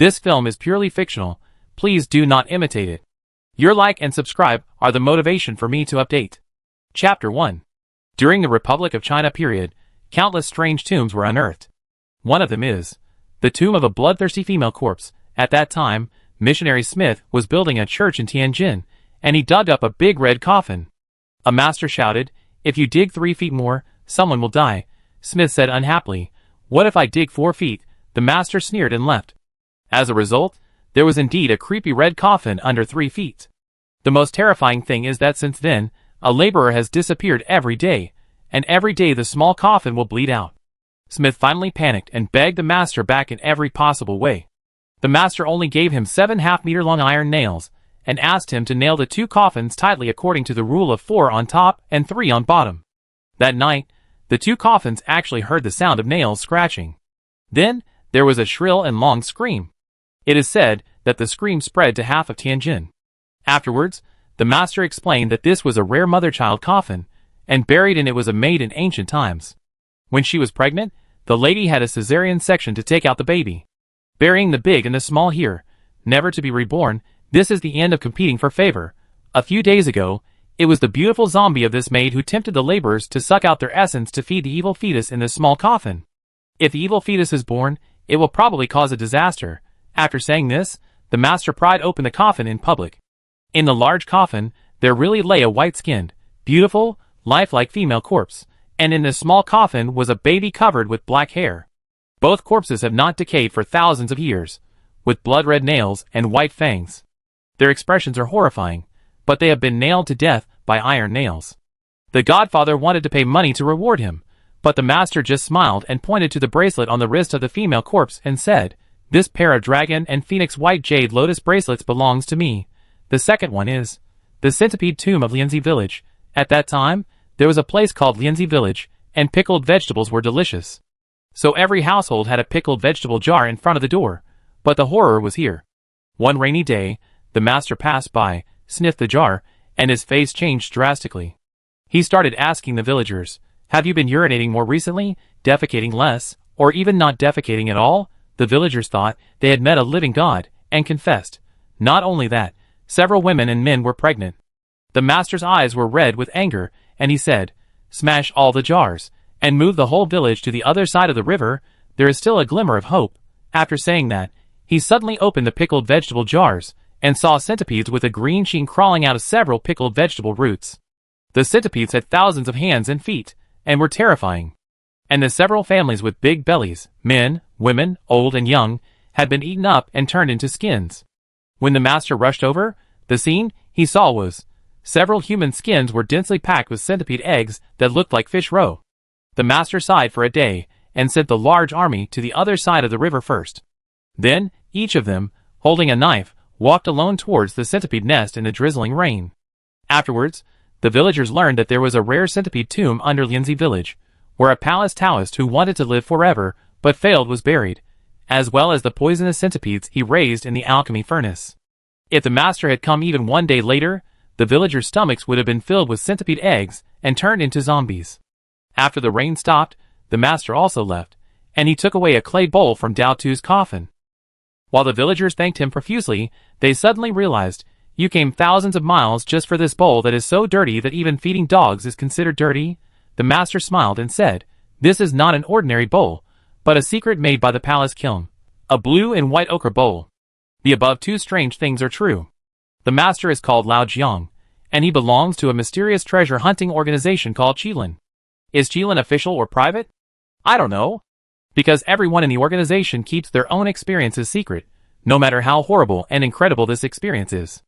This film is purely fictional. Please do not imitate it. Your like and subscribe are the motivation for me to update. Chapter 1. During the Republic of China period, countless strange tombs were unearthed. One of them is the tomb of a bloodthirsty female corpse. At that time, missionary Smith was building a church in Tianjin, and he dug up a big red coffin. A master shouted, "If you dig 3 feet more, someone will die." Smith said unhappily, "What if I dig 4 feet?" The master sneered and left. As a result, there was indeed a creepy red coffin under 3 feet. The most terrifying thing is that since then, a laborer has disappeared every day, and every day the small coffin will bleed out. Smith finally panicked and begged the master back in every possible way. The master only gave him 7 half-meter-long iron nails, and asked him to nail the 2 coffins tightly according to the rule of 4 on top and 3 on bottom. That night, the 2 coffins actually heard the sound of nails scratching. Then, there was a shrill and long scream. It is said that the scream spread to half of Tianjin. Afterwards, the master explained that this was a rare mother-child coffin, and buried in it was a maid in ancient times. When she was pregnant, the lady had a cesarean section to take out the baby. Burying the big and the small here, never to be reborn, this is the end of competing for favor. A few days ago, it was the beautiful zombie of this maid who tempted the laborers to suck out their essence to feed the evil fetus in the small coffin. If the evil fetus is born, it will probably cause a disaster. After saying this, the master pried open the coffin in public. In the large coffin, there really lay a white-skinned, beautiful, lifelike female corpse, and in the small coffin was a baby covered with black hair. Both corpses have not decayed for thousands of years, with blood-red nails and white fangs. Their expressions are horrifying, but they have been nailed to death by iron nails. The godfather wanted to pay money to reward him, but the master just smiled and pointed to the bracelet on the wrist of the female corpse and said, "This pair of dragon and phoenix white jade lotus bracelets belongs to me. The second one is the centipede tomb of Lianzi village. At that time, there was a place called Lianzi village, and pickled vegetables were delicious. So every household had a pickled vegetable jar in front of the door, but the horror was here. One rainy day, the master passed by, sniffed the jar, and his face changed drastically. He started asking the villagers, 'Have you been urinating more recently, defecating less, or even not defecating at all?' The villagers thought they had met a living god, and confessed. Not only that, several women and men were pregnant. The master's eyes were red with anger, and he said, 'Smash all the jars, and move the whole village to the other side of the river. There is still a glimmer of hope.' After saying that, he suddenly opened the pickled vegetable jars, and saw centipedes with a green sheen crawling out of several pickled vegetable roots. The centipedes had thousands of hands and feet, and were terrifying. And the several families with big bellies, men, women, old and young, had been eaten up and turned into skins. When the master rushed over, the scene he saw was several human skins were densely packed with centipede eggs that looked like fish roe. The master sighed for a day, and sent the large army to the other side of the river first. Then, each of them, holding a knife, walked alone towards the centipede nest in the drizzling rain. Afterwards, the villagers learned that there was a rare centipede tomb under Lianzi village, where a palace Taoist who wanted to live forever, but failed was buried, as well as the poisonous centipedes he raised in the alchemy furnace. If the master had come even one day later, the villagers' stomachs would have been filled with centipede eggs and turned into zombies. After the rain stopped, the master also left, and he took away a clay bowl from Dao Tu's coffin. While the villagers thanked him profusely, they suddenly realized, "You came thousands of miles just for this bowl that is so dirty that even feeding dogs is considered dirty?" The master smiled and said, "This is not an ordinary bowl, but a secret made by the palace kiln, a blue and white ochre bowl. The above 2 strange things are true. The master is called Lao Jiang, and he belongs to a mysterious treasure hunting organization called Qilin. Is Qilin official or private? I don't know. Because everyone in the organization keeps their own experiences secret, no matter how horrible and incredible this experience is.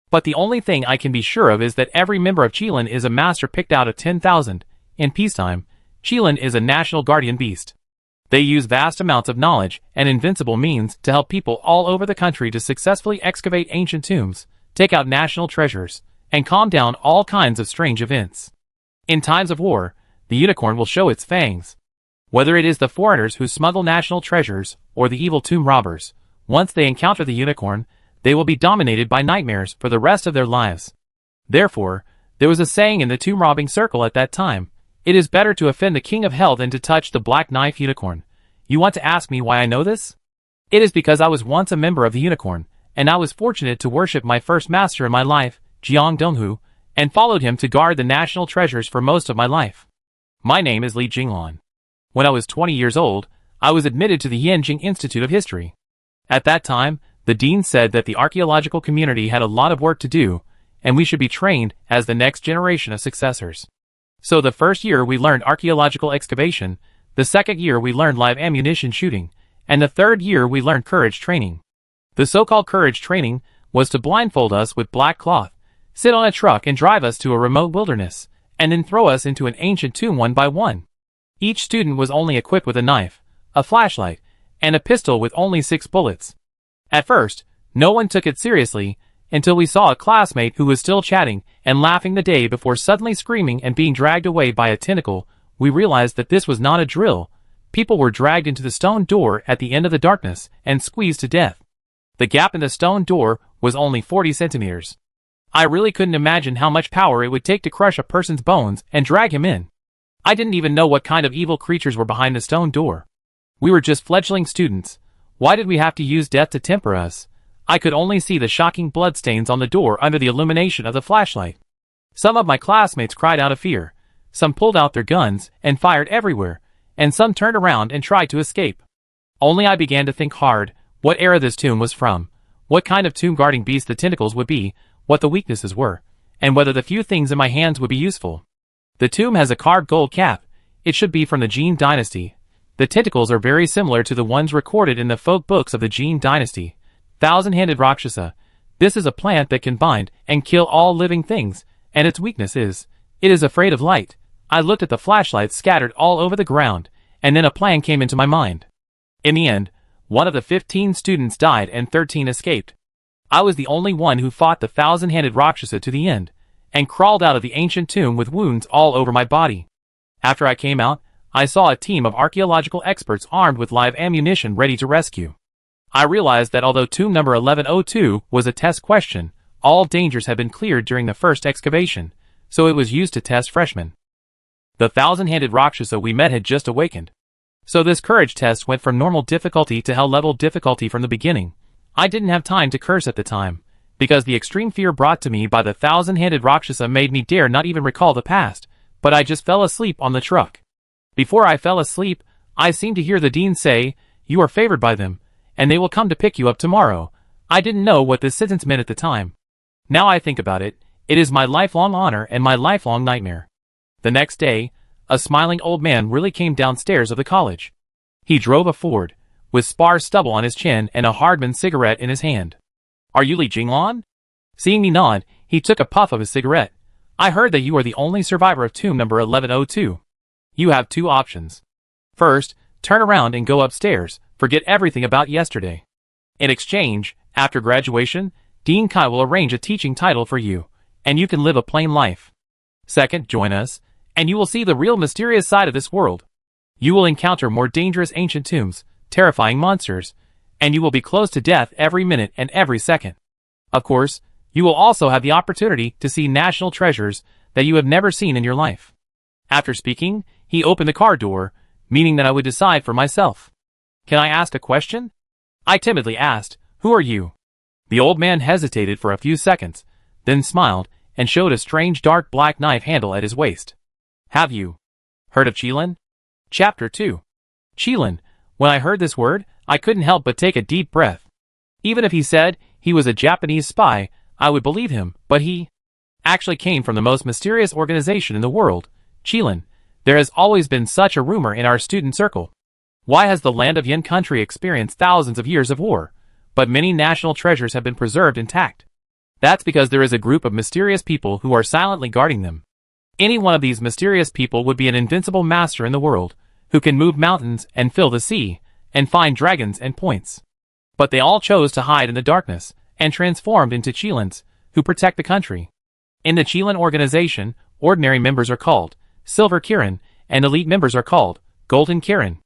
But the only thing I can be sure of is that every member of Qilin is a master picked out of 10,000. In peacetime, Qilin is a national guardian beast. They use vast amounts of knowledge and invincible means to help people all over the country to successfully excavate ancient tombs, take out national treasures, and calm down all kinds of strange events. In times of war, the unicorn will show its fangs. Whether it is the foreigners who smuggle national treasures or the evil tomb robbers, once they encounter the unicorn, they will be dominated by nightmares for the rest of their lives. Therefore, there was a saying in the tomb robbing circle at that time, "It is better to offend the king of hell than to touch the black knife unicorn." You want to ask me why I know this? It is because I was once a member of the Unicorn, and I was fortunate to worship my first master in my life, Jiang Donghu, and followed him to guard the national treasures for most of my life. My name is Li Jinglan. When I was 20 years old, I was admitted to the Yanjing Institute of History. At that time, the dean said that the archaeological community had a lot of work to do, and we should be trained as the next generation of successors. So the first year we learned archaeological excavation, the second year we learned live ammunition shooting, and the third year we learned courage training. The so-called courage training was to blindfold us with black cloth, sit on a truck and drive us to a remote wilderness, and then throw us into an ancient tomb one by one. Each student was only equipped with a knife, a flashlight, and a pistol with only 6 bullets. At first, no one took it seriously, until we saw a classmate who was still chatting and laughing the day before suddenly screaming and being dragged away by a tentacle. We realized that this was not a drill. People were dragged into the stone door at the end of the darkness and squeezed to death. The gap in the stone door was only 40 centimeters. I really couldn't imagine how much power it would take to crush a person's bones and drag him in. I didn't even know what kind of evil creatures were behind the stone door. We were just fledgling students. Why did we have to use death to temper us? I could only see the shocking bloodstains on the door under the illumination of the flashlight. Some of my classmates cried out of fear. Some pulled out their guns and fired everywhere, and some turned around and tried to escape. Only I began to think hard, what era this tomb was from, what kind of tomb-guarding beast the tentacles would be, what the weaknesses were, and whether the few things in my hands would be useful. The tomb has a carved gold cap. It should be from the Jin dynasty. The tentacles are very similar to the ones recorded in the folk books of the Jin dynasty. Thousand-handed Rakshasa. This is a plant that can bind and kill all living things, and its weakness is, it is afraid of light. I looked at the flashlights scattered all over the ground, and then a plan came into my mind. In the end, one of the 15 students died and 13 escaped. I was the only one who fought the thousand-handed Rakshasa to the end, and crawled out of the ancient tomb with wounds all over my body. After I came out, I saw a team of archaeological experts armed with live ammunition ready to rescue. I realized that although tomb number 1102 was a test question, all dangers had been cleared during the first excavation, so it was used to test freshmen. The thousand-handed Rakshasa we met had just awakened. So this courage test went from normal difficulty to hell level difficulty from the beginning. I didn't have time to curse at the time, because the extreme fear brought to me by the thousand-handed Rakshasa made me dare not even recall the past, but I just fell asleep on the truck. Before I fell asleep, I seemed to hear the dean say, "You are favored by them, and they will come to pick you up tomorrow." I didn't know what this sentence meant at the time. Now I think about it, it is my lifelong honor and my lifelong nightmare. The next day, a smiling old man really came downstairs of the college. He drove a Ford, with sparse stubble on his chin and a Hardman cigarette in his hand. "Are you Li Jinglan?" Seeing me nod, he took a puff of his cigarette. "I heard that you are the only survivor of tomb number 1102. You have 2 options. First, turn around and go upstairs, forget everything about yesterday. In exchange, after graduation, Dean Kai will arrange a teaching title for you, and you can live a plain life. Second, join us, and you will see the real mysterious side of this world. You will encounter more dangerous ancient tombs, terrifying monsters, and you will be close to death every minute and every second. Of course, you will also have the opportunity to see national treasures that you have never seen in your life." After speaking, he opened the car door, meaning that I would decide for myself. "Can I ask a question?" I timidly asked, "Who are you?" The old man hesitated for a few seconds, then smiled and showed a strange dark black knife handle at his waist. "Have you heard of Qilin?" Chapter 2. Qilin. When I heard this word, I couldn't help but take a deep breath. Even if he said he was a Japanese spy, I would believe him, but he actually came from the most mysterious organization in the world, Qilin. There has always been such a rumor in our student circle. Why has the land of Yin country experienced thousands of years of war, but many national treasures have been preserved intact? That's because there is a group of mysterious people who are silently guarding them. Any one of these mysterious people would be an invincible master in the world, who can move mountains and fill the sea, and find dragons and points. But they all chose to hide in the darkness, and transformed into Qilins, who protect the country. In the Qilin organization, ordinary members are called Silver Kirin, and elite members are called Golden Kirin.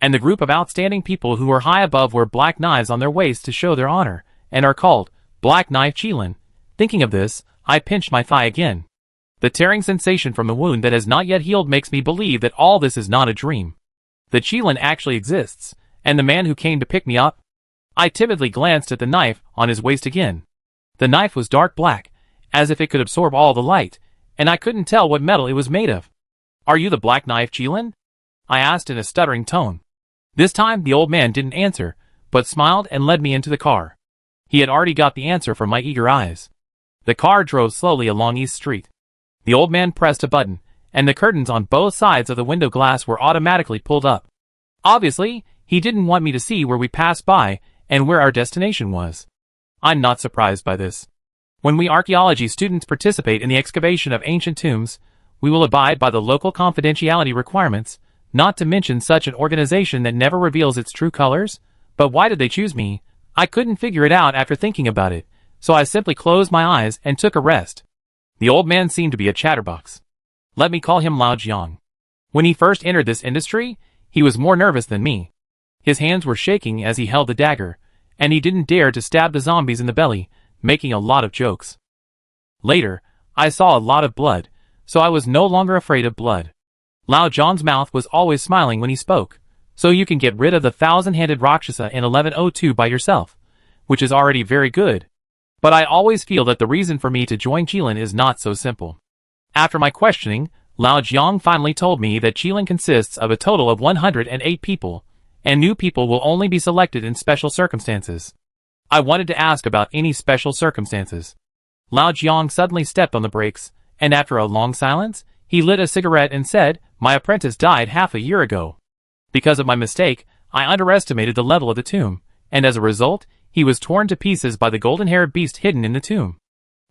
And the group of outstanding people who are high above wear black knives on their waists to show their honor, and are called Black Knife Qilin. Thinking of this, I pinched my thigh again. The tearing sensation from the wound that has not yet healed makes me believe that all this is not a dream. The Qilin actually exists, and the man who came to pick me up, I timidly glanced at the knife on his waist again. The knife was dark black, as if it could absorb all the light, and I couldn't tell what metal it was made of. "Are you the Black Knife, Qilin?" I asked in a stuttering tone. This time the old man didn't answer, but smiled and led me into the car. He had already got the answer from my eager eyes. The car drove slowly along East Street. The old man pressed a button, and the curtains on both sides of the window glass were automatically pulled up. Obviously, he didn't want me to see where we passed by and where our destination was. I'm not surprised by this. When we archaeology students participate in the excavation of ancient tombs, we will abide by the local confidentiality requirements, not to mention such an organization that never reveals its true colors. But why did they choose me? I couldn't figure it out after thinking about it, so I simply closed my eyes and took a rest. The old man seemed to be a chatterbox. Let me call him Lao Jiang. When he first entered this industry, he was more nervous than me. His hands were shaking as he held the dagger, and he didn't dare to stab the zombies in the belly, making a lot of jokes. Later, I saw a lot of blood, so I was no longer afraid of blood. Lao Jiang's mouth was always smiling when he spoke, so you can get rid of the 1,000-handed Rakshasa in 1102 by yourself, which is already very good. But I always feel that the reason for me to join Qilin is not so simple. After my questioning, Lao Jiang finally told me that Qilin consists of a total of 108 people, and new people will only be selected in special circumstances. I wanted to ask about any special circumstances. Lao Jiang suddenly stepped on the brakes, and after a long silence, he lit a cigarette and said, "My apprentice died half a year ago. Because of my mistake, I underestimated the level of the tomb, and as a result, he was torn to pieces by the golden-haired beast hidden in the tomb.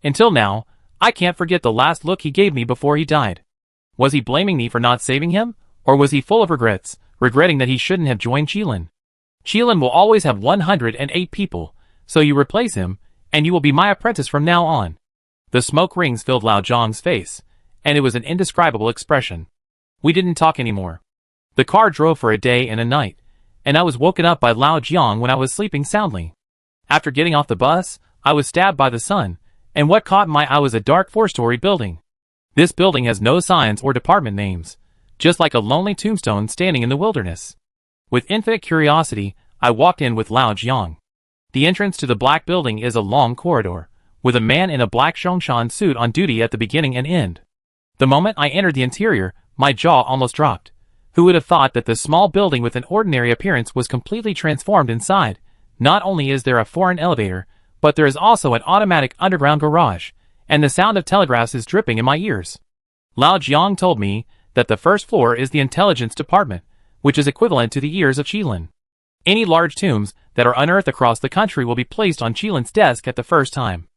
Until now, I can't forget the last look he gave me before he died. Was he blaming me for not saving him, or was he full of regrets, regretting that he shouldn't have joined Qilin? Qilin will always have 108 people, so you replace him, and you will be my apprentice from now on." The smoke rings filled Lao Jiang's face, and it was an indescribable expression. We didn't talk anymore. The car drove for a day and a night, and I was woken up by Lao Jiang when I was sleeping soundly. After getting off the bus, I was stabbed by the sun, and what caught my eye was a dark 4-story building. This building has no signs or department names, just like a lonely tombstone standing in the wilderness. With infinite curiosity, I walked in with Lao Jiang. The entrance to the black building is a long corridor, with a man in a black Zhongshan suit on duty at the beginning and end. The moment I entered the interior, my jaw almost dropped. Who would have thought that this small building with an ordinary appearance was completely transformed inside? Not only is there a foreign elevator, but there is also an automatic underground garage, and the sound of telegraphs is dripping in my ears. Lao Jiang told me that the first floor is the intelligence department, which is equivalent to the ears of Qilin. Any large tombs that are unearthed across the country will be placed on Qilin's desk at the first time,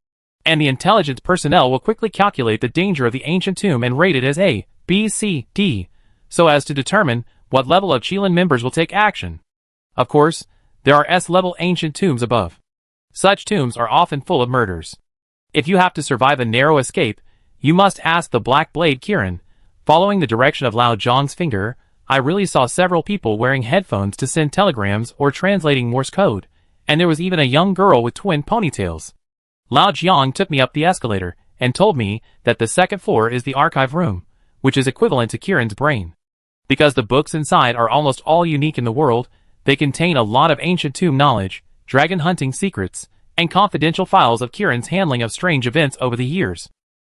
and the intelligence personnel will quickly calculate the danger of the ancient tomb and rate it as A, B, C, D, so as to determine what level of Qilin members will take action. Of course, there are S-level ancient tombs above. Such tombs are often full of murders. If you have to survive a narrow escape, you must ask the Black Blade Kirin. Following the direction of Lao Jiang's finger, I really saw several people wearing headphones to send telegrams or translating Morse code, and there was even a young girl with twin ponytails. Lao Jiang took me up the escalator and told me that the second floor is the archive room, which is equivalent to Kirin's brain. Because the books inside are almost all unique in the world, they contain a lot of ancient tomb knowledge, dragon hunting secrets, and confidential files of Kirin's handling of strange events over the years.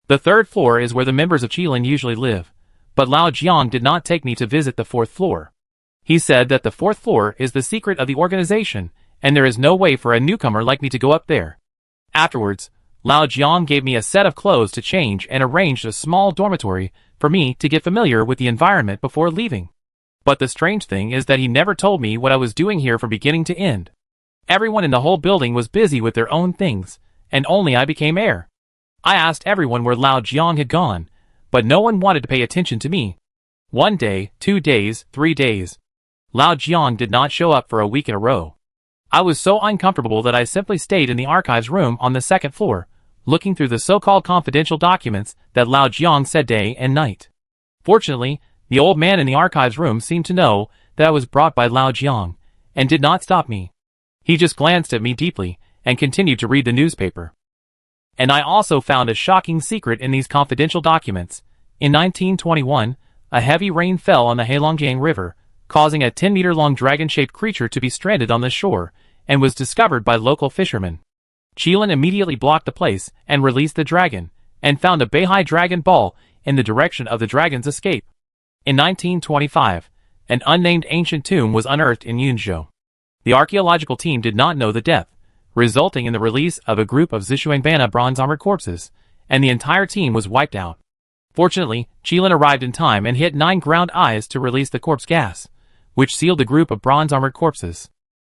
The third floor is where the members of Qilin usually live, but Lao Jiang did not take me to visit the fourth floor. He said that the fourth floor is the secret of the organization, and there is no way for a newcomer like me to go up there. Afterwards, Lao Jiang gave me a set of clothes to change and arranged a small dormitory for me to get familiar with the environment before leaving. But the strange thing is that he never told me what I was doing here from beginning to end. Everyone in the whole building was busy with their own things, and only I became heir. I asked everyone where Lao Jiang had gone, but no one wanted to pay attention to me. 1 day, 2 days, 3 days. Lao Jiang did not show up for a week in a row. I was so uncomfortable that I simply stayed in the archives room on the second floor, looking through the so-called confidential documents that Lao Jiang said day and night. Fortunately, the old man in the archives room seemed to know that I was brought by Lao Jiang, and did not stop me. He just glanced at me deeply, and continued to read the newspaper. And I also found a shocking secret in these confidential documents. In 1921, a heavy rain fell on the Heilongjiang River, causing a 10-meter-long dragon-shaped creature to be stranded on the shore, and was discovered by local fishermen. Qilin immediately blocked the place and released the dragon, and found a Beihai dragon ball in the direction of the dragon's escape. In 1925, an unnamed ancient tomb was unearthed in Yunzhou. The archaeological team did not know the depth, resulting in the release of a group of Zishuangbana bronze-armored corpses, and the entire team was wiped out. Fortunately, Qilin arrived in time and hit 9 ground eyes to release the corpse gas, which sealed the group of bronze-armored corpses.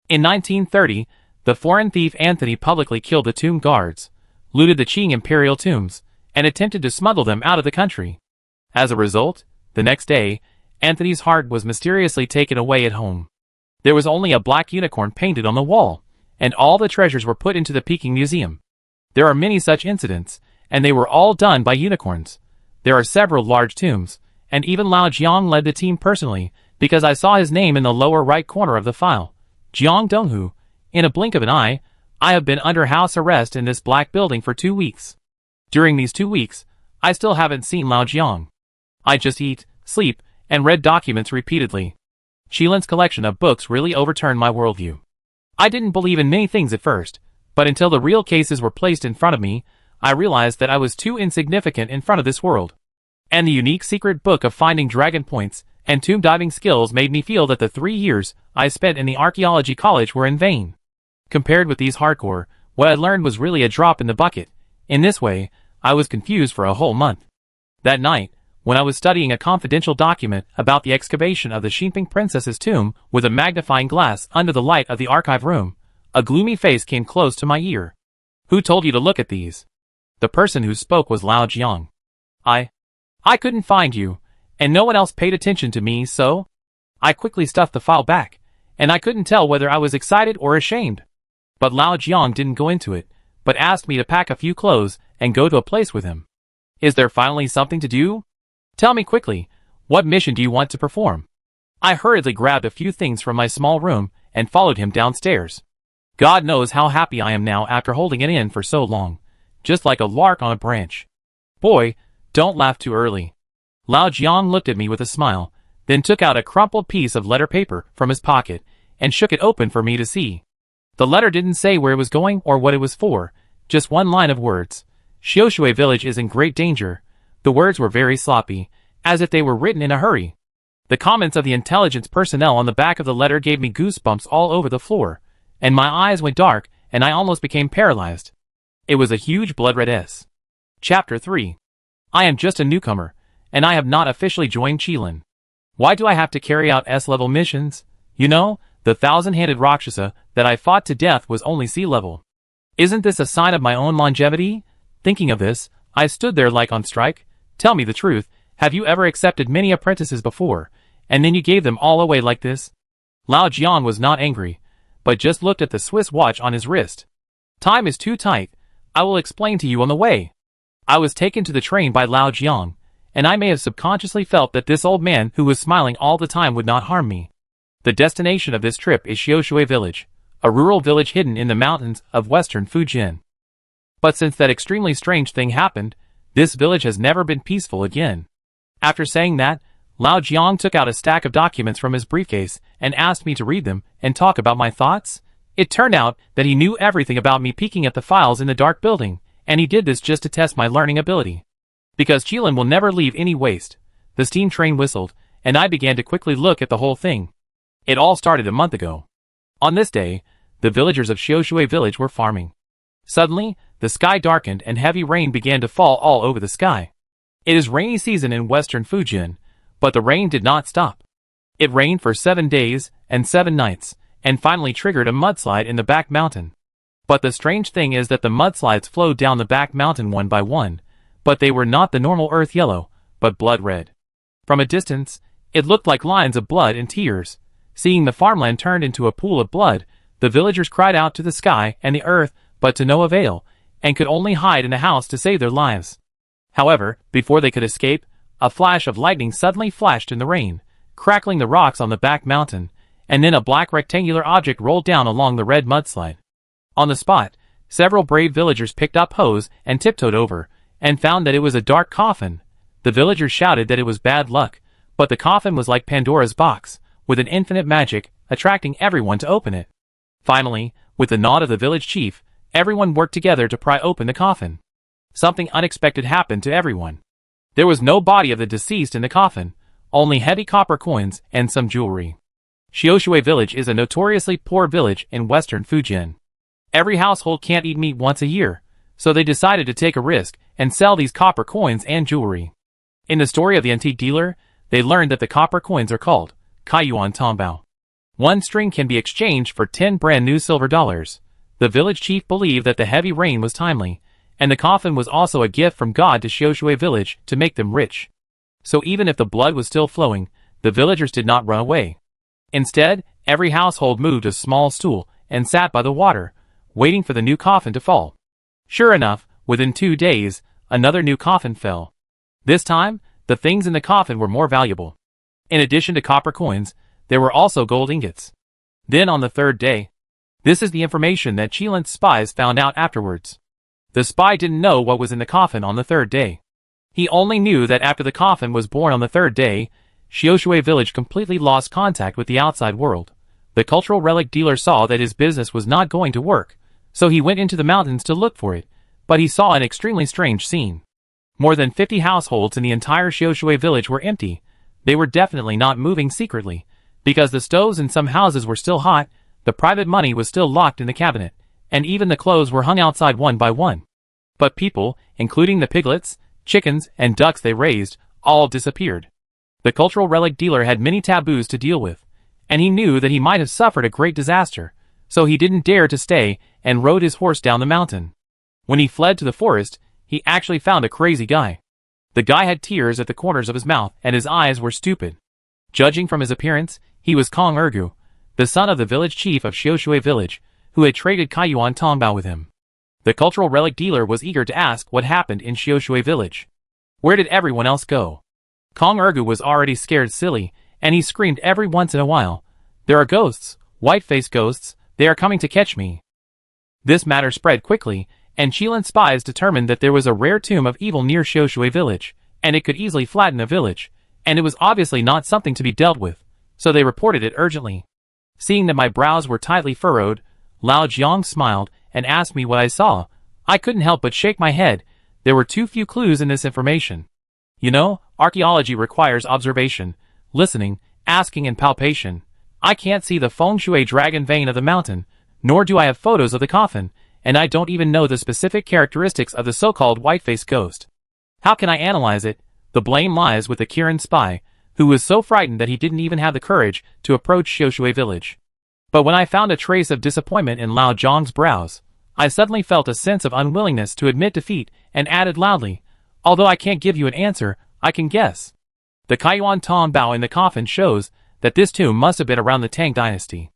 In 1930, the foreign thief Anthony publicly killed the tomb guards, looted the Qing imperial tombs, and attempted to smuggle them out of the country. As a result, the next day, Anthony's heart was mysteriously taken away at home. There was only a black unicorn painted on the wall, and all the treasures were put into the Peking Museum. There are many such incidents, and they were all done by unicorns. There are several large tombs, and even Lao Jiang led the team personally, because I saw his name in the lower right corner of the file. Jiang Donghu. In a blink of an eye, I have been under house arrest in this black building for 2 weeks. During these 2 weeks, I still haven't seen Lao Jiang. I just eat, sleep, and read documents repeatedly. Qilin's collection of books really overturned my worldview. I didn't believe in many things at first, but until the real cases were placed in front of me, I realized that I was too insignificant in front of this world. And the unique secret book of finding dragon points and tomb diving skills made me feel that the 3 years I spent in the archaeology college were in vain. Compared with these hardcore, what I learned was really a drop in the bucket. In this way, I was confused for a whole month. That night, when I was studying a confidential document about the excavation of the Xinping princess's tomb with a magnifying glass under the light of the archive room, a gloomy face came close to my ear. "Who told you to look at these?" The person who spoke was Lao Jiang. I couldn't find you, and no one else paid attention to me, so I quickly stuffed the file back, and I couldn't tell whether I was excited or ashamed. But Lao Jiang didn't go into it, but asked me to pack a few clothes and go to a place with him. "Is there finally something to do? Tell me quickly, what mission do you want to perform?" I hurriedly grabbed a few things from my small room and followed him downstairs. God knows how happy I am now after holding it in for so long, just like a lark on a branch. "Boy, don't laugh too early." Lao Jiang looked at me with a smile, then took out a crumpled piece of letter paper from his pocket and shook it open for me to see. The letter didn't say where it was going or what it was for, just one line of words. "Xiushui village is in great danger." The words were very sloppy, as if they were written in a hurry. The comments of the intelligence personnel on the back of the letter gave me goosebumps all over the floor, and my eyes went dark and I almost became paralyzed. It was a huge blood-red S. Chapter 3. I am just a newcomer, and I have not officially joined Qilin. Why do I have to carry out S-level missions? You know, the 1,000-handed Rakshasa that I fought to death was only C-level. Isn't this a sign of my own longevity? Thinking of this, I stood there like on strike. Tell me the truth, have you ever accepted many apprentices before, and then you gave them all away like this? Lao Jiang was not angry, but just looked at the Swiss watch on his wrist. Time is too tight. I will explain to you on the way. I was taken to the train by Lao Jiang, and I may have subconsciously felt that this old man who was smiling all the time would not harm me. The destination of this trip is Xiushui village, a rural village hidden in the mountains of western Fujian. But since that extremely strange thing happened, this village has never been peaceful again. After saying that, Lao Jiang took out a stack of documents from his briefcase and asked me to read them and talk about my thoughts. It turned out that he knew everything about me peeking at the files in the dark building, and he did this just to test my learning ability. Because Qilin will never leave any waste. The steam train whistled, and I began to quickly look at the whole thing. It all started a month ago. On this day, the villagers of Xiushui village were farming. Suddenly, the sky darkened and heavy rain began to fall all over the sky. It is rainy season in western Fujian, but the rain did not stop. It rained for 7 days and 7 nights, and finally triggered a mudslide in the back mountain. But the strange thing is that the mudslides flowed down the back mountain one by one, but they were not the normal earth yellow, but blood red. From a distance, it looked like lines of blood and tears. Seeing the farmland turned into a pool of blood, the villagers cried out to the sky and the earth, but to no avail, and could only hide in a house to save their lives. However, before they could escape, a flash of lightning suddenly flashed in the rain, crackling the rocks on the back mountain, and then a black rectangular object rolled down along the red mudslide. On the spot, several brave villagers picked up hose and tiptoed over, and found that it was a dark coffin. The villagers shouted that it was bad luck, but the coffin was like Pandora's box, with an infinite magic, attracting everyone to open it. Finally, With the nod of the village chief, everyone worked together to pry open the coffin. Something unexpected happened to everyone. There was no body of the deceased in the coffin, only heavy copper coins and some jewelry. Xiaoshui village is a notoriously poor village in western Fujian. Every household can't eat meat once a year, so they decided to take a risk and sell these copper coins and jewelry. In the story of the antique dealer, they learned that the copper coins are called Kaiyuan Tongbao. One string can be exchanged for 10 brand new silver dollars. The village chief believed that the heavy rain was timely, and the coffin was also a gift from God to Xiaoshui village to make them rich. So even if the blood was still flowing, the villagers did not run away. Instead, every household moved a small stool and sat by the water, waiting for the new coffin to fall. Sure enough, within 2 days, another new coffin fell. This time, the things in the coffin were more valuable. In addition to copper coins, there were also gold ingots. Then on the third day, this is the information that Qilin's spies found out afterwards. The spy didn't know what was in the coffin on the third day. He only knew that after the coffin was born on the third day, Xiaoshui village completely lost contact with the outside world. The cultural relic dealer saw that his business was not going to work, so he went into the mountains to look for it, but he saw an extremely strange scene. More than 50 households in the entire Xiaoshui village were empty. They were definitely not moving secretly, because the stoves in some houses were still hot, the private money was still locked in the cabinet, and even the clothes were hung outside one by one. But people, including the piglets, chickens, and ducks they raised, all disappeared. The cultural relic dealer had many taboos to deal with, and he knew that he might have suffered a great disaster, so he didn't dare to stay and rode his horse down the mountain. When he fled to the forest, he actually found a crazy guy. The guy had tears at the corners of his mouth and his eyes were stupid. Judging from his appearance, he was Kong Ergu, the son of the village chief of Xiaoshui village, who had traded Kaiyuan Tongbao with him. The cultural relic dealer was eager to ask what happened in Xiaoshui village. Where did everyone else go? Kong Ergu was already scared silly, and he screamed every once in a while, "There are ghosts, white-faced ghosts, they are coming to catch me." This matter spread quickly, and Qilin's spies determined that there was a rare tomb of evil near Xiaoshui village, and it could easily flatten a village, and it was obviously not something to be dealt with, so they reported it urgently. Seeing that my brows were tightly furrowed, Lao Jiang smiled and asked me what I saw. I couldn't help but shake my head. There were too few clues in this information. You know, archaeology requires observation, listening, asking and palpation. I can't see the feng shui dragon vein of the mountain, nor do I have photos of the coffin, and I don't even know the specific characteristics of the so-called white-faced ghost. How can I analyze it? The blame lies with the Kirin spy, who was so frightened that he didn't even have the courage to approach Xiaoshui village. But when I found a trace of disappointment in Lao Jiang's brows, I suddenly felt a sense of unwillingness to admit defeat and added loudly, "Although I can't give you an answer, I can guess." The Kaiyuan Tongbao in the coffin shows that this tomb must have been around the Tang dynasty.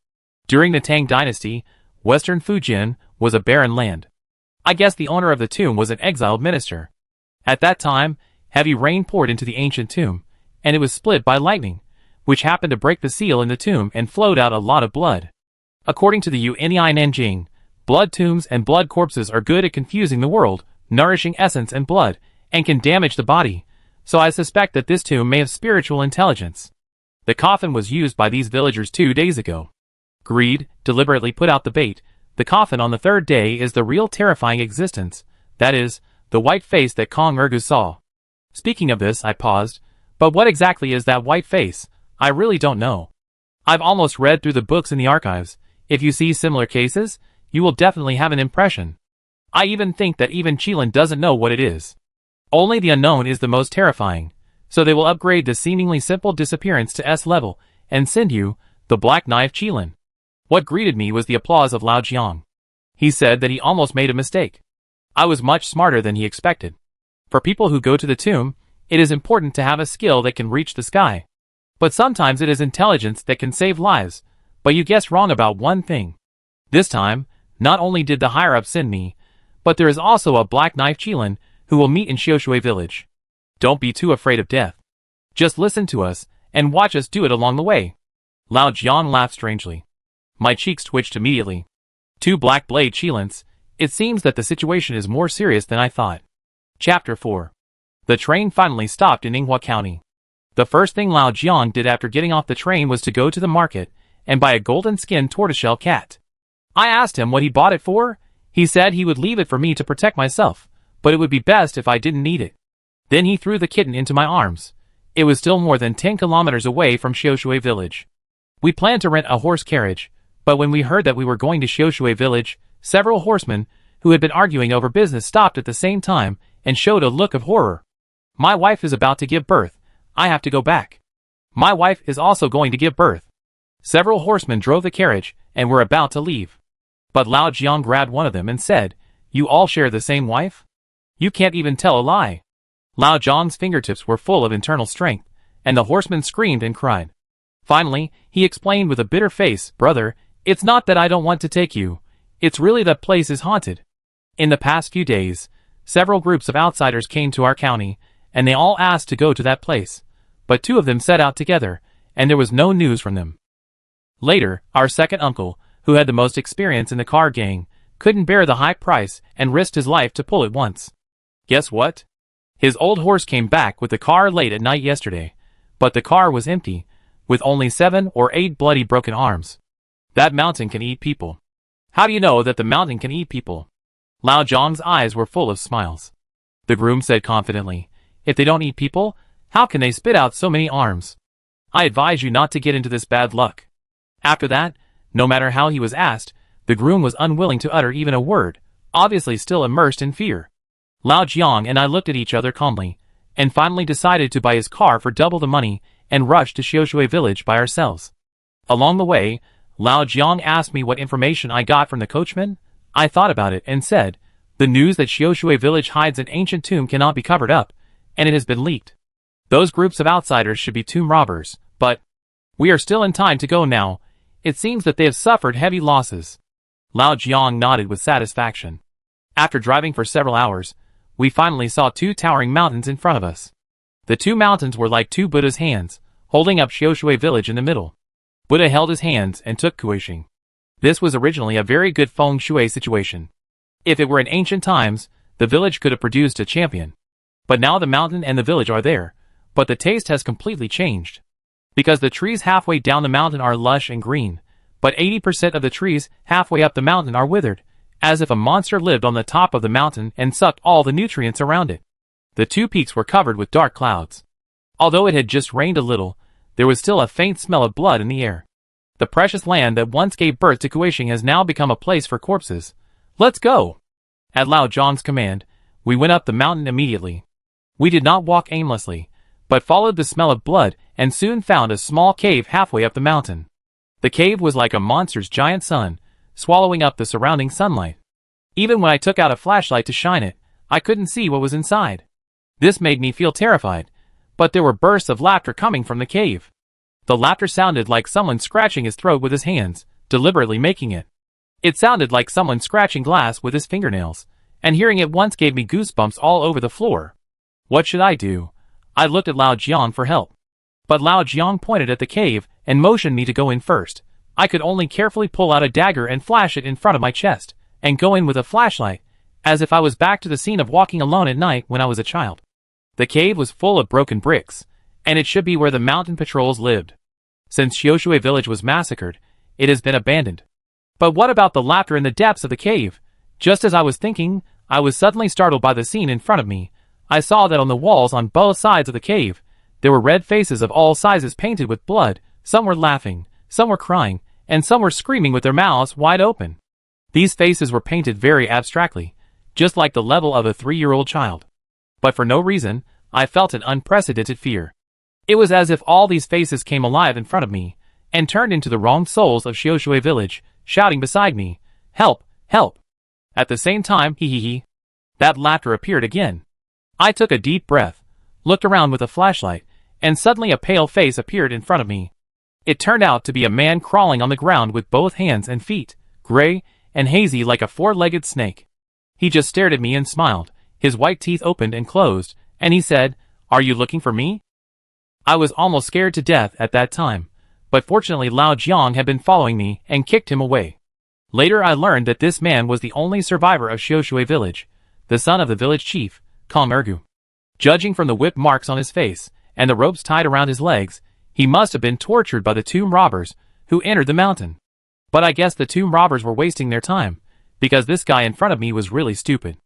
During the Tang dynasty, western Fujian was a barren land. I guess the owner of the tomb was an exiled minister. At that time, heavy rain poured into the ancient tomb, and it was split by lightning, which happened to break the seal in the tomb and flowed out a lot of blood. According to the Yunyi Nanjing, blood tombs and blood corpses are good at confusing the world, nourishing essence and blood, and can damage the body, so I suspect that this tomb may have spiritual intelligence. The coffin was used by these villagers 2 days ago. Greed deliberately put out the bait. The coffin on the third day is the real terrifying existence, that is, the white face that Kong Ergu saw. Speaking of this, I paused, but what exactly is that white face? I really don't know. I've almost read through the books in the archives. If you see similar cases, you will definitely have an impression. I even think that even Qilin doesn't know what it is. Only the unknown is the most terrifying, so they will upgrade the seemingly simple disappearance to S level and send you, the Black Knife Qilin. What greeted me was the applause of Lao Jiang. He said that he almost made a mistake. I was much smarter than he expected. For people who go to the tomb, it is important to have a skill that can reach the sky. But sometimes it is intelligence that can save lives, but you guessed wrong about one thing. This time, not only did the higher-up send me, but there is also a Black Knife Qilin who will meet in Xiaoshui village. Don't be too afraid of death. Just listen to us, and watch us do it along the way. Lao Jiang laughed strangely. My cheeks twitched immediately. 2 Black Blade Qilins. It seems that the situation is more serious than I thought. Chapter 4. The train finally stopped in Yinghua County. The first thing Lao Jiang did after getting off the train was to go to the market and buy a golden-skinned tortoiseshell cat. I asked him what he bought it for. He said he would leave it for me to protect myself, but it would be best if I didn't need it. Then he threw the kitten into my arms. It was still more than 10 kilometers away from Xiaoshui village. We planned to rent a horse carriage, but when we heard that we were going to Xiaoshui village, several horsemen, who had been arguing over business, stopped at the same time and showed a look of horror. My wife is about to give birth. I have to go back. My wife is also going to give birth. Several horsemen drove the carriage and were about to leave. But Lao Jiang grabbed one of them and said, "You all share the same wife? You can't even tell a lie." Lao Jiang's fingertips were full of internal strength, and the horseman screamed and cried. Finally, he explained with a bitter face, "Brother, it's not that I don't want to take you. It's really that place is haunted. In the past few days, several groups of outsiders came to our county, and they all asked to go to that place. But 2 of them set out together, and there was no news from them." Later, our second uncle, who had the most experience in the car gang, couldn't bear the high price and risked his life to pull it once. Guess what? His old horse came back with the car late at night yesterday, but the car was empty, with only 7 or 8 bloody broken arms. That mountain can eat people. How do you know that the mountain can eat people? Lao Jiang's eyes were full of smiles. The groom said confidently, "If they don't eat people, how can they spit out so many arms? I advise you not to get into this bad luck." After that, no matter how he was asked, the groom was unwilling to utter even a word, obviously still immersed in fear. Lao Jiang and I looked at each other calmly, and finally decided to buy his car for double the money and rush to Xiaoshui village by ourselves. Along the way, Lao Jiang asked me what information I got from the coachman. I thought about it and said, "The news that Xiaoshui village hides an ancient tomb cannot be covered up, and it has been leaked. Those groups of outsiders should be tomb robbers, but we are still in time to go now. It seems that they have suffered heavy losses." Lao Jiang nodded with satisfaction. After driving for several hours, we finally saw 2 towering mountains in front of us. The 2 mountains were like 2 Buddha's hands, holding up Xiaoshui village in the middle. Buddha held his hands and took Kuishing. This was originally a very good feng shui situation. If it were in ancient times, the village could have produced a champion. But now the mountain and the village are there, but the taste has completely changed. Because the trees halfway down the mountain are lush and green, but 80% of the trees halfway up the mountain are withered, as if a monster lived on the top of the mountain and sucked all the nutrients around it. The 2 peaks were covered with dark clouds. Although it had just rained a little, there was still a faint smell of blood in the air. The precious land that once gave birth to Kuishing has now become a place for corpses. Let's go! At Lao Jiang's command, we went up the mountain immediately. We did not walk aimlessly, but followed the smell of blood and soon found a small cave halfway up the mountain. The cave was like a monster's giant sun, swallowing up the surrounding sunlight. Even when I took out a flashlight to shine it, I couldn't see what was inside. This made me feel terrified, but there were bursts of laughter coming from the cave. The laughter sounded like someone scratching his throat with his hands, deliberately making it. It sounded like someone scratching glass with his fingernails, and hearing it once gave me goosebumps all over the floor. What should I do? I looked at Lao Jiang for help. But Lao Jiang pointed at the cave and motioned me to go in first. I could only carefully pull out a dagger and flash it in front of my chest, and go in with a flashlight, as if I was back to the scene of walking alone at night when I was a child. The cave was full of broken bricks, and it should be where the mountain patrols lived. Since Xiaoshui village was massacred, it has been abandoned. But what about the laughter in the depths of the cave? Just as I was thinking, I was suddenly startled by the scene in front of me. I saw that on the walls on both sides of the cave, there were red faces of all sizes painted with blood. Some were laughing, some were crying, and some were screaming with their mouths wide open. These faces were painted very abstractly, just like the level of a 3-year-old child. But for no reason, I felt an unprecedented fear. It was as if all these faces came alive in front of me, and turned into the wronged souls of Xiaoshui village, shouting beside me, "Help! Help!" At the same time, hee. That laughter appeared again. I took a deep breath, looked around with a flashlight, and suddenly a pale face appeared in front of me. It turned out to be a man crawling on the ground with both hands and feet, gray and hazy like a 4-legged snake. He just stared at me and smiled, his white teeth opened and closed, and he said, "Are you looking for me?" I was almost scared to death at that time, but fortunately Lao Jiang had been following me and kicked him away. Later I learned that this man was the only survivor of Xiaoshui village, the son of the village chief, Kong Ergu. Judging from the whip marks on his face, and the ropes tied around his legs, he must have been tortured by the tomb robbers who entered the mountain. But I guess the two robbers were wasting their time, because this guy in front of me was really stupid.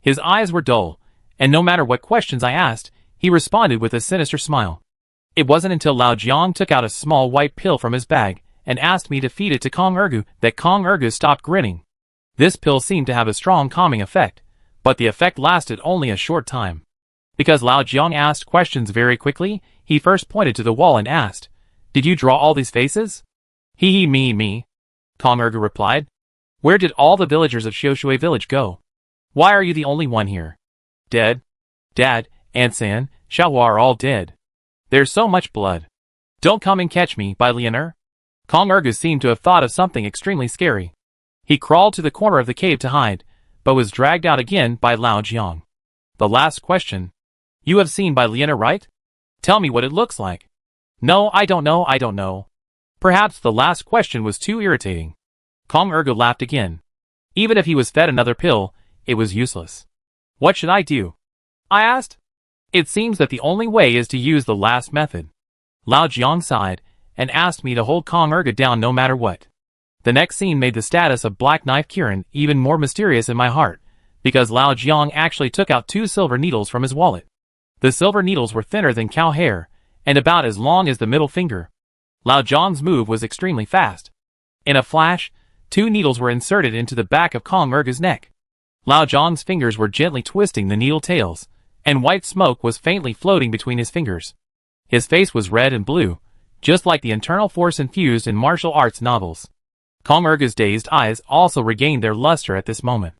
His eyes were dull, and no matter what questions I asked, he responded with a sinister smile. It wasn't until Lao Jiang took out a small white pill from his bag and asked me to feed it to Kong Ergu that Kong Ergu stopped grinning. This pill seemed to have a strong calming effect, but the effect lasted only a short time. Because Lao Jiang asked questions very quickly, he first pointed to the wall and asked, "Did you draw all these faces?" "He, me," Kong Ergu replied. "Where did all the villagers of Xiushui village go? Why are you the only one here?" "Dead. Dad, Aunt San, Xiaohua are all dead. There's so much blood. Don't come and catch me, by Leonor." Kong Ergu seemed to have thought of something extremely scary. He crawled to the corner of the cave to hide, but was dragged out again by Lao Jiang. "The last question. You have seen by Leonor, right? Tell me what it looks like." "No, I don't know. Perhaps the last question was too irritating." Kong Ergu laughed again. Even if he was fed another pill, it was useless. "What should I do?" I asked. "It seems that the only way is to use the last method." Lao Jiang sighed and asked me to hold Kong Ergu down no matter what. The next scene made the status of Black Knife Kirin even more mysterious in my heart, because Lao Jiang actually took out 2 silver needles from his wallet. The silver needles were thinner than cow hair, and about as long as the middle finger. Lao Jiang's move was extremely fast. In a flash, 2 needles were inserted into the back of Kong Ergu's neck. Lao Jiang's fingers were gently twisting the needle tails, and white smoke was faintly floating between his fingers. His face was red and blue, just like the internal force infused in martial arts novels. Kong Ergu's dazed eyes also regained their luster at this moment.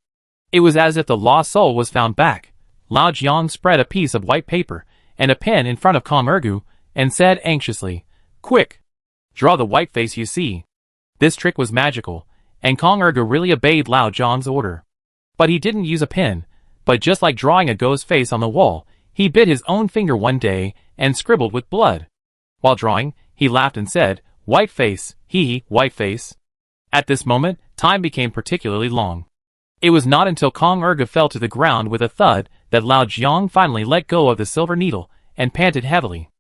It was as if the lost soul was found back. Lao Jiang spread a piece of white paper and a pen in front of Kong Ergu and said anxiously, "Quick! Draw the white face you see." This trick was magical, and Kong Ergu really obeyed Lao Jiang's order. But he didn't use a pen, but just like drawing a ghost face on the wall, he bit his own finger one day and scribbled with blood. While drawing, he laughed and said, "White face, white face." At this moment, time became particularly long. It was not until Kong Ergu fell to the ground with a thud that Lao Jiang finally let go of the silver needle and panted heavily.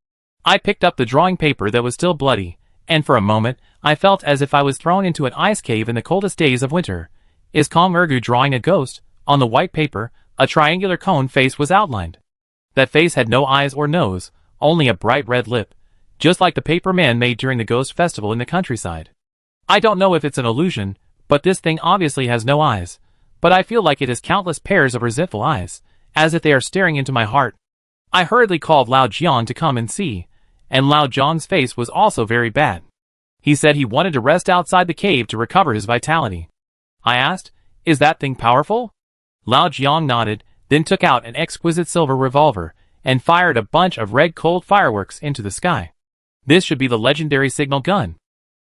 I picked up the drawing paper that was still bloody, and for a moment, I felt as if I was thrown into an ice cave in the coldest days of winter. Is Kong Ergu drawing a ghost? On the white paper, a triangular cone face was outlined. That face had no eyes or nose, only a bright red lip, just like the paper man made during the ghost festival in the countryside. I don't know if it's an illusion, but this thing obviously has no eyes, but I feel like it has countless pairs of resentful eyes, as if they are staring into my heart. I hurriedly called Lao Jiang to come and see, and Lao Jiang's face was also very bad. He said he wanted to rest outside the cave to recover his vitality. I asked, "Is that thing powerful?" Lao Jiang nodded, then took out an exquisite silver revolver, and fired a bunch of red cold fireworks into the sky. This should be the legendary signal gun.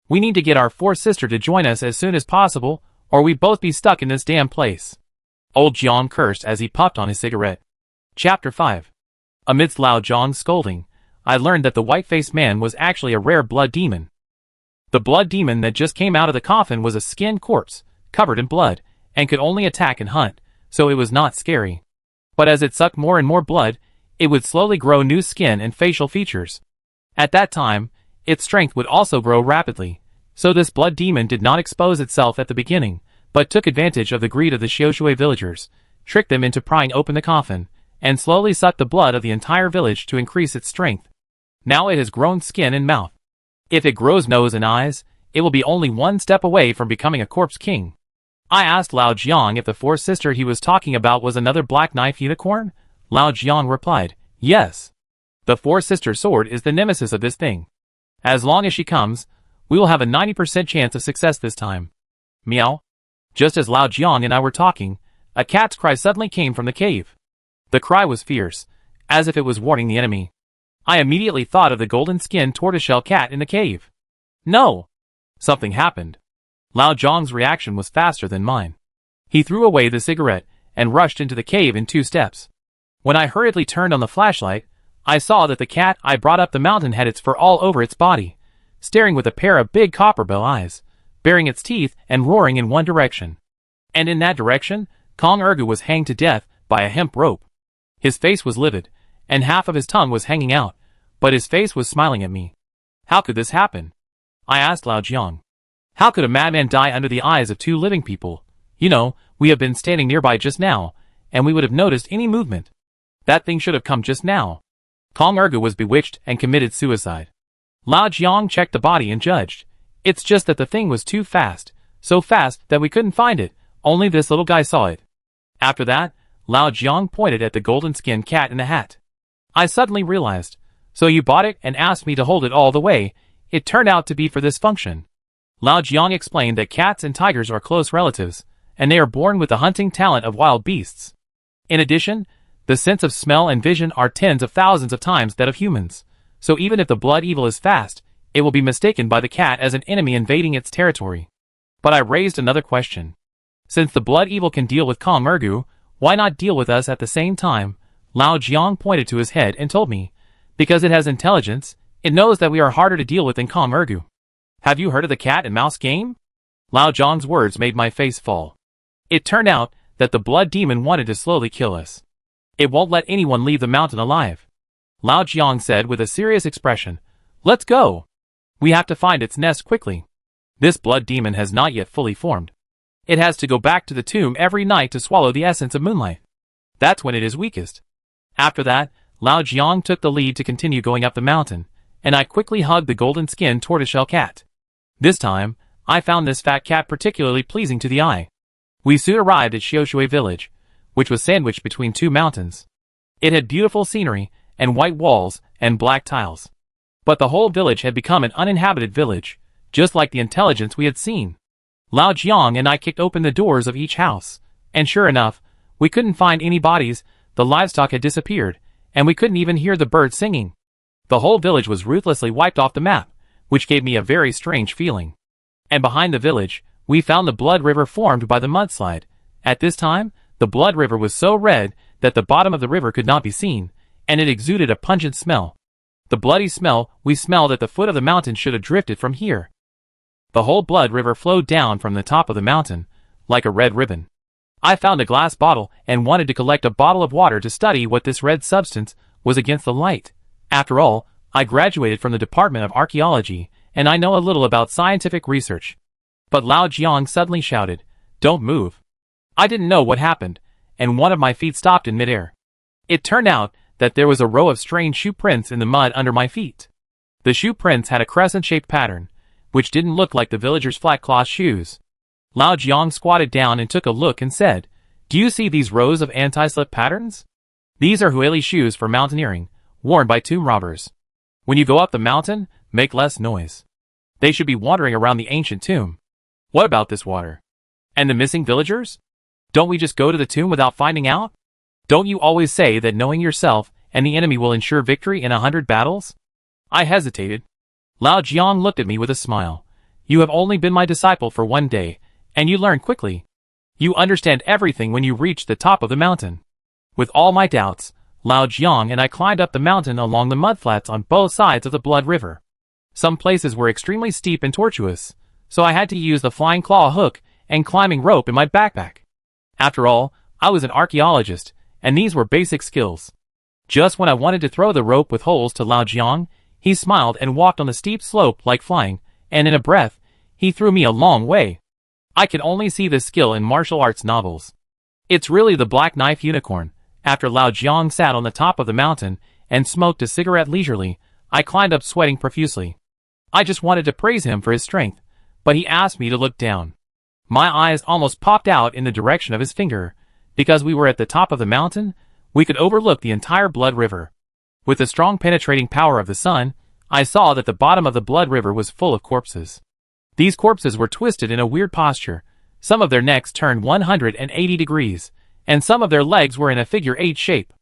We need to get our 4th sister to join us as soon as possible, or we both be stuck in this damn place. Old Jiang cursed as he puffed on his cigarette. Chapter 5. Amidst Lao Jiang's scolding, I learned that the white-faced man was actually a rare blood demon. The blood demon that just came out of the coffin was a skinned corpse, covered in blood, and could only attack and hunt, so it was not scary. But as it sucked more and more blood, it would slowly grow new skin and facial features. At that time, its strength would also grow rapidly, so this blood demon did not expose itself at the beginning, but took advantage of the greed of the Xiushui villagers, tricked them into prying open the coffin, and slowly sucked the blood of the entire village to increase its strength. Now it has grown skin and mouth. If it grows nose and eyes, it will be only one step away from becoming a corpse king. I asked Lao Jiang if the 4th sister he was talking about was another black knife unicorn. Lao Jiang replied, "Yes. The 4th sister sword is the nemesis of this thing. As long as she comes, we will have a 90% chance of success this time." Meow. Just as Lao Jiang and I were talking, a cat's cry suddenly came from the cave. The cry was fierce, as if it was warning the enemy. I immediately thought of the golden-skinned tortoiseshell cat in the cave. No! Something happened. Lao Jiang's reaction was faster than mine. He threw away the cigarette and rushed into the cave in 2 steps. When I hurriedly turned on the flashlight, I saw that the cat I brought up the mountain had its fur all over its body, staring with a pair of big copperbell eyes, baring its teeth and roaring in one direction. And in that direction, Kong Ergu was hanged to death by a hemp rope. His face was livid, and half of his tongue was hanging out, but his face was smiling at me. How could this happen? I asked Lao Jiang. How could a madman die under the eyes of two living people? You know, we have been standing nearby just now, and we would have noticed any movement. That thing should have come just now. Kong Ergu was bewitched and committed suicide. Lao Jiang checked the body and judged. It's just that the thing was too fast, so fast that we couldn't find it, only this little guy saw it. After that, Lao Jiang pointed at the golden-skinned cat in the hat. I suddenly realized, so you bought it and asked me to hold it all the way. It turned out to be for this function. Lao Jiang explained that cats and tigers are close relatives, and they are born with the hunting talent of wild beasts. In addition, the sense of smell and vision are tens of thousands of times that of humans, so even if the blood evil is fast, it will be mistaken by the cat as an enemy invading its territory. But I raised another question. Since the blood evil can deal with Kong Ergu, why not deal with us at the same time? Lao Jiang pointed to his head and told me, because it has intelligence, it knows that we are harder to deal with than Kong Ergu. Have you heard of the cat and mouse game? Lao Jiang's words made my face fall. It turned out that the blood demon wanted to slowly kill us. It won't let anyone leave the mountain alive. Lao Jiang said with a serious expression, "Let's go. We have to find its nest quickly. This blood demon has not yet fully formed. It has to go back to the tomb every night to swallow the essence of moonlight. That's when it is weakest." After that, Lao Jiang took the lead to continue going up the mountain, and I quickly hugged the golden-skinned tortoiseshell cat. This time, I found this fat cat particularly pleasing to the eye. We soon arrived at Xiaoshui village, which was sandwiched between two mountains. It had beautiful scenery, and white walls, and black tiles. But the whole village had become an uninhabited village, just like the intelligence we had seen. Lao Jiang and I kicked open the doors of each house, and sure enough, we couldn't find any bodies, the livestock had disappeared, and we couldn't even hear the birds singing. The whole village was ruthlessly wiped off the map, which gave me a very strange feeling. And behind the village, we found the blood river formed by the mudslide. At this time, the blood river was so red that the bottom of the river could not be seen, and it exuded a pungent smell. The bloody smell we smelled at the foot of the mountain should have drifted from here. The whole blood river flowed down from the top of the mountain, like a red ribbon. I found a glass bottle and wanted to collect a bottle of water to study what this red substance was against the light. After all, I graduated from the Department of Archaeology, and I know a little about scientific research. But Lao Jiang suddenly shouted, "Don't move." I didn't know what happened, and one of my feet stopped in midair. It turned out that there was a row of strange shoe prints in the mud under my feet. The shoe prints had a crescent-shaped pattern, which didn't look like the villagers' flat cloth shoes. Lao Jiang squatted down and took a look and said, "Do you see these rows of anti-slip patterns? These are Huili shoes for mountaineering, worn by tomb robbers. When you go up the mountain, make less noise. They should be wandering around the ancient tomb." What about this water? And the missing villagers? Don't we just go to the tomb without finding out? Don't you always say that knowing yourself and the enemy will ensure victory in 100 battles? I hesitated. Lao Jiang looked at me with a smile. "You have only been my disciple for 1 day, and you learn quickly. You understand everything when you reach the top of the mountain." With all my doubts, Lao Jiang and I climbed up the mountain along the mudflats on both sides of the blood river. Some places were extremely steep and tortuous, so I had to use the flying claw hook and climbing rope in my backpack. After all, I was an archaeologist, and these were basic skills. Just when I wanted to throw the rope with holes to Lao Jiang, he smiled and walked on the steep slope like flying, and in a breath, he threw me a long way. I can only see this skill in martial arts novels. It's really the black knife unicorn. After Lao Jiang sat on the top of the mountain and smoked a cigarette leisurely, I climbed up sweating profusely. I just wanted to praise him for his strength, but he asked me to look down. My eyes almost popped out in the direction of his finger. Because we were at the top of the mountain, we could overlook the entire blood river. With the strong penetrating power of the sun, I saw that the bottom of the blood river was full of corpses. These corpses were twisted in a weird posture. Some of their necks turned 180 degrees, and some of their legs were in a figure 8 shape.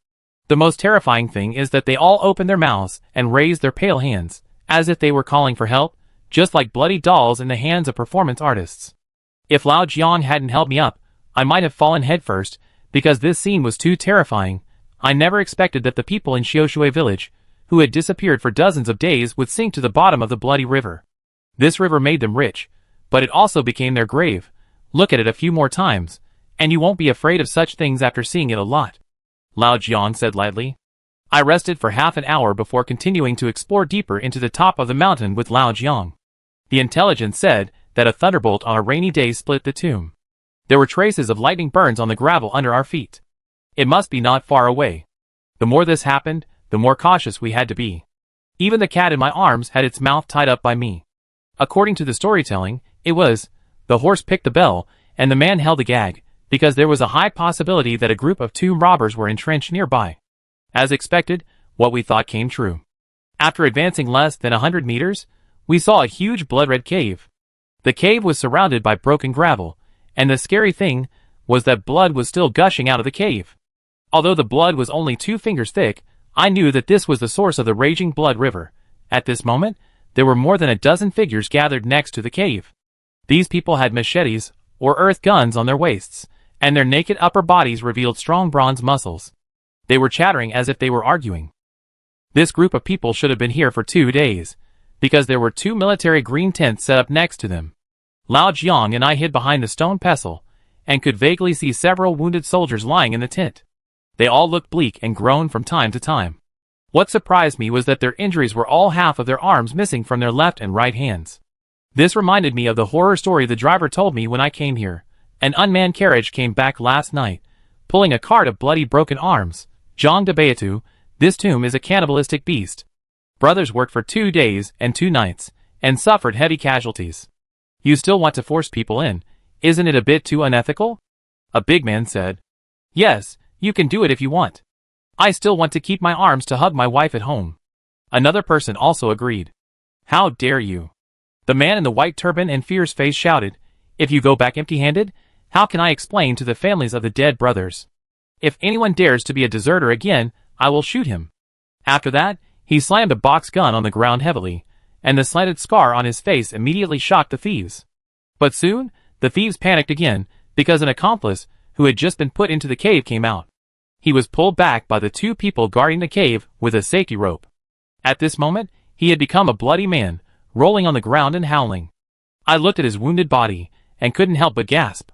The most terrifying thing is that they all opened their mouths and raised their pale hands, as if they were calling for help, just like bloody dolls in the hands of performance artists. If Lao Jiang hadn't held me up, I might have fallen headfirst, because this scene was too terrifying. I never expected that the people in Xiaoshui village, who had disappeared for dozens of days, would sink to the bottom of the bloody river. This river made them rich, but it also became their grave. Look at it a few more times, and you won't be afraid of such things after seeing it a lot," Lao Jiang said lightly. I rested for half an hour before continuing to explore deeper into the top of the mountain with Lao Jiang. The intelligence said that a thunderbolt on a rainy day split the tomb. There were traces of lightning burns on the gravel under our feet. It must be not far away. The more this happened, the more cautious we had to be. Even the cat in my arms had its mouth tied up by me. According to the storytelling, it was, the horse picked the bell, and the man held the gag, because there was a high possibility that a group of tomb robbers were entrenched nearby. As expected, what we thought came true. After advancing less than 100 meters, we saw a huge blood-red cave. The cave was surrounded by broken gravel, and the scary thing was that blood was still gushing out of the cave. Although the blood was only 2 fingers thick, I knew that this was the source of the raging blood river. At this moment, there were more than a dozen figures gathered next to the cave. These people had machetes, or earth guns on their waists, and their naked upper bodies revealed strong bronze muscles. They were chattering as if they were arguing. This group of people should have been here for 2 days, because there were 2 military green tents set up next to them. Lao Jiang and I hid behind the stone pestle, and could vaguely see several wounded soldiers lying in the tent. They all looked bleak and groaned from time to time. What surprised me was that their injuries were all half of their arms missing from their left and right hands. This reminded me of the horror story the driver told me when I came here. An unmanned carriage came back last night, pulling a cart of bloody broken arms. Zhang de Beatu, this tomb is a cannibalistic beast. Brothers worked for 2 days and 2 nights, and suffered heavy casualties. You still want to force people in, isn't it a bit too unethical? A big man said. Yes, you can do it if you want. I still want to keep my arms to hug my wife at home. Another person also agreed. How dare you? The man in the white turban and fierce face shouted, if you go back empty-handed, how can I explain to the families of the dead brothers? If anyone dares to be a deserter again, I will shoot him. After that, he slammed a box gun on the ground heavily, and the slanted scar on his face immediately shocked the thieves. But soon, the thieves panicked again, because an accomplice, who had just been put into the cave, came out. He was pulled back by the 2 people guarding the cave with a safety rope. At this moment, he had become a bloody man, rolling on the ground and howling. I looked at his wounded body, and couldn't help but gasp.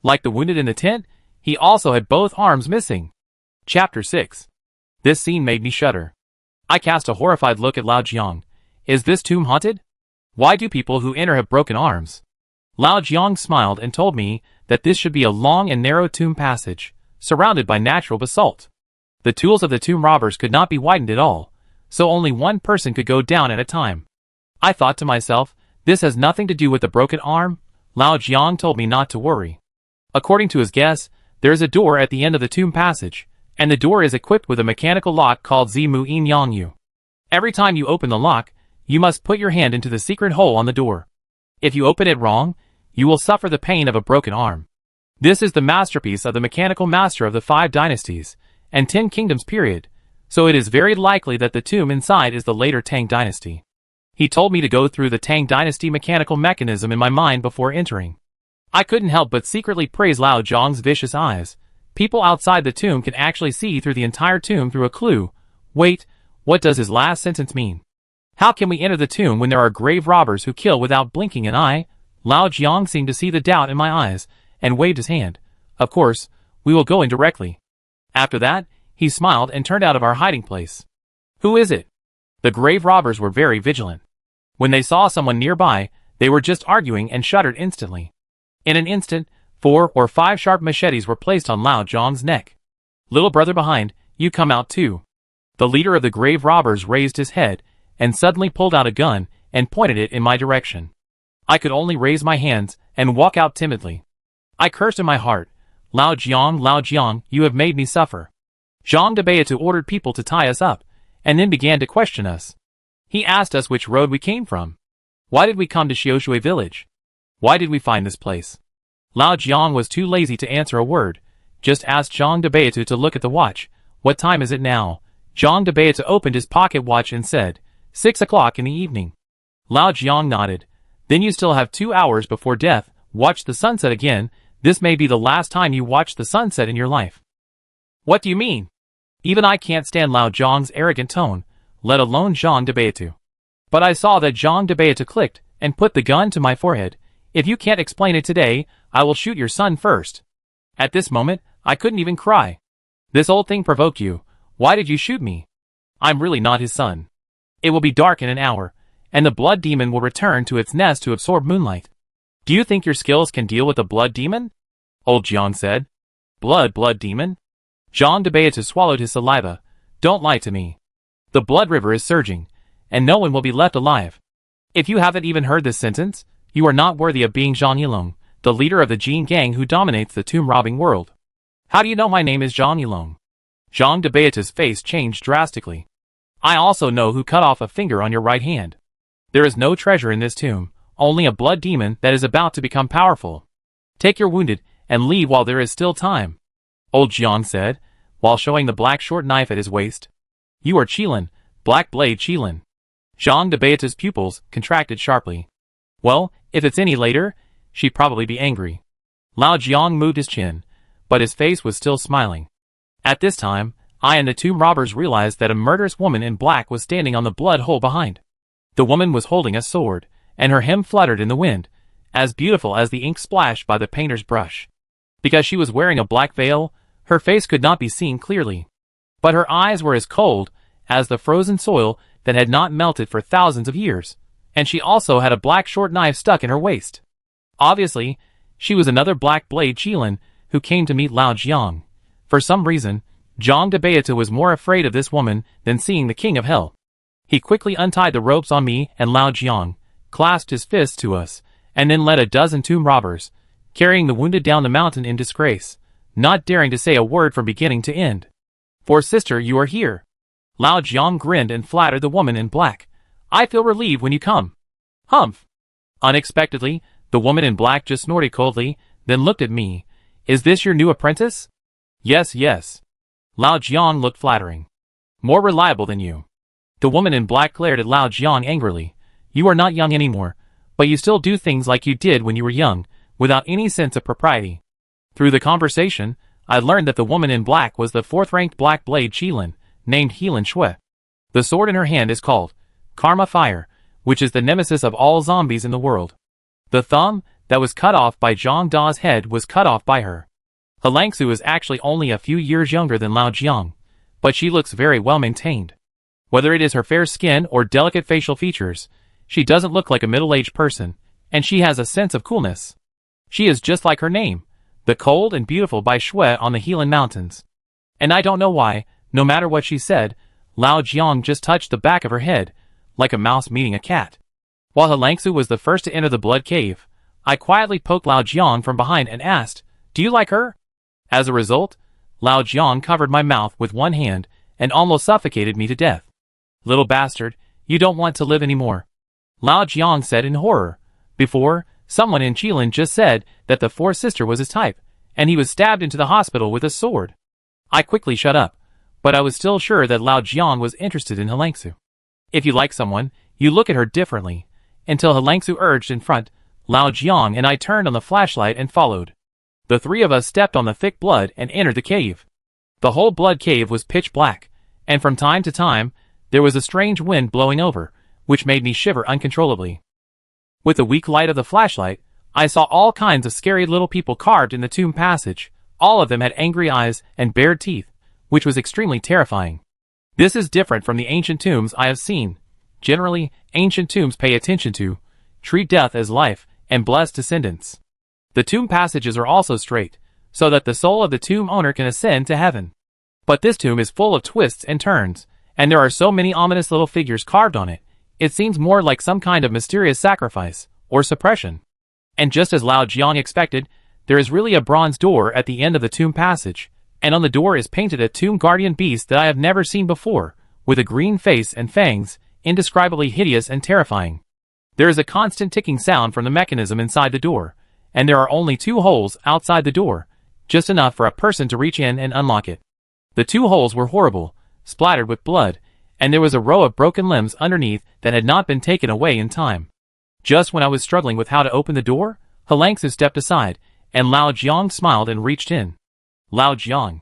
Like the wounded in the tent, he also had both arms missing. Chapter 6. This scene made me shudder. I cast a horrified look at Lao Jiang. Is this tomb haunted? Why do people who enter have broken arms? Lao Jiang smiled and told me that this should be a long and narrow tomb passage, surrounded by natural basalt. The tools of the tomb robbers could not be widened at all, so only one person could go down at a time. I thought to myself, this has nothing to do with the broken arm. Lao Jiang told me not to worry. According to his guess, there is a door at the end of the tomb passage, and the door is equipped with a mechanical lock called Zimu Yin Yang Yu. Every time you open the lock, you must put your hand into the secret hole on the door. If you open it wrong, you will suffer the pain of a broken arm. This is the masterpiece of the mechanical master of the 5 dynasties and 10 kingdoms period, so it is very likely that the tomb inside is the later Tang dynasty. He told me to go through the Tang dynasty mechanical mechanism in my mind before entering. I couldn't help but secretly praise Lao Jiang's vicious eyes. People outside the tomb can actually see through the entire tomb through a clue. Wait, what does his last sentence mean? How can we enter the tomb when there are grave robbers who kill without blinking an eye? Lao Jiang seemed to see the doubt in my eyes, and waved his hand. Of course, we will go in directly. After that, he smiled and turned out of our hiding place. Who is it? The grave robbers were very vigilant. When they saw someone nearby, they were just arguing and shuddered instantly. In an instant, 4 or 5 sharp machetes were placed on Lao Jiang's neck. Little brother behind, you come out too. The leader of the grave robbers raised his head, and suddenly pulled out a gun, and pointed it in my direction. I could only raise my hands, and walk out timidly. I cursed in my heart, Lao Jiang, you have made me suffer. Zhang de Beatu ordered people to tie us up, and then began to question us. He asked us which road we came from. Why did we come to Xiaoshui village? Why did we find this place? Lao Jiang was too lazy to answer a word, just asked Zhang de Beatu to look at the watch. What time is it now? Zhang de Beatu opened his pocket watch and said, 6 o'clock in the evening. Lao Jiang nodded. Then you still have 2 hours before death. Watch the sunset again. This may be the last time you watch the sunset in your life. What do you mean? Even I can't stand Lao Jiang's arrogant tone, let alone Zhang de Beatu. But I saw that Zhang de Beatu clicked, and put the gun to my forehead. If you can't explain it today, I will shoot your son first. At this moment, I couldn't even cry. This old thing provoked you. Why did you shoot me? I'm really not his son. It will be dark in an hour, and the blood demon will return to its nest to absorb moonlight. Do you think your skills can deal with a blood demon? Old Jiang said. Blood demon? Jean de Beatus swallowed his saliva. Don't lie to me. The blood river is surging, and no one will be left alive. If you haven't even heard this sentence, you are not worthy of being Zhang Yilong, the leader of the Jin gang who dominates the tomb-robbing world. How do you know my name is Zhang Yilong? Jean de Beatus' face changed drastically. I also know who cut off a finger on your right hand. There is no treasure in this tomb, only a blood demon that is about to become powerful. Take your wounded and leave while there is still time. Old Jiang said, while showing the black short knife at his waist. You are Qilin, Black Blade Qilin. Jean de Beatus' pupils contracted sharply. Well, if it's any later, she'd probably be angry. Lao Jiang moved his chin, but his face was still smiling. At this time, I and the tomb robbers realized that a murderous woman in black was standing on the blood hole behind. The woman was holding a sword, and her hem fluttered in the wind, as beautiful as the ink splashed by the painter's brush. Because she was wearing a black veil, her face could not be seen clearly. But her eyes were as cold as the frozen soil that had not melted for thousands of years, and she also had a black short knife stuck in her waist. Obviously, she was another Black Blade Qilin who came to meet Lao Jiang. For some reason, Jean de Beatus was more afraid of this woman than seeing the King of Hell. He quickly untied the ropes on me and Lao Jiang, clasped his fists to us, and then led a dozen tomb robbers, carrying the wounded down the mountain in disgrace, not daring to say a word from beginning to end. For sister, you are here. Lao Jiang grinned and flattered the woman in black. I feel relieved when you come. Humph. Unexpectedly, the woman in black just snorted coldly, then looked at me. Is this your new apprentice? Yes. Lao Jiang looked flattering. More reliable than you. The woman in black glared at Lao Jiang angrily. You are not young anymore, but you still do things like you did when you were young, without any sense of propriety. Through the conversation, I learned that the woman in black was the fourth-ranked Black Blade Qilin, named Helan Shui. The sword in her hand is called Karma Fire, which is the nemesis of all zombies in the world. The thumb that was cut off by Zhang Da's head was cut off by her. Halangsu is actually only a few years younger than Lao Jiang, but she looks very well maintained. Whether it is her fair skin or delicate facial features, she doesn't look like a middle-aged person, and she has a sense of coolness. She is just like her name, the cold and beautiful Bai Shui on the Helan Mountains. And I don't know why, no matter what she said, Lao Jiang just touched the back of her head, like a mouse meeting a cat. While Halangsu was the first to enter the blood cave, I quietly poked Lao Jiang from behind and asked, Do you like her? As a result, Lao Jiang covered my mouth with one hand and almost suffocated me to death. Little bastard, you don't want to live anymore. Lao Jiang said in horror. Before, someone in Qilin just said that the fourth sister was his type, and he was stabbed into the hospital with a sword. I quickly shut up, but I was still sure that Lao Jiang was interested in Halangsu. If you like someone, you look at her differently, until Halangsu urged in front. Lao Jiang and I turned on the flashlight and followed. The three of us stepped on the thick blood and entered the cave. The whole blood cave was pitch black, and from time to time, there was a strange wind blowing over, which made me shiver uncontrollably. With the weak light of the flashlight, I saw all kinds of scary little people carved in the tomb passage. All of them had angry eyes and bared teeth, which was extremely terrifying. This is different from the ancient tombs I have seen. Generally, ancient tombs pay attention to, treat death as life, and bless descendants. The tomb passages are also straight, so that the soul of the tomb owner can ascend to heaven. But this tomb is full of twists and turns, and there are so many ominous little figures carved on it, it seems more like some kind of mysterious sacrifice, or suppression. And just as Lao Jiang expected, there is really a bronze door at the end of the tomb passage, and on the door is painted a tomb guardian beast that I have never seen before, with a green face and fangs, indescribably hideous and terrifying. There is a constant ticking sound from the mechanism inside the door, and there are only 2 holes outside the door, just enough for a person to reach in and unlock it. The 2 holes were horrible, splattered with blood, and there was a row of broken limbs underneath that had not been taken away in time. Just when I was struggling with how to open the door, Halangsu stepped aside, and Lao Jiang smiled and reached in. Lao Jiang,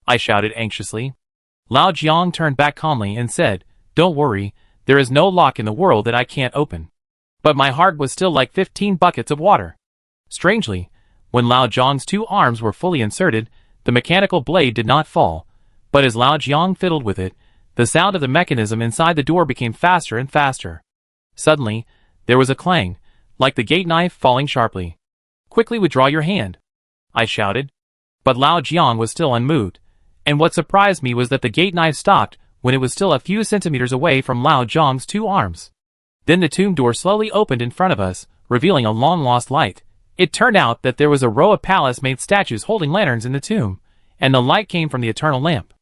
I shouted anxiously. Lao Jiang turned back calmly and said, Don't worry, there is no lock in the world that I can't open. But my heart was still like 15 buckets of water. Strangely, when Lao Jiang's 2 arms were fully inserted, the mechanical blade did not fall, but as Lao Jiang fiddled with it, the sound of the mechanism inside the door became faster and faster. Suddenly, there was a clang, like the gate knife falling sharply. "Quickly withdraw your hand," I shouted. But Lao Jiang was still unmoved, and what surprised me was that the gate knife stopped when it was still a few centimeters away from Lao Jiang's 2 arms. Then the tomb door slowly opened in front of us, revealing a long-lost light. It turned out that there was a row of palace-made statues holding lanterns in the tomb, and the light came from the eternal lamp.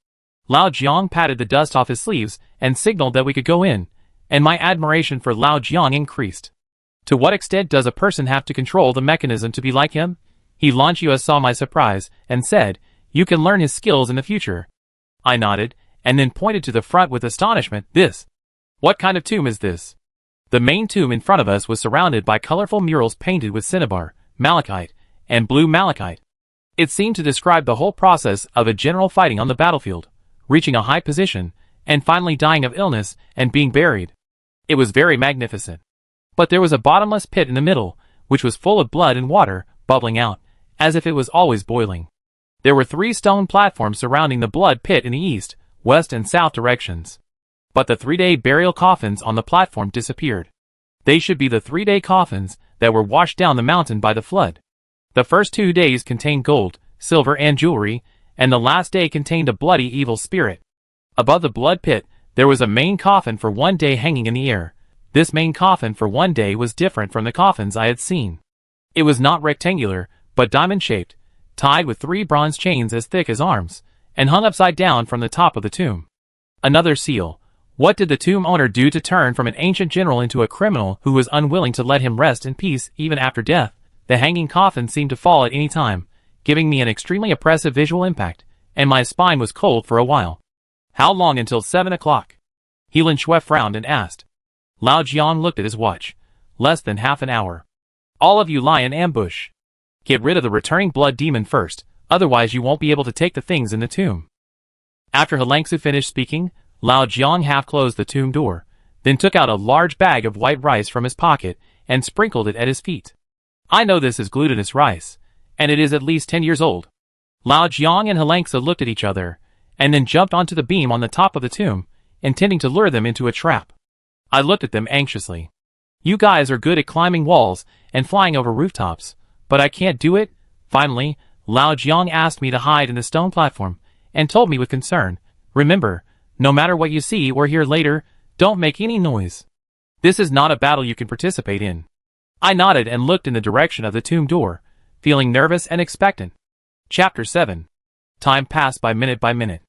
Lao Jiang patted the dust off his sleeves and signaled that we could go in, and my admiration for Lao Jiang increased. To what extent does a person have to control the mechanism to be like him? He Lanchua saw my surprise and said, "You can learn his skills in the future." I nodded, and then pointed to the front with astonishment. "This? What kind of tomb is this?" The main tomb in front of us was surrounded by colorful murals painted with cinnabar, malachite, and blue malachite. It seemed to describe the whole process of a general fighting on the battlefield, reaching a high position, and finally dying of illness and being buried. It was very magnificent. But there was a bottomless pit in the middle, which was full of blood and water, bubbling out, as if it was always boiling. There were 3 stone platforms surrounding the blood pit in the east, west and south directions. But the 3-day burial coffins on the platform disappeared. They should be the 3-day coffins that were washed down the mountain by the flood. The first 2 days contained gold, silver and jewelry, and the last day contained a bloody evil spirit. Above the blood pit, there was a main coffin for 1 day hanging in the air. This main coffin for 1 day was different from the coffins I had seen. It was not rectangular, but diamond-shaped, tied with 3 bronze chains as thick as arms, and hung upside down from the top of the tomb. Another seal. What did the tomb owner do to turn from an ancient general into a criminal who was unwilling to let him rest in peace even after death? The hanging coffin seemed to fall at any time, giving me an extremely oppressive visual impact, and my spine was cold for a while. "How long until 7 o'clock? Helan Shui frowned and asked. Lao Jiang looked at his watch. "Less than half an hour. All of you lie in ambush. Get rid of the returning blood demon first, otherwise you won't be able to take the things in the tomb." After Helangsu finished speaking, Lao Jiang half-closed the tomb door, then took out a large bag of white rice from his pocket and sprinkled it at his feet. "I know this is glutinous rice, and it is at least 10 years old." Lao Jiang and Helangsu looked at each other, and then jumped onto the beam on the top of the tomb, intending to lure them into a trap. I looked at them anxiously. "You guys are good at climbing walls and flying over rooftops, but I can't do it." Finally, Lao Jiang asked me to hide in the stone platform, and told me with concern, "Remember, no matter what you see or hear later, don't make any noise. This is not a battle you can participate in." I nodded and looked in the direction of the tomb door, feeling nervous and expectant. Chapter 7. Time passed by minute.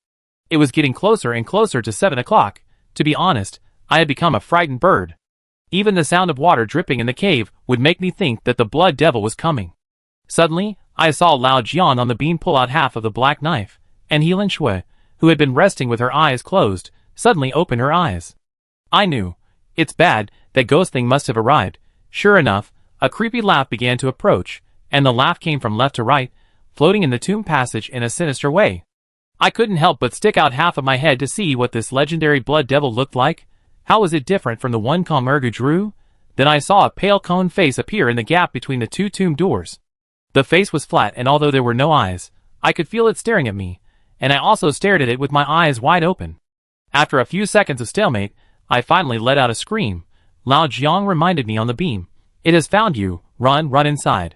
It was getting closer and closer to 7 o'clock. To be honest, I had become a frightened bird. Even the sound of water dripping in the cave would make me think that the blood devil was coming. Suddenly, I saw Lao Jian on the beam pull out half of the black knife, and Helan Shui, who had been resting with her eyes closed, suddenly opened her eyes. I knew. It's bad, that ghost thing must have arrived. Sure enough, a creepy laugh began to approach, and the laugh came from left to right, floating in the tomb passage in a sinister way. I couldn't help but stick out half of my head to see what this legendary blood devil looked like. How was it different from the one Kong Ergu drew? Then I saw a pale cone face appear in the gap between the 2 tomb doors. The face was flat, and although there were no eyes, I could feel it staring at me, and I also stared at it with my eyes wide open. After a few seconds of stalemate, I finally let out a scream. Lao Jiang reminded me on the beam. "It has found you, run inside."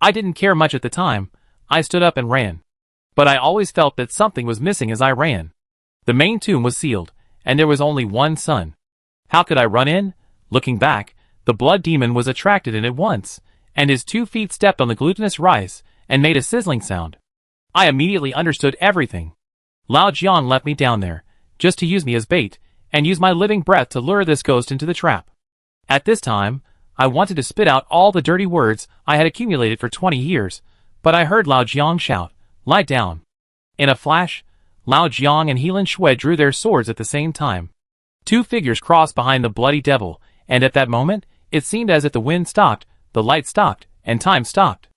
I didn't care much at the time. I stood up and ran. But I always felt that something was missing as I ran. The main tomb was sealed, and there was only one sun. How could I run in? Looking back, the blood demon was attracted in at once, and his 2 feet stepped on the glutinous rice and made a sizzling sound. I immediately understood everything. Lao Jian left me down there, just to use me as bait, and use my living breath to lure this ghost into the trap. At this time, I wanted to spit out all the dirty words I had accumulated for 20 years, but I heard Lao Jiang shout, "Lie down." In a flash, Lao Jiang and Helan Shui drew their swords at the same time. 2 figures crossed behind the bloody devil, and at that moment, it seemed as if the wind stopped, the light stopped, and time stopped.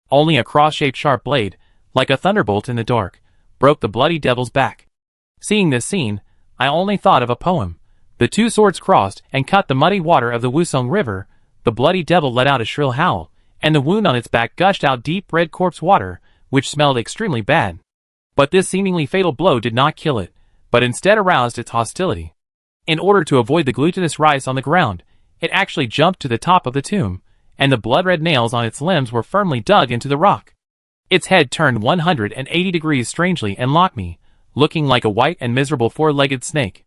Only a cross-shaped sharp blade, like a thunderbolt in the dark, broke the bloody devil's back. Seeing this scene, I only thought of a poem. The 2 swords crossed and cut the muddy water of the Wusong River. The bloody devil let out a shrill howl, and the wound on its back gushed out deep red corpse water, which smelled extremely bad. But this seemingly fatal blow did not kill it, but instead aroused its hostility. In order to avoid the glutinous rice on the ground, it actually jumped to the top of the tomb, and the blood-red nails on its limbs were firmly dug into the rock. Its head turned 180 degrees strangely and locked me, looking like a white and miserable four-legged snake.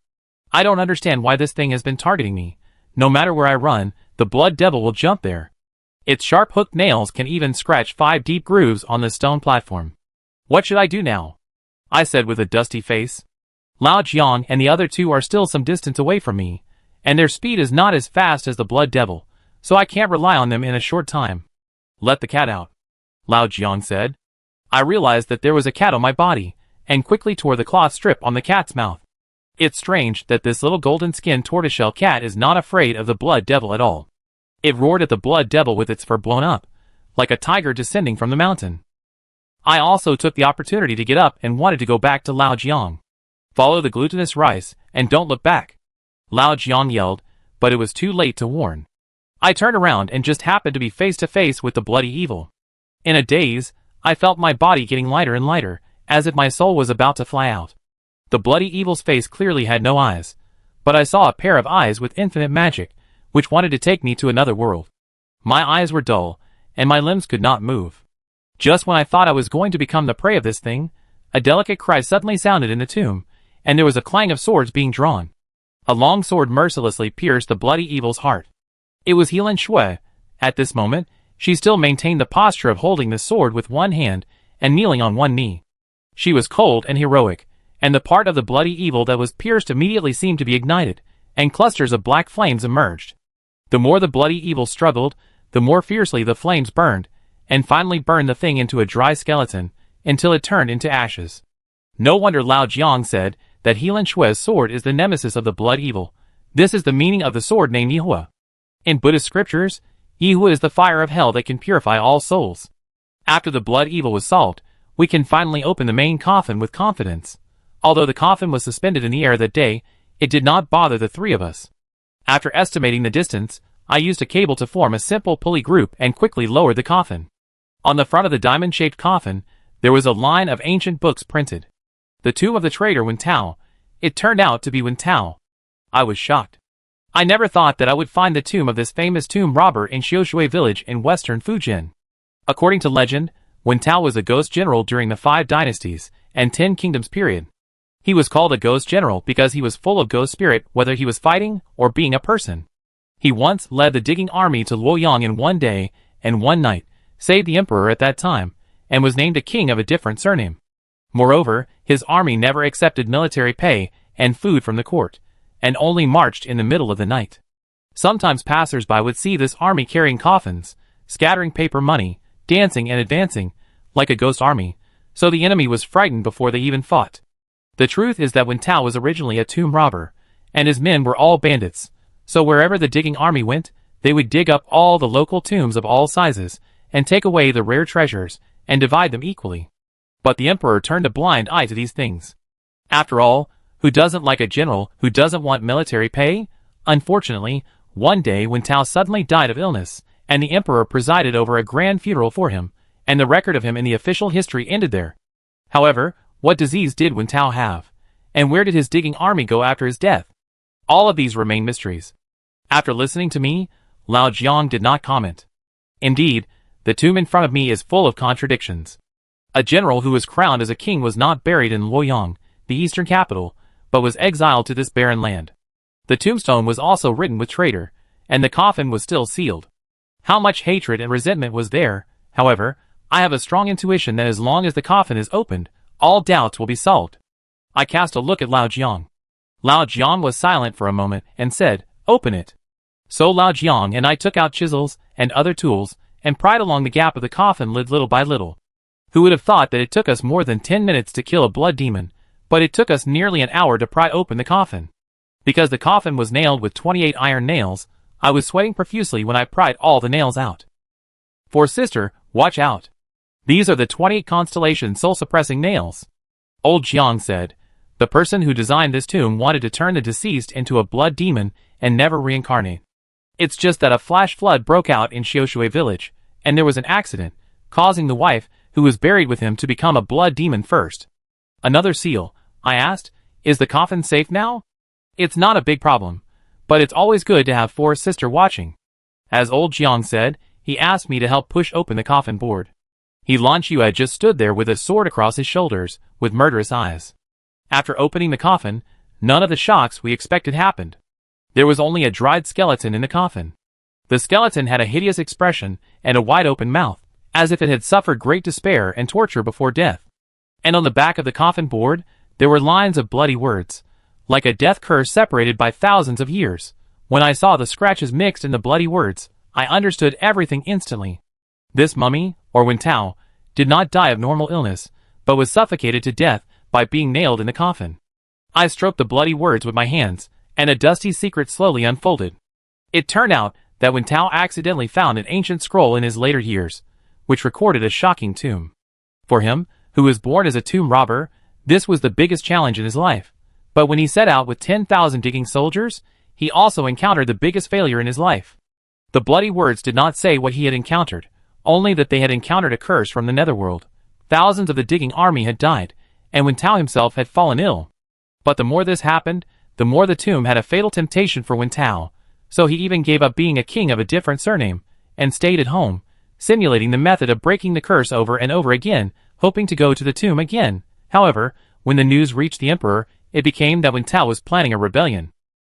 I don't understand why this thing has been targeting me. No matter where I run, the blood devil will jump there. Its sharp hooked nails can even scratch 5 deep grooves on the stone platform. What should I do now? I said with a dusty face. Lao Jiang and the other two are still some distance away from me, and their speed is not as fast as the blood devil, so I can't rely on them in a short time. Let the cat out, Lao Jiang said. I realized that there was a cat on my body, and quickly tore the cloth strip on the cat's mouth. It's strange that this little golden-skinned tortoiseshell cat is not afraid of the blood devil at all. It roared at the blood devil with its fur blown up, like a tiger descending from the mountain. I also took the opportunity to get up and wanted to go back to Lao Jiang. Follow the glutinous rice, and don't look back, Lao Jiang yelled, but it was too late to warn. I turned around and just happened to be face to face with the bloody evil. In a daze, I felt my body getting lighter and lighter, as if my soul was about to fly out. The bloody evil's face clearly had no eyes, but I saw a pair of eyes with infinite magic, which wanted to take me to another world. My eyes were dull, and my limbs could not move. Just when I thought I was going to become the prey of this thing, a delicate cry suddenly sounded in the tomb, and there was a clang of swords being drawn. A long sword mercilessly pierced the bloody evil's heart. It was Helan Shui. At this moment, she still maintained the posture of holding the sword with one hand and kneeling on one knee. She was cold and heroic, and the part of the bloody evil that was pierced immediately seemed to be ignited, and clusters of black flames emerged. The more the bloody evil struggled, the more fiercely the flames burned, and finally burned the thing into a dry skeleton, until it turned into ashes. No wonder Lao Jiang said that Helan Shui's sword is the nemesis of the blood evil. This is the meaning of the sword named Yihua. In Buddhist scriptures, Yihua is the fire of hell that can purify all souls. After the blood evil was solved, we can finally open the main coffin with confidence. Although the coffin was suspended in the air that day, it did not bother the three of us. After estimating the distance, I used a cable to form a simple pulley group and quickly lowered the coffin. On the front of the diamond-shaped coffin, there was a line of ancient books printed. The Tomb of the Traitor Wen Tao. It turned out to be Wen Tao. I was shocked. I never thought that I would find the tomb of this famous tomb robber in Xiushui village in western Fujian. According to legend, Wen Tao was a ghost general during the 5 dynasties and 10 kingdoms period. He was called a ghost general because he was full of ghost spirit whether he was fighting or being a person. He once led the digging army to Luoyang in one day and one night, saved the emperor at that time, and was named a king of a different surname. Moreover, his army never accepted military pay and food from the court, and only marched in the middle of the night. Sometimes passers-by would see this army carrying coffins, scattering paper money, dancing and advancing, like a ghost army, so the enemy was frightened before they even fought. The truth is that Wen Tao was originally a tomb robber, and his men were all bandits, so wherever the digging army went, they would dig up all the local tombs of all sizes, and take away the rare treasures, and divide them equally. But the emperor turned a blind eye to these things. After all, who doesn't like a general who doesn't want military pay? Unfortunately, one day Wen Tao suddenly died of illness, and the emperor presided over a grand funeral for him, and the record of him in the official history ended there. However, what disease did Wen Tao have? And where did his digging army go after his death? All of these remain mysteries. After listening to me, Lao Jiang did not comment. Indeed, the tomb in front of me is full of contradictions. A general who was crowned as a king was not buried in Luoyang, the eastern capital, but was exiled to this barren land. The tombstone was also written with traitor, and the coffin was still sealed. How much hatred and resentment was there? However, I have a strong intuition that as long as the coffin is opened, all doubts will be solved. I cast a look at Lao Jiang. Lao Jiang was silent for a moment and said, "Open it." So Lao Jiang and I took out chisels and other tools and pried along the gap of the coffin lid little by little. Who would have thought that it took us more than 10 minutes to kill a blood demon, but it took us nearly an hour to pry open the coffin. Because the coffin was nailed with 28 iron nails, I was sweating profusely when I pried all the nails out. For sister, watch out. These are the 28 constellation soul-suppressing nails. Old Jiang said, the person who designed this tomb wanted to turn the deceased into a blood demon and never reincarnate. It's just that a flash flood broke out in Xiushui village, and there was an accident, causing the wife, who was buried with him, to become a blood demon first. Another seal, I asked, is the coffin safe now? It's not a big problem, but it's always good to have Forest Sister watching. As old Jiang said, he asked me to help push open the coffin board. Lan Qiu had just stood there with a sword across his shoulders, with murderous eyes. After opening the coffin, none of the shocks we expected happened. There was only a dried skeleton in the coffin. The skeleton had a hideous expression and a wide-open mouth, as if it had suffered great despair and torture before death. And on the back of the coffin board, there were lines of bloody words, like a death curse separated by thousands of years. When I saw the scratches mixed in the bloody words, I understood everything instantly. This mummy, or Wen Tao, did not die of normal illness, but was suffocated to death by being nailed in the coffin. I stroked the bloody words with my hands, and a dusty secret slowly unfolded. It turned out that Wen Tao accidentally found an ancient scroll in his later years, which recorded a shocking tomb. For him, who was born as a tomb robber, this was the biggest challenge in his life. But when he set out with 10,000 digging soldiers, he also encountered the biggest failure in his life. The bloody words did not say what he had encountered, only that they had encountered a curse from the netherworld. Thousands of the digging army had died, and Wen Tao himself had fallen ill. But the more this happened, the more the tomb had a fatal temptation for Wen Tao, so he even gave up being a king of a different surname, and stayed at home, simulating the method of breaking the curse over and over again, hoping to go to the tomb again. However, when the news reached the emperor, it became that Wen Tao was planning a rebellion.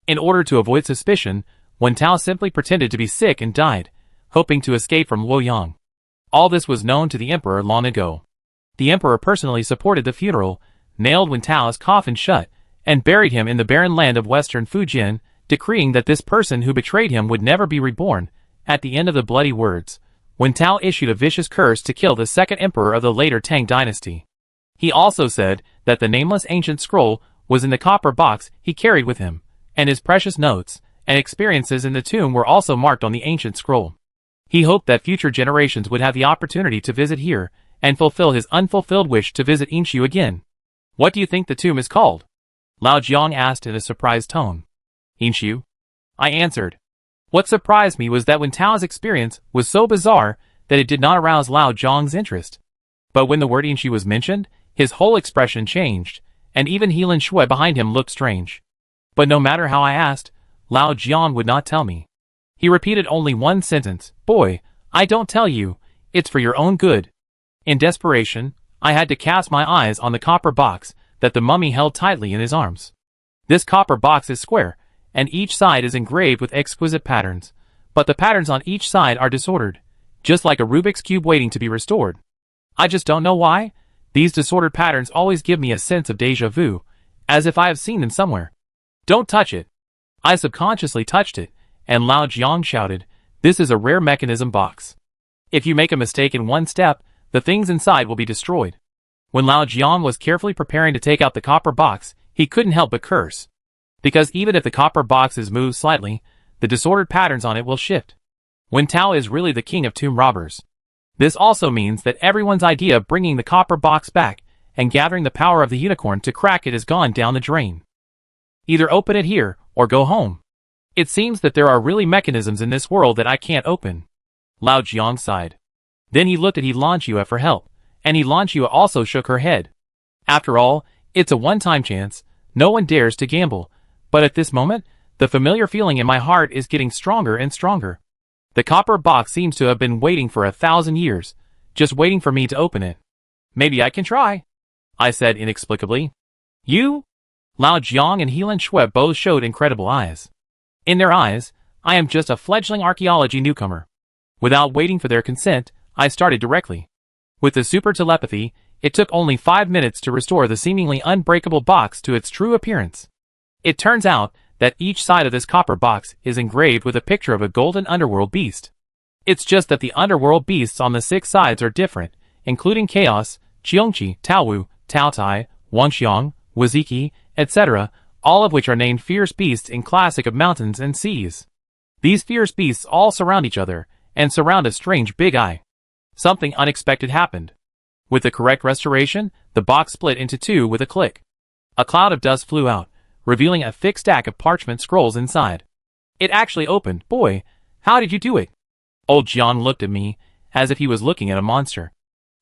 In order to avoid suspicion, Wen Tao simply pretended to be sick and died, hoping to escape from Luoyang. All this was known to the emperor long ago. The emperor personally supported the funeral, nailed Wen Tao's coffin shut, and buried him in the barren land of western Fujian, decreeing that this person who betrayed him would never be reborn. At the end of the bloody words, Wen Tao issued a vicious curse to kill the second emperor of the later Tang dynasty. He also said that the nameless ancient scroll was in the copper box he carried with him, and his precious notes and experiences in the tomb were also marked on the ancient scroll. He hoped that future generations would have the opportunity to visit here and fulfill his unfulfilled wish to visit Inshu again. What do you think the tomb is called? Lao Jiang asked in a surprised tone. Inshu? I answered. What surprised me was that Wen Tao's experience was so bizarre that it did not arouse Lao Jiang's interest. But when the word Inshu was mentioned, his whole expression changed, and even Lan Shui behind him looked strange. But no matter how I asked, Lao Jiang would not tell me. He repeated only one sentence, "Boy, I don't tell you, it's for your own good." In desperation, I had to cast my eyes on the copper box that the mummy held tightly in his arms. This copper box is square, and each side is engraved with exquisite patterns, but the patterns on each side are disordered, just like a Rubik's Cube waiting to be restored. I just don't know why. These disordered patterns always give me a sense of déjà vu, as if I have seen them somewhere. Don't touch it. I subconsciously touched it, and Lao Jiang shouted, "This is a rare mechanism box. If you make a mistake in one step, the things inside will be destroyed." When Lao Jiang was carefully preparing to take out the copper box, he couldn't help but curse. Because even if the copper box is moved slightly, the disordered patterns on it will shift. Wen Tao is really the king of tomb robbers. This also means that everyone's idea of bringing the copper box back and gathering the power of the unicorn to crack it has gone down the drain. Either open it here, or go home. It seems that there are really mechanisms in this world that I can't open. Lao Jiang sighed. Then he looked at Lan Qiu for help, and Lan Qiu also shook her head. After all, it's a one-time chance, no one dares to gamble, but at this moment, the familiar feeling in my heart is getting stronger and stronger. The copper box seems to have been waiting for 1,000 years, just waiting for me to open it. Maybe I can try, I said inexplicably. You? Lao Jiang and Lan Shui both showed incredible eyes. In their eyes, I am just a fledgling archaeology newcomer. Without waiting for their consent, I started directly. With the super telepathy, it took only 5 minutes to restore the seemingly unbreakable box to its true appearance. It turns out that each side of this copper box is engraved with a picture of a golden underworld beast. It's just that the underworld beasts on the 6 sides are different, including Chaos, Qiongqi, Taowu, Taotai, Wangxiang, Waziki, etc., all of which are named fierce beasts in classic of mountains and seas. These fierce beasts all surround each other, and surround a strange big eye. Something unexpected happened. With the correct restoration, the box split into 2 with a click. A cloud of dust flew out, revealing a thick stack of parchment scrolls inside. It actually opened. Boy, how did you do it? Old Jiang looked at me, as if he was looking at a monster.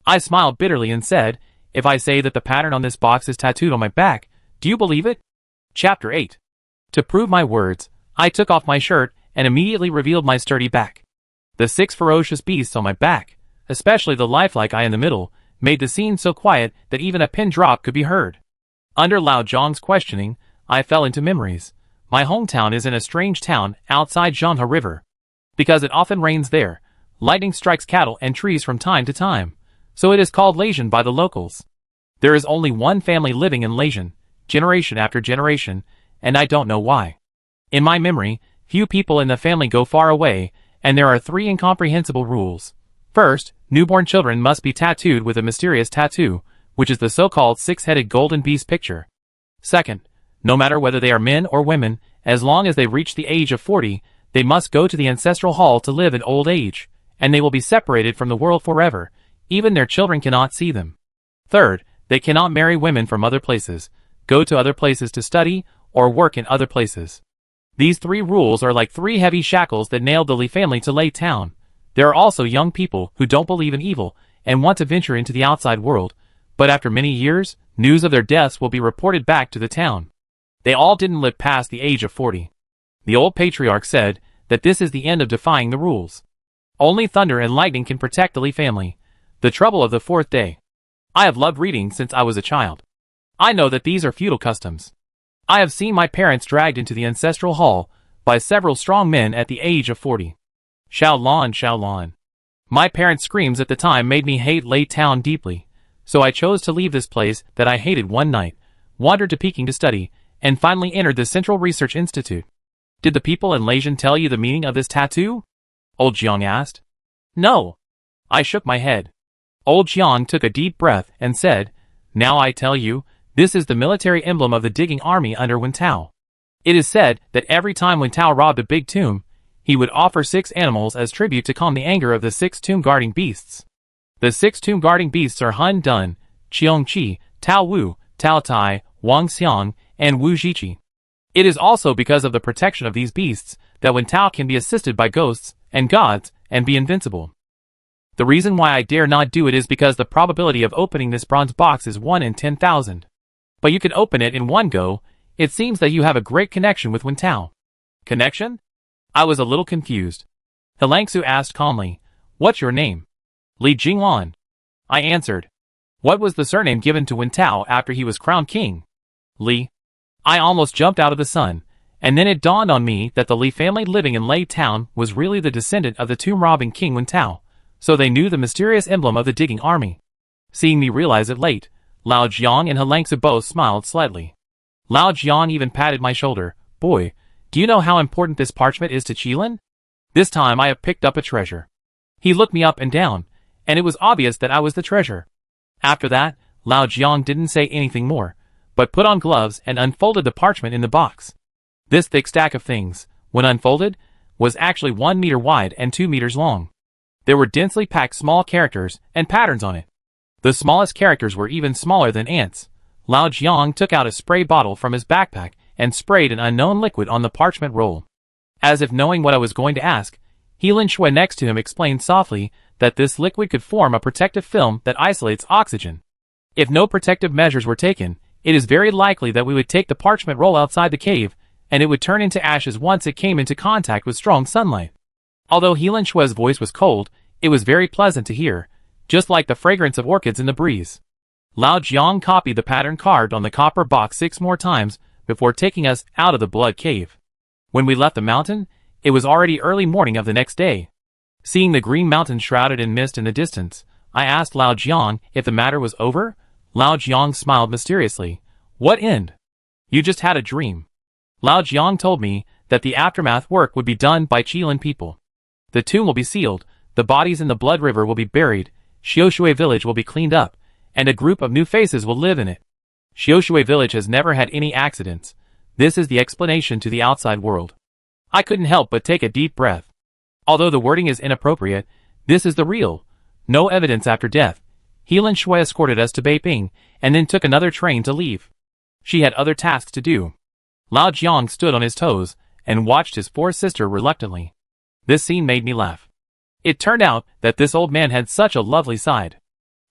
I smiled bitterly and said, if I say that the pattern on this box is tattooed on my back, do you believe it? Chapter 8. To prove my words, I took off my shirt and immediately revealed my sturdy back. The 6 ferocious beasts on my back, especially the lifelike eye in the middle, made the scene so quiet that even a pin drop could be heard. Under Lao Zhang's questioning, I fell into memories. My hometown is in a strange town outside Zhanghe River. Because it often rains there, lightning strikes cattle and trees from time to time, so it is called Lasian by the locals. There is only one family living in Lasian, generation after generation, and I don't know why. In my memory, few people in the family go far away, and there are 3 incomprehensible rules. First, newborn children must be tattooed with a mysterious tattoo, which is the so-called 6-headed golden beast picture. Second, no matter whether they are men or women, as long as they reach the age of 40, they must go to the ancestral hall to live in old age, and they will be separated from the world forever. Even their children cannot see them. Third, they cannot marry women from other places, go to other places to study, or work in other places. These 3 rules are like 3 heavy shackles that nailed the Li family to Lei Town. There are also young people who don't believe in evil and want to venture into the outside world, but after many years, news of their deaths will be reported back to the town. They all didn't live past the age of 40. The old patriarch said that this is the end of defying the rules. Only thunder and lightning can protect the Li family. The trouble of the 4th day. I have loved reading since I was a child. I know that these are feudal customs. I have seen my parents dragged into the ancestral hall by several strong men at the age of 40. Xiaolan, Xiaolan. My parents' screams at the time made me hate Lei Town deeply, so I chose to leave this place that I hated one night, wandered to Peking to study, and finally entered the Central Research Institute. Did the people in Lasian tell you the meaning of this tattoo? Old Jiang asked. No. I shook my head. Old Jiang took a deep breath and said, Now I tell you, this is the military emblem of the digging army under Wen Tao. It is said that every time Wen Tao robbed a big tomb, he would offer 6 animals as tribute to calm the anger of the 6 tomb-guarding beasts. The 6 tomb-guarding beasts are Hun Dun, Qiong Qi, Tao Wu, Tao Tai, Wang Xiang, and Wu Zhiqi. It is also because of the protection of these beasts that Wen Tao can be assisted by ghosts and gods and be invincible. The reason why I dare not do it is because the probability of opening this bronze box is 1 in 10,000. But you can open it in one go. It seems that you have a great connection with Wen Tao. Connection? I was a little confused. Helangsu asked calmly, What's your name? Li Jinglan. I answered. What was the surname given to Wen Tao after he was crowned king? Li. I almost jumped out of the sun, and then it dawned on me that the Li family living in Lei Town was really the descendant of the tomb-robbing king Wen Tao, so they knew the mysterious emblem of the digging army. Seeing me realize it late, Lao Jiang and Helangsu both smiled slightly. Lao Jiang even patted my shoulder. Boy, do you know how important this parchment is to Qilin? This time I have picked up a treasure. He looked me up and down, and it was obvious that I was the treasure. After that, Lao Jiang didn't say anything more, but put on gloves and unfolded the parchment in the box. This thick stack of things, when unfolded, was actually 1 meter wide and 2 meters long. There were densely packed small characters and patterns on it. The smallest characters were even smaller than ants. Lao Jiang took out a spray bottle from his backpack and sprayed an unknown liquid on the parchment roll. As if knowing what I was going to ask, Helan Shui next to him explained softly that this liquid could form a protective film that isolates oxygen. If no protective measures were taken, it is very likely that we would take the parchment roll outside the cave, and it would turn into ashes once it came into contact with strong sunlight. Although Helan Shui's voice was cold, it was very pleasant to hear, just like the fragrance of orchids in the breeze. Lao Jiang copied the pattern carved on the copper box 6 more times before taking us out of the blood cave. When we left the mountain, it was already early morning of the next day. Seeing the green mountain shrouded in mist in the distance, I asked Lao Jiang if the matter was over. Lao Jiang smiled mysteriously. What end? You just had a dream. Lao Jiang told me that the aftermath work would be done by Qilin people. The tomb will be sealed, the bodies in the blood river will be buried, Xiaoshui village will be cleaned up, and a group of new faces will live in it. Xiaoshui village has never had any accidents. This is the explanation to the outside world. I couldn't help but take a deep breath. Although the wording is inappropriate, this is the real. No evidence after death. Helan Shui escorted us to Beiping, and then took another train to leave. She had other tasks to do. Lao Jiang stood on his toes, and watched his 4th sister reluctantly. This scene made me laugh. It turned out that this old man had such a lovely side.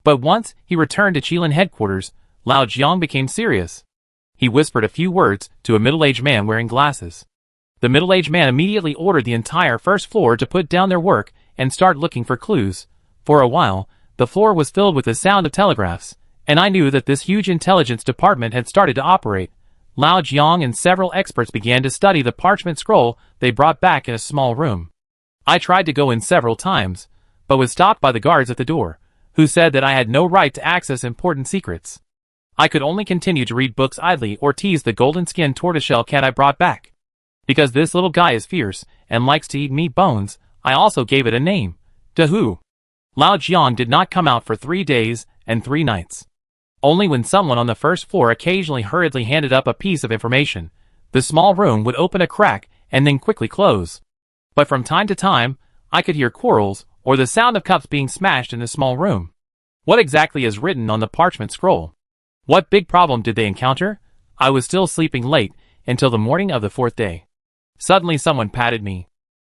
But once he returned to Qilin headquarters, Lao Jiang became serious. He whispered a few words to a middle-aged man wearing glasses. The middle-aged man immediately ordered the entire first floor to put down their work and start looking for clues. For a while, the floor was filled with the sound of telegraphs, and I knew that this huge intelligence department had started to operate. Lao Jiang and several experts began to study the parchment scroll they brought back in a small room. I tried to go in several times, but was stopped by the guards at the door, who said that I had no right to access important secrets. I could only continue to read books idly or tease the golden-skinned tortoiseshell cat I brought back. Because this little guy is fierce and likes to eat meat bones, I also gave it a name, Dahu. Lao Jiang did not come out for 3 days and 3 nights. Only when someone on the first floor occasionally hurriedly handed up a piece of information, the small room would open a crack and then quickly close. But from time to time, I could hear quarrels or the sound of cups being smashed in the small room. What exactly is written on the parchment scroll? What big problem did they encounter? I was still sleeping late until the morning of the 4th day. Suddenly someone patted me.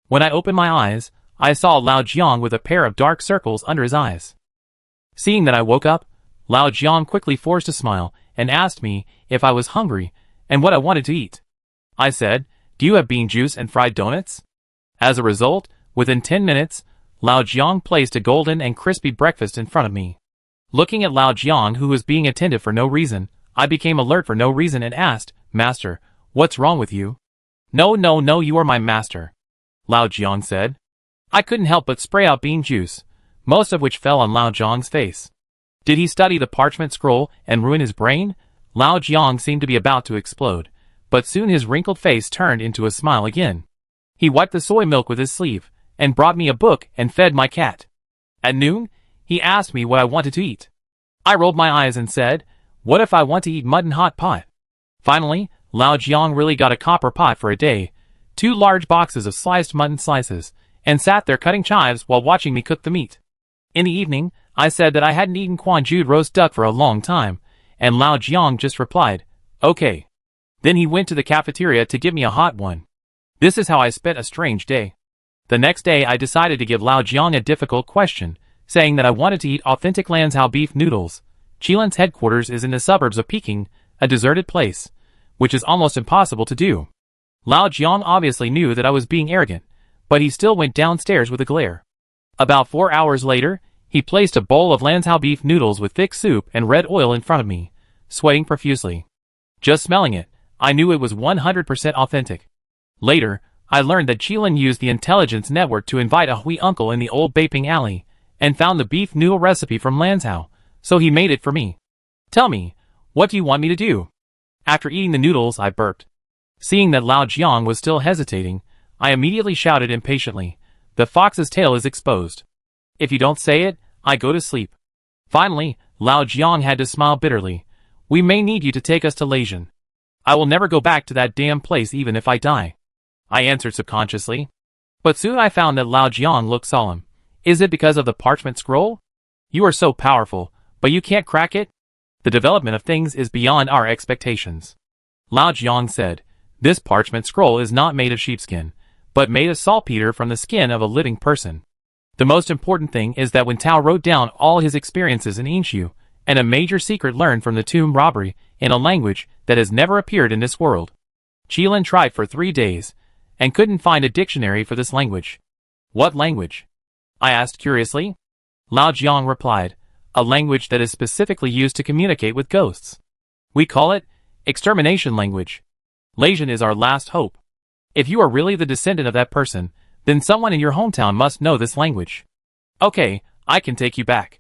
When I opened my eyes, I saw Lao Jiang with a pair of dark circles under his eyes. Seeing that I woke up, Lao Jiang quickly forced a smile and asked me if I was hungry and what I wanted to eat. I said, "Do you have bean juice and fried donuts?" As a result, within 10 minutes, Lao Jiang placed a golden and crispy breakfast in front of me. Looking at Lao Jiang, who was being attentive for no reason, I became alert for no reason and asked, "Master, what's wrong with you?" No, you are my master," Lao Jiang said. I couldn't help but spray out bean juice, most of which fell on Lao Jiang's face. Did he study the parchment scroll and ruin his brain? Lao Jiang seemed to be about to explode, but soon his wrinkled face turned into a smile again. He wiped the soy milk with his sleeve, and brought me a book and fed my cat. At noon, he asked me what I wanted to eat. I rolled my eyes and said, "What if I want to eat mutton hot pot?" Finally, Lao Jiang really got a copper pot for a day, 2 large boxes of sliced mutton slices, and sat there cutting chives while watching me cook the meat. In the evening, I said that I hadn't eaten Quanjued roast duck for a long time, and Lao Jiang just replied, "Okay." Then he went to the cafeteria to give me a hot one. This is how I spent a strange day. The next day I decided to give Lao Jiang a difficult question, saying that I wanted to eat authentic Lanzhou beef noodles. Qilin's headquarters is in the suburbs of Peking, a deserted place, which is almost impossible to do. Lao Jiang obviously knew that I was being arrogant, but he still went downstairs with a glare. About 4 hours later, he placed a bowl of Lanzhou beef noodles with thick soup and red oil in front of me, sweating profusely. Just smelling it, I knew it was 100% authentic. Later, I learned that Qilin used the intelligence network to invite a Hui uncle in the old Beiping alley, and found the beef noodle recipe from Lanzhou, so he made it for me. "Tell me, what do you want me to do?" After eating the noodles, I burped. Seeing that Lao Jiang was still hesitating, I immediately shouted impatiently, "The fox's tail is exposed. If you don't say it, I go to sleep." Finally, Lao Jiang had to smile bitterly. "We may need you to take us to Lasian." "I will never go back to that damn place even if I die," I answered subconsciously. But soon I found that Lao Jiang looked solemn. "Is it because of the parchment scroll? You are so powerful, but you can't crack it? The development of things is beyond our expectations." Lao Jiang said, "This parchment scroll is not made of sheepskin, but made of saltpeter from the skin of a living person. The most important thing is that when Tao wrote down all his experiences in Inshu, and a major secret learned from the tomb robbery in a language that has never appeared in this world. Qilin tried for 3 days, and couldn't find a dictionary for this language." "What language?" I asked curiously. Lao Jiang replied, "A language that is specifically used to communicate with ghosts. We call it extermination language. Lasian is our last hope. If you are really the descendant of that person, then someone in your hometown must know this language. Okay, I can take you back."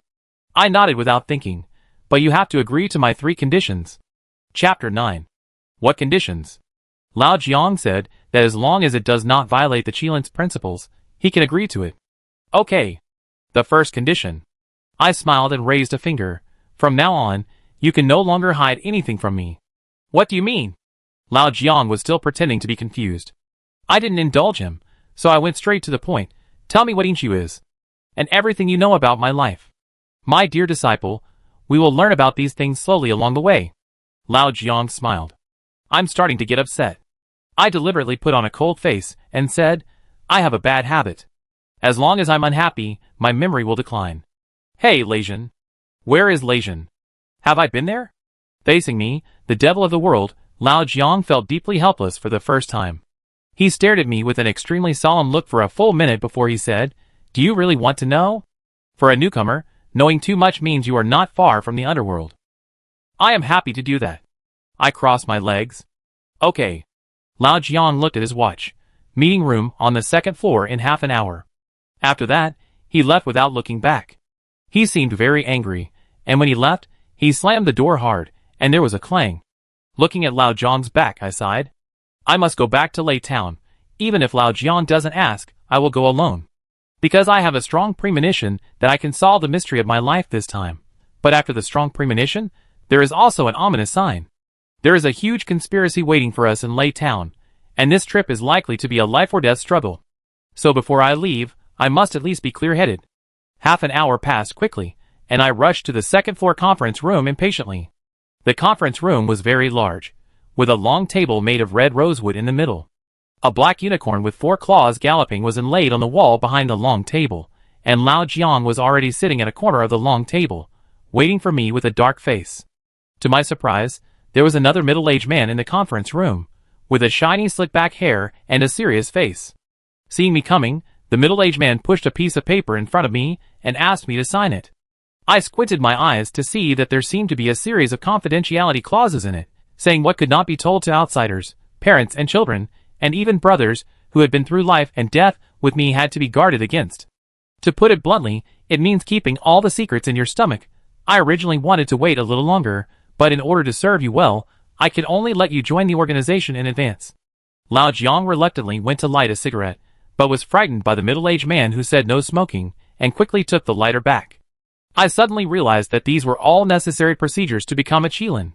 I nodded without thinking, "But you have to agree to my 3 conditions." Chapter 9. What conditions? Lao Jiang said that as long as it does not violate the Qilin's principles, he can agree to it. "Okay. The first condition." I smiled and raised a finger. "From now on, you can no longer hide anything from me." "What do you mean?" Lao Jiang was still pretending to be confused. I didn't indulge him, so I went straight to the point. "Tell me what Inshu is, and everything you know about my life." "My dear disciple, we will learn about these things slowly along the way." Lao Jiang smiled. "I'm starting to get upset." I deliberately put on a cold face and said, "I have a bad habit. As long as I'm unhappy, my memory will decline." "Hey, Lasian. Where is Lasian? Have I been there?" Facing me, the devil of the world, Lao Jiang felt deeply helpless for the first time. He stared at me with an extremely solemn look for a full minute before he said, Do you really want to know? For a newcomer, knowing too much means you are not far from the underworld. I am happy to do that. I crossed my legs. Okay. Lao Jiang looked at his watch. Meeting room on the second floor in half an hour. After that, he left without looking back. He seemed very angry, and when he left, he slammed the door hard, and there was a clang. Looking at Lao Jiang's back, I sighed. I must go back to Lei Town. Even if Lao Jiang doesn't ask, I will go alone. Because I have a strong premonition that I can solve the mystery of my life this time. But after the strong premonition, there is also an ominous sign. There is a huge conspiracy waiting for us in Lei Town, and this trip is likely to be a life-or-death struggle. So before I leave, I must at least be clear-headed. Half an hour passed quickly, and I rushed to the second-floor conference room impatiently. The conference room was very large, with a long table made of red rosewood in the middle. A black unicorn with 4 claws galloping was inlaid on the wall behind the long table, and Lao Jiang was already sitting at a corner of the long table, waiting for me with a dark face. To my surprise, there was another middle-aged man in the conference room, with a shiny slick-back hair and a serious face. Seeing me coming, the middle-aged man pushed a piece of paper in front of me and asked me to sign it. I squinted my eyes to see that there seemed to be a series of confidentiality clauses in it, saying what could not be told to outsiders, parents and children, and even brothers who had been through life and death with me had to be guarded against. To put it bluntly, it means keeping all the secrets in your stomach. I originally wanted to wait a little longer, but in order to serve you well, I could only let you join the organization in advance. Lao Jiang reluctantly went to light a cigarette, but was frightened by the middle-aged man who said no smoking, and quickly took the lighter back. I suddenly realized that these were all necessary procedures to become a Qilin.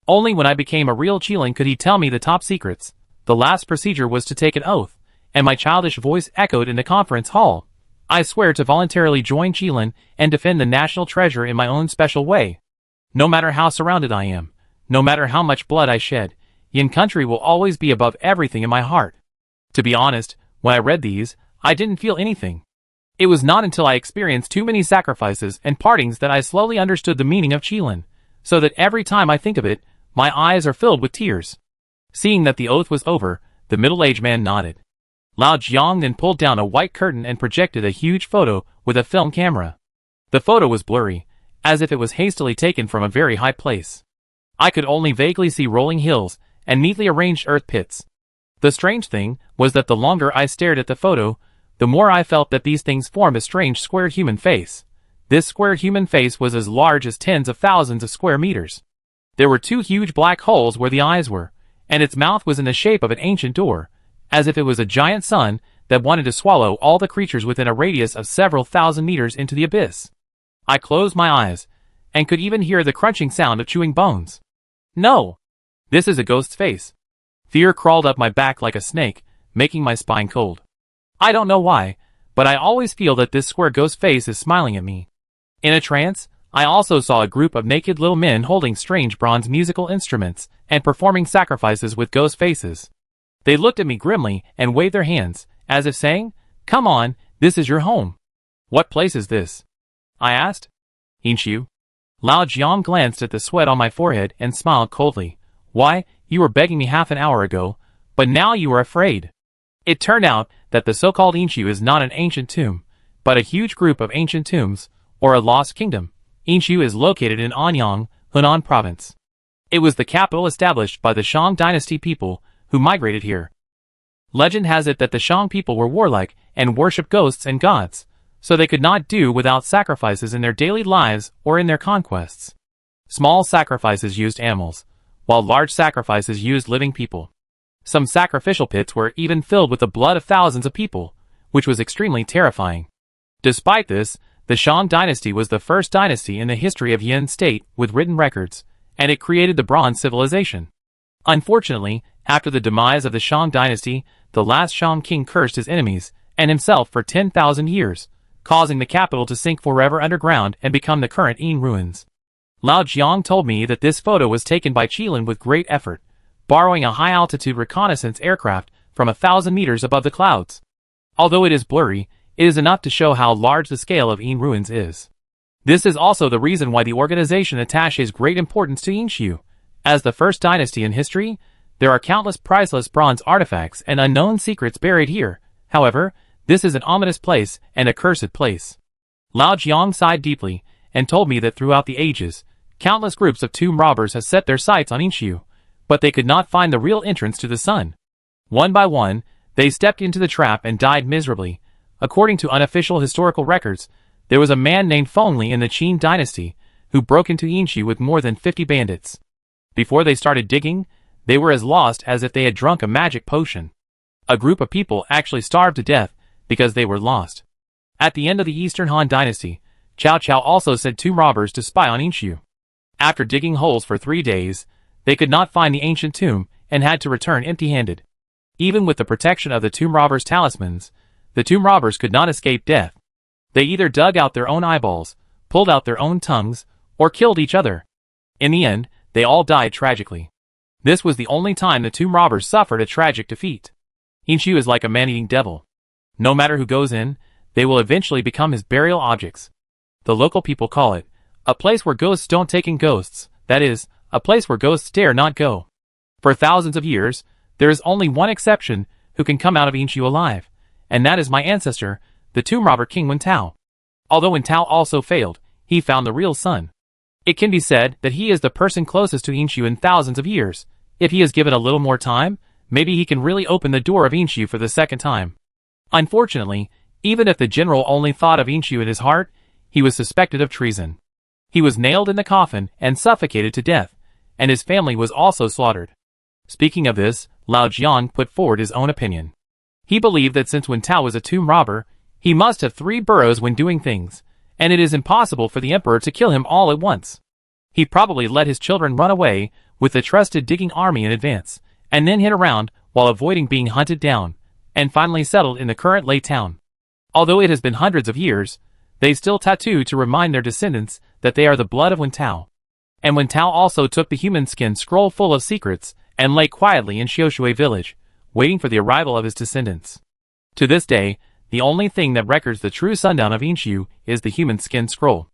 Only when I became a real Qilin could he tell me the top secrets. The last procedure was to take an oath, and my childish voice echoed in the conference hall. I swear to voluntarily join Qilin and defend the national treasure in my own special way. No matter how surrounded I am, no matter how much blood I shed, Yin country will always be above everything in my heart. To be honest, when I read these, I didn't feel anything. It was not until I experienced too many sacrifices and partings that I slowly understood the meaning of Qilin, so that every time I think of it, my eyes are filled with tears. Seeing that the oath was over, the middle-aged man nodded. Lao Jiang then pulled down a white curtain and projected a huge photo with a film camera. The photo was blurry, as if it was hastily taken from a very high place. I could only vaguely see rolling hills and neatly arranged earth pits. The strange thing was that the longer I stared at the photo, the more I felt that these things formed a strange squared human face. This squared human face was as large as tens of thousands of square meters. There were 2 huge black holes where the eyes were, and its mouth was in the shape of an ancient door, as if it was a giant sun that wanted to swallow all the creatures within a radius of several thousand meters into the abyss. I closed my eyes, and could even hear the crunching sound of chewing bones. No! This is a ghost's face. Fear crawled up my back like a snake, making my spine cold. I don't know why, but I always feel that this square ghost face is smiling at me. In a trance, I also saw a group of naked little men holding strange bronze musical instruments and performing sacrifices with ghost faces. They looked at me grimly and waved their hands, as if saying, "Come on, this is your home." "What place is this?" I asked. "Inshu." Lao Jiang glanced at the sweat on my forehead and smiled coldly. "Why, you were begging me half an hour ago, but now you are afraid." It turned out that the so-called Inshu is not an ancient tomb, but a huge group of ancient tombs, or a lost kingdom. Inshu is located in Anyang, Hunan province. It was the capital established by the Shang dynasty people who migrated here. Legend has it that the Shang people were warlike and worshipped ghosts and gods, so they could not do without sacrifices in their daily lives or in their conquests. Small sacrifices used animals, while large sacrifices used living people. Some sacrificial pits were even filled with the blood of thousands of people, which was extremely terrifying. Despite this, the Shang dynasty was the first dynasty in the history of Yin state with written records, and it created the Bronze civilization. Unfortunately, after the demise of the Shang dynasty, the last Shang king cursed his enemies and himself for 10,000 years, causing the capital to sink forever underground and become the current Yin ruins. Lao Jiang told me that this photo was taken by Qilin with great effort, borrowing a high-altitude reconnaissance aircraft from 1,000 meters above the clouds. Although it is blurry, it is enough to show how large the scale of Yin ruins is. This is also the reason why the organization attaches great importance to Yinshu. As the first dynasty in history, there are countless priceless bronze artifacts and unknown secrets buried here. However, This is an ominous place and a cursed place. Lao Jiang sighed deeply and told me that throughout the ages, countless groups of tomb robbers have set their sights on Yinshu, but they could not find the real entrance to the sun. One by one, they stepped into the trap and died miserably. According to unofficial historical records, there was a man named Fengli in the Qin dynasty who broke into Yinshu with more than 50 bandits. Before they started digging, they were as lost as if they had drunk a magic potion. A group of people actually starved to death because they were lost. At the end of the Eastern Han dynasty, Cao Cao also sent tomb robbers to spy on Yinshu. After digging holes for 3 days, they could not find the ancient tomb and had to return empty-handed. Even with the protection of the tomb robbers' talismans, the tomb robbers could not escape death. They either dug out their own eyeballs, pulled out their own tongues, or killed each other. In the end, they all died tragically. This was the only time the tomb robbers suffered a tragic defeat. Yinshu is like a man-eating devil. No matter who goes in, they will eventually become his burial objects. The local people call it a place where ghosts don't take in ghosts, that is, a place where ghosts dare not go. For thousands of years, there is only one exception who can come out of Yinshu alive, and that is my ancestor, the tomb robber King Wen Tao. Although Wen Tao also failed, he found the real sun. It can be said that he is the person closest to Yinshu in thousands of years. If he is given a little more time, maybe he can really open the door of Yinshu for the second time. Unfortunately, even if the general only thought of Yinshu in his heart, he was suspected of treason. He was nailed in the coffin and suffocated to death, and his family was also slaughtered. Speaking of this, Lao Jiang put forward his own opinion. He believed that since Wen Tao was a tomb robber, he must have 3 burrows when doing things, and it is impossible for the emperor to kill him all at once. He probably let his children run away with the trusted digging army in advance, and then hid around while avoiding being hunted down, and finally settled in the current Lei town. Although it has been hundreds of years, they still tattoo to remind their descendants that they are the blood of Wen Tao. And Wen Tao also took the human skin scroll full of secrets and lay quietly in Xiaoshui village, waiting for the arrival of his descendants. To this day, the only thing that records the true sundown of Yinshu is the human skin scroll.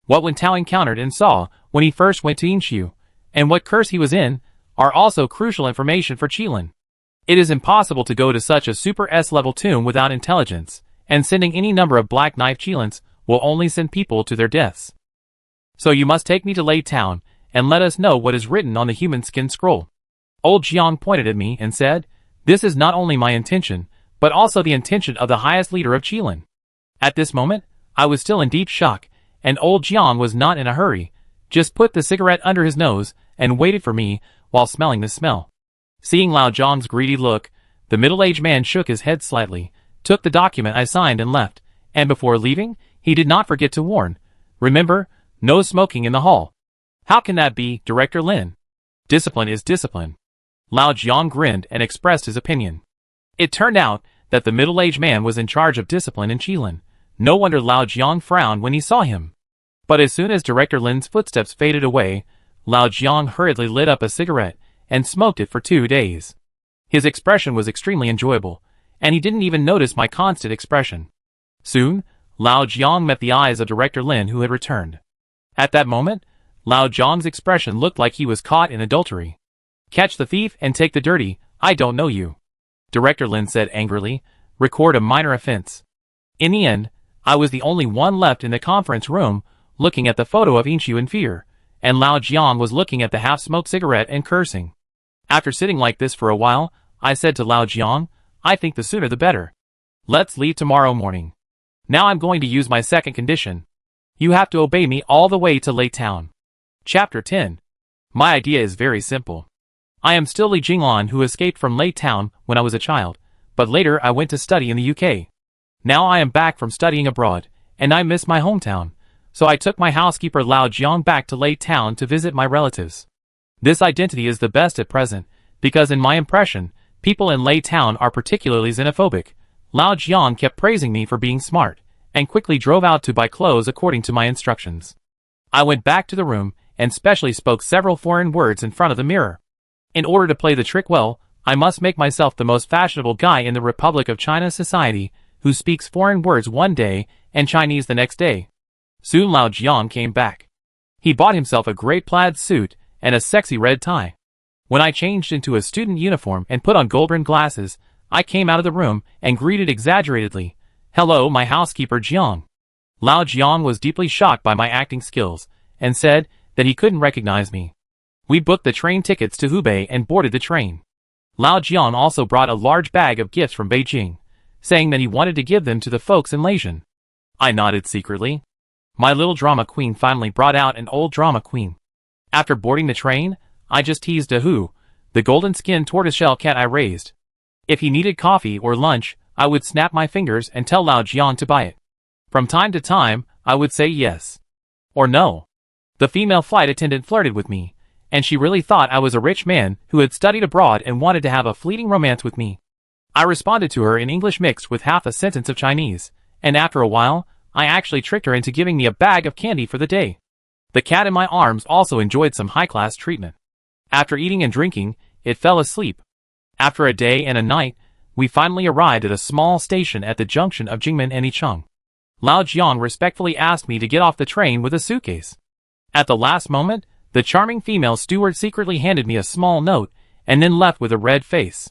What Wen Tao encountered and saw when he first went to Yinshu, and what curse he was in, are also crucial information for Qilin. It is impossible to go to such a super S-level tomb without intelligence, and sending any number of Black Knife Qilins will only send people to their deaths. So you must take me to Lei Town, and let us know what is written on the human skin scroll. Old Jiang pointed at me and said, "This is not only my intention, but also the intention of the highest leader of Qilin." At this moment, I was still in deep shock, and old Jiang was not in a hurry, just put the cigarette under his nose and waited for me while smelling the smell. Seeing Lao Jiang's greedy look, the middle-aged man shook his head slightly, took the document I signed and left, and before leaving, he did not forget to warn, "Remember, no smoking in the hall." "How can that be, Director Lin? Discipline is discipline." Lao Jiang grinned and expressed his opinion. It turned out that the middle-aged man was in charge of discipline in Qilin. No wonder Lao Jiang frowned when he saw him. But as soon as Director Lin's footsteps faded away, Lao Jiang hurriedly lit up a cigarette and smoked it for 2 days. His expression was extremely enjoyable, and he didn't even notice my constant expression. Soon, Lao Jiang met the eyes of Director Lin, who had returned. At that moment, Lao Jiang's expression looked like he was caught in adultery. "Catch the thief and take the dirty, I don't know you," Director Lin said angrily. "Record a minor offense." In the end, I was the only one left in the conference room, looking at the photo of Yinshu in fear, and Lao Jiang was looking at the half-smoked cigarette and cursing. After sitting like this for a while, I said to Lao Jiang, "I think the sooner the better. Let's leave tomorrow morning. Now I'm going to use my second condition. You have to obey me all the way to Lei Town." Chapter 10. My idea is very simple. I am still Li Jinglan, who escaped from Lei Town when I was a child, but later I went to study in the UK. Now I am back from studying abroad, and I miss my hometown, so I took my housekeeper Lao Jiang back to Lei Town to visit my relatives. This identity is the best at present, because in my impression, people in Lei Town are particularly xenophobic. Lao Jiang kept praising me for being smart, and quickly drove out to buy clothes according to my instructions. I went back to the room, and specially spoke several foreign words in front of the mirror. In order to play the trick well, I must make myself the most fashionable guy in the Republic of China society, who speaks foreign words one day and Chinese the next day. Soon Lao Jiang came back. He bought himself a great plaid suit and a sexy red tie. When I changed into a student uniform and put on gold-rimmed glasses, I came out of the room and greeted exaggeratedly, "Hello, my housekeeper Jiang." Lao Jiang was deeply shocked by my acting skills, and said that he couldn't recognize me. We booked the train tickets to Hubei and boarded the train. Lao Jiang also brought a large bag of gifts from Beijing, saying that he wanted to give them to the folks in Lasian. I nodded secretly. My little drama queen finally brought out an old drama queen. After boarding the train, I just teased Dahu, the golden-skinned tortoiseshell cat I raised. If he needed coffee or lunch, I would snap my fingers and tell Lao Jiang to buy it. From time to time, I would say yes. Or no. The female flight attendant flirted with me, and she really thought I was a rich man who had studied abroad and wanted to have a fleeting romance with me. I responded to her in English mixed with half a sentence of Chinese, and after a while, I actually tricked her into giving me a bag of candy for the day. The cat in my arms also enjoyed some high-class treatment. After eating and drinking, it fell asleep. After a day and a night, we finally arrived at a small station at the junction of Jingmen and Yicheng. Lao Jiang respectfully asked me to get off the train with a suitcase. At the last moment, the charming female steward secretly handed me a small note, and then left with a red face.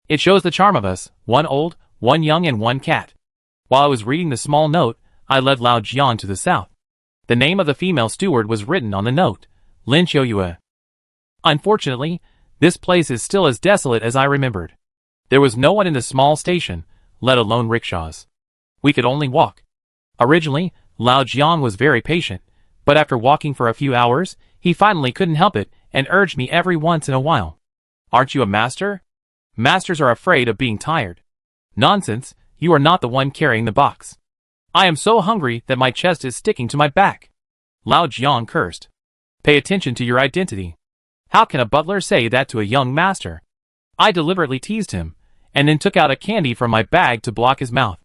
It shows the charm of us, one old, one young and one cat. While I was reading the small note, I led Lao Jiang to the south. The name of the female steward was written on the note, Lin Qiuyue. Unfortunately, this place is still as desolate as I remembered. There was no one in the small station, let alone rickshaws. We could only walk. Originally, Lao Jiang was very patient, but after walking for a few hours, he finally couldn't help it and urged me every once in a while. "Aren't you a master? Masters are afraid of being tired." "Nonsense, you are not the one carrying the box." "I am so hungry that my chest is sticking to my back." Lao Jiang cursed. "Pay attention to your identity. How can a butler say that to a young master?" I deliberately teased him, and then took out a candy from my bag to block his mouth.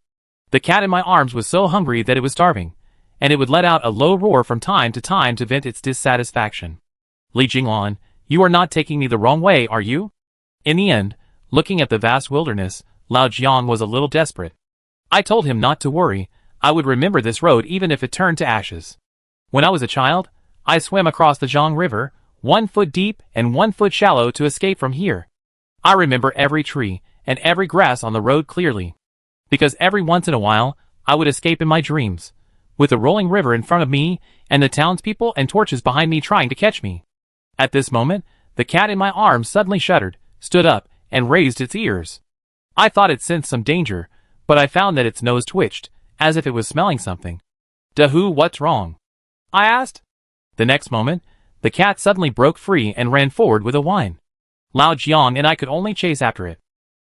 The cat in my arms was so hungry that it was starving, and it would let out a low roar from time to time to vent its dissatisfaction. "Li Jinglan, you are not taking me the wrong way, are you?" In the end, looking at the vast wilderness, Lao Jiang was a little desperate. I told him not to worry, I would remember this road even if it turned to ashes. When I was a child, I swam across the Zhang River, 1 foot deep and 1 foot shallow to escape from here. I remember every tree and every grass on the road clearly. Because every once in a while, I would escape in my dreams, with the rolling river in front of me and the townspeople and torches behind me trying to catch me. At this moment, the cat in my arms suddenly shuddered, stood up, and raised its ears. I thought it sensed some danger, but I found that its nose twitched, as if it was smelling something. "Dahu, what's wrong?" I asked. The next moment, the cat suddenly broke free and ran forward with a whine. Lao Jiang and I could only chase after it.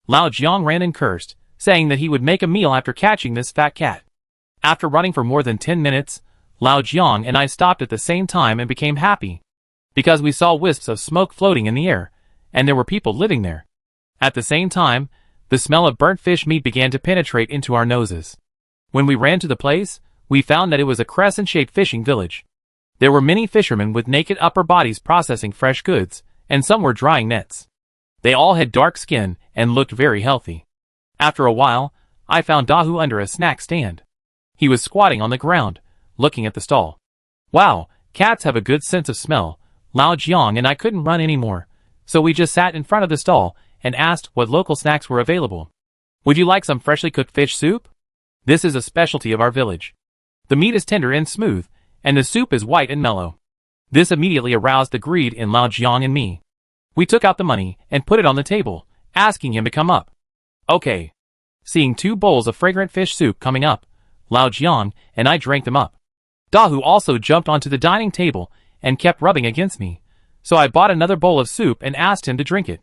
Lao Jiang ran and cursed, saying that he would make a meal after catching this fat cat. After running for more than 10 minutes, Lao Jiang and I stopped at the same time and became happy, because we saw wisps of smoke floating in the air, and there were people living there. At the same time, the smell of burnt fish meat began to penetrate into our noses. When we ran to the place, we found that it was a crescent-shaped fishing village. There were many fishermen with naked upper bodies processing fresh goods, and some were drying nets. They all had dark skin and looked very healthy. After a while, I found Dahu under a snack stand. He was squatting on the ground, looking at the stall. Wow, cats have a good sense of smell. Lao Jiang and I couldn't run anymore, so we just sat in front of the stall and asked what local snacks were available. "Would you like some freshly cooked fish soup? This is a specialty of our village. The meat is tender and smooth, and the soup is white and mellow." This immediately aroused the greed in Lao Jiang and me. We took out the money and put it on the table, asking him to come up. "Okay." Seeing 2 bowls of fragrant fish soup coming up, Lao Jiang and I drank them up. Dahu also jumped onto the dining table and kept rubbing against me, so I bought another bowl of soup and asked him to drink it.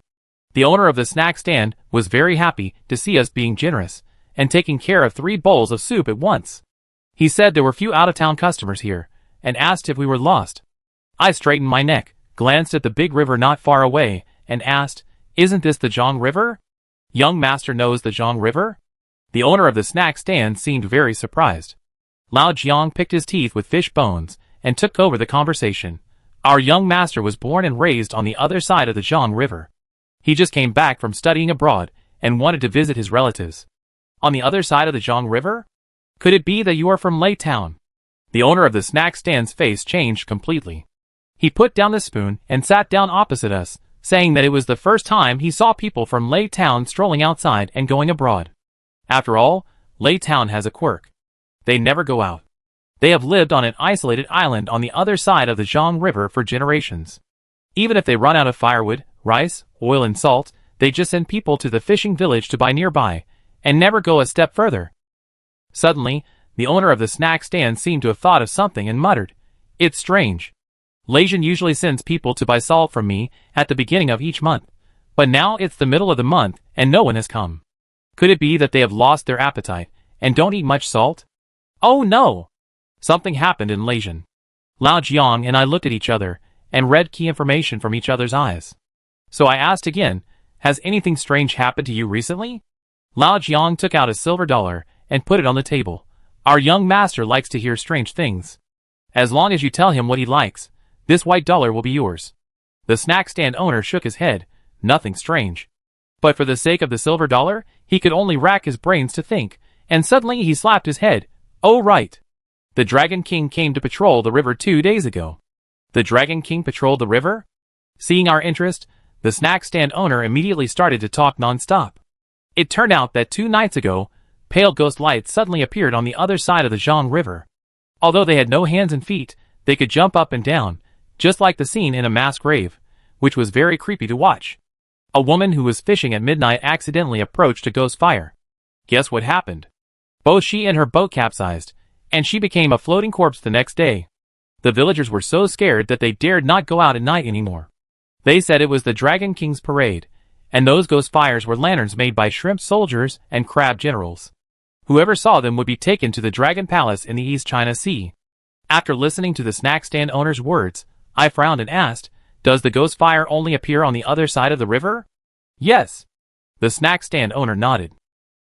The owner of the snack stand was very happy to see us being generous and taking care of 3 bowls of soup at once. He said there were few out-of-town customers here, and asked if we were lost. I straightened my neck, glanced at the big river not far away, and asked, "Isn't this the Zhang River? Young master knows the Zhang River?" The owner of the snack stand seemed very surprised. Lao Jiang picked his teeth with fish bones and took over the conversation. "Our young master was born and raised on the other side of the Zhang River. He just came back from studying abroad and wanted to visit his relatives." "On the other side of the Zhang River? Could it be that you are from Lei Town?" The owner of the snack stand's face changed completely. He put down the spoon and sat down opposite us, saying that it was the first time he saw people from Lei Town strolling outside and going abroad. After all, Lei Town has a quirk. They never go out. They have lived on an isolated island on the other side of the Zhang River for generations. Even if they run out of firewood, rice, oil and salt, they just send people to the fishing village to buy nearby, and never go a step further. Suddenly, the owner of the snack stand seemed to have thought of something and muttered, "It's strange. Leijian usually sends people to buy salt from me at the beginning of each month, but now it's the middle of the month and no one has come. Could it be that they have lost their appetite and don't eat much salt? Oh no!" Something happened in Leijian. Lao Jiang and I looked at each other and read key information from each other's eyes. So I asked again, "Has anything strange happened to you recently?" Lao Jiang took out a silver dollar and put it on the table. "Our young master likes to hear strange things. As long as you tell him what he likes, this white dollar will be yours." The snack stand owner shook his head. Nothing strange. But for the sake of the silver dollar, he could only rack his brains to think, and suddenly he slapped his head. "Oh right. The Dragon King came to patrol the river 2 days ago." The Dragon King patrolled the river? Seeing our interest, the snack stand owner immediately started to talk non-stop. It turned out that 2 nights ago, pale ghost lights suddenly appeared on the other side of the Zhang River. Although they had no hands and feet, they could jump up and down, just like the scene in a mass grave, which was very creepy to watch. A woman who was fishing at midnight accidentally approached a ghost fire. Guess what happened? Both she and her boat capsized, and she became a floating corpse the next day. The villagers were so scared that they dared not go out at night anymore. They said it was the Dragon King's parade, and those ghost fires were lanterns made by shrimp soldiers and crab generals. Whoever saw them would be taken to the Dragon Palace in the East China Sea. After listening to the snack stand owner's words, I frowned and asked, "Does the ghost fire only appear on the other side of the river?" "Yes." The snack stand owner nodded.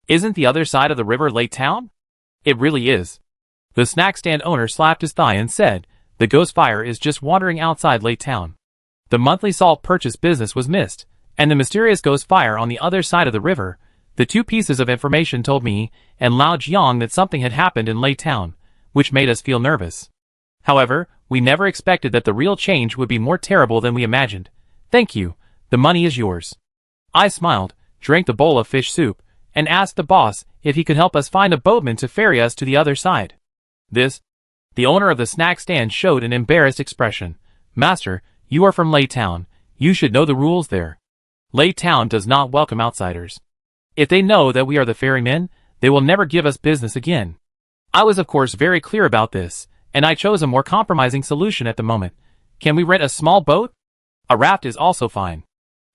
"Isn't the other side of the river Lei Town?" "It really is." The snack stand owner slapped his thigh and said, "The ghost fire is just wandering outside Lei Town." The monthly salt purchase business was missed, and the mysterious ghost fire on the other side of the river. The 2 pieces of information told me and Lao Jiang that something had happened in Lei Town, which made us feel nervous. However, we never expected that the real change would be more terrible than we imagined. "Thank you. The money is yours." I smiled, drank the bowl of fish soup, and asked the boss if he could help us find a boatman to ferry us to the other side. The owner of the snack stand showed an embarrassed expression. "Master, you are from Lei Town. You should know the rules there. Lei Town does not welcome outsiders. If they know that we are the ferrymen, they will never give us business again." I was of course very clear about this, and I chose a more compromising solution at the moment. "Can we rent a small boat? A raft is also fine."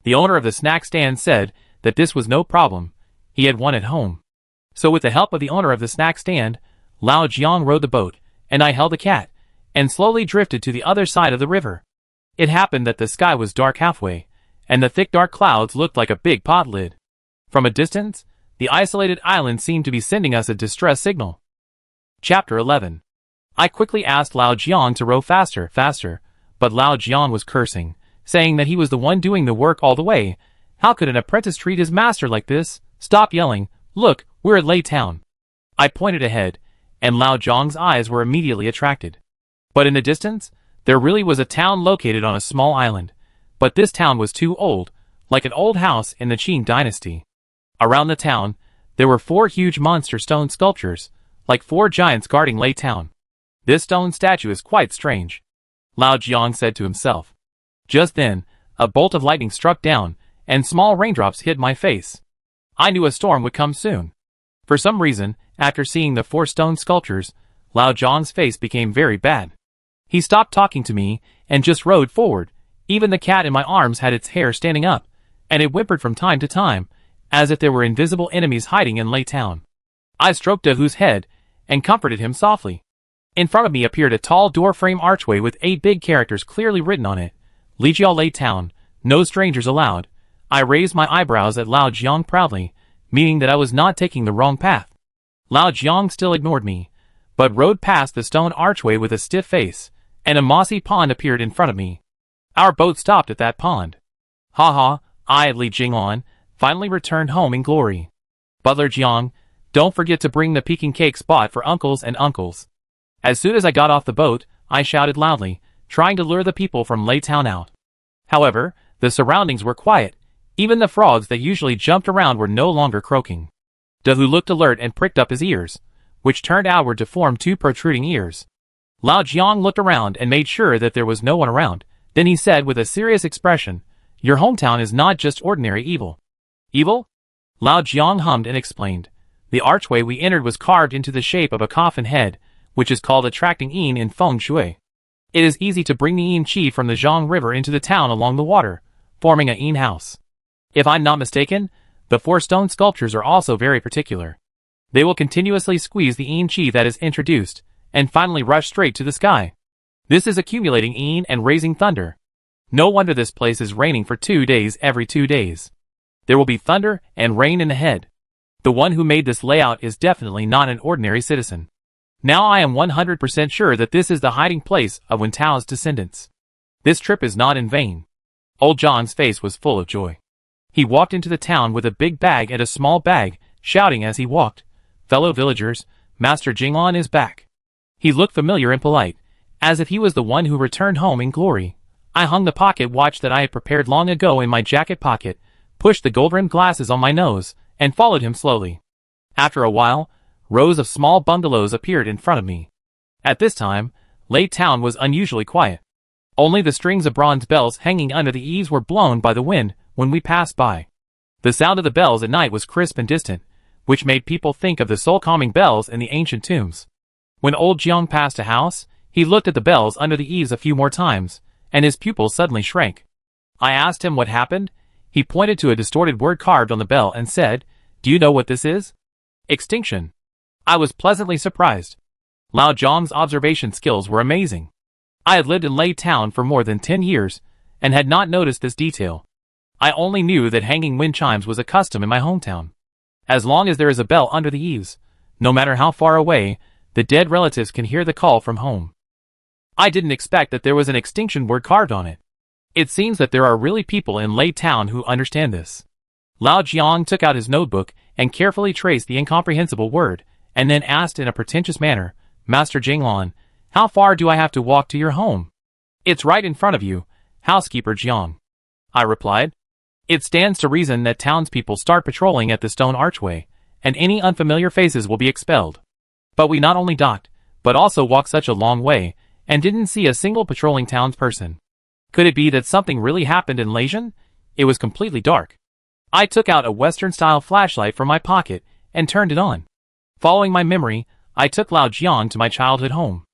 The owner of the snack stand said that this was no problem. He had one at home. So with the help of the owner of the snack stand, Lao Jiang rowed the boat, and I held the cat, and slowly drifted to the other side of the river. It happened that the sky was dark halfway, and the thick dark clouds looked like a big pot lid. From a distance, the isolated island seemed to be sending us a distress signal. Chapter 11. I quickly asked Lao Jiang to row faster, but Lao Jiang was cursing, saying that he was the one doing the work all the way. How could an apprentice treat his master like this? "Stop yelling. Look, we're at Lei Town." I pointed ahead, and Lao Jiang's eyes were immediately attracted. But in the distance, there really was a town located on a small island. But this town was too old, like an old house in the Qing dynasty. Around the town, there were 4 huge monster stone sculptures, like 4 giants guarding Lei Town. "This stone statue is quite strange," Lao Jiang said to himself. Just then, a bolt of lightning struck down, and small raindrops hit my face. I knew a storm would come soon. For some reason, after seeing the 4 stone sculptures, Lao Jiang's face became very bad. He stopped talking to me and just rode forward. Even the cat in my arms had its hair standing up, and it whimpered from time to time, as if there were invisible enemies hiding in Lei Town. I stroked Dahu's head and comforted him softly. In front of me appeared a tall door-frame archway with 8 big characters clearly written on it. "Lijiao Lei Town, no strangers allowed." I raised my eyebrows at Lao Jiang proudly, meaning that I was not taking the wrong path. Lao Jiang still ignored me, but rode past the stone archway with a stiff face, and a mossy pond appeared in front of me. Our boat stopped at that pond. I, Li Jinglan, finally returned home in glory. "Butler Jiang, don't forget to bring the Peking cakes bought for uncles and uncles." As soon as I got off the boat, I shouted loudly, trying to lure the people from Lei Town out. However, the surroundings were quiet. Even the frogs that usually jumped around were no longer croaking. Hu looked alert and pricked up his ears, which turned outward to form two protruding ears. Lao Jiang looked around and made sure that there was no one around. Then he said with a serious expression, "Your hometown is not just ordinary evil." "Evil?" Lao Jiang hummed and explained. "The archway we entered was carved into the shape of a coffin head, which is called attracting yin in feng shui. It is easy to bring the yin qi from the Zhang River into the town along the water, forming a yin house. If I'm not mistaken, the 4 stone sculptures are also very particular. They will continuously squeeze the yin qi that is introduced, and finally rush straight to the sky. This is accumulating yin and raising thunder. No wonder this place is raining for 2 days every 2 days. There will be thunder and rain in ahead. The one who made this layout is definitely not an ordinary citizen. Now I am 100% sure that this is the hiding place of Wen Tao's descendants. This trip is not in vain." Old John's face was full of joy. He walked into the town with a big bag and a small bag, shouting as he walked, "Fellow villagers, Master Jinglan is back." He looked familiar and polite, as if he was the one who returned home in glory. I hung the pocket watch that I had prepared long ago in my jacket pocket, pushed the gold-rimmed glasses on my nose, and followed him slowly. After a while, rows of small bungalows appeared in front of me. At this time, Lei Town was unusually quiet. Only the strings of bronze bells hanging under the eaves were blown by the wind when we passed by. The sound of the bells at night was crisp and distant, which made people think of the soul-calming bells in the ancient tombs. When old Jiang passed a house, he looked at the bells under the eaves a few more times, and his pupils suddenly shrank. I asked him what happened. He pointed to a distorted word carved on the bell and said, "Do you know what this is?" "Extinction." I was pleasantly surprised. Lao Jiang's observation skills were amazing. I had lived in Lei Town for more than 10 years, and had not noticed this detail. I only knew that hanging wind chimes was a custom in my hometown. As long as there is a bell under the eaves, no matter how far away, the dead relatives can hear the call from home. I didn't expect that there was an extinction word carved on it. It seems that there are really people in Lei Town who understand this. Lao Jiang took out his notebook and carefully traced the incomprehensible word, and then asked in a pretentious manner, "Master Jinglan, how far do I have to walk to your home?" "It's right in front of you, housekeeper Jiang," I replied. "It stands to reason that townspeople start patrolling at the stone archway, and any unfamiliar faces will be expelled. But we not only docked, but also walked such a long way, and didn't see a single patrolling townsperson. Could it be that something really happened in Leijian? It was completely dark." I took out a Western-style flashlight from my pocket and turned it on. Following my memory, I took Lao Jiang to my childhood home.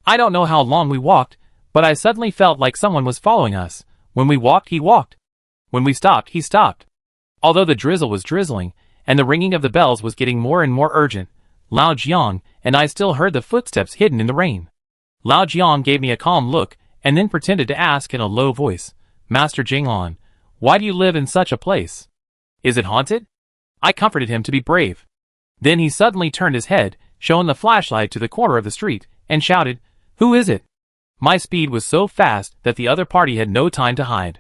I don't know how long we walked, but I suddenly felt like someone was following us. When we walked, he walked. When we stopped, he stopped. Although the drizzle was drizzling, and the ringing of the bells was getting more and more urgent, Lao Jiang and I still heard the footsteps hidden in the rain. Lao Jiang gave me a calm look, and then pretended to ask in a low voice, "Master Jinglan, why do you live in such a place? Is it haunted?" I comforted him to be brave. Then he suddenly turned his head, showing the flashlight to the corner of the street, and shouted, "Who is it?" My speed was so fast that the other party had no time to hide.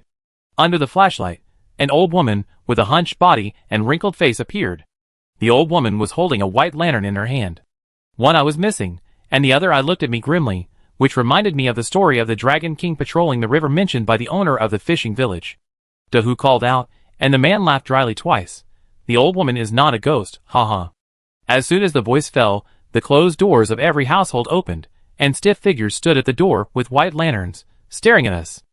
Under the flashlight, an old woman with a hunched body and wrinkled face appeared. The old woman was holding a white lantern in her hand. One I was missing, and the other eye looked at me grimly, which reminded me of the story of the Dragon King patrolling the river mentioned by the owner of the fishing village. Hu called out, and the man laughed dryly twice. "The old woman is not a ghost, ha." As soon as the voice fell, the closed doors of every household opened, and stiff figures stood at the door with white lanterns, staring at us.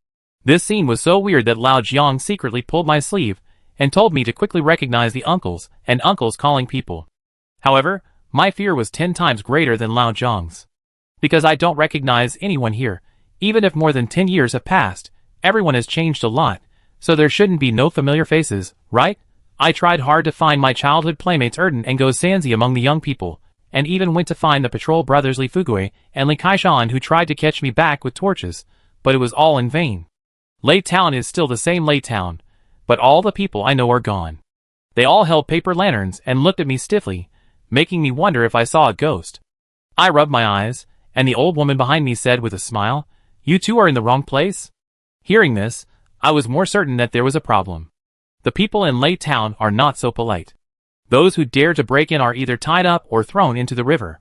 This scene was so weird that Lao Jiang secretly pulled my sleeve, and told me to quickly recognize the uncles and uncles calling people. However, my fear was 10 times greater than Lao Jiang's. Because I don't recognize anyone here, even if more than 10 years have passed, everyone has changed a lot, so there shouldn't be no familiar faces, right? I tried hard to find my childhood playmates Erden and Go Sanzi among the young people, and even went to find the patrol brothers Li Fugui and Li Kaishan who tried to catch me back with torches, but it was all in vain. Lei Town is still the same Lei Town, but all the people I know are gone. They all held paper lanterns and looked at me stiffly, making me wonder if I saw a ghost. I rubbed my eyes, and the old woman behind me said with a smile, "You two are in the wrong place?" Hearing this, I was more certain that there was a problem. The people in Lei Town are not so polite. Those who dare to break in are either tied up or thrown into the river.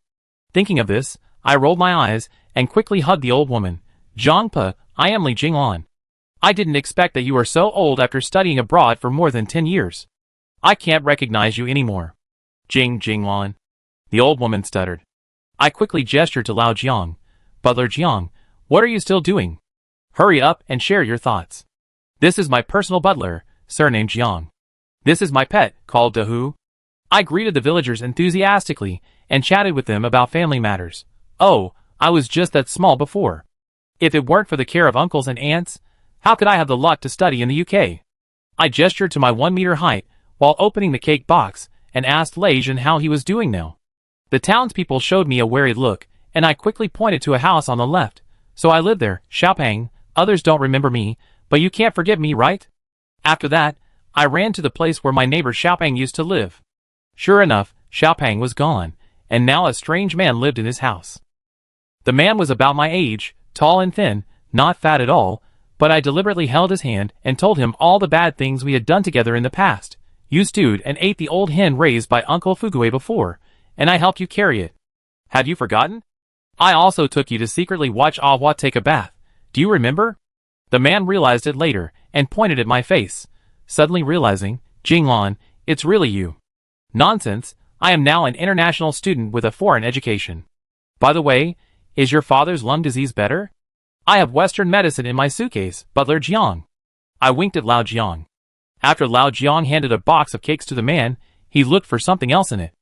Thinking of this, I rolled my eyes and quickly hugged the old woman. "Zhangpe, I am Li Jinglan. I didn't expect that you are so old after studying abroad for more than 10 years. I can't recognize you anymore." Jinglan. The old woman stuttered. I quickly gestured to Lao Jiang. Butler Jiang, what are you still doing? Hurry up and share your thoughts. This is my personal butler, surnamed Jiang. This is my pet, called Dahu. I greeted the villagers enthusiastically and chatted with them about family matters. Oh, I was just that small before. If it weren't for the care of uncles and aunts, how could I have the luck to study in the UK? I gestured to my 1-meter height while opening the cake box and asked Lei Jin how he was doing now. The townspeople showed me a wary look, and I quickly pointed to a house on the left. So I live there, Xiaopeng. Others don't remember me, but you can't forgive me, right? After that, I ran to the place where my neighbor Xiaopeng used to live. Sure enough, Xiaopeng was gone, and now a strange man lived in his house. The man was about my age, tall and thin, not fat at all, but I deliberately held his hand and told him all the bad things we had done together in the past. You stewed and ate the old hen raised by Uncle Fugue before, and I helped you carry it. Have you forgotten? I also took you to secretly watch Ahua take a bath. Do you remember? The man realized it later and pointed at my face, suddenly realizing, Jinglan, it's really you. Nonsense, I am now an international student with a foreign education. By the way, is your father's lung disease better? I have Western medicine in my suitcase, Butler Jiang. I winked at Lao Jiang. After Lao Jiang handed a box of cakes to the man, he looked for something else in it.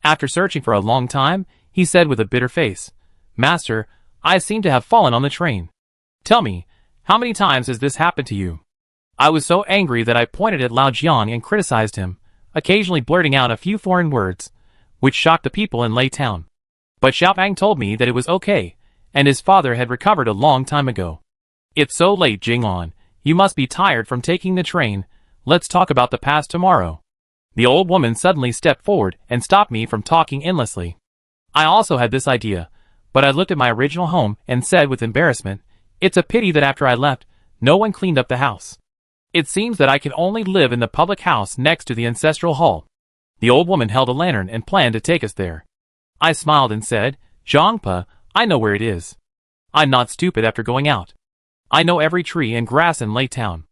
After searching for a long time, he said with a bitter face, Master, I seem to have fallen on the train. Tell me, how many times has this happened to you? I was so angry that I pointed at Lao Jiang and criticized him, occasionally blurting out a few foreign words, which shocked the people in Lei Town. But Xiaopeng told me that it was okay, and his father had recovered a long time ago. It's so late, Jinglan. You must be tired from taking the train. Let's talk about the past tomorrow. The old woman suddenly stepped forward and stopped me from talking endlessly. I also had this idea, but I looked at my original home and said with embarrassment, it's a pity that after I left, no one cleaned up the house. It seems that I can only live in the public house next to the ancestral hall. The old woman held a lantern and planned to take us there. I smiled and said, Zhangpa, I know where it is. I'm not stupid after going out. I know every tree and grass in Lei Town.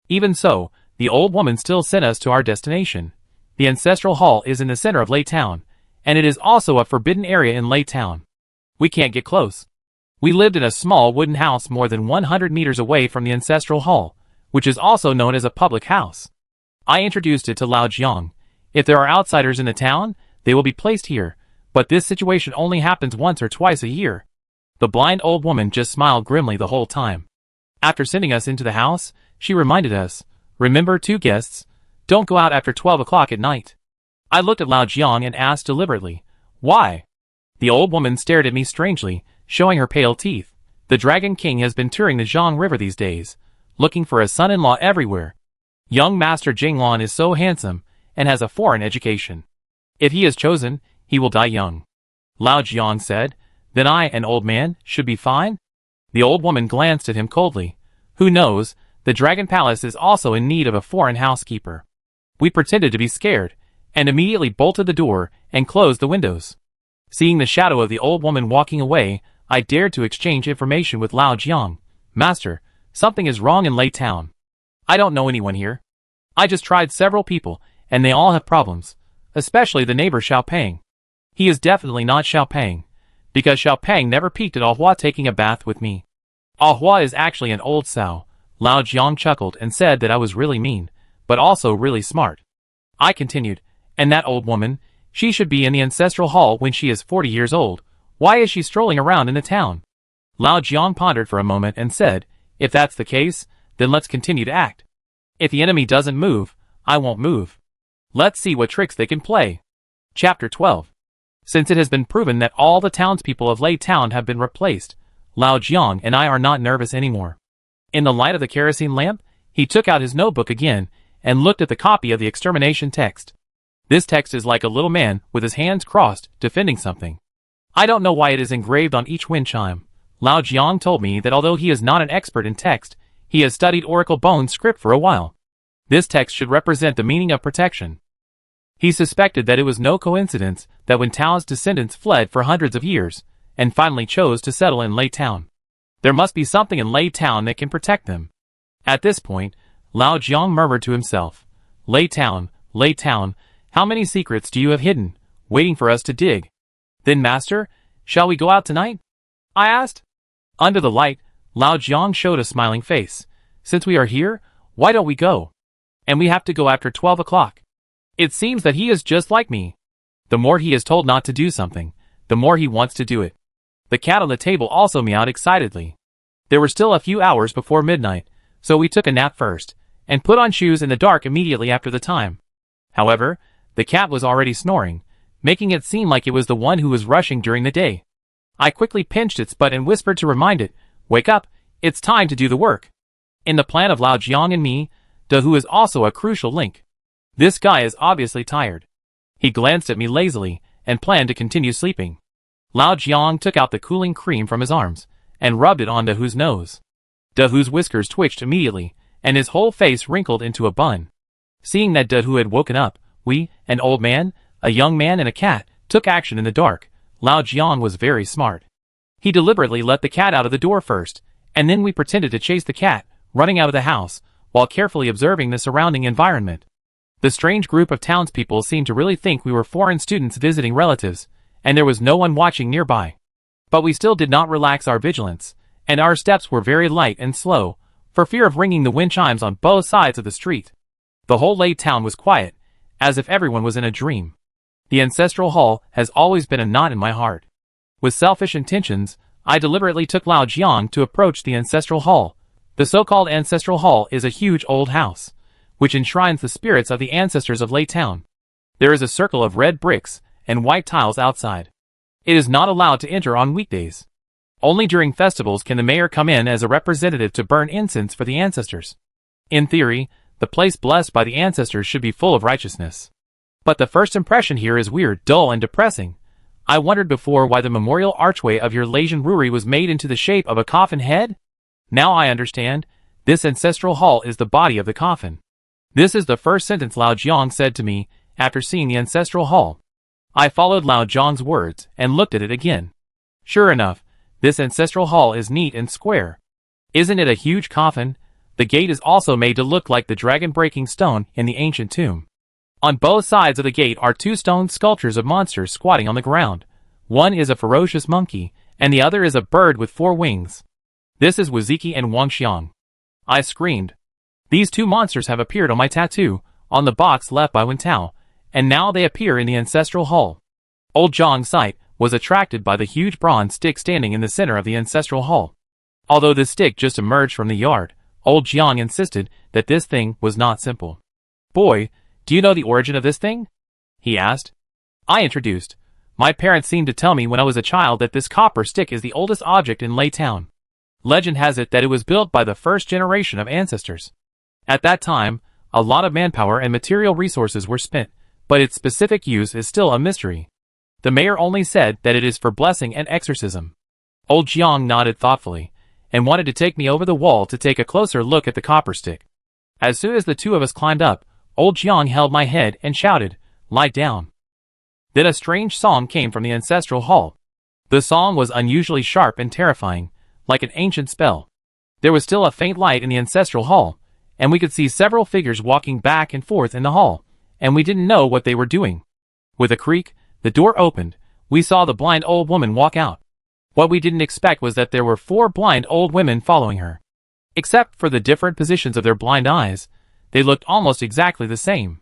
Even so, the old woman still sent us to our destination. The ancestral hall is in the center of Lei Town, and it is also a forbidden area in Lei Town. We can't get close. We lived in a small wooden house more than 100 meters away from the ancestral hall, which is also known as a public house. I introduced it to Lao Jiang. If there are outsiders in the town, they will be placed here, but this situation only happens once or twice a year. The blind old woman just smiled grimly the whole time. After sending us into the house, she reminded us, remember 2 guests, don't go out after 12 o'clock at night. I looked at Lao Jiang and asked deliberately, why? The old woman stared at me strangely, showing her pale teeth. The Dragon King has been touring the Zhang River these days, looking for a son-in-law everywhere. Young Master Jinglan is so handsome, and has a foreign education. If he is chosen, he will die young. Lao Jiang said, then I, an old man, should be fine? The old woman glanced at him coldly. Who knows, the Dragon Palace is also in need of a foreign housekeeper. We pretended to be scared, and immediately bolted the door and closed the windows. Seeing the shadow of the old woman walking away, I dared to exchange information with Lao Jiang. Master, something is wrong in Lei Town. I don't know anyone here. I just tried several people, and they all have problems, especially the neighbor Xiaopeng. He is definitely not Xiaopeng, because Xiaopeng never peeked at Ahua taking a bath with me. Ahua is actually an old sow. Lao Jiang chuckled and said that I was really mean, but also really smart. I continued, and that old woman, she should be in the ancestral hall when she is 40 years old. Why is she strolling around in the town? Lao Jiang pondered for a moment and said, if that's the case, then let's continue to act. If the enemy doesn't move, I won't move. Let's see what tricks they can play. Chapter 12. Since it has been proven that all the townspeople of Lei Town have been replaced, Lao Jiang and I are not nervous anymore. In the light of the kerosene lamp, he took out his notebook again and looked at the copy of the extermination text. This text is like a little man with his hands crossed, defending something. I don't know why it is engraved on each wind chime. Lao Jiang told me that although he is not an expert in text, he has studied Oracle Bone script for a while. This text should represent the meaning of protection. He suspected that it was no coincidence that when Tao's descendants fled for hundreds of years, and finally chose to settle in Lei Town, there must be something in Lei Town that can protect them. At this point, Lao Jiang murmured to himself, Lei Town, how many secrets do you have hidden? waiting for us to dig. Then, master, shall we go out tonight? I asked. Under the light, Lao Jiang showed a smiling face. Since we are here, why don't we go? And we have to go after 12 o'clock. It seems that he is just like me. The more he is told not to do something, the more he wants to do it. The cat on the table also meowed excitedly. There were still a few hours before midnight, so we took a nap first, and put on shoes in the dark immediately after the time. However, the cat was already snoring, making it seem like it was the one who was rushing during the day. I quickly pinched its butt and whispered to remind it, "Wake up, it's time to do the work." In the plan of Lao Jiang and me, De Hu is also a crucial link. This guy is obviously tired. He glanced at me lazily, and planned to continue sleeping. Lao Jiang took out the cooling cream from his arms, and rubbed it on De Hu's nose. De Hu's whiskers twitched immediately, and his whole face wrinkled into a bun. Seeing that De Hu had woken up, we, an old man, a young man and a cat, took action in the dark. Lao Jiang was very smart. He deliberately let the cat out of the door first, and then we pretended to chase the cat, running out of the house, while carefully observing the surrounding environment. The strange group of townspeople seemed to really think we were foreign students visiting relatives, and there was no one watching nearby. But we still did not relax our vigilance, and our steps were very light and slow, for fear of ringing the wind chimes on both sides of the street. The whole Lei town was quiet, as if everyone was in a dream. The ancestral hall has always been a knot in my heart. With selfish intentions, I deliberately took Lao Jiang to approach the ancestral hall. The so-called ancestral hall is a huge old house, which enshrines the spirits of the ancestors of Lei town. There is a circle of red bricks and white tiles outside. It is not allowed to enter on weekdays. Only during festivals can the mayor come in as a representative to burn incense for the ancestors. In theory, the place blessed by the ancestors should be full of righteousness. But the first impression here is weird, dull, and depressing. I wondered before why the memorial archway of your Leisian brewery was made into the shape of a coffin head. Now I understand. This ancestral hall is the body of the coffin. This is the first sentence Lao Jiang said to me after seeing the ancestral hall. I followed Lao Jiang's words and looked at it again. Sure enough, this ancestral hall is neat and square. Isn't it a huge coffin? The gate is also made to look like the dragon-breaking stone in the ancient tomb. On both sides of the gate are two stone sculptures of monsters squatting on the ground. One is a ferocious monkey, and the other is a bird with 4 wings. This is Wuziki and Wangxiang. I screamed. These two monsters have appeared on my tattoo, on the box left by Wen Tao, and now they appear in the ancestral hall. Old Zhang's sight was attracted by the huge bronze stick standing in the center of the ancestral hall. Although this stick just emerged from the yard, Old Jiang insisted that this thing was not simple. "Boy, do you know the origin of this thing?" he asked. I introduced. My parents seemed to tell me when I was a child that this copper stick is the oldest object in Lei town. Legend has it that it was built by the first generation of ancestors. At that time, a lot of manpower and material resources were spent, but its specific use is still a mystery. The mayor only said that it is for blessing and exorcism. Old Jiang nodded thoughtfully, and wanted to take me over the wall to take a closer look at the copper stick. As soon as the two of us climbed up, Old Jiang held my head and shouted, "Lie down." Then a strange song came from the ancestral hall. The song was unusually sharp and terrifying, like an ancient spell. There was still a faint light in the ancestral hall, and we could see several figures walking back and forth in the hall, and we didn't know what they were doing. With a creak, the door opened. We saw the blind old woman walk out. What we didn't expect was that there were 4 blind old women following her. Except for the different positions of their blind eyes, they looked almost exactly the same.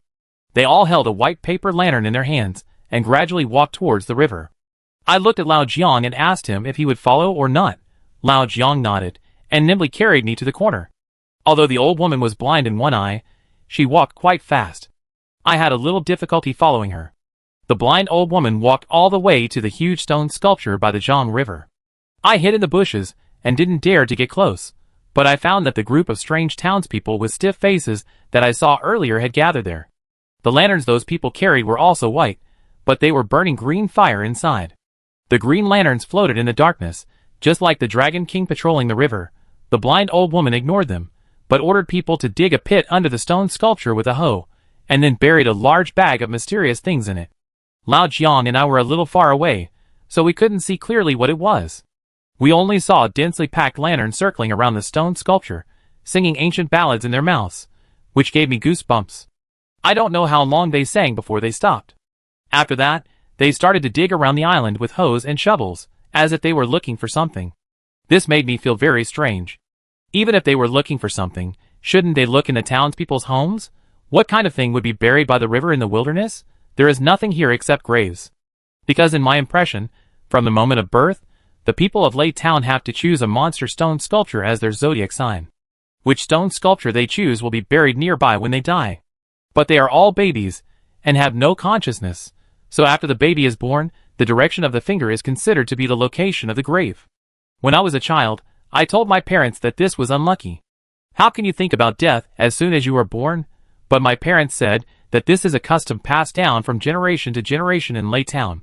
They all held a white paper lantern in their hands, and gradually walked towards the river. I looked at Lao Jiang and asked him if he would follow or not. Lao Jiang nodded, and nimbly carried me to the corner. Although the old woman was blind in one eye, she walked quite fast. I had a little difficulty following her. The blind old woman walked all the way to the huge stone sculpture by the Zhang River. I hid in the bushes, and didn't dare to get close, but I found that the group of strange townspeople with stiff faces that I saw earlier had gathered there. The lanterns those people carried were also white, but they were burning green fire inside. The green lanterns floated in the darkness, just like the Dragon King patrolling the river. The blind old woman ignored them, but ordered people to dig a pit under the stone sculpture with a hoe, and then buried a large bag of mysterious things in it. Lao Jiang and I were a little far away, so we couldn't see clearly what it was. We only saw densely packed lanterns circling around the stone sculpture, singing ancient ballads in their mouths, which gave me goosebumps. I don't know how long they sang before they stopped. After that, They started to dig around the island with hoes and shovels, as if they were looking for something. This made me feel very strange. Even if they were looking for something, shouldn't they look in the townspeople's homes? What kind of thing would be buried by the river in the wilderness? There is nothing here except graves. Because in my impression, from the moment of birth, the people of Lake Town have to choose a monster stone sculpture as their zodiac sign. Which stone sculpture they choose will be buried nearby when they die. But they are all babies, and have no consciousness, so after the baby is born, the direction of the finger is considered to be the location of the grave. When I was a child, I told my parents that this was unlucky. How can you think about death as soon as you are born? But my parents said that this is a custom passed down from generation to generation in Lake Town.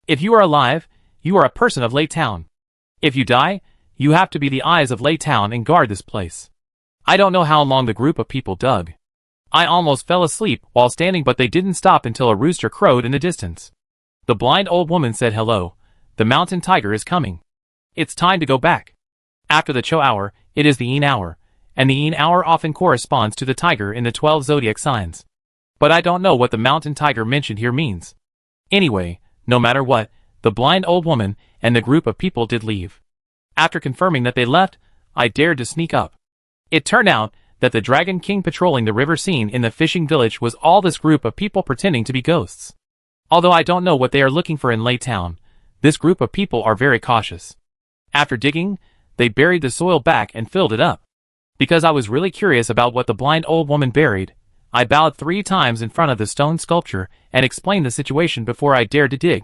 If you are alive, you are a person of Lake Town. If you die, you have to be the eyes of Lake Town and guard this place. I don't know how long the group of people dug. I almost fell asleep while standing, but they didn't stop until a rooster crowed in the distance. The blind old woman said, "Hello, the mountain tiger is coming. It's time to go back." After the Cho hour, it is the Yin hour, and the Yin hour often corresponds to the tiger in the 12 zodiac signs. But I don't know what the mountain tiger mentioned here means. Anyway, no matter what, the blind old woman and the group of people did leave. After confirming that they left, I dared to sneak up. It turned out that the Dragon King patrolling the river scene in the fishing village was all this group of people pretending to be ghosts. Although I don't know what they are looking for in Lake Town, this group of people are very cautious. After digging, they buried the soil back and filled it up. Because I was really curious about what the blind old woman buried, I bowed 3 times in front of the stone sculpture and explained the situation before I dared to dig.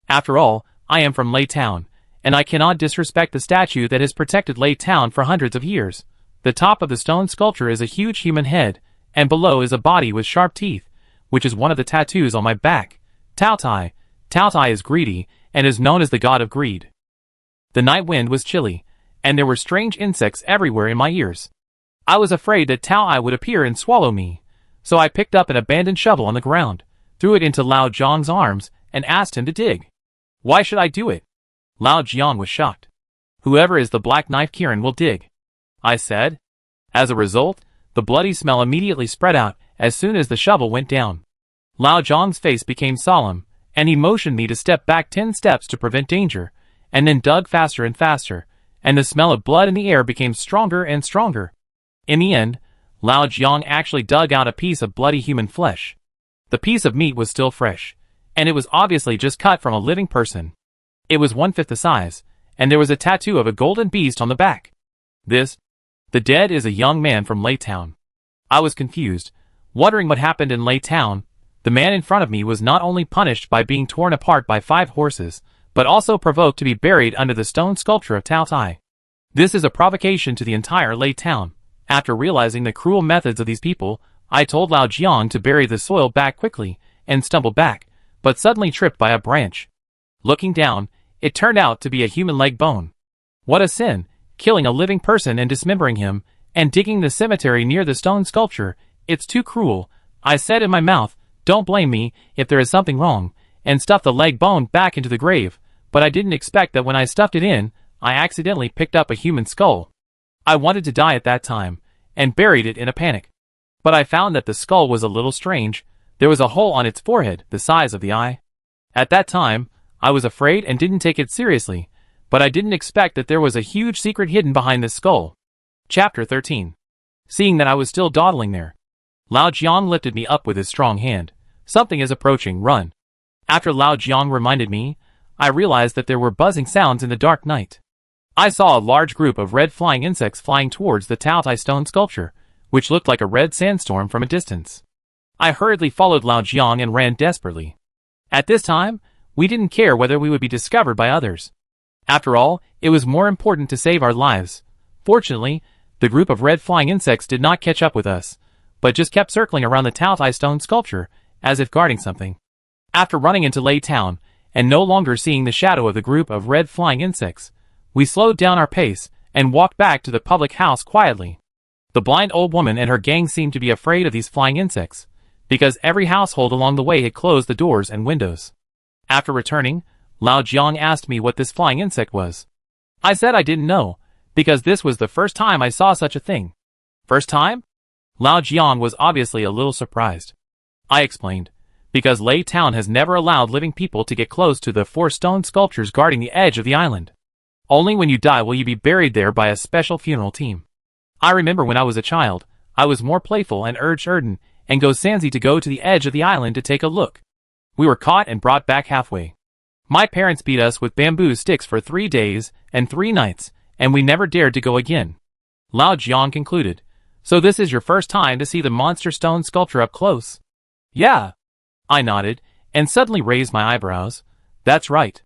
After all, I am from Lake Town, and I cannot disrespect the statue that has protected Lake Town for hundreds of years. The top of the stone sculpture is a huge human head, and below is a body with sharp teeth, which is one of the tattoos on my back. Tao Tai. Tao Tai is greedy, and is known as the god of greed. The night wind was chilly, and there were strange insects everywhere in my ears. I was afraid that Tao Tai would appear and swallow me, so I picked up an abandoned shovel on the ground, threw it into Lao Jiang's arms, and asked him to dig. Why should I do it? Lao Jiang was shocked. Whoever is the black knife Kirin will dig, I said. As a result, the bloody smell immediately spread out as soon as the shovel went down. Lao Jiang's face became solemn, and he motioned me to step back 10 steps to prevent danger, and then dug faster and faster, and the smell of blood in the air became stronger and stronger. In the end, Lao Jiang actually dug out a piece of bloody human flesh. The piece of meat was still fresh, and it was obviously just cut from a living person. It was 1/5 the size, and there was a tattoo of a golden beast on the back. The dead is a young man from Lake Town. I was confused, wondering what happened in Lake Town. The man in front of me was not only punished by being torn apart by 5 horses, but also provoked to be buried under the stone sculpture of Tao Tai. This is a provocation to the entire Lake Town. After realizing the cruel methods of these people, I told Lao Jiang to bury the soil back quickly, and stumbled back, but suddenly tripped by a branch. Looking down, it turned out to be a human leg bone. What a sin, killing a living person and dismembering him, and digging the cemetery near the stone sculpture. It's too cruel, I said in my mouth. Don't blame me if there is something wrong, and stuffed the leg bone back into the grave, but I didn't expect that when I stuffed it in, I accidentally picked up a human skull. I wanted to die at that time, and buried it in a panic. But I found that the skull was a little strange. There was a hole on its forehead the size of the eye. At that time, I was afraid and didn't take it seriously, but I didn't expect that there was a huge secret hidden behind this skull. Chapter 13. Seeing that I was still dawdling there, Lao Jiang lifted me up with his strong hand. Something is approaching, run. After Lao Jiang reminded me, I realized that there were buzzing sounds in the dark night. I saw a large group of red flying insects flying towards the Tao Tai stone sculpture, which looked like a red sandstorm from a distance. I hurriedly followed Lao Jiang and ran desperately. At this time, we didn't care whether we would be discovered by others. After all, it was more important to save our lives. Fortunately, the group of red flying insects did not catch up with us, but just kept circling around the Tao Tai stone sculpture, as if guarding something. After running into Lake Town, and no longer seeing the shadow of the group of red flying insects, we slowed down our pace, and walked back to the public house quietly. The blind old woman and her gang seemed to be afraid of these flying insects, because every household along the way had closed the doors and windows. After returning, Lao Jiang asked me what this flying insect was. I said I didn't know, because this was the first time I saw such a thing. First time? Lao Jiang was obviously a little surprised. I explained, Because Lei Town has never allowed living people to get close to the 4 stone sculptures guarding the edge of the island. Only when you die will you be buried there by a special funeral team. I remember when I was a child, I was more playful and urged Erden and Gosanzi to go to the edge of the island to take a look. We were caught and brought back halfway. My parents beat us with bamboo sticks for 3 days and 3 nights, and we never dared to go again. Lao Jiang concluded. So this is your first time to see the monster stone sculpture up close? Yeah. I nodded, and suddenly raised my eyebrows. That's right.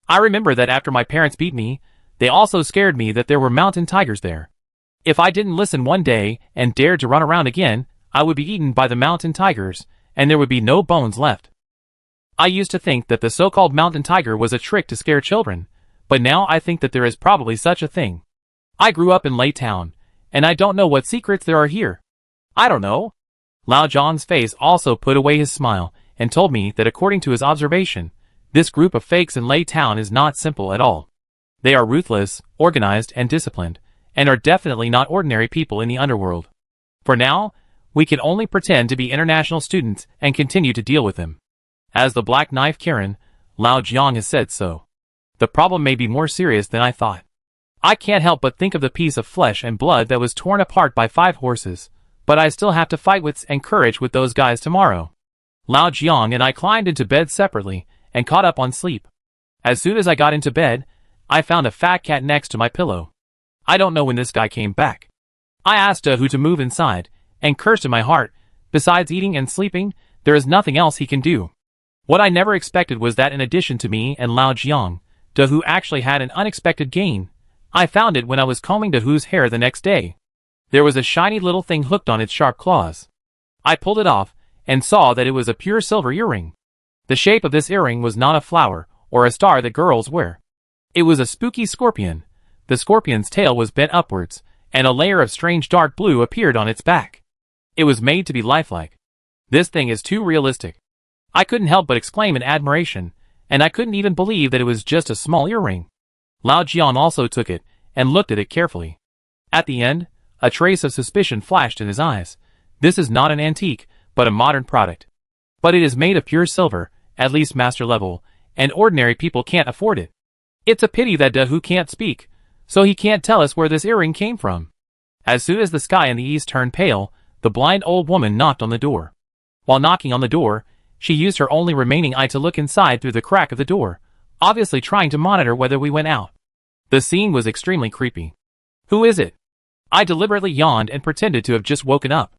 I remember that after my parents beat me, they also scared me that there were mountain tigers there. If I didn't listen one day and dared to run around again, I would be eaten by the mountain tigers, and there would be no bones left. I used to think that the so-called mountain tiger was a trick to scare children, but now I think that there is probably such a thing. I grew up in Lei Town, and I don't know what secrets there are here. I don't know. Lao Jiang's face also put away his smile, and told me that according to his observation, this group of fakes in Lei Town is not simple at all. They are ruthless, organized, and disciplined, and are definitely not ordinary people in the underworld. For now, we can only pretend to be international students and continue to deal with them. As the Black Knife Karen, Lao Jiang has said so. The problem may be more serious than I thought. I can't help but think of the piece of flesh and blood that was torn apart by 5 horses, but I still have to fight wits and courage with those guys tomorrow. Lao Jiang and I climbed into bed separately and caught up on sleep. As soon as I got into bed, I found a fat cat next to my pillow. I don't know when this guy came back. I asked who to move inside, and cursed in my heart, besides eating and sleeping, there is nothing else he can do. What I never expected was that in addition to me and Lao Jiang, Dahu actually had an unexpected gain. I found it when I was combing Dahu's hair the next day. There was a shiny little thing hooked on its sharp claws. I pulled it off, and saw that it was a pure silver earring. The shape of this earring was not a flower, or a star that girls wear. It was a spooky scorpion. The scorpion's tail was bent upwards, and a layer of strange dark blue appeared on its back. It was made to be lifelike. This thing is too realistic. I couldn't help but exclaim in admiration, and I couldn't even believe that it was just a small earring. Lao Jian also took it, and looked at it carefully. At the end, a trace of suspicion flashed in his eyes. This is not an antique, but a modern product. But it is made of pure silver, at least master level, and ordinary people can't afford it. It's a pity that Dahu can't speak, so he can't tell us where this earring came from. As soon as the sky in the east turned pale, the blind old woman knocked on the door. While knocking on the door, she used her only remaining eye to look inside through the crack of the door, obviously trying to monitor whether we went out. The scene was extremely creepy. Who is it? I deliberately yawned and pretended to have just woken up.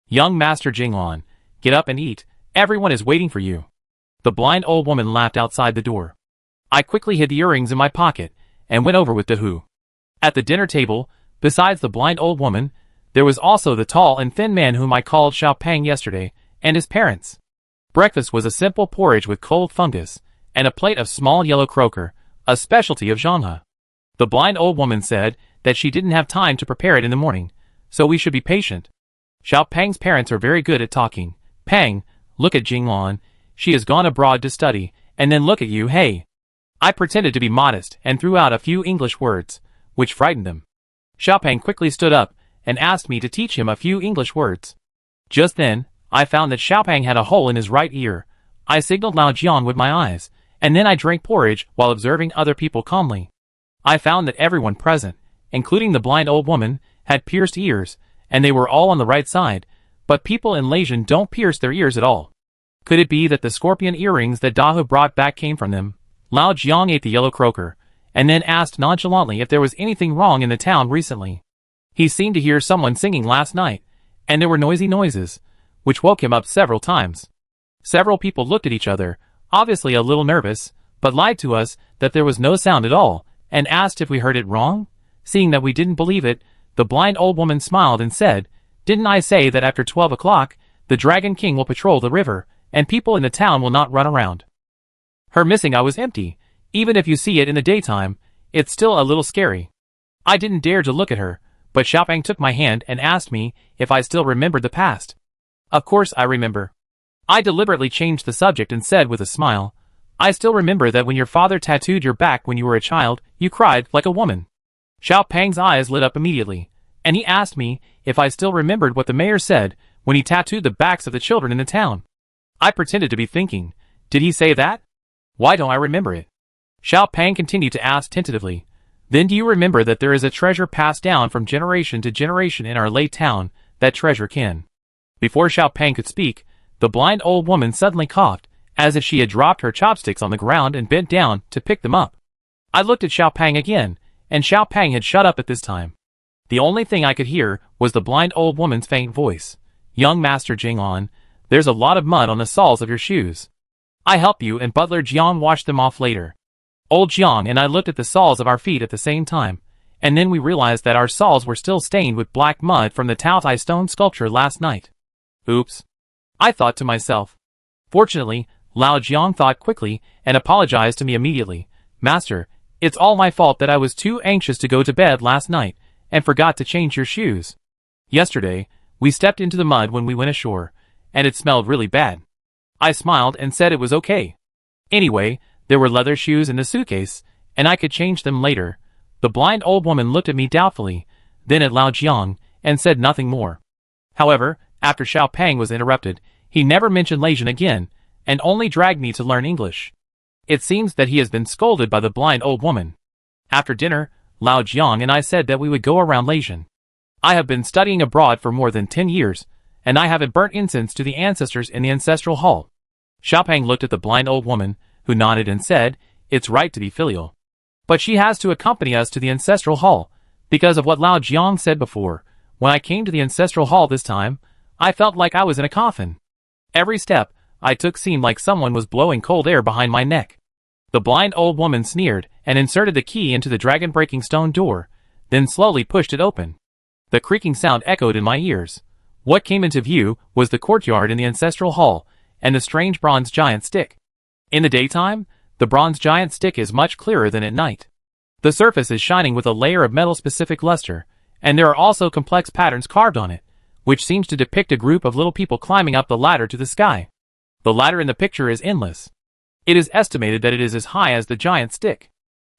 Young Master Jinglan, get up and eat, everyone is waiting for you. The blind old woman laughed outside the door. I quickly hid the earrings in my pocket, and went over with Dahu. At the dinner table, besides the blind old woman, there was also the tall and thin man whom I called Xiao Pang yesterday, and his parents. Breakfast was a simple porridge with cold fungus, and a plate of small yellow croaker, a specialty of Zhanghe. The blind old woman said that she didn't have time to prepare it in the morning, so we should be patient. Xiao Pang's parents are very good at talking. Pang, look at Jinglan, she has gone abroad to study, and then look at you, hey. I pretended to be modest and threw out a few English words, which frightened them. Xiao Pang quickly stood up and asked me to teach him a few English words. Just then, I found that Xiao Pang had a hole in his right ear. I signaled Lao Jian with my eyes, and then I drank porridge while observing other people calmly. I found that everyone present, including the blind old woman, had pierced ears, and they were all on the right side, but people in Lasian don't pierce their ears at all. Could it be that the scorpion earrings that Dahu brought back came from them? Lao Jiang ate the yellow croaker, and then asked nonchalantly if there was anything wrong in the town recently. He seemed to hear someone singing last night, and there were noisy noises, which woke him up several times. Several people looked at each other, obviously a little nervous, but lied to us that there was no sound at all, and asked if we heard it wrong. Seeing that we didn't believe it, the blind old woman smiled and said, "Didn't I say that after 12 o'clock, the Dragon King will patrol the river, and people in the town will not run around?" Her missing eye was empty. Even if you see it in the daytime, it's still a little scary. I didn't dare to look at her, but Xiaopeng took my hand and asked me if I still remembered the past. Of course I remember. I deliberately changed the subject and said with a smile, "I still remember that when your father tattooed your back when you were a child, you cried like a woman." Xiao Pang's eyes lit up immediately, and he asked me if I still remembered what the mayor said when he tattooed the backs of the children in the town. I pretended to be thinking, did he say that? Why don't I remember it? Xiao Pang continued to ask tentatively, then do you remember that there is a treasure passed down from generation to generation in our late town, that treasure kin? Before Xiao Pang could speak, the blind old woman suddenly coughed, as if she had dropped her chopsticks on the ground and bent down to pick them up. I looked at Xiao Pang again, and Xiao Pang had shut up at this time. The only thing I could hear was the blind old woman's faint voice. Young Master Jinglan, there's a lot of mud on the soles of your shoes. I help you and Butler Jiang wash them off later. Old Jiang and I looked at the soles of our feet at the same time, and then we realized that our soles were still stained with black mud from the Taotai stone sculpture last night. Oops. I thought to myself. Fortunately, Lao Jiang thought quickly and apologized to me immediately. Master, it's all my fault that I was too anxious to go to bed last night and forgot to change your shoes. Yesterday, we stepped into the mud when we went ashore, and it smelled really bad. I smiled and said it was okay. Anyway, there were leather shoes in the suitcase, and I could change them later. The blind old woman looked at me doubtfully, then at Lao Jiang, and said nothing more. However, after Xiao Pang was interrupted, he never mentioned Lasian again, and only dragged me to learn English. It seems that he has been scolded by the blind old woman. After dinner, Lao Jiang and I said that we would go around Lasian. I have been studying abroad for more than 10 years, and I haven't burnt incense to the ancestors in the ancestral hall. Xiao Pang looked at the blind old woman, who nodded and said, it's right to be filial. But she has to accompany us to the ancestral hall, because of what Lao Jiang said before. When I came to the ancestral hall this time, I felt like I was in a coffin. Every step I took seemed like someone was blowing cold air behind my neck. The blind old woman sneered and inserted the key into the dragon-breaking stone door, then slowly pushed it open. The creaking sound echoed in my ears. What came into view was the courtyard in the ancestral hall, and the strange bronze giant stick. In the daytime, the bronze giant stick is much clearer than at night. The surface is shining with a layer of metal-specific luster, and there are also complex patterns carved on it, which seems to depict a group of little people climbing up the ladder to the sky. The ladder in the picture is endless. It is estimated that it is as high as the giant stick.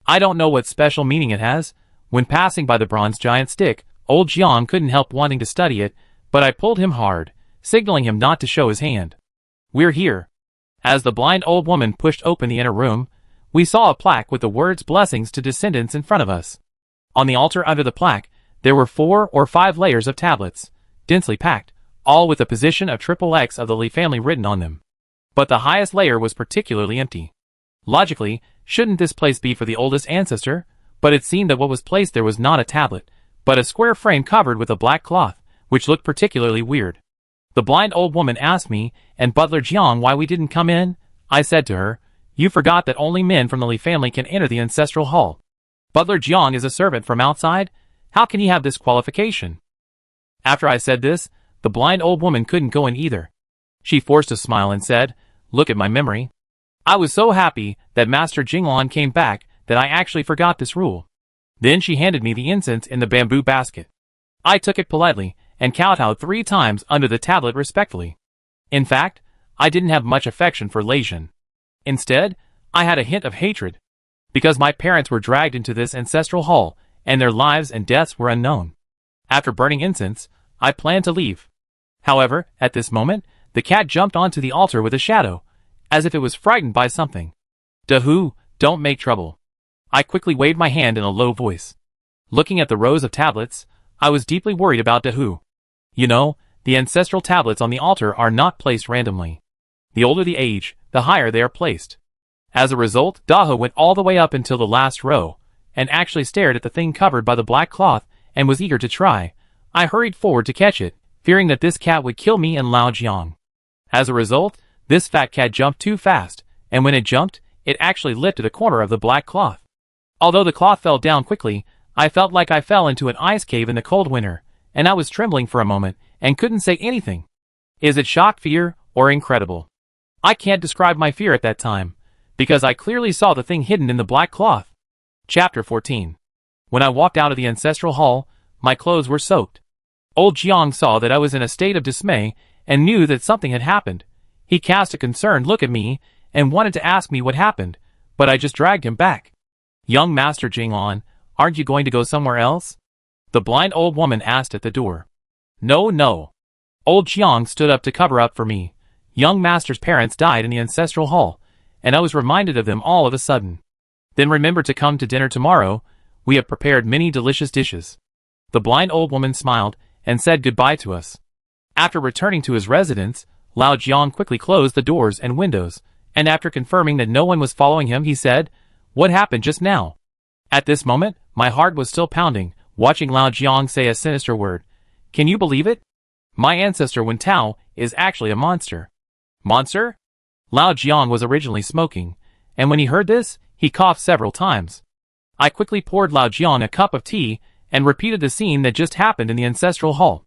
I don't know what special meaning it has. When passing by the bronze giant stick, old Jiang couldn't help wanting to study it, but I pulled him hard, signaling him not to show his hand. We're here. As the blind old woman pushed open the inner room, we saw a plaque with the words blessings to descendants in front of us. On the altar under the plaque, there were 4 or 5 layers of tablets, densely packed, all with the position of XXX of the Li family written on them. But the highest layer was particularly empty. Logically, shouldn't this place be for the oldest ancestor? But it seemed that what was placed there was not a tablet, but a square frame covered with a black cloth, which looked particularly weird. The blind old woman asked me and Butler Jiang why we didn't come in. I said to her, you forgot that only men from the Li family can enter the ancestral hall. Butler Jiang is a servant from outside. How can he have this qualification? After I said this, the blind old woman couldn't go in either. She forced a smile and said, look at my memory. I was so happy that Master Jinglan came back that I actually forgot this rule. Then she handed me the incense in the bamboo basket. I took it politely and kowtowed 3 times under the tablet respectfully. In fact, I didn't have much affection for Lasian. Instead, I had a hint of hatred. Because my parents were dragged into this ancestral hall, and their lives and deaths were unknown. After burning incense, I planned to leave. However, at this moment, the cat jumped onto the altar with a shadow, as if it was frightened by something. Dahu, don't make trouble. I quickly waved my hand in a low voice. Looking at the rows of tablets, I was deeply worried about Dahu. You know, the ancestral tablets on the altar are not placed randomly. The older the age, the higher they are placed. As a result, Dahu went all the way up until the last row, and actually stared at the thing covered by the black cloth, and was eager to try. I hurried forward to catch it, fearing that this cat would kill me and Lao Jiang. As a result, this fat cat jumped too fast, and when it jumped, it actually lifted a corner of the black cloth. Although the cloth fell down quickly, I felt like I fell into an ice cave in the cold winter, and I was trembling for a moment, and couldn't say anything. Is it shock, fear, or incredible? I can't describe my fear at that time, because I clearly saw the thing hidden in the black cloth. Chapter 14. When I walked out of the ancestral hall, my clothes were soaked. Old Jiang saw that I was in a state of dismay, and knew that something had happened. He cast a concerned look at me, and wanted to ask me what happened, but I just dragged him back. Young Master Jinglan, aren't you going to go somewhere else? The blind old woman asked at the door. No. Old Jiang stood up to cover up for me. Young master's parents died in the ancestral hall, and I was reminded of them all of a sudden. Then remember to come to dinner tomorrow. We have prepared many delicious dishes. The blind old woman smiled and said goodbye to us. After returning to his residence, Lao Jiang quickly closed the doors and windows, and after confirming that no one was following him, he said, "What happened just now?" At this moment, my heart was still pounding, watching Lao Jiang say a sinister word. Can you believe it? My ancestor Wen Tao is actually a monster. Monster? Lao Jiang was originally smoking, and when he heard this, he coughed several times. I quickly poured Lao Jiang a cup of tea and repeated the scene that just happened in the ancestral hall.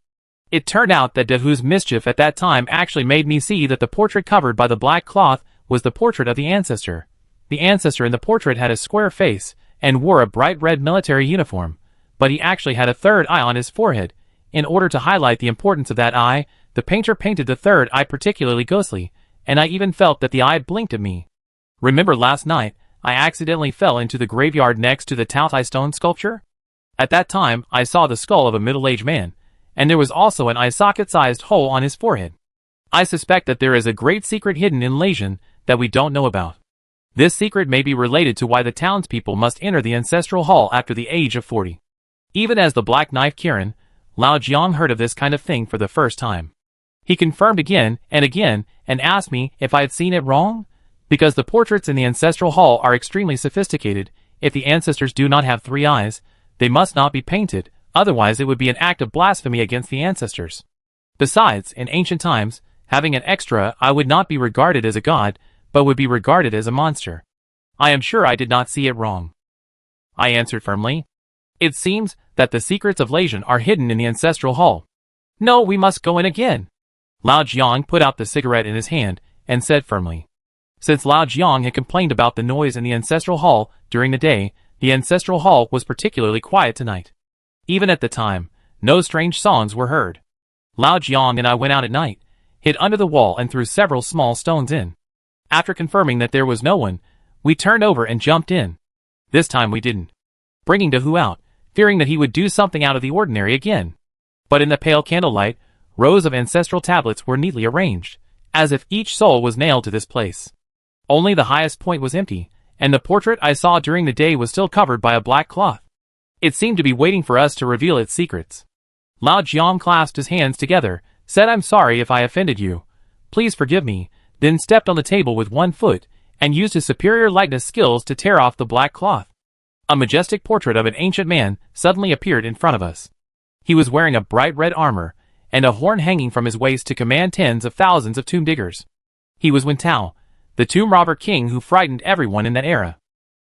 It turned out that Dehu's mischief at that time actually made me see that the portrait covered by the black cloth was the portrait of the ancestor. The ancestor in the portrait had a square face and wore a bright red military uniform, but he actually had a third eye on his forehead. In order to highlight the importance of that eye, the painter painted the third eye particularly ghostly, and I even felt that the eye blinked at me. Remember last night, I accidentally fell into the graveyard next to the Taotai stone sculpture? At that time, I saw the skull of a middle-aged man, and there was also an eye socket-sized hole on his forehead. I suspect that there is a great secret hidden in Lasian that we don't know about. This secret may be related to why the townspeople must enter the ancestral hall after the age of 40. Even as the Black Knife Kirin, Lao Jiang heard of this kind of thing for the first time. He confirmed again and asked me if I had seen it wrong? Because the portraits in the ancestral hall are extremely sophisticated. If the ancestors do not have 3 eyes, they must not be painted, otherwise it would be an act of blasphemy against the ancestors. Besides, in ancient times, having an extra eye would not be regarded as a god, but would be regarded as a monster. I am sure I did not see it wrong. I answered firmly. It seems that the secrets of Lasian are hidden in the ancestral hall. No, we must go in again. Lao Jiang put out the cigarette in his hand and said firmly. Since Lao Jiang had complained about the noise in the ancestral hall during the day, the ancestral hall was particularly quiet tonight. Even at the time, no strange songs were heard. Lao Jiang and I went out at night, hid under the wall and threw several small stones in. After confirming that there was no one, we turned over and jumped in. This time we didn't, bringing Dehu out, fearing that he would do something out of the ordinary again. But in the pale candlelight, rows of ancestral tablets were neatly arranged, as if each soul was nailed to this place. Only the highest point was empty, and the portrait I saw during the day was still covered by a black cloth. It seemed to be waiting for us to reveal its secrets. Lao Jiang clasped his hands together, said, "I'm sorry if I offended you. Please forgive me," then stepped on the table with one foot, and used his superior lightness skills to tear off the black cloth. A majestic portrait of an ancient man suddenly appeared in front of us. He was wearing a bright red armor, and a horn hanging from his waist to command tens of thousands of tomb diggers. He was Wen Tao, the tomb robber king who frightened everyone in that era.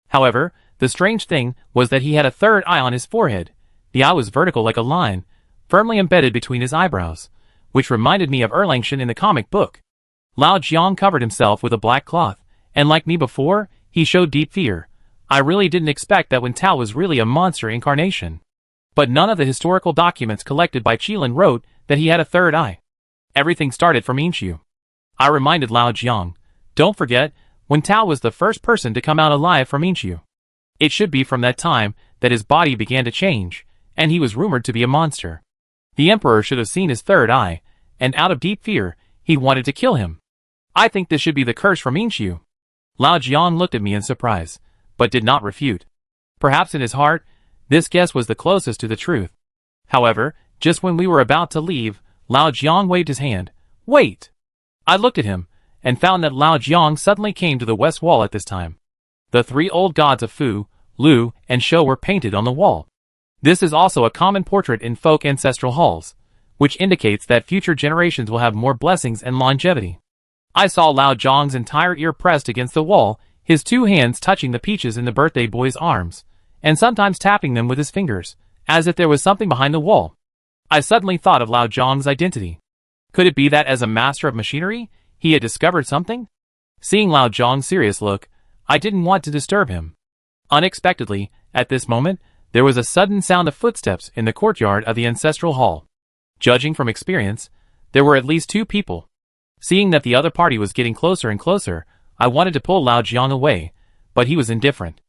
However, the strange thing was that he had a third eye on his forehead. The eye was vertical like a line, firmly embedded between his eyebrows, which reminded me of Erlangchen in the comic book. Lao Jiang covered himself with a black cloth, and like me before, he showed deep fear. I really didn't expect that Wen Tao was really a monster incarnation. But none of the historical documents collected by Qilin wrote that he had a third eye. Everything started from Yinshu. I reminded Lao Jiang, "Don't forget, Wen Tao was the first person to come out alive from Yinshu. It should be from that time that his body began to change, and he was rumored to be a monster. The emperor should have seen his third eye, and out of deep fear, he wanted to kill him. I think this should be the curse from Yinshu." Lao Jiang looked at me in surprise, but did not refute. Perhaps in his heart, this guess was the closest to the truth. However, just when we were about to leave, Lao Jiang waved his hand. "Wait!" I looked at him, and found that Lao Jiang suddenly came to the west wall at this time. The 3 old gods of Fu, Lu, and Shou were painted on the wall. This is also a common portrait in folk ancestral halls, which indicates that future generations will have more blessings and longevity. I saw Lao Jiang's entire ear pressed against the wall, his 2 hands touching the peaches in the birthday boy's arms, and sometimes tapping them with his fingers, as if there was something behind the wall. I suddenly thought of Lao Jiang's identity. Could it be that as a master of machinery, he had discovered something? Seeing Lao Jiang's serious look, I didn't want to disturb him. Unexpectedly, at this moment, there was a sudden sound of footsteps in the courtyard of the ancestral hall. Judging from experience, there were at least 2 people. Seeing that the other party was getting closer and closer, I wanted to pull Lao Jiang away, but he was indifferent.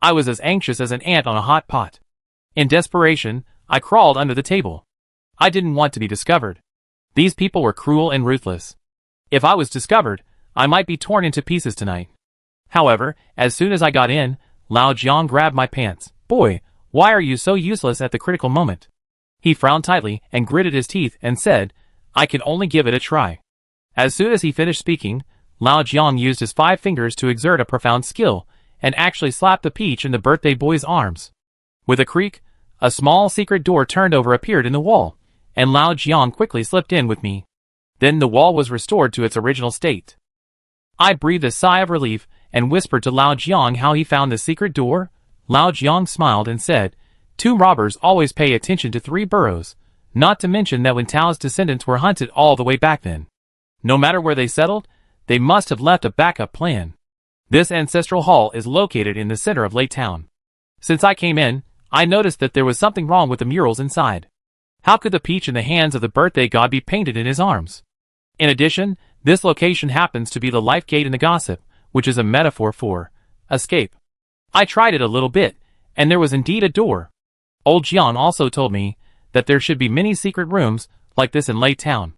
I was as anxious as an ant on a hot pot. In desperation, I crawled under the table. I didn't want to be discovered. These people were cruel and ruthless. If I was discovered, I might be torn into pieces tonight. However, as soon as I got in, Lao Jiang grabbed my pants. Boy, why are you so useless at the critical moment? He frowned tightly and gritted his teeth and said, I can only give it a try. As soon as he finished speaking, Lao Jiang used his 5 fingers to exert a profound skill and actually slapped the peach in the birthday boy's arms. With a creak, a small secret door turned over appeared in the wall, and Lao Jiang quickly slipped in with me. Then the wall was restored to its original state. I breathed a sigh of relief and whispered to Lao Jiang how he found the secret door. Lao Jiang smiled and said, 2 robbers always pay attention to 3 burrows, not to mention that when Tao's descendants were hunted all the way back then. No matter where they settled, they must have left a backup plan. This ancestral hall is located in the center of Lei Town. Since I came in, I noticed that there was something wrong with the murals inside. How could the peach in the hands of the birthday god be painted in his arms? In addition, this location happens to be the life gate in the gossip, which is a metaphor for escape. I tried it a little bit, and there was indeed a door. Old Jiang also told me that there should be many secret rooms like this in Lei Town.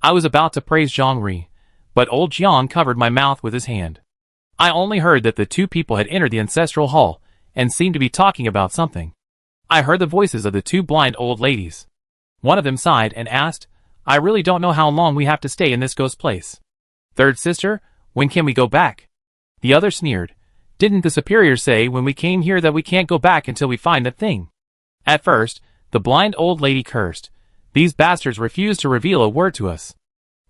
I was about to praise Zhongri, but old Jiang covered my mouth with his hand. I only heard that the 2 people had entered the ancestral hall and seemed to be talking about something. I heard the voices of the 2 blind old ladies. One of them sighed and asked, I really don't know how long we have to stay in this ghost place. Third sister, when can we go back? The other sneered. Didn't the superior say when we came here that we can't go back until we find that thing? At first, the blind old lady cursed. These bastards refused to reveal a word to us.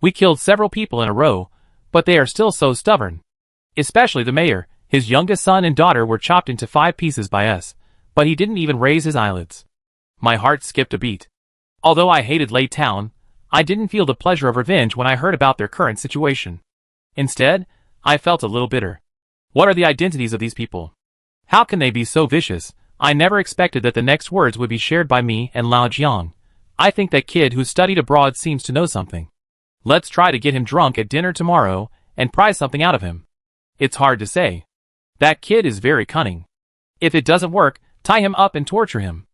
We killed several people in a row, but they are still so stubborn. Especially the mayor. His youngest son and daughter were chopped into 5 pieces by us, but he didn't even raise his eyelids. My heart skipped a beat. Although I hated Lei Town, I didn't feel the pleasure of revenge when I heard about their current situation. Instead, I felt a little bitter. What are the identities of these people? How can they be so vicious? I never expected that the next words would be shared by me and Lao Jiang. I think that kid who studied abroad seems to know something. Let's try to get him drunk at dinner tomorrow and pry something out of him. It's hard to say. That kid is very cunning. If it doesn't work, tie him up and torture him.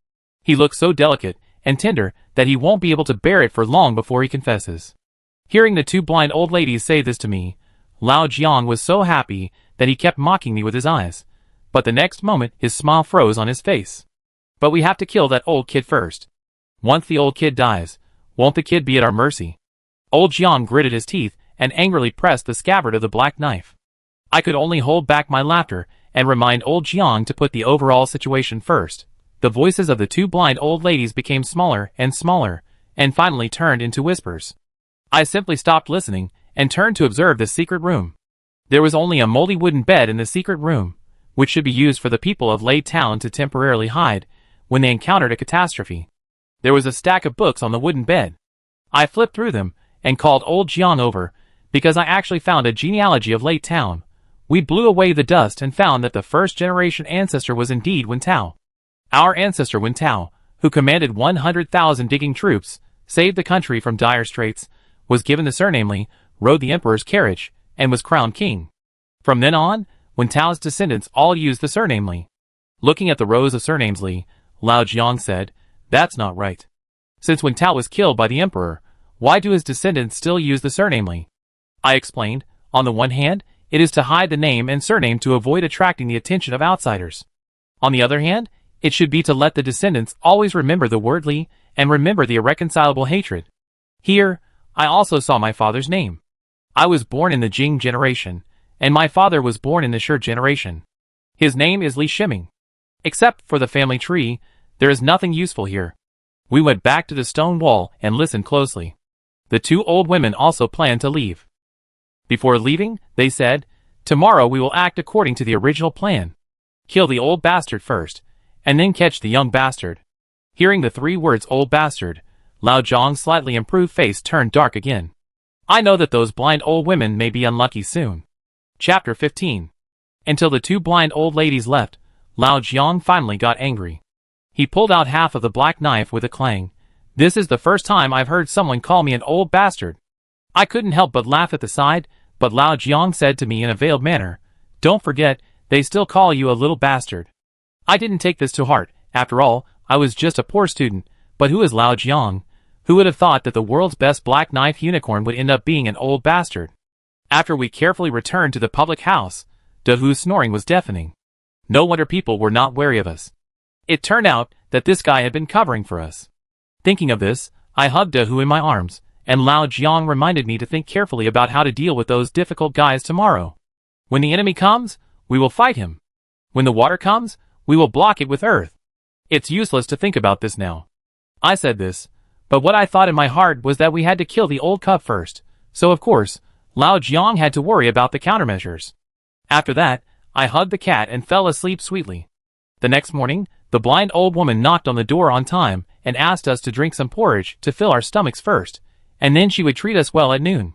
He looks so delicate and tender that he won't be able to bear it for long before he confesses. Hearing the 2 blind old ladies say this to me, Lao Jiang was so happy that he kept mocking me with his eyes. But the next moment his smile froze on his face. But we have to kill that old kid first. Once the old kid dies, won't the kid be at our mercy? Old Jiang gritted his teeth and angrily pressed the scabbard of the black knife. I could only hold back my laughter and remind old Jiang to put the overall situation first. The voices of the 2 blind old ladies became smaller and finally turned into whispers. I simply stopped listening and turned to observe the secret room. There was only a moldy wooden bed in the secret room, which should be used for the people of Lei Town to temporarily hide when they encountered a catastrophe. There was a stack of books on the wooden bed. I flipped through them and called old Jiang over, because I actually found a genealogy of Lei Town. We blew away the dust and found that the first-generation ancestor was indeed Wen Tao. Our ancestor Wen Tao, who commanded 100,000 digging troops, saved the country from dire straits, was given the surname Li, rode the emperor's carriage, and was crowned king. From then on, Wen Tao's descendants all used the surname Li. Looking at the rows of surnames Li, Lao Jiang said, That's not right. Since Wen Tao was killed by the emperor, why do his descendants still use the surname Li? I explained, on the one hand, it is to hide the name and surname to avoid attracting the attention of outsiders. On the other hand, it should be to let the descendants always remember the word Li and remember the irreconcilable hatred. Here, I also saw my father's name. I was born in the Jing generation, and my father was born in the Shi generation. His name is Li Shiming. Except for the family tree, there is nothing useful here. We went back to the stone wall and listened closely. The 2 old women also planned to leave. Before leaving, they said, Tomorrow we will act according to the original plan. Kill the old bastard first, and then catch the young bastard. Hearing the 3 words old bastard, Lao Jiang's slightly improved face turned dark again. I know that those blind old women may be unlucky soon. Chapter 15. Until the 2 blind old ladies left, Lao Jiang finally got angry. He pulled out half of the black knife with a clang. This is the first time I've heard someone call me an old bastard. I couldn't help but laugh at the sight, but Lao Jiang said to me in a veiled manner, Don't forget, they still call you a little bastard. I didn't take this to heart. After all, I was just a poor student, but who is Lao Jiang? Who would have thought that the world's best black knife unicorn would end up being an old bastard? After we carefully returned to the public house, De Hu's snoring was deafening. No wonder people were not wary of us. It turned out that this guy had been covering for us. Thinking of this, I hugged De Hu in my arms, and Lao Jiang reminded me to think carefully about how to deal with those difficult guys tomorrow. When the enemy comes, we will fight him. When the water comes, we will block it with earth. It's useless to think about this now. I said this, but what I thought in my heart was that we had to kill the old cub first, so of course, Lao Jiang had to worry about the countermeasures. After that, I hugged the cat and fell asleep sweetly. The next morning, the blind old woman knocked on the door on time and asked us to drink some porridge to fill our stomachs first, and then she would treat us well at noon.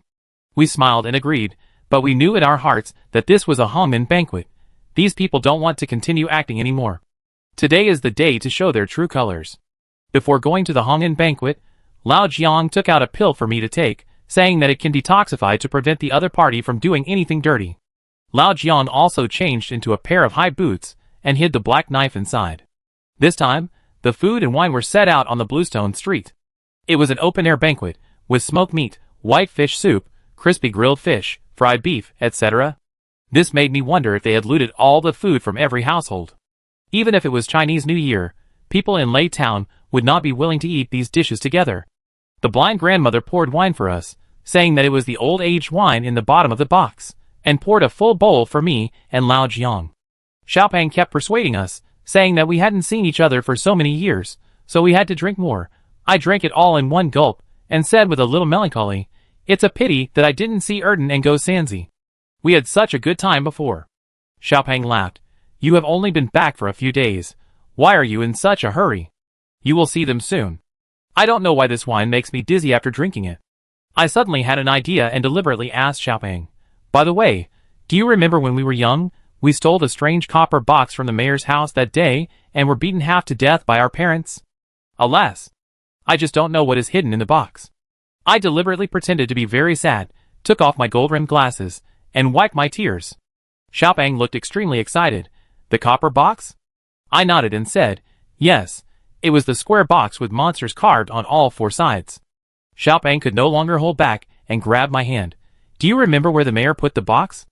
We smiled and agreed, but we knew in our hearts that this was a Hongmen banquet. These people don't want to continue acting anymore. Today is the day to show their true colors. Before going to the Hongmen banquet, Lao Jiang took out a pill for me to take, saying that it can detoxify to prevent the other party from doing anything dirty. Lao Jiang also changed into a pair of high boots and hid the black knife inside. This time, the food and wine were set out on the bluestone street. It was an open-air banquet, with smoked meat, white fish soup, crispy grilled fish, fried beef, etc. This made me wonder if they had looted all the food from every household. Even if it was Chinese New Year, people in Lei Town would not be willing to eat these dishes together. The blind grandmother poured wine for us, saying that it was the old-aged wine in the bottom of the box, and poured a full bowl for me and Lao Jiang. Xiaopeng kept persuading us, saying that we hadn't seen each other for so many years, so we had to drink more. I drank it all in one gulp, and said with a little melancholy, "It's a pity that I didn't see Erden and Go Sanzi. We had such a good time before." Xiaopeng laughed. "You have only been back for a few days. Why are you in such a hurry? You will see them soon." I don't know why this wine makes me dizzy after drinking it. I suddenly had an idea and deliberately asked Xiaopeng, "By the way, do you remember when we were young, we stole the strange copper box from the mayor's house that day and were beaten half to death by our parents? Alas, I just don't know what is hidden in the box." I deliberately pretended to be very sad, took off my gold-rimmed glasses, and wiped my tears. Xiaopeng looked extremely excited. "The copper box?" I nodded and said, "Yes, it was the square box with monsters carved on all four sides." Xiaopeng could no longer hold back and grabbed my hand. "Do you remember where the mayor put the box?"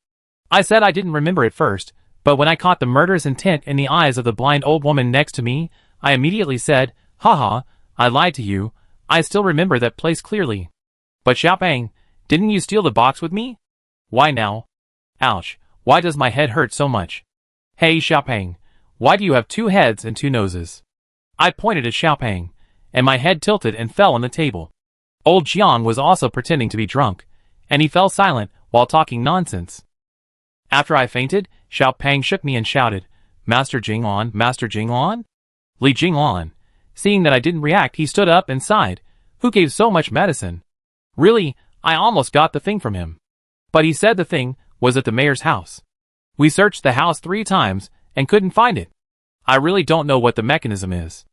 I said I didn't remember at first, but when I caught the murderous intent in the eyes of the blind old woman next to me, I immediately said, "Haha, I lied to you. I still remember that place clearly." "But Xiaopeng, didn't you steal the box with me?" "Why now?" "Ouch, why does my head hurt so much?" "Hey Xiaopeng, why do you have two heads and two noses?" I pointed at Xiaopeng, and my head tilted and fell on the table. Old Jiang was also pretending to be drunk, and he fell silent while talking nonsense. After I fainted, Xiaopeng shook me and shouted, "Master Jinglan, Master Jinglan?" Li Jinglan. Seeing that I didn't react, he stood up and sighed. "Who gave so much medicine?" Really, I almost got the thing from him. But he said the thing was at the mayor's house. We searched the house 3 times and couldn't find it. I really don't know what the mechanism is.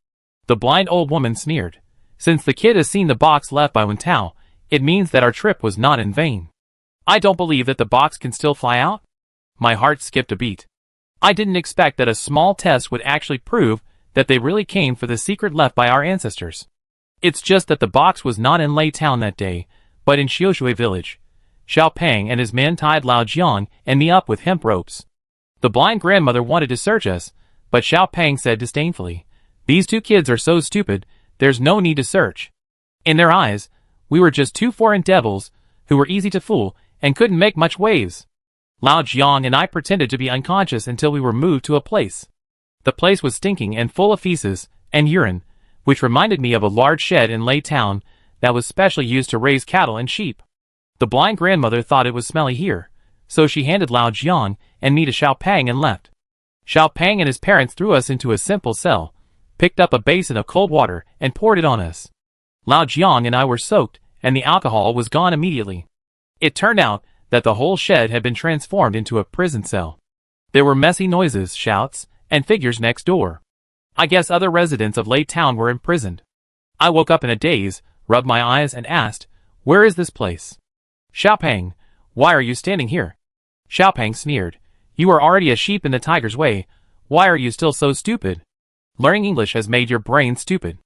The blind old woman sneered. "Since the kid has seen the box left by Wen Tao, it means that our trip was not in vain. I don't believe that the box can still fly out." My heart skipped a beat. I didn't expect that a small test would actually prove that they really came for the secret left by our ancestors. It's just that the box was not in Lei Town that day, but in Xiushui village. Xiaopeng and his men tied Lao Jiang and me up with hemp ropes. The blind grandmother wanted to search us, but Xiaopeng said disdainfully, "These 2 kids are so stupid, there's no need to search." In their eyes, we were just 2 foreign devils who were easy to fool and couldn't make much waves. Lao Jiang and I pretended to be unconscious until we were moved to a place. The place was stinking and full of feces and urine, which reminded me of a large shed in Lei Town that was specially used to raise cattle and sheep. The blind grandmother thought it was smelly here, so she handed Lao Jiang and me to Xiaopeng and left. Xiaopeng and his parents threw us into a simple cell, picked up a basin of cold water and poured it on us. Lao Jiang and I were soaked, and the alcohol was gone immediately. It turned out that the whole shed had been transformed into a prison cell. There were messy noises, shouts, and figures next door. I guess other residents of Lei Town were imprisoned. I woke up in a daze, rubbed my eyes and asked, "Where is this place?" "Xiaopeng, why are you standing here?" Xiaopeng sneered, "You are already a sheep in the tiger's way. Why are you still so stupid? Learning English has made your brain stupid."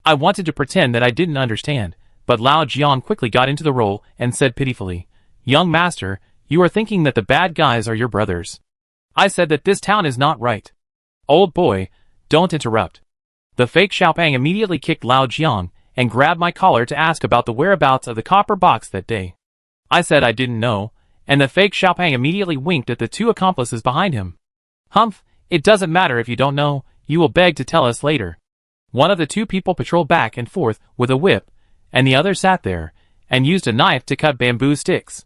I wanted to pretend that I didn't understand, but Lao Jiang quickly got into the role and said pitifully, "Young master, you are thinking that the bad guys are your brothers. I said that this town is not right." "Old boy, don't interrupt." The fake Xiaopang immediately kicked Lao Jiang and grabbed my collar to ask about the whereabouts of the copper box that day. I said I didn't know, and the fake Xiaopang immediately winked at the two accomplices behind him. "Humph, it doesn't matter if you don't know, you will beg to tell us later." One of the two people patrolled back and forth with a whip, and the other sat there and used a knife to cut bamboo sticks.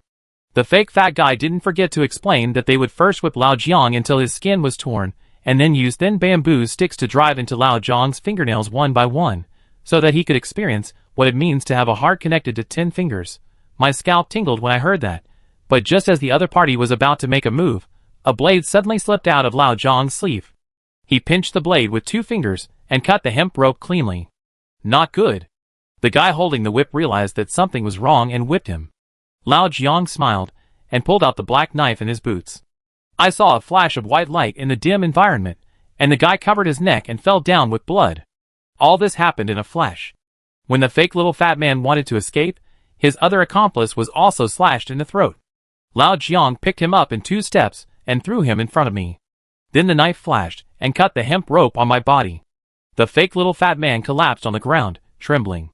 The fake fat guy didn't forget to explain that they would first whip Lao Jiang until his skin was torn, and then use thin bamboo sticks to drive into Lao Jiang's fingernails one by one, so that he could experience what it means to have a heart connected to 10 fingers. My scalp tingled when I heard that, but just as the other party was about to make a move, a blade suddenly slipped out of Lao Jiang's sleeve. He pinched the blade with 2 fingers and cut the hemp rope cleanly. Not good. The guy holding the whip realized that something was wrong and whipped him. Lao Jiang smiled and pulled out the black knife in his boots. I saw a flash of white light in the dim environment, and the guy covered his neck and fell down with blood. All this happened in a flash. When the fake little fat man wanted to escape, his other accomplice was also slashed in the throat. Lao Jiang picked him up in 2 steps and threw him in front of me. Then the knife flashed and cut the hemp rope on my body. The fake little fat man collapsed on the ground, trembling.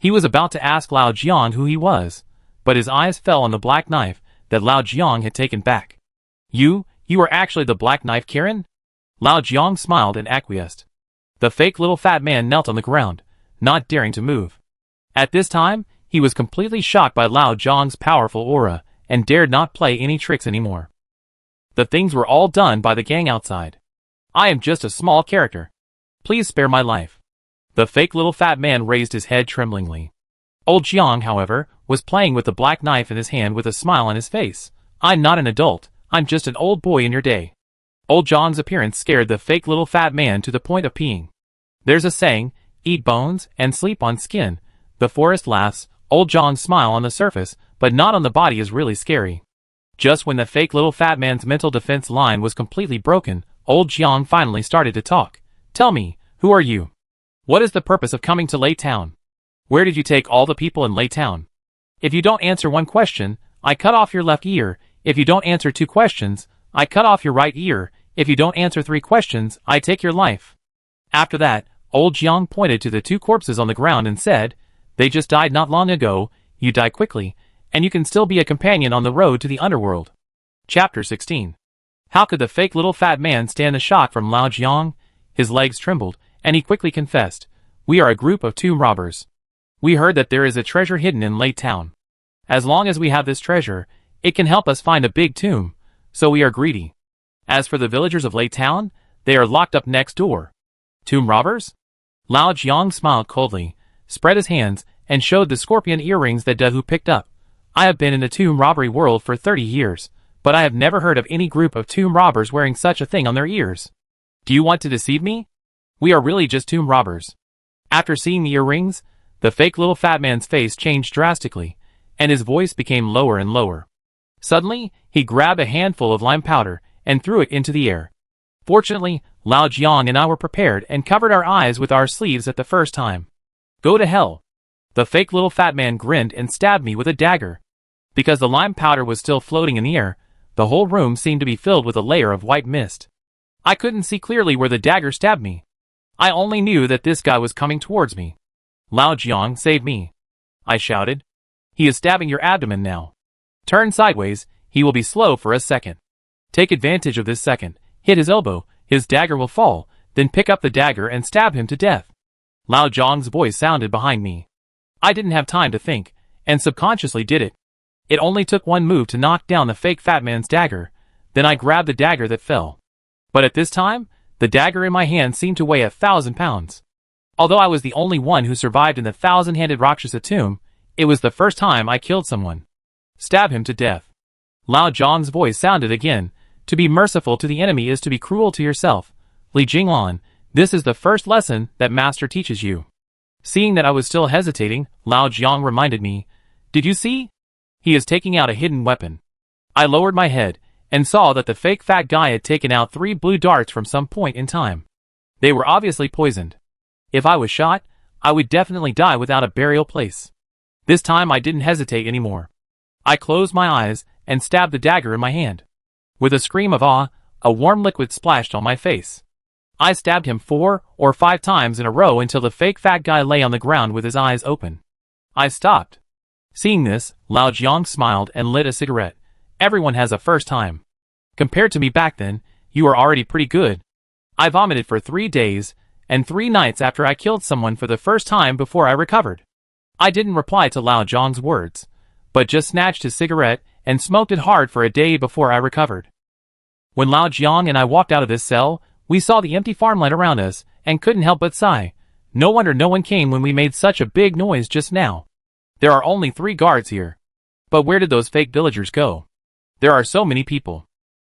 He was about to ask Lao Jiang who he was, but his eyes fell on the black knife that Lao Jiang had taken back. You are actually the black knife Karen?" Lao Jiang smiled and acquiesced. The fake little fat man knelt on the ground, not daring to move. At this time, he was completely shocked by Lao Jiang's powerful aura, and dared not play any tricks anymore. The things were all done by the gang outside. I am just a small character. Please spare my life. The fake little fat man raised his head tremblingly. Old Jiang, however, was playing with the black knife in his hand with a smile on his face. "I'm not an adult, I'm just an old boy in your day." Old Jiang's appearance scared the fake little fat man to the point of peeing. There's a saying, eat bones and sleep on skin. The forest laughs. Old Jiang's smile on the surface, but not on the body is really scary. Just when the fake little fat man's mental defense line was completely broken, Old Jiang finally started to talk. "Tell me, who are you? What is the purpose of coming to Lei Town? Where did you take all the people in Lei Town? If you don't answer 1 question, I cut off your left ear. If you don't answer 2 questions, I cut off your right ear. If you don't answer 3 questions, I take your life." After that, Old Jiang pointed to the 2 corpses on the ground and said, "They just died not long ago, you die quickly, and you can still be a companion on the road to the underworld." Chapter 16. How could the fake little fat man stand the shock from Lao Jiang? His legs trembled, and he quickly confessed, "We are a group of tomb robbers. We heard that there is a treasure hidden in Lei Town. As long as we have this treasure, it can help us find a big tomb, so we are greedy. As for the villagers of Lei Town, they are locked up next door." "Tomb robbers?" Lao Jiang smiled coldly, spread his hands, and showed the scorpion earrings that Dahu picked up. "I have been in the tomb robbery world for 30 years, but I have never heard of any group of tomb robbers wearing such a thing on their ears. Do you want to deceive me? We are really just tomb robbers." After seeing the earrings, the fake little fat man's face changed drastically, and his voice became lower and lower. Suddenly, he grabbed a handful of lime powder and threw it into the air. Fortunately, Lao Jiang and I were prepared and covered our eyes with our sleeves at the first time. "Go to hell." The fake little fat man grinned and stabbed me with a dagger. Because the lime powder was still floating in the air, the whole room seemed to be filled with a layer of white mist. I couldn't see clearly where the dagger stabbed me. I only knew that this guy was coming towards me. "Lao Jiang, save me!" I shouted. "He is stabbing your abdomen now. Turn sideways, he will be slow for a second. Take advantage of this second, hit his elbow, his dagger will fall, then pick up the dagger and stab him to death." Lao Jiang's voice sounded behind me. I didn't have time to think, and subconsciously did it. It only took 1 move to knock down the fake fat man's dagger, then I grabbed the dagger that fell. But at this time, the dagger in my hand seemed to weigh 1,000 pounds. Although I was the only one who survived in the 1,000-handed Rakshasa tomb, it was the first time I killed someone. "Stab him to death." Lao Jiang's voice sounded again. "To be merciful to the enemy is to be cruel to yourself. Li Jinglan, this is the first lesson that Master teaches you." Seeing that I was still hesitating, Lao Jiang reminded me, "Did you see? He is taking out a hidden weapon." I lowered my head, and saw that the fake fat guy had taken out 3 blue darts from some point in time. They were obviously poisoned. If I was shot, I would definitely die without a burial place. This time I didn't hesitate anymore. I closed my eyes and stabbed the dagger in my hand. With a scream of awe, a warm liquid splashed on my face. I stabbed him 4 or 5 times in a row until the fake fat guy lay on the ground with his eyes open. I stopped. Seeing this, Lao Jiang smiled and lit a cigarette. Everyone has a first time. Compared to me back then, you are already pretty good. I vomited for 3 days and 3 nights after I killed someone for the first time before I recovered. I didn't reply to Lao Jiang's words, but just snatched his cigarette and smoked it hard for a day before I recovered. When Lao Jiang and I walked out of this cell, we saw the empty farmland around us and couldn't help but sigh. No wonder no one came when we made such a big noise just now. There are only 3 guards here. But where did those fake villagers go? There are so many people.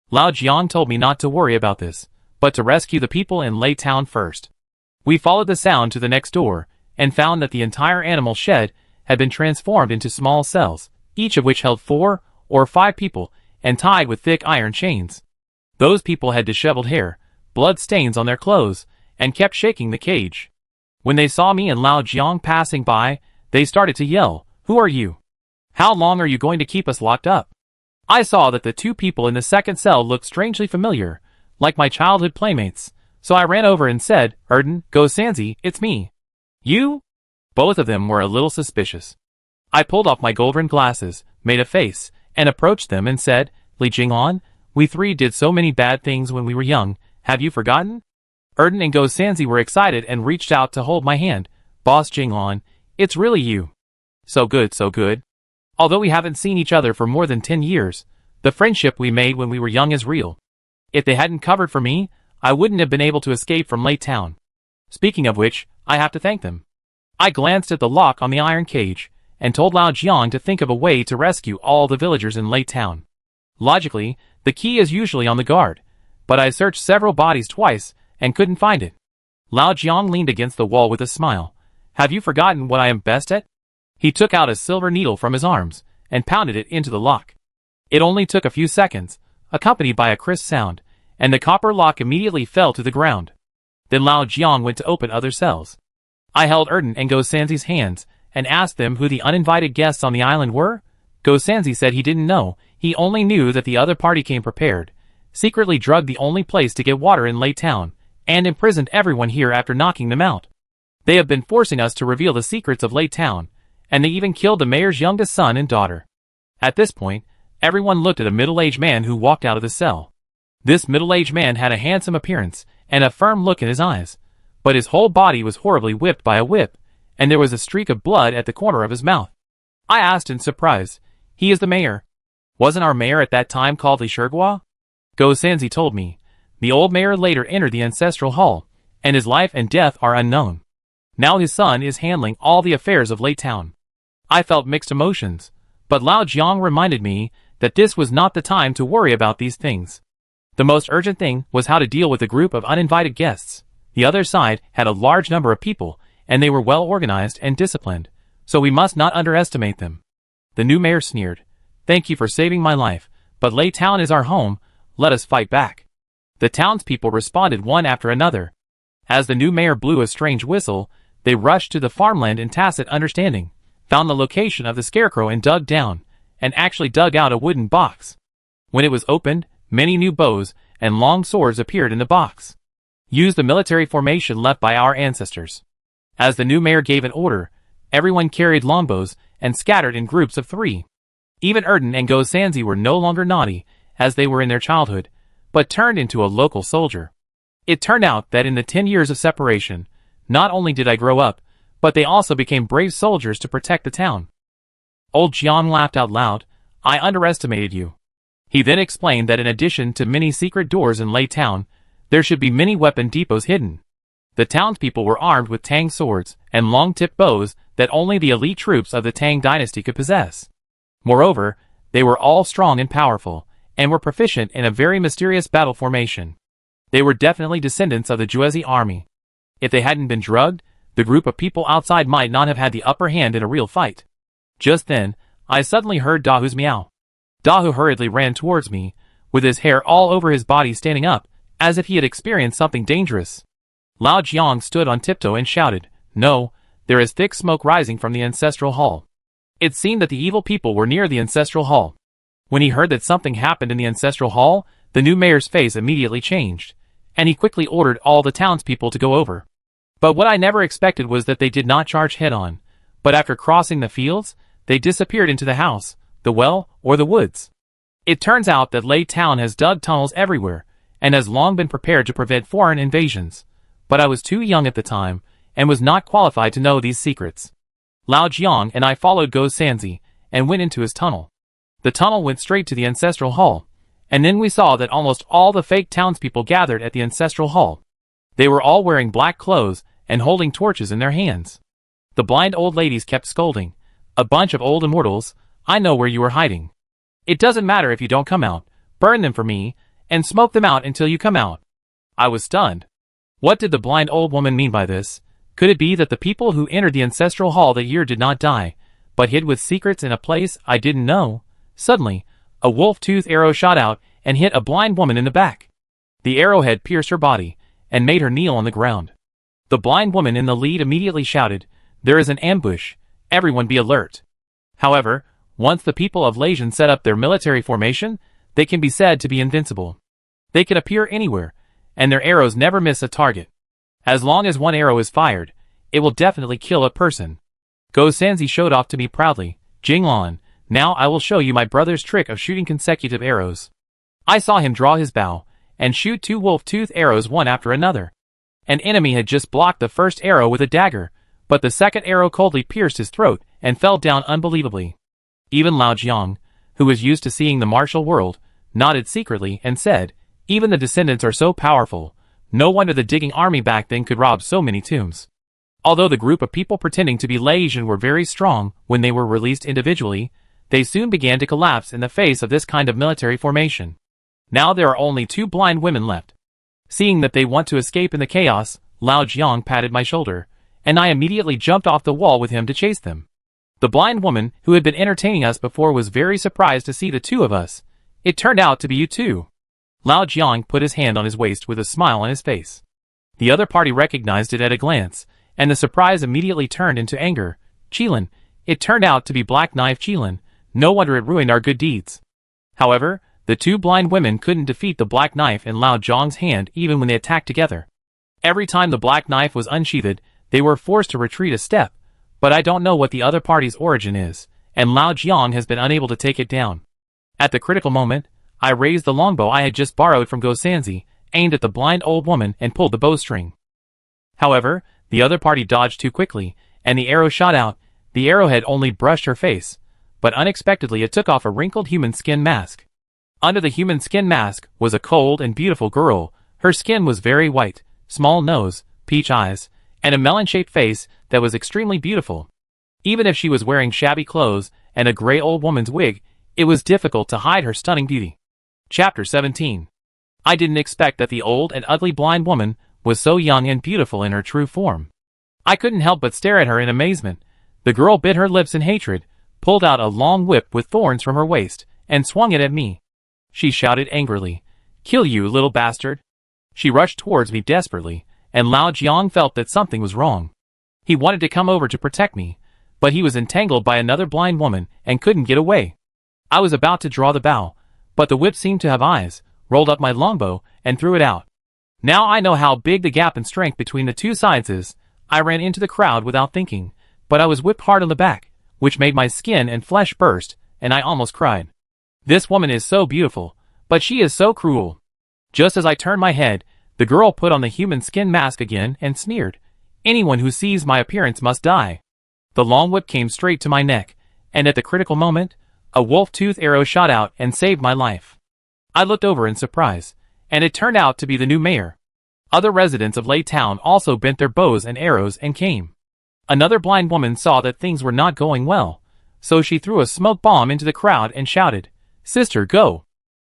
Lao Jiang told me not to worry about this, but to rescue the people in Lei Town first. We followed the sound to the next door, and found that the entire animal shed had been transformed into small cells, each of which held 4 or 5 people, and tied with thick iron chains. Those people had disheveled hair, blood stains on their clothes, and kept shaking the cage. When they saw me and Lao Jiang passing by, they started to yell, "Who are you? How long are you going to keep us locked up?" I saw that the 2 people in the second cell looked strangely familiar, like my childhood playmates, so I ran over and said, "Erden, Go Sanzi, it's me." "You?" Both of them were a little suspicious. I pulled off my gold-rimmed glasses, made a face, and approached them and said, "Li Jing'an, we 3 did so many bad things when we were young, have you forgotten?" Erden and Go Sanzi were excited and reached out to hold my hand. "Boss Jing'an, it's really you." "So good, so good." Although we haven't seen each other for more than 10 years, the friendship we made when we were young is real. If they hadn't covered for me, I wouldn't have been able to escape from Lei Town. Speaking of which, I have to thank them. I glanced at the lock on the iron cage, and told Lao Jiang to think of a way to rescue all the villagers in Lei Town. Logically, the key is usually on the guard, but I searched several bodies twice, and couldn't find it. Lao Jiang leaned against the wall with a smile. "Have you forgotten what I am best at?" He took out a silver needle from his arms, and pounded it into the lock. It only took a few seconds, accompanied by a crisp sound, and the copper lock immediately fell to the ground. Then Lao Jiang went to open other cells. I held Erden and Go Sanzi's hands, and asked them who the uninvited guests on the island were. Go Sanzi said he didn't know, he only knew that the other party came prepared, secretly drugged the only place to get water in Lei Town, and imprisoned everyone here after knocking them out. They have been forcing us to reveal the secrets of Lei Town, and they even killed the mayor's youngest son and daughter. At this point, everyone looked at a middle-aged man who walked out of the cell. This middle-aged man had a handsome appearance, and a firm look in his eyes, but his whole body was horribly whipped by a whip, and there was a streak of blood at the corner of his mouth. I asked in surprise, "He is the mayor. Wasn't our mayor at that time called Li Shirgua?" Go Sanzi told me. The old mayor later entered the ancestral hall, and his life and death are unknown. Now his son is handling all the affairs of Lei Town. I felt mixed emotions, but Lao Jiang reminded me that this was not the time to worry about these things. The most urgent thing was how to deal with a group of uninvited guests. The other side had a large number of people, and they were well organized and disciplined, so we must not underestimate them. The new mayor sneered, "Thank you for saving my life, but Lei Town is our home, let us fight back." The townspeople responded one after another. As the new mayor blew a strange whistle, they rushed to the farmland in tacit understanding, found the location of the scarecrow and dug down, and actually dug out a wooden box. When it was opened, many new bows and long swords appeared in the box. Use the military formation left by our ancestors. As the new mayor gave an order, everyone carried longbows and scattered in groups of 3. Even Erden and Go Sanzi were no longer naughty, as they were in their childhood, but turned into a local soldier. It turned out that in the 10 years of separation, not only did I grow up, but they also became brave soldiers to protect the town. Old Jiang laughed out loud. "I underestimated you." He then explained that in addition to many secret doors in Lei Town, there should be many weapon depots hidden. The townspeople were armed with Tang swords and long-tipped bows that only the elite troops of the Tang dynasty could possess. Moreover, they were all strong and powerful, and were proficient in a very mysterious battle formation. They were definitely descendants of the Juezi army. If they hadn't been drugged, the group of people outside might not have had the upper hand in a real fight. Just then, I suddenly heard Dahu's meow. Dahu hurriedly ran towards me, with his hair all over his body standing up, as if he had experienced something dangerous. Lao Jiang stood on tiptoe and shouted, "No, there is thick smoke rising from the ancestral hall. It seemed that the evil people were near the ancestral hall. When he heard that something happened in the ancestral hall, the new mayor's face immediately changed, and he quickly ordered all the townspeople to go over. But what I never expected was that they did not charge head-on, but after crossing the fields, they disappeared into the house, the well, or the woods. It turns out that Lei Town has dug tunnels everywhere, and has long been prepared to prevent foreign invasions, but I was too young at the time, and was not qualified to know these secrets. Lao Jiang and I followed Go Sanzi, and went into his tunnel. The tunnel went straight to the ancestral hall, and then we saw that almost all the fake townspeople gathered at the ancestral hall. They were all wearing black clothes, and holding torches in their hands. The blind old ladies kept scolding, "A bunch of old immortals, I know where you are hiding. It doesn't matter if you don't come out, burn them for me, and smoke them out until you come out." I was stunned. What did the blind old woman mean by this? Could it be that the people who entered the ancestral hall that year did not die, but hid with secrets in a place I didn't know? Suddenly, a wolf-tooth arrow shot out and hit a blind woman in the back. The arrowhead pierced her body, and made her kneel on the ground. The blind woman in the lead immediately shouted, "There is an ambush, everyone be alert." However, once the people of Lasian set up their military formation, they can be said to be invincible. They can appear anywhere, and their arrows never miss a target. As long as one arrow is fired, it will definitely kill a person. Go Sanzi showed off to me proudly, "Jinglan, now I will show you my brother's trick of shooting consecutive arrows." I saw him draw his bow, and shoot 2 wolf-tooth arrows one after another. An enemy had just blocked the first arrow with a dagger, but the second arrow coldly pierced his throat and fell down unbelievably. Even Lao Jiang, who was used to seeing the martial world, nodded secretly and said, "Even the descendants are so powerful, no wonder the digging army back then could rob so many tombs." Although the group of people pretending to be Lasian were very strong when they were released individually, they soon began to collapse in the face of this kind of military formation. Now there are only 2 blind women left. Seeing that they want to escape in the chaos, Lao Jiang patted my shoulder, and I immediately jumped off the wall with him to chase them. The blind woman, who had been entertaining us before, was very surprised to see the 2 of us. "It turned out to be you too." Lao Jiang put his hand on his waist with a smile on his face. The other party recognized it at a glance, and the surprise immediately turned into anger. "Qilin, it turned out to be Black Knife Qilin, no wonder it ruined our good deeds." However, the 2 blind women couldn't defeat the black knife in Lao Jiang's hand even when they attacked together. Every time the black knife was unsheathed, they were forced to retreat a step, but I don't know what the other party's origin is, and Lao Jiang has been unable to take it down. At the critical moment, I raised the longbow I had just borrowed from Go Sanzi, aimed at the blind old woman and pulled the bowstring. However, the other party dodged too quickly, and the arrow shot out. The arrowhead only brushed her face, but unexpectedly it took off a wrinkled human skin mask. Under the human skin mask was a cold and beautiful girl. Her skin was very white, small nose, peach eyes, and a melon-shaped face that was extremely beautiful. Even if she was wearing shabby clothes and a gray old woman's wig, it was difficult to hide her stunning beauty. Chapter 17. I didn't expect that the old and ugly blind woman was so young and beautiful in her true form. I couldn't help but stare at her in amazement. The girl bit her lips in hatred, pulled out a long whip with thorns from her waist, and swung it at me. She shouted angrily, "Kill you, little bastard!" She rushed towards me desperately, and Lao Jiang felt that something was wrong. He wanted to come over to protect me, but he was entangled by another blind woman and couldn't get away. I was about to draw the bow, but the whip seemed to have eyes, rolled up my longbow, and threw it out. Now I know how big the gap in strength between the 2 sides is. I ran into the crowd without thinking, but I was whipped hard on the back, which made my skin and flesh burst, and I almost cried. This woman is so beautiful, but she is so cruel. Just as I turned my head, the girl put on the human skin mask again and sneered, "Anyone who sees my appearance must die." The long whip came straight to my neck, and at the critical moment, a wolf-tooth arrow shot out and saved my life. I looked over in surprise, and it turned out to be the new mayor. Other residents of Lei Town also bent their bows and arrows and came. Another blind woman saw that things were not going well, so she threw a smoke bomb into the crowd and shouted, "Sister, go!"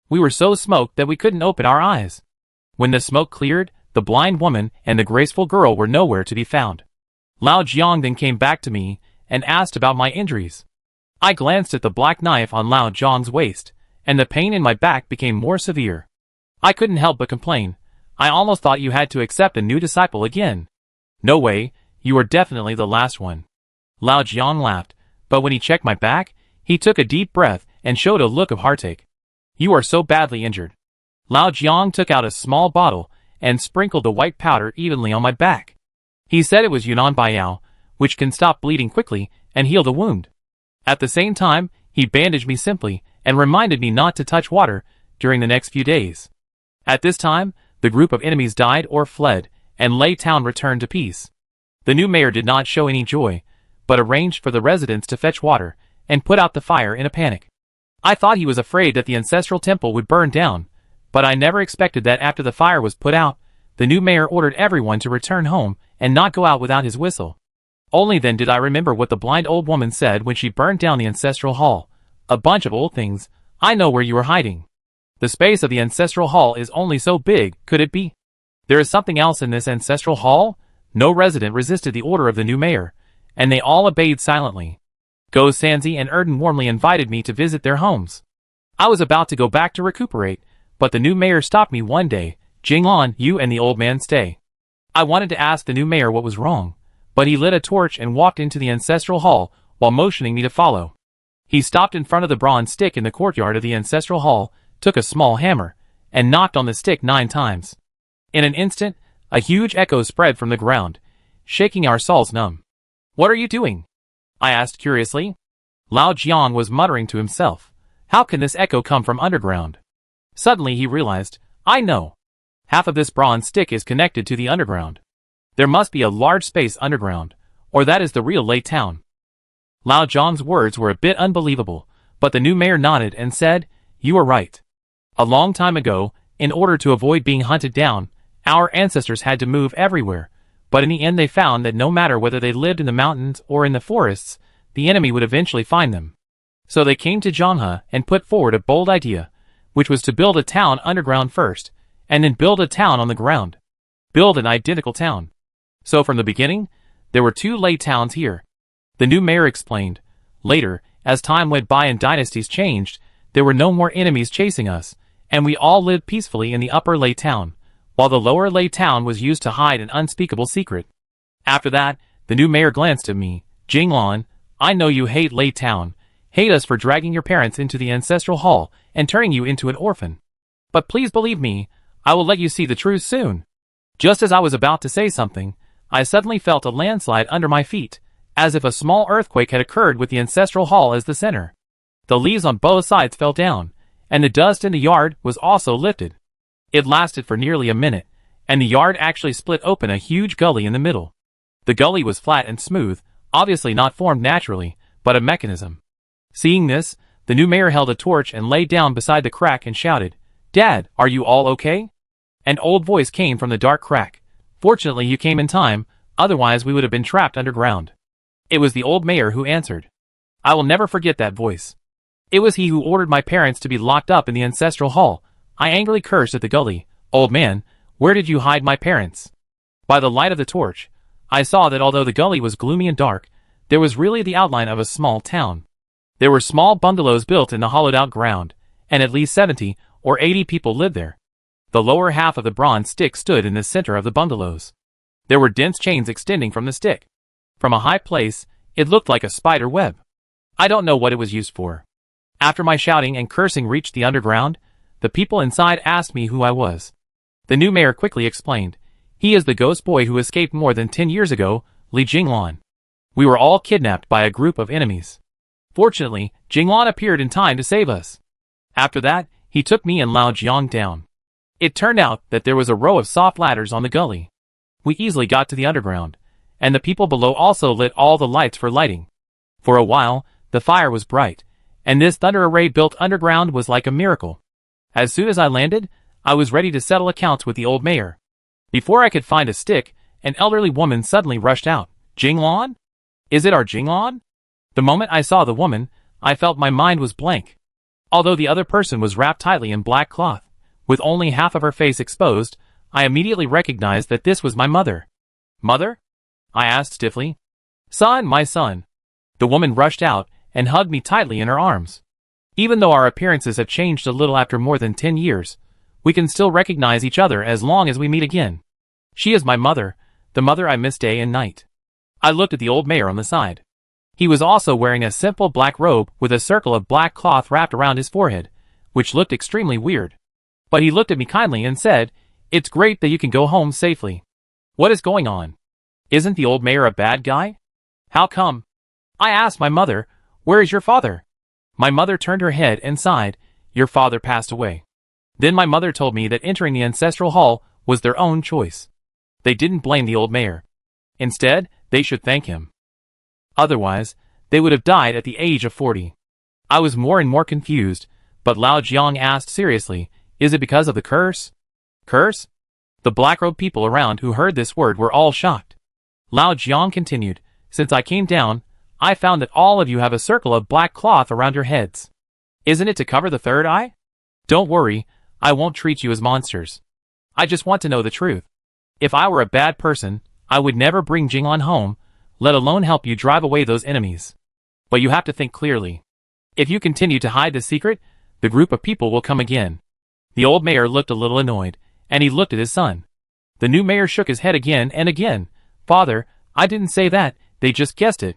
We were so smoked that we couldn't open our eyes. When the smoke cleared, the blind woman and the graceful girl were nowhere to be found. Lao Jiang then came back to me and asked about my injuries. I glanced at the black knife on Lao Jiang's waist, and the pain in my back became more severe. I couldn't help but complain. "I almost thought you had to accept a new disciple again." "No way, you are definitely the last one. Lao Jiang laughed, but when he checked my back, he took a deep breath and showed a look of heartache. You are so badly injured. Lao Jiang took out a small bottle and sprinkled the white powder evenly on my back. He said it was Yunnan Baiyao, which can stop bleeding quickly and heal the wound. At the same time, he bandaged me simply and reminded me not to touch water during the next few days. At this time, the group of enemies died or fled, and Lei Town returned to peace. The new mayor did not show any joy, but arranged for the residents to fetch water and put out the fire in a panic. I thought he was afraid that the ancestral temple would burn down, but I never expected that after the fire was put out, the new mayor ordered everyone to return home and not go out without his whistle. Only then did I remember what the blind old woman said when she burned down the ancestral hall. A bunch of old things, I know where you are hiding. The space of the ancestral hall is only so big, could it be? There is something else in this ancestral hall? No resident resisted the order of the new mayor, and they all obeyed silently. Go Sanzi and Erden warmly invited me to visit their homes. I was about to go back to recuperate, but the new mayor stopped me one day. Jinglan, you and the old man stay. I wanted to ask the new mayor what was wrong, but he lit a torch and walked into the ancestral hall while motioning me to follow. He stopped in front of the bronze stick in the courtyard of the ancestral hall, took a small hammer, and knocked on the stick 9 times. In an instant, a huge echo spread from the ground, shaking our souls numb. What are you doing? I asked curiously. Lao Jiang was muttering to himself. How can this echo come from underground? Suddenly he realized, I know. Half of this bronze stick is connected to the underground. There must be a large space underground, or that is the real Lei Town. Lao Jiang's words were a bit unbelievable, but the new mayor nodded and said, You are right. A long time ago, in order to avoid being hunted down, our ancestors had to move everywhere, but in the end they found that no matter whether they lived in the mountains or in the forests, the enemy would eventually find them. So they came to Zhanghe and put forward a bold idea, which was to build a town underground first, and then build a town on the ground. Build an identical town. So from the beginning, there were 2 Lei towns here. The new mayor explained. Later, as time went by and dynasties changed, there were no more enemies chasing us, and we all lived peacefully in the upper Lei Town, while the lower Lei Town was used to hide an unspeakable secret. After that, the new mayor glanced at me. Jinglan, I know you hate Lei Town, hate us for dragging your parents into the ancestral hall and turning you into an orphan. But please believe me, I will let you see the truth soon. Just as I was about to say something, I suddenly felt a landslide under my feet, as if a small earthquake had occurred with the ancestral hall as the center. The leaves on both sides fell down, and the dust in the yard was also lifted. It lasted for nearly a minute, and the yard actually split open a huge gully in the middle. The gully was flat and smooth, obviously not formed naturally, but a mechanism. Seeing this, the new mayor held a torch and lay down beside the crack and shouted, Dad, are you all okay? An old voice came from the dark crack. Fortunately you came in time, otherwise we would have been trapped underground. It was the old mayor who answered. I will never forget that voice. It was he who ordered my parents to be locked up in the ancestral hall. I angrily cursed at the gully. Old man, where did you hide my parents? By the light of the torch, I saw that although the gully was gloomy and dark, there was really the outline of a small town. There were small bungalows built in the hollowed-out ground, and at least 70 or 80 people lived there. The lower half of the bronze stick stood in the center of the bungalows. There were dense chains extending from the stick. From a high place, it looked like a spider web. I don't know what it was used for. After my shouting and cursing reached the underground, the people inside asked me who I was. The new mayor quickly explained. He is the ghost boy who escaped more than 10 years ago, Li Jinglan. We were all kidnapped by a group of enemies. Fortunately, Jinglan appeared in time to save us. After that, he took me and Lao Jiang down. It turned out that there was a row of soft ladders on the gully. We easily got to the underground, and the people below also lit all the lights for lighting. For a while, the fire was bright, and this thunder array built underground was like a miracle. As soon as I landed, I was ready to settle accounts with the old mayor. Before I could find a stick, an elderly woman suddenly rushed out. Jinglan? Is it our Jinglan? The moment I saw the woman, I felt my mind was blank. Although the other person was wrapped tightly in black cloth, with only half of her face exposed, I immediately recognized that this was my mother. Mother? I asked stiffly. Son, my son. The woman rushed out and hugged me tightly in her arms. Even though our appearances have changed a little after more than 10 years, we can still recognize each other as long as we meet again. She is my mother, the mother I miss day and night. I looked at the old mayor on the side. He was also wearing a simple black robe with a circle of black cloth wrapped around his forehead, which looked extremely weird. But he looked at me kindly and said, "It's great that you can go home safely. What is going on? Isn't the old mayor a bad guy? How come?" I asked my mother, "Where is your father?" My mother turned her head and sighed, "Your father passed away." Then my mother told me that entering the ancestral hall was their own choice. They didn't blame the old mayor. Instead, they should thank him. Otherwise, they would have died at the age of 40. I was more and more confused, but Lao Jiang asked seriously, "Is it because of the curse?" "Curse?" The black-robed people around who heard this word were all shocked. Lao Jiang continued, "Since I came down, I found that all of you have a circle of black cloth around your heads. Isn't it to cover the third eye? Don't worry, I won't treat you as monsters. I just want to know the truth. If I were a bad person, I would never bring Jinglan home, let alone help you drive away those enemies. But you have to think clearly. If you continue to hide the secret, the group of people will come again." The old mayor looked a little annoyed, and he looked at his son. The new mayor shook his head again and again. "Father, I didn't say that, they just guessed it."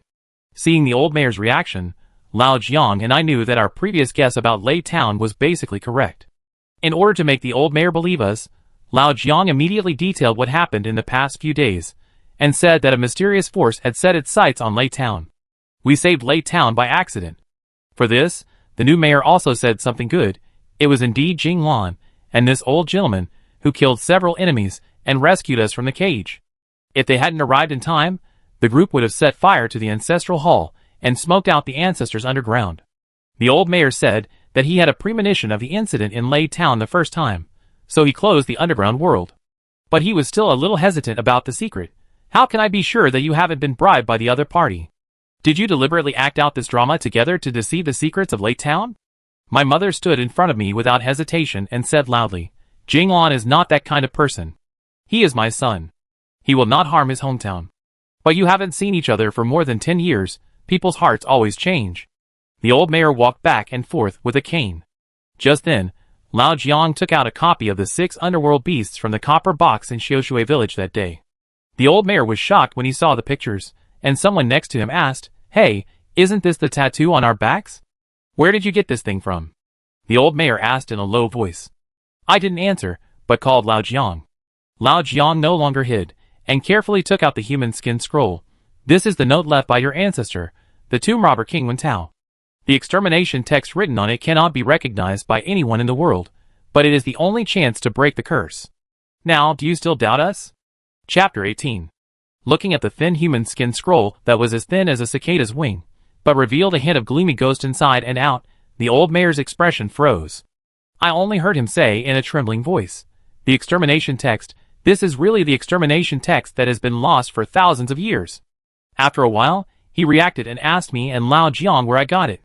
Seeing the old mayor's reaction, Lao Jiang and I knew that our previous guess about Lei Town was basically correct. In order to make the old mayor believe us, Lao Jiang immediately detailed what happened in the past few days, and said that a mysterious force had set its sights on Lei Town. We saved Lei Town by accident. For this, the new mayor also said something good. It was indeed Jing Lan, and this old gentleman, who killed several enemies and rescued us from the cage. If they hadn't arrived in time, the group would have set fire to the ancestral hall and smoked out the ancestors underground. The old mayor said that he had a premonition of the incident in Lei Town the first time, so he closed the underground world. But he was still a little hesitant about the secret. "How can I be sure that you haven't been bribed by the other party? Did you deliberately act out this drama together to deceive the secrets of Lei Town?" My mother stood in front of me without hesitation and said loudly, "Jinglan is not that kind of person. He is my son. He will not harm his hometown. But you haven't seen each other for more than 10 years, people's hearts always change." The old mayor walked back and forth with a cane. Just then, Lao Jiang took out a copy of the 6 underworld beasts from the copper box in Xiaoshui village that day. The old mayor was shocked when he saw the pictures, and someone next to him asked, "Hey, isn't this the tattoo on our backs? Where did you get this thing from?" The old mayor asked in a low voice. I didn't answer, but called Lao Jiang. Lao Jiang no longer hid, and carefully took out the human skin scroll. "This is the note left by your ancestor, the tomb robber King Wen Tao. The extermination text written on it cannot be recognized by anyone in the world, but it is the only chance to break the curse. Now, do you still doubt us?" Chapter 18. Looking at the thin human skin scroll that was as thin as a cicada's wing, but revealed a hint of gloomy ghost inside and out, the old mayor's expression froze. I only heard him say in a trembling voice, "The extermination text, this is really the extermination text that has been lost for thousands of years." After a while, he reacted and asked me and Lao Jiang where I got it.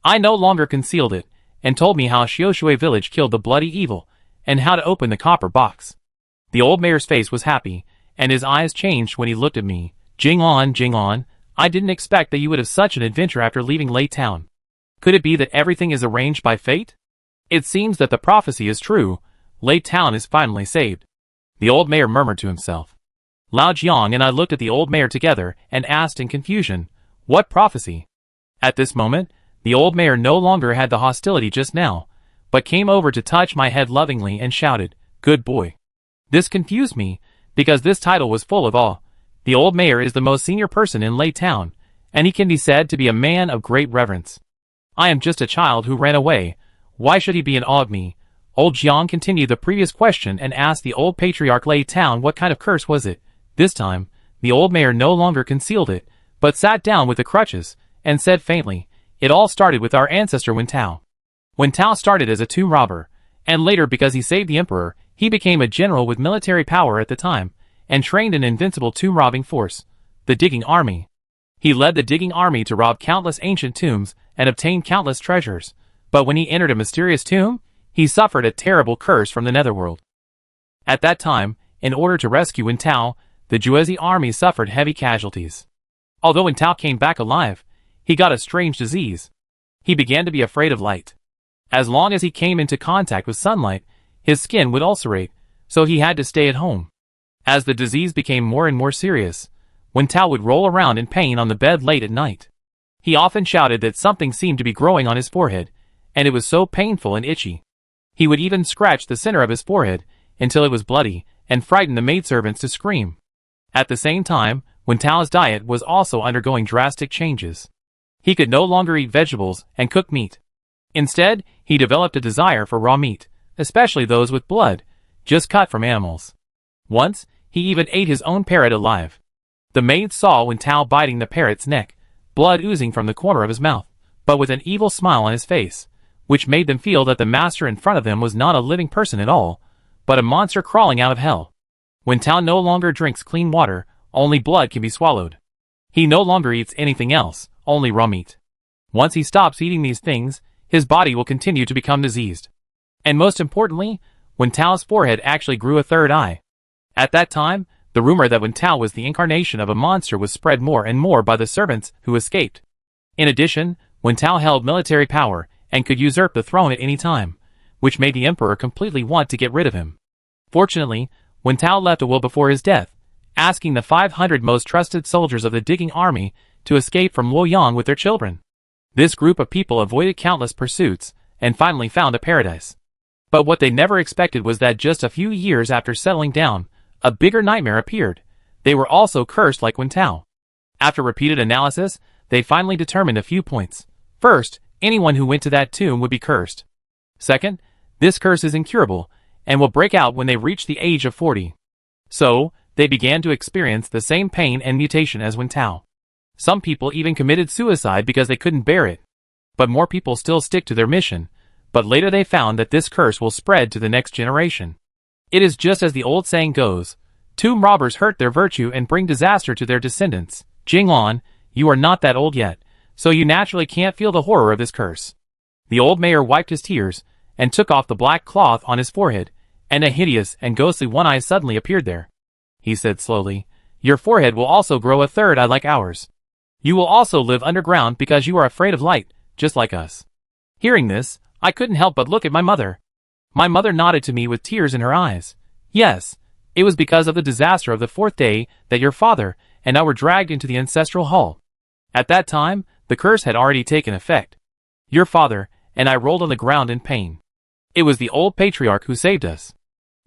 I no longer concealed it, and told me how Xiaoshui village killed the bloody evil, and how to open the copper box. The old mayor's face was happy, and his eyes changed when he looked at me. Jinglan, I didn't expect that you would have such an adventure after leaving Lei Town. Could it be that everything is arranged by fate? It seems that the prophecy is true. Lei Town is finally saved." The old mayor murmured to himself. Lao Jiang and I looked at the old mayor together and asked in confusion, "What prophecy?" At this moment, the old mayor no longer had the hostility just now, but came over to touch my head lovingly and shouted, "Good boy." This confused me, because this title was full of awe. The old mayor is the most senior person in Lei Town, and he can be said to be a man of great reverence. I am just a child who ran away. Why should he be in awe of me? Old Jiang continued the previous question and asked the old patriarch Lei Town what kind of curse was it. This time, the old mayor no longer concealed it, but sat down with the crutches, and said faintly, "It all started with our ancestor Wen Tao. Wen Tao started as a tomb robber, and later because he saved the emperor, he became a general with military power at the time, and trained an invincible tomb-robbing force, the Digging Army. He led the Digging Army to rob countless ancient tombs and obtain countless treasures, but when he entered a mysterious tomb, he suffered a terrible curse from the netherworld. At that time, in order to rescue Wen Tao, the Juezi army suffered heavy casualties. Although Wen Tao came back alive, he got a strange disease. He began to be afraid of light. As long as he came into contact with sunlight, his skin would ulcerate, so he had to stay at home. As the disease became more and more serious, Wen Tao would roll around in pain on the bed late at night. He often shouted that something seemed to be growing on his forehead, and it was so painful and itchy. He would even scratch the center of his forehead until it was bloody and frighten the maidservants to scream. At the same time, Wen Tao's diet was also undergoing drastic changes. He could no longer eat vegetables and cooked meat. Instead, he developed a desire for raw meat, especially those with blood, just cut from animals. Once, he even ate his own parrot alive. The maids saw Wen Tao biting the parrot's neck, blood oozing from the corner of his mouth, but with an evil smile on his face, which made them feel that the master in front of them was not a living person at all, but a monster crawling out of hell. Wen Tao no longer drinks clean water, only blood can be swallowed. He no longer eats anything else, only raw meat. Once he stops eating these things, his body will continue to become diseased. And most importantly, Wen Tao's forehead actually grew a third eye. At that time, the rumor that Wen Tao was the incarnation of a monster was spread more and more by the servants who escaped. In addition, Wen Tao held military power and could usurp the throne at any time, which made the emperor completely want to get rid of him. Fortunately, Wen Tao left a will before his death, asking the 500 most trusted soldiers of the digging army to escape from Luoyang with their children. This group of people avoided countless pursuits and finally found a paradise. But what they never expected was that just a few years after settling down, a bigger nightmare appeared. They were also cursed like Wen Tao. After repeated analysis, they finally determined a few points. First, anyone who went to that tomb would be cursed. Second, this curse is incurable and will break out when they reach the age of 40. So, they began to experience the same pain and mutation as Wen Tao. Some people even committed suicide because they couldn't bear it. But more people still stick to their mission, but later they found that this curse will spread to the next generation. It is just as the old saying goes, tomb robbers hurt their virtue and bring disaster to their descendants. Jinglan, you are not that old yet, so you naturally can't feel the horror of this curse. The old mayor wiped his tears and took off the black cloth on his forehead, and a hideous and ghostly one eye suddenly appeared there. He said slowly, your forehead will also grow a third eye like ours. You will also live underground because you are afraid of light, just like us. Hearing this, I couldn't help but look at my mother. My mother nodded to me with tears in her eyes. Yes, it was because of the disaster of the 4th day that your father and I were dragged into the ancestral hall. At that time, the curse had already taken effect. Your father and I rolled on the ground in pain. It was the old patriarch who saved us.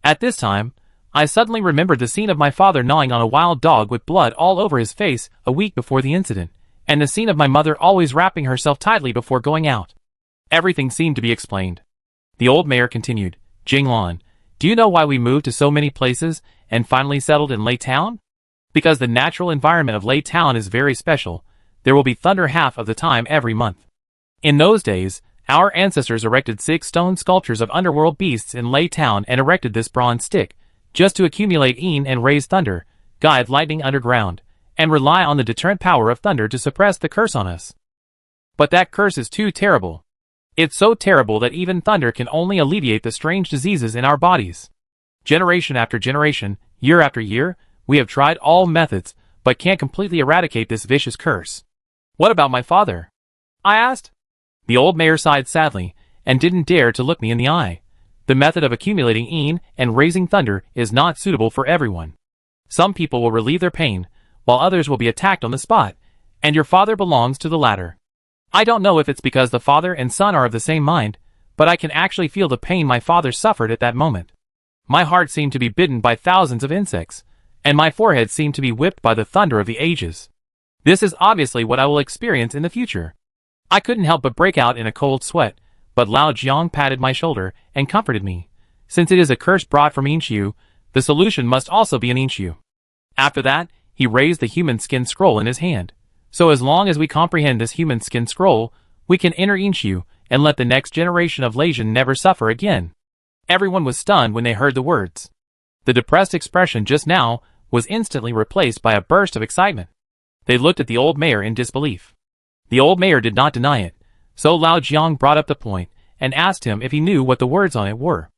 At this time, I suddenly remembered the scene of my father gnawing on a wild dog with blood all over his face a week before the incident, and the scene of my mother always wrapping herself tightly before going out. Everything seemed to be explained. The old mayor continued, Jinglan, do you know why we moved to so many places and finally settled in Lei Town? Because the natural environment of Lei Town is very special. There will be thunder half of the time every month. In those days, our ancestors erected 6 stone sculptures of underworld beasts in Lei Town and erected this bronze stick, just to accumulate yin and raise thunder, guide lightning underground, and rely on the deterrent power of thunder to suppress the curse on us. But that curse is too terrible. It's so terrible that even thunder can only alleviate the strange diseases in our bodies. Generation after generation, year after year, we have tried all methods, but can't completely eradicate this vicious curse. What about my father? I asked. The old mayor sighed sadly, and didn't dare to look me in the eye. The method of accumulating yin and raising thunder is not suitable for everyone. Some people will relieve their pain, while others will be attacked on the spot, and your father belongs to the latter. I don't know if it's because the father and son are of the same mind, but I can actually feel the pain my father suffered at that moment. My heart seemed to be bitten by thousands of insects, and my forehead seemed to be whipped by the thunder of the ages. This is obviously what I will experience in the future. I couldn't help but break out in a cold sweat, but Lao Jiang patted my shoulder and comforted me. Since it is a curse brought from Yinshu, the solution must also be an Yinshu. After that, he raised the human skin scroll in his hand. So as long as we comprehend this human skin scroll, we can enter Yinshu and let the next generation of Leisian never suffer again. Everyone was stunned when they heard the words. The depressed expression just now was instantly replaced by a burst of excitement. They looked at the old mayor in disbelief. The old mayor did not deny it, so Lao Jiang brought up the point and asked him if he knew what the words on it were.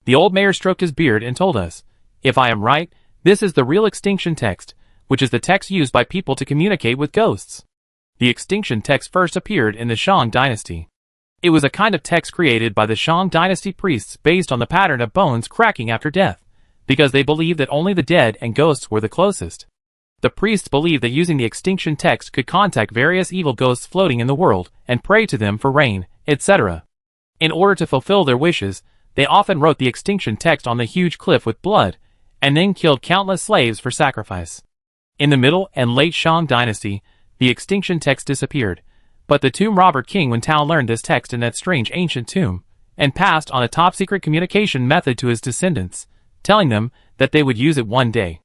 The old mayor stroked his beard and told us, if I am right, this is the real extinction text, which is the text used by people to communicate with ghosts. The extinction text first appeared in the Shang dynasty. It was a kind of text created by the Shang dynasty priests based on the pattern of bones cracking after death, because they believed that only the dead and ghosts were the closest. The priests believed that using the extinction text could contact various evil ghosts floating in the world and pray to them for rain, etc. In order to fulfill their wishes, they often wrote the extinction text on the huge cliff with blood, and then killed countless slaves for sacrifice. In the Middle and Late Shang dynasty, the extinction text disappeared, but the tomb robber King Wen Tao learned this text in that strange ancient tomb, and passed on a top-secret communication method to his descendants, telling them that they would use it one day.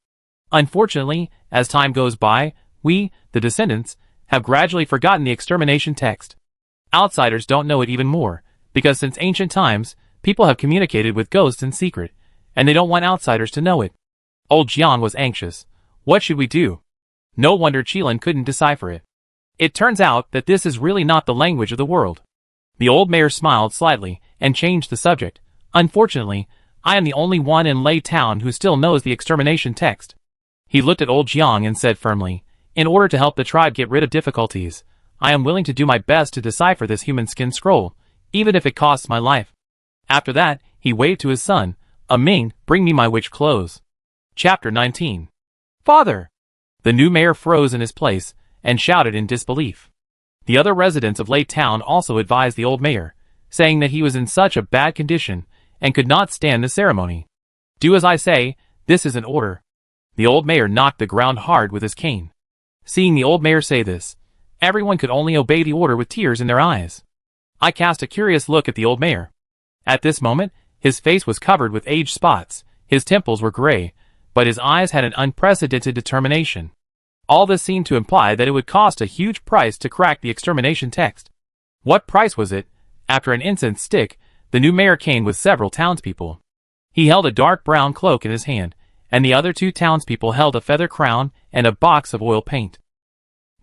Unfortunately, as time goes by, we, the descendants, have gradually forgotten the extermination text. Outsiders don't know it even more, because since ancient times, people have communicated with ghosts in secret, and they don't want outsiders to know it. Old Jiang was anxious. What should we do? No wonder Qilin couldn't decipher it. It turns out that this is really not the language of the world. The old mayor smiled slightly and changed the subject. Unfortunately, I am the only one in Lei Town who still knows the extermination text. He looked at old Jiang and said firmly, in order to help the tribe get rid of difficulties, I am willing to do my best to decipher this human skin scroll, even if it costs my life. After that, he waved to his son, Ming, bring me my witch clothes. Chapter 19. Father! The new mayor froze in his place and shouted in disbelief. The other residents of Lei Town also advised the old mayor, saying that he was in such a bad condition and could not stand the ceremony. Do as I say, this is an order. The old mayor knocked the ground hard with his cane. Seeing the old mayor say this, everyone could only obey the order with tears in their eyes. I cast a curious look at the old mayor. At this moment, his face was covered with age spots, his temples were gray, but his eyes had an unprecedented determination. All this seemed to imply that it would cost a huge price to crack the extermination text. What price was it? After an incense stick, the new mayor came with several townspeople. He held a dark brown cloak in his hand, and the other two townspeople held a feather crown and a box of oil paint.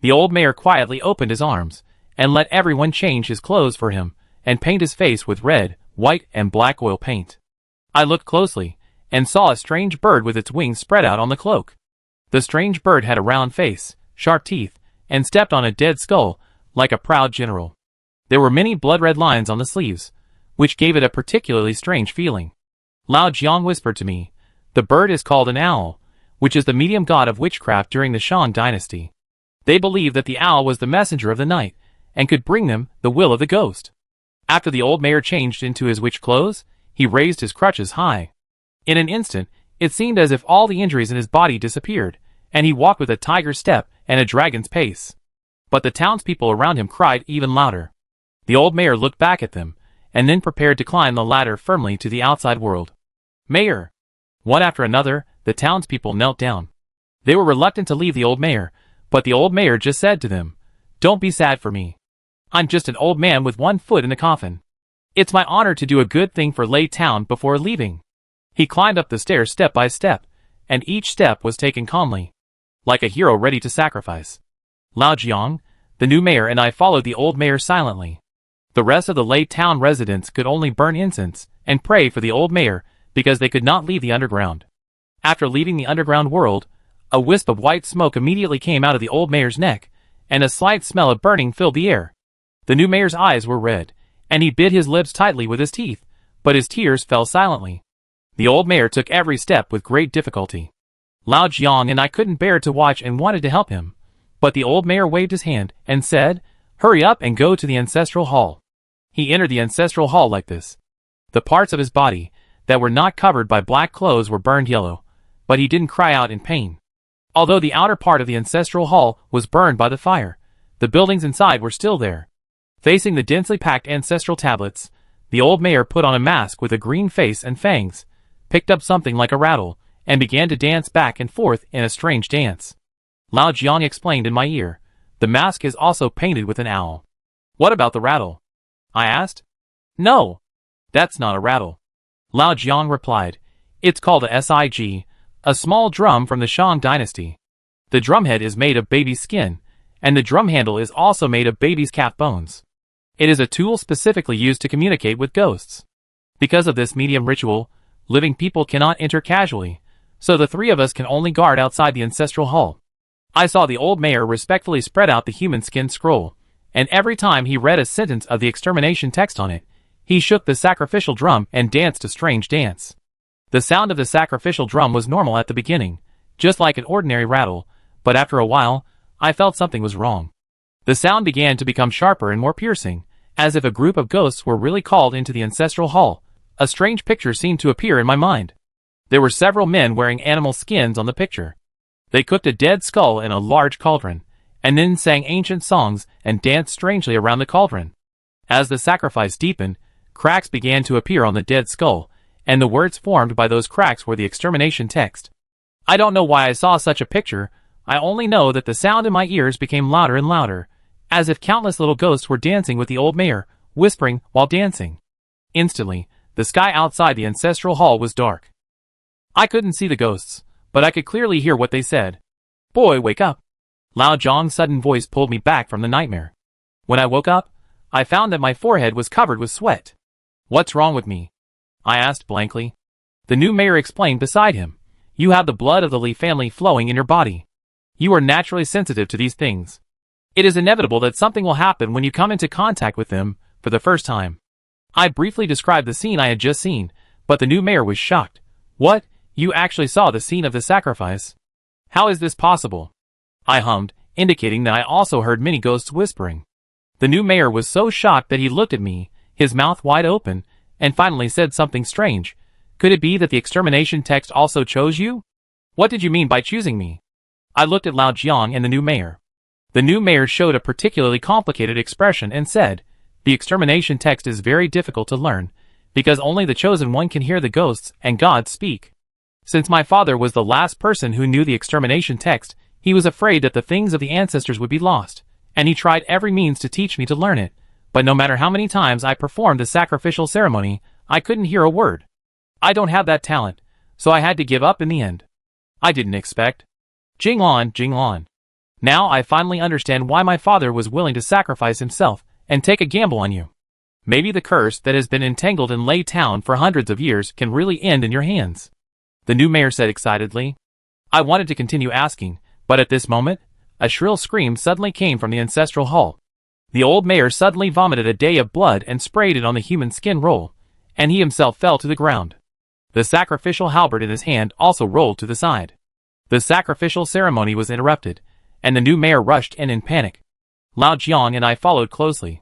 The old mayor quietly opened his arms, and let everyone change his clothes for him, and paint his face with red, white, and black oil paint. I looked closely, and saw a strange bird with its wings spread out on the cloak. The strange bird had a round face, sharp teeth, and stepped on a dead skull, like a proud general. There were many blood-red lines on the sleeves, which gave it a particularly strange feeling. Lao Jiang whispered to me, the bird is called an owl, which is the medium god of witchcraft during the Shang dynasty. They believed that the owl was the messenger of the night, and could bring them the will of the ghost. After the old mayor changed into his witch clothes, he raised his crutches high. In an instant, it seemed as if all the injuries in his body disappeared, and he walked with a tiger's step and a dragon's pace. But the townspeople around him cried even louder. The old mayor looked back at them, and then prepared to climb the ladder firmly to the outside world. Mayor! One after another, the townspeople knelt down. They were reluctant to leave the old mayor, but the old mayor just said to them, don't be sad for me. I'm just an old man with one foot in the coffin. It's my honor to do a good thing for Lei Town before leaving. He climbed up the stairs step by step, and each step was taken calmly, like a hero ready to sacrifice. Lao Jiang, the new mayor, and I followed the old mayor silently. The rest of the Lei Town residents could only burn incense and pray for the old mayor because they could not leave the underground. After leaving the underground world, a wisp of white smoke immediately came out of the old mayor's neck, and a slight smell of burning filled the air. The new mayor's eyes were red, and he bit his lips tightly with his teeth, but his tears fell silently. The old mayor took every step with great difficulty. Lao Jiang and I couldn't bear to watch and wanted to help him, but the old mayor waved his hand and said, hurry up and go to the ancestral hall. He entered the ancestral hall like this. The parts of his body that were not covered by black clothes were burned yellow, but he didn't cry out in pain. Although the outer part of the ancestral hall was burned by the fire, the buildings inside were still there. Facing the densely packed ancestral tablets, the old mayor put on a mask with a green face and fangs, picked up something like a rattle, and began to dance back and forth in a strange dance. Lao Jiang explained in my ear, the mask is also painted with an owl. What about the rattle? I asked. No, that's not a rattle. Lao Jiang replied, it's called a sig, a small drum from the Shang dynasty. The drumhead is made of baby's skin, and the drum handle is also made of baby's calf bones. It is a tool specifically used to communicate with ghosts. Because of this medium ritual, living people cannot enter casually, so the three of us can only guard outside the ancestral hall. I saw the old mayor respectfully spread out the human skin scroll, and every time he read a sentence of the extermination text on it, he shook the sacrificial drum and danced a strange dance. The sound of the sacrificial drum was normal at the beginning, just like an ordinary rattle, but after a while, I felt something was wrong. The sound began to become sharper and more piercing, as if a group of ghosts were really called into the ancestral hall. A strange picture seemed to appear in my mind. There were several men wearing animal skins on the picture. They cooked a dead skull in a large cauldron, and then sang ancient songs and danced strangely around the cauldron. As the sacrifice deepened, cracks began to appear on the dead skull, and the words formed by those cracks were the extermination text. I don't know why I saw such a picture. I only know that the sound in my ears became louder and louder, as if countless little ghosts were dancing with the old mayor, whispering while dancing. Instantly, the sky outside the ancestral hall was dark. I couldn't see the ghosts, but I could clearly hear what they said. "Boy, wake up." Lao Jiang's sudden voice pulled me back from the nightmare. When I woke up, I found that my forehead was covered with sweat. "What's wrong with me?" I asked blankly. The new mayor explained beside him. "You have the blood of the Li family flowing in your body. You are naturally sensitive to these things. It is inevitable that something will happen when you come into contact with them for the first time." I briefly described the scene I had just seen, but the new mayor was shocked. "What? You actually saw the scene of the sacrifice? How is this possible?" I hummed, indicating that I also heard many ghosts whispering. The new mayor was so shocked that he looked at me, his mouth wide open, and finally said something strange. "Could it be that the extermination text also chose you? What did you mean by choosing me?" I looked at Lao Jiang and the new mayor. The new mayor showed a particularly complicated expression and said, "The extermination text is very difficult to learn, because only the chosen one can hear the ghosts and God speak. Since my father was the last person who knew the extermination text, he was afraid that the things of the ancestors would be lost, and he tried every means to teach me to learn it, but no matter how many times I performed the sacrificial ceremony, I couldn't hear a word. I don't have that talent, so I had to give up in the end." I didn't expect. Jinglan, Jinglan. Now I finally understand why my father was willing to sacrifice himself and take a gamble on you. Maybe the curse that has been entangled in Lei Town for hundreds of years can really end in your hands," the new mayor said excitedly. I wanted to continue asking, but at this moment, a shrill scream suddenly came from the ancestral hall. The old mayor suddenly vomited a day of blood and sprayed it on the human skin roll, and he himself fell to the ground. The sacrificial halberd in his hand also rolled to the side. The sacrificial ceremony was interrupted, and the new mayor rushed in panic. Lao Jiang and I followed closely.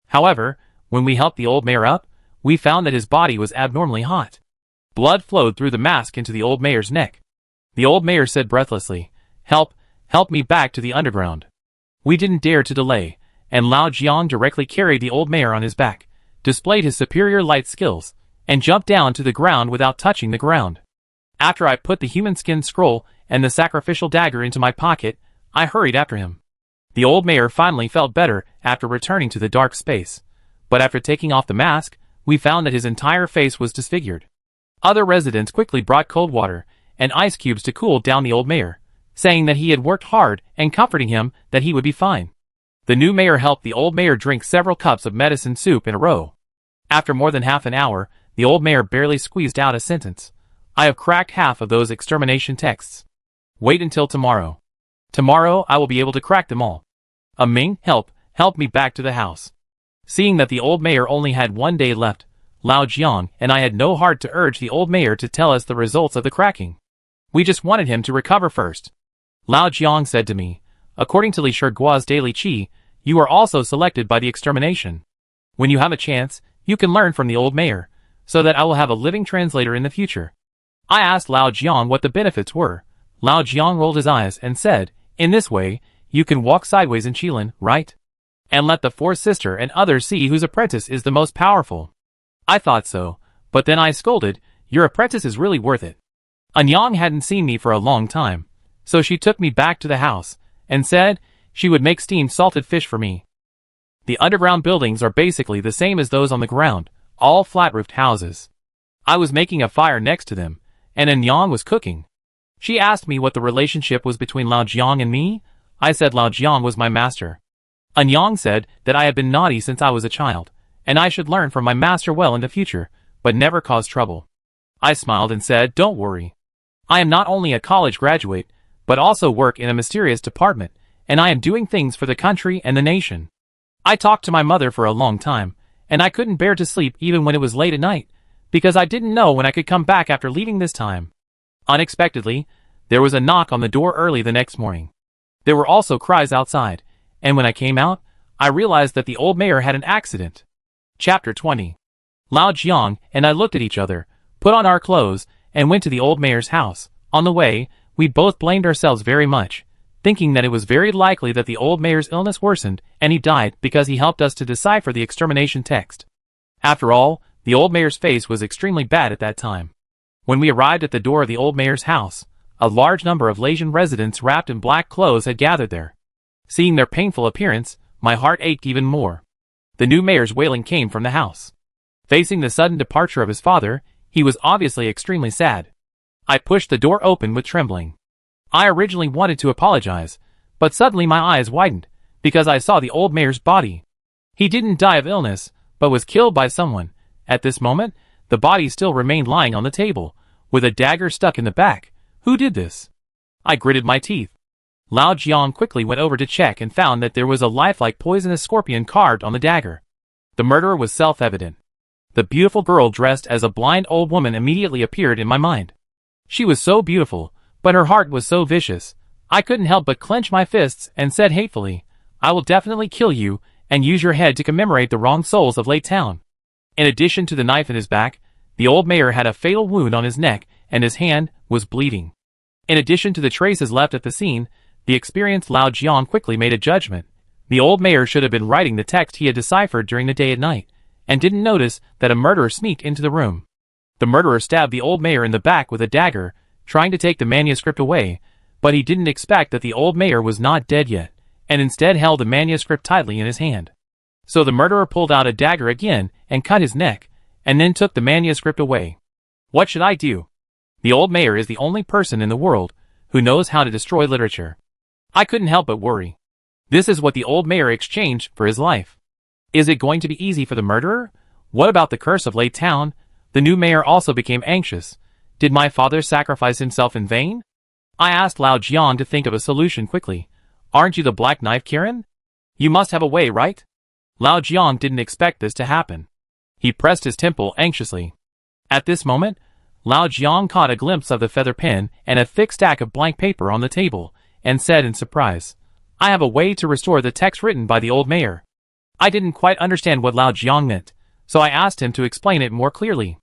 However, when we helped the old mayor up, we found that his body was abnormally hot. Blood flowed through the mask into the old mayor's neck. The old mayor said breathlessly, help me back to the underground." We didn't dare to delay, and Lao Jiang directly carried the old mayor on his back, displayed his superior light skills, and jumped down to the ground without touching the ground. After I put the human skin scroll and the sacrificial dagger into my pocket, I hurried after him. The old mayor finally felt better after returning to the dark space, but after taking off the mask, we found that his entire face was disfigured. Other residents quickly brought cold water and ice cubes to cool down the old mayor, saying that he had worked hard and comforting him that he would be fine. The new mayor helped the old mayor drink several cups of medicine soup in a row. After more than half an hour, the old mayor barely squeezed out a sentence. "I have cracked half of those extermination texts. Wait until tomorrow. Tomorrow I will be able to crack them all. Ming, help me back to the house." Seeing that the old mayor only had 1 day left, Lao Jiang and I had no heart to urge the old mayor to tell us the results of the cracking. We just wanted him to recover first. Lao Jiang said to me, "According to Li Shiguo's daily qi, you are also selected by the extermination. When you have a chance, you can learn from the old mayor, so that I will have a living translator in the future." I asked Lao Jiang what the benefits were. Lao Jiang rolled his eyes and said, "In this way, you can walk sideways in Qilin, right? And let the fourth sister and others see whose apprentice is the most powerful." I thought so, but then I scolded, "Your apprentice is really worth it." Anyang hadn't seen me for a long time, so she took me back to the house, and said she would make steamed salted fish for me. The underground buildings are basically the same as those on the ground, all flat-roofed houses. I was making a fire next to them, and Anyang was cooking. She asked me what the relationship was between Lao Jiang and me. I said Lao Jiang was my master. Anyang said that I had been naughty since I was a child, and I should learn from my master well in the future, but never cause trouble. I smiled and said, "Don't worry. I am not only a college graduate, but also work in a mysterious department, and I am doing things for the country and the nation." I talked to my mother for a long time, and I couldn't bear to sleep even when it was late at night, because I didn't know when I could come back after leaving this time. Unexpectedly, there was a knock on the door early the next morning. There were also cries outside, and when I came out, I realized that the old mayor had an accident. Chapter 20. Lao Jiang and I looked at each other, put on our clothes, and went to the old mayor's house. On the way, we both blamed ourselves very much, thinking that it was very likely that the old mayor's illness worsened and he died because he helped us to decipher the extermination text. After all, the old mayor's face was extremely bad at that time. When we arrived at the door of the old mayor's house, a large number of Malaysian residents wrapped in black clothes had gathered there. Seeing their painful appearance, my heart ached even more. The new mayor's wailing came from the house. Facing the sudden departure of his father, he was obviously extremely sad. I pushed the door open with trembling. I originally wanted to apologize, but suddenly my eyes widened, because I saw the old mayor's body. He didn't die of illness, but was killed by someone. At this moment, the body still remained lying on the table, with a dagger stuck in the back. Who did this? I gritted my teeth. Lao Jiang quickly went over to check and found that there was a lifelike poisonous scorpion carved on the dagger. The murderer was self-evident. The beautiful girl dressed as a blind old woman immediately appeared in my mind. She was so beautiful, but her heart was so vicious. I couldn't help but clench my fists and said hatefully, "I will definitely kill you and use your head to commemorate the wrong souls of Lake Town." In addition to the knife in his back, the old mayor had a fatal wound on his neck and his hand was bleeding. In addition to the traces left at the scene, the experienced Lao Jiang quickly made a judgment. The old mayor should have been writing the text he had deciphered during the day and night, and didn't notice that a murderer sneaked into the room. The murderer stabbed the old mayor in the back with a dagger, trying to take the manuscript away, but he didn't expect that the old mayor was not dead yet, and instead held the manuscript tightly in his hand. So the murderer pulled out a dagger again and cut his neck, and then took the manuscript away. What should I do? The old mayor is the only person in the world who knows how to destroy literature. I couldn't help but worry. This is what the old mayor exchanged for his life. Is it going to be easy for the murderer? What about the curse of Lake Town? The new mayor also became anxious. Did my father sacrifice himself in vain? I asked Lao Jiang to think of a solution quickly. Aren't you the Black Knife Karen? You must have a way, right? Lao Jiang didn't expect this to happen. He pressed his temple anxiously. At this moment, Lao Jiang caught a glimpse of the feather pen and a thick stack of blank paper on the table, and said in surprise, "I have a way to restore the text written by the old mayor." I didn't quite understand what Lao Jiang meant, so I asked him to explain it more clearly.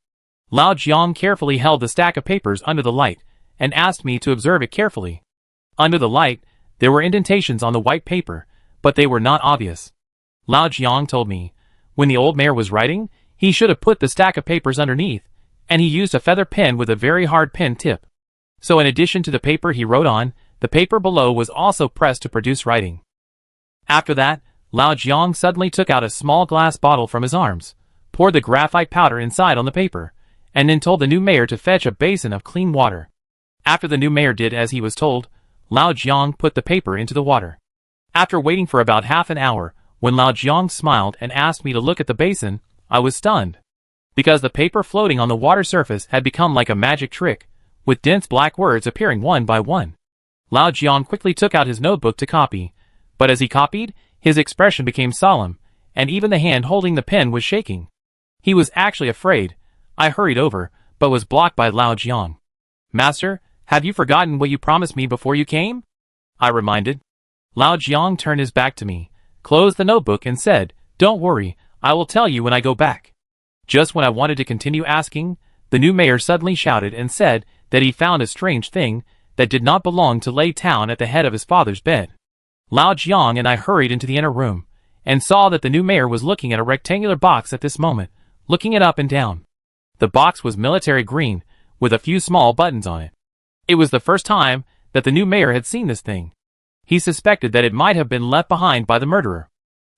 Lao Jiang carefully held the stack of papers under the light, and asked me to observe it carefully. Under the light, there were indentations on the white paper, but they were not obvious. Lao Jiang told me, when the old mayor was writing, he should have put the stack of papers underneath, and he used a feather pen with a very hard pen tip. So in addition to the paper he wrote on, the paper below was also pressed to produce writing. After that, Lao Jiang suddenly took out a small glass bottle from his arms, poured the graphite powder inside on the paper, and then told the new mayor to fetch a basin of clean water. After the new mayor did as he was told, Lao Jiang put the paper into the water. After waiting for about half an hour, when Lao Jiang smiled and asked me to look at the basin, I was stunned. Because the paper floating on the water surface had become like a magic trick, with dense black words appearing one by one. Lao Jiang quickly took out his notebook to copy, but as he copied, his expression became solemn, and even the hand holding the pen was shaking. He was actually afraid. I hurried over, but was blocked by Lao Jiang. "Master, have you forgotten what you promised me before you came?" I reminded. Lao Jiang turned his back to me, closed the notebook and said, "Don't worry, I will tell you when I go back." Just when I wanted to continue asking, the new mayor suddenly shouted and said that he found a strange thing that did not belong to Lei Town at the head of his father's bed. Lao Jiang and I hurried into the inner room, and saw that the new mayor was looking at a rectangular box at this moment, looking it up and down. The box was military green, with a few small buttons on it. It was the first time that the new mayor had seen this thing. He suspected that it might have been left behind by the murderer.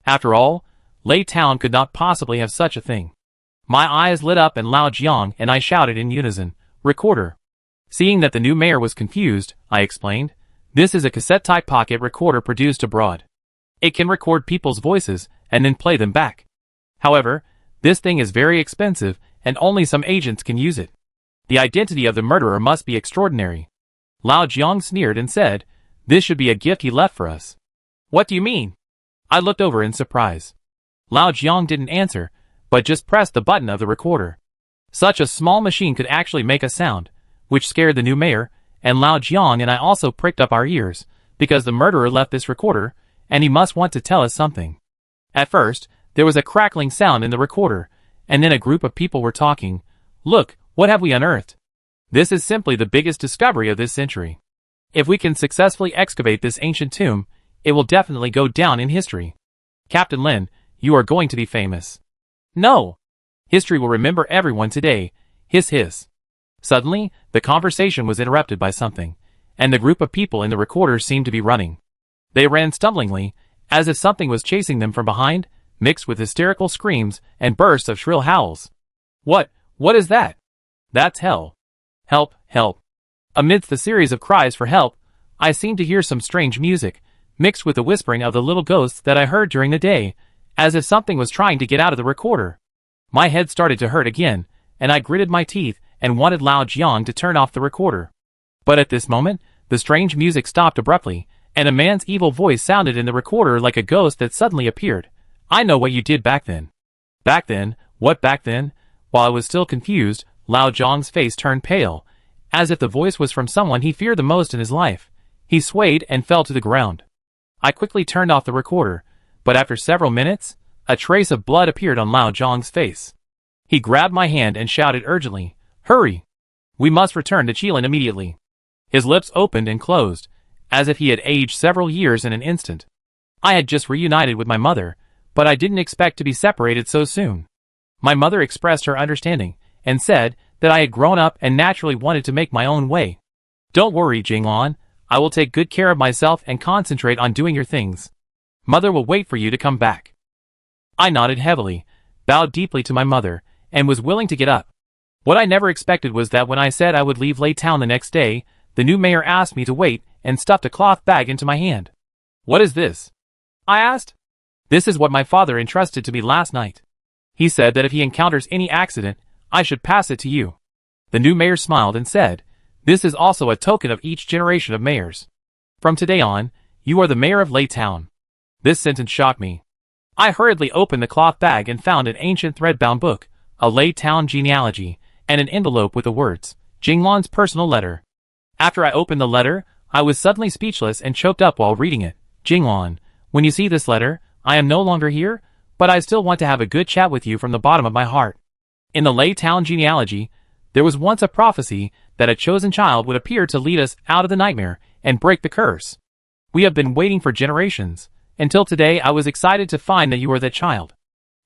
After all, Lei Town could not possibly have such a thing. My eyes lit up and Lao Jiang and I shouted in unison, "Recorder." Seeing that the new mayor was confused, I explained, "This is a cassette-type pocket recorder produced abroad. It can record people's voices and then play them back. However, this thing is very expensive and only some agents can use it. The identity of the murderer must be extraordinary." Lao Jiang sneered and said, "This should be a gift he left for us." "What do you mean?" I looked over in surprise. Lao Jiang didn't answer, but just pressed the button of the recorder. Such a small machine could actually make a sound, which scared the new mayor, and Lao Jiang and I also pricked up our ears, because the murderer left this recorder, and he must want to tell us something. At first, there was a crackling sound in the recorder, and then a group of people were talking. Look, what have we unearthed? This is simply the biggest discovery of this century. If we can successfully excavate this ancient tomb, it will definitely go down in history. Captain Lin, you are going to be famous. No! History will remember everyone today. Hiss hiss. Suddenly, the conversation was interrupted by something, and the group of people in the recorder seemed to be running. They ran stumblingly, as if something was chasing them from behind, mixed with hysterical screams and bursts of shrill howls. What is that? That's hell. Help, help. Amidst the series of cries for help, I seemed to hear some strange music, mixed with the whispering of the little ghosts that I heard during the day, as if something was trying to get out of the recorder. My head started to hurt again, and I gritted my teeth and wanted Lao Jiang to turn off the recorder. But at this moment, the strange music stopped abruptly, and a man's evil voice sounded in the recorder like a ghost that suddenly appeared. I know what you did back then. Back then? What back then? While I was still confused, Lao Jiang's face turned pale, as if the voice was from someone he feared the most in his life. He swayed and fell to the ground. I quickly turned off the recorder, but after several minutes, a trace of blood appeared on Lao Jiang's face. He grabbed my hand and shouted urgently, "Hurry! We must return to Qilin immediately." His lips opened and closed, as if he had aged several years in an instant. I had just reunited with my mother, but I didn't expect to be separated so soon. My mother expressed her understanding, and said that I had grown up and naturally wanted to make my own way. "Don't worry, Jinglan, I will take good care of myself and concentrate on doing your things. Mother will wait for you to come back." I nodded heavily, bowed deeply to my mother, and was willing to get up. What I never expected was that when I said I would leave Lei Town the next day, the new mayor asked me to wait and stuffed a cloth bag into my hand. "What is this?" I asked. "This is what my father entrusted to me last night. He said that if he encounters any accident, I should pass it to you." The new mayor smiled and said, "This is also a token of each generation of mayors. From today on, you are the mayor of Lei Town." This sentence shocked me. I hurriedly opened the cloth bag and found an ancient thread-bound book, a Lei Town genealogy, and an envelope with the words, "Jinglan's personal letter." After I opened the letter, I was suddenly speechless and choked up while reading it. "Jinglan, when you see this letter, I am no longer here, but I still want to have a good chat with you from the bottom of my heart. In the Lei Town genealogy, there was once a prophecy that a chosen child would appear to lead us out of the nightmare and break the curse. We have been waiting for generations. Until today I was excited to find that you are that child.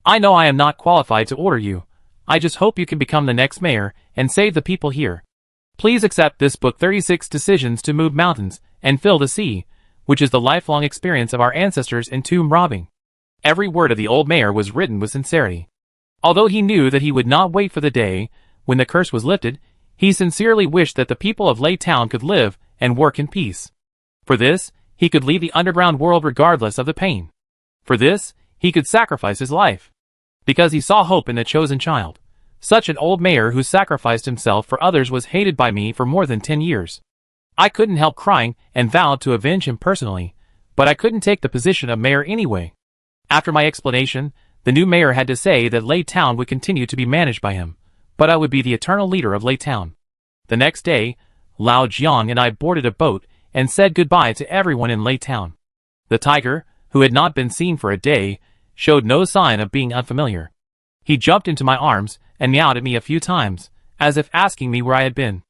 I know I am not qualified to order you. I just hope you can become the next mayor and save the people here. Please accept this book 36 Decisions to Move Mountains and Fill the Sea, which is the lifelong experience of our ancestors in tomb robbing." Every word of the old mayor was written with sincerity. Although he knew that he would not wait for the day when the curse was lifted, he sincerely wished that the people of Lei Town could live and work in peace. For this, he could leave the underground world regardless of the pain. For this, he could sacrifice his life. Because he saw hope in the chosen child. Such an old mayor who sacrificed himself for others was hated by me for more than 10 years. I couldn't help crying and vowed to avenge him personally, but I couldn't take the position of mayor anyway. After my explanation, the new mayor had to say that Lei Town would continue to be managed by him, but I would be the eternal leader of Lei Town. The next day, Lao Jiang and I boarded a boat and said goodbye to everyone in Lei Town. The tiger, who had not been seen for a day, showed no sign of being unfamiliar. He jumped into my arms and meowed at me a few times, as if asking me where I had been.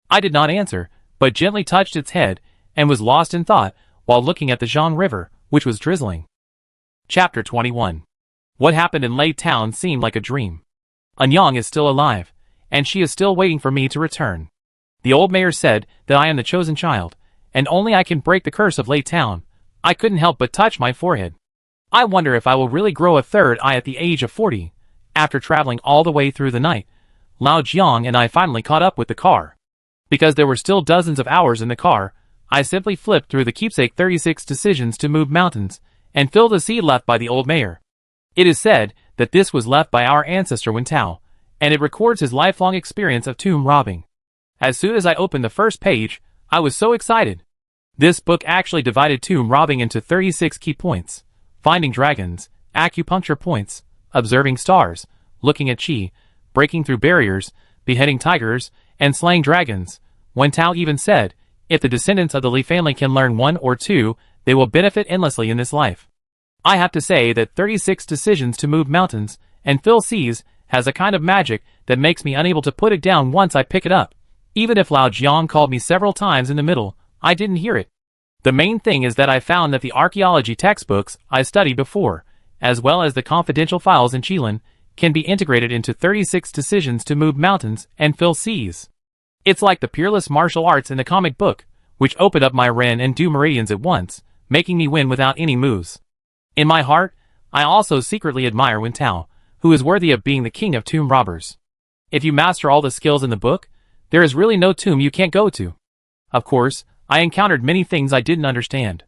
I did not answer, but gently touched its head and was lost in thought while looking at the Zhang River, which was drizzling. Chapter 21. What happened in Lei Town seemed like a dream. Anyang is still alive, and she is still waiting for me to return. The old mayor said that I am the chosen child, and only I can break the curse of Lei Town. I couldn't help but touch my forehead. I wonder if I will really grow a third eye at the age of 40. After traveling all the way through the night, Lao Jiang and I finally caught up with the car. Because there were still dozens of hours in the car, I simply flipped through the keepsake 36 Decisions to Move Mountains and filled the seed left by the old mayor. It is said that this was left by our ancestor Wen Tao, and it records his lifelong experience of tomb robbing. As soon as I opened the first page, I was so excited. This book actually divided tomb robbing into 36 key points: finding dragons, acupuncture points, observing stars, looking at qi, breaking through barriers, beheading tigers, and slaying dragons. Wen Tao even said, If the descendants of the Li family can learn one or two, they will benefit endlessly in this life. I have to say that 36 decisions to move mountains and fill seas has a kind of magic that makes me unable to put it down once I pick it up. Even if Lao Jiang called me several times in the middle, I didn't hear it. The main thing is that I found that the archaeology textbooks I studied before, as well as the confidential files in Qilin, can be integrated into 36 decisions to move mountains and fill seas. It's like the peerless martial arts in the comic book, which opened up my Ren and Du meridians at once, making me win without any moves. In my heart, I also secretly admire Wen Tao, who is worthy of being the king of tomb robbers. If you master all the skills in the book, there is really no tomb you can't go to. Of course, I encountered many things I didn't understand.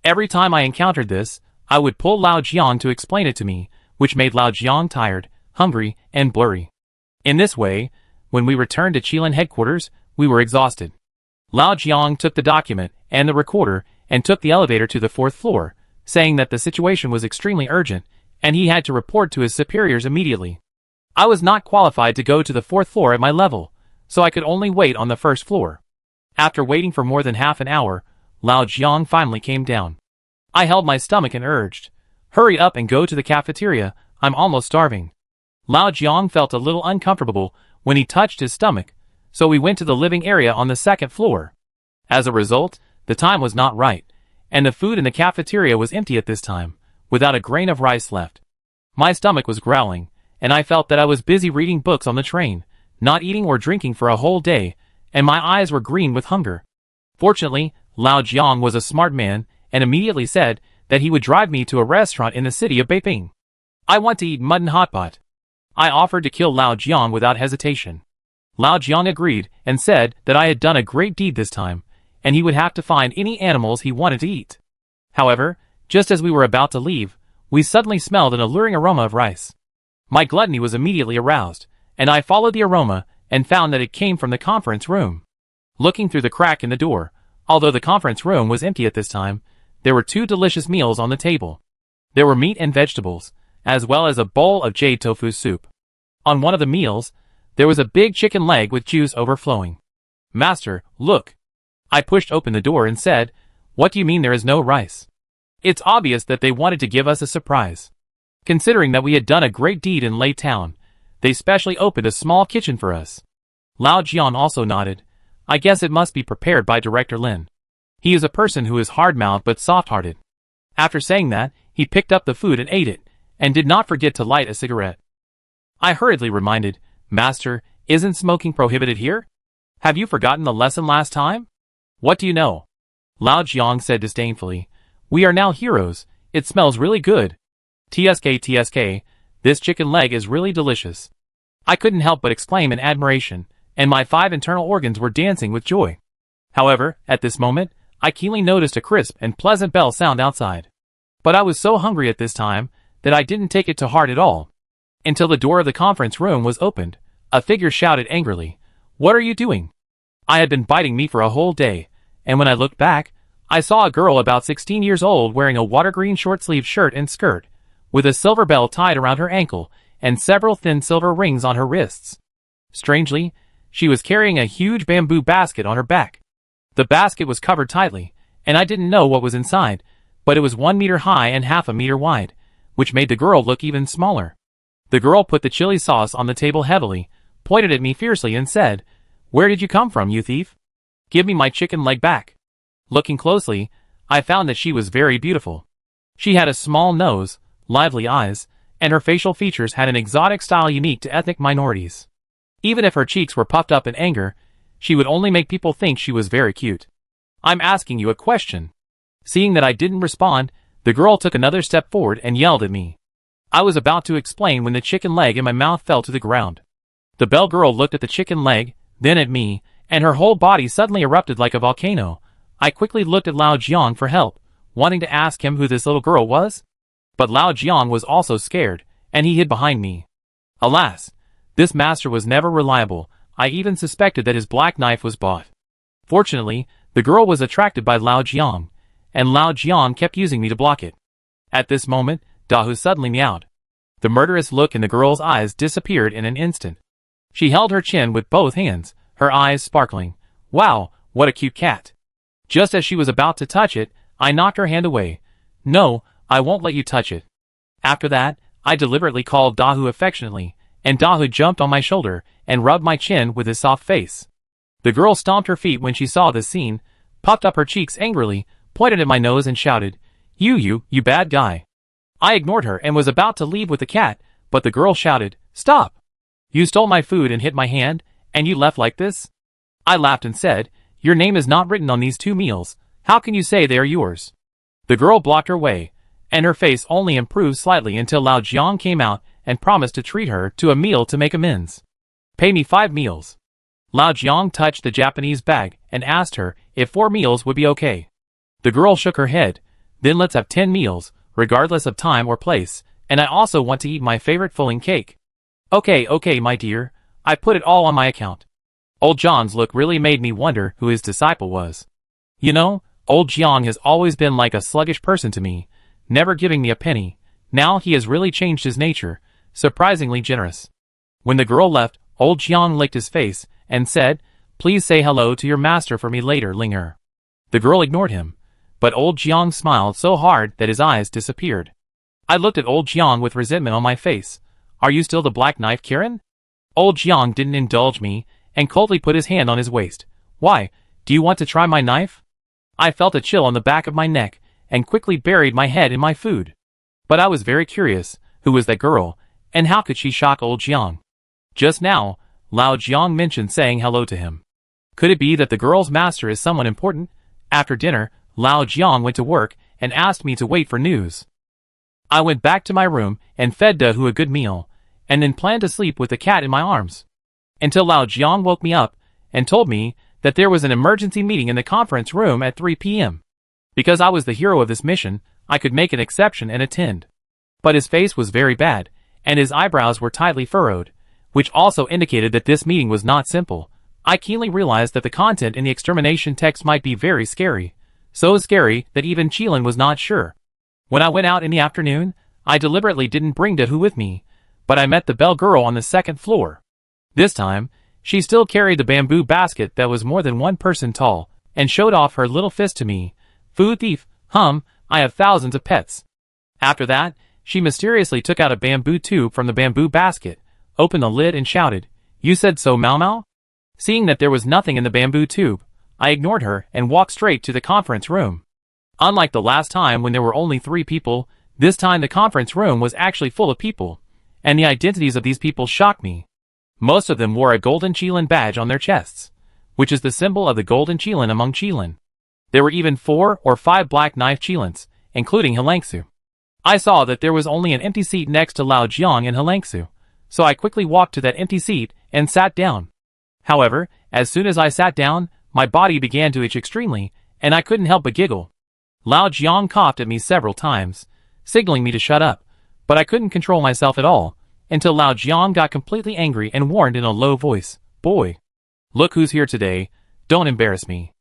Every time I encountered this, I would pull Lao Jiang to explain it to me, which made Lao Jiang tired, hungry, and blurry. In this way, when we returned to Qilin headquarters, we were exhausted. Lao Jiang took the document and the recorder and took the elevator to the 4th floor, saying that the situation was extremely urgent and he had to report to his superiors immediately. I was not qualified to go to the 4th floor at my level, so I could only wait on the 1st floor. After waiting for more than half an hour, Lao Jiang finally came down. I held my stomach and urged, "Hurry up and go to the cafeteria, I'm almost starving." Lao Jiang felt a little uncomfortable when he touched his stomach, so we went to the living area on the 2nd floor. As a result, the time was not right, and the food in the cafeteria was empty at this time, without a grain of rice left. My stomach was growling, and I felt that I was busy reading books on the train, not eating or drinking for a whole day, and my eyes were green with hunger. Fortunately, Lao Jiang was a smart man and immediately said that he would drive me to a restaurant in the city of Beiping. I want to eat mutton hotpot. I offered to kill Lao Jiang without hesitation. Lao Jiang agreed and said that I had done a great deed this time, and he would have to find any animals he wanted to eat. However, just as we were about to leave, we suddenly smelled an alluring aroma of rice. My gluttony was immediately aroused, and I followed the aroma and found that it came from the conference room. Looking through the crack in the door, although the conference room was empty at this time, there were 2 delicious meals on the table. There were meat and vegetables, as well as a bowl of jade tofu soup. On one of the meals, there was a big chicken leg with juice overflowing. "Master, look." I pushed open the door and said, "What do you mean there is no rice?" It's obvious that they wanted to give us a surprise. Considering that we had done a great deed in Lei Town, they specially opened a small kitchen for us. Lao Jiang also nodded. I guess it must be prepared by Director Lin. He is a person who is hard-mouthed but soft-hearted. After saying that, he picked up the food and ate it, and did not forget to light a cigarette. I hurriedly reminded, "Master, isn't smoking prohibited here? Have you forgotten the lesson last time?" "What do you know?" Lao Jiang said disdainfully. "We are now heroes. It smells really good. TSK, this chicken leg is really delicious." I couldn't help but exclaim in admiration, and my 5 internal organs were dancing with joy. However, at this moment, I keenly noticed a crisp and pleasant bell sound outside. But I was so hungry at this time that I didn't take it to heart at all. Until the door of the conference room was opened, a figure shouted angrily, "What are you doing?" I had been biting meat for a whole day, and when I looked back, I saw a girl about 16 years old wearing a water-green short-sleeved shirt and skirt, with a silver bell tied around her ankle and several thin silver rings on her wrists. Strangely, she was carrying a huge bamboo basket on her back. The basket was covered tightly, and I didn't know what was inside, but it was 1 meter high and half a meter wide, which made the girl look even smaller. The girl put the chili sauce on the table heavily, pointed at me fiercely and said, "Where did you come from, you thief? Give me my chicken leg back." Looking closely, I found that she was very beautiful. She had a small nose, lively eyes, and her facial features had an exotic style unique to ethnic minorities. Even if her cheeks were puffed up in anger, she would only make people think she was very cute. "I'm asking you a question." Seeing that I didn't respond, the girl took another step forward and yelled at me. I was about to explain when the chicken leg in my mouth fell to the ground. The bell girl looked at the chicken leg, then at me, and her whole body suddenly erupted like a volcano. I quickly looked at Lao Jiang for help, wanting to ask him who this little girl was. But Lao Jiang was also scared, and he hid behind me. Alas, this master was never reliable. I even suspected that his black knife was bought. Fortunately, the girl was attracted by Lao Jiang, and Lao Jiang kept using me to block it. At this moment, Dahu suddenly meowed. The murderous look in the girl's eyes disappeared in an instant. She held her chin with both hands, her eyes sparkling. "Wow, what a cute cat." Just as she was about to touch it, I knocked her hand away. No, I won't let you touch it. After that, I deliberately called Dahu affectionately, and Dahu jumped on my shoulder and rubbed my chin with his soft face. The girl stomped her feet when she saw this scene, puffed up her cheeks angrily, pointed at my nose and shouted, You bad guy. I ignored her and was about to leave with the cat, but the girl shouted, Stop! You stole my food and hit my hand, and you left like this? I laughed and said, Your name is not written on these 2 meals, how can you say they are yours? The girl blocked her way, and her face only improved slightly until Lao Jiang came out and promised to treat her to a meal to make amends. Pay me 5 meals. Lao Jiang touched the Japanese bag and asked her if 4 meals would be okay. The girl shook her head. Then let's have 10 meals, regardless of time or place, and I also want to eat my favorite filling cake. Okay, my dear, I put it all on my account. Old John's look really made me wonder who his disciple was. You know, old Jiang has always been like a sluggish person to me, never giving me a penny. Now he has really changed his nature, surprisingly generous. When the girl left, old Jiang licked his face and said, Please say hello to your master for me later, Linger. The girl ignored him, but old Jiang smiled so hard that his eyes disappeared. I looked at old Jiang with resentment on my face. Are you still the black knife, Karen? Old Jiang didn't indulge me and coldly put his hand on his waist. Why, do you want to try my knife? I felt a chill on the back of my neck and quickly buried my head in my food. But I was very curious, who was that girl, and how could she shock old Jiang? Just now, Lao Jiang mentioned saying hello to him. Could it be that the girl's master is someone important? After dinner, Lao Jiang went to work and asked me to wait for news. I went back to my room and fed Dahu a good meal, and then planned to sleep with the cat in my arms. Until Lao Jiang woke me up and told me that there was an emergency meeting in the conference room at 3 p.m. Because I was the hero of this mission, I could make an exception and attend. But his face was very bad, and his eyebrows were tightly furrowed, which also indicated that this meeting was not simple. I keenly realized that the content in the extermination text might be very scary, so scary that even Qilin was not sure. When I went out in the afternoon, I deliberately didn't bring Dahu with me, but I met the bell girl on the 2nd floor. This time, she still carried the bamboo basket that was more than 1 person tall, and showed off her little fist to me. Food thief, I have thousands of pets. After that, she mysteriously took out a bamboo tube from the bamboo basket, opened the lid and shouted, You said so, Mau Mau? Seeing that there was nothing in the bamboo tube, I ignored her and walked straight to the conference room. Unlike the last time when there were only 3 people, this time the conference room was actually full of people, and the identities of these people shocked me. Most of them wore a golden Qilin badge on their chests, which is the symbol of the golden Qilin among Qilin. There were even 4 or 5 black knife Qilins, including Helangsu. I saw that there was only an empty seat next to Lao Jiang and Helangsu, so I quickly walked to that empty seat and sat down. However, as soon as I sat down, my body began to itch extremely, and I couldn't help but giggle. Lao Jiang coughed at me several times, signaling me to shut up, but I couldn't control myself at all, until Lao Jiang got completely angry and warned in a low voice, Boy, look who's here today, don't embarrass me.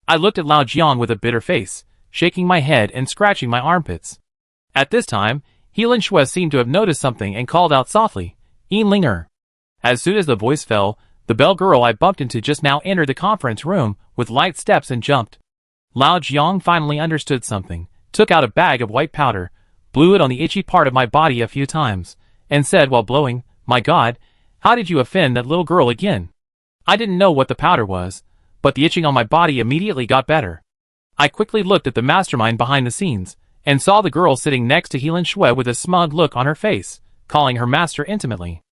I looked at Lao Jiang with a bitter face, shaking my head and scratching my armpits. At this time, Helan Shui seemed to have noticed something and called out softly, Yin Linger. As soon as the voice fell, the bell girl I bumped into just now entered the conference room with light steps and jumped. Lao Jiang finally understood something, took out a bag of white powder, blew it on the itchy part of my body a few times, and said while blowing, My God, how did you offend that little girl again? I didn't know what the powder was, but the itching on my body immediately got better. I quickly looked at the mastermind behind the scenes, and saw the girl sitting next to Helan Shui with a smug look on her face, calling her master intimately.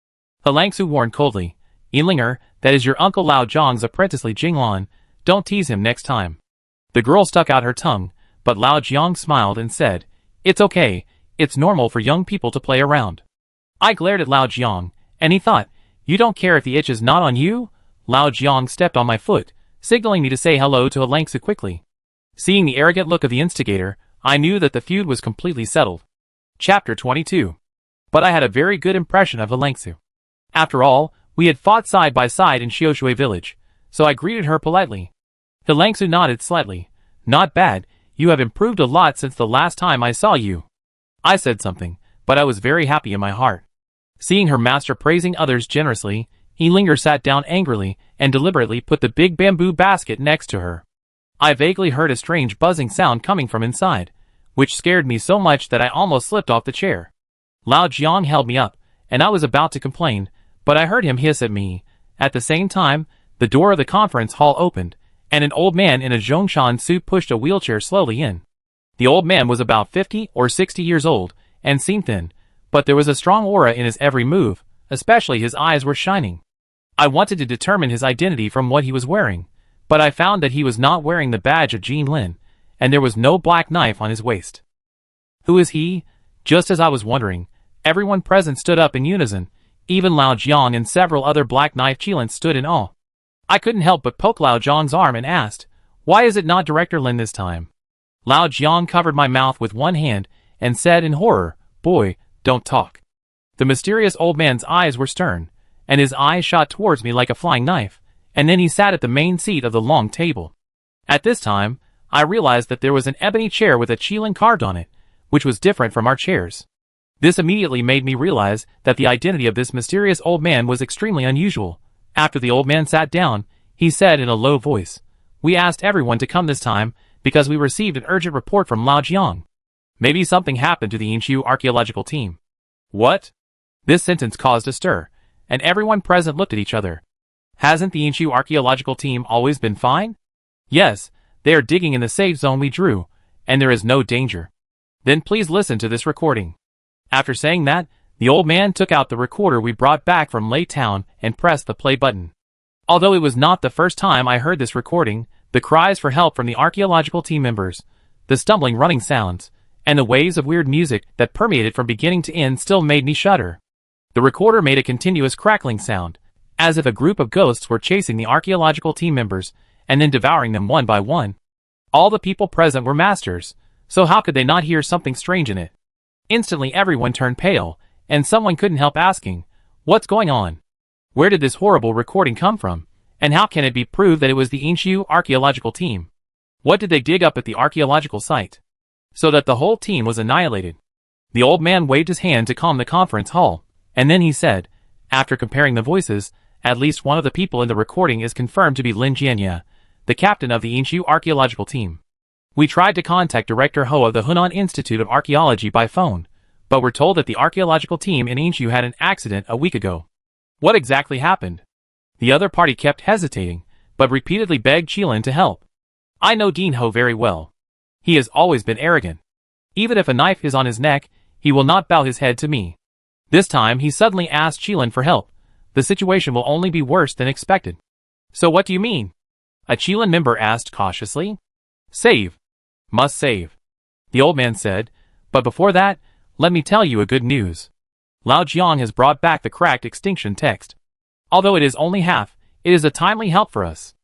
Helangsu warned coldly, Yinlinger, that is your uncle Lao Jiang's apprentice Li Jinglan, don't tease him next time. The girl stuck out her tongue, but Lao Jiang smiled and said, It's okay, it's normal for young people to play around. I glared at Lao Jiang, and he thought, You don't care if the itch is not on you? Lao Jiang stepped on my foot, signaling me to say hello to Helangsu quickly. Seeing the arrogant look of the instigator, I knew that the feud was completely settled. Chapter 22. But I had a very good impression of Helangsu. After all, we had fought side by side in Xiaoshui village, so I greeted her politely. Helangsu nodded slightly. Not bad, you have improved a lot since the last time I saw you. I said something, but I was very happy in my heart. Seeing her master praising others generously, Linger sat down angrily and deliberately put the big bamboo basket next to her. I vaguely heard a strange buzzing sound coming from inside, which scared me so much that I almost slipped off the chair. Lao Jiang held me up, and I was about to complain, but I heard him hiss at me. At the same time, the door of the conference hall opened, and an old man in a Zhongshan suit pushed a wheelchair slowly in. The old man was about 50 or 60 years old, and seemed thin, but there was a strong aura in his every move, especially his eyes were shining. I wanted to determine his identity from what he was wearing, but I found that he was not wearing the badge of Jin Lin, and there was no black knife on his waist. Who is he? Just as I was wondering, everyone present stood up in unison. Even Lao Jiang and several other Black Knife Qilins stood in awe. I couldn't help but poke Lao Jiang's arm and asked, "Why is it not Director Lin this time?" Lao Jiang covered my mouth with one hand and said in horror, "Boy, don't talk." The mysterious old man's eyes were stern, and his eyes shot towards me like a flying knife, and then he sat at the main seat of the long table. At this time, I realized that there was an ebony chair with a Qilin carved on it, which was different from our chairs. This immediately made me realize that the identity of this mysterious old man was extremely unusual. After the old man sat down, he said in a low voice, "We asked everyone to come this time because we received an urgent report from Lao Jiang. Maybe something happened to the Yinshu archaeological team." What? This sentence caused a stir, and everyone present looked at each other. Hasn't the Yinshu archaeological team always been fine? Yes, they are digging in the safe zone we drew, and there is no danger. Then please listen to this recording. After saying that, the old man took out the recorder we brought back from Lake Town and pressed the play button. Although it was not the first time I heard this recording, the cries for help from the archaeological team members, the stumbling running sounds, and the waves of weird music that permeated from beginning to end still made me shudder. The recorder made a continuous crackling sound, as if a group of ghosts were chasing the archaeological team members and then devouring them one by one. All the people present were masters, so how could they not hear something strange in it? Instantly everyone turned pale, and someone couldn't help asking, "What's going on? Where did this horrible recording come from? And how can it be proved that it was the Yinshu archaeological team? What did they dig up at the archaeological site? So that the whole team was annihilated." The old man waved his hand to calm the conference hall, and then he said, after comparing the voices, "At least one of the people in the recording is confirmed to be Lin Jianya, the captain of the Yinshu archaeological team. We tried to contact Director Ho of the Hunan Institute of Archaeology by phone, but were told that the archaeological team in Yinshu had an accident a week ago." What exactly happened? The other party kept hesitating, but repeatedly begged Qilin to help. I know Dean Ho very well. He has always been arrogant. Even if a knife is on his neck, he will not bow his head to me. This time he suddenly asked Qilin for help. The situation will only be worse than expected. "So what do you mean?" a Qilin member asked cautiously. "Save. Must save," the old man said, "but before that, let me tell you a good news. Lao Jiang has brought back the cracked extinction text. Although it is only half, it is a timely help for us."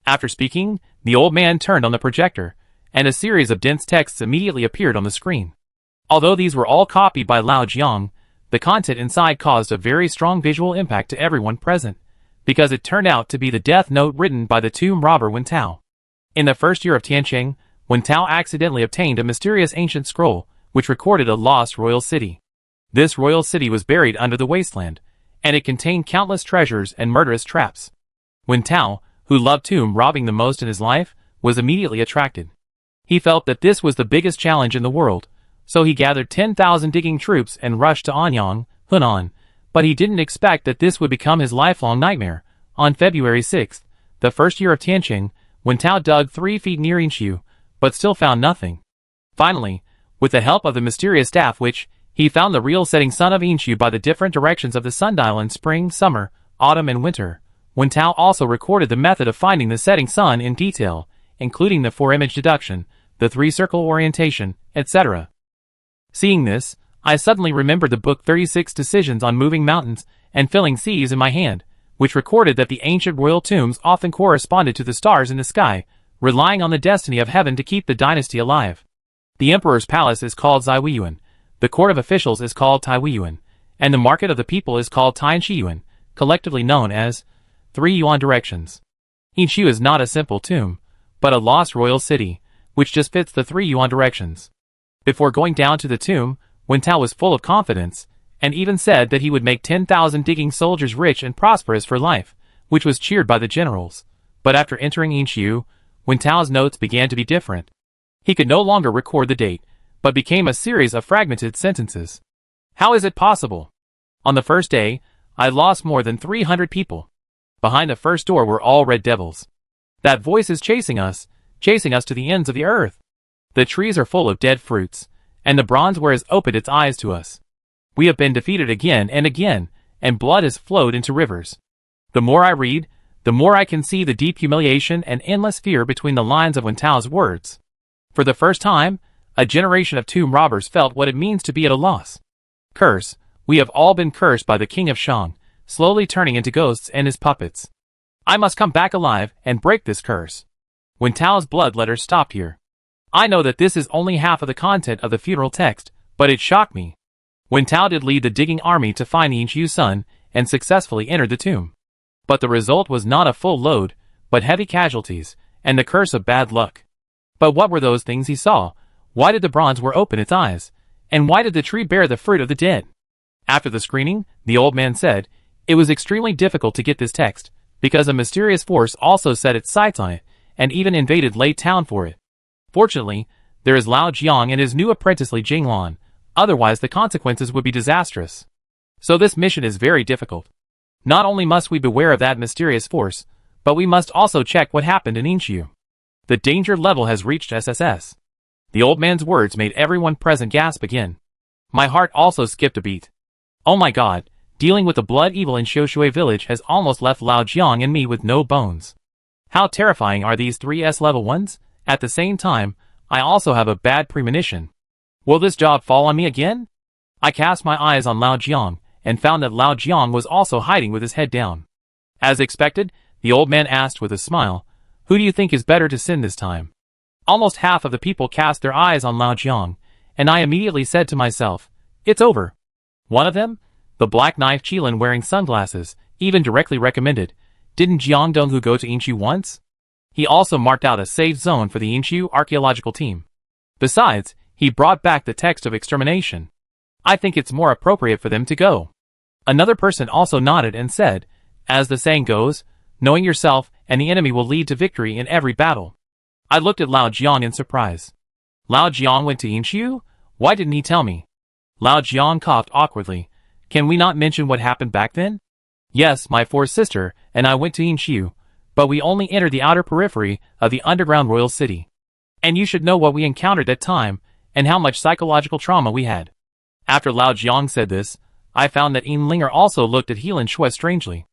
After speaking, the old man turned on the projector, and a series of dense texts immediately appeared on the screen. Although these were all copied by Lao Jiang, the content inside caused a very strong visual impact to everyone present, because it turned out to be the death note written by the tomb robber Wen Tao. In the first year of Tianqing, Wen Tao accidentally obtained a mysterious ancient scroll, which recorded a lost royal city. This royal city was buried under the wasteland, and it contained countless treasures and murderous traps. Wen Tao, who loved tomb robbing the most in his life, was immediately attracted. He felt that this was the biggest challenge in the world, so he gathered 10,000 digging troops and rushed to Anyang, Hunan, but he didn't expect that this would become his lifelong nightmare. On February 6th, the first year of Tianqing, Wen Tao dug 3 feet near Yinshu, but still found nothing. Finally, with the help of the mysterious staff which, he found the real setting sun of Yinshu by the different directions of the sundial in spring, summer, autumn and winter. Wen Tao also recorded the method of finding the setting sun in detail, including the 4-image deduction, the 3-circle orientation, etc. Seeing this, I suddenly remembered the book 36 Decisions on Moving Mountains and Filling Seas in my hand, which recorded that the ancient royal tombs often corresponded to the stars in the sky, relying on the destiny of heaven to keep the dynasty alive. The emperor's palace is called Zaiwiyuan, the court of officials is called Taiwiyuan, and the market of the people is called Tianshiyuan, collectively known as 3 Yuan directions. Yinshu is not a simple tomb, but a lost royal city, which just fits the 3 Yuan directions. Before going down to the tomb, Wen Tao was full of confidence, and even said that he would make 10,000 digging soldiers rich and prosperous for life, which was cheered by the generals. But after entering Yinshu, Wen Tao's notes began to be different. He could no longer record the date, but became a series of fragmented sentences. How is it possible? On the first day, I lost more than 300 people. Behind the first door were all red devils. That voice is chasing us to the ends of the earth. The trees are full of dead fruits, and the bronze ware has opened its eyes to us. We have been defeated again, and blood has flowed into rivers. The more I read, the more I can see the deep humiliation and endless fear between the lines of Wen Tao's words. For the first time, a generation of tomb robbers felt what it means to be at a loss. Curse, we have all been cursed by the king of Shang, slowly turning into ghosts and his puppets. I must come back alive and break this curse. Wen Tao's blood letters stopped here. I know that this is only half of the content of the funeral text, but it shocked me. Wen Tao did lead the digging army to find the Yinshu son and successfully entered the tomb. But the result was not a full load, but heavy casualties, and the curse of bad luck. But what were those things he saw? Why did the bronze ware open its eyes? And why did the tree bear the fruit of the dead? After the screening, the old man said, it was extremely difficult to get this text, because a mysterious force also set its sights on it, and even invaded Lei Town for it. Fortunately, there is Lao Jiang and his new apprentice Li Jinglan, otherwise the consequences would be disastrous. So this mission is very difficult. Not only must we beware of that mysterious force, but we must also check what happened in Yinshu. The danger level has reached SSS. The old man's words made everyone present gasp again. My heart also skipped a beat. Oh my god, dealing with the blood evil in Shoshui village has almost left Lao Jiang and me with no bones. How terrifying are these 3S level ones? At the same time, I also have a bad premonition. Will this job fall on me again? I cast my eyes on Lao Jiang, and found that Lao Jiang was also hiding with his head down. As expected, the old man asked with a smile, who do you think is better to sin this time? Almost half of the people cast their eyes on Lao Jiang, and I immediately said to myself, it's over. One of them, the black knife Qilin wearing sunglasses, even directly recommended, didn't Jiang Donghu go to Yinshu once? He also marked out a safe zone for the Yinshu archaeological team. Besides, he brought back the text of extermination. I think it's more appropriate for them to go. Another person also nodded and said, as the saying goes, knowing yourself and the enemy will lead to victory in every battle. I looked at Lao Jiang in surprise. Lao Jiang went to Yinshu? Why didn't he tell me? Lao Jiang coughed awkwardly. Can we not mention what happened back then? Yes, my fourth sister and I went to Yinshu, but we only entered the outer periphery of the underground royal city. And you should know what we encountered that time, and how much psychological trauma we had. After Lao Jiang said this, I found that Linger also looked at Helan Shui strangely.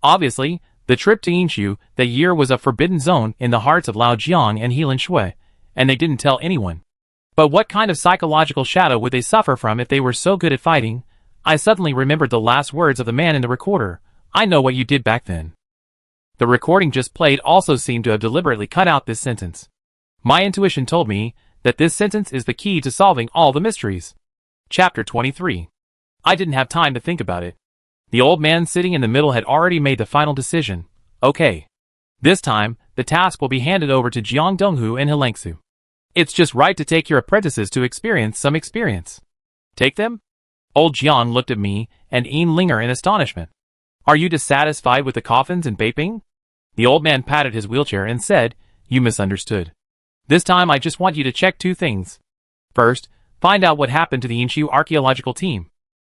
Obviously, the trip to Yinshu that year was a forbidden zone in the hearts of Lao Jiang and Helan Shui, and they didn't tell anyone. But what kind of psychological shadow would they suffer from if they were so good at fighting? I suddenly remembered the last words of the man in the recorder. I know what you did back then. The recording just played also seemed to have deliberately cut out this sentence. My intuition told me that this sentence is the key to solving all the mysteries. Chapter 23. I didn't have time to think about it. The old man sitting in the middle had already made the final decision. Okay. This time, the task will be handed over to Jiang Donghu and Hilangsu. It's just right to take your apprentices to experience some experience. Take them? Old Jiang looked at me and Linger in astonishment. Are you dissatisfied with the coffins and Beiping? The old man patted his wheelchair and said, you misunderstood. This time I just want you to check two things. First, find out what happened to the Yinshu archaeological team.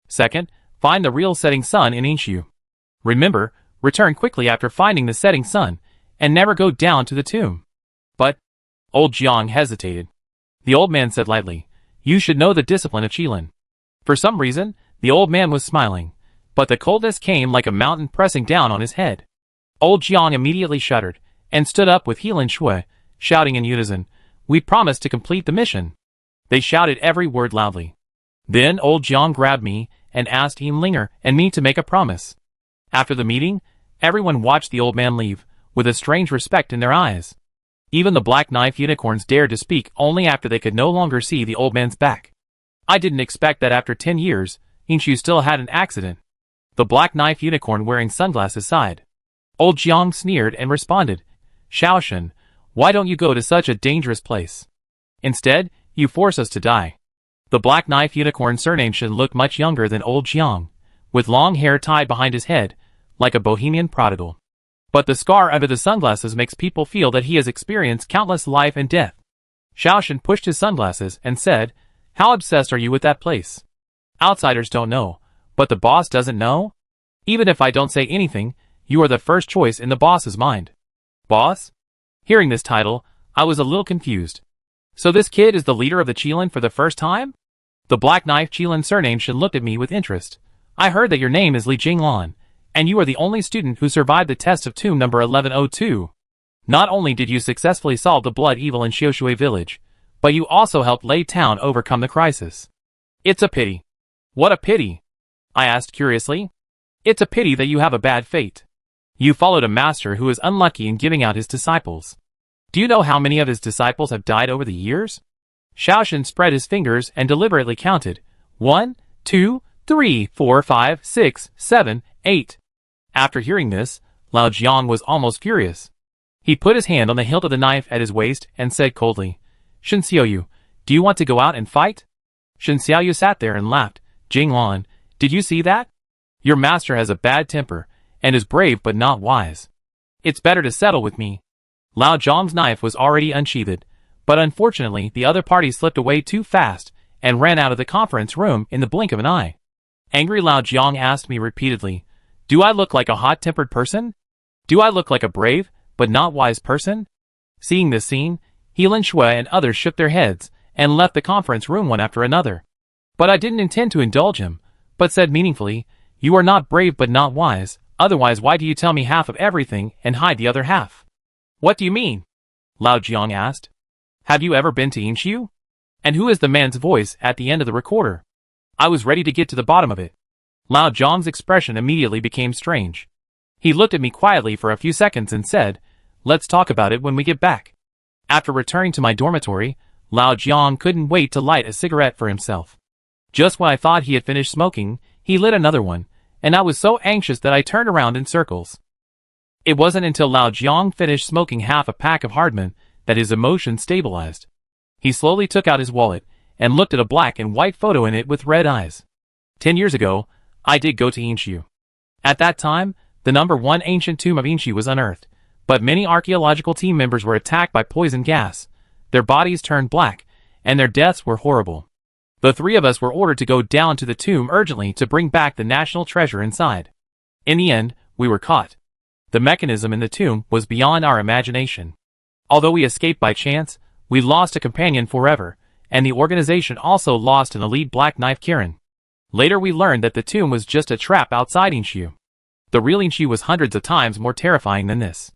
Second, find the real setting sun in Yinshu. Remember, return quickly after finding the setting sun, and never go down to the tomb. But, old Jiang hesitated. The old man said lightly, you should know the discipline of Qilin. For some reason, the old man was smiling, but the coldness came like a mountain pressing down on his head. Old Jiang immediately shuddered, and stood up with Helan Shui, shouting in unison, we promised to complete the mission. They shouted every word loudly. Then old Jiang grabbed me and asked Linger and me to make a promise. After the meeting, everyone watched the old man leave, with a strange respect in their eyes. Even the black knife unicorns dared to speak only after they could no longer see the old man's back. I didn't expect that after 10 years, Yinshu still had an accident. The black knife unicorn wearing sunglasses sighed. Old Jiang sneered and responded, Shaoshan, why don't you go to such a dangerous place? Instead, you force us to die. The black knife unicorn surname Shen looked much younger than old Jiang, with long hair tied behind his head, like a bohemian prodigal. But the scar under the sunglasses makes people feel that he has experienced countless life and death. Xiaoshan pushed his sunglasses and said, "How obsessed are you with that place? Outsiders don't know, but the boss doesn't know? Even if I don't say anything, you are the first choice in the boss's mind." Boss? Hearing this title, I was a little confused. So this kid is the leader of the Qilin for the first time? The Black Knife Qilin surname Shen looked at me with interest. "I heard that your name is Li Jinglan, and you are the only student who survived the test of tomb number 1102. Not only did you successfully solve the blood evil in Xiaoshui village, but you also helped Lei Town overcome the crisis. It's a pity." "What a pity?" I asked curiously. "It's a pity that you have a bad fate. You followed a master who is unlucky in giving out his disciples. Do you know how many of his disciples have died over the years?" Xiaoshan spread his fingers and deliberately counted. 1, 2, 3, 4, 5, 6, 7, 8. After hearing this, Lao Jiang was almost furious. He put his hand on the hilt of the knife at his waist and said coldly, "Shen Xiaoyu, do you want to go out and fight?" Shen Xiaoyu sat there and laughed. "Jinglan, did you see that? Your master has a bad temper, and is brave but not wise. It's better to settle with me." Lao Jiang's knife was already unsheathed, but unfortunately the other party slipped away too fast and ran out of the conference room in the blink of an eye. Angry Lao Jiang asked me repeatedly, "Do I look like a hot-tempered person? Do I look like a brave but not wise person?" Seeing this scene, Helan Shui and others shook their heads and left the conference room one after another. But I didn't intend to indulge him, but said meaningfully, "You are not brave but not wise, otherwise why do you tell me half of everything and hide the other half?" "What do you mean?" Lao Jiang asked. "Have you ever been to Yinshu? And who is the man's voice at the end of the recorder?" I was ready to get to the bottom of it. Lao Jiang's expression immediately became strange. He looked at me quietly for a few seconds and said, "Let's talk about it when we get back." After returning to my dormitory, Lao Jiang couldn't wait to light a cigarette for himself. Just when I thought he had finished smoking, he lit another one, and I was so anxious that I turned around in circles. It wasn't until Lao Jiang finished smoking half a pack of Hardman that his emotions stabilized. He slowly took out his wallet and looked at a black and white photo in it with red eyes. 10 years ago, I did go to Yinshu. At that time, the number 1 ancient tomb of Yinshu was unearthed, but many archaeological team members were attacked by poison gas. Their bodies turned black, and their deaths were horrible. The 3 of us were ordered to go down to the tomb urgently to bring back the national treasure inside. In the end, we were caught. The mechanism in the tomb was beyond our imagination. Although we escaped by chance, we lost a companion forever, and the organization also lost an elite Black Knife Kirin. Later we learned that the tomb was just a trap outside Yinshu. The real Yinshu was hundreds of times more terrifying than this.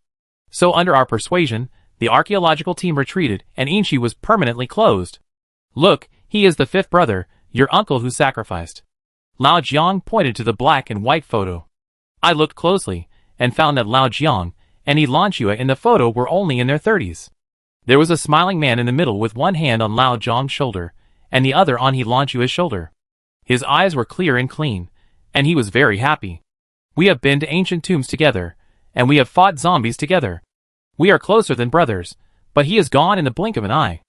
So under our persuasion, the archaeological team retreated and Yinshu was permanently closed. "Look, he is the 5th brother, your uncle who sacrificed." Lao Jiang pointed to the black and white photo. I looked closely and found that Lao Jiang and Yilan Xue in the photo were only in their 30s. There was a smiling man in the middle with one hand on Lao Jiang's shoulder and the other on Yilan Xue's shoulder. His eyes were clear and clean, and he was very happy. "We have been to ancient tombs together, and we have fought zombies together. We are closer than brothers, but he is gone in the blink of an eye."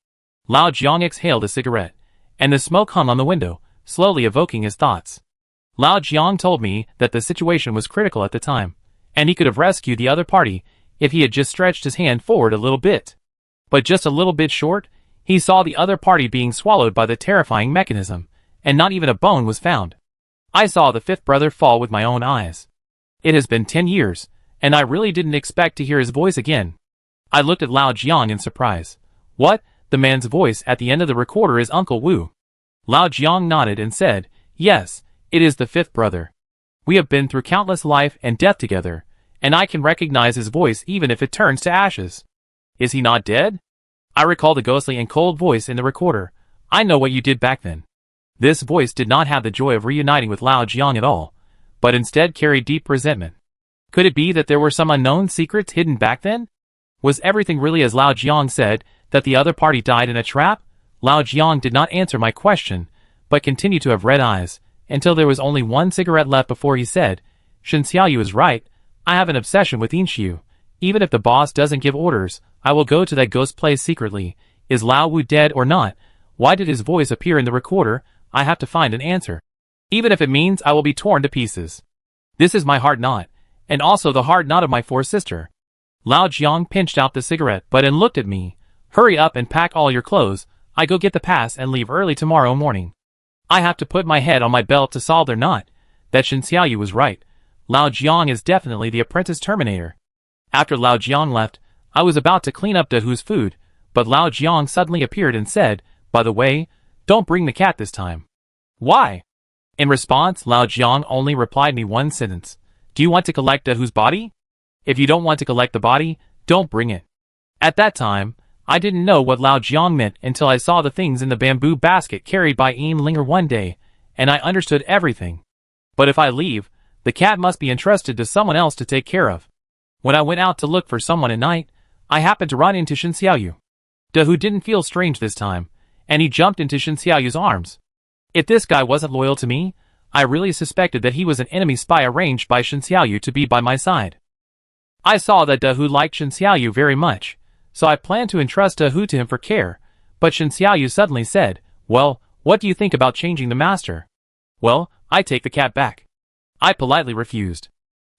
Lao Jiang exhaled a cigarette, and the smoke hung on the window, slowly evoking his thoughts. Lao Jiang told me that the situation was critical at the time, and he could have rescued the other party if he had just stretched his hand forward a little bit. But just a little bit short, he saw the other party being swallowed by the terrifying mechanism, and not even a bone was found. I saw the 5th brother fall with my own eyes. It has been 10 years, and I really didn't expect to hear his voice again. I looked at Lao Jiang in surprise. "What? The man's voice at the end of the recorder is Uncle Wu." Lao Jiang nodded and said, "Yes, it is the 5th brother. We have been through countless life and death together, and I can recognize his voice even if it turns to ashes." "Is he not dead?" I recall the ghostly and cold voice in the recorder. "I know what you did back then." This voice did not have the joy of reuniting with Lao Jiang at all, but instead carried deep resentment. Could it be that there were some unknown secrets hidden back then? Was everything really as Lao Jiang said, that the other party died in a trap? Lao Jiang did not answer my question, but continued to have red eyes, until there was only one cigarette left before he said, "Shen Xiaoyu is right, I have an obsession with Yinshu. Even if the boss doesn't give orders, I will go to that ghost place secretly. Is Lao Wu dead or not? Why did his voice appear in the recorder? I have to find an answer. Even if it means I will be torn to pieces. This is my hard knot, and also the hard knot of my four sister. Lao Jiang pinched out the cigarette butt and looked at me. Hurry up and pack all your clothes. I go get the pass and leave early tomorrow morning. I have to put my head on my belt to solve their knot. That Shen Xiaoyu was right. Lao Jiang is definitely the apprentice Terminator. After Lao Jiang left, I was about to clean up Dahu's food, but Lao Jiang suddenly appeared and said, "By the way, don't bring the cat this time." "Why?" In response, Lao Jiang only replied me one sentence. "Do you want to collect Dahu's body? If you don't want to collect the body, don't bring it." At that time, I didn't know what Lao Jiang meant until I saw the things in the bamboo basket carried by Yin Linger one day, and I understood everything. But if I leave, the cat must be entrusted to someone else to take care of. When I went out to look for someone at night, I happened to run into Shen Xiaoyu. Dahu didn't feel strange this time, and he jumped into Shen Xiaoyu's arms. If this guy wasn't loyal to me, I really suspected that he was an enemy spy arranged by Shen Xiaoyu to be by my side. I saw that Dahu liked Shen Xiaoyu very much, so I planned to entrust Dahu to him for care, but Shen Xiaoyu suddenly said, "Well, what do you think about changing the master?" "Well, I take the cat back." I politely refused.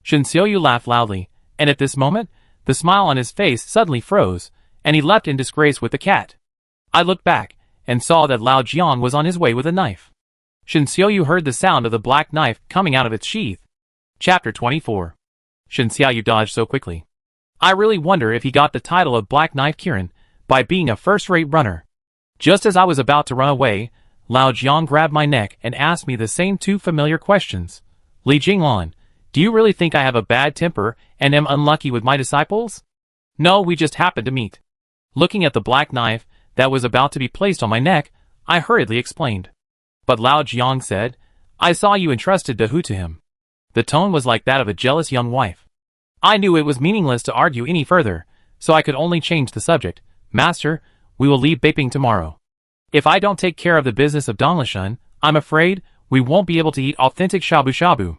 Shen Xiaoyu laughed loudly, and at this moment, the smile on his face suddenly froze, and he leapt in disgrace with the cat. I looked back, and saw that Lao Jiang was on his way with a knife. Shen Xiaoyu heard the sound of the black knife coming out of its sheath. Chapter 24. Shen Xiaoyu dodged so quickly. I really wonder if he got the title of Black Knife Kirin by being a first-rate runner. Just as I was about to run away, Lao Jiang grabbed my neck and asked me the same two familiar questions. "Li Jinglan, do you really think I have a bad temper and am unlucky with my disciples?" "No, we just happened to meet." Looking at the black knife that was about to be placed on my neck, I hurriedly explained. But Lao Jiang said, "I saw you entrusted Dahu to him." The tone was like that of a jealous young wife. I knew it was meaningless to argue any further, so I could only change the subject. "Master, we will leave Beiping tomorrow. If I don't take care of the business of Donglishan, I'm afraid we won't be able to eat authentic shabu-shabu."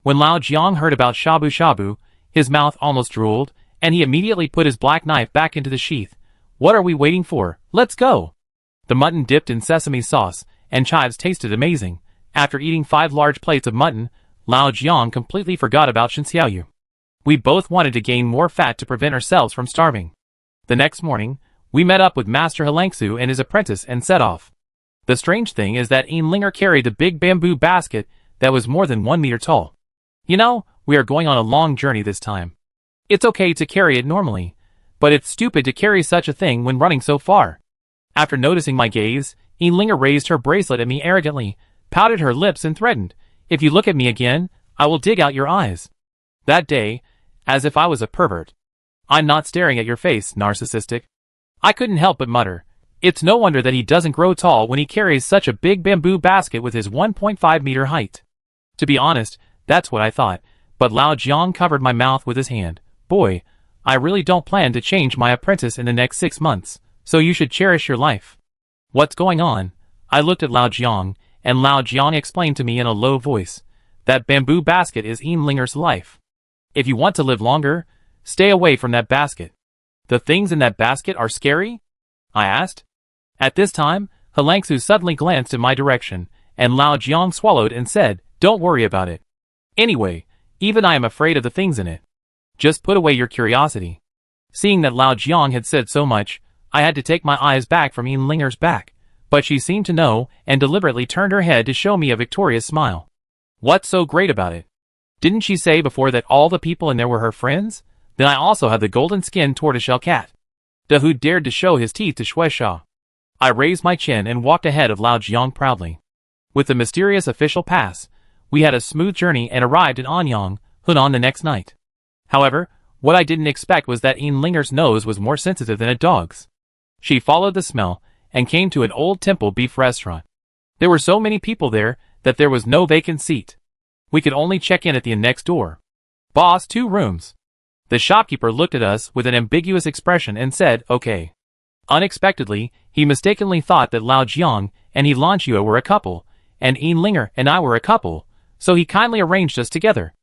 When Lao Jiang heard about shabu-shabu, his mouth almost drooled, and he immediately put his black knife back into the sheath. "What are we waiting for? Let's go!" The mutton dipped in sesame sauce and chives tasted amazing. After eating 5 large plates of mutton, Lao Jiang completely forgot about Shen Xiaoyu. We both wanted to gain more fat to prevent ourselves from starving. The next morning, we met up with Master Helangsu and his apprentice and set off. The strange thing is that Yin Linger carried a big bamboo basket that was more than 1 meter tall. You know, we are going on a long journey this time. It's okay to carry it normally, but it's stupid to carry such a thing when running so far. After noticing my gaze, Yin Linger raised her bracelet at me arrogantly, pouted her lips and threatened, "If you look at me again, I will dig out your eyes." That day, as if I was a pervert. "I'm not staring at your face, narcissistic." I couldn't help but mutter, "It's no wonder that he doesn't grow tall when he carries such a big bamboo basket with his 1.5 meter height." To be honest, that's what I thought, but Lao Jiang covered my mouth with his hand. "Boy, I really don't plan to change my apprentice in the next 6 months, so you should cherish your life." "What's going on?" I looked at Lao Jiang, and Lao Jiang explained to me in a low voice, "That bamboo basket is Yin Linger's life. If you want to live longer, stay away from that basket." "The things in that basket are scary?" I asked. At this time, Helangsu suddenly glanced in my direction, and Lao Jiang swallowed and said, "Don't worry about it. Anyway, even I am afraid of the things in it. Just put away your curiosity." Seeing that Lao Jiang had said so much, I had to take my eyes back from Yin Linger's back, but she seemed to know and deliberately turned her head to show me a victorious smile. "What's so great about it? Didn't she say before that all the people in there were her friends? Then I also have the golden-skinned tortoiseshell cat." Dahu dared to show his teeth to Shueisha. I raised my chin and walked ahead of Lao Jiang proudly. With the mysterious official pass, we had a smooth journey and arrived in Anyang, Hunan the next night. However, what I didn't expect was that Yin Linger's nose was more sensitive than a dog's. She followed the smell and came to an old temple beef restaurant. There were so many people there that there was no vacant seat. We could only check in at the next door. "Boss, 2 rooms." The shopkeeper looked at us with an ambiguous expression and said, "Okay." Unexpectedly, he mistakenly thought that Lao Jiang and He Lanchua were a couple, and Yin Linger and I were a couple, so he kindly arranged us together.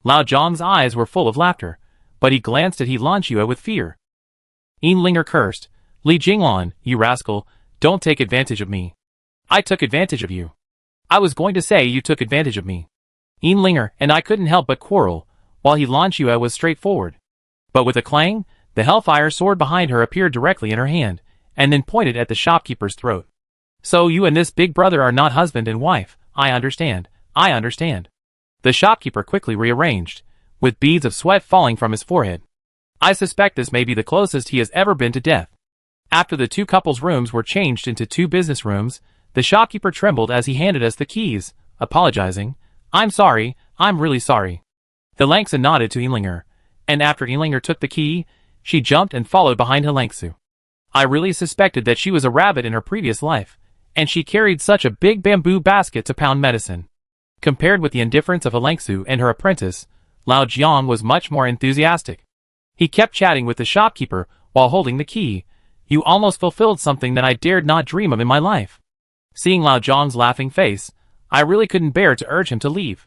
Lao Jiang's eyes were full of laughter, but he glanced at He Lanchua with fear. Yin Linger cursed, "Li Jinglan, you rascal, don't take advantage of me." "I took advantage of you." "I was going to say you took advantage of me." Yin Linger and I couldn't help but quarrel. while He Lan Shue was straightforward. But with a clang, the hellfire sword behind her appeared directly in her hand, and then pointed at the shopkeeper's throat. So you and this big brother are not husband and wife. I understand. I understand. The shopkeeper quickly rearranged, with beads of sweat falling from his forehead. I suspect this may be the closest he has ever been to death. After the two couples' rooms were changed into 2 business rooms, the shopkeeper trembled as he handed us the keys, apologizing. I'm sorry, I'm really sorry. The Langsu nodded to Yinlinger, and after Yinlinger took the key, she jumped and followed behind Langsu. I really suspected that she was a rabbit in her previous life, and she carried such a big bamboo basket to pound medicine. Compared with the indifference of Langsu and her apprentice, Lao Jiang was much more enthusiastic. He kept chatting with the shopkeeper while holding the key. You almost fulfilled something that I dared not dream of in my life. Seeing Lao Jiang's laughing face, I really couldn't bear to urge him to leave.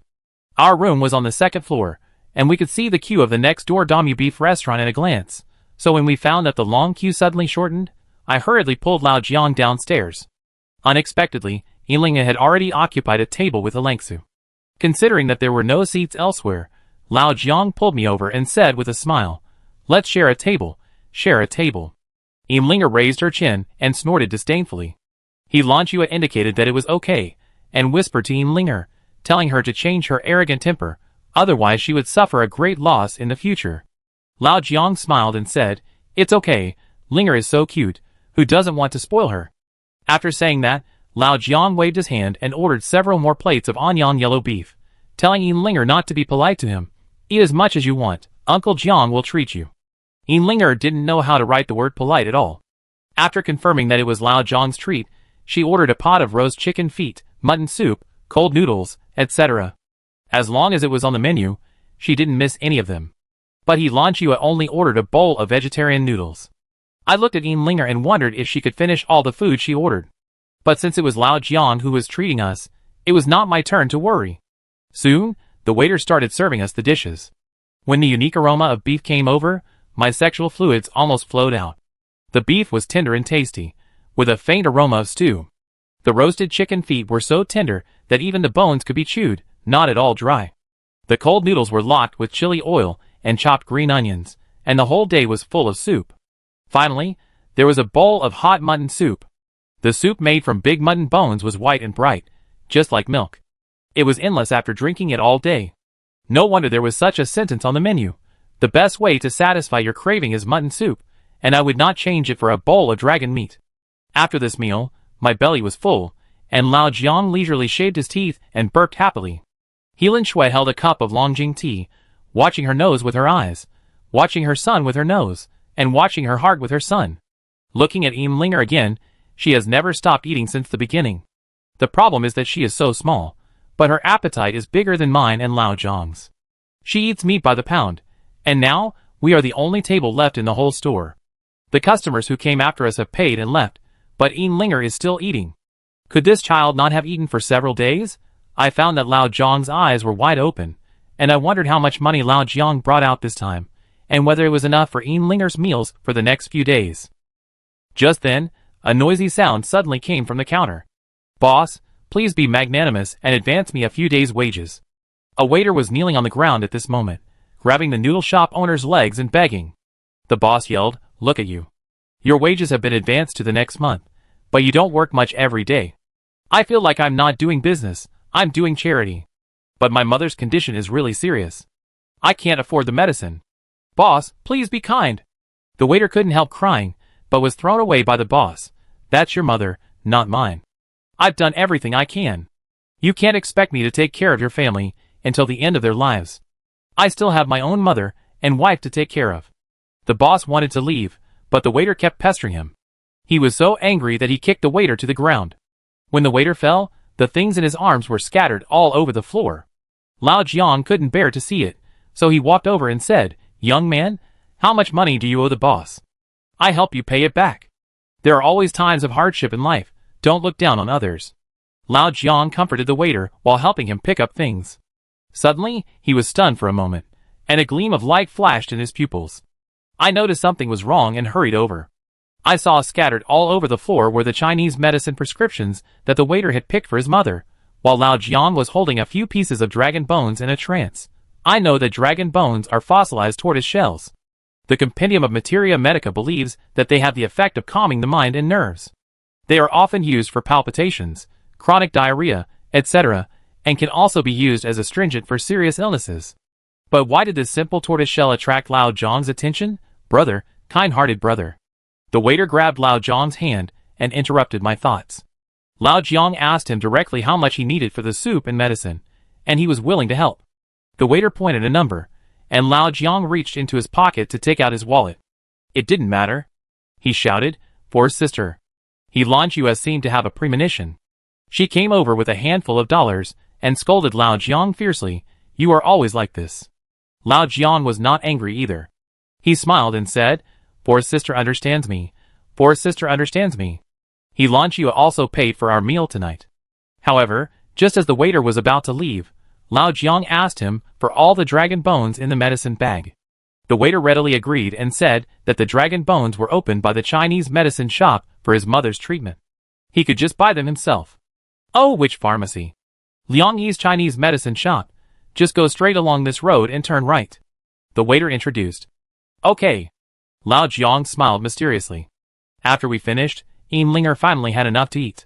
Our room was on the 2nd floor, and we could see the queue of the next-door Damu beef restaurant at a glance, so when we found that the long queue suddenly shortened, I hurriedly pulled Lao Jiang downstairs. Unexpectedly, Yinlinger had already occupied a table with Langsu. Considering that there were no seats elsewhere, Lao Jiang pulled me over and said with a smile, "Let's share a table, share a table." Yinlinger raised her chin and snorted disdainfully. He Lan Shue indicated that it was okay, and whispered to Yinlinger, telling her to change her arrogant temper, otherwise she would suffer a great loss in the future. Lao Jiang smiled and said, "It's okay, Linger is so cute, who doesn't want to spoil her?" After saying that, Lao Jiang waved his hand and ordered several more plates of onion yellow beef, telling Yinlinger not to be polite to him. "Eat as much as you want, Uncle Jiang will treat you." Yinlinger didn't know how to write the word polite at all. After confirming that it was Lao Jiang's treat, she ordered a pot of roast chicken feet, mutton soup, cold noodles, etc. As long as it was on the menu, she didn't miss any of them. But Lan Shue only ordered a bowl of vegetarian noodles. I looked at Yinlinger and wondered if she could finish all the food she ordered. But since it was Lao Jiang who was treating us, it was not my turn to worry. Soon, the waiter started serving us the dishes. When the unique aroma of beef came over, my sexual fluids almost flowed out. The beef was tender and tasty, with a faint aroma of stew. The roasted chicken feet were so tender that even the bones could be chewed, not at all dry. The cold noodles were locked with chili oil and chopped green onions, and the whole day was full of soup. Finally, there was a bowl of hot mutton soup. The soup made from big mutton bones was white and bright, just like milk. It was endless after drinking it all day. No wonder there was such a sentence on the menu. The best way to satisfy your craving is mutton soup, and I would not change it for a bowl of dragon meat. After this meal, my belly was full, and Lao Jiang leisurely shaved his teeth and burped happily. Lan Shue held a cup of Longjing tea, watching her nose with her eyes, watching her son with her nose, and watching her heart with her son. Looking at Yinlinger again, she has never stopped eating since the beginning. The problem is that she is so small, but her appetite is bigger than mine and Lao Jiang's. She eats meat by the pound, and now, we are the only table left in the whole store. The customers who came after us have paid and left, but Yinlinger is still eating. Could this child not have eaten for several days? I found that Lao Jiang's eyes were wide open, and I wondered how much money Lao Jiang brought out this time, and whether it was enough for Yinlinger's meals for the next few days. Just then, a noisy sound suddenly came from the counter. "Boss, please be magnanimous and advance me a few days' wages." A waiter was kneeling on the ground at this moment, grabbing the noodle shop owner's legs and begging. The boss yelled, "Look at you. Your wages have been advanced to the next month, but you don't work much every day. I feel like I'm not doing business, I'm doing charity. But my mother's condition is really serious. I can't afford the medicine. Boss, please be kind." The waiter couldn't help crying, but was thrown away by the boss. "That's your mother, not mine. I've done everything I can. You can't expect me to take care of your family until the end of their lives. I still have my own mother and wife to take care of." The boss wanted to leave, but the waiter kept pestering him. He was so angry that he kicked the waiter to the ground. When the waiter fell, the things in his arms were scattered all over the floor. Lao Jiang couldn't bear to see it, so he walked over and said, "Young man, how much money do you owe the boss? I help you pay it back. There are always times of hardship in life, don't look down on others." Lao Jiang comforted the waiter while helping him pick up things. Suddenly, he was stunned for a moment, and a gleam of light flashed in his pupils. I noticed something was wrong and hurried over. I saw scattered all over the floor were the Chinese medicine prescriptions that the waiter had picked for his mother, while Lao Jiang was holding a few pieces of dragon bones in a trance. I know that dragon bones are fossilized tortoise shells. The Compendium of Materia Medica believes that they have the effect of calming the mind and nerves. They are often used for palpitations, chronic diarrhea, etc., and can also be used as astringent for serious illnesses. But why did this simple tortoise shell attract Lao Jiang's attention? Brother, kind-hearted brother. The waiter grabbed Lao Jiang's hand and interrupted my thoughts. Lao Jiang asked him directly how much he needed for the soup and medicine, and he was willing to help. The waiter pointed a number, and Lao Jiang reached into his pocket to take out his wallet. It didn't matter, he shouted, for his sister. He Lanchua seemed to have a premonition. She came over with a handful of dollars and scolded Lao Jiang fiercely, "You are always like this." Lao Jiang was not angry either. He smiled and said, "For sister understands me. For sister understands me." He Lanchua also paid for our meal tonight. However, just as the waiter was about to leave, Lao Jiang asked him for all the dragon bones in the medicine bag. The waiter readily agreed and said that the dragon bones were opened by the Chinese medicine shop for his mother's treatment. He could just buy them himself. Oh, which pharmacy? Liang Yi's Chinese medicine shop. Just go straight along this road and turn right. The waiter introduced. Okay. Lao Jiang smiled mysteriously. After we finished, Linger finally had enough to eat.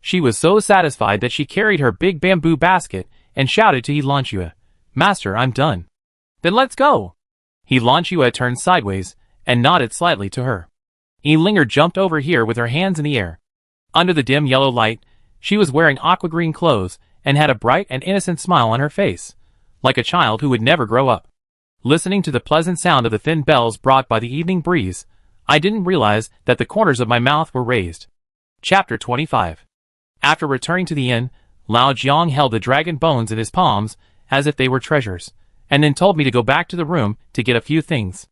She was so satisfied that she carried her big bamboo basket and shouted to Lanchua, "Master, I'm done." "Then let's go." Lanchua turned sideways and nodded slightly to her. Linger jumped over here with her hands in the air. Under the dim yellow light, she was wearing aqua green clothes and had a bright and innocent smile on her face, like a child who would never grow up. Listening to the pleasant sound of the thin bells brought by the evening breeze, I didn't realize that the corners of my mouth were raised. Chapter 25. After returning to the inn, Lao Jiang held the dragon bones in his palms as if they were treasures, and then told me to go back to the room to get a few things.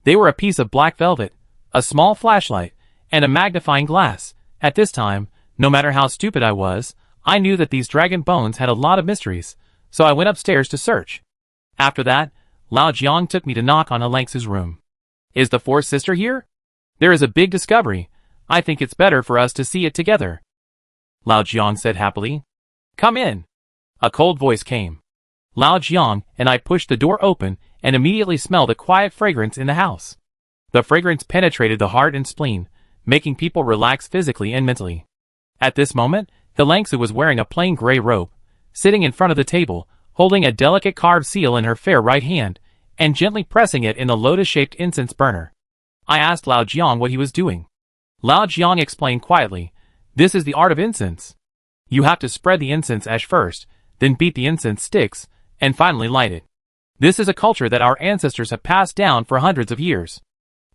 They were a piece of black velvet, a small flashlight, and a magnifying glass. At this time, no matter how stupid I was, I knew that these dragon bones had a lot of mysteries, so I went upstairs to search. After that, Lao Jiang took me to knock on Alex's room. "Is the fourth sister here? There is a big discovery. I think it's better for us to see it together," Lao Jiang said happily. "Come in." A cold voice came. Lao Jiang and I pushed the door open and immediately smelled a quiet fragrance in the house. The fragrance penetrated the heart and spleen, making people relax physically and mentally. At this moment, Helangsu was wearing a plain gray robe, sitting in front of the table, holding a delicate carved seal in her fair right hand, and gently pressing it in the lotus-shaped incense burner. I asked Lao Jiang what he was doing. Lao Jiang explained quietly, "This is the art of incense. You have to spread the incense ash first, then beat the incense sticks, and finally light it. This is a culture that our ancestors have passed down for hundreds of years.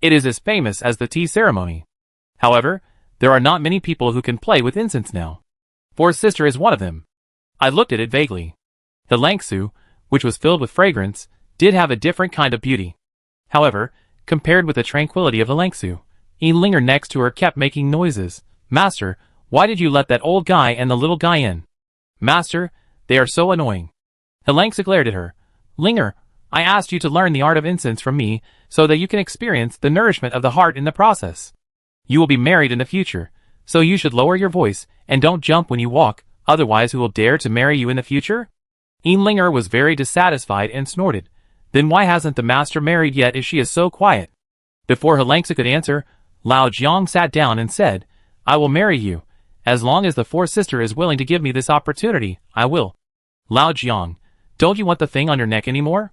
It is as famous as the tea ceremony. However, there are not many people who can play with incense now. Fourth sister is one of them." I looked at it vaguely. The Langsu, which was filled with fragrance, did have a different kind of beauty. However, compared with the tranquility of the Langsu, Linger next to her kept making noises. "Master, why did you let that old guy and the little guy in? Master, they are so annoying." Helangsu glared at her. "Linger, I asked you to learn the art of incense from me so that you can experience the nourishment of the heart in the process. You will be married in the future, so you should lower your voice and don't jump when you walk, otherwise who will dare to marry you in the future?" Linger was very dissatisfied and snorted. "Then why hasn't the master married yet if she is so quiet?" Before Helangsu could answer, Lao Jiang sat down and said, "I will marry you. As long as the fourth sister is willing to give me this opportunity, I will." "Lao Jiang, don't you want the thing on your neck anymore?"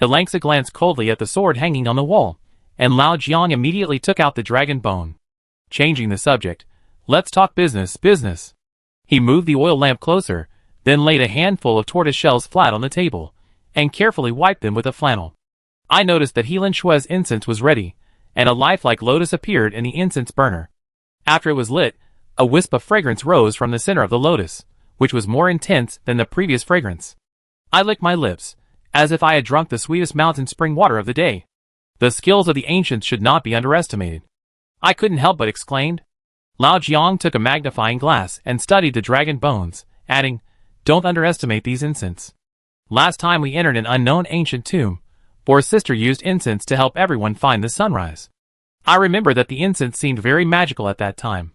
Helangsu glanced coldly at the sword hanging on the wall, and Lao Jiang immediately took out the dragon bone. Changing the subject, "Let's talk business." He moved the oil lamp closer, then laid a handful of tortoise shells flat on the table, and carefully wiped them with a flannel. I noticed that Helan Shue's incense was ready, and a lifelike lotus appeared in the incense burner. After it was lit, a wisp of fragrance rose from the center of the lotus, which was more intense than the previous fragrance. I licked my lips, as if I had drunk the sweetest mountain spring water of the day. The skills of the ancients should not be underestimated. I couldn't help but exclaim. Lao Jiang took a magnifying glass and studied the dragon bones, adding, "Don't underestimate these incense. Last time we entered an unknown ancient tomb, Bor's sister used incense to help everyone find the sunrise. I remember that the incense seemed very magical at that time.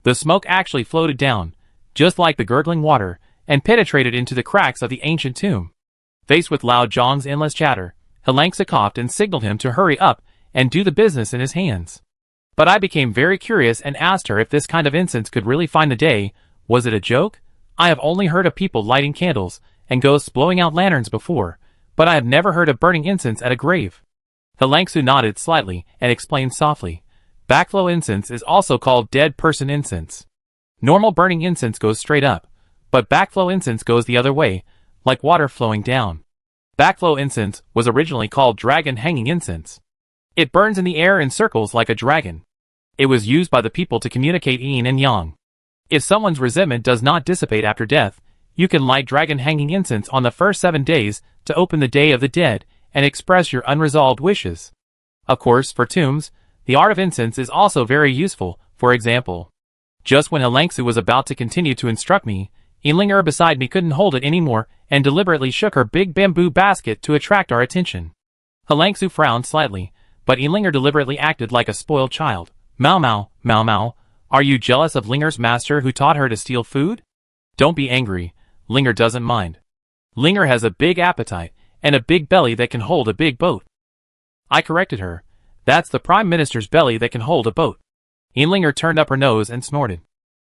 The smoke actually floated down, just like the gurgling water, and penetrated into the cracks of the ancient tomb. Faced with Lao Zhang's endless chatter, Helangsa coughed and signaled him to hurry up and do the business in his hands. But I became very curious and asked her if this kind of incense could really find the day. Was it a joke? I have only heard of people lighting candles and ghosts blowing out lanterns before, but I have never heard of burning incense at a grave. Helangsa nodded slightly and explained softly. Backflow incense is also called dead person incense. Normal burning incense goes straight up, but backflow incense goes the other way, like water flowing down. Backflow incense was originally called dragon hanging incense. It burns in the air in circles like a dragon. It was used by the people to communicate yin and yang. If someone's resentment does not dissipate after death, you can light dragon hanging incense on the first 7 days to open the Day of the Dead and express your unresolved wishes. Of course, for tombs, the art of incense is also very useful. For example, just when Helangsa was about to continue to instruct me, Yinlinger beside me couldn't hold it anymore and deliberately shook her big bamboo basket to attract our attention. Helangsa frowned slightly, but Yinlinger deliberately acted like a spoiled child. Mau Mau, Mau Mau, are you jealous of Linger's master who taught her to steal food? Don't be angry, Linger doesn't mind. Linger has a big appetite and a big belly that can hold a big boat. I corrected her. That's the Prime Minister's belly that can hold a boat. Yinlinger turned up her nose and snorted.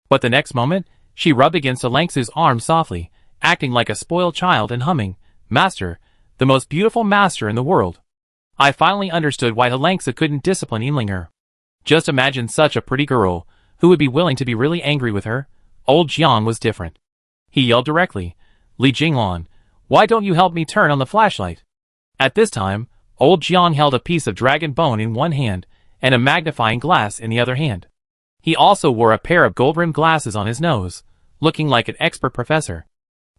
But the next moment, she rubbed against Helangsa's arm softly, acting like a spoiled child and humming, Master, the most beautiful master in the world. I finally understood why Helangsa couldn't discipline Yinlinger. Just imagine such a pretty girl, who would be willing to be really angry with her. Old Jiang was different. He yelled directly, Li Jinglan, why don't you help me turn on the flashlight? At this time, old Jiang held a piece of dragon bone in one hand, and a magnifying glass in the other hand. He also wore a pair of gold-rimmed glasses on his nose, looking like an expert professor.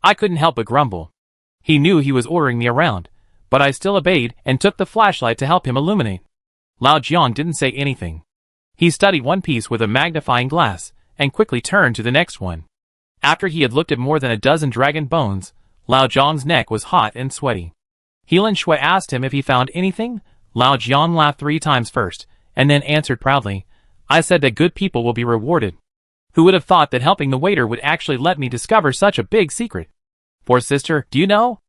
I couldn't help but grumble. He knew he was ordering me around, but I still obeyed and took the flashlight to help him illuminate. Lao Jiang didn't say anything. He studied one piece with a magnifying glass, and quickly turned to the next one. After he had looked at more than a dozen dragon bones, Lao Jiang's neck was hot and sweaty. Helan Shui asked him if he found anything. Lao Jiang laughed 3 times first, and then answered proudly, I said that good people will be rewarded. Who would have thought that helping the waiter would actually let me discover such a big secret? Poor sister, do you know?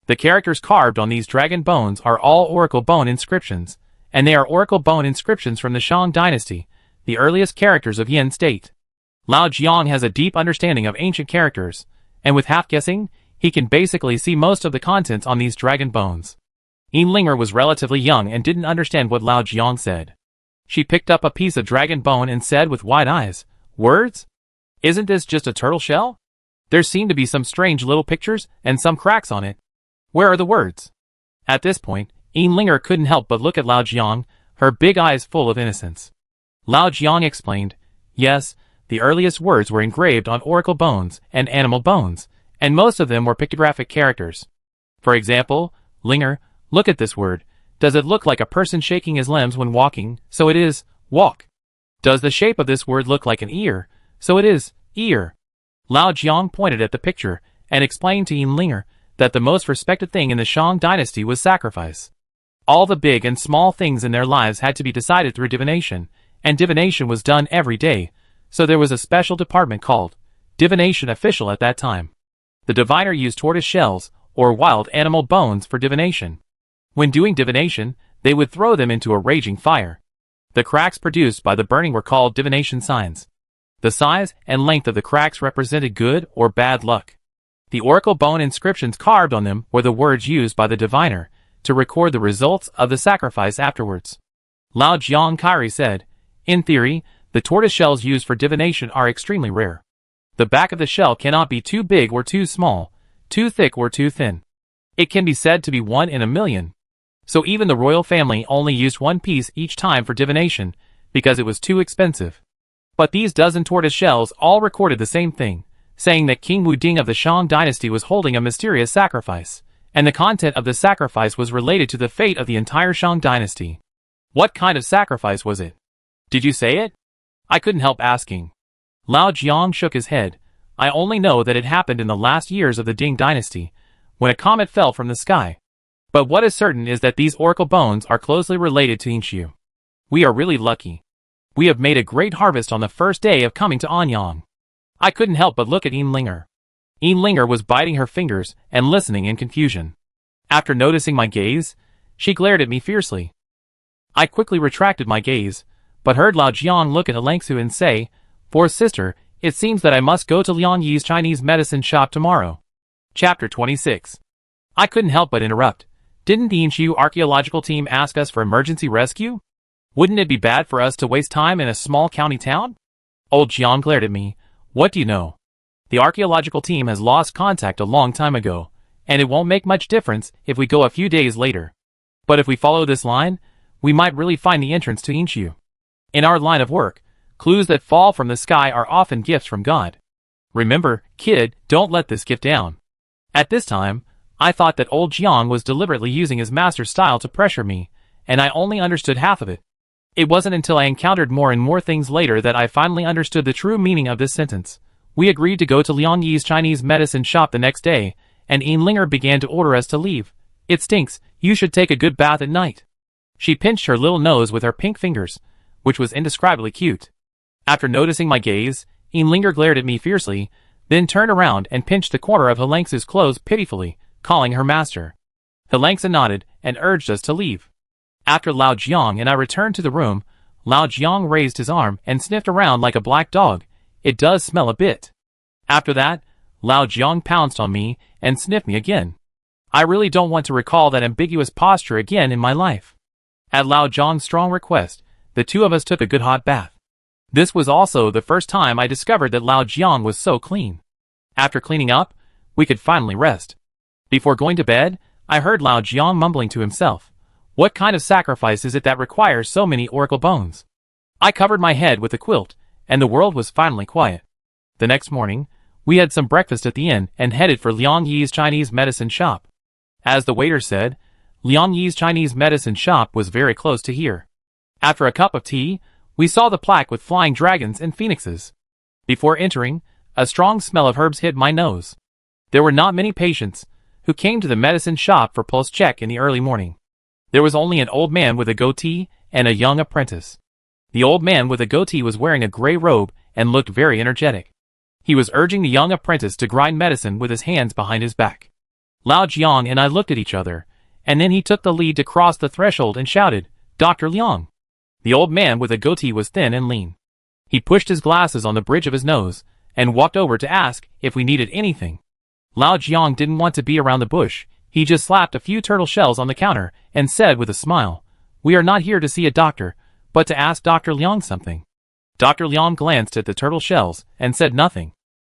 The characters carved on these dragon bones are all oracle bone inscriptions, and they are oracle bone inscriptions from the Shang dynasty, the earliest characters of Yin state. Lao Jiang has a deep understanding of ancient characters, and with half-guessing, he can basically see most of the contents on these dragon bones. Yinlinger was relatively young and didn't understand what Lao Jiang said. She picked up a piece of dragon bone and said with wide eyes, Words? Isn't this just a turtle shell? There seem to be some strange little pictures and some cracks on it. Where are the words? At this point, Yinlinger couldn't help but look at Lao Jiang, her big eyes full of innocence. Lao Jiang explained, Yes, the earliest words were engraved on oracle bones and animal bones, and most of them were pictographic characters. For example, Linger, look at this word. Does it look like a person shaking his limbs when walking? So it is, walk. Does the shape of this word look like an ear? So it is, ear. Lao Jiang pointed at the picture and explained to Yinlinger that the most respected thing in the Shang dynasty was sacrifice. All the big and small things in their lives had to be decided through divination, and divination was done every day, so there was a special department called divination official at that time. The diviner used tortoise shells or wild animal bones for divination. When doing divination, they would throw them into a raging fire. The cracks produced by the burning were called divination signs. The size and length of the cracks represented good or bad luck. The oracle bone inscriptions carved on them were the words used by the diviner to record the results of the sacrifice afterwards. Lao Jiang Kairi said, In theory, the tortoise shells used for divination are extremely rare. The back of the shell cannot be too big or too small, too thick or too thin. It can be said to be 1 in a million. So even the royal family only used 1 piece each time for divination, because it was too expensive. But these dozen tortoise shells all recorded the same thing, saying that King Wu Ding of the Shang dynasty was holding a mysterious sacrifice, and the content of the sacrifice was related to the fate of the entire Shang dynasty. What kind of sacrifice was it? Did you say it? I couldn't help asking. Lao Jiang shook his head. I only know that it happened in the last years of the Ding dynasty, when a comet fell from the sky. But what is certain is that these oracle bones are closely related to Yinshu. We are really lucky. We have made a great harvest on the first day of coming to Anyang. I couldn't help but look at Yinlinger. Yinlinger was biting her fingers and listening in confusion. After noticing my gaze, she glared at me fiercely. I quickly retracted my gaze, but heard Lao Jiang look at Alangsu and say, "For sister, it seems that I must go to Liang Yi's Chinese medicine shop tomorrow." Chapter 26. I couldn't help but interrupt. Didn't the Inshu archaeological team ask us for emergency rescue? Wouldn't it be bad for us to waste time in a small county town? Old Jiang glared at me. What do you know? The archaeological team has lost contact a long time ago, and it won't make much difference if we go a few days later. But if we follow this line, we might really find the entrance to Inshu. In our line of work, clues that fall from the sky are often gifts from God. Remember, kid, don't let this get down. At this time, I thought that old Jiang was deliberately using his master style to pressure me, and I only understood half of it. It wasn't until I encountered more and more things later that I finally understood the true meaning of this sentence. We agreed to go to Liang Yi's Chinese medicine shop the next day, and Linger began to order us to leave. It stinks, you should take a good bath at night. She pinched her little nose with her pink fingers, which was indescribably cute. After noticing my gaze, Linger glared at me fiercely, then turned around and pinched the corner of Helangsu's clothes pitifully, calling her master. Helangsu nodded and urged us to leave. After Lao Jiang and I returned to the room, Lao Jiang raised his arm and sniffed around like a black dog. It does smell a bit. After that, Lao Jiang pounced on me and sniffed me again. I really don't want to recall that ambiguous posture again in my life. At Lao Jiang's strong request, the two of us took a good hot bath. This was also the first time I discovered that Lao Jiang was so clean. After cleaning up, we could finally rest. Before going to bed, I heard Lao Jiang mumbling to himself. What kind of sacrifice is it that requires so many oracle bones? I covered my head with a quilt, and the world was finally quiet. The next morning, we had some breakfast at the inn and headed for Liang Yi's Chinese medicine shop. As the waiter said, Liang Yi's Chinese medicine shop was very close to here. After a cup of tea, we saw the plaque with flying dragons and phoenixes. Before entering, a strong smell of herbs hit my nose. There were not many patients who came to the medicine shop for pulse check in the early morning. There was only an old man with a goatee and a young apprentice. The old man with a goatee was wearing a gray robe and looked very energetic. He was urging the young apprentice to grind medicine with his hands behind his back. Lao Jiang and I looked at each other, and then he took the lead to cross the threshold and shouted, "Dr. Liang." The old man with a goatee was thin and lean. He pushed his glasses on the bridge of his nose and walked over to ask if we needed anything. Lao Jiang didn't want to be around the bush. He just slapped a few turtle shells on the counter and said with a smile, "We are not here to see a doctor, but to ask Dr. Liang something." Dr. Liang glanced at the turtle shells and said nothing.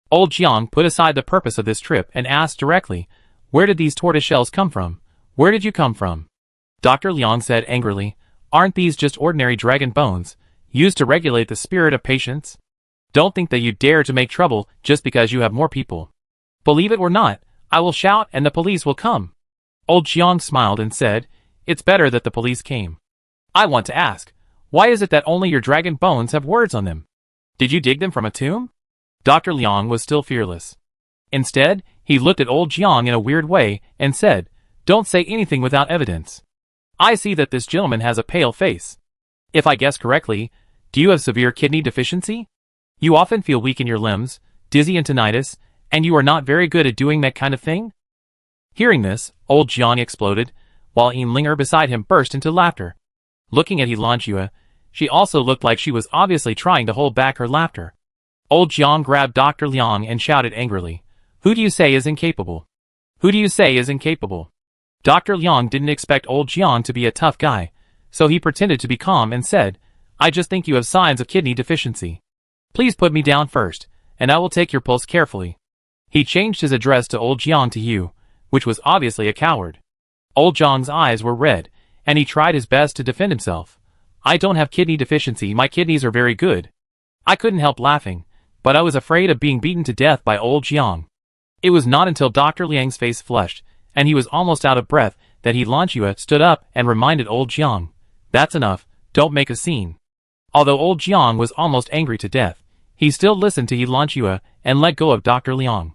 Old Jiang put aside the purpose of this trip and asked directly, "Where did these tortoise shells come from? Where did you come from?" Dr. Liang said angrily, "Aren't these just ordinary dragon bones, used to regulate the spirit of patients? Don't think that you dare to make trouble just because you have more people. Believe it or not, I will shout and the police will come." Old Jiang smiled and said, "It's better that the police came. I want to ask, why is it that only your dragon bones have words on them? Did you dig them from a tomb?" Dr. Liang was still fearless. Instead, he looked at old Jiang in a weird way and said, "Don't say anything without evidence. I see that this gentleman has a pale face. If I guess correctly, do you have severe kidney deficiency? You often feel weak in your limbs, dizzy and tinnitus, and you are not very good at doing that kind of thing?" Hearing this, old Jiang exploded, while Linger beside him burst into laughter. Looking at Helanjua, she also looked like she was obviously trying to hold back her laughter. Old Jiang grabbed Dr. Liang and shouted angrily, "Who do you say is incapable? Who do you say is incapable?" Dr. Liang didn't expect old Jiang to be a tough guy, so he pretended to be calm and said, "I just think you have signs of kidney deficiency. Please put me down first, and I will take your pulse carefully." He changed his address to old Jiang to you, which was obviously a coward. Old Jiang's eyes were red, and he tried his best to defend himself. "I don't have kidney deficiency, my kidneys are very good." I couldn't help laughing, but I was afraid of being beaten to death by old Jiang. It was not until Dr. Liang's face flushed, and he was almost out of breath, that Helanjua stood up and reminded old Jiang, "That's enough, don't make a scene." Although old Jiang was almost angry to death, he still listened to Helanjua and let go of Dr. Liang.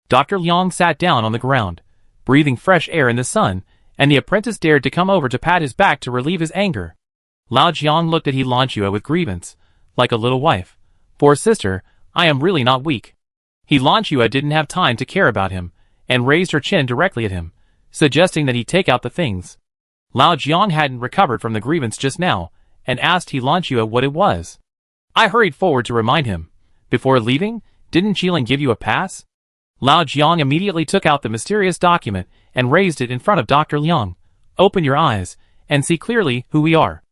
Dr. Liang sat down on the ground, breathing fresh air in the sun, and the apprentice dared to come over to pat his back to relieve his anger. Lao Jiang looked at Helanjua with grievance, like a little wife. "For sister, I am really not weak." Helanjua didn't have time to care about him, and raised her chin directly at him. suggesting that he take out the things. Lao Jiang hadn't recovered from the grievance just now, and asked Lan Chua what it was. I hurried forward to remind him. Before leaving, didn't Qilin give you a pass? Lao Jiang immediately took out the mysterious document and raised it in front of Dr. Liang. Open your eyes, and see clearly who we are.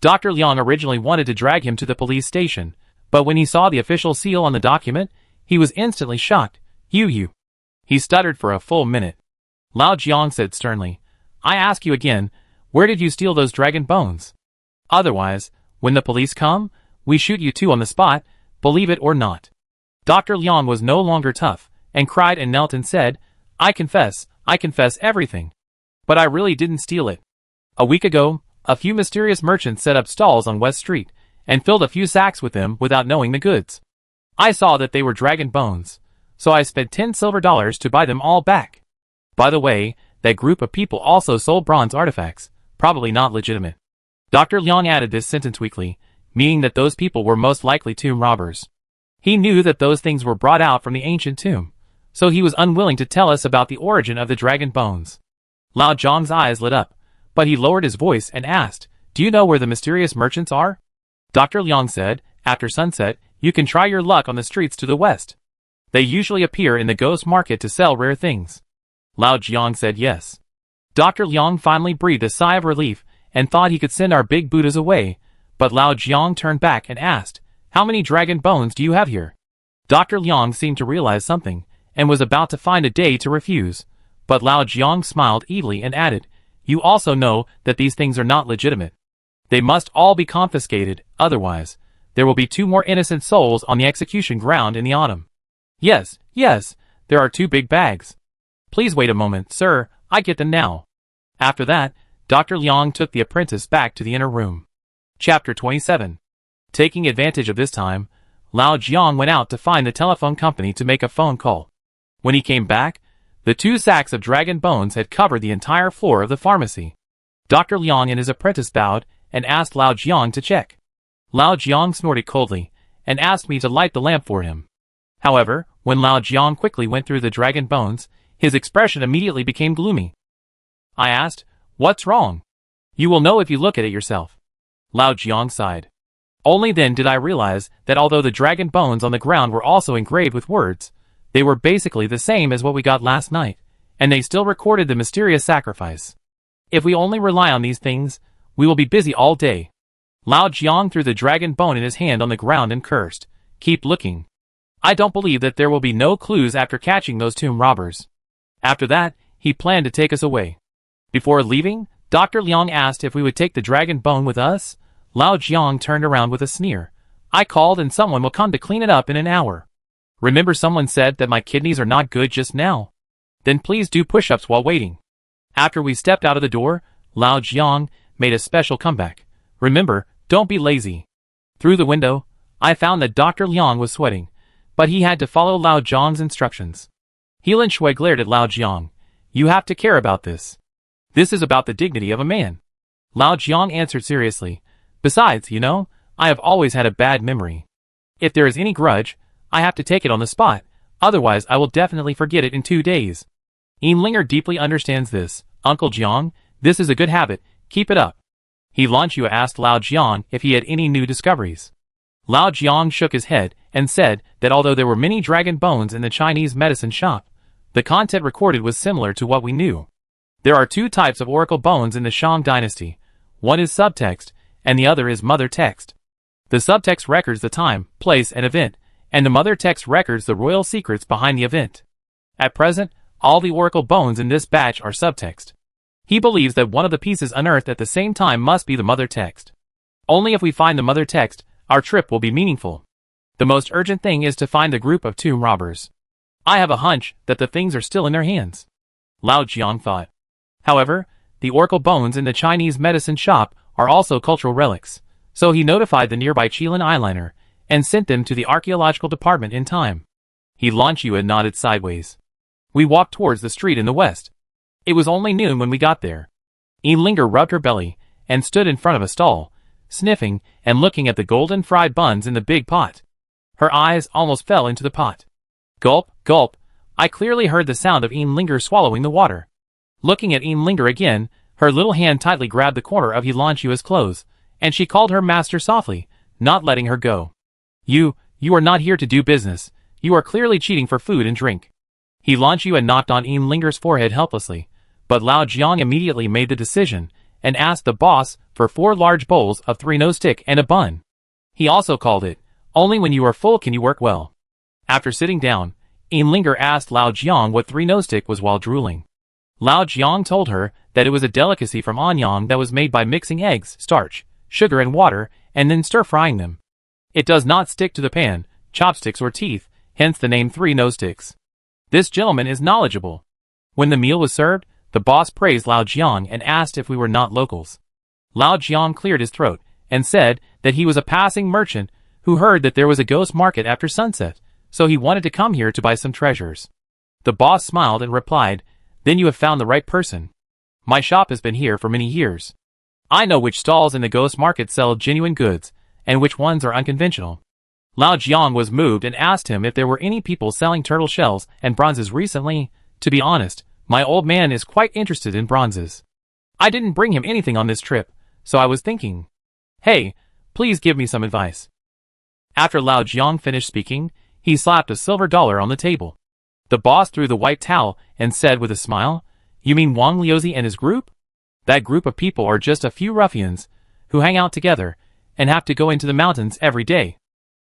Dr. Liang originally wanted to drag him to the police station, but when he saw the official seal on the document, he was instantly shocked. You. He stuttered for a full minute. Lao Jiang said sternly, I ask you again, where did you steal those dragon bones? Otherwise, when the police come, we shoot you too on the spot, believe it or not. Dr. Liang was no longer tough, and cried and knelt and said, I confess everything. But I really didn't steal it. A week ago, a few mysterious merchants set up stalls on West Street, and filled a few sacks with them without knowing the goods. I saw that they were dragon bones, so I spent $10 silver to buy them all back. By the way, that group of people also sold bronze artifacts, probably not legitimate. Dr. Liang added this sentence weakly, meaning that those people were most likely tomb robbers. He knew that those things were brought out from the ancient tomb, so he was unwilling to tell us about the origin of the dragon bones. Lao Jiang's eyes lit up, but he lowered his voice and asked, Do you know where the mysterious merchants are? Dr. Liang said, After sunset, you can try your luck on the streets to the west. They usually appear in the ghost market to sell rare things. Lao Jiang said yes. Dr. Liang finally breathed a sigh of relief and thought he could send our big Buddhas away, but Lao Jiang turned back and asked, How many dragon bones do you have here? Dr. Liang seemed to realize something, and was about to find a day to refuse, but Lao Jiang smiled evilly and added, You also know that these things are not legitimate. They must all be confiscated, otherwise, there will be 2 more innocent souls on the execution ground in the autumn. Yes, there are 2 big bags. Please wait a moment, sir, I get them now. After that, Dr. Liang took the apprentice back to the inner room. Chapter 27. Taking advantage of this time, Lao Jiang went out to find the telephone company to make a phone call. When he came back, the 2 sacks of dragon bones had covered the entire floor of the pharmacy. Dr. Liang and his apprentice bowed and asked Lao Jiang to check. Lao Jiang snorted coldly and asked me to light the lamp for him. However, when Lao Jiang quickly went through the dragon bones, his expression immediately became gloomy. I asked, What's wrong? You will know if you look at it yourself. Lao Jiang sighed. Only then did I realize that although the dragon bones on the ground were also engraved with words, they were basically the same as what we got last night, and they still recorded the mysterious sacrifice. If we only rely on these things, we will be busy all day. Lao Jiang threw the dragon bone in his hand on the ground and cursed, Keep looking. I don't believe that there will be no clues after catching those tomb robbers. After that, he planned to take us away. Before leaving, Dr. Liang asked if we would take the dragon bone with us. Lao Jiang turned around with a sneer. I called and someone will come to clean it up in an hour. Remember someone said that my kidneys are not good just now? Then please do push-ups while waiting. After we stepped out of the door, Lao Jiang made a special comeback. Remember, don't be lazy. Through the window, I found that Dr. Liang was sweating, but he had to follow Lao Jiang's instructions. Lan Shui glared at Lao Jiang. You have to care about this. This is about the dignity of a man. Lao Jiang answered seriously. Besides, I have always had a bad memory. If there is any grudge, I have to take it on the spot, otherwise I will definitely forget it in 2 days. Linger deeply understands this. Uncle Jiang, this is a good habit, keep it up. Lan Chua asked Lao Jiang if he had any new discoveries. Lao Jiang shook his head and said that although there were many dragon bones in the Chinese medicine shop, the content recorded was similar to what we knew. There are 2 types of oracle bones in the Shang dynasty. One is subtext, and the other is mother text. The subtext records the time, place, and event, and the mother text records the royal secrets behind the event. At present, all the oracle bones in this batch are subtext. He believes that one of the pieces unearthed at the same time must be the mother text. Only if we find the mother text, our trip will be meaningful. The most urgent thing is to find the group of tomb robbers. I have a hunch that the things are still in their hands. Lao Jiang thought. However, the oracle bones in the Chinese medicine shop are also cultural relics, so he notified the nearby Qilin eyeliner and sent them to the archaeological department in time. Lan Chua nodded sideways. We walked towards the street in the west. It was only noon when we got there. Linger rubbed her belly and stood in front of a stall, sniffing and looking at the golden fried buns in the big pot. Her eyes almost fell into the pot. Gulp, gulp, I clearly heard the sound of Linger swallowing the water. Looking at Linger again, her little hand tightly grabbed the corner of Shue's clothes, and she called her master softly, not letting her go. You are not here to do business. You are clearly cheating for food and drink. Shue knocked on Linger's forehead helplessly, but Lao Jiang immediately made the decision, and asked the boss for 4 large bowls of 3-nose stick and a bun. He also called it, only when you are full can you work well. After sitting down, Linger asked Lao Jiang what 3-nose stick was while drooling. Lao Jiang told her that it was a delicacy from Anyang that was made by mixing eggs, starch, sugar and water, and then stir-frying them. It does not stick to the pan, chopsticks or teeth, hence the name 3-nose sticks. This gentleman is knowledgeable. When the meal was served, the boss praised Lao Jiang and asked if we were not locals. Lao Jiang cleared his throat and said that he was a passing merchant who heard that there was a ghost market after sunset, so he wanted to come here to buy some treasures. The boss smiled and replied, "Then you have found the right person. My shop has been here for many years. I know which stalls in the ghost market sell genuine goods, and which ones are unconventional." Lao Jiang was moved and asked him if there were any people selling turtle shells and bronzes recently. To be honest, my old man is quite interested in bronzes. I didn't bring him anything on this trip, so I was thinking, hey, please give me some advice. After Lao Jiang finished speaking, he slapped a silver dollar on the table. The boss threw the white towel and said with a smile, "You mean Wang Liuzi and his group? That group of people are just a few ruffians who hang out together and have to go into the mountains every day.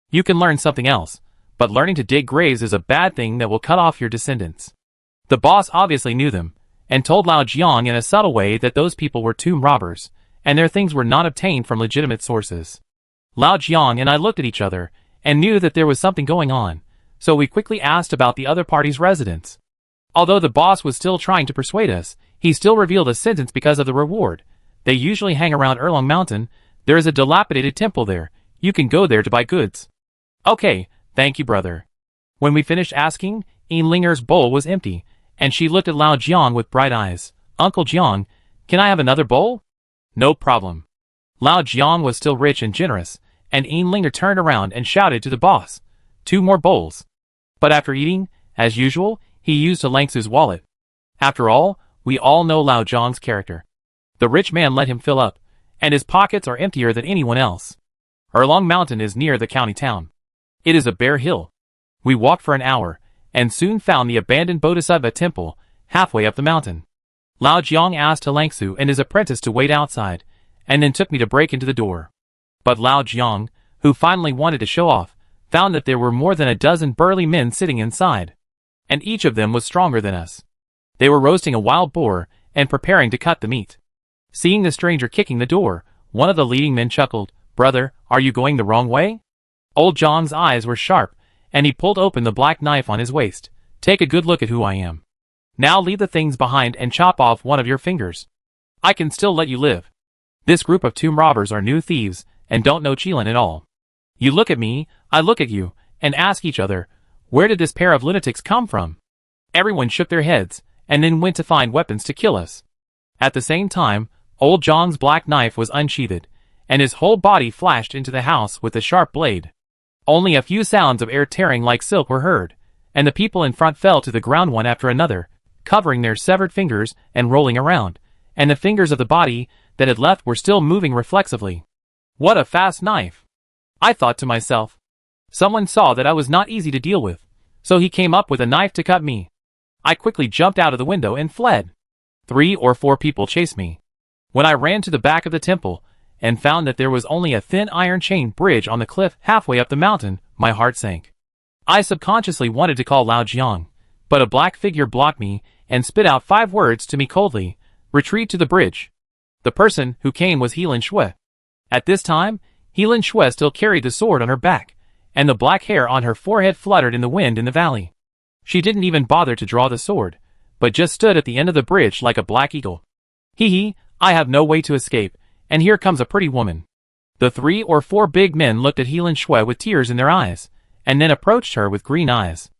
You can learn something else, but learning to dig graves is a bad thing that will cut off your descendants." The boss obviously knew them, and told Lao Jiang in a subtle way that those people were tomb robbers, and their things were not obtained from legitimate sources. Lao Jiang and I looked at each other, and knew that there was something going on, so we quickly asked about the other party's residence. Although the boss was still trying to persuade us, he still revealed a sentence because of the reward. They usually hang around Erlong Mountain. There is a dilapidated temple there. You can go there to buy goods. Okay, thank you, brother. When we finished asking, Linger's bowl was empty, and she looked at Lao Jiang with bright eyes. "Uncle Jiang, can I have another bowl?" "No problem." Lao Jiang was still rich and generous, and Linger turned around and shouted to the boss, "2 more bowls." But after eating, as usual, he used Langsu's wallet. After all, we all know Lao Jiang's character. The rich man let him fill up, and his pockets are emptier than anyone else. Erlong Mountain is near the county town. It is a bare hill. We walked for an hour, and soon found the abandoned Bodhisattva temple, halfway up the mountain. Lao Jiang asked Langsu and his apprentice to wait outside, and then took me to break into the door. But Lao Jiang, who finally wanted to show off, found that there were more than a dozen burly men sitting inside, and each of them was stronger than us. They were roasting a wild boar, and preparing to cut the meat. Seeing the stranger kicking the door, one of the leading men chuckled, "Brother, are you going the wrong way?" Old Jiang's eyes were sharp, and he pulled open the black knife on his waist. "Take a good look at who I am. Now leave the things behind and chop off one of your fingers. I can still let you live. This group of tomb robbers are new thieves, and don't know Qilin at all. You look at me, I look at you, and ask each other, where did this pair of lunatics come from?" Everyone shook their heads, and then went to find weapons to kill us. At the same time, old Jiang's black knife was unsheathed, and his whole body flashed into the house with the sharp blade. Only a few sounds of air tearing like silk were heard, and the people in front fell to the ground one after another, covering their severed fingers and rolling around, and the fingers of the body that had left were still moving reflexively. What a fast knife! I thought to myself. Someone saw that I was not easy to deal with, so he came up with a knife to cut me. I quickly jumped out of the window and fled. 3 or 4 people chased me. When I ran to the back of the temple, and found that there was only a thin iron chain bridge on the cliff halfway up the mountain, my heart sank. I subconsciously wanted to call Lao Jiang, but a black figure blocked me and spit out 5 words to me coldly: "Retreat to the bridge." The person who came was Shue. At this time, Shue still carried the sword on her back, and the black hair on her forehead fluttered in the wind in the valley. She didn't even bother to draw the sword, but just stood at the end of the bridge like a black eagle. Hee, I have no way to escape, and here comes a pretty woman. The 3 or 4 big men looked at Shue with tears in their eyes, and then approached her with green eyes.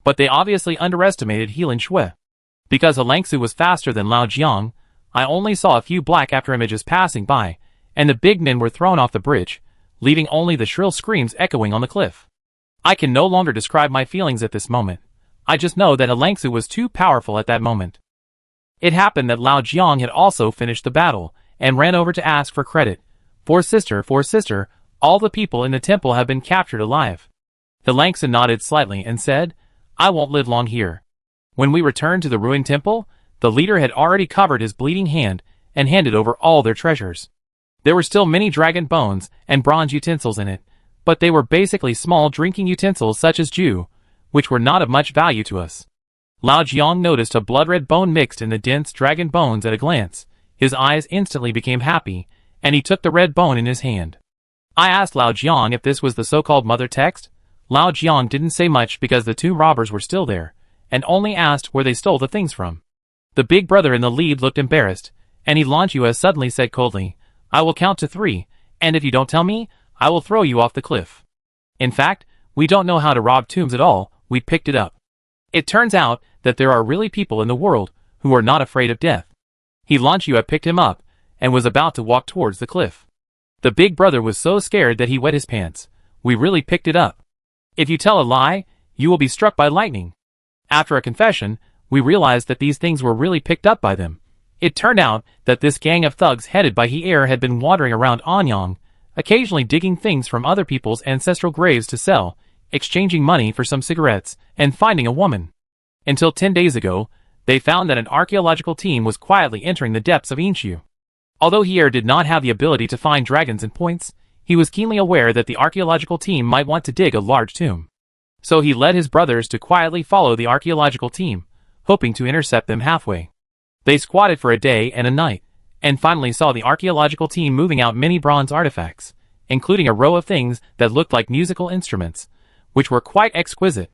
But they obviously underestimated Shue. Because Langsu was faster than Lao Jiang, I only saw a few black afterimages passing by, and the big men were thrown off the bridge, leaving only the shrill screams echoing on the cliff. I can no longer describe my feelings at this moment. I just know that Langsu was too powerful at that moment. It happened that Lao Jiang had also finished the battle, and ran over to ask for credit. For sister, all the people in the temple have been captured alive. The Langson nodded slightly and said, I won't live long here. When we returned to the ruined temple, the leader had already covered his bleeding hand and handed over all their treasures. There were still many dragon bones and bronze utensils in it, but they were basically small drinking utensils such as Ju, which were not of much value to us. Lao Jiang noticed a blood-red bone mixed in the dense dragon bones at a glance. His eyes instantly became happy, and he took the red bone in his hand. I asked Lao Jiang if this was the so-called mother text. Lao Jiang didn't say much because the two robbers were still there, and only asked where they stole the things from. The big brother in the lead looked embarrassed, and Lanchua suddenly said coldly, I will count to 3, and if you don't tell me, I will throw you off the cliff. In fact, we don't know how to rob tombs at all, we picked it up. It turns out that there are really people in the world who are not afraid of death. Lanchua picked him up, and was about to walk towards the cliff. The big brother was so scared that he wet his pants. We really picked it up. If you tell a lie, you will be struck by lightning. After a confession, we realized that these things were really picked up by them. It turned out that this gang of thugs headed by He Er had been wandering around Anyang, occasionally digging things from other people's ancestral graves to sell, exchanging money for some cigarettes, and finding a woman. Until 10 days ago, they found that an archaeological team was quietly entering the depths of Inshu. Although He Er did not have the ability to find dragons and points, he was keenly aware that the archaeological team might want to dig a large tomb. So he led his brothers to quietly follow the archaeological team, hoping to intercept them halfway. They squatted for a day and a night, and finally saw the archaeological team moving out many bronze artifacts, including a row of things that looked like musical instruments, which were quite exquisite.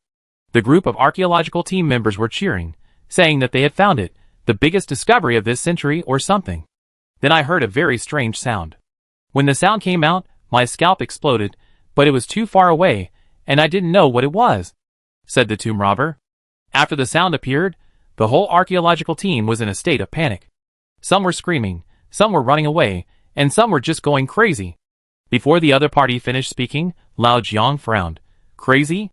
The group of archaeological team members were cheering, saying that they had found it, the biggest discovery of this century or something. Then I heard a very strange sound. When the sound came out, my scalp exploded, but it was too far away, and I didn't know what it was, said the tomb robber. After the sound appeared, the whole archaeological team was in a state of panic. Some were screaming, some were running away, and some were just going crazy. Before the other party finished speaking, Lao Jiang frowned. Crazy?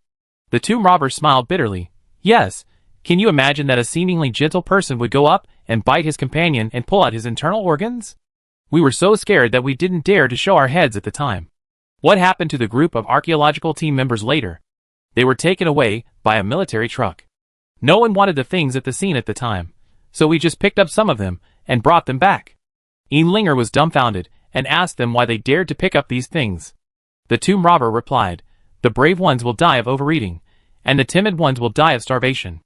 The tomb robber smiled bitterly. Yes, can you imagine that a seemingly gentle person would go up and bite his companion and pull out his internal organs? We were so scared that we didn't dare to show our heads at the time. What happened to the group of archaeological team members later? They were taken away by a military truck. No one wanted the things at the scene at the time, so we just picked up some of them and brought them back. Linger was dumbfounded and asked them why they dared to pick up these things. The tomb robber replied, the brave ones will die of overeating, and the timid ones will die of starvation.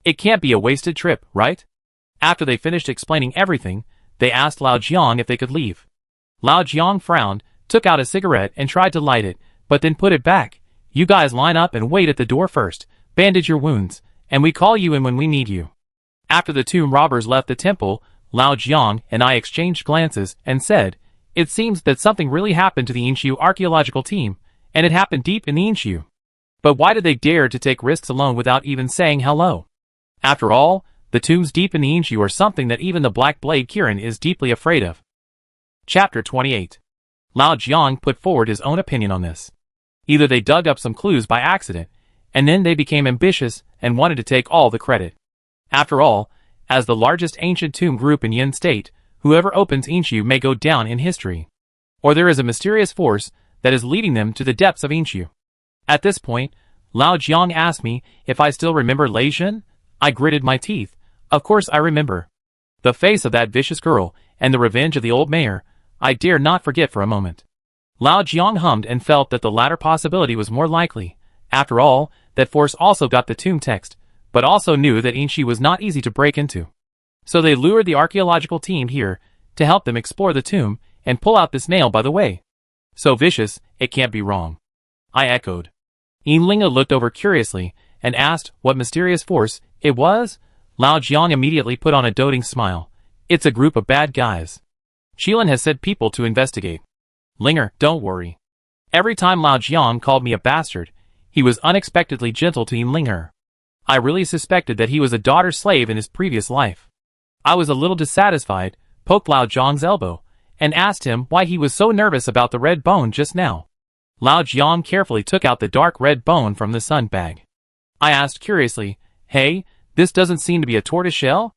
It can't be a wasted trip, right? After they finished explaining everything, they asked Lao Jiang if they could leave. Lao Jiang frowned, took out a cigarette and tried to light it, but then put it back. You guys line up and wait at the door first, bandage your wounds, and we call you in when we need you. After the tomb robbers left the temple, Lao Jiang and I exchanged glances and said, it seems that something really happened to the Inshu archaeological team, and it happened deep in the Inshu. But why did they dare to take risks alone without even saying hello? After all, the tombs deep in the Inshu are something that even the Black Blade Kirin is deeply afraid of. Chapter 28. Lao Jiang put forward his own opinion on this. Either they dug up some clues by accident, and then they became ambitious and wanted to take all the credit. After all, as the largest ancient tomb group in Yin State, whoever opens Inshu may go down in history. Or there is a mysterious force that is leading them to the depths of Inshu. At this point, Lao Jiang asked me if I still remember Lei Zhen. I gritted my teeth. Of course I remember. The face of that vicious girl, and the revenge of the old mayor, I dare not forget for a moment. Lao Jiang hummed and felt that the latter possibility was more likely. After all, that force also got the tomb text, but also knew that Inshu was not easy to break into. So they lured the archaeological team here, to help them explore the tomb, and pull out this nail by the way. So vicious, it can't be wrong. I echoed. Linga looked over curiously, and asked what mysterious force it was. Lao Jiang immediately put on a doting smile. It's a group of bad guys. Shilin has sent people to investigate. Linger, don't worry. Every time Lao Jiang called me a bastard, he was unexpectedly gentle to Linger. I really suspected that he was a daughter slave in his previous life. I was a little dissatisfied, poked Lao Jiang's elbow, and asked him why he was so nervous about the red bone just now. Lao Jiang carefully took out the dark red bone from the sun bag. I asked curiously, hey, this doesn't seem to be a tortoise shell?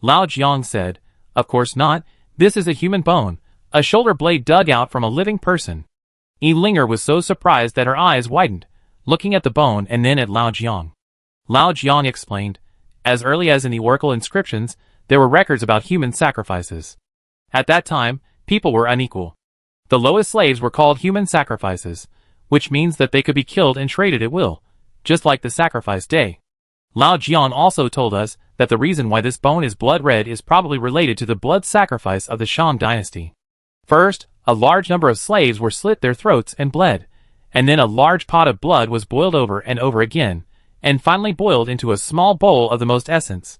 Lao Jiang said, "Of course not, this is a human bone, a shoulder blade dug out from a living person." Linger was so surprised that her eyes widened, looking at the bone and then at Lao Jiang. Lao Jiang explained, "As early as in the oracle inscriptions, there were records about human sacrifices. At that time, people were unequal. The lowest slaves were called human sacrifices, which means that they could be killed and traded at will, just like the sacrifice day." Lao Jiang also told us that the reason why this bone is blood red is probably related to the blood sacrifice of the Shang dynasty. First, a large number of slaves were slit their throats and bled, and then a large pot of blood was boiled over and over again, and finally boiled into a small bowl of the most essence.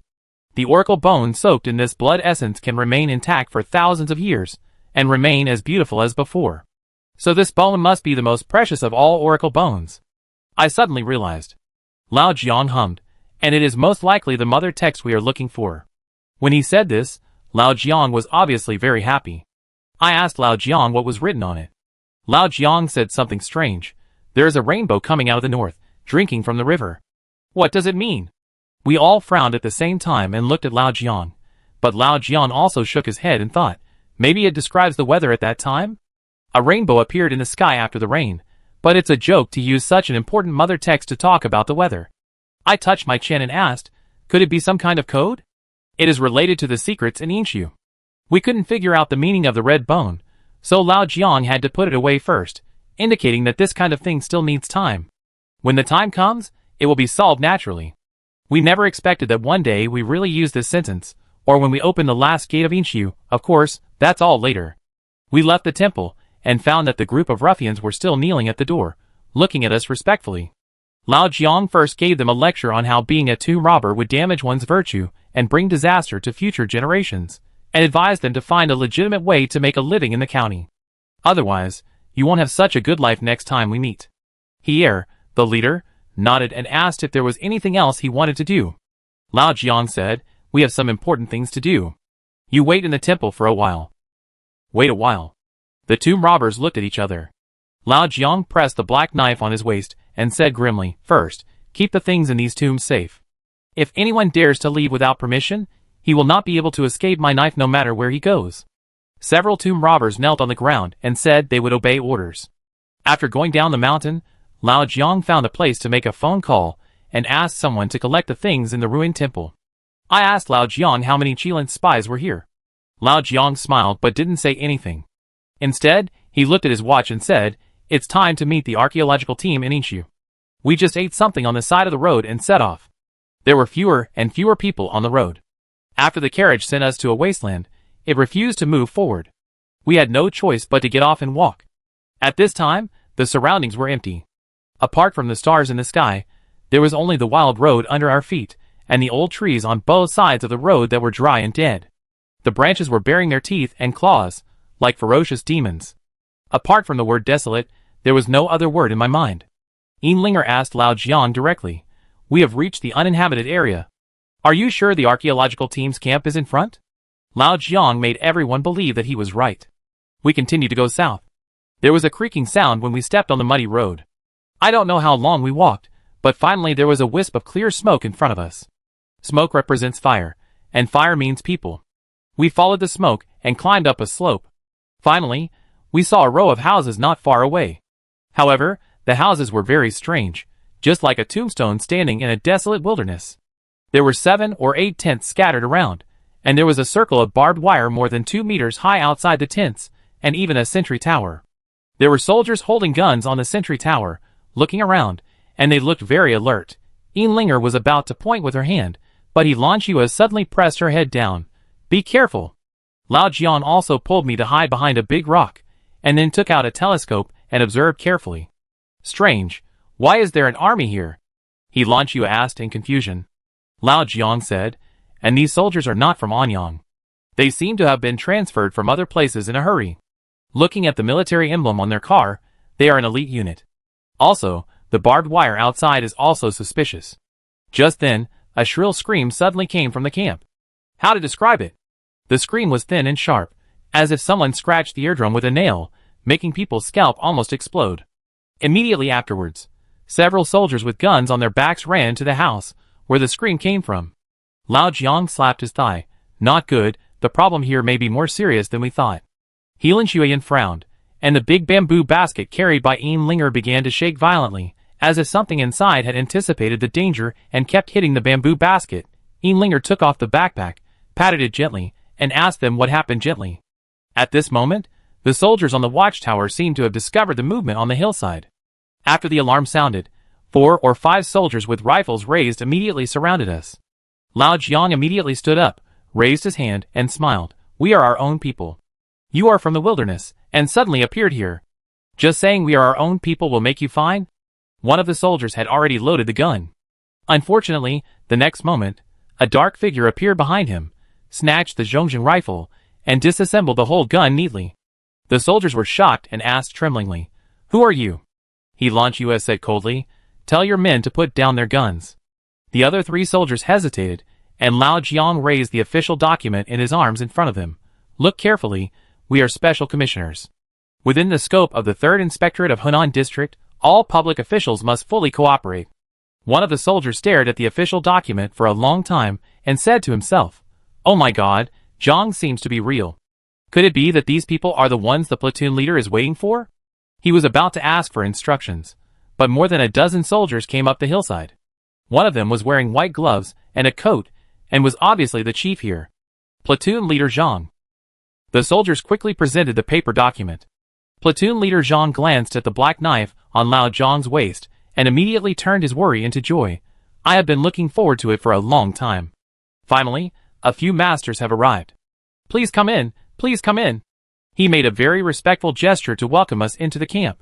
The oracle bone soaked in this blood essence can remain intact for thousands of years, and remain as beautiful as before. So this bone must be the most precious of all oracle bones. I suddenly realized. Lao Jiang hummed, "And it is most likely the mother text we are looking for." When he said this, Lao Jiang was obviously very happy. I asked Lao Jiang what was written on it. Lao Jiang said something strange. "There is a rainbow coming out of the north, drinking from the river." "What does it mean?" We all frowned at the same time and looked at Lao Jiang, but Lao Jiang also shook his head and thought, maybe it describes the weather at that time? A rainbow appeared in the sky after the rain, but it's a joke to use such an important mother text to talk about the weather. I touched my chin and asked, could it be some kind of code? It is related to the secrets in Inshu. We couldn't figure out the meaning of the red bone, so Lao Jiang had to put it away first, indicating that this kind of thing still needs time. When the time comes, it will be solved naturally. We never expected that one day we really use this sentence, or when we open the last gate of Inshu. Of course, that's all later. We left the temple, and found that the group of ruffians were still kneeling at the door, looking at us respectfully. Lao Jiang first gave them a lecture on how being a tomb robber would damage one's virtue and bring disaster to future generations, and advised them to find a legitimate way to make a living in the county. Otherwise, you won't have such a good life next time we meet. Hier, the leader, nodded and asked if there was anything else he wanted to do. Lao Jiang said, "We have some important things to do. You wait in the temple for a while." Wait a while. The tomb robbers looked at each other. Lao Jiang pressed the black knife on his waist and said grimly, "First, keep the things in these tombs safe. If anyone dares to leave without permission, he will not be able to escape my knife no matter where he goes." Several tomb robbers knelt on the ground and said they would obey orders. After going down the mountain, Lao Jiang found a place to make a phone call and asked someone to collect the things in the ruined temple. I asked Lao Jiang how many Qilin spies were here. Lao Jiang smiled but didn't say anything. Instead, he looked at his watch and said, "It's time to meet the archaeological team in Inshu. We just ate something on the side of the road and set off." There were fewer and fewer people on the road. After the carriage sent us to a wasteland, it refused to move forward. We had no choice but to get off and walk. At this time, the surroundings were empty. Apart from the stars in the sky, there was only the wild road under our feet, and the old trees on both sides of the road that were dry and dead. The branches were baring their teeth and claws, like ferocious demons. Apart from the word desolate, there was no other word in my mind. Linger asked Lao Jiang directly, "We have reached the uninhabited area. Are you sure the archaeological team's camp is in front?" Lao Jiang made everyone believe that he was right. We continued to go south. There was a creaking sound when we stepped on the muddy road. I don't know how long we walked, but finally there was a wisp of clear smoke in front of us. Smoke represents fire, and fire means people. We followed the smoke and climbed up a slope. Finally, we saw a row of houses not far away. However, the houses were very strange, just like a tombstone standing in a desolate wilderness. There were 7 or 8 tents scattered around, and there was a circle of barbed wire more than 2 meters high outside the tents, and even a sentry tower. There were soldiers holding guns on the sentry tower, looking around, and they looked very alert. Linger was about to point with her hand, but Lan Xue suddenly pressed her head down. "Be careful." Lao Jiang also pulled me to hide behind a big rock, and then took out a telescope and observed carefully. "Strange, why is there an army here?" Lan Xue asked in confusion. Lao Jiang said, "And these soldiers are not from Anyang. They seem to have been transferred from other places in a hurry. Looking at the military emblem on their car, they are an elite unit. Also, the barbed wire outside is also suspicious." Just then, a shrill scream suddenly came from the camp. How to describe it? The scream was thin and sharp, as if someone scratched the eardrum with a nail, making people's scalp almost explode. Immediately afterwards, several soldiers with guns on their backs ran to the house where the scream came from. Lao Jiang slapped his thigh. Not good, the problem here may be more serious than we thought. Lin Xuan frowned, and the big bamboo basket carried by Linger began to shake violently, as if something inside had anticipated the danger and kept hitting the bamboo basket. Linger took off the backpack, patted it gently, and asked them what happened gently. At this moment, the soldiers on the watchtower seemed to have discovered the movement on the hillside. After the alarm sounded, 4 or 5 soldiers with rifles raised immediately surrounded us. Lao Jiang immediately stood up, raised his hand, and smiled. We are our own people. You are from the wilderness, and suddenly appeared here. Just saying we are our own people will make you fine? One of the soldiers had already loaded the gun. Unfortunately, the next moment, a dark figure appeared behind him, snatched the Zhongjing rifle, and disassembled the whole gun neatly. The soldiers were shocked and asked tremblingly, "Who are you?" Lin Xuan said coldly, "Tell your men to put down their guns." The other 3 soldiers hesitated, and Lao Jiang raised the official document in his arms in front of them. Look carefully, we are special commissioners. Within the scope of the 3rd Inspectorate of Hunan District, all public officials must fully cooperate. One of the soldiers stared at the official document for a long time and said to himself, "Oh my god, Zhang seems to be real. Could it be that these people are the ones the platoon leader is waiting for?" He was about to ask for instructions, but more than a dozen soldiers came up the hillside. One of them was wearing white gloves and a coat, and was obviously the chief here. Platoon Leader Zhang. The soldiers quickly presented the paper document. Platoon Leader Zhang glanced at the black knife on Lao Jiang's waist, and immediately turned his worry into joy. I have been looking forward to it for a long time. Finally, a few masters have arrived. Please come in, please come in. He made a very respectful gesture to welcome us into the camp.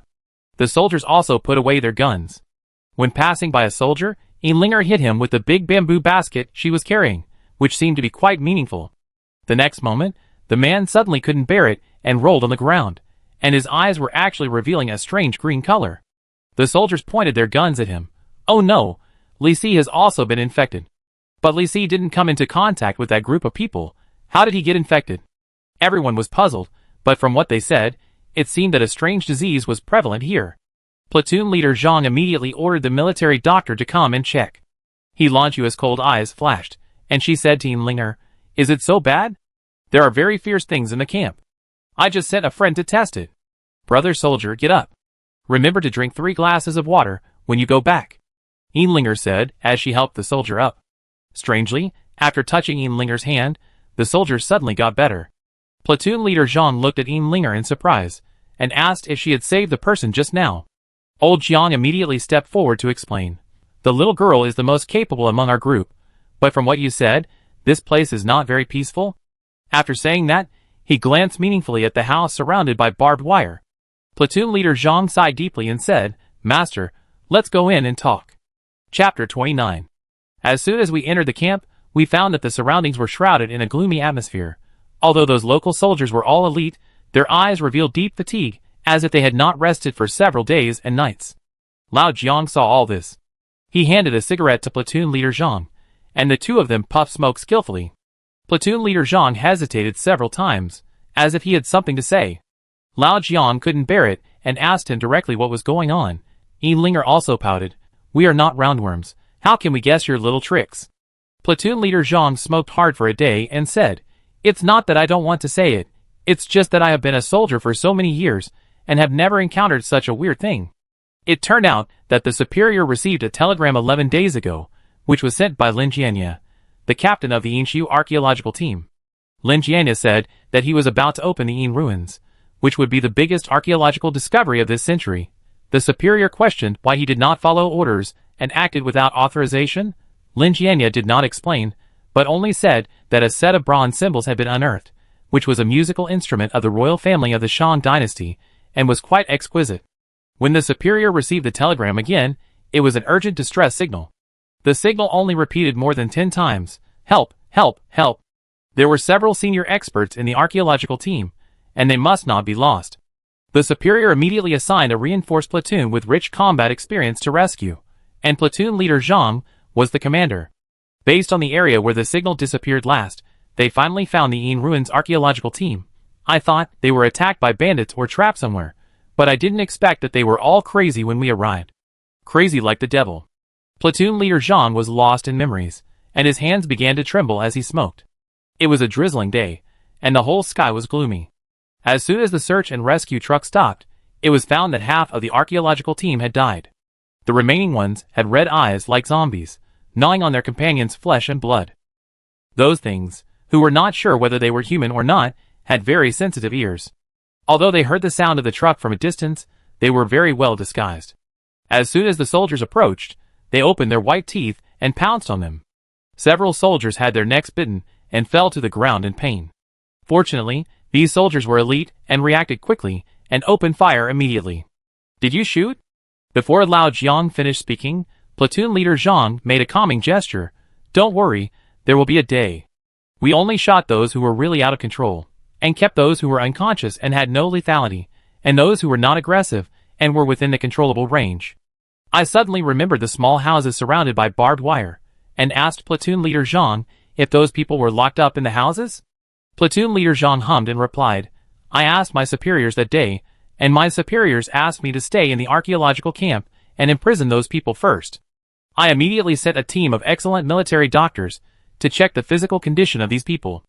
The soldiers also put away their guns. When passing by a soldier, Linger hit him with the big bamboo basket she was carrying, which seemed to be quite meaningful. The next moment, the man suddenly couldn't bear it and rolled on the ground, and his eyes were actually revealing a strange green color. The soldiers pointed their guns at him. Oh no, Li Si has also been infected. But Li Si didn't come into contact with that group of people. How did he get infected? Everyone was puzzled, but from what they said, it seemed that a strange disease was prevalent here. Platoon Leader Zhang immediately ordered the military doctor to come and check. Lin Xuan's cold eyes flashed, and she said to Linger, "Is it so bad? There are very fierce things in the camp. I just sent a friend to test it. Brother soldier, get up. Remember to drink 3 glasses of water when you go back," Linger said as she helped the soldier up. Strangely, after touching Linger's hand, the soldier suddenly got better. Platoon Leader Zhang looked at Linger in surprise, and asked if she had saved the person just now. Old Jiang immediately stepped forward to explain. "The little girl is the most capable among our group, but from what you said, this place is not very peaceful?" After saying that, he glanced meaningfully at the house surrounded by barbed wire. Platoon Leader Zhang sighed deeply and said, "Master, let's go in and talk." Chapter 29. As soon as we entered the camp, we found that the surroundings were shrouded in a gloomy atmosphere. Although those local soldiers were all elite, their eyes revealed deep fatigue, as if they had not rested for several days and nights. Lao Jiang saw all this. He handed a cigarette to Platoon Leader Zhang, and the 2 of them puffed smoke skillfully. Platoon Leader Zhang hesitated several times, as if he had something to say. Lao Jiang couldn't bear it and asked him directly what was going on. Linger also pouted. "We are not roundworms. How can we guess your little tricks?" Platoon Leader Zhang smoked hard for a day and said, "It's not that I don't want to say it. It's just that I have been a soldier for so many years and have never encountered such a weird thing. It turned out that the superior received a telegram 11 days ago, which was sent by Lin Jianya, the captain of the Yinshu archaeological team. Lin Jianya said that he was about to open the Yin ruins, which would be the biggest archaeological discovery of this century. The superior questioned why he did not follow orders and acted without authorization. Lin Jianya did not explain, but only said that a set of bronze symbols had been unearthed, which was a musical instrument of the royal family of the Shang dynasty, and was quite exquisite. When the superior received the telegram again, it was an urgent distress signal. The signal only repeated more than 10 times, "Help, help, help." There were several senior experts in the archaeological team, and they must not be lost. The superior immediately assigned a reinforced platoon with rich combat experience to rescue, and Platoon Leader Zhang was the commander. Based on the area where the signal disappeared last, they finally found the Yin Ruins archaeological team. I thought they were attacked by bandits or trapped somewhere, but I didn't expect that they were all crazy when we arrived. Crazy like the devil. Platoon Leader Zhang was lost in memories, and his hands began to tremble as he smoked. It was a drizzling day, and the whole sky was gloomy. As soon as the search and rescue truck stopped, it was found that half of the archaeological team had died. The remaining ones had red eyes like zombies, gnawing on their companions' flesh and blood. Those things, who were not sure whether they were human or not, had very sensitive ears. Although they heard the sound of the truck from a distance, they were very well disguised. As soon as the soldiers approached, they opened their white teeth and pounced on them. Several soldiers had their necks bitten and fell to the ground in pain. Fortunately, these soldiers were elite and reacted quickly and opened fire immediately. "Did you shoot?" Before Lao Jiang finished speaking, platoon leader Zhang made a calming gesture. "Don't worry, there will be a day. We only shot those who were really out of control, and kept those who were unconscious and had no lethality, and those who were not aggressive and were within the controllable range." I suddenly remembered the small houses surrounded by barbed wire, and asked platoon leader Zhang if those people were locked up in the houses. Platoon leader Zhang hummed and replied, "I asked my superiors that day, and my superiors asked me to stay in the archaeological camp and imprison those people first. I immediately sent a team of excellent military doctors to check the physical condition of these people.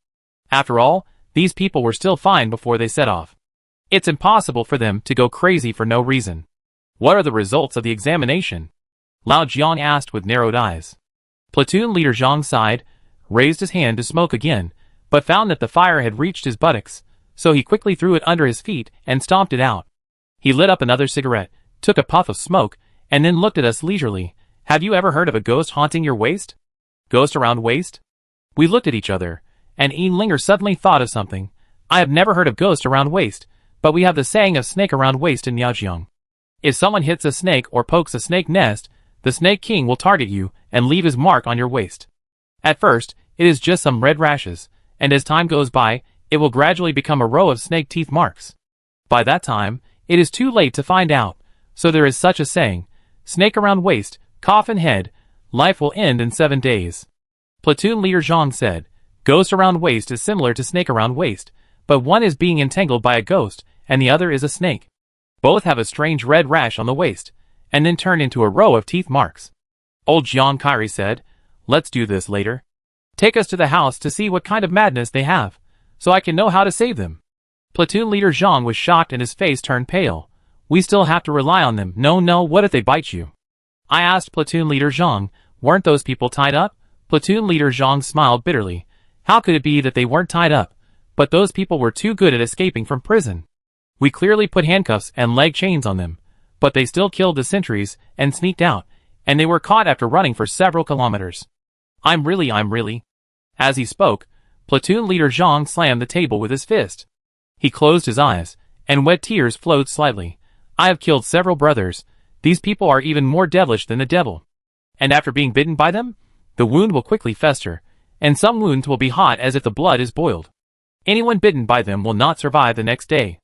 After all, these people were still fine before they set off. It's impossible for them to go crazy for no reason." "What are the results of the examination?" Lao Jiang asked with narrowed eyes. Platoon leader Zhang sighed, raised his hand to smoke again, but found that the fire had reached his buttocks, so he quickly threw it under his feet and stomped it out. He lit up another cigarette, took a puff of smoke, and then looked at us leisurely. "Have you ever heard of a ghost haunting your waist?" "Ghost around waist?" We looked at each other, and Linger suddenly thought of something. "I have never heard of ghost around waist, but we have the saying of snake around waist in Miaojiang. If someone hits a snake or pokes a snake nest, the snake king will target you and leave his mark on your waist. At first, it is just some red rashes, and as time goes by, it will gradually become a row of snake teeth marks. By that time, it is too late to find out, so there is such a saying, snake around waist, coffin head, life will end in 7 days." Platoon leader Zhang said, "Ghost around waist is similar to snake around waist, but one is being entangled by a ghost, and the other is a snake. Both have a strange red rash on the waist, and then turn into a row of teeth marks." Old Jiang Kairi said, "Let's do this later. Take us to the house to see what kind of madness they have, so I can know how to save them." Platoon leader Zhang was shocked and his face turned pale. "We still have to rely on them. No, what if they bite you?" I asked platoon leader Zhang, "Weren't those people tied up?" Platoon leader Zhang smiled bitterly. "How could it be that they weren't tied up? But those people were too good at escaping from prison. We clearly put handcuffs and leg chains on them, but they still killed the sentries and sneaked out, and they were caught after running for several kilometers. I'm really. As he spoke, platoon leader Zhang slammed the table with his fist. He closed his eyes, and wet tears flowed slightly. "I have killed several brothers. These people are even more devilish than the devil. And after being bitten by them, the wound will quickly fester, and some wounds will be hot as if the blood is boiled. Anyone bitten by them will not survive the next day."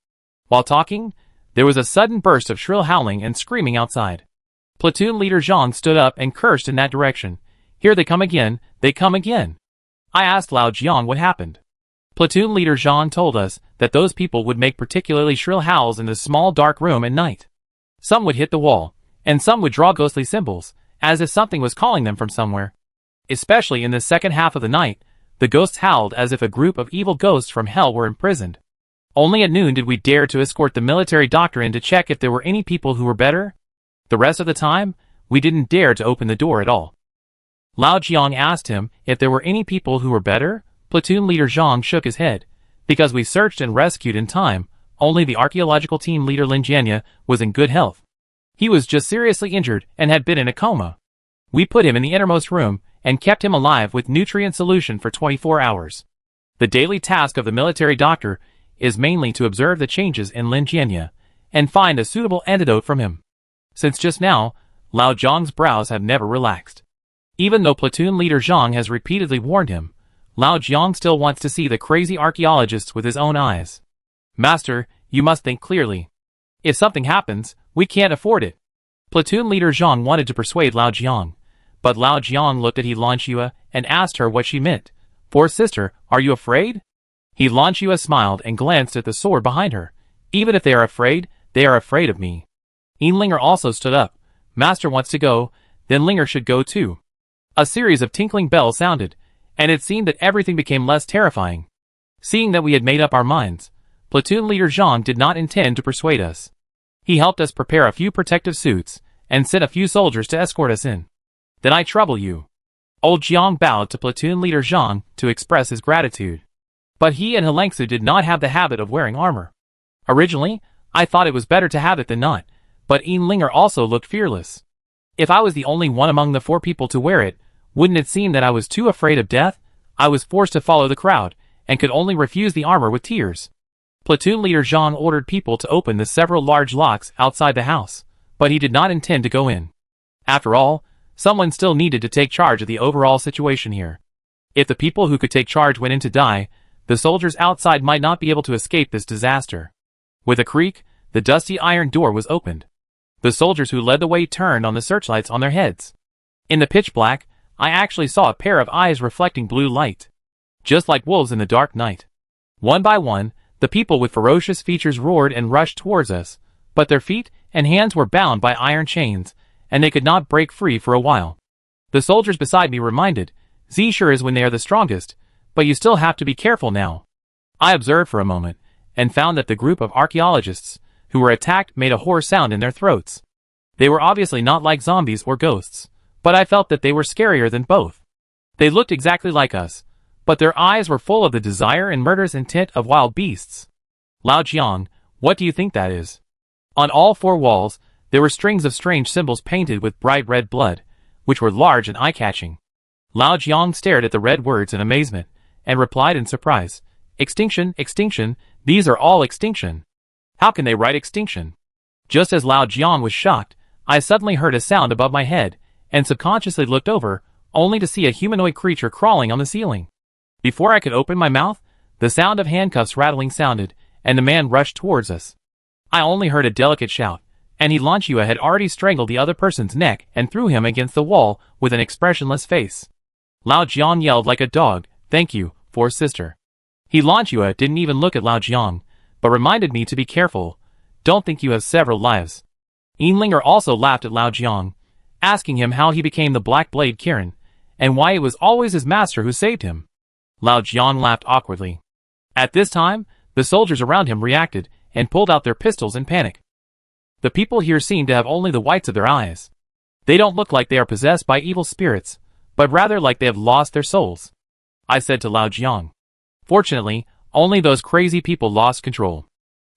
While talking, there was a sudden burst of shrill howling and screaming outside. Platoon leader Zhang stood up and cursed in that direction. "Here they come again, they come again." I asked Lao Jiang what happened. Platoon leader Zhang told us that those people would make particularly shrill howls in the small dark room at night. Some would hit the wall, and some would draw ghostly symbols, as if something was calling them from somewhere. Especially in the second half of the night, the ghosts howled as if a group of evil ghosts from hell were imprisoned. Only at noon did we dare to escort the military doctor in to check if there were any people who were better. The rest of the time, we didn't dare to open the door at all. Lao Jiang asked him if there were any people who were better. Platoon leader Zhang shook his head. "Because we searched and rescued in time, only the archaeological team leader Lin Jianya was in good health. He was just seriously injured and had been in a coma. We put him in the innermost room and kept him alive with nutrient solution for 24 hours. The daily task of the military doctor is mainly to observe the changes in Lin Jianya and find a suitable antidote from him." Since just now, Lao Jiang's brows have never relaxed. Even though platoon leader Zhang has repeatedly warned him, Lao Jiang still wants to see the crazy archaeologists with his own eyes. "Master, you must think clearly. If something happens, we can't afford it." Platoon leader Zhang wanted to persuade Lao Jiang, but Lao Jiang looked at He Lanxue and asked her what she meant. "For sister, are you afraid?" He Lanxue smiled and glanced at the sword behind her. "Even if they are afraid of me." Linger also stood up. "Master wants to go, then Linger should go too." A series of tinkling bells sounded, and it seemed that everything became less terrifying. Seeing that we had made up our minds, Platoon Leader Zhang did not intend to persuade us. He helped us prepare a few protective suits, and sent a few soldiers to escort us in. "Then I trouble you." Old Jiang bowed to Platoon Leader Zhang to express his gratitude. But he and Helengsu did not have the habit of wearing armor. Originally, I thought it was better to have it than not, but Linger also looked fearless. If I was the only one among the 4 people to wear it, wouldn't it seem that I was too afraid of death? I was forced to follow the crowd, and could only refuse the armor with tears. Platoon Leader Zhang ordered people to open the several large locks outside the house, but he did not intend to go in. After all, someone still needed to take charge of the overall situation here. If the people who could take charge went in to die, the soldiers outside might not be able to escape this disaster. With a creak, the dusty iron door was opened. The soldiers who led the way turned on the searchlights on their heads. In the pitch black, I actually saw a pair of eyes reflecting blue light. Just like wolves in the dark night. One by one, the people with ferocious features roared and rushed towards us, but their feet and hands were bound by iron chains, and they could not break free for a while. The soldiers beside me reminded, "Z sure is when they are the strongest, but you still have to be careful now." I observed for a moment, and found that the group of archaeologists who were attacked made a hoarse sound in their throats. They were obviously not like zombies or ghosts, but I felt that they were scarier than both. They looked exactly like us, but their eyes were full of the desire and murderous intent of wild beasts. "Lao Jiang, what do you think that is?" On all 4 walls, there were strings of strange symbols painted with bright red blood, which were large and eye-catching. Lao Jiang stared at the red words in amazement, and replied in surprise, "Extinction, extinction, these are all extinction. How can they write extinction?" Just as Lao Jiang was shocked, I suddenly heard a sound above my head, and subconsciously looked over, only to see a humanoid creature crawling on the ceiling. Before I could open my mouth, the sound of handcuffs rattling sounded, and the man rushed towards us. I only heard a delicate shout, and Lanchua had already strangled the other person's neck and threw him against the wall with an expressionless face. Lao Jiang yelled like a dog, "Thank you, for sister." Lanchua didn't even look at Lao Jiang, but reminded me to be careful. "Don't think you have several lives." Linger also laughed at Lao Jiang, asking him how he became the Black Blade Kirin, and why it was always his master who saved him. Lao Jiang laughed awkwardly. At this time, the soldiers around him reacted, and pulled out their pistols in panic. The people here seem to have only the whites of their eyes. They don't look like they are possessed by evil spirits, but rather like they have lost their souls. I said to Lao Jiang. Fortunately, only those crazy people lost control.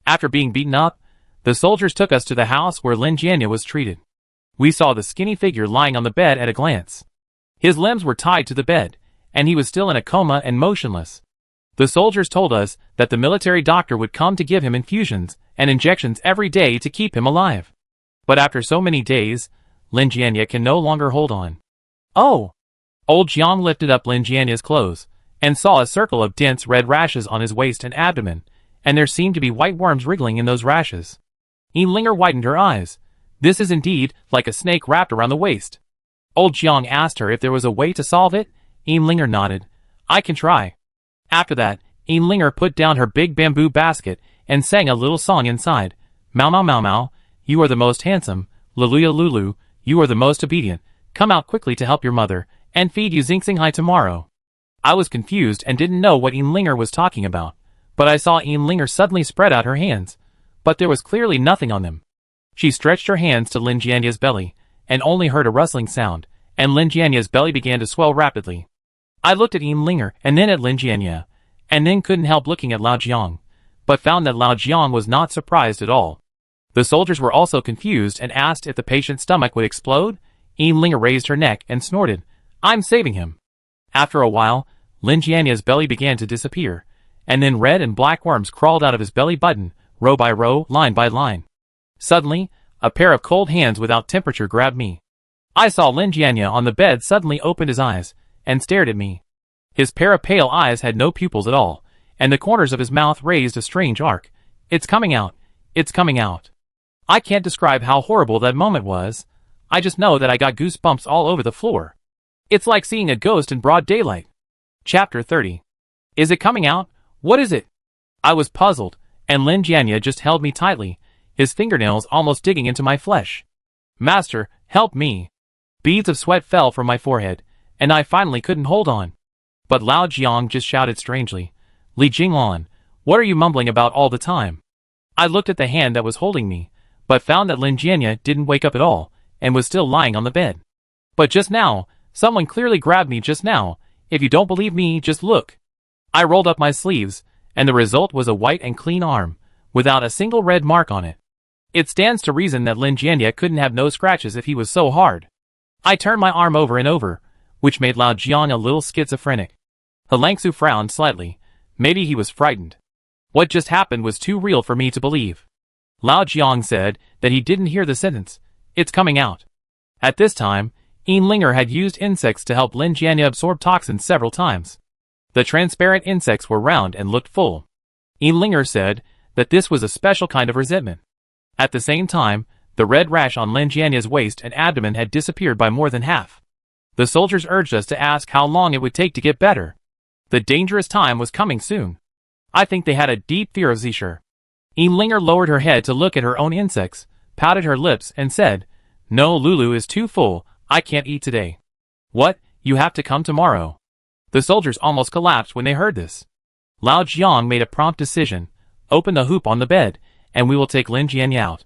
After being beaten up, the soldiers took us to the house where Lin Jianya was treated. We saw the skinny figure lying on the bed at a glance. His limbs were tied to the bed, and he was still in a coma and motionless. The soldiers told us that the military doctor would come to give him infusions and injections every day to keep him alive. But after so many days, Lin Jianya can no longer hold on. "Oh!" Old Jiang lifted up Lin Jianya's clothes, and saw a circle of dense red rashes on his waist and abdomen, and there seemed to be white worms wriggling in those rashes. Linger widened her eyes. "This is indeed like a snake wrapped around the waist." Old Jiang asked her if there was a way to solve it. Linger nodded. "I can try." After that, Linger put down her big bamboo basket and sang a little song inside. "Mau mau mau mau, you are the most handsome. Luluya Lulu, you are the most obedient. Come out quickly to help your mother, and feed you Xingxinghai tomorrow." I was confused and didn't know what Linger was talking about, but I saw Linger suddenly spread out her hands, but there was clearly nothing on them. She stretched her hands to Lin Jianya's belly, and only heard a rustling sound, and Lin Jianya's belly began to swell rapidly. I looked at Linger and then at Lin Jianya, and then couldn't help looking at Lao Jiang, but found that Lao Jiang was not surprised at all. The soldiers were also confused and asked if the patient's stomach would explode. Linger raised her neck and snorted, "I'm saving him." After a while, Lin Jianya's belly began to disappear, and then red and black worms crawled out of his belly button, row by row, line by line. Suddenly, a pair of cold hands without temperature grabbed me. I saw Lin Jianya on the bed suddenly opened his eyes, and stared at me. His pair of pale eyes had no pupils at all, and the corners of his mouth raised a strange arc. "It's coming out. It's coming out." I can't describe how horrible that moment was. I just know that I got goosebumps all over the floor. It's like seeing a ghost in broad daylight. Chapter 30. Is it coming out? What is it? I was puzzled, and Lin Jianya just held me tightly, his fingernails almost digging into my flesh. "Master, help me." Beads of sweat fell from my forehead, and I finally couldn't hold on. But Lao Jiang just shouted strangely, "Li Jinglan, what are you mumbling about all the time?" I looked at the hand that was holding me, but found that Lin Jianya didn't wake up at all, and was still lying on the bed. "But just now, someone clearly grabbed me just now. If you don't believe me, just look." I rolled up my sleeves, and the result was a white and clean arm, without a single red mark on it. It stands to reason that Lin Jianya couldn't have no scratches if he was so hard. I turned my arm over and over, which made Lao Jiang a little schizophrenic. Helangsu frowned slightly. Maybe he was frightened. What just happened was too real for me to believe. Lao Jiang said that he didn't hear the sentence. "It's coming out." At this time, Linger had used insects to help Lin Jianya absorb toxins several times. The transparent insects were round and looked full. Linger said that this was a special kind of resentment. At the same time, the red rash on Lin Jianya's waist and abdomen had disappeared by more than half. The soldiers urged us to ask how long it would take to get better. The dangerous time was coming soon. I think they had a deep fear of Zisher. Linger lowered her head to look at her own insects, pouted her lips, and said, "No, Lulu is too full. I can't eat today." "What? You have to come tomorrow." The soldiers almost collapsed when they heard this. Lao Jiang made a prompt decision. "Open the hoop on the bed, and we will take Lin Jianya out."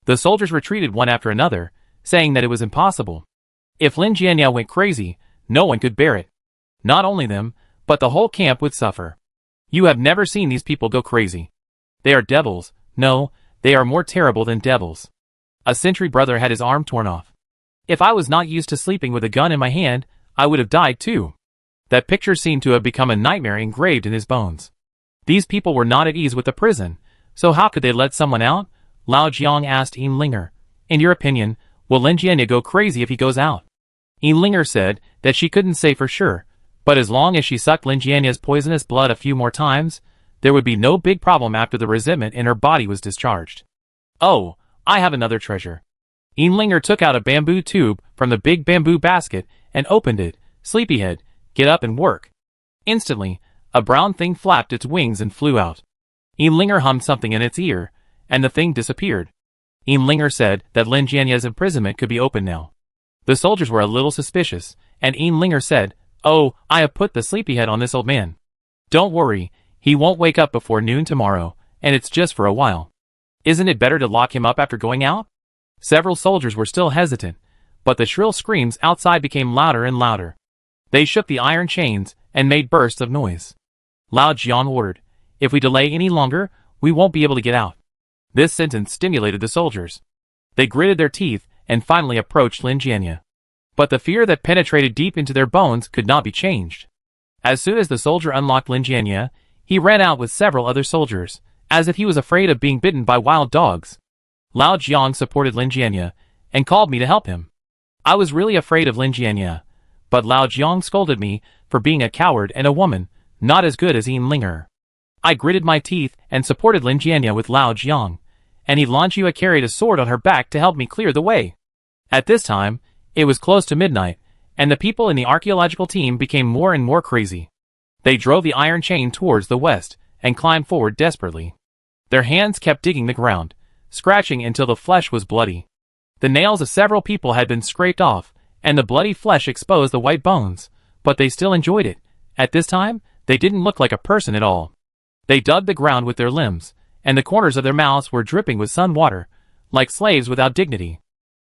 The soldiers retreated one after another, saying that it was impossible. If Lin Jianya went crazy, no one could bear it. Not only them, but the whole camp would suffer. You have never seen these people go crazy. They are devils. No, they are more terrible than devils. A sentry brother had his arm torn off. If I was not used to sleeping with a gun in my hand, I would have died too. That picture seemed to have become a nightmare engraved in his bones. These people were not at ease with the prison, so how could they let someone out? Lao Jiang asked Linger. "In your opinion, will Lin Jianya go crazy if he goes out?" Linger said that she couldn't say for sure, but as long as she sucked Lin Jianya's poisonous blood a few more times, there would be no big problem after the resentment in her body was discharged. "Oh, I have another treasure." Linger took out a bamboo tube from the big bamboo basket and opened it. "Sleepyhead, get up and work." Instantly, a brown thing flapped its wings and flew out. Linger hummed something in its ear, and the thing disappeared. Linger said that Lin Jianya's imprisonment could be opened now. The soldiers were a little suspicious, and Linger said, "Oh, I have put the sleepyhead on this old man. Don't worry, he won't wake up before noon tomorrow, and it's just for a while. Isn't it better to lock him up after going out?" Several soldiers were still hesitant, but the shrill screams outside became louder and louder. They shook the iron chains and made bursts of noise. Lao Jiang ordered, "If we delay any longer, we won't be able to get out." This sentence stimulated the soldiers. They gritted their teeth and finally approached Lin Jianya. But the fear that penetrated deep into their bones could not be changed. As soon as the soldier unlocked Lin Jianya, he ran out with several other soldiers, as if he was afraid of being bitten by wild dogs. Lao Jiang supported Lin Jianya and called me to help him. I was really afraid of Lin Jianya, but Lao Jiang scolded me for being a coward and a woman, not as good as Linger. I gritted my teeth and supported Lin Jianya with Lao Jiang, and Lanjua carried a sword on her back to help me clear the way. At this time, it was close to midnight, and the people in the archaeological team became more and more crazy. They drove the iron chain towards the west and climbed forward desperately. Their hands kept digging the ground, scratching until the flesh was bloody. The nails of several people had been scraped off, and the bloody flesh exposed the white bones, but they still enjoyed it. At this time, they didn't look like a person at all. They dug the ground with their limbs, and the corners of their mouths were dripping with sun water, like slaves without dignity.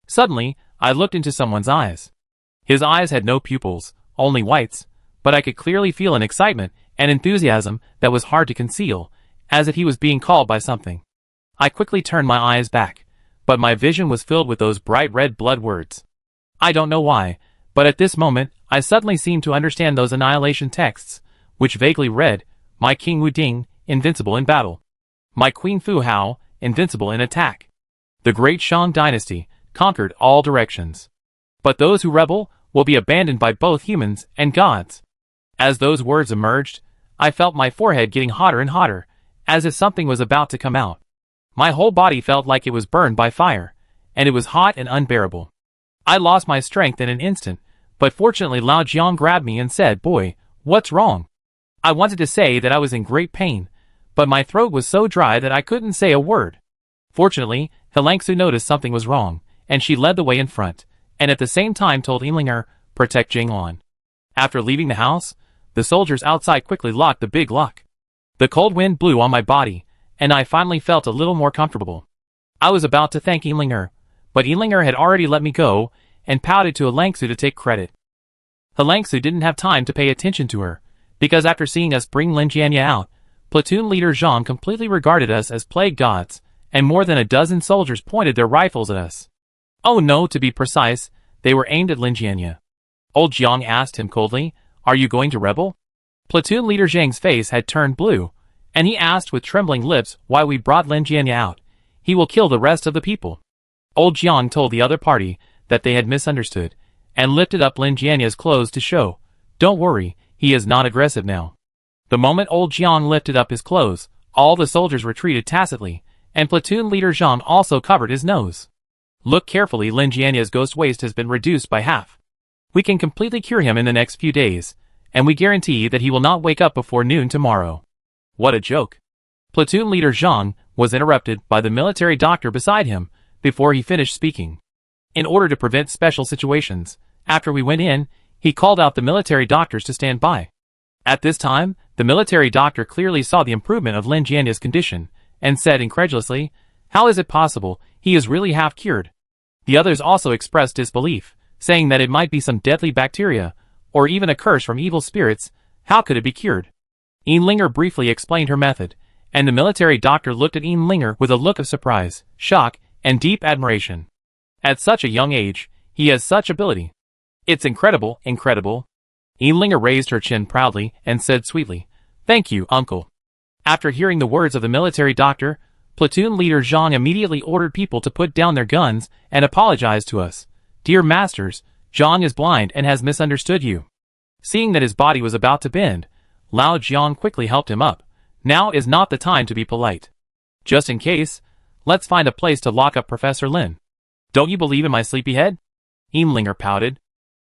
Suddenly, I looked into someone's eyes. His eyes had no pupils, only whites, but I could clearly feel an excitement and enthusiasm that was hard to conceal, as if he was being called by something. I quickly turned my eyes back, but my vision was filled with those bright red blood words. I don't know why, but at this moment, I suddenly seemed to understand those annihilation texts, which vaguely read, "My King Wu Ding, invincible in battle. My Queen Fu Hao, invincible in attack. The great Shang dynasty, conquered all directions. But those who rebel will be abandoned by both humans and gods." As those words emerged, I felt my forehead getting hotter and hotter, as if something was about to come out. My whole body felt like it was burned by fire, and it was hot and unbearable. I lost my strength in an instant, but fortunately Lao Jiang grabbed me and said, "Boy, what's wrong?" I wanted to say that I was in great pain, but my throat was so dry that I couldn't say a word. Fortunately, Helangsu noticed something was wrong, and she led the way in front, and at the same time told Linger, "Protect Jinglan." After leaving the house, the soldiers outside quickly locked the big lock. The cold wind blew on my body, and I finally felt a little more comfortable. I was about to thank Ealinger, but Ealinger had already let me go, and pouted to Alangsu to take credit. Alangsu didn't have time to pay attention to her, because after seeing us bring Lin Jianya out, platoon leader Zhang completely regarded us as plague gods, and more than a dozen soldiers pointed their rifles at us. Oh no, to be precise, they were aimed at Lin Jianya. Old Jiang asked him coldly, "Are you going to rebel?" Platoon leader Zhang's face had turned blue, and he asked with trembling lips why we brought Lin Jianya out. "He will kill the rest of the people." Old Jiang told the other party that they had misunderstood, and lifted up Lin Jianya's clothes to show, "Don't worry, he is not aggressive now." The moment old Jiang lifted up his clothes, all the soldiers retreated tacitly, and platoon leader Zhang also covered his nose. "Look carefully, Lin Jianya's ghost waste has been reduced by half. We can completely cure him in the next few days, and we guarantee that he will not wake up before noon tomorrow." What a joke. Platoon leader Zhang was interrupted by the military doctor beside him before he finished speaking. In order to prevent special situations, after we went in, he called out the military doctors to stand by. At this time, the military doctor clearly saw the improvement of Lin Jianya's condition, and said incredulously, "How is it possible? He is really half cured." The others also expressed disbelief, saying that it might be some deadly bacteria, or even a curse from evil spirits. How could it be cured? Ealinger briefly explained her method, and the military doctor looked at Ealinger with a look of surprise, shock, and deep admiration. At such a young age, he has such ability. It's incredible, incredible. Ealinger raised her chin proudly and said sweetly, "Thank you, uncle." After hearing the words of the military doctor, platoon leader Zhang immediately ordered people to put down their guns and apologize to us. "Dear masters, Zhang is blind and has misunderstood you." Seeing that his body was about to bend, Lao Jiang quickly helped him up. "Now is not the time to be polite. Just in case, let's find a place to lock up Professor Lin." "Don't you believe in my sleepyhead?" Ealinger pouted.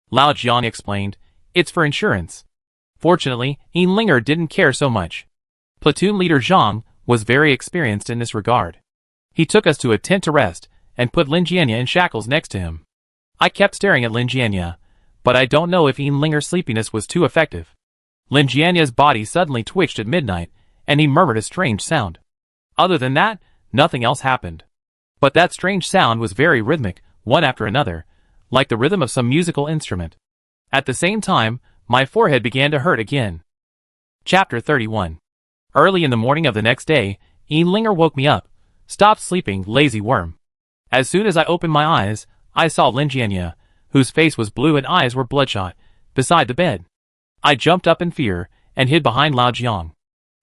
Lao Jiang explained, "It's for insurance." Fortunately, Ealinger didn't care so much. Platoon leader Zhang was very experienced in this regard. He took us to a tent to rest, and put Lin Jianya in shackles next to him. I kept staring at Lin Jianya, but I don't know if Ealinger's sleepiness was too effective. Lin Jianya's body suddenly twitched at midnight, and he murmured a strange sound. Other than that, nothing else happened. But that strange sound was very rhythmic, one after another, like the rhythm of some musical instrument. At the same time, my forehead began to hurt again. Chapter 31. Early in the morning of the next day, Ealinger woke me up. "Stop sleeping, lazy worm." As soon as I opened my eyes, I saw Lin Jianya, whose face was blue and eyes were bloodshot, beside the bed. I jumped up in fear, and hid behind Lao Jiang.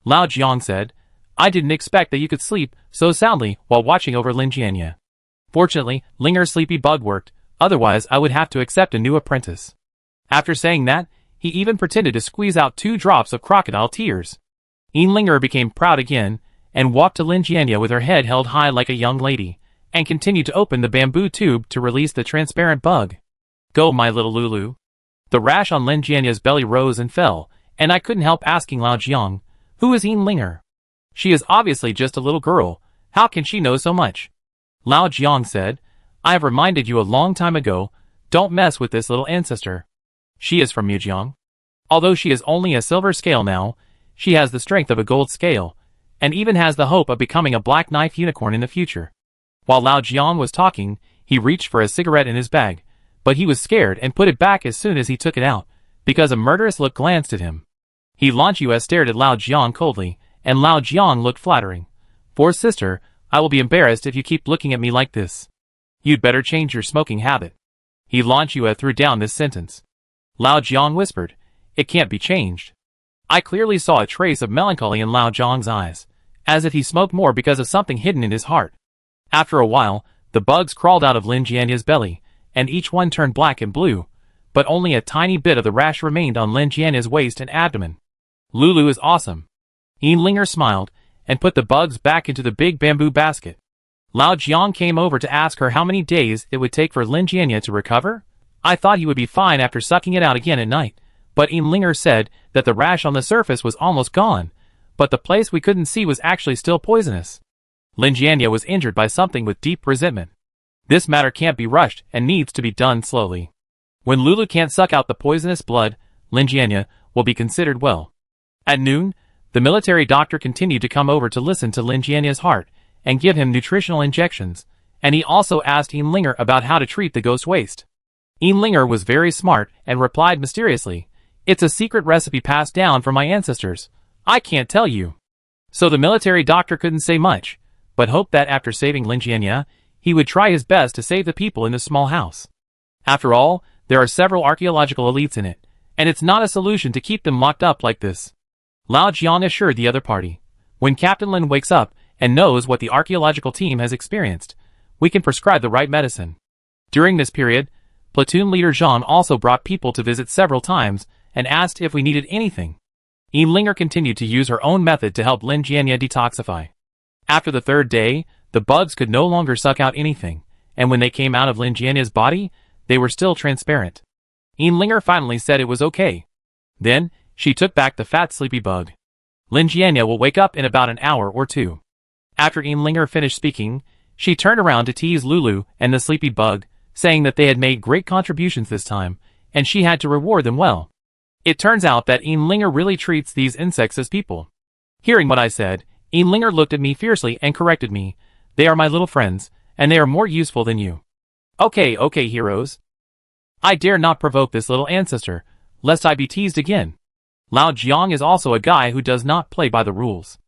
Lao Jiang said, "I didn't expect that you could sleep so soundly while watching over Lin Jianya." Fortunately, Linger's sleepy bug worked, otherwise I would have to accept a new apprentice. After saying that, he even pretended to squeeze out 2 drops of crocodile tears. Ealinger became proud again, and walked to Lin Jianya with her head held high like a young lady, and continued to open the bamboo tube to release the transparent bug. "Go, my little Lulu." The rash on Lin Jianya's belly rose and fell, and I couldn't help asking Lao Jiang, "Who is Ealinger? She is obviously just a little girl. How can she know so much?" Lao Jiang said, "I have reminded you a long time ago, don't mess with this little ancestor. She is from Mujiang. Although she is only a silver scale now, she has the strength of a gold scale, and even has the hope of becoming a black knife unicorn in the future." While Lao Jiang was talking, he reached for a cigarette in his bag, but he was scared and put it back as soon as he took it out, because a murderous look glanced at him. He stared at Lao Jiang coldly, and Lao Jiang looked flattering. "For sister, I will be embarrassed if you keep looking at me like this. You'd better change your smoking habit." He threw down this sentence. Lao Jiang whispered, "It can't be changed." I clearly saw a trace of melancholy in Lao Jiang's eyes, as if he smoked more because of something hidden in his heart. After a while, the bugs crawled out of Lin Jianya's belly, and each one turned black and blue, but only a tiny bit of the rash remained on Lin Jianya's waist and abdomen. "Lulu is awesome." Ealinger smiled, and put the bugs back into the big bamboo basket. Lao Jiang came over to ask her how many days it would take for Lin Jianya to recover. I thought he would be fine after sucking it out again at night, but Ealinger said that the rash on the surface was almost gone, but the place we couldn't see was actually still poisonous. Lin Jianya was injured by something with deep resentment. This matter can't be rushed and needs to be done slowly. When Lulu can't suck out the poisonous blood, Lin Jianya will be considered well. At noon, the military doctor continued to come over to listen to Lin Jianya's heart and give him nutritional injections, and he also asked Linger about how to treat the ghost waste. Linger was very smart and replied mysteriously, "It's a secret recipe passed down from my ancestors. I can't tell you." So the military doctor couldn't say much, but hoped that after saving Lin Jianya, he would try his best to save the people in the small house. After all, there are several archaeological elites in it, and it's not a solution to keep them locked up like this. Lao Jiang assured the other party, "When Captain Lin wakes up and knows what the archaeological team has experienced, we can prescribe the right medicine." During this period, platoon leader Zhang also brought people to visit several times and asked if we needed anything. Linger continued to use her own method to help Lin Jianya detoxify. After the third day, the bugs could no longer suck out anything, and when they came out of Lin Jianya's body, they were still transparent. Linger finally said it was okay. Then, she took back the fat sleepy bug. Lin Jianya will wake up in about an hour or two. After Linger finished speaking, she turned around to tease Lulu and the sleepy bug, saying that they had made great contributions this time, and she had to reward them well. It turns out that Linger really treats these insects as people. Hearing what I said, Linger looked at me fiercely and corrected me. "They are my little friends, and they are more useful than you." Okay, heroes. I dare not provoke this little ancestor, lest I be teased again. Lao Jiang is also a guy who does not play by the rules.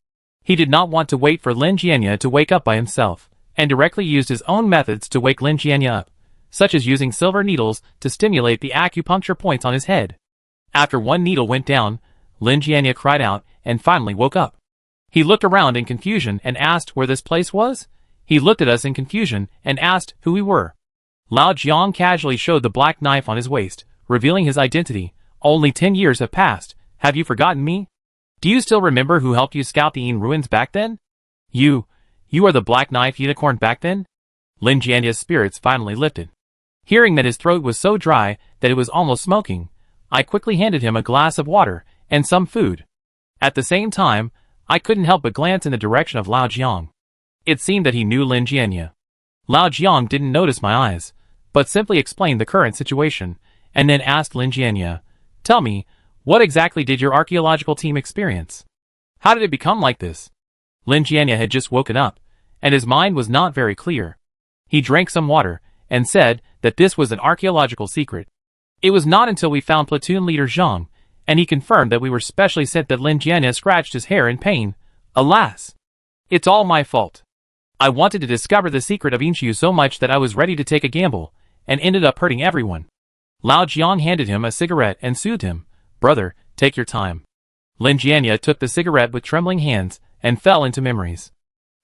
He did not want to wait for Lin Jianya to wake up by himself, and directly used his own methods to wake Lin Jianya up, such as using silver needles to stimulate the acupuncture points on his head. After one needle went down, Lin Jianya cried out and finally woke up. He looked around in confusion and asked where this place was. He looked at us in confusion and asked who we were. Lao Jiang casually showed the black knife on his waist, revealing his identity. "Only 10 years have passed. Have you forgotten me? Do you still remember who helped you scout the Yin ruins back then? You are the Black Knife Unicorn back then?" Lin Jianya's spirits finally lifted. Hearing that his throat was so dry that it was almost smoking, I quickly handed him a glass of water and some food. At the same time, I couldn't help but glance in the direction of Lao Jiang. It seemed that he knew Lin Jianya. Lao Jiang didn't notice my eyes, but simply explained the current situation, and then asked Lin Jianya, "Tell me, what exactly did your archaeological team experience? How did it become like this?" Lin Jianya had just woken up, and his mind was not very clear. He drank some water, and said that this was an archaeological secret. It was not until we found platoon leader Zhang, and he confirmed that we were specially sent that Lin Jianya scratched his hair in pain. Alas! It's all my fault. I wanted to discover the secret of Inshu so much that I was ready to take a gamble, and ended up hurting everyone. Lao Jiang handed him a cigarette and soothed him. "Brother, take your time." Lin Jianya took the cigarette with trembling hands, and fell into memories.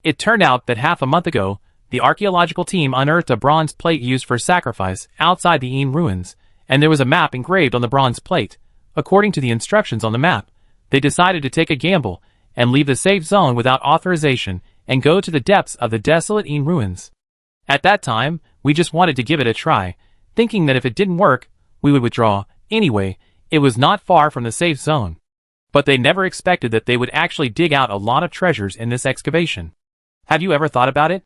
It turned out that half a month ago, the archaeological team unearthed a bronze plate used for sacrifice outside the Yin ruins, and there was a map engraved on the bronze plate. According to the instructions on the map, they decided to take a gamble and leave the safe zone without authorization and go to the depths of the desolate Yin ruins. At that time, we just wanted to give it a try, thinking that if it didn't work, we would withdraw. Anyway, it was not far from the safe zone. But they never expected that they would actually dig out a lot of treasures in this excavation. Have you ever thought about it?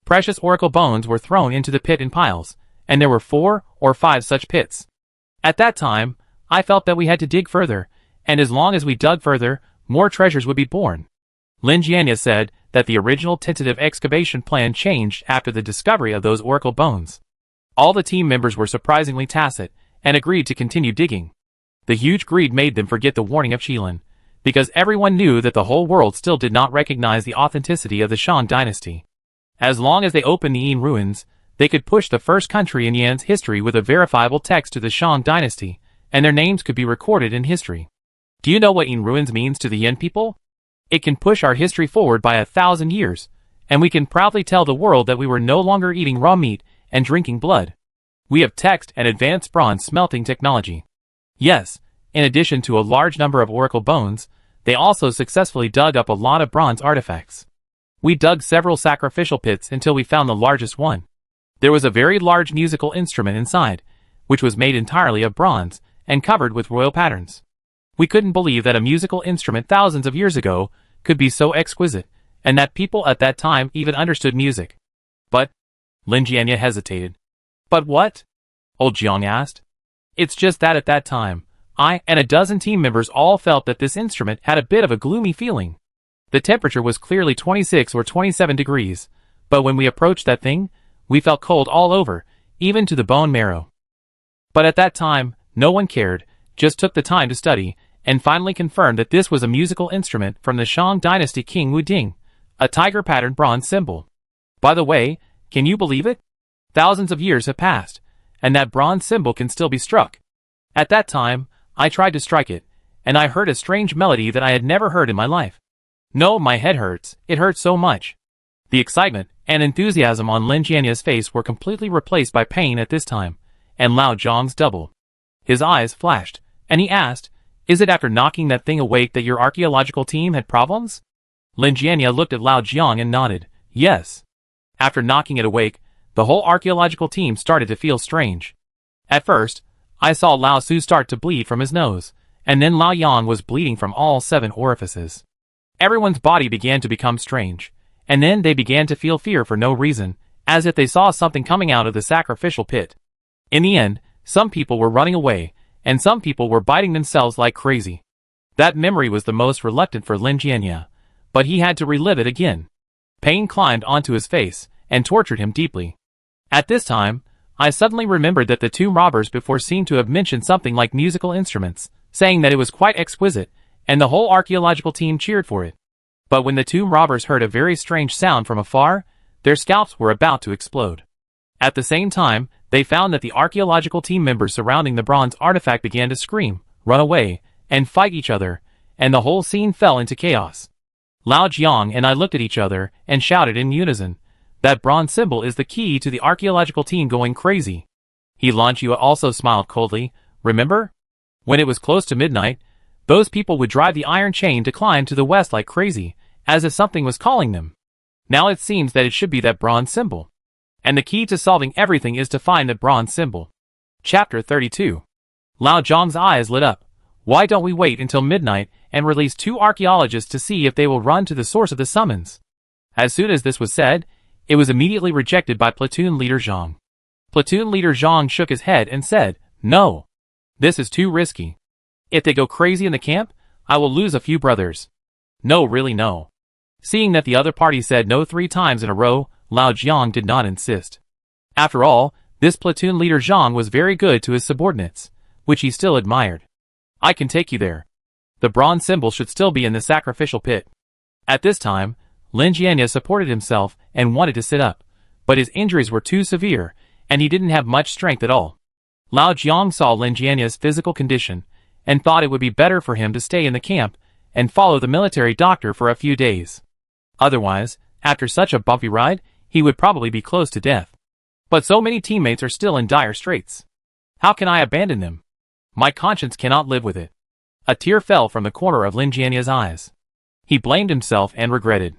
Precious oracle bones were thrown into the pit in piles, and there were 4 or 5 such pits. At that time, I felt that we had to dig further, and as long as we dug further, more treasures would be born. Lin Jianya said that the original tentative excavation plan changed after the discovery of those oracle bones. All the team members were surprisingly tacit, and agreed to continue digging. The huge greed made them forget the warning of Qilin, because everyone knew that the whole world still did not recognize the authenticity of the Shan dynasty. As long as they opened the Yin ruins, they could push the first country in Yan's history with a verifiable text to the Shan dynasty, and their names could be recorded in history. Do you know what Yin ruins means to the Yin people? It can push our history forward by 1,000 years, and we can proudly tell the world that we were no longer eating raw meat and drinking blood. We have text and advanced bronze smelting technology. Yes, in addition to a large number of oracle bones, they also successfully dug up a lot of bronze artifacts. We dug several sacrificial pits until we found the largest one. There was a very large musical instrument inside, which was made entirely of bronze and covered with royal patterns. We couldn't believe that a musical instrument thousands of years ago could be so exquisite, and that people at that time even understood music. But, Lin Jianya hesitated. "But what?" Old Jiang asked. "It's just that at that time, I and a dozen team members all felt that this instrument had a bit of a gloomy feeling. The temperature was clearly 26 or 27 degrees, but when we approached that thing, we felt cold all over, even to the bone marrow. But at that time, no one cared, just took the time to study, and finally confirmed that this was a musical instrument from the Shang Dynasty King Wu Ding, a tiger-patterned bronze cymbal. By the way, can you believe it? Thousands of years have passed, and that bronze cymbal can still be struck. At that time, I tried to strike it, and I heard a strange melody that I had never heard in my life. No, my head hurts, it hurts so much. The excitement and enthusiasm on Lin Jianya's face were completely replaced by pain at this time, and Lao Zhang's doubled. His eyes flashed, and he asked, "Is it after knocking that thing awake that your archaeological team had problems?" Lin Jianya looked at Lao Jiang and nodded, "Yes." After knocking it awake, the whole archaeological team started to feel strange. At first, I saw Lao Su start to bleed from his nose, and then Lao Yang was bleeding from all 7 orifices. Everyone's body began to become strange, and then they began to feel fear for no reason, as if they saw something coming out of the sacrificial pit. In the end, some people were running away, and some people were biting themselves like crazy. That memory was the most reluctant for Lin Jianya, but he had to relive it again. Pain climbed onto his face, and tortured him deeply. At this time, I suddenly remembered that the 2 robbers before seemed to have mentioned something like musical instruments, saying that it was quite exquisite, and the whole archaeological team cheered for it. But when the 2 robbers heard a very strange sound from afar, their scalps were about to explode. At the same time, they found that the archaeological team members surrounding the bronze artifact began to scream, run away, and fight each other, and the whole scene fell into chaos. Lao Jiang and I looked at each other and shouted in unison, "That bronze symbol is the key to the archaeological team going crazy." He Lanchua also smiled coldly, "Remember? When it was close to midnight, those people would drive the iron chain to climb to the west like crazy, as if something was calling them. Now it seems that it should be that bronze symbol. And the key to solving everything is to find that bronze symbol." Chapter 32. Lao Zhang's eyes lit up. "Why don't we wait until midnight and release 2 archaeologists to see if they will run to the source of the summons?" As soon as this was said, it was immediately rejected by Platoon Leader Zhang. Platoon Leader Zhang shook his head and said, "No. This is too risky. If they go crazy in the camp, I will lose a few brothers. No, really no." Seeing that the other party said no 3 times in a row, Lao Jiang did not insist. After all, this platoon leader Zhang was very good to his subordinates, which he still admired. "I can take you there. The bronze symbol should still be in the sacrificial pit." At this time, Lin Jianya supported himself and wanted to sit up, but his injuries were too severe, and he didn't have much strength at all. Lao Jiang saw Lin Jianya's physical condition, and thought it would be better for him to stay in the camp and follow the military doctor for a few days. Otherwise, after such a bumpy ride, he would probably be close to death. But so many teammates are still in dire straits. How can I abandon them? My conscience cannot live with it. A tear fell from the corner of Lin Jianya's eyes. He blamed himself and regretted.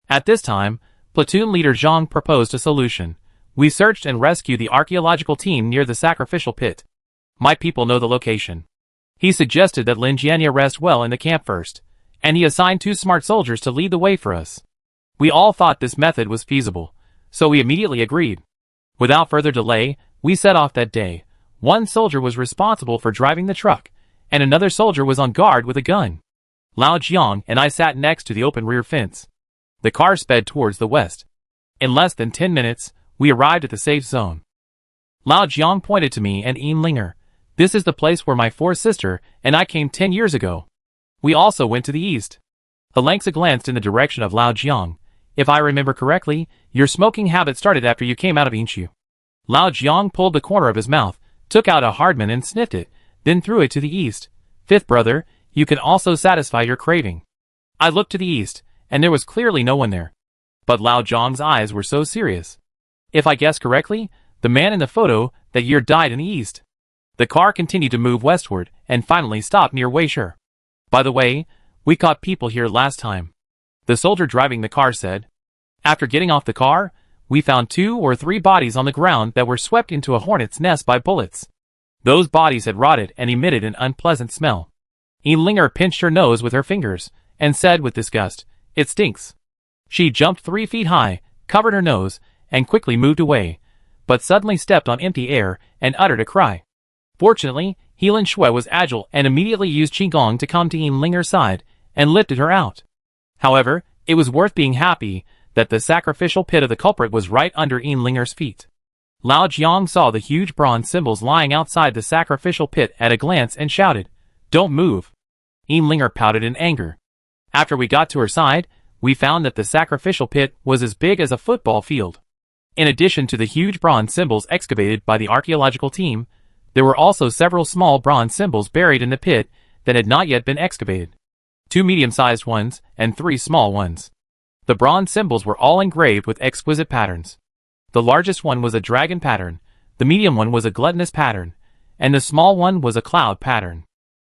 At this time, platoon leader Zhang proposed a solution. "We searched and rescued the archaeological team near the sacrificial pit. My people know the location." He suggested that Lin Jianya rest well in the camp first, and he assigned 2 smart soldiers to lead the way for us. We all thought this method was feasible, so we immediately agreed. Without further delay, we set off that day. 1 soldier was responsible for driving the truck, and another soldier was on guard with a gun. Lao Jiang and I sat next to the open rear fence. The car sped towards the west. In less than 10 minutes, we arrived at the safe zone. Lao Jiang pointed to me and Yin Linger. "This is the place where my 4th sister and I came 10 years ago. We also went to the east." Alexa glanced in the direction of Lao Jiang. "If I remember correctly, your smoking habit started after you came out of Inshu." Lao Jiang pulled the corner of his mouth, took out a Hardman and sniffed it, then threw it to the east. "5th brother, you can also satisfy your craving." I looked to the east, and there was clearly no one there. But Lao Jiang's eyes were so serious. "If I guess correctly, the man in the photo that year died in the east." The car continued to move westward, and finally stopped near Weisher. "By the way, we caught people here last time," the soldier driving the car said. "After getting off the car, we found 2 or 3 bodies on the ground that were swept into a hornet's nest by bullets. Those bodies had rotted and emitted an unpleasant smell." Linger pinched her nose with her fingers, and said with disgust, "It stinks." She jumped 3 feet high, covered her nose, and quickly moved away, but suddenly stepped on empty air and uttered a cry. Fortunately, Helan Shui was agile and immediately used Qigong to come to Yin Linger's side and lifted her out. However, it was worth being happy that the sacrificial pit of the culprit was right under Yin Linger's feet. Lao Jiang saw the huge bronze symbols lying outside the sacrificial pit at a glance and shouted, "Don't move." Yin Linger pouted in anger. After we got to her side, we found that the sacrificial pit was as big as a football field. In addition to the huge bronze symbols excavated by the archaeological team, there were also several small bronze symbols buried in the pit that had not yet been excavated. 2 medium-sized ones and 3 small ones. The bronze symbols were all engraved with exquisite patterns. The largest one was a dragon pattern, the medium one was a gluttonous pattern, and the small one was a cloud pattern.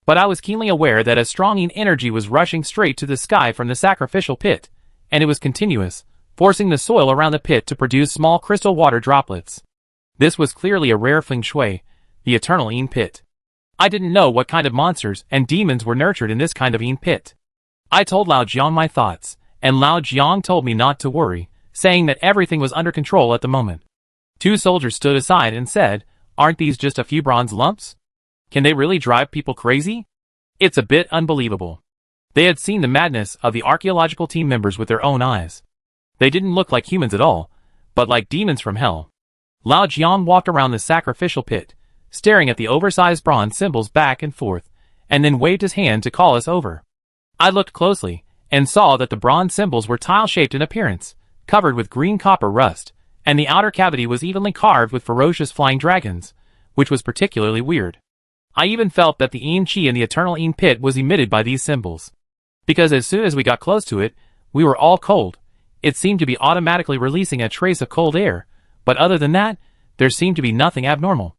But I was keenly aware that a strong Yin energy was rushing straight to the sky from the sacrificial pit, and it was continuous, forcing the soil around the pit to produce small crystal water droplets. This was clearly a rare feng shui, the eternal Yin pit. I didn't know what kind of monsters and demons were nurtured in this kind of Yin pit. I told Lao Jiang my thoughts, and Lao Jiang told me not to worry, saying that everything was under control at the moment. 2 soldiers stood aside and said, "Aren't these just a few bronze lumps? Can they really drive people crazy? It's a bit unbelievable." They had seen the madness of the archaeological team members with their own eyes. They didn't look like humans at all, but like demons from hell. Lao Jiang walked around the sacrificial pit, staring at the oversized bronze symbols back and forth, and then waved his hand to call us over. I looked closely, and saw that the bronze symbols were tile-shaped in appearance, covered with green copper rust, and the outer cavity was evenly carved with ferocious flying dragons, which was particularly weird. I even felt that the Yin Qi in the eternal Yin pit was emitted by these symbols. Because as soon as we got close to it, we were all cold. It seemed to be automatically releasing a trace of cold air, but other than that, there seemed to be nothing abnormal.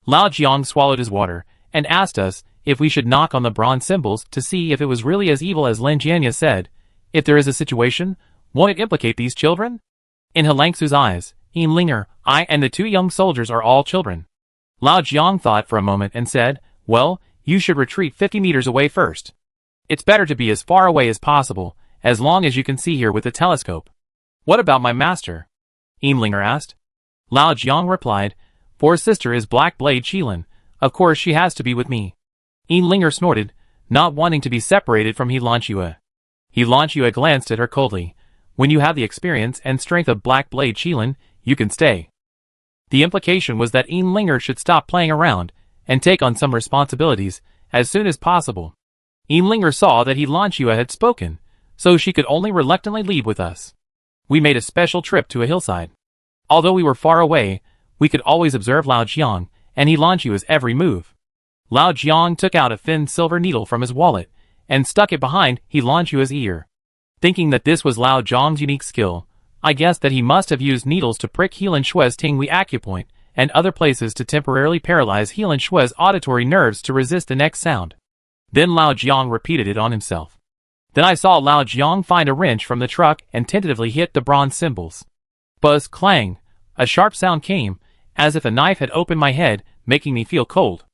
Lao Jiang swallowed his water, and asked us if we should knock on the bronze symbols to see if it was really as evil as Lin Jianya said. If there is a situation, won't it implicate these children? In Helangsu's eyes, Yin Linger, I and the 2 young soldiers are all children. Lao Jiang thought for a moment and said, "Well, you should retreat 50 meters away first. It's better to be as far away as possible, as long as you can see here with the telescope." "What about my master?" Yin Linger asked. Lao Jiang replied, "Poor sister is Black Blade Qilin. Of course she has to be with me." Yin Linger snorted, not wanting to be separated from Helan Shui. Helan Shui glanced at her coldly. "When you have the experience and strength of Black Blade Qilin, you can stay." The implication was that Yin Linger should stop playing around and take on some responsibilities as soon as possible. Yin Linger saw that Helan Shui had spoken, so she could only reluctantly leave with us. We made a special trip to a hillside. Although we were far away, we could always observe Lao Jiang and Helan Shui's every move. Lao Jiang took out a thin silver needle from his wallet and stuck it behind Helan Shui's ear. Thinking that this was Lao Jiang's unique skill, I guessed that he must have used needles to prick Helan Shui's Tinghui acupoint and other places to temporarily paralyze Helan Shui's auditory nerves to resist the next sound. Then Lao Jiang repeated it on himself. Then I saw Lao Jiang find a wrench from the truck and tentatively hit the bronze symbols. Buzz, clang, a sharp sound came, as if a knife had opened my head, making me feel cold.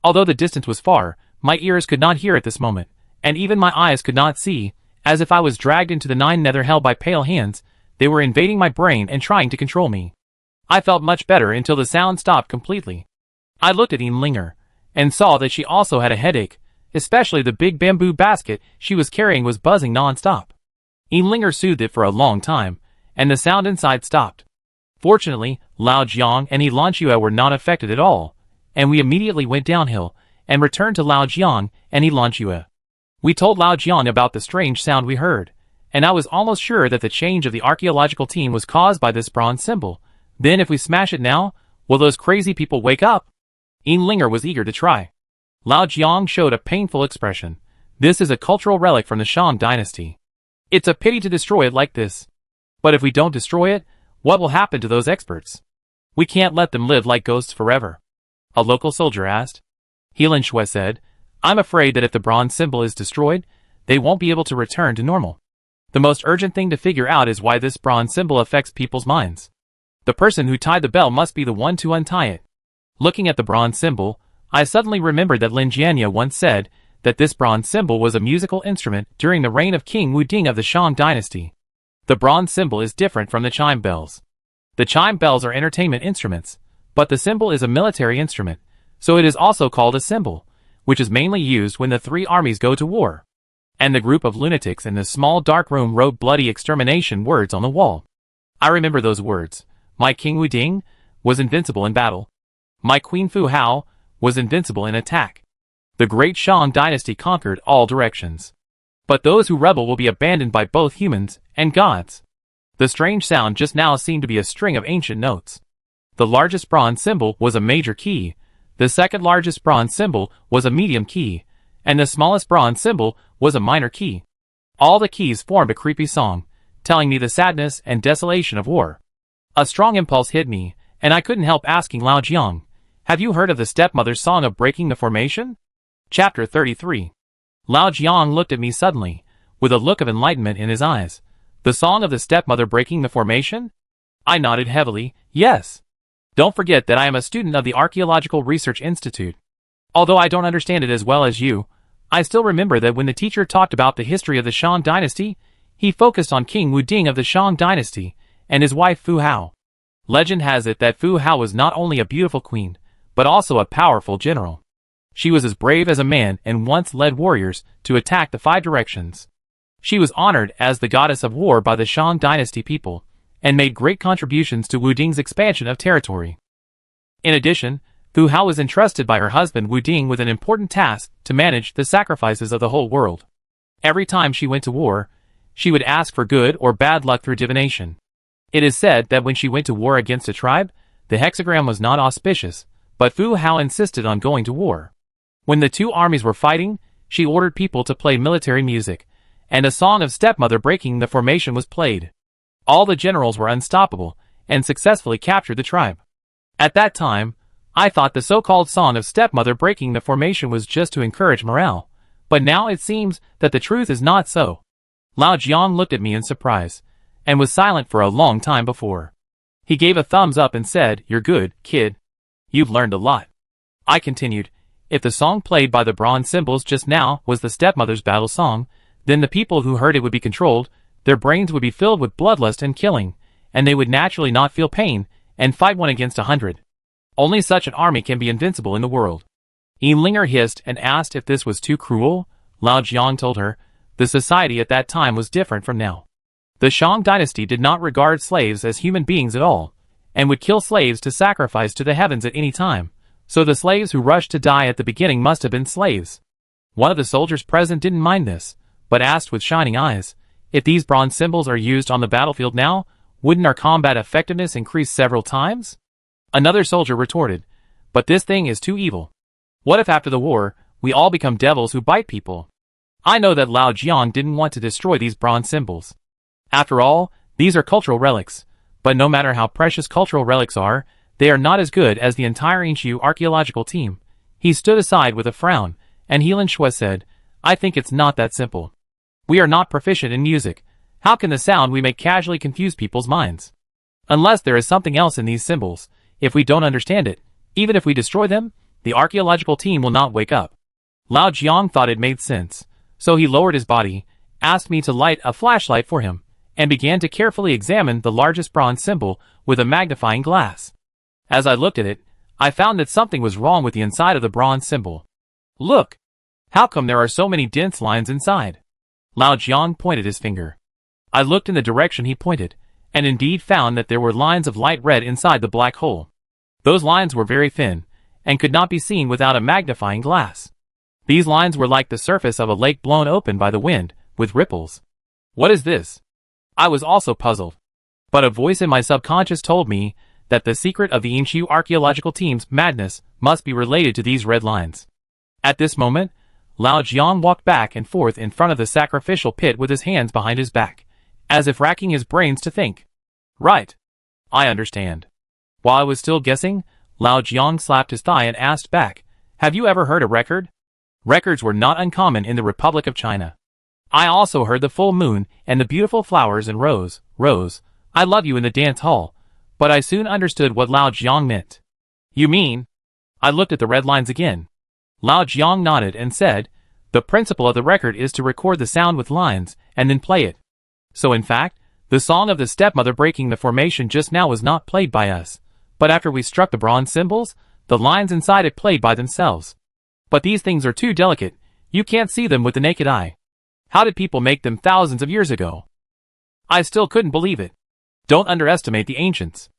Although the distance was far, my ears could not hear at this moment, and even my eyes could not see, as if I was dragged into the 9 nether hell by pale hands. They were invading my brain and trying to control me. I felt much better until the sound stopped completely. I looked at Yin Linger, and saw that she also had a headache, especially the big bamboo basket she was carrying was buzzing non-stop. Yin Linger soothed it for a long time, and the sound inside stopped. Fortunately, Lao Jiang and Helan Shui were not affected at all, and we immediately went downhill, and returned to Lao Jiang and Helan Shui. We told Lao Jiang about the strange sound we heard, and I was almost sure that the change of the archaeological team was caused by this bronze symbol. Then if we smash it now, will those crazy people wake up? Yin Linger was eager to try. Lao Jiang showed a painful expression. This is a cultural relic from the Shang dynasty. It's a pity to destroy it like this. But if we don't destroy it, what will happen to those experts? We can't let them live like ghosts forever. A local soldier asked. Helan Shui said, I'm afraid that if the bronze symbol is destroyed, they won't be able to return to normal. The most urgent thing to figure out is why this bronze symbol affects people's minds. The person who tied the bell must be the one to untie it. Looking at the bronze symbol, I suddenly remembered that Lin Jianya once said that this bronze symbol was a musical instrument during the reign of King Wuding of the Shang dynasty. The bronze symbol is different from the chime bells. The chime bells are entertainment instruments, but the symbol is a military instrument, so it is also called a symbol, which is mainly used when the three armies go to war. And the group of lunatics in the small dark room wrote bloody extermination words on the wall. I remember those words. My King Wu Ding was invincible in battle. My Queen Fu Hao was invincible in attack. The great Shang dynasty conquered all directions. But those who rebel will be abandoned by both humans and gods. The strange sound just now seemed to be a string of ancient notes. The largest bronze symbol was a major key, the second largest bronze symbol was a medium key, and the smallest bronze symbol was a minor key. All the keys formed a creepy song, telling me the sadness and desolation of war. A strong impulse hit me, and I couldn't help asking Lao Jiang, "Have you heard of the stepmother's song of breaking the formation?" Chapter 33. Lao Jiang looked at me suddenly, with a look of enlightenment in his eyes. The song of the stepmother breaking the formation? I nodded heavily, yes. Don't forget that I am a student of the Archaeological Research Institute. Although I don't understand it as well as you, I still remember that when the teacher talked about the history of the Shang dynasty, he focused on King Wu Ding of the Shang dynasty and his wife Fu Hao. Legend has it that Fu Hao was not only a beautiful queen, but also a powerful general. She was as brave as a man and once led warriors to attack the 5 directions. She was honored as the goddess of war by the Shang dynasty people, and made great contributions to Wu Ding's expansion of territory. In addition, Fu Hao was entrusted by her husband Wu Ding with an important task to manage the sacrifices of the whole world. Every time she went to war, she would ask for good or bad luck through divination. It is said that when she went to war against a tribe, the hexagram was not auspicious, but Fu Hao insisted on going to war. When the 2 armies were fighting, she ordered people to play military music, and a song of stepmother breaking the formation was played. All the generals were unstoppable, and successfully captured the tribe. At that time, I thought the so-called song of stepmother breaking the formation was just to encourage morale, but now it seems that the truth is not so. Lao Jiang looked at me in surprise, and was silent for a long time before. He gave a thumbs up and said, "You're good, kid. You've learned a lot." I continued, "If the song played by the bronze symbols just now was the stepmother's battle song, then the people who heard it would be controlled, their brains would be filled with bloodlust and killing, and they would naturally not feel pain, and fight 1 against 100. Only such an army can be invincible in the world." Linger hissed and asked if this was too cruel. Lao Jiang told her, the society at that time was different from now. The Shang dynasty did not regard slaves as human beings at all, and would kill slaves to sacrifice to the heavens at any time, so the slaves who rushed to die at the beginning must have been slaves. One of the soldiers present didn't mind this, but asked with shining eyes, "If these bronze symbols are used on the battlefield now, wouldn't our combat effectiveness increase several times?" Another soldier retorted, "But this thing is too evil. What if after the war, we all become devils who bite people?" I know that Lao Jiang didn't want to destroy these bronze symbols. After all, these are cultural relics, but no matter how precious cultural relics are, they are not as good as the entire Inshu archaeological team. He stood aside with a frown, and Helan Shui said, "I think it's not that simple. We are not proficient in music. How can the sound we make casually confuse people's minds? Unless there is something else in these symbols, if we don't understand it, even if we destroy them, the archaeological team will not wake up." Lao Jiang thought it made sense, so he lowered his body, asked me to light a flashlight for him, and began to carefully examine the largest bronze symbol with a magnifying glass. As I looked at it, I found that something was wrong with the inside of the bronze symbol. "Look! How come there are so many dense lines inside?" Lao Jiang pointed his finger. I looked in the direction he pointed, and indeed found that there were lines of light red inside the black hole. Those lines were very thin, and could not be seen without a magnifying glass. These lines were like the surface of a lake blown open by the wind, with ripples. "What is this?" I was also puzzled. But a voice in my subconscious told me that the secret of the Inshu archaeological team's madness must be related to these red lines. At this moment, Lao Jiang walked back and forth in front of the sacrificial pit with his hands behind his back, as if racking his brains to think. "Right. I understand." While I was still guessing, Lao Jiang slapped his thigh and asked back, "Have you ever heard a record?" Records were not uncommon in the Republic of China. I also heard the full moon and the beautiful flowers and Rose, I love you in the dance hall, but I soon understood what Lao Jiang meant. "You mean?" I looked at the red lines again. Lao Jiang nodded and said, "The principle of the record is to record the sound with lines and then play it. So in fact, the song of the stepmother breaking the formation just now was not played by us, but after we struck the bronze symbols, The lines inside it played by themselves. But these things are too delicate, you can't see them with the naked eye. How did people make them thousands of years ago? I still couldn't believe it. Don't underestimate the ancients.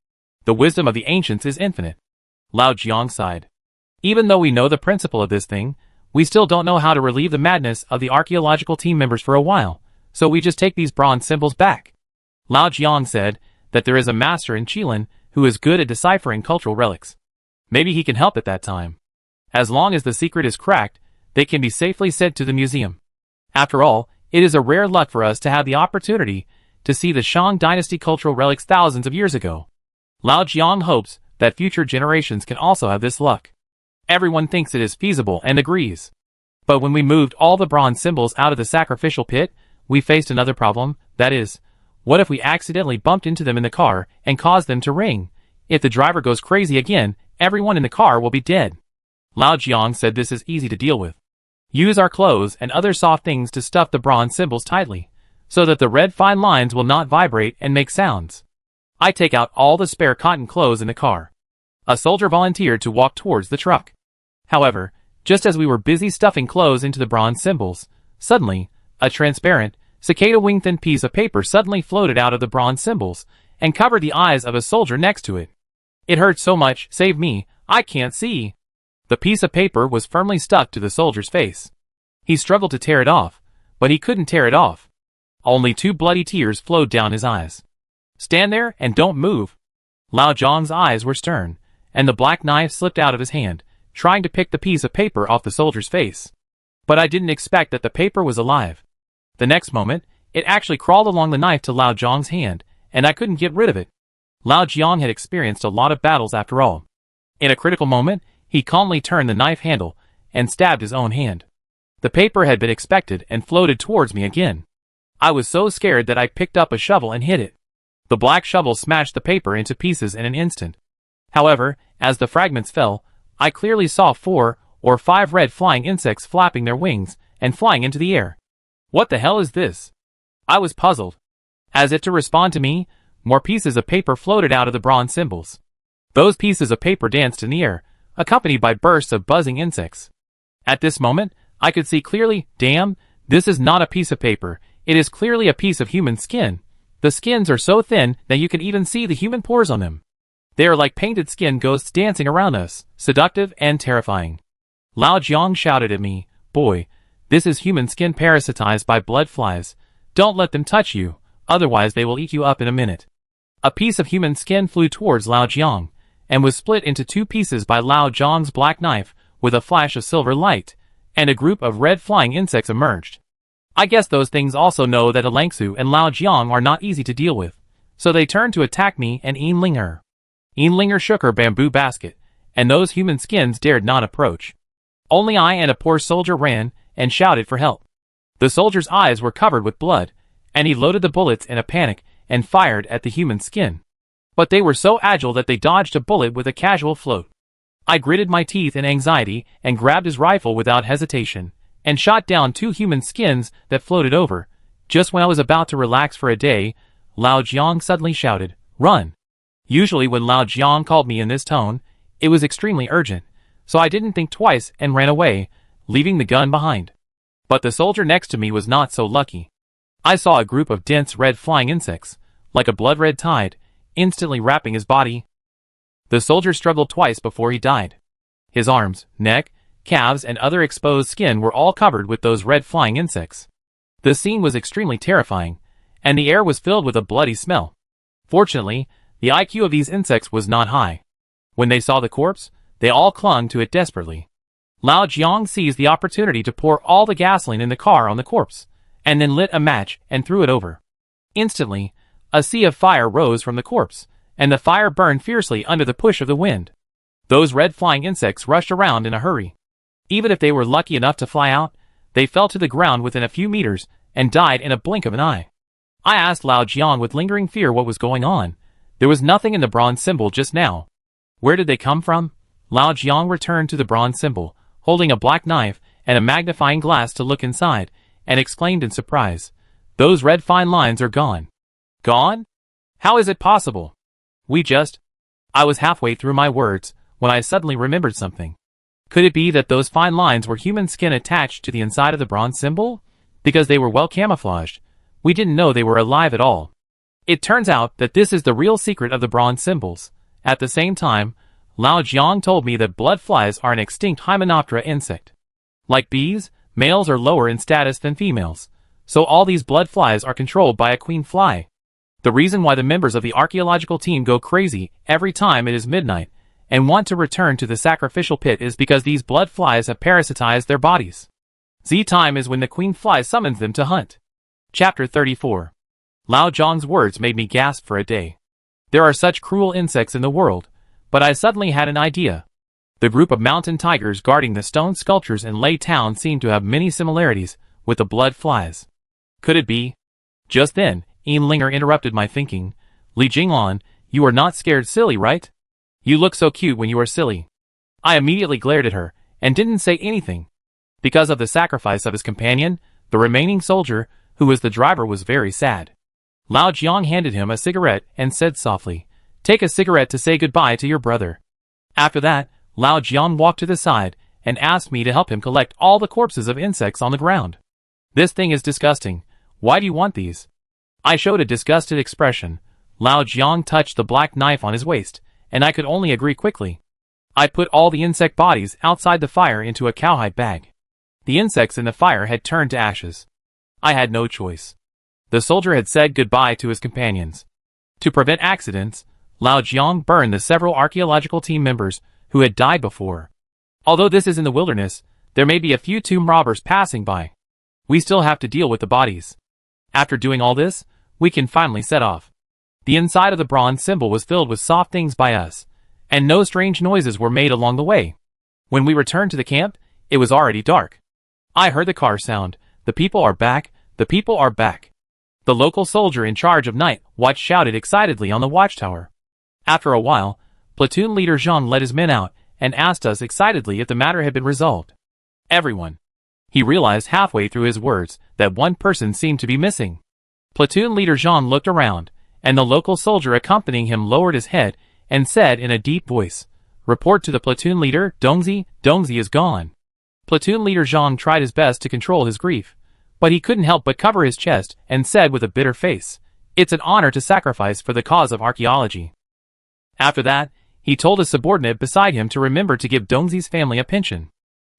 The wisdom of the ancients is infinite. Lao Jiang sighed. Even though we know the principle of this thing, we still don't know how to relieve the madness of the archaeological team members for a while, so we just take these bronze symbols back. Lao Jiang said that there is a master in Qilin who is good at deciphering cultural relics. Maybe he can help at that time. As long as the secret is cracked, they can be safely sent to the museum. After all, it is a rare luck for us to have the opportunity to see the Shang dynasty cultural relics thousands of years ago. Lao Jiang hopes that future generations can also have this luck. Everyone thinks it is feasible and agrees. But when we moved all the bronze symbols out of the sacrificial pit, we faced another problem, that is, what if we accidentally bumped into them in the car and caused them to ring? If the driver goes crazy again, everyone in the car will be dead. Lao Jiang said this is easy to deal with. Use our clothes and other soft things to stuff the bronze symbols tightly, so that the red fine lines will not vibrate and make sounds. I take out all the spare cotton clothes in the car. A soldier volunteered to walk towards the truck. However, just as we were busy stuffing clothes into the bronze symbols, suddenly, a transparent, cicada-wing thin piece of paper suddenly floated out of the bronze symbols and covered the eyes of a soldier next to it. It hurt so much, save me, I can't see. The piece of paper was firmly stuck to the soldier's face. He struggled to tear it off, but he couldn't tear it off. Only 2 bloody tears flowed down his eyes. Stand there and don't move. Lao Jiang's eyes were stern, and the black knife slipped out of his hand, trying to pick the piece of paper off the soldier's face. But I didn't expect that the paper was alive. The next moment, it actually crawled along the knife to Lao Jiang's hand, and I couldn't get rid of it. Lao Jiang had experienced a lot of battles after all. In a critical moment, he calmly turned the knife handle and stabbed his own hand. The paper had been expected and floated towards me again. I was so scared that I picked up a shovel and hit it. The black shovel smashed the paper into pieces in an instant. However, as the fragments fell, I clearly saw 4 or 5 red flying insects flapping their wings and flying into the air. What the hell is this? I was puzzled. As if to respond to me, more pieces of paper floated out of the bronze symbols. Those pieces of paper danced in the air, accompanied by bursts of buzzing insects. At this moment, I could see clearly, damn, this is not a piece of paper, it is clearly a piece of human skin. The skins are so thin that you can even see the human pores on them. They are like painted skin ghosts dancing around us, seductive and terrifying. Lao Jiang shouted at me, boy, this is human skin parasitized by blood flies. Don't let them touch you, otherwise they will eat you up in a minute. A piece of human skin flew towards Lao Jiang, and was split into 2 pieces by Lao Jiang's black knife with a flash of silver light, and a group of red flying insects emerged. I guess those things also know that Alangsu and Lao Jiang are not easy to deal with, so they turned to attack me and Linger. Linger shook her bamboo basket, and those human skins dared not approach. Only I and a poor soldier ran and shouted for help. The soldier's eyes were covered with blood, and he loaded the bullets in a panic and fired at the human skin. But they were so agile that they dodged a bullet with a casual float. I gritted my teeth in anxiety and grabbed his rifle without hesitation, and shot down 2 human skins that floated over. Just when I was about to relax for a day, Lao Jiang suddenly shouted, "Run!" Usually when Lao Jiang called me in this tone, it was extremely urgent, so I didn't think twice and ran away, leaving the gun behind. But the soldier next to me was not so lucky. I saw a group of dense red flying insects, like a blood-red tide, instantly wrapping his body. The soldier struggled twice before he died. His arms, neck, calves and other exposed skin were all covered with those red flying insects. The scene was extremely terrifying, and the air was filled with a bloody smell. Fortunately, the IQ of these insects was not high. When they saw the corpse, they all clung to it desperately. Lao Jiang seized the opportunity to pour all the gasoline in the car on the corpse, and then lit a match and threw it over. Instantly, a sea of fire rose from the corpse, and the fire burned fiercely under the push of the wind. Those red flying insects rushed around in a hurry. Even if they were lucky enough to fly out, they fell to the ground within a few meters and died in a blink of an eye. I asked Lao Jiang with lingering fear what was going on. There was nothing in the bronze symbol just now. Where did they come from? Lao Jiang returned to the bronze symbol, holding a black knife and a magnifying glass to look inside, and exclaimed in surprise, "Those red fine lines are gone." "Gone? How is it possible?" I was halfway through my words when I suddenly remembered something. Could it be that those fine lines were human skin attached to the inside of the bronze symbol? Because they were well camouflaged, we didn't know they were alive at all. It turns out that this is the real secret of the bronze symbols. At the same time, Lao Jiang told me that blood flies are an extinct Hymenoptera insect. Like bees, males are lower in status than females, so all these blood flies are controlled by a queen fly. The reason why the members of the archaeological team go crazy every time it is midnight and want to return to the sacrificial pit is because these blood flies have parasitized their bodies. Z time is when the queen fly summons them to hunt. Chapter 34. Lao Jiang's words made me gasp for a day. There are such cruel insects in the world, but I suddenly had an idea. The group of mountain tigers guarding the stone sculptures in Lei Town seemed to have many similarities with the blood flies. Could it be? Just then, Linger interrupted my thinking. Li Jinglan, you are not scared silly, right? You look so cute when you are silly. I immediately glared at her, and didn't say anything. Because of the sacrifice of his companion, the remaining soldier, who was the driver, was very sad. Lao Jiang handed him a cigarette and said softly, "Take a cigarette to say goodbye to your brother." After that, Lao Jiang walked to the side and asked me to help him collect all the corpses of insects on the ground. "This thing is disgusting. Why do you want these?" I showed a disgusted expression. Lao Jiang touched the black knife on his waist, and I could only agree quickly. I put all the insect bodies outside the fire into a cowhide bag. The insects in the fire had turned to ashes. I had no choice. The soldier had said goodbye to his companions. To prevent accidents, Lao Jiang burned the several archaeological team members who had died before. Although this is in the wilderness, there may be a few tomb robbers passing by. We still have to deal with the bodies. After doing all this, we can finally set off. The inside of the bronze symbol was filled with soft things by us, and no strange noises were made along the way. When we returned to the camp, it was already dark. I heard the car sound. "The people are back, the people are back." The local soldier in charge of night watch shouted excitedly on the watchtower. After a while, platoon leader Zhang led his men out and asked us excitedly if the matter had been resolved. Everyone. He realized halfway through his words that one person seemed to be missing. Platoon leader Zhang looked around, and the local soldier accompanying him lowered his head and said in a deep voice, "Report to the platoon leader, Dongzi is gone." Platoon leader Zhang tried his best to control his grief, but he couldn't help but cover his chest and said with a bitter face, "It's an honor to sacrifice for the cause of archaeology." After that, he told a subordinate beside him to remember to give Dongzi's family a pension.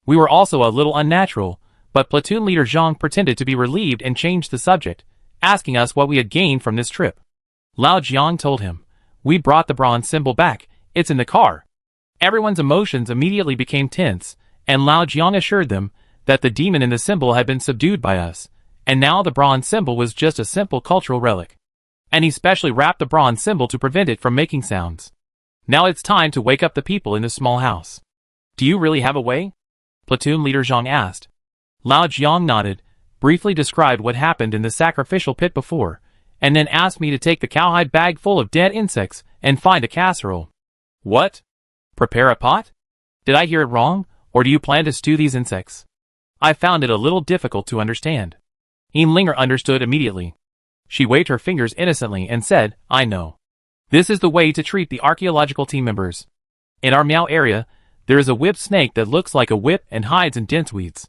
We were also a little unnatural, but platoon leader Zhang pretended to be relieved and changed the subject, asking us what we had gained from this trip. Lao Jiang told him, "We brought the bronze symbol back, it's in the car." Everyone's emotions immediately became tense, and Lao Jiang assured them that the demon in the symbol had been subdued by us, and now the bronze symbol was just a simple cultural relic. And he specially wrapped the bronze symbol to prevent it from making sounds. Now it's time to wake up the people in the small house. "Do you really have a way?" Platoon leader Zhang asked. Lao Jiang nodded, briefly described what happened in the sacrificial pit before, and then asked me to take the cowhide bag full of dead insects and find a casserole. "What? Prepare a pot? Did I hear it wrong, or do you plan to stew these insects?" I found it a little difficult to understand. Linger understood immediately. She waved her fingers innocently and said, "I know. This is the way to treat the archaeological team members. In our Miao area, there is a whip snake that looks like a whip and hides in dense weeds.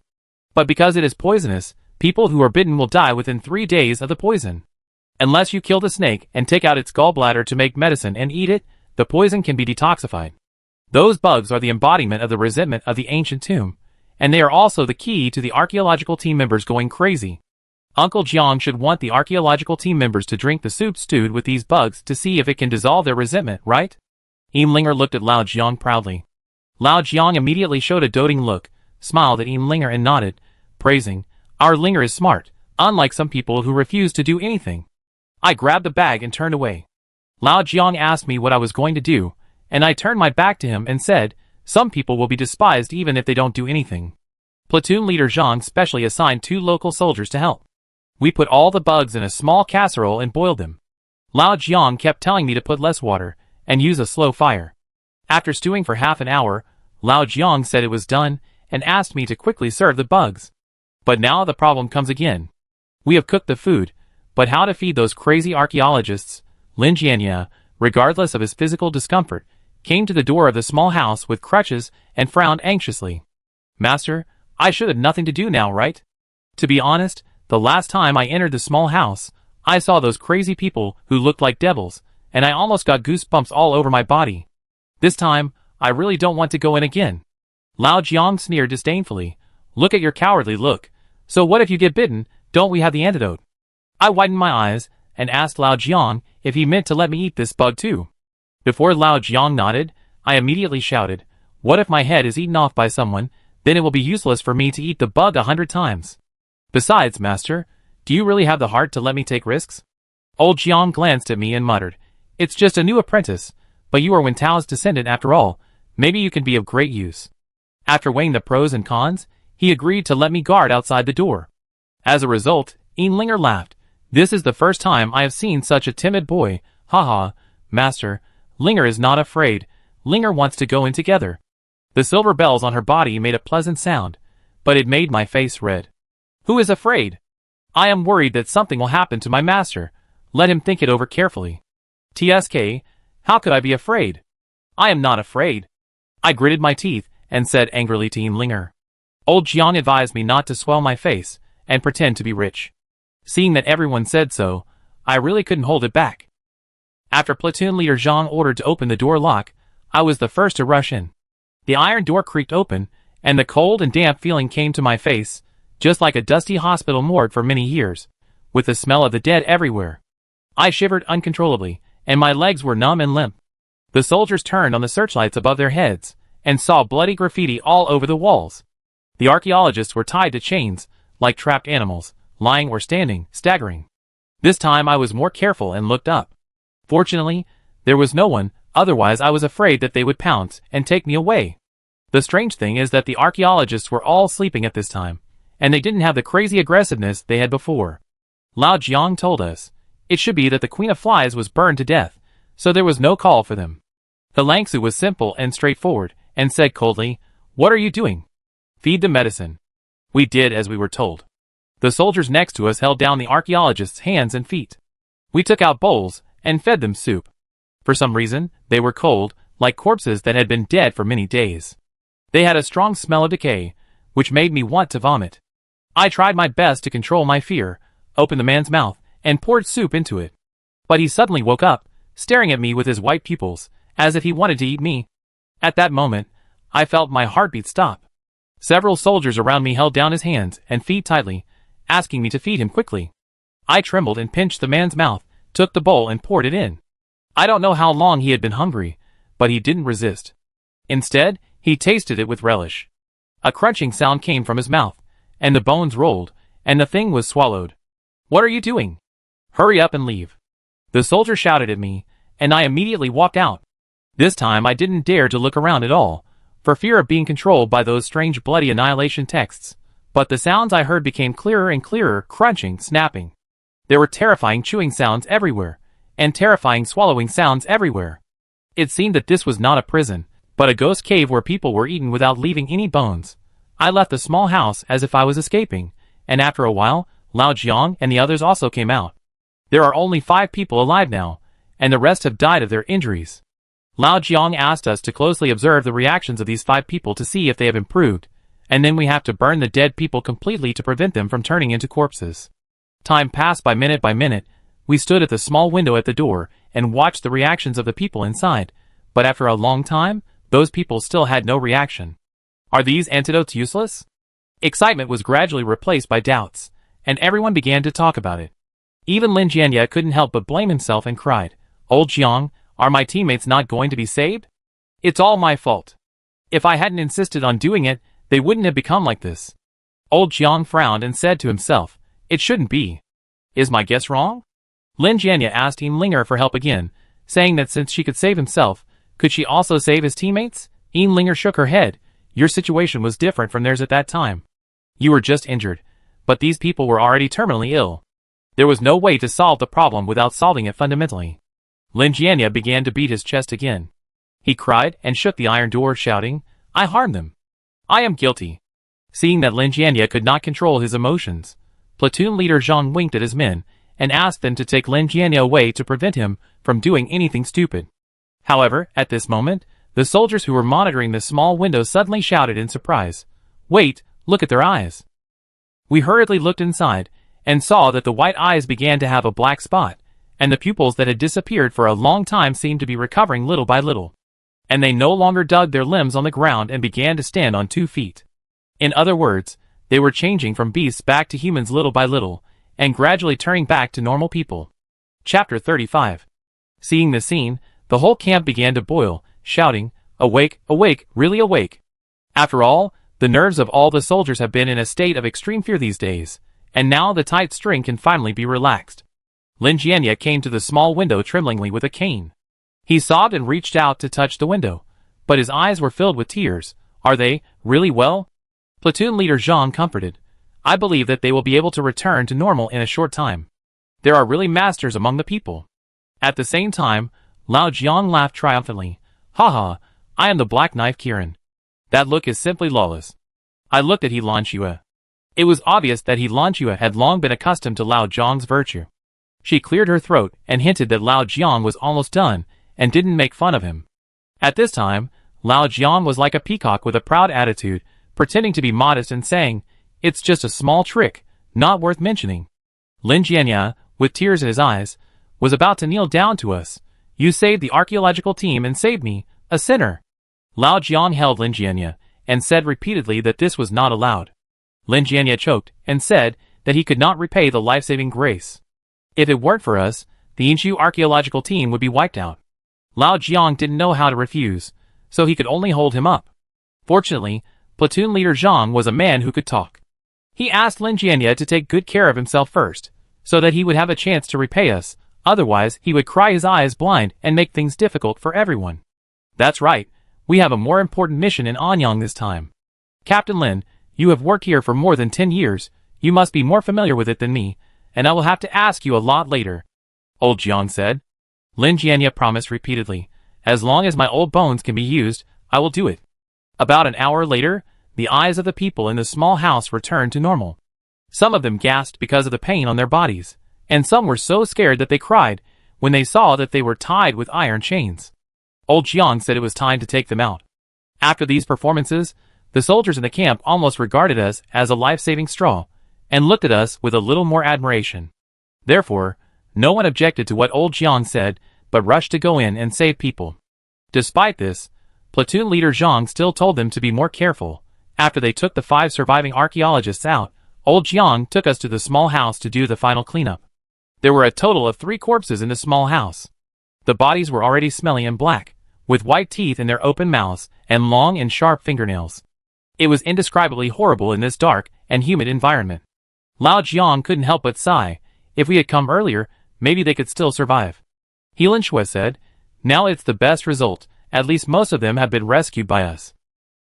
But because it is poisonous, people who are bitten will die within 3 days of the poison. Unless you kill the snake and take out its gallbladder to make medicine and eat it, the poison can be detoxified. Those bugs are the embodiment of the resentment of the ancient tomb, and they are also the key to the archaeological team members going crazy. Uncle Jiang should want the archaeological team members to drink the soup stewed with these bugs to see if it can dissolve their resentment, right?" Linger looked at Lao Jiang proudly. Lao Jiang immediately showed a doting look, smiled at Linger and nodded, praising, "Our Linger is smart, unlike some people who refuse to do anything." I grabbed the bag and turned away. Lao Jiang asked me what I was going to do, and I turned my back to him and said, "Some people will be despised even if they don't do anything." Platoon leader Zhang specially assigned 2 local soldiers to help. We put all the bugs in a small casserole and boiled them. Lao Jiang kept telling me to put less water and use a slow fire. After stewing for half an hour, Lao Jiang said it was done and asked me to quickly serve the bugs. But now the problem comes again. We have cooked the food, but how to feed those crazy archaeologists? Lin Jianya, regardless of his physical discomfort, came to the door of the small house with crutches and frowned anxiously. Master, I should have nothing to do now, right? To be honest, the last time I entered the small house, I saw those crazy people who looked like devils, and I almost got goosebumps all over my body. This time, I really don't want to go in again. Lao Jiang sneered disdainfully. Look at your cowardly look. So what if you get bitten? Don't we have the antidote? I widened my eyes and asked Lao Jiang if he meant to let me eat this bug too. Before Lao Jiang nodded, I immediately shouted, what if my head is eaten off by someone? Then it will be useless for me to eat the bug 100 times. Besides, master, do you really have the heart to let me take risks? Old Jiang glanced at me and muttered, it's just a new apprentice, but you are Wen Tao's descendant after all. Maybe you can be of great use. After weighing the pros and cons, he agreed to let me guard outside the door. As a result, Linger laughed. This is the first time I have seen such a timid boy. Haha, master, Linger is not afraid. Linger wants to go in together. The silver bells on her body made a pleasant sound, but it made my face red. Who is afraid? I am worried that something will happen to my master. Let him think it over carefully. TSK, how could I be afraid? I am not afraid. I gritted my teeth and said angrily to Linger. Old Jiang advised me not to swell my face and pretend to be rich. Seeing that everyone said so, I really couldn't hold it back. After platoon leader Zhang ordered to open the door lock, I was the first to rush in. The iron door creaked open, and the cold and damp feeling came to my face, just like a dusty hospital morgue for many years, with the smell of the dead everywhere. I shivered uncontrollably, and my legs were numb and limp. The soldiers turned on the searchlights above their heads, and saw bloody graffiti all over the walls. The archaeologists were tied to chains, like trapped animals, lying or standing, staggering. This time I was more careful and looked up. Fortunately, there was no one, otherwise I was afraid that they would pounce and take me away. The strange thing is that the archaeologists were all sleeping at this time, and they didn't have the crazy aggressiveness they had before. Lao Jiang told us, it should be that the Queen of Flies was burned to death, so there was no call for them. The Langsu was simple and straightforward, and said coldly, what are you doing? Feed the medicine. We did as we were told. The soldiers next to us held down the archaeologists' hands and feet. We took out bowls and fed them soup. For some reason, they were cold, like corpses that had been dead for many days. They had a strong smell of decay, which made me want to vomit. I tried my best to control my fear, opened the man's mouth, and poured soup into it. But he suddenly woke up, staring at me with his white pupils, as if he wanted to eat me. At that moment, I felt my heartbeat stop. Several soldiers around me held down his hands and feet tightly, asking me to feed him quickly. I trembled and pinched the man's mouth, took the bowl and poured it in. I don't know how long he had been hungry, but he didn't resist. Instead, he tasted it with relish. A crunching sound came from his mouth, and the bones rolled, and the thing was swallowed. What are you doing? Hurry up and leave. The soldier shouted at me, and I immediately walked out. This time I didn't dare to look around at all, for fear of being controlled by those strange bloody annihilation texts. But the sounds I heard became clearer and clearer, crunching, snapping. There were terrifying chewing sounds everywhere, and terrifying swallowing sounds everywhere. It seemed that this was not a prison, but a ghost cave where people were eaten without leaving any bones. I left the small house as if I was escaping, and after a while, Lao Jiang and the others also came out. There are only 5 people alive now, and the rest have died of their injuries. Lao Jiang asked us to closely observe the reactions of these 5 people to see if they have improved, and then we have to burn the dead people completely to prevent them from turning into corpses. Time passed by minute. We stood at the small window at the door and watched the reactions of the people inside, but after a long time, those people still had no reaction. Are these antidotes useless? Excitement was gradually replaced by doubts, and everyone began to talk about it. Even Lin Jianya couldn't help but blame himself and cried, Old Jiang, are my teammates not going to be saved? It's all my fault. If I hadn't insisted on doing it, they wouldn't have become like this. Old Jiang frowned and said to himself, it shouldn't be. Is my guess wrong? Lin Jianya asked Linger for help again, saying that since she could save himself, could she also save his teammates? Linger shook her head. Your situation was different from theirs at that time. You were just injured, but these people were already terminally ill. There was no way to solve the problem without solving it fundamentally. Lin Jianya began to beat his chest again. He cried and shook the iron door, shouting, I harmed them. I am guilty. Seeing that Lin Jianya could not control his emotions, platoon leader Zhang winked at his men and asked them to take Lin Jianya away to prevent him from doing anything stupid. However, at this moment, The soldiers who were monitoring the small window suddenly shouted in surprise, "Wait, look at their eyes." We hurriedly looked inside, and saw that the white eyes began to have a black spot, and the pupils that had disappeared for a long time seemed to be recovering little by little. And they no longer dug their limbs on the ground and began to stand on 2 feet. In other words, they were changing from beasts back to humans little by little, and gradually turning back to normal people. Chapter 35. Seeing the scene, the whole camp began to boil, shouting, "Awake, awake, really awake." After all, the nerves of all the soldiers have been in a state of extreme fear these days, and now the tight string can finally be relaxed. Lin Jianya came to the small window tremblingly with a cane. He sobbed and reached out to touch the window, but his eyes were filled with tears. "Are they really well?" Platoon leader Zhang comforted. "I believe that they will be able to return to normal in a short time. There are really masters among the people." At the same time, Lao Jiang laughed triumphantly. "Haha, I am the Black Knife Kirin. That look is simply lawless." I looked at He Lanxue. It was obvious that He Lanxue had long been accustomed to Lao Jiang's virtue. She cleared her throat and hinted that Lao Jiang was almost done, and didn't make fun of him. At this time, Lao Jiang was like a peacock with a proud attitude, pretending to be modest and saying, "It's just a small trick, not worth mentioning." Lin Jianya, with tears in his eyes, was about to kneel down to us. "You saved the archaeological team and saved me, a sinner." Lao Jiang held Lin Jianya, and said repeatedly that this was not allowed. Lin Jianya choked, and said that he could not repay the life-saving grace. If it weren't for us, the Yinshu archaeological team would be wiped out. Lao Jiang didn't know how to refuse, so he could only hold him up. Fortunately, platoon leader Zhang was a man who could talk. He asked Lin Jianya to take good care of himself first, so that he would have a chance to repay us, otherwise he would cry his eyes blind and make things difficult for everyone. "That's right, we have a more important mission in Anyang this time. Captain Lin, you have worked here for more than 10 years, you must be more familiar with it than me, and I will have to ask you a lot later," Old Jiang said. Lin Jianya promised repeatedly, "As long as my old bones can be used, I will do it." About an hour later, the eyes of the people in the small house returned to normal. Some of them gasped because of the pain on their bodies, and some were so scared that they cried when they saw that they were tied with iron chains. Old Jiang said it was time to take them out. After these performances, the soldiers in the camp almost regarded us as a life-saving straw, and looked at us with a little more admiration. Therefore, no one objected to what Old Jiang said, but rushed to go in and save people. Despite this, platoon leader Zhang still told them to be more careful. After they took the 5 surviving archaeologists out, Old Jiang took us to the small house to do the final cleanup. There were a total of 3 corpses in the small house. The bodies were already smelly and black, with white teeth in their open mouths and long and sharp fingernails. It was indescribably horrible in this dark and humid environment. Lao Jiang couldn't help but sigh. If we had come earlier, maybe they could still survive. He Lanxue said, "Now it's the best result, at least most of them have been rescued by us."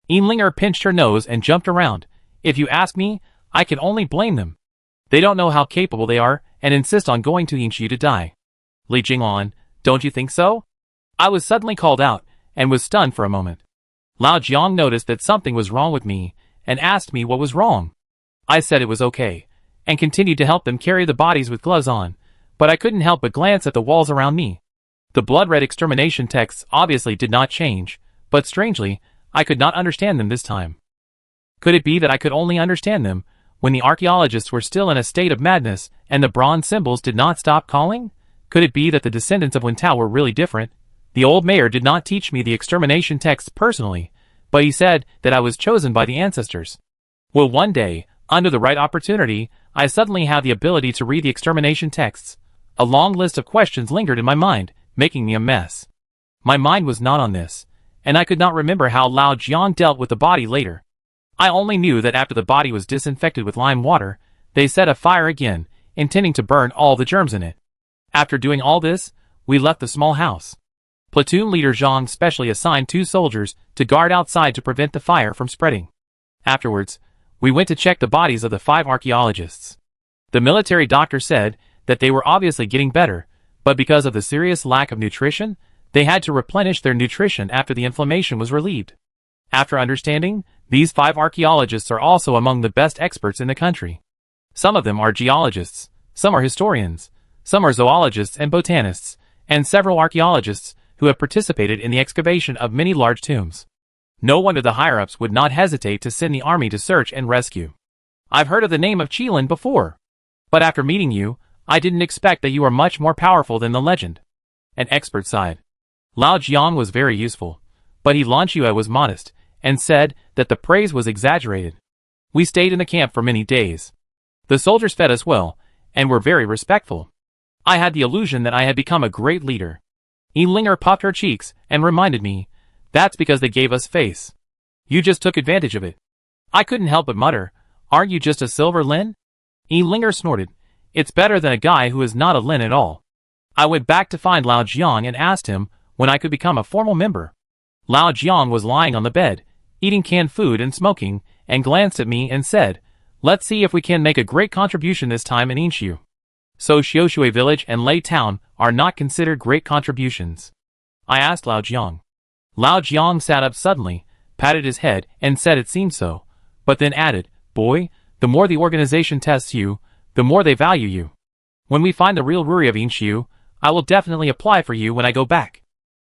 Yinlinger pinched her nose and jumped around. "If you ask me, I can only blame them. They don't know how capable they are, and insist on going to Yinshu to die." Li Jinglan, "Don't you think so?" I was suddenly called out, and was stunned for a moment. Lao Jiang noticed that something was wrong with me, and asked me what was wrong. I said it was okay, and continued to help them carry the bodies with gloves on, but I couldn't help but glance at the walls around me. The blood-red extermination texts obviously did not change, but strangely, I could not understand them this time. Could it be that I could only understand them when the archaeologists were still in a state of madness, and the bronze symbols did not stop calling? Could it be that the descendants of Wintao were really different? The old mayor did not teach me the extermination texts personally, but he said that I was chosen by the ancestors. Will one day, under the right opportunity, I suddenly have the ability to read the extermination texts? A long list of questions lingered in my mind, making me a mess. My mind was not on this, and I could not remember how Lao Jiang dealt with the body later. I only knew that after the body was disinfected with lime water, they set a fire again, intending to burn all the germs in it. After doing all this, we left the small house. Platoon leader Zhang specially assigned 2 soldiers to guard outside to prevent the fire from spreading. Afterwards, we went to check the bodies of the 5 archaeologists. The military doctor said that they were obviously getting better, but because of the serious lack of nutrition, they had to replenish their nutrition after the inflammation was relieved. After understanding, these 5 archaeologists are also among the best experts in the country. Some of them are geologists, some are historians, some are zoologists and botanists, and several archaeologists who have participated in the excavation of many large tombs. No wonder the higher-ups would not hesitate to send the army to search and rescue. I've heard of the name of Qilin before, but after meeting you, I didn't expect that you are much more powerful than the legend. An expert sighed. Lao Jiang was very useful, but Lan Xue was modest, and said that the praise was exaggerated. We stayed in the camp for many days. The soldiers fed us well, and were very respectful. I had the illusion that I had become a great leader. Linger puffed her cheeks and reminded me, that's because they gave us face. You just took advantage of it. I couldn't help but mutter, aren't you just a silver Lin? Linger snorted, it's better than a guy who is not a Lin at all. I went back to find Lao Jiang and asked him when I could become a formal member. Lao Jiang was lying on the bed, eating canned food and smoking, and glanced at me and said, let's see if we can make a great contribution this time in Inshu. So Xiaoshui village and Lei town are not considered great contributions? I asked Lao Jiang. Lao Jiang sat up suddenly, patted his head, and said it seemed so, but then added, boy, the more the organization tests you, the more they value you. When we find the real Ruri of Inshu, I will definitely apply for you when I go back.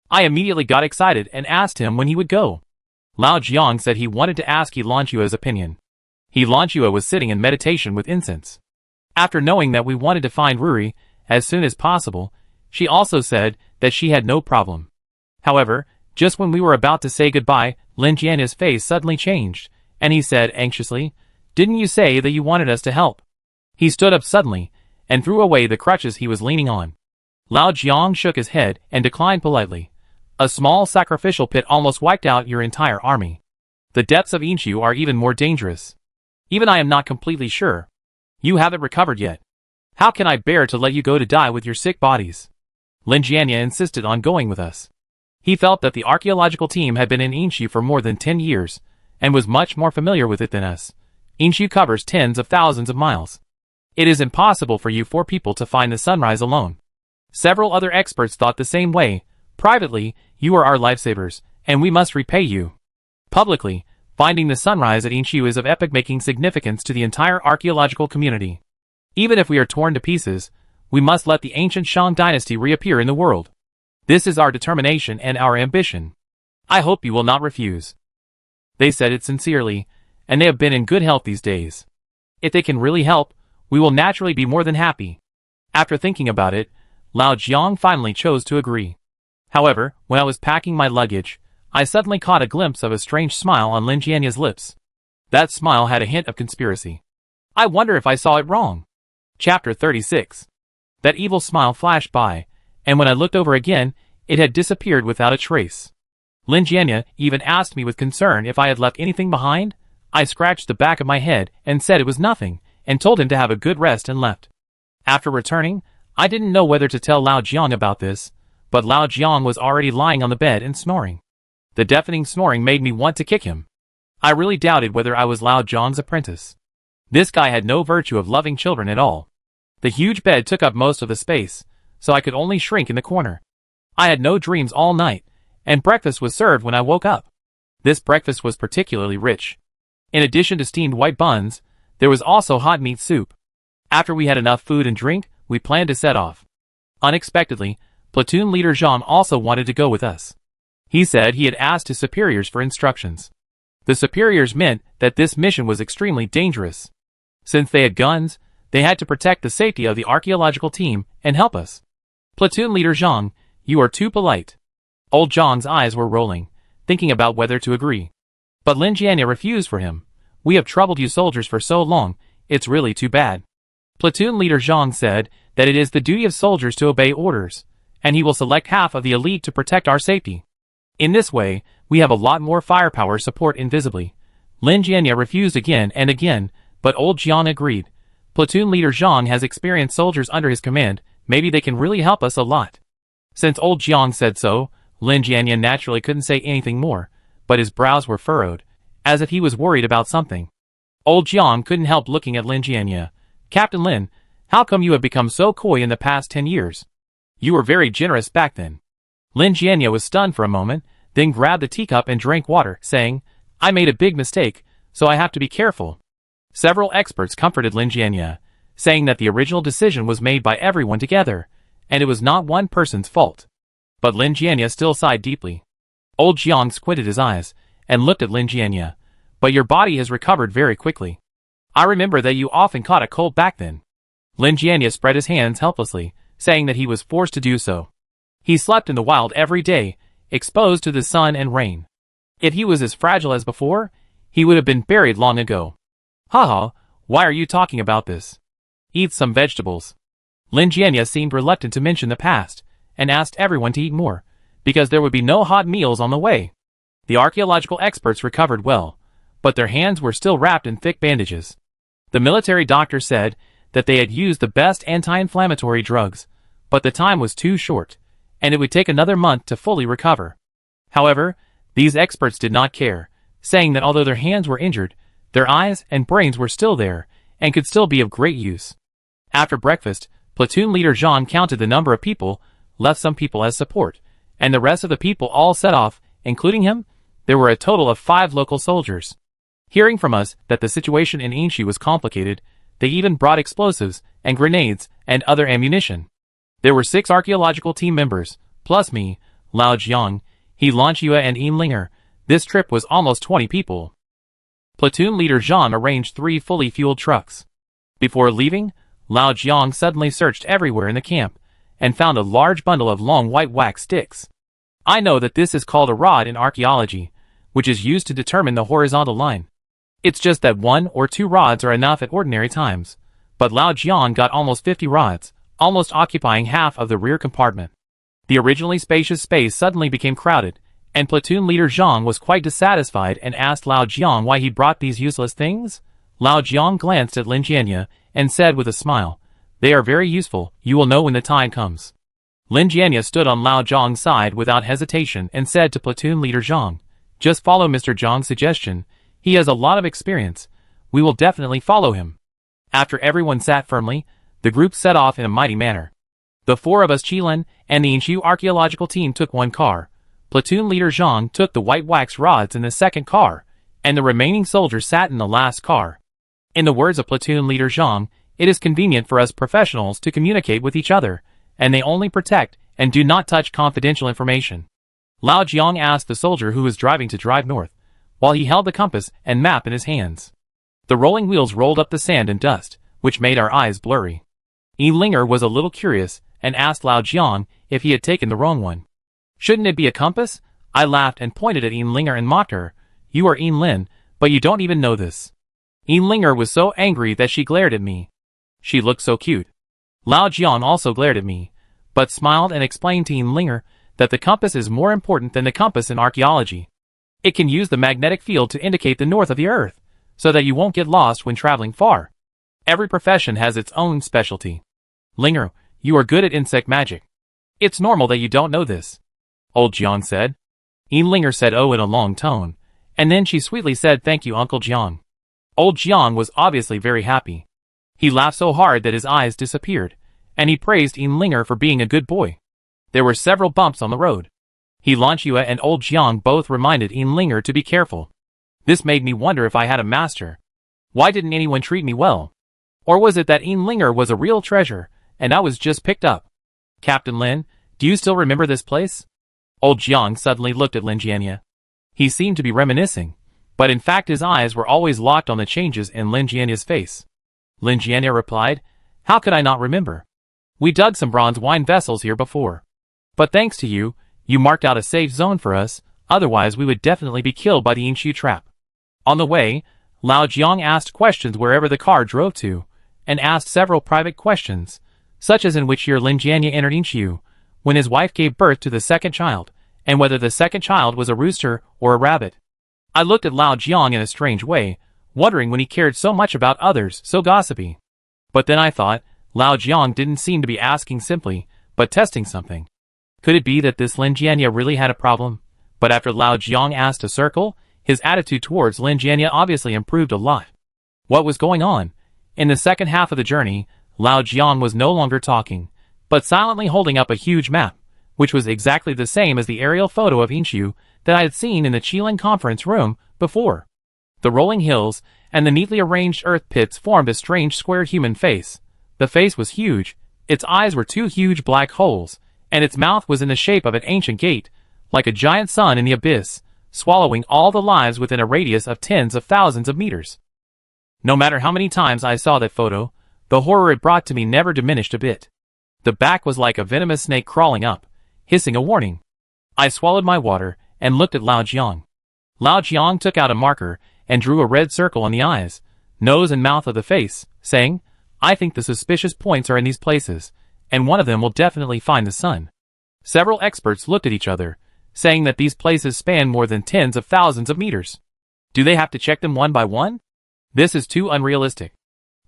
I immediately got excited and asked him when he would go. Lao Jiang said he wanted to ask Lan Xue's opinion. Lan Xue was sitting in meditation with incense. After knowing that we wanted to find Ruri as soon as possible, she also said that she had no problem. However, just when we were about to say goodbye, Lin Jianya's face suddenly changed, and he said anxiously, didn't you say that you wanted us to help? He stood up suddenly, and threw away the crutches he was leaning on. Lao Jiang shook his head and declined politely. A small sacrificial pit almost wiped out your entire army. The depths of Inshu are even more dangerous. Even I am not completely sure. You haven't recovered yet. How can I bear to let you go to die with your sick bodies? Lin Jianya insisted on going with us. He felt that the archaeological team had been in Inshu for more than 10 years, and was much more familiar with it than us. Inshu covers tens of thousands of miles. It is impossible for you 4 people to find the sunrise alone. Several other experts thought the same way. Privately, you are our lifesavers, and we must repay you. Publicly, finding the sunrise at Inshu is of epoch-making significance to the entire archaeological community. Even if we are torn to pieces, we must let the ancient Shang dynasty reappear in the world. This is our determination and our ambition. I hope you will not refuse. They said it sincerely, and they have been in good health these days. If they can really help, we will naturally be more than happy. After thinking about it, Lao Jiang finally chose to agree. However, when I was packing my luggage, I suddenly caught a glimpse of a strange smile on Lin Jianya's lips. That smile had a hint of conspiracy. I wonder if I saw it wrong. Chapter 36. That evil smile flashed by, and when I looked over again, it had disappeared without a trace. Lin Jianya even asked me with concern if I had left anything behind. I scratched the back of my head and said it was nothing, and told him to have a good rest and left. After returning, I didn't know whether to tell Lao Jiang about this, but Lao Jiang was already lying on the bed and snoring. The deafening snoring made me want to kick him. I really doubted whether I was Lao Jiang's apprentice. This guy had no virtue of loving children at all. The huge bed took up most of the space, so I could only shrink in the corner. I had no dreams all night, and breakfast was served when I woke up. This breakfast was particularly rich. In addition to steamed white buns, there was also hot meat soup. After we had enough food and drink, we planned to set off. Unexpectedly, platoon leader Zhang also wanted to go with us. He said he had asked his superiors for instructions. The superiors meant that this mission was extremely dangerous. Since they had guns, they had to protect the safety of the archaeological team and help us. Platoon leader Zhang, you are too polite. Old Zhang's eyes were rolling, thinking about whether to agree. But Lin Jianya refused for him. We have troubled you soldiers for so long, it's really too bad. Platoon leader Zhang said that it is the duty of soldiers to obey orders, and he will select half of the elite to protect our safety. In this way, we have a lot more firepower support invisibly. Lin Jianya refused again and again, but old Jiang agreed. Platoon leader Zhang has experienced soldiers under his command, maybe they can really help us a lot. Since old Jiang said so, Lin Jianya naturally couldn't say anything more, but his brows were furrowed, as if he was worried about something. Old Jiang couldn't help looking at Lin Jianya. Captain Lin, how come you have become so coy in the past 10 years? You were very generous back then. Lin Jianya was stunned for a moment, then grabbed the teacup and drank water, saying, I made a big mistake, so I have to be careful. Several experts comforted Lin Jianya, saying that the original decision was made by everyone together, and it was not one person's fault. But Lin Jianya still sighed deeply. Old Jiang squinted his eyes and looked at Lin Jianya. But your body has recovered very quickly. I remember that you often caught a cold back then. Lin Jianya spread his hands helplessly, saying that he was forced to do so. He slept in the wild every day, exposed to the sun and rain. If he was as fragile as before, he would have been buried long ago. Haha, why are you talking about this? Eat some vegetables. Lin Jianya seemed reluctant to mention the past, and asked everyone to eat more, because there would be no hot meals on the way. The archaeological experts recovered well, but their hands were still wrapped in thick bandages. The military doctor said that they had used the best anti-inflammatory drugs, but the time was too short, and it would take another month to fully recover. However, these experts did not care, saying that although their hands were injured, their eyes and brains were still there, and could still be of great use. After breakfast, platoon leader Zhang counted the number of people, left some people as support, and the rest of the people all set off, including him. There were a total of 5 local soldiers. Hearing from us that the situation in Yingxi was complicated, they even brought explosives and grenades and other ammunition. There were 6 archaeological team members, plus me, Lao Jiang, He Lanchua and Yin Linger. This trip was almost 20 people. Platoon leader Zhang arranged 3 fully fueled trucks. Before leaving, Lao Jiang suddenly searched everywhere in the camp, and found a large bundle of long white wax sticks. I know that this is called a rod in archaeology, which is used to determine the horizontal line. It's just that 1 or 2 rods are enough at ordinary times, but Lao Jiang got almost 50 rods, almost occupying half of the rear compartment. The originally spacious space suddenly became crowded, and platoon leader Zhang was quite dissatisfied and asked Lao Jiang why he brought these useless things. Lao Jiang glanced at Lin Jianya and said with a smile, "They are very useful, you will know when the time comes." Lin Jianya stood on Lao Jiang's side without hesitation and said to platoon leader Zhang, "Just follow Mr. Zhang's suggestion. He has a lot of experience. We will definitely follow him." After everyone sat firmly, the group set off in a mighty manner. The 4 of us Qilin and the Yingxu archaeological team took 1 car. Platoon leader Zhang took the white wax rods in the second car, and the remaining soldiers sat in the last car. In the words of platoon leader Zhang, it is convenient for us professionals to communicate with each other, and they only protect and do not touch confidential information. Lao Jiang asked the soldier who was driving to drive north, while he held the compass and map in his hands. The rolling wheels rolled up the sand and dust, which made our eyes blurry. Yin Linger was a little curious, and asked Lao Jiang if he had taken the wrong one. "Shouldn't it be a compass?" I laughed and pointed at Yin Linger and mocked her. "You are Yin Lin, but you don't even know this." Yin Linger was so angry that she glared at me. She looked so cute. Lao Jiang also glared at me, but smiled and explained to Yin Linger that the compass is more important than the compass in archaeology. It can use the magnetic field to indicate the north of the earth, so that you won't get lost when traveling far. Every profession has its own specialty. Linger, you are good at insect magic. It's normal that you don't know this. Old Jiang said. Yin Linger said oh in a long tone, and then she sweetly said thank you Uncle Jiang. Old Jiang was obviously very happy. He laughed so hard that his eyes disappeared, and he praised Yin Linger for being a good boy. There were several bumps on the road. He Lanchua and Old Jiang both reminded Yin Linger to be careful. This made me wonder if I had a master. Why didn't anyone treat me well? Or was it that Yin Linger was a real treasure, and I was just picked up? Captain Lin, do you still remember this place? Old Jiang suddenly looked at Lin Jianya. He seemed to be reminiscing, but in fact his eyes were always locked on the changes in Lin Jianya's face. Lin Jianya replied, "How could I not remember? We dug some bronze wine vessels here before. But thanks to you, you marked out a safe zone for us, otherwise we would definitely be killed by the Yingxu trap." On the way, Lao Jiang asked questions wherever the car drove to, and asked several private questions, such as in which year Lin Jianya entered Yingxu, when his wife gave birth to the second child, and whether the second child was a rooster or a rabbit. I looked at Lao Jiang in a strange way, wondering when he cared so much about others so gossipy. But then I thought, Lao Jiang didn't seem to be asking simply, but testing something. Could it be that this Lin Jianya really had a problem? But after Lao Jiang asked to circle, his attitude towards Lin Jianya obviously improved a lot. What was going on? In the second half of the journey, Lao Jiang was no longer talking, but silently holding up a huge map, which was exactly the same as the aerial photo of Yingxu that I had seen in the Qilin conference room before. The rolling hills and the neatly arranged earth pits formed a strange square human face. The face was huge, its eyes were 2 huge black holes, and its mouth was in the shape of an ancient gate, like a giant sun in the abyss, swallowing all the lives within a radius of tens of thousands of meters. No matter how many times I saw that photo, the horror it brought to me never diminished a bit. The back was like a venomous snake crawling up, hissing a warning. I swallowed my water and looked at Lao Jiang. Lao Jiang took out a marker and drew a red circle on the eyes, nose and mouth of the face, saying, "I think the suspicious points are in these places, and one of them will definitely find the sun." Several experts looked at each other, saying that these places span more than tens of thousands of meters. Do they have to check them one by one? This is too unrealistic.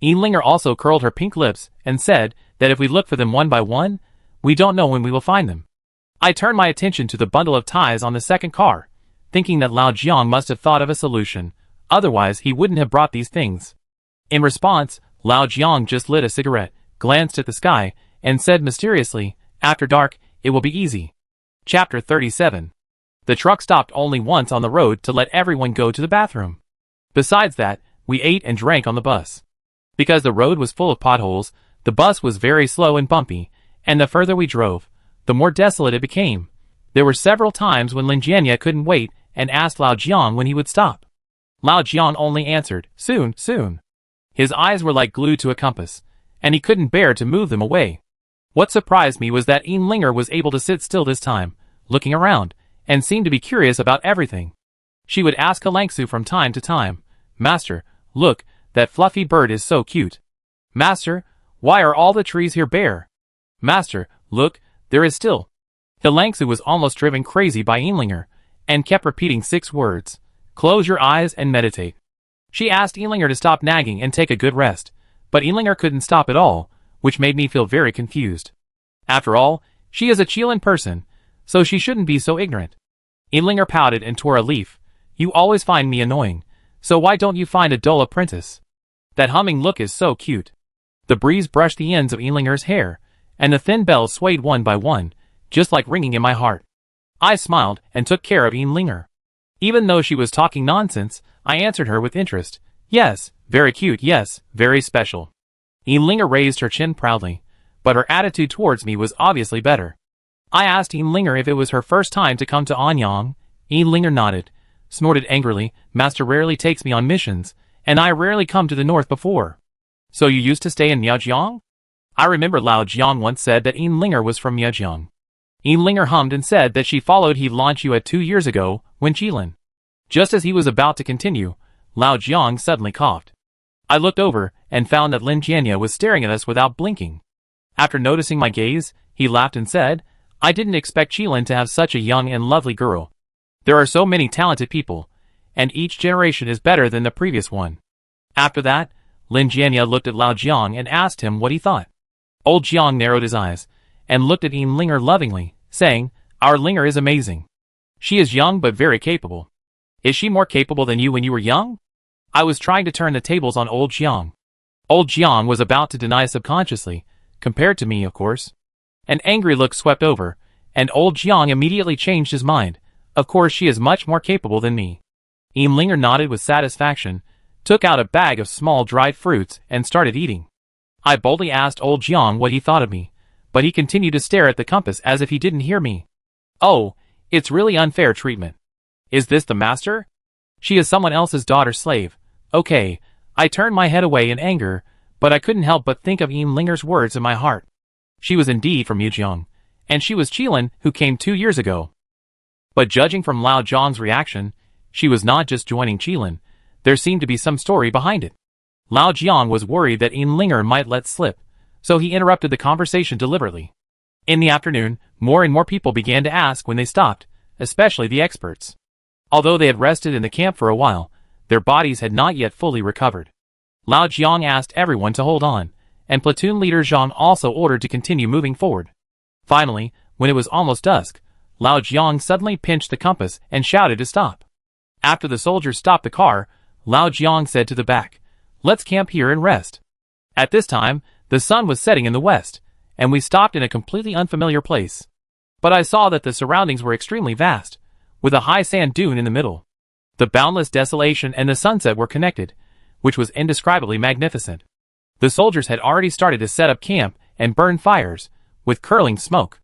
Linger also curled her pink lips and said that if we look for them one by one, we don't know when we will find them. I turned my attention to the bundle of ties on the second car, thinking that Lao Jiang must have thought of a solution, otherwise he wouldn't have brought these things. In response, Lao Jiang just lit a cigarette, glanced at the sky, and said mysteriously, "After dark, it will be easy." Chapter 37. The truck stopped only once on the road to let everyone go to the bathroom. Besides that, we ate and drank on the bus. Because the road was full of potholes, the bus was very slow and bumpy, and the further we drove, the more desolate it became. There were several times when Lin Jianya couldn't wait and asked Lao Jiang when he would stop. Lao Jiang only answered, "Soon, soon." His eyes were like glued to a compass, and he couldn't bear to move them away. What surprised me was that Linger was able to sit still this time, looking around, and seemed to be curious about everything. She would ask Kalangsu from time to time, "Master, look, that fluffy bird is so cute. Master, why are all the trees here bare? Master, look, there is still." Kalangsu was almost driven crazy by Linger, and kept repeating 6 words, "Close your eyes and meditate." She asked Linger to stop nagging and take a good rest, but Linger couldn't stop at all, which made me feel very confused. After all, she is a Chilean person, so she shouldn't be so ignorant. Linger pouted and tore a leaf. "You always find me annoying, so why don't you find a dull apprentice? That humming look is so cute." The breeze brushed the ends of Linger's hair, and the thin bells swayed one by one, just like ringing in my heart. I smiled and took care of Linger. Even though she was talking nonsense, I answered her with interest. "Yes, very cute, yes, very special." Linger raised her chin proudly, but her attitude towards me was obviously better. I asked Linger if it was her first time to come to Anyang. Linger nodded, snorted angrily, "Master rarely takes me on missions, and I rarely come to the north before." "So you used to stay in Miaojiang?" I remember Lao Jiang once said that Linger was from Miaojiang. Linger hummed and said that she followed He Lanchua 2 years ago, when Qilin. Just as he was about to continue, Lao Jiang suddenly coughed. I looked over and found that Lin Jianya was staring at us without blinking. After noticing my gaze, he laughed and said, "I didn't expect Qilin to have such a young and lovely girl. There are so many talented people, and each generation is better than the previous one." After that, Lin Jianya looked at Lao Jiang and asked him what he thought. Old Jiang narrowed his eyes and looked at Linger lovingly, saying, "Our Linger is amazing. She is young but very capable." "Is she more capable than you when you were young?" I was trying to turn the tables on Old Jiang. Old Jiang was about to deny subconsciously, compared to me, of course. An angry look swept over, and Old Jiang immediately changed his mind. "Of course she is much more capable than me." Linger nodded with satisfaction, took out a bag of small dried fruits, and started eating. I boldly asked Old Jiang what he thought of me, but he continued to stare at the compass as if he didn't hear me. "Oh, it's really unfair treatment. Is this the master? She is someone else's daughter's slave. Okay." I turned my head away in anger, but I couldn't help but think of Linger's words in my heart. She was indeed from Miaojiang, and she was Qilin who came 2 years ago. But judging from Lao Jiang's reaction, she was not just joining Qilin. There seemed to be some story behind it. Lao Jiang was worried that Linger might let slip, so he interrupted the conversation deliberately. In the afternoon, more and more people began to ask when they stopped, especially the experts. Although they had rested in the camp for a while, their bodies had not yet fully recovered. Lao Jiang asked everyone to hold on, and platoon leader Zhang also ordered to continue moving forward. Finally, when it was almost dusk, Lao Jiang suddenly pinched the compass and shouted to stop. After the soldiers stopped the car, Lao Jiang said to the back, "Let's camp here and rest." At this time, the sun was setting in the west, and we stopped in a completely unfamiliar place. But I saw that the surroundings were extremely vast, with a high sand dune in the middle. The boundless desolation and the sunset were connected, which was indescribably magnificent. The soldiers had already started to set up camp and burn fires, with curling smoke.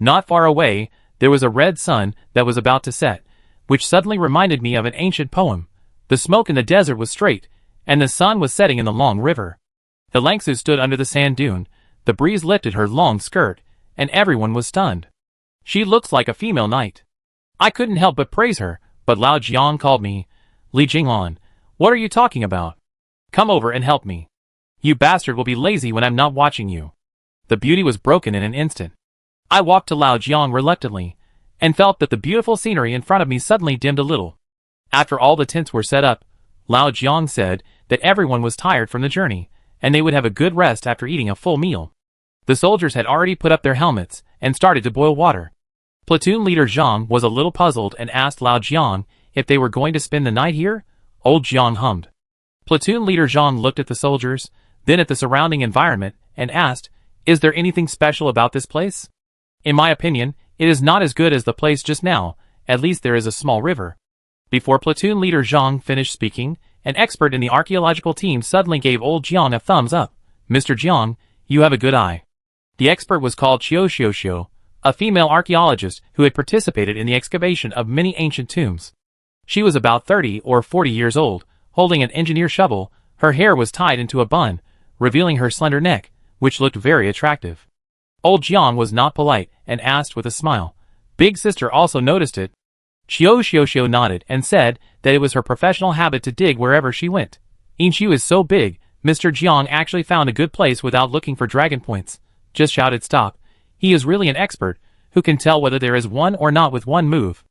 Not far away, there was a red sun that was about to set, which suddenly reminded me of an ancient poem. The smoke in the desert was straight, and the sun was setting in the long river. Helangsu stood under the sand dune, the breeze lifted her long skirt, and everyone was stunned. She looks like a female knight. I couldn't help but praise her, but Lao Jiang called me. Li Jinglan, what are you talking about? Come over and help me. You bastard will be lazy when I'm not watching you. The beauty was broken in an instant. I walked to Lao Jiang reluctantly, and felt that the beautiful scenery in front of me suddenly dimmed a little. After all the tents were set up, Lao Jiang said that everyone was tired from the journey, and they would have a good rest after eating a full meal. The soldiers had already put up their helmets and started to boil water. Platoon leader Zhang was a little puzzled and asked Lao Jiang if they were going to spend the night here. Old Jiang hummed. Platoon leader Zhang looked at the soldiers, then at the surrounding environment, and asked, "Is there anything special about this place? In my opinion, it is not as good as the place just now, at least there is a small river." Before platoon leader Zhang finished speaking, an expert in the archaeological team suddenly gave old Jiang a thumbs up. "Mr. Jiang, you have a good eye." The expert was called Xiao Xiao, a female archaeologist who had participated in the excavation of many ancient tombs. She was about 30 or 40 years old, holding an engineer shovel. Her hair was tied into a bun, revealing her slender neck, which looked very attractive. Old Jiang was not polite and asked with a smile. Big sister also noticed it. Xiao Xiao nodded and said that it was her professional habit to dig wherever she went. Inshu is so big, Mr. Jiang actually found a good place without looking for dragon points. Just shouted stop. He is really an expert, who can tell whether there is one or not with one move.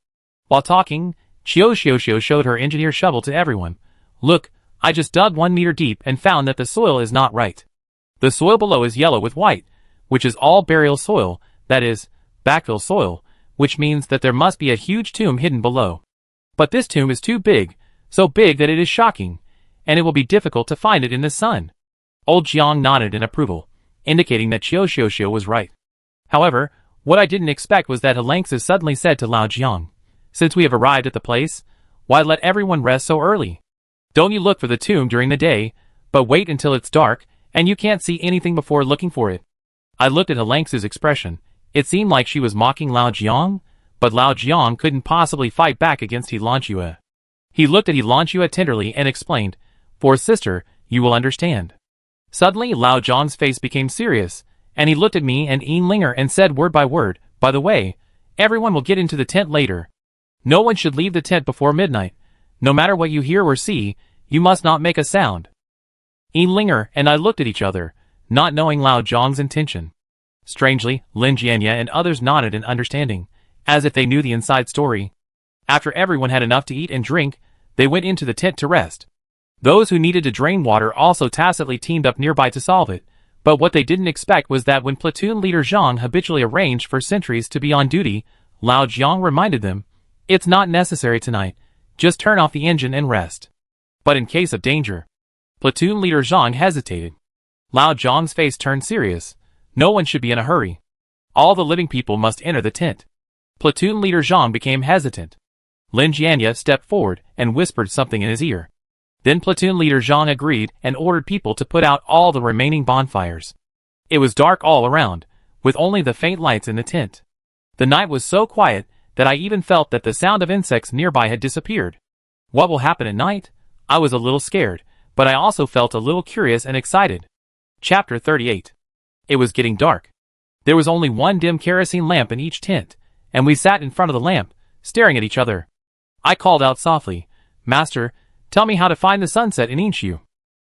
While talking, Xiao Xiao showed her engineer shovel to everyone. Look, I just dug 1 meter deep and found that the soil is not right. The soil below is yellow with white, which is all burial soil, that is, backfill soil, which means that there must be a huge tomb hidden below. But this tomb is too big, so big that it is shocking, and it will be difficult to find it in the sun. Old Jiang nodded in approval, indicating that Xiao Xiao was right. However, what I didn't expect was that Helangsu suddenly said to Lao Jiang, "Since we have arrived at the place, why let everyone rest so early? Don't you look for the tomb during the day, but wait until it's dark, and you can't see anything before looking for it." I looked at Helangsu's expression. It seemed like she was mocking Lao Jiang, but Lao Jiang couldn't possibly fight back against Helanxue. He looked at Helanxue tenderly and explained, "For sister, you will understand." Suddenly Lao Jiang's face became serious, and he looked at me and Linger and said word by word, "By the way, everyone will get into the tent later. No one should leave the tent before midnight. No matter what you hear or see, you must not make a sound." Linger and I looked at each other, not knowing Lao Jiang's intention. Strangely, Lin Jianya and others nodded in understanding, as if they knew the inside story. After everyone had enough to eat and drink, they went into the tent to rest. Those who needed to drain water also tacitly teamed up nearby to solve it, but what they didn't expect was that when platoon leader Zhang habitually arranged for sentries to be on duty, Lao Jiang reminded them, "It's not necessary tonight, just turn off the engine and rest." But in case of danger, platoon leader Zhang hesitated. Lao Jiang's face turned serious. No one should be in a hurry. All the living people must enter the tent. Platoon leader Zhang became hesitant. Lin Jianya stepped forward and whispered something in his ear. Then platoon leader Zhang agreed and ordered people to put out all the remaining bonfires. It was dark all around, with only the faint lights in the tent. The night was so quiet that I even felt that the sound of insects nearby had disappeared. What will happen at night? I was a little scared, but I also felt a little curious and excited. Chapter 38. It was getting dark. There was only one dim kerosene lamp in each tent, and we sat in front of the lamp, staring at each other. I called out softly, "Master, tell me how to find the sunset in Inshu.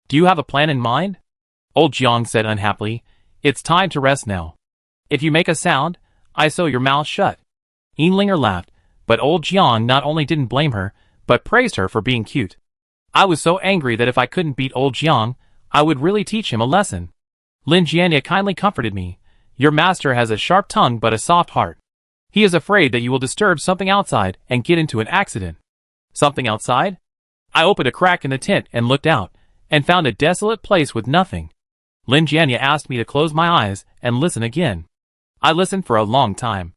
Do you have a plan in mind?" Old Jiang said unhappily, "It's time to rest now. If you make a sound, I sew your mouth shut." Linger laughed, but old Jiang not only didn't blame her, but praised her for being cute. I was so angry that if I couldn't beat old Jiang, I would really teach him a lesson. Lin Jianya kindly comforted me. "Your master has a sharp tongue but a soft heart. He is afraid that you will disturb something outside and get into an accident." "Something outside?" I opened a crack in the tent and looked out, and found a desolate place with nothing. Lin Jianya asked me to close my eyes and listen again. I listened for a long time.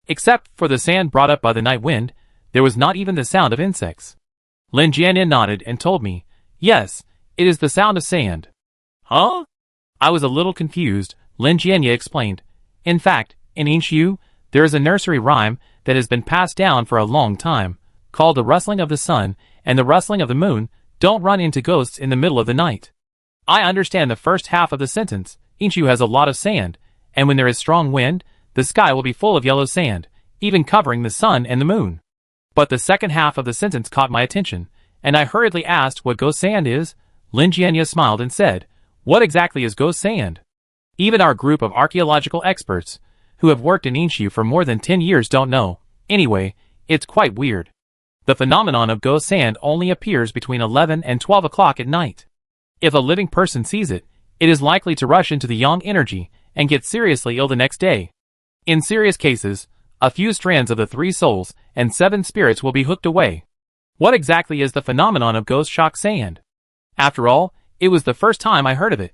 Except for the sand brought up by the night wind, there was not even the sound of insects. Lin Jianya nodded and told me, "Yes, it is the sound of sand." "Huh?" I was a little confused. Lin Jianya explained, "In fact, in Inshu, There is a nursery rhyme that has been passed down for a long time, called the rustling of the sun and the rustling of the moon. Don't run into ghosts in the middle of the night. I understand the first half of the sentence. Inshu has a lot of sand, and when there is strong wind, the sky will be full of yellow sand, even covering the sun and the moon. But the second half of the sentence caught my attention, and I hurriedly asked what ghost sand is. Lin Jianya smiled and said, "What exactly is ghost sand?" Even our group of archaeological experts, who have worked in Inshu for more than 10 years, don't know. Anyway, it's quite weird. The phenomenon of ghost sand only appears between 11 and 12 o'clock at night. If a living person sees it, it is likely to rush into the yang energy and get seriously ill the next day. In serious cases, a few strands of the 3 souls and 7 spirits will be hooked away. What exactly is the phenomenon of ghost shock sand? After all, it was the first time I heard of it.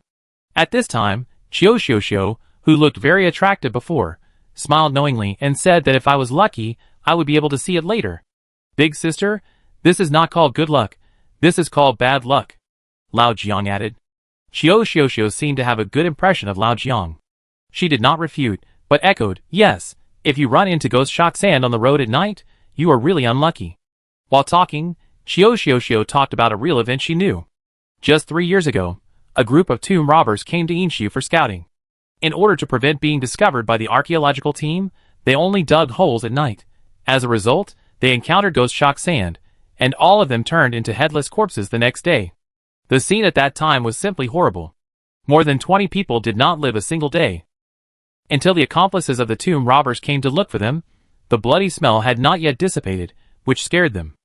At this time, Xiao, who looked very attractive before, smiled knowingly and said that if I was lucky, I would be able to see it later. "Big sister, this is not called good luck, this is called bad luck," Lao Jiang added. Xiao seemed to have a good impression of Lao Jiang. She did not refute, but echoed, "Yes, if you run into ghost shock sand on the road at night, you are really unlucky." While talking, Xiao talked about a real event she knew. Just 3 years ago, a group of tomb robbers came to Inshu for scouting. In order to prevent being discovered by the archaeological team, they only dug holes at night. As a result, they encountered ghost shock sand, and all of them turned into headless corpses the next day. The scene at that time was simply horrible. More than 20 people did not live a single day. Until the accomplices of the tomb robbers came to look for them, the bloody smell had not yet dissipated, which scared them.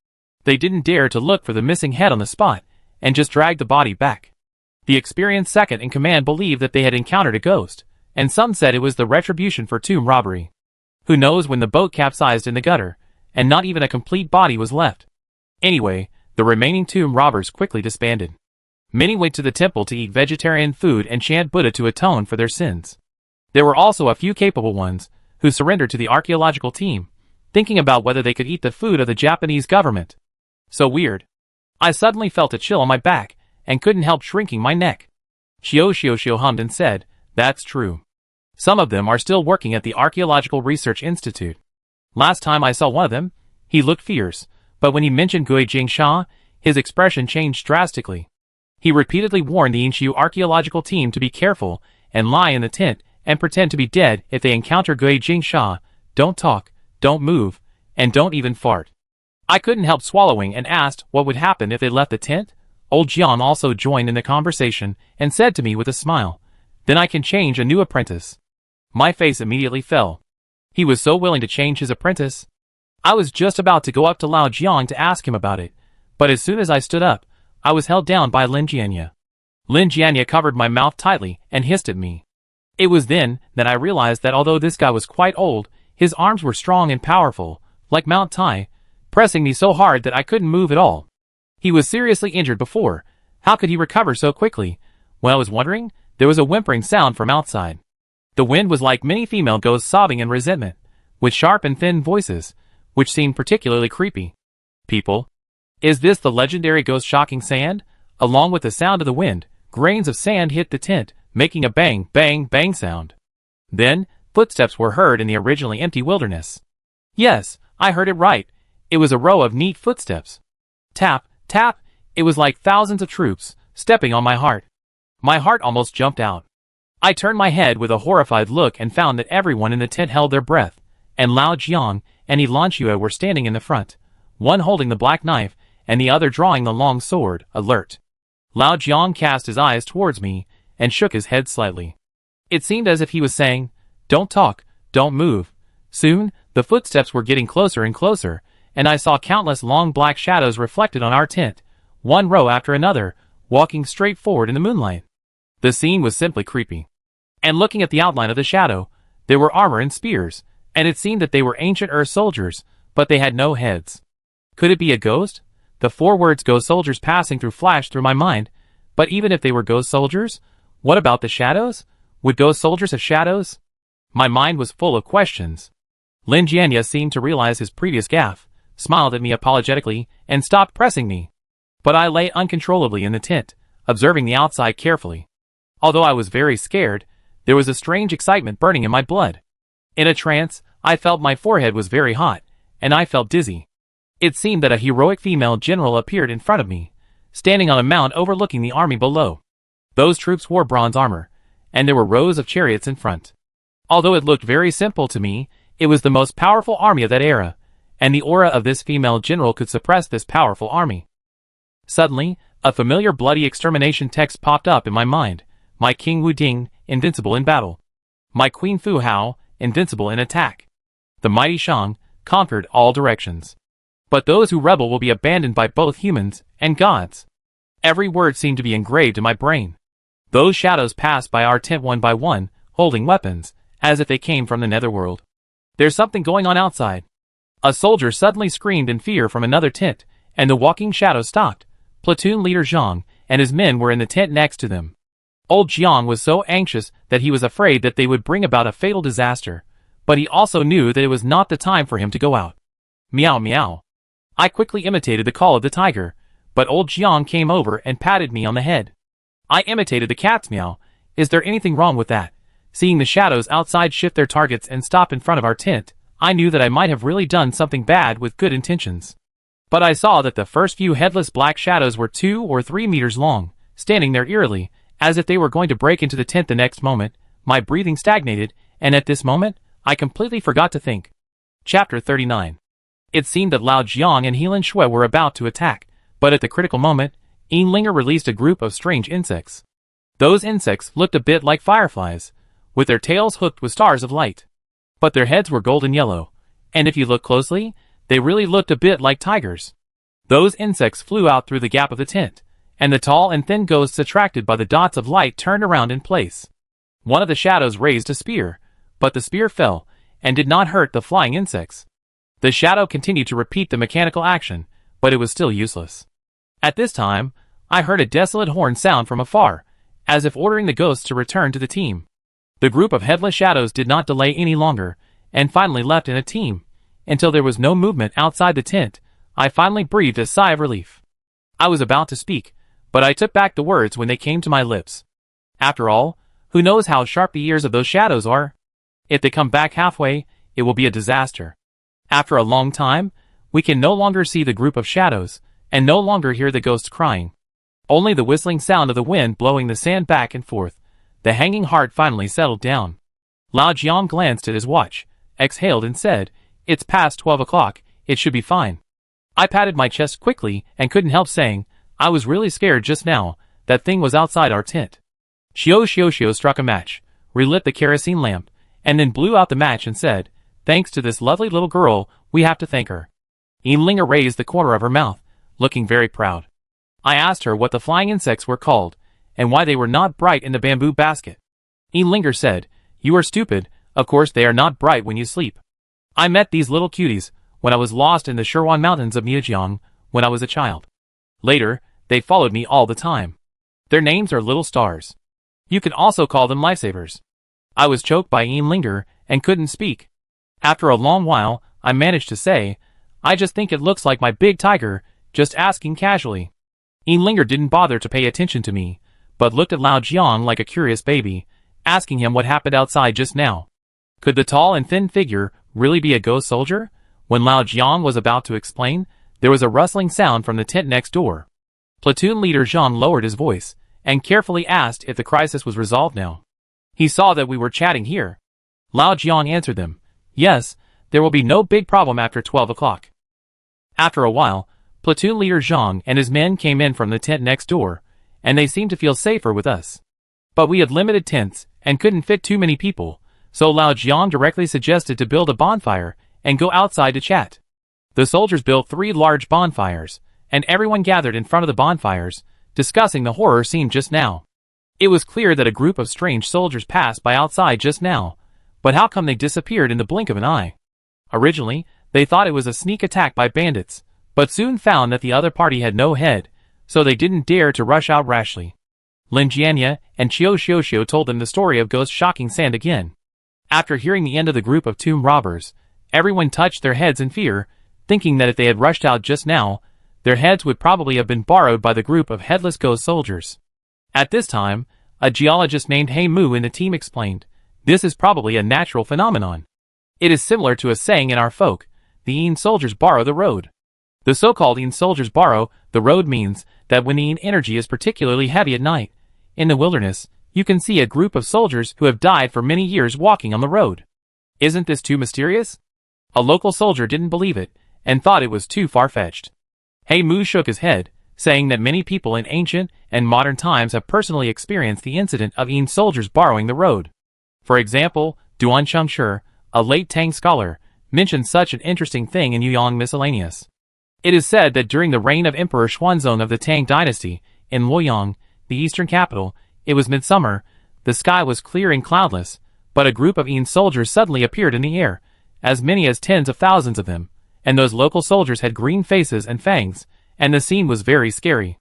They didn't dare to look for the missing head on the spot, and just dragged the body back. The experienced second in command believed that they had encountered a ghost, and some said it was the retribution for tomb robbery. Who knows when the boat capsized in the gutter, and not even a complete body was left. Anyway, the remaining tomb robbers quickly disbanded. Many went to the temple to eat vegetarian food and chant Buddha to atone for their sins. There were also a few capable ones, who surrendered to the archaeological team, thinking about whether they could eat the food of the Japanese government. So weird. I suddenly felt a chill on my back, and couldn't help shrinking my neck. Xiao hummed and said, "That's true. Some of them are still working at the Archaeological Research Institute. Last time I saw one of them, he looked fierce, but when he mentioned Gui Jingsha, his expression changed drastically. He repeatedly warned the Inshu archaeological team to be careful and lie in the tent and pretend to be dead if they encounter Gui Jingsha. Don't talk, don't move, and don't even fart." I couldn't help swallowing and asked what would happen if they left the tent. Old Jian also joined in the conversation and said to me with a smile, "Then I can change a new apprentice." My face immediately fell. He was so willing to change his apprentice. I was just about to go up to Lao Jiang to ask him about it, but as soon as I stood up, I was held down by Lin Jianya. Lin Jianya covered my mouth tightly and hissed at me. It was then that I realized that although this guy was quite old, his arms were strong and powerful, like Mount Tai, pressing me so hard that I couldn't move at all. He was seriously injured before. How could he recover so quickly? When I was wondering, there was a whimpering sound from outside. The wind was like many female ghosts sobbing in resentment, with sharp and thin voices, which seemed particularly creepy. "People, is this the legendary ghost shocking sand?" Along with the sound of the wind, grains of sand hit the tent, making a bang, bang, bang sound. Then, footsteps were heard in the originally empty wilderness. Yes, I heard it right. It was a row of neat footsteps. Tap, tap, it was like thousands of troops, stepping on my heart. My heart almost jumped out. I turned my head with a horrified look and found that everyone in the tent held their breath, and Lao Jiang and Ilan Xue were standing in the front, one holding the black knife, and the other drawing the long sword, alert. Lao Jiang cast his eyes towards me, and shook his head slightly. It seemed as if he was saying, "Don't talk, don't move." Soon, the footsteps were getting closer and closer, and I saw countless long black shadows reflected on our tent, one row after another, walking straight forward in the moonlight. The scene was simply creepy. And looking at the outline of the shadow, there were armor and spears, and it seemed that they were ancient Earth soldiers, but they had no heads. Could it be a ghost? The 4 words "ghost soldiers" passing through flashed through my mind, but even if they were ghost soldiers, what about the shadows? Would ghost soldiers have shadows? My mind was full of questions. Lin Jianya seemed to realize his previous gaffe, smiled at me apologetically, and stopped pressing me. But I lay uncontrollably in the tent, observing the outside carefully. Although I was very scared, there was a strange excitement burning in my blood. In a trance, I felt my forehead was very hot, and I felt dizzy. It seemed that a heroic female general appeared in front of me, standing on a mount overlooking the army below. Those troops wore bronze armor, and there were rows of chariots in front. Although it looked very simple to me, it was the most powerful army of that era, and the aura of this female general could suppress this powerful army. Suddenly, a familiar bloody extermination text popped up in my mind. My King Wu Ding, invincible in battle. My Queen Fu Hao, invincible in attack. The mighty Shang, conquered all directions. But those who rebel will be abandoned by both humans and gods. Every word seemed to be engraved in my brain. Those shadows passed by our tent one by one, holding weapons, as if they came from the netherworld. There's something going on outside. A soldier suddenly screamed in fear from another tent, and the walking shadows stopped. Platoon leader Zhang and his men were in the tent next to them. Old Jiang was so anxious that he was afraid that they would bring about a fatal disaster, but he also knew that it was not the time for him to go out. Meow meow. I quickly imitated the call of the tiger, but old Jiang came over and patted me on the head. I imitated the cat's meow. Is there anything wrong with that? Seeing the shadows outside shift their targets and stop in front of our tent, I knew that I might have really done something bad with good intentions. But I saw that the first few headless black shadows were 2 or 3 meters long, standing there eerily, as if they were going to break into the tent the next moment. My breathing stagnated, and at this moment, I completely forgot to think. Chapter 39. It seemed that Lao Jiang and Helan Shui were about to attack, but at the critical moment, Linger released a group of strange insects. Those insects looked a bit like fireflies, with their tails hooked with stars of light. But their heads were golden yellow, and if you look closely, they really looked a bit like tigers. Those insects flew out through the gap of the tent, and the tall and thin ghosts attracted by the dots of light turned around in place. One of the shadows raised a spear, but the spear fell, and did not hurt the flying insects. The shadow continued to repeat the mechanical action, but it was still useless. At this time, I heard a desolate horn sound from afar, as if ordering the ghosts to return to the team. The group of headless shadows did not delay any longer, and finally left in a team. Until there was no movement outside the tent, I finally breathed a sigh of relief. I was about to speak, but I took back the words when they came to my lips. After all, who knows how sharp the ears of those shadows are? If they come back halfway, it will be a disaster. After a long time, we can no longer see the group of shadows, and no longer hear the ghosts crying. Only the whistling sound of the wind blowing the sand back and forth. The hanging heart finally settled down. Lao Jiang glanced at his watch, exhaled and said, "It's past 12 o'clock, it should be fine." I patted my chest quickly and couldn't help saying, I was really scared just now. That thing was outside our tent. Xiao struck a match, relit the kerosene lamp, and then blew out the match and said, "Thanks to this lovely little girl, we have to thank her." Linger raised the corner of her mouth, looking very proud. I asked her what the flying insects were called, and why they were not bright in the bamboo basket. Linger said, "You are stupid, of course they are not bright when you sleep. I met these little cuties when I was lost in the Shirwan mountains of Miajiang when I was a child. Later, they followed me all the time. Their names are little stars. You can also call them lifesavers." I was choked by Linger and couldn't speak. After a long while, I managed to say, "I just think it looks like my big tiger, just asking casually." Linger didn't bother to pay attention to me, but looked at Lao Jiang like a curious baby, asking him what happened outside just now. Could the tall and thin figure really be a ghost soldier? When Lao Jiang was about to explain, there was a rustling sound from the tent next door. Platoon leader Zhang lowered his voice, and carefully asked if the crisis was resolved now. He saw that we were chatting here. Lao Jiang answered them, "Yes, there will be no big problem after 12 o'clock." After a while, Platoon leader Zhang and his men came in from the tent next door, and they seemed to feel safer with us. But we had limited tents, and couldn't fit too many people, so Lao Jiang directly suggested to build a bonfire, and go outside to chat. The soldiers built 3 large bonfires, and everyone gathered in front of the bonfires, discussing the horror scene just now. It was clear that a group of strange soldiers passed by outside just now, but how come they disappeared in the blink of an eye? Originally, they thought it was a sneak attack by bandits, but soon found that the other party had no head, so they didn't dare to rush out rashly. Lin Jianya and Xiao told them the story of Ghost's shocking sand again. After hearing the end of the group of tomb robbers, everyone touched their heads in fear, thinking that if they had rushed out just now, their heads would probably have been borrowed by the group of headless ghost soldiers. At this time, a geologist named He Mu in the team explained, "This is probably a natural phenomenon. It is similar to a saying in our folk, the Yin soldiers borrow the road. The so-called Yin soldiers borrow the road means that when the Yin energy is particularly heavy at night, in the wilderness, you can see a group of soldiers who have died for many years walking on the road. Isn't this too mysterious? A local soldier didn't believe it, and thought it was too far-fetched. He Mu shook his head, saying that many people in ancient and modern times have personally experienced the incident of Yin soldiers borrowing the road. For example, Duan Chengshi, a late Tang scholar, mentioned such an interesting thing in Yuyang Miscellaneous. It is said that during the reign of Emperor Xuanzong of the Tang dynasty, in Luoyang, the eastern capital, it was midsummer, the sky was clear and cloudless, but a group of Yin soldiers suddenly appeared in the air, as many as tens of thousands of them, and those local soldiers had green faces and fangs, and the scene was very scary.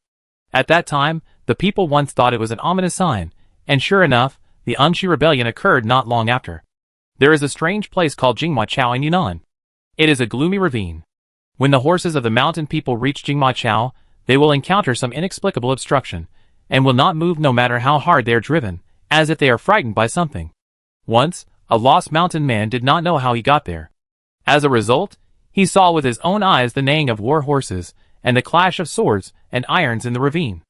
At that time, the people once thought it was an ominous sign, and sure enough, the Anxi rebellion occurred not long after. There is a strange place called Jingmachao in Yunnan. It is a gloomy ravine. When the horses of the mountain people reach Jingmachao, they will encounter some inexplicable obstruction, and will not move no matter how hard they are driven, as if they are frightened by something. Once, a lost mountain man did not know how he got there. As a result, he saw with his own eyes the neighing of war horses, and the clash of swords and irons in the ravine.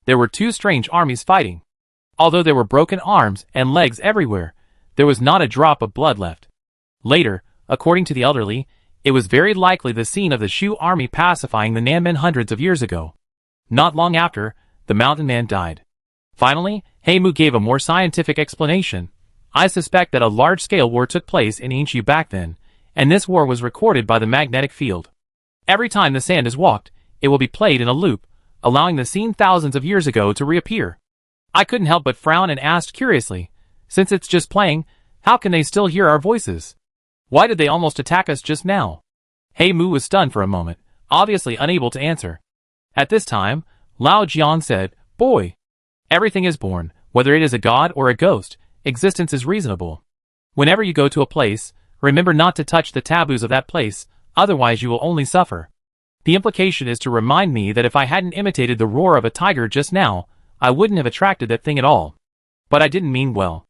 There were two strange armies fighting. Although there were broken arms and legs everywhere, there was not a drop of blood left. Later, according to the elderly, it was very likely the scene of the Shu army pacifying the Nanmen hundreds of years ago. Not long after, the mountain man died. Finally, Heimu gave a more scientific explanation. I suspect that a large-scale war took place in Yinshu back then, and this war was recorded by the magnetic field. Every time the sand is walked, it will be played in a loop, allowing the scene thousands of years ago to reappear. I couldn't help but frown and asked curiously, since it's just playing, how can they still hear our voices? Why did they almost attack us just now? Heimu was stunned for a moment, obviously unable to answer. At this time, Lao Jiang said, "Boy, everything is born, whether it is a god or a ghost, existence is reasonable. Whenever you go to a place, remember not to touch the taboos of that place, otherwise you will only suffer." The implication is to remind me that if I hadn't imitated the roar of a tiger just now, I wouldn't have attracted that thing at all. But I didn't mean well.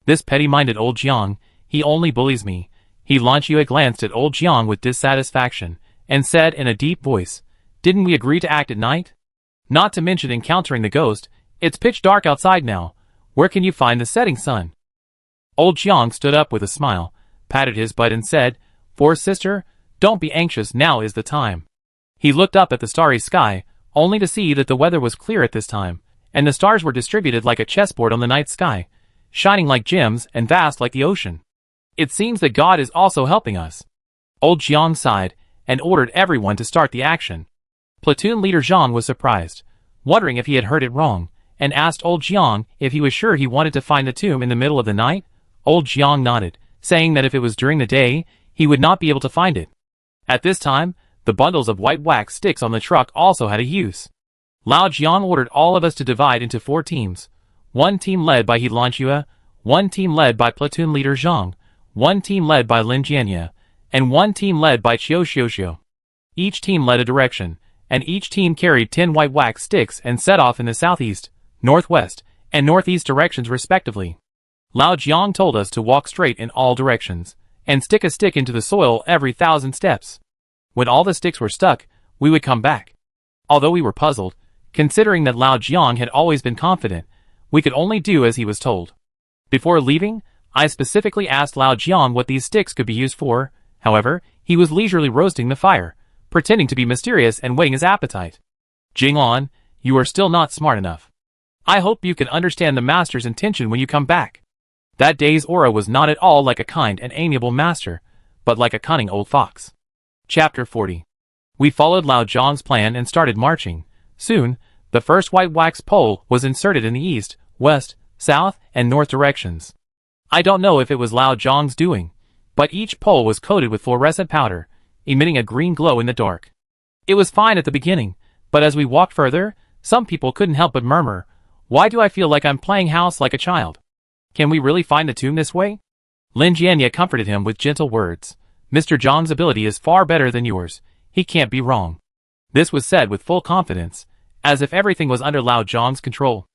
This petty-minded old Jiang, he only bullies me. He Lanchua glanced at old Jiang with dissatisfaction, and said in a deep voice, "Didn't we agree to act at night? Not to mention encountering the ghost, it's pitch dark outside now. Where can you find the setting sun?" Old Jiang stood up with a smile, patted his butt and said, "For sister, don't be anxious, now is the time." He looked up at the starry sky, only to see that the weather was clear at this time, and the stars were distributed like a chessboard on the night sky, shining like gems and vast like the ocean. It seems that God is also helping us. Old Jiang sighed, and ordered everyone to start the action. Platoon leader Zhang was surprised, wondering if he had heard it wrong, and asked old Jiang if he was sure he wanted to find the tomb in the middle of the night. Old Jiang nodded, saying that if it was during the day, he would not be able to find it. At this time, the bundles of white wax sticks on the truck also had a use. Lao Jiang ordered all of us to divide into 4 teams, 1 team led by He Lanchua, 1 team led by platoon leader Zhang, 1 team led by Lin Jianya, and 1 team led by Qiu Xiuxiu. Each team led a direction, and each team carried 10 white wax sticks and set off in the southeast, northwest, and northeast directions respectively. Lao Jiang told us to walk straight in all directions, and stick a stick into the soil every 1,000 steps. When all the sticks were stuck, we would come back. Although we were puzzled, considering that Lao Jiang had always been confident, we could only do as he was told. Before leaving, I specifically asked Lao Jiang what these sticks could be used for. However, he was leisurely roasting the fire, pretending to be mysterious and whetting his appetite. "Jinglan, you are still not smart enough. I hope you can understand the master's intention when you come back." That day's aura was not at all like a kind and amiable master, but like a cunning old fox. Chapter 40. We followed Lao Jiang's plan and started marching. Soon, the first white wax pole was inserted in the east, west, south, and north directions. I don't know if it was Lao Jiang's doing, but each pole was coated with fluorescent powder, emitting a green glow in the dark. It was fine at the beginning, but as we walked further, some people couldn't help but murmur, "Why do I feel like I'm playing house like a child? Can we really find the tomb this way?" Lin Jianya comforted him with gentle words. "Mr. Zhang's ability is far better than yours. He can't be wrong." This was said with full confidence, as if everything was under Lao Jiang's control.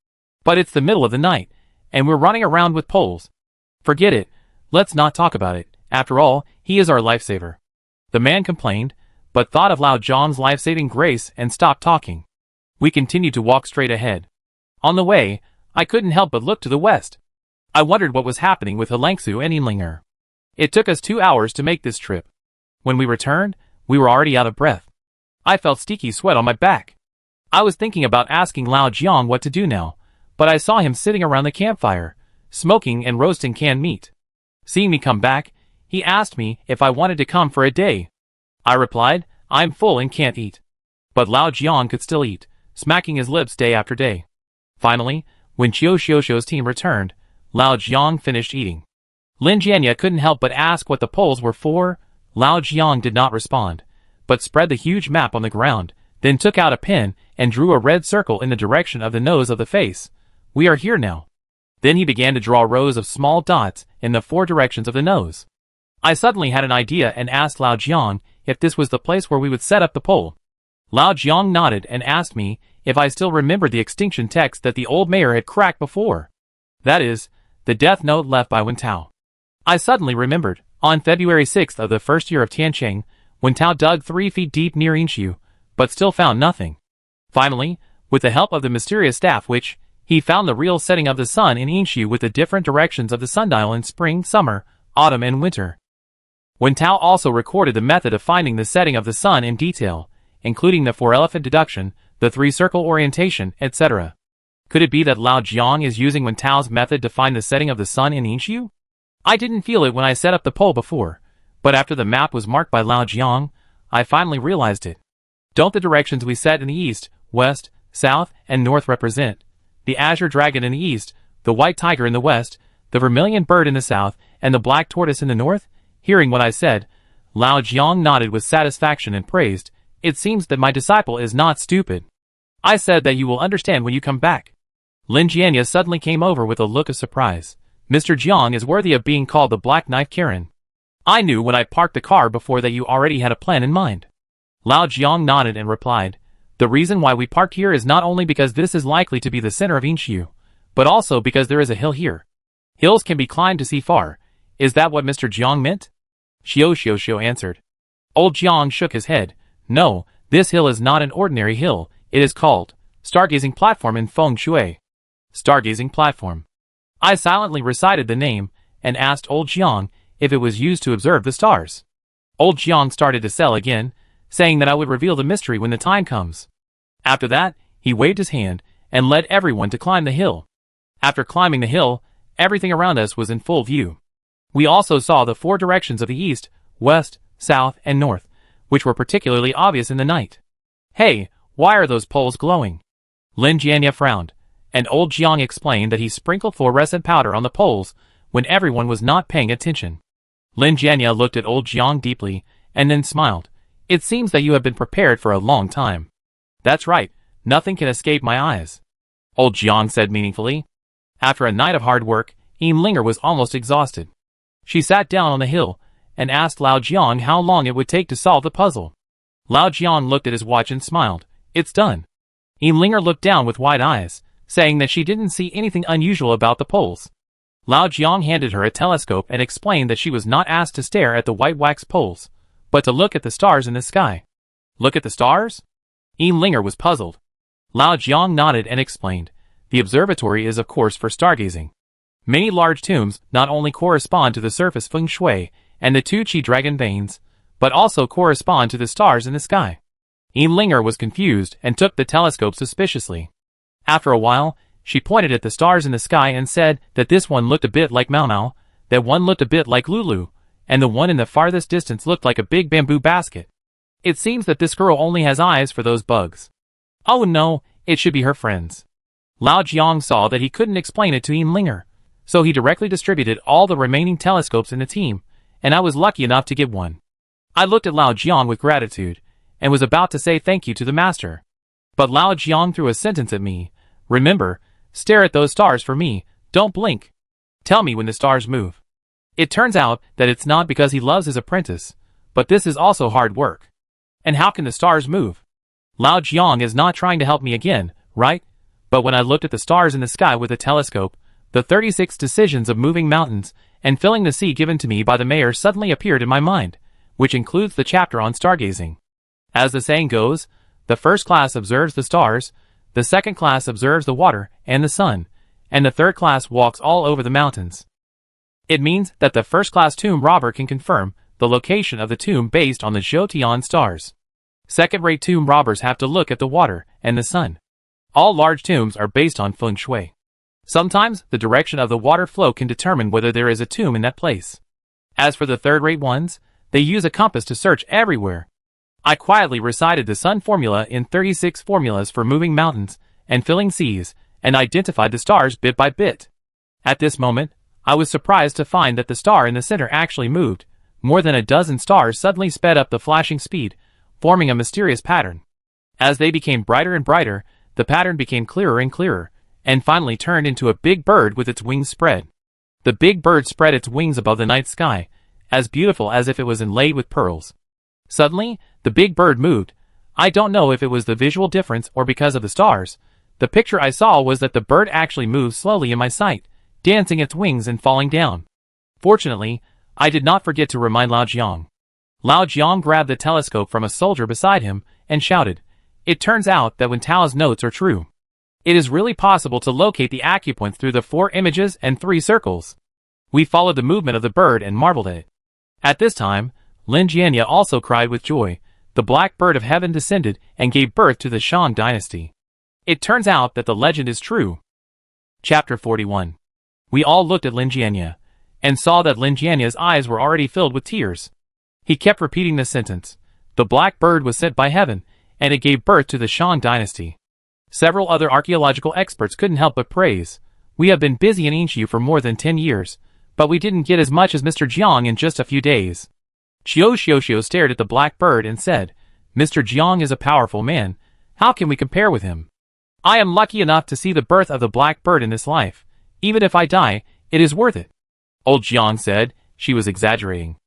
"But it's the middle of the night, and we're running around with poles. Forget it, let's not talk about it, After all, he is our lifesaver. The man complained, but thought of Lao Jiang's life-saving grace and stopped talking. We continued to walk straight ahead. On the way, I couldn't help but look to the west. I wondered what was happening with Helangsu and Inlinger. It took us 2 hours to make this trip. When we returned, we were already out of breath. I felt sticky sweat on my back. I was thinking about asking Lao Jiang what to do now, but I saw him sitting around the campfire, smoking and roasting canned meat. Seeing me come back, he asked me if I wanted to come for a day. I replied, I'm full and can't eat. But Lao Jiang could still eat, smacking his lips day after day. Finally, when Qiu Xiuxiu's team returned, Lao Jiang finished eating. Lin Jianya couldn't help but ask what the poles were for. Lao Jiang did not respond, but spread the huge map on the ground, then took out a pen and drew a red circle in the direction of the nose of the face. We are here now. Then he began to draw rows of small dots in the 4 directions of the nose. I suddenly had an idea and asked Lao Jiang if this was the place where we would set up the pole. Lao Jiang nodded and asked me if I still remembered the extinction text that the old mayor had cracked before. That is, the death note left by Wen Tao. I suddenly remembered, on February 6th of the first year of Tianqing, Wen Tao dug 3 feet deep near Yinshu, but still found nothing. Finally, with the help of the mysterious staff he found the real setting of the sun in Yinshu with the different directions of the sundial in spring, summer, autumn and winter. Wen Tao also recorded the method of finding the setting of the sun in detail, including the 4-elephant deduction, the 3-circle orientation, etc. Could it be that Lao Jiang is using Wen Tao's method to find the setting of the sun in Yinshu? I didn't feel it when I set up the pole before, but after the map was marked by Lao Jiang, I finally realized it. Don't the directions we set in the east, west, south, and north represent the azure dragon in the east, the white tiger in the west, the vermilion bird in the south, and the black tortoise in the north? Hearing what I said, Lao Jiang nodded with satisfaction and praised, it seems that my disciple is not stupid. I said that you will understand when you come back. Lin Jianya suddenly came over with a look of surprise. Mr. Jiang is worthy of being called the Black Knife Karen. I knew when I parked the car before that you already had a plan in mind. Lao Jiang nodded and replied, the reason why we parked here is not only because this is likely to be the center of Yinshu, but also because there is a hill here. Hills can be climbed to see far. Is that what Mr. Jiang meant? Qiu Xiuxiu answered. Old Jiang shook his head. No, this hill is not an ordinary hill. It is called Stargazing Platform in Feng Shui. Stargazing Platform. I silently recited the name and asked Old Jiang if it was used to observe the stars. Old Jiang started to sell again, saying that I would reveal the mystery when the time comes. After that, he waved his hand and led everyone to climb the hill. After climbing the hill, everything around us was in full view. We also saw the 4 directions of the east, west, south, and north, which were particularly obvious in the night. Hey, why are those poles glowing? Lin Jianya frowned, and Old Jiang explained that he sprinkled fluorescent powder on the poles when everyone was not paying attention. Lin Jianya looked at Old Jiang deeply, and then smiled. It seems that you have been prepared for a long time. That's right, nothing can escape my eyes. Old Jiang said meaningfully. After a night of hard work, Linger was almost exhausted. She sat down on the hill and asked Lao Jiang how long it would take to solve the puzzle. Lao Jiang looked at his watch and smiled. It's done. Linger looked down with wide eyes, saying that she didn't see anything unusual about the poles. Lao Jiang handed her a telescope and explained that she was not asked to stare at the white wax poles, but to look at the stars in the sky. Look at the stars? Linger was puzzled. Lao Jiang nodded and explained, the observatory is of course for stargazing. Many large tombs not only correspond to the surface feng shui and the 2 qi dragon veins, but also correspond to the stars in the sky. Linger was confused and took the telescope suspiciously. After a while, she pointed at the stars in the sky and said that this one looked a bit like Mao Mao, that one looked a bit like Lulu, and the one in the farthest distance looked like a big bamboo basket. It seems that this girl only has eyes for those bugs. Oh no, it should be her friends. Lao Jiang saw that he couldn't explain it to Linger, so he directly distributed all the remaining telescopes in the team, and I was lucky enough to get one. I looked at Lao Jiang with gratitude, and was about to say thank you to the master. But Lao Jiang threw a sentence at me. Remember, stare at those stars for me, don't blink. Tell me when the stars move. It turns out that it's not because he loves his apprentice, but this is also hard work. And how can the stars move? Lao Jiang is not trying to help me again, right? But when I looked at the stars in the sky with a telescope, The 36 decisions of moving mountains and filling the sea given to me by the mayor suddenly appeared in my mind, which includes the chapter on stargazing. As the saying goes, the first class observes the stars, the second class observes the water and the sun, and the third class walks all over the mountains. It means that the first-class tomb robber can confirm the location of the tomb based on the Zhoutian stars. Second-rate tomb robbers have to look at the water and the sun. All large tombs are based on feng shui. Sometimes the direction of the water flow can determine whether there is a tomb in that place. As for the third-rate ones, they use a compass to search everywhere. I quietly recited the sun formula in 36 formulas for moving mountains and filling seas, and identified the stars bit by bit. At this moment, I was surprised to find that the star in the center actually moved. More than a dozen stars suddenly sped up the flashing speed, forming a mysterious pattern. As they became brighter and brighter, the pattern became clearer and clearer, and finally turned into a big bird with its wings spread. The big bird spread its wings above the night sky, as beautiful as if it was inlaid with pearls. Suddenly, the big bird moved. I don't know if it was the visual difference or because of the stars. The picture I saw was that the bird actually moved slowly in my sight, dancing its wings and falling down. Fortunately, I did not forget to remind Lao Jiang. Lao Jiang grabbed the telescope from a soldier beside him and shouted, "It turns out that when Tao's notes are true, it is really possible to locate the acupoints through the 4 images and 3 circles." We followed the movement of the bird and marveled at it. At this time, Lin Jianya also cried with joy. The black bird of heaven descended and gave birth to the Shang dynasty. It turns out that the legend is true. Chapter 41. We all looked at Lin Jianya, and saw that Lin Jianya's eyes were already filled with tears. He kept repeating this sentence. The black bird was sent by heaven, and it gave birth to the Shang dynasty. Several other archaeological experts couldn't help but praise. We have been busy in Yinshu for more than 10 years, but we didn't get as much as Mr. Jiang in just a few days. Xiao stared at the black bird and said, "Mr. Jiang is a powerful man. How can we compare with him? I am lucky enough to see the birth of the black bird in this life. Even if I die, it is worth it." Old Jiang said. She was exaggerating.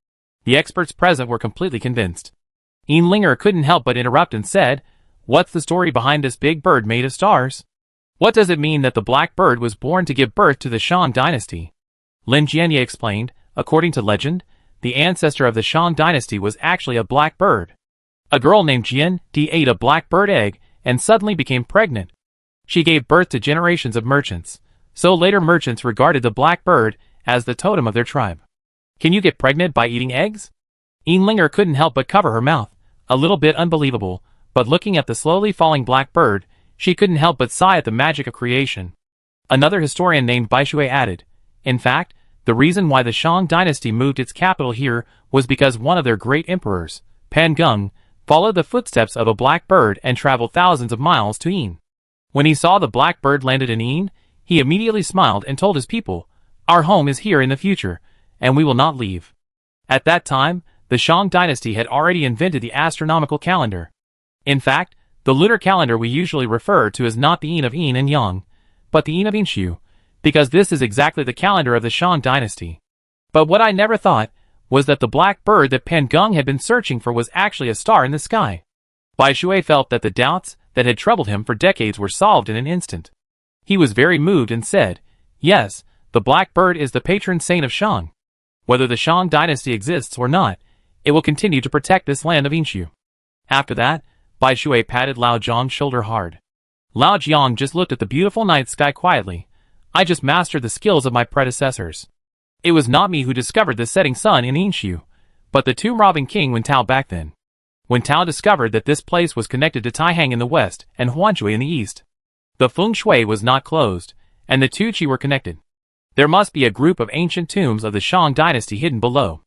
The experts present were completely convinced. Linger couldn't help but interrupt and said, "What's the story behind this big bird made of stars? What does it mean that the black bird was born to give birth to the Shang dynasty?" Lin Jianya explained, according to legend, the ancestor of the Shang dynasty was actually a black bird. A girl named Jian Di ate a black bird egg and suddenly became pregnant. She gave birth to generations of merchants, so later merchants regarded the black bird as the totem of their tribe. Can you get pregnant by eating eggs? Linger couldn't help but cover her mouth, a little bit unbelievable, but looking at the slowly falling black bird, she couldn't help but sigh at the magic of creation. Another historian named Baishui added, "In fact, the reason why the Shang dynasty moved its capital here was because one of their great emperors, Pan Gung, followed the footsteps of a black bird and traveled thousands of miles to Yin. When he saw the black bird landed in Yin, he immediately smiled and told his people, 'Our home is here in the future, and we will not leave.' At that time, the Shang dynasty had already invented the astronomical calendar. In fact, the lunar calendar we usually refer to is not the Yin of Yin and Yang, but the Yin of Yinshu, because this is exactly the calendar of the Shang dynasty. But what I never thought was that the black bird that Pan Gung had been searching for was actually a star in the sky." Bai Shui felt that the doubts that had troubled him for decades were solved in an instant. He was very moved and said, "Yes, the black bird is the patron saint of Shang. Whether the Shang dynasty exists or not, it will continue to protect this land of Yinshu." After that, Bai Shui patted Lao Jiang's shoulder hard. Lao Jiang just looked at the beautiful night sky quietly. "I just mastered the skills of my predecessors. It was not me who discovered the setting sun in Yinshu, but the tomb-robbing king Wen Tao back then. Wen Tao discovered that this place was connected to Taihang in the west and Huanshui in the east. The feng shui was not closed, and the two qi were connected. There must be a group of ancient tombs of the Shang dynasty hidden below.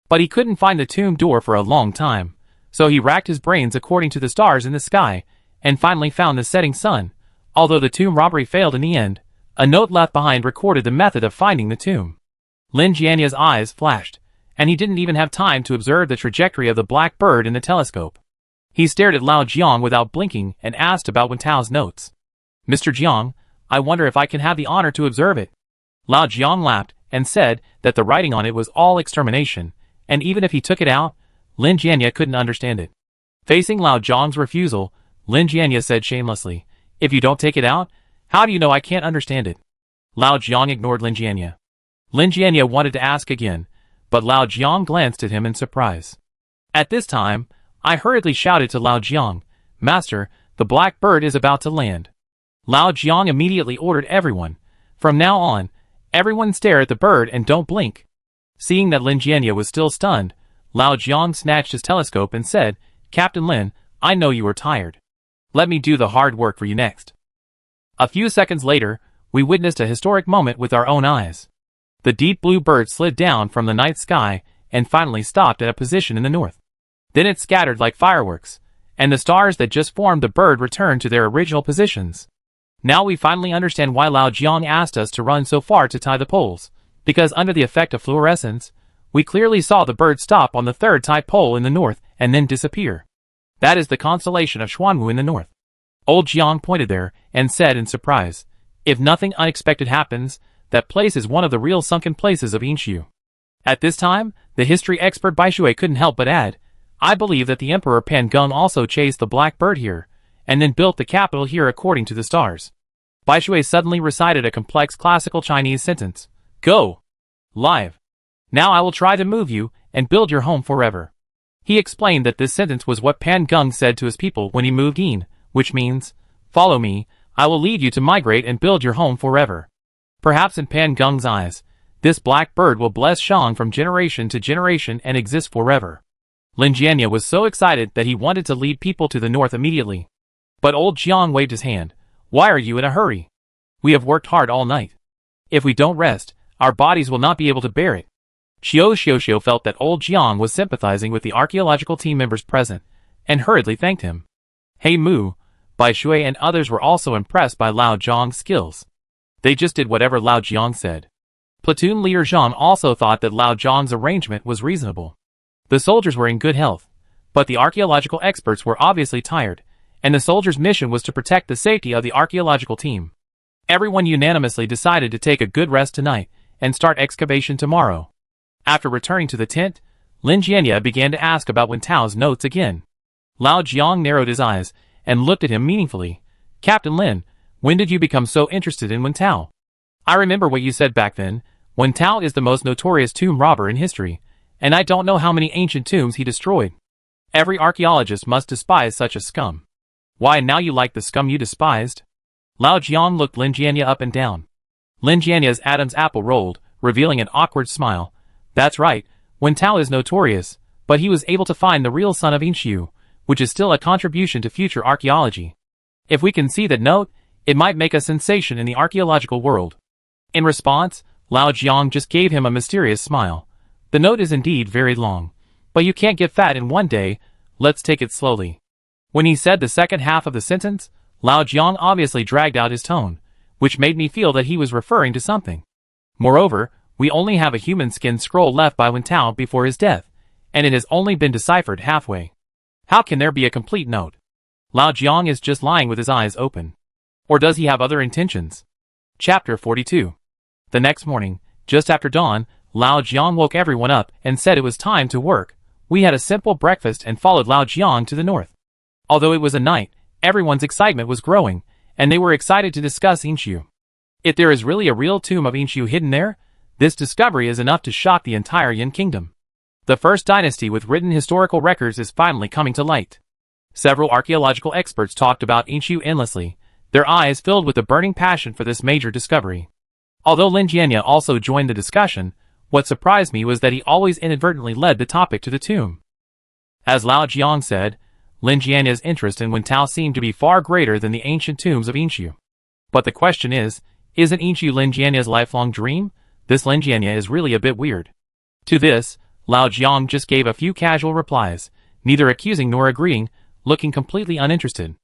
But he couldn't find the tomb door for a long time, so he racked his brains according to the stars in the sky, and finally found the setting sun. Although the tomb robbery failed in the end, a note left behind recorded the method of finding the tomb." Lin Jianya's eyes flashed, and he didn't even have time to observe the trajectory of the black bird in the telescope. He stared at Lao Jiang without blinking and asked about Wen Tao's notes. "Mr. Jiang, I wonder if I can have the honor to observe it." Lao Jiang laughed and said that the writing on it was all extermination, and even if he took it out, Lin Jianya couldn't understand it. Facing Lao Jiang's refusal, Lin Jianya said shamelessly, "If you don't take it out, how do you know I can't understand it?" Lao Jiang ignored Lin Jianye. Lin Jianye wanted to ask again, but Lao Jiang glanced at him in surprise. At this time, I hurriedly shouted to Lao Jiang, "Master, the black bird is about to land." Lao Jiang immediately ordered everyone, "From now on, everyone stare at the bird and don't blink." Seeing that Lin Jianye was still stunned, Lao Jiang snatched his telescope and said, "Captain Lin, I know you are tired. Let me do the hard work for you next." A few seconds later, we witnessed a historic moment with our own eyes. The deep blue bird slid down from the night sky and finally stopped at a position in the north. Then it scattered like fireworks, and the stars that just formed the bird returned to their original positions. Now we finally understand why Lao Jiang asked us to run so far to tie the poles, because under the effect of fluorescence, we clearly saw the bird stop on the third tied pole in the north and then disappear. That is the constellation of Xuanwu in the north. Old Jiang pointed there and said in surprise, "If nothing unexpected happens, that place is one of the real sunken places of Yinshu." At this time, the history expert Baishui couldn't help but add, "I believe that the Emperor Pan Geng also chased the black bird here, and then built the capital here according to the stars." Baishui suddenly recited a complex classical Chinese sentence. "Go! Live! Now I will try to move you and build your home forever." He explained that this sentence was what Pan Geng said to his people when he moved in, which means, "Follow me, I will lead you to migrate and build your home forever." Perhaps in Pan Geng's eyes, this black bird will bless Shang from generation to generation and exist forever. Lin Jianye was so excited that he wanted to lead people to the north immediately. But old Jiang waved his hand. "Why are you in a hurry? We have worked hard all night. If we don't rest, our bodies will not be able to bear it." Xiao Xiaoxiao felt that old Jiang was sympathizing with the archaeological team members present, and hurriedly thanked him. Hey Mu, Bai Shui and others were also impressed by Lao Jiang's skills. They just did whatever Lao Jiang said. Platoon leader Zhang also thought that Lao Jiang's arrangement was reasonable. The soldiers were in good health, but the archaeological experts were obviously tired, and the soldiers' mission was to protect the safety of the archaeological team. Everyone unanimously decided to take a good rest tonight and start excavation tomorrow. After returning to the tent, Lin Jianye began to ask about Wen Tao's notes again. Lao Jiang narrowed his eyes and looked at him meaningfully. "Captain Lin, when did you become so interested in Wen Tao? I remember what you said back then. Wen Tao is the most notorious tomb robber in history, and I don't know how many ancient tombs he destroyed. Every archaeologist must despise such a scum. Why now you like the scum you despised?" Lao Jiang looked Lin Jianye up and down. Lin Jianye's Adam's apple rolled, revealing an awkward smile. "That's right, Wen Tao is notorious, but he was able to find the real son of Yinshu, which is still a contribution to future archaeology. If we can see that note, it might make a sensation in the archaeological world." In response, Lao Jiang just gave him a mysterious smile. "The note is indeed very long, but you can't get fat in one day, let's take it slowly." When he said the second half of the sentence, Lao Jiang obviously dragged out his tone, which made me feel that he was referring to something. Moreover, we only have a human skin scroll left by Wen Tao before his death, and it has only been deciphered halfway. How can there be a complete note? Lao Jiang is just lying with his eyes open. Or does he have other intentions? Chapter 42. The next morning, just after dawn, Lao Jiang woke everyone up and said it was time to work. We had a simple breakfast and followed Lao Jiang to the north. Although it was a night, everyone's excitement was growing, and they were excited to discuss Yinshu. If there is really a real tomb of Yinshu hidden there, this discovery is enough to shock the entire Yin kingdom. The first dynasty with written historical records is finally coming to light. Several archaeological experts talked about Yinshu endlessly, their eyes filled with a burning passion for this major discovery. Although Lin Jianye also joined the discussion, what surprised me was that he always inadvertently led the topic to the tomb. As Lao Jiang said, Lin Jianye's interest in Wen Tao seemed to be far greater than the ancient tombs of Yinshu. But the question is, isn't Yinshu Lin Jianye's lifelong dream? This Lin Jianye is really a bit weird. To this, Lao Jiang just gave a few casual replies, neither accusing nor agreeing, looking completely uninterested.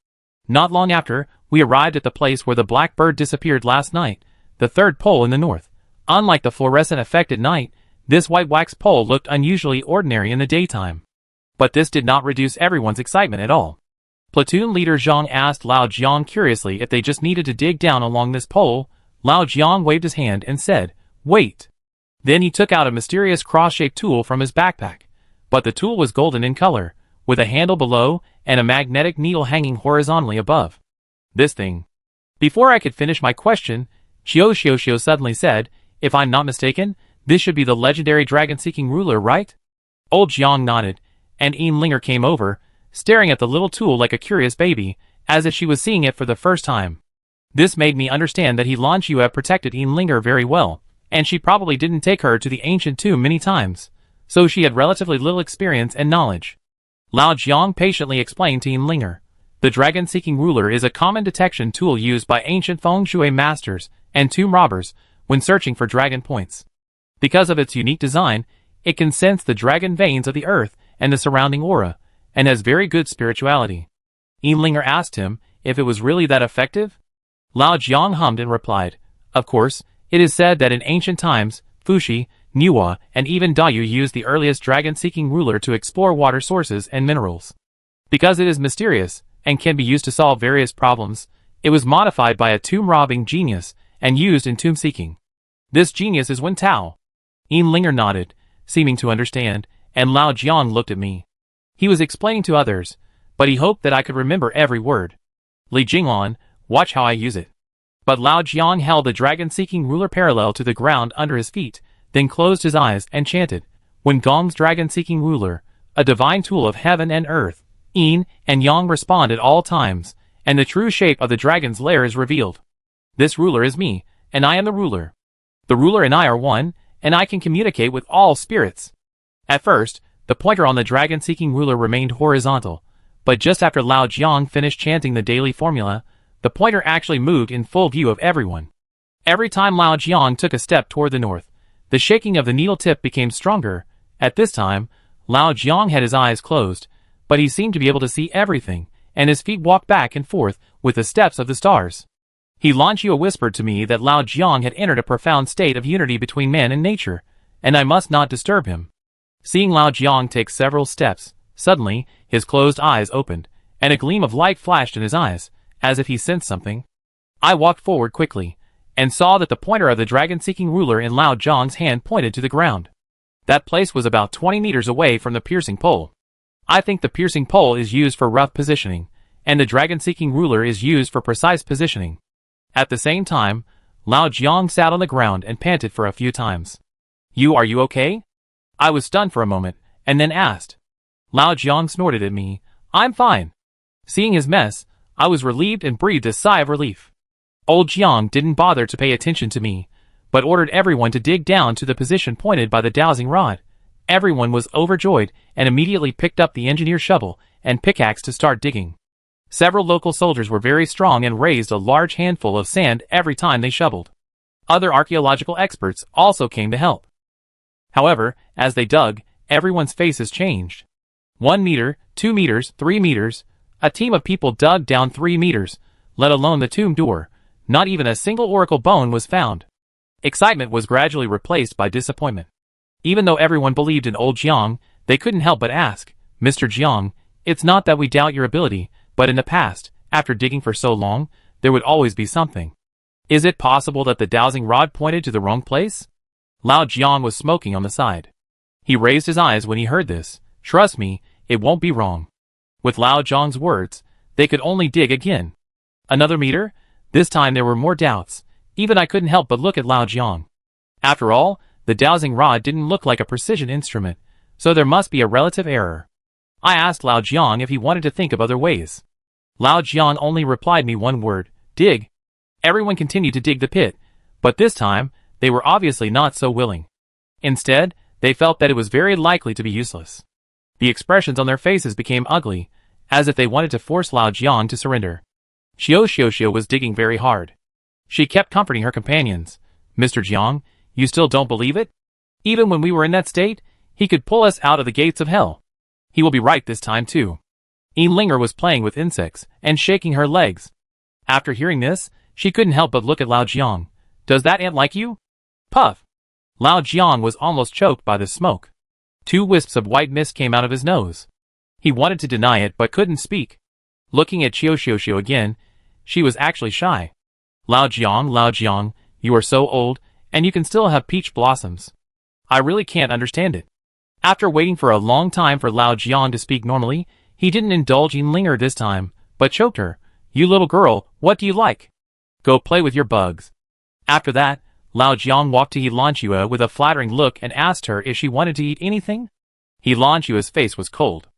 Not long after, we arrived at the place where the black bird disappeared last night, the third pole in the north. Unlike the fluorescent effect at night, this white wax pole looked unusually ordinary in the daytime. But this did not reduce everyone's excitement at all. Platoon leader Zhang asked Lao Jiang curiously if they just needed to dig down along this pole. Lao Jiang waved his hand and said, "Wait." Then he took out a mysterious cross-shaped tool from his backpack. But the tool was golden in color, with a handle below and a magnetic needle hanging horizontally above. This thing. Before I could finish my question, Xiao suddenly said, "If I'm not mistaken, this should be the legendary dragon-seeking ruler, right?" Old Jiang nodded, and Linger came over, staring at the little tool like a curious baby, as if she was seeing it for the first time. This made me understand that Lan Xue protected Linger very well, and she probably didn't take her to the ancient tomb many times, so she had relatively little experience and knowledge. Lao Jiang patiently explained to Linger. The dragon-seeking ruler is a common detection tool used by ancient feng shui masters and tomb robbers when searching for dragon points. Because of its unique design, it can sense the dragon veins of the earth and the surrounding aura, and has very good spirituality. Linger asked him if it was really that effective. Lao Jiang hummed and replied, "Of course, it is said that in ancient times, Fuxi, Niwa, and even Dayu used the earliest dragon-seeking ruler to explore water sources and minerals. Because it is mysterious, and can be used to solve various problems, it was modified by a tomb-robbing genius and used in tomb-seeking. This genius is Wen Tao." Linger nodded, seeming to understand, and Lao Jiang looked at me. He was explaining to others, but he hoped that I could remember every word. "Li Jinglan, watch how I use it." But Lao Jiang held the dragon-seeking ruler parallel to the ground under his feet, then closed his eyes and chanted, "When Gong's dragon-seeking ruler, a divine tool of heaven and earth, yin and yang respond at all times, and the true shape of the dragon's lair is revealed. This ruler is me, and I am the ruler. The ruler and I are one, and I can communicate with all spirits." At first, the pointer on the dragon-seeking ruler remained horizontal, but just after Lao Jiang finished chanting the daily formula, the pointer actually moved in full view of everyone. Every time Lao Jiang took a step toward the north, the shaking of the needle tip became stronger. At this time, Lao Jiang had his eyes closed, but he seemed to be able to see everything, and his feet walked back and forth with the steps of the stars. Lan Xue whispered to me that Lao Jiang had entered a profound state of unity between man and nature, and I must not disturb him. Seeing Lao Jiang take several steps, suddenly, his closed eyes opened, and a gleam of light flashed in his eyes, as if he sensed something. I walked forward quickly, and saw that the pointer of the dragon-seeking ruler in Lao Jiang's hand pointed to the ground. That place was about 20 meters away from the piercing pole. I think the piercing pole is used for rough positioning, and the dragon-seeking ruler is used for precise positioning. At the same time, Lao Jiang sat on the ground and panted for a few times. Are you okay?" I was stunned for a moment, and then asked. Lao Jiang snorted at me, "I'm fine." Seeing his mess, I was relieved and breathed a sigh of relief. Old Jiang didn't bother to pay attention to me, but ordered everyone to dig down to the position pointed by the dowsing rod. Everyone was overjoyed and immediately picked up the engineer's shovel and pickaxe to start digging. Several local soldiers were very strong and raised a large handful of sand every time they shoveled. Other archaeological experts also came to help. However, as they dug, everyone's faces changed. 1 meter, 2 meters, 3 meters. A team of people dug down 3 meters, let alone the tomb door. Not even a single oracle bone was found. Excitement was gradually replaced by disappointment. Even though everyone believed in old Jiang, they couldn't help but ask, "Mr. Jiang, it's not that we doubt your ability, but in the past, after digging for so long, there would always be something. Is it possible that the dowsing rod pointed to the wrong place?" Lao Jiang was smoking on the side. He raised his eyes when he heard this. "Trust me, it won't be wrong." With Lao Jiang's words, they could only dig again. Another meter? This time there were more doubts. Even I couldn't help but look at Lao Jiang. After all, the dowsing rod didn't look like a precision instrument, so there must be a relative error. I asked Lao Jiang if he wanted to think of other ways. Lao Jiang only replied me one word, "Dig." Everyone continued to dig the pit, but this time, they were obviously not so willing. Instead, they felt that it was very likely to be useless. The expressions on their faces became ugly, as if they wanted to force Lao Jiang to surrender. Xiao was digging very hard. She kept comforting her companions. "Mr. Jiang, you still don't believe it? Even when we were in that state, he could pull us out of the gates of hell. He will be right this time too." Linger was playing with insects and shaking her legs. After hearing this, she couldn't help but look at Lao Jiang. "Does that ant like you?" Puff! Lao Jiang was almost choked by the smoke. 2 wisps of white mist came out of his nose. He wanted to deny it but couldn't speak. Looking at Xiao again, she was actually shy. Lao Jiang, you are so old, and you can still have peach blossoms. I really can't understand it." After waiting for a long time for Lao Jiang to speak normally, he didn't indulge in Linger this time, but choked her. "You little girl, what do you like? Go play with your bugs." After that, Lao Jiang walked to He Lanchua with a flattering look and asked her if she wanted to eat anything. He Lanchua's face was cold.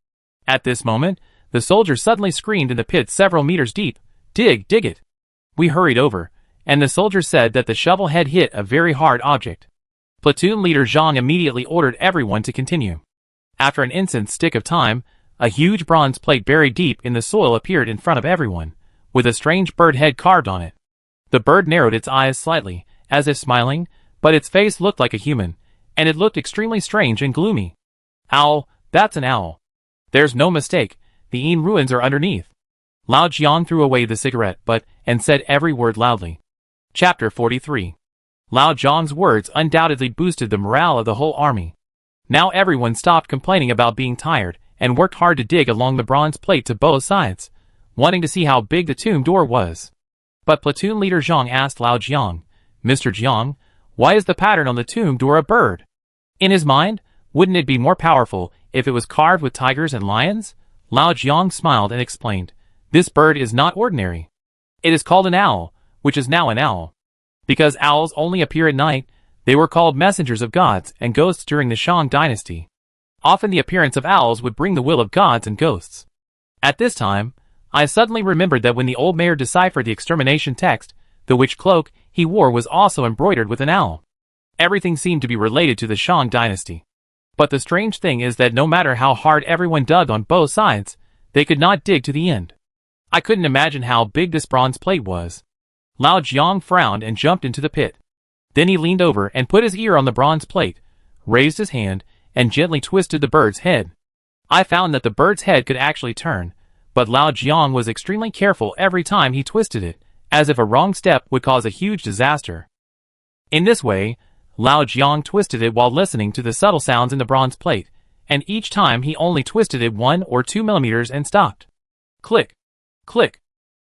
At this moment, the soldier suddenly screamed in the pit several meters deep, "Dig, dig it!" We hurried over, and the soldier said that the shovel had hit a very hard object. Platoon leader Zhang immediately ordered everyone to continue. After an instant's stick of time, a huge bronze plate buried deep in the soil appeared in front of everyone, with a strange bird head carved on it. The bird narrowed its eyes slightly, as if smiling, but its face looked like a human, and it looked extremely strange and gloomy. Owl, that's an owl. There's no mistake, the Yin ruins are underneath. Lao Jiang threw away the cigarette and said every word loudly. Chapter 43. Lao Jiang's words undoubtedly boosted the morale of the whole army. Now everyone stopped complaining about being tired, and worked hard to dig along the bronze plate to both sides, wanting to see how big the tomb door was. But platoon leader Zhang asked Lao Jiang, "Mr. Jiang, why is the pattern on the tomb door a bird?" In his mind, wouldn't it be more powerful if it was carved with tigers and lions? Lao Jiang smiled and explained, "This bird is not ordinary. It is called an owl, which is now an owl. Because owls only appear at night, they were called messengers of gods and ghosts during the Shang dynasty. Often the appearance of owls would bring the will of gods and ghosts." At this time, I suddenly remembered that when the old mayor deciphered the extermination text, the witch cloak he wore was also embroidered with an owl. Everything seemed to be related to the Shang dynasty. But the strange thing is that no matter how hard everyone dug on both sides, they could not dig to the end. I couldn't imagine how big this bronze plate was. Lao Jiang frowned and jumped into the pit. Then he leaned over and put his ear on the bronze plate, raised his hand, and gently twisted the bird's head. I found that the bird's head could actually turn, but Lao Jiang was extremely careful every time he twisted it, as if a wrong step would cause a huge disaster. In this way, Lao Jiang twisted it while listening to the subtle sounds in the bronze plate, and each time he only twisted it 1 or 2 millimeters and stopped. Click! Click!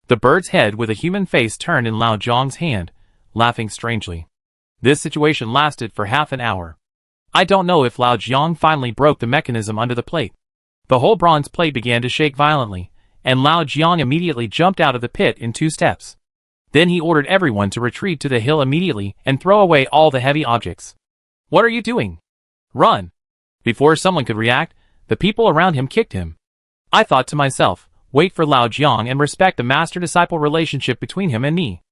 The bird's head with a human face turned in Lao Jiang's hand, laughing strangely. This situation lasted for half an hour. I don't know if Lao Jiang finally broke the mechanism under the plate. The whole bronze plate began to shake violently, and Lao Jiang immediately jumped out of the pit in 2 steps. Then he ordered everyone to retreat to the hill immediately and throw away all the heavy objects. "What are you doing? Run!" Before someone could react, the people around him kicked him. I thought to myself, wait for Lao Jiang and respect the master-disciple relationship between him and me.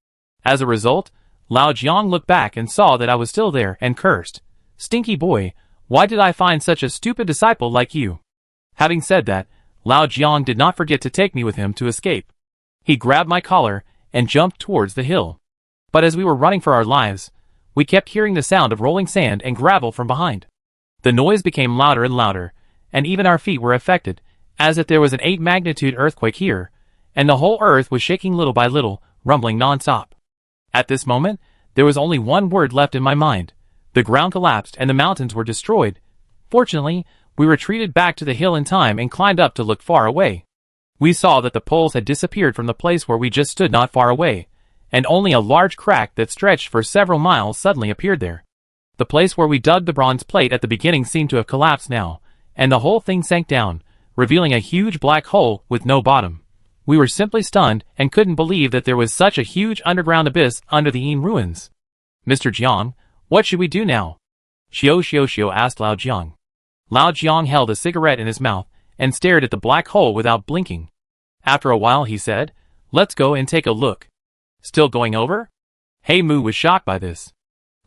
As a result, Lao Jiang looked back and saw that I was still there and cursed, "Stinky boy, why did I find such a stupid disciple like you?" Having said that, Lao Jiang did not forget to take me with him to escape. He grabbed my collar and jumped towards the hill. But as we were running for our lives, we kept hearing the sound of rolling sand and gravel from behind. The noise became louder and louder, and even our feet were affected, as if there was an 8-magnitude earthquake here, and the whole earth was shaking little by little, rumbling non-stop. At this moment, there was only one word left in my mind. The ground collapsed and the mountains were destroyed. Fortunately, we retreated back to the hill in time and climbed up to look far away. We saw that the poles had disappeared from the place where we just stood not far away, and only a large crack that stretched for several miles suddenly appeared there. The place where we dug the bronze plate at the beginning seemed to have collapsed now, and the whole thing sank down, revealing a huge black hole with no bottom. We were simply stunned and couldn't believe that there was such a huge underground abyss under the Yin ruins. "Mr. Jiang, what should we do now?" Xiao asked Lao Jiang. Lao Jiang held a cigarette in his mouth and stared at the black hole without blinking. After a while he said, "Let's go and take a look." "Still going over?" He Mu was shocked by this.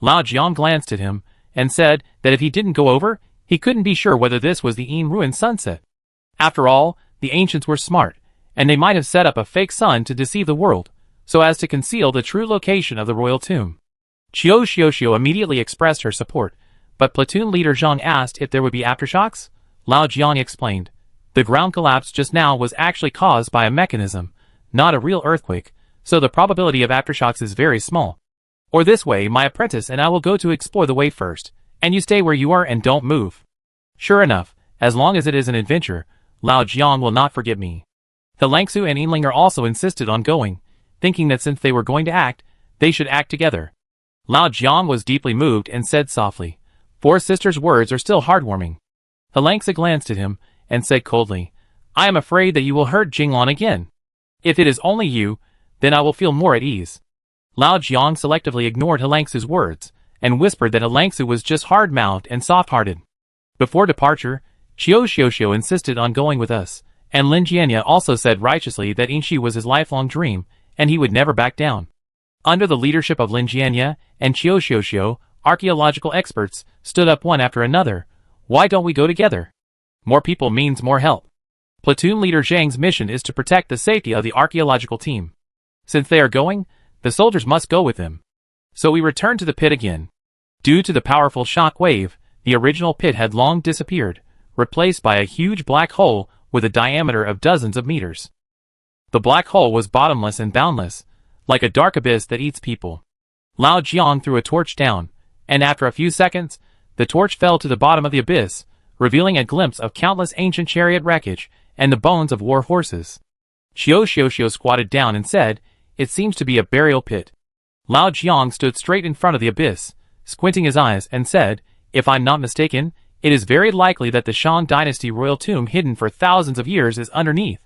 Lao Jiang glanced at him and said that if he didn't go over, he couldn't be sure whether this was the Yin ruin sunset. After all, the ancients were smart, and they might have set up a fake sun to deceive the world, so as to conceal the true location of the royal tomb. Xiao immediately expressed her support, but platoon leader Zhang asked if there would be aftershocks. Lao Jiang explained, "The ground collapse just now was actually caused by a mechanism, not a real earthquake, so the probability of aftershocks is very small. Or this way, my apprentice and I will go to explore the way first, and you stay where you are and don't move." Sure enough, as long as it is an adventure, Lao Jiang will not forget me. Helangsu and Yinlinger also insisted on going, thinking that since they were going to act, they should act together. Lao Jiang was deeply moved and said softly, "Four sisters' words are still heartwarming." Helangsu glanced at him and said coldly, "I am afraid that you will hurt Jinglan again. If it is only you, then I will feel more at ease." Lao Jiang selectively ignored Helangsu's words, and whispered that Helangsu was just hard-mouthed and soft-hearted. Before departure, Qiu Xiuxiu insisted on going with us, and Lin Jianya also said righteously that Yingxi was his lifelong dream, and he would never back down. Under the leadership of Lin Jianya and Qiu Xiuxiu, archaeological experts stood up one after another. Why don't we go together? More people means more help. Platoon leader Zhang's mission is to protect the safety of the archaeological team. Since they are going, the soldiers must go with them. So we return to the pit again. Due to the powerful shock wave, the original pit had long disappeared, replaced by a huge black hole with a diameter of dozens of meters. The black hole was bottomless and boundless, like a dark abyss that eats people. Lao Jiang threw a torch down, and after a few seconds, the torch fell to the bottom of the abyss, revealing a glimpse of countless ancient chariot wreckage and the bones of war horses. Qiu Xiuxiu squatted down and said, "It seems to be a burial pit." Lao Jiang stood straight in front of the abyss, squinting his eyes, and said, "If I'm not mistaken, it is very likely that the Shang dynasty royal tomb hidden for thousands of years is underneath.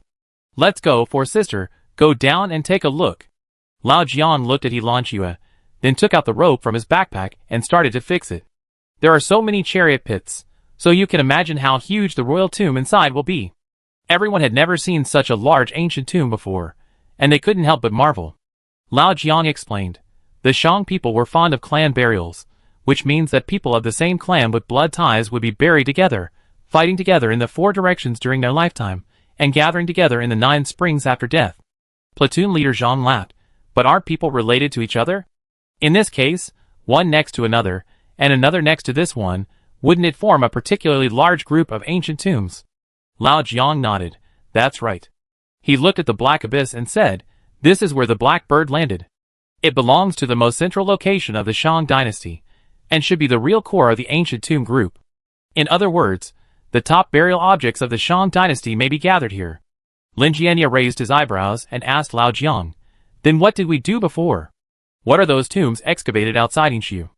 Let's go, for sister, go down and take a look." Lao Jiang looked at Helanxue, then took out the rope from his backpack and started to fix it. There are so many chariot pits, so you can imagine how huge the royal tomb inside will be. Everyone had never seen such a large ancient tomb before, and they couldn't help but marvel. Lao Jiang explained, the Shang people were fond of clan burials, which means that people of the same clan with blood ties would be buried together, fighting together in the 4 directions during their lifetime, and gathering together in the 9 springs after death. Platoon leader Zhang laughed, but aren't people related to each other? In this case, one next to another, and another next to this one, wouldn't it form a particularly large group of ancient tombs? Lao Jiang nodded. That's right. He looked at the black abyss and said, "This is where the black bird landed. It belongs to the most central location of the Shang dynasty, and should be the real core of the ancient tomb group. In other words, the top burial objects of the Shang dynasty may be gathered here." Lin Jianya raised his eyebrows and asked Lao Jiang, "Then what did we do before? What are those tombs excavated outside Yingxi?"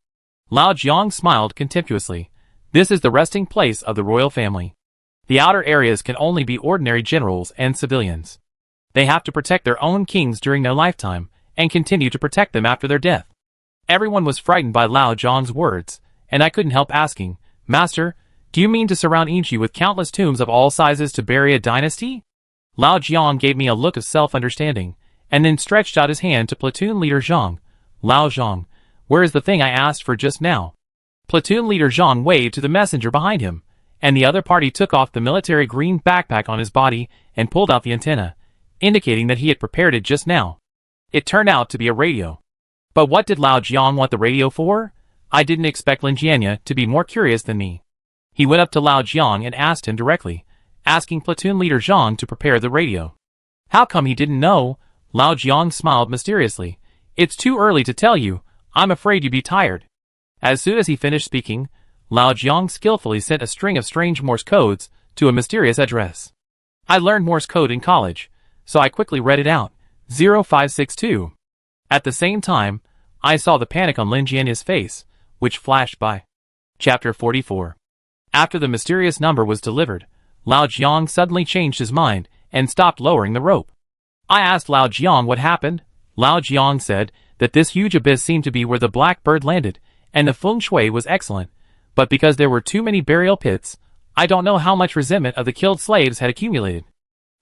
Lao Jiang smiled contemptuously. "This is the resting place of the royal family. The outer areas can only be ordinary generals and civilians. They have to protect their own kings during their lifetime, and continue to protect them after their death." Everyone was frightened by Lao Jiang's words, and I couldn't help asking, "Master, do you mean to surround Yingxi with countless tombs of all sizes to bury a dynasty?" Lao Jiang gave me a look of self-understanding, and then stretched out his hand to platoon leader Zhang. "Lao Zhang, where is the thing I asked for just now?" Platoon leader Zhang waved to the messenger behind him, and the other party took off the military green backpack on his body and pulled out the antenna, indicating that he had prepared it just now. It turned out to be a radio. But what did Lao Jiang want the radio for? I didn't expect Lin Jianya to be more curious than me. He went up to Lao Jiang and asked him directly, asking platoon leader Zhang to prepare the radio. How come he didn't know? Lao Jiang smiled mysteriously. "It's too early to tell you. I'm afraid you'd be tired." As soon as he finished speaking, Lao Jiang skillfully sent a string of strange Morse codes to a mysterious address. I learned Morse code in college, so I quickly read it out. 0562. At the same time, I saw the panic on Lin Jianya's face, which flashed by. Chapter 44. After the mysterious number was delivered, Lao Jiang suddenly changed his mind and stopped lowering the rope. I asked Lao Jiang what happened. Lao Jiang said that this huge abyss seemed to be where the black bird landed, and the feng shui was excellent, but because there were too many burial pits, I don't know how much resentment of the killed slaves had accumulated.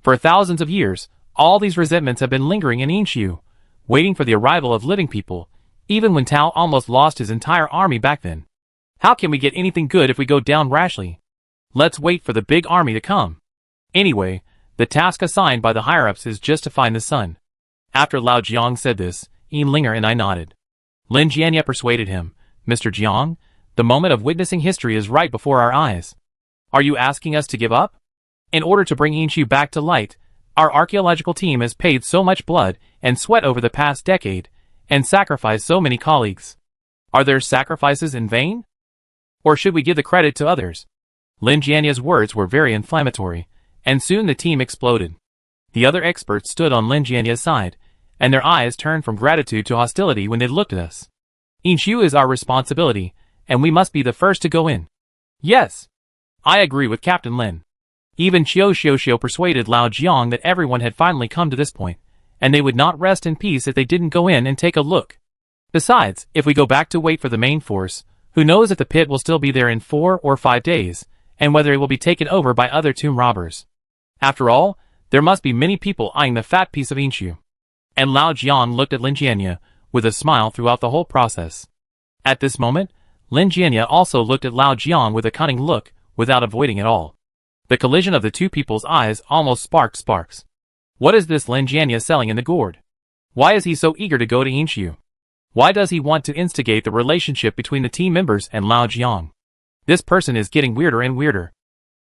For thousands of years, all these resentments have been lingering in Yingxi, waiting for the arrival of living people, even when Tao almost lost his entire army back then. How can we get anything good if we go down rashly? Let's wait for the big army to come. Anyway, the task assigned by the higher-ups is just to find the sun. After Lao Jiang said this, Linger and I nodded. Lin Jianya persuaded him, "Mr. Jiang, the moment of witnessing history is right before our eyes. Are you asking us to give up? In order to bring Yingxi back to light, our archaeological team has paid so much blood and sweat over the past decade, and sacrificed so many colleagues. Are their sacrifices in vain? Or should we give the credit to others?" Lin Jianya's words were very inflammatory, and soon the team exploded. The other experts stood on Lin Jianya's side, and their eyes turned from gratitude to hostility when they looked at us. "Yingxi is our responsibility, and we must be the first to go in." "Yes. I agree with Captain Lin." Even Qiu Xiuxiu persuaded Lao Jiang that everyone had finally come to this point, and they would not rest in peace if they didn't go in and take a look. Besides, if we go back to wait for the main force, who knows if the pit will still be there in 4 or 5 days, and whether it will be taken over by other tomb robbers. After all, there must be many people eyeing the fat piece of Inshu. And Lao Jian looked at Lin Jianya with a smile throughout the whole process. At this moment, Lin Jianya also looked at Lao Jian with a cunning look, without avoiding it all. The collision of the two people's eyes almost sparked sparks. What is this Lin Jianya selling in the gourd? Why is he so eager to go to Inshu? Why does he want to instigate the relationship between the team members and Lao Jiang? This person is getting weirder and weirder.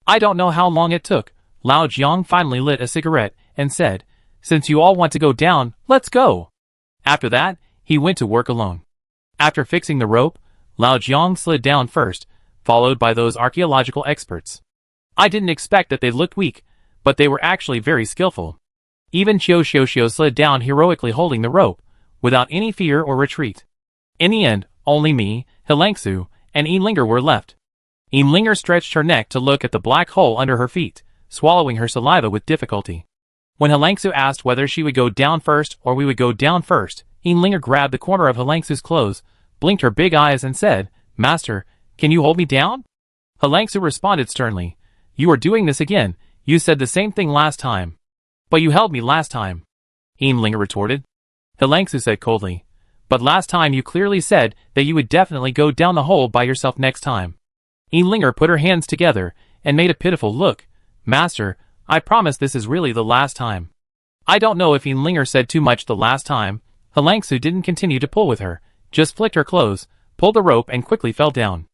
I don't know how long it took. Lao Jiang finally lit a cigarette and said, "Since you all want to go down, let's go." After that, he went to work alone. After fixing the rope, Lao Jiang slid down first, followed by those archaeological experts. I didn't expect that they looked weak, but they were actually very skillful. Even Qiu Xiuxiu slid down heroically holding the rope, without any fear or retreat. In the end, only me, Hilangsu, and Yinlinger were left. Yinlinger stretched her neck to look at the black hole under her feet, swallowing her saliva with difficulty. When Hilangsu asked whether she would go down first or we would go down first, Yinlinger grabbed the corner of Hilangsu's clothes, blinked her big eyes and said, "Master, can you hold me down?" Hilangsu responded sternly, "You are doing this again. You said the same thing last time." "But you held me last time," Yinlinger retorted. Hilangsu said coldly, "But last time you clearly said that you would definitely go down the hole by yourself next time." Yinlinger put her hands together and made a pitiful look. "Master, I promise this is really the last time." I don't know if Yinlinger said too much the last time. Hilangsu didn't continue to pull with her, just flicked her clothes, pulled the rope and quickly fell down.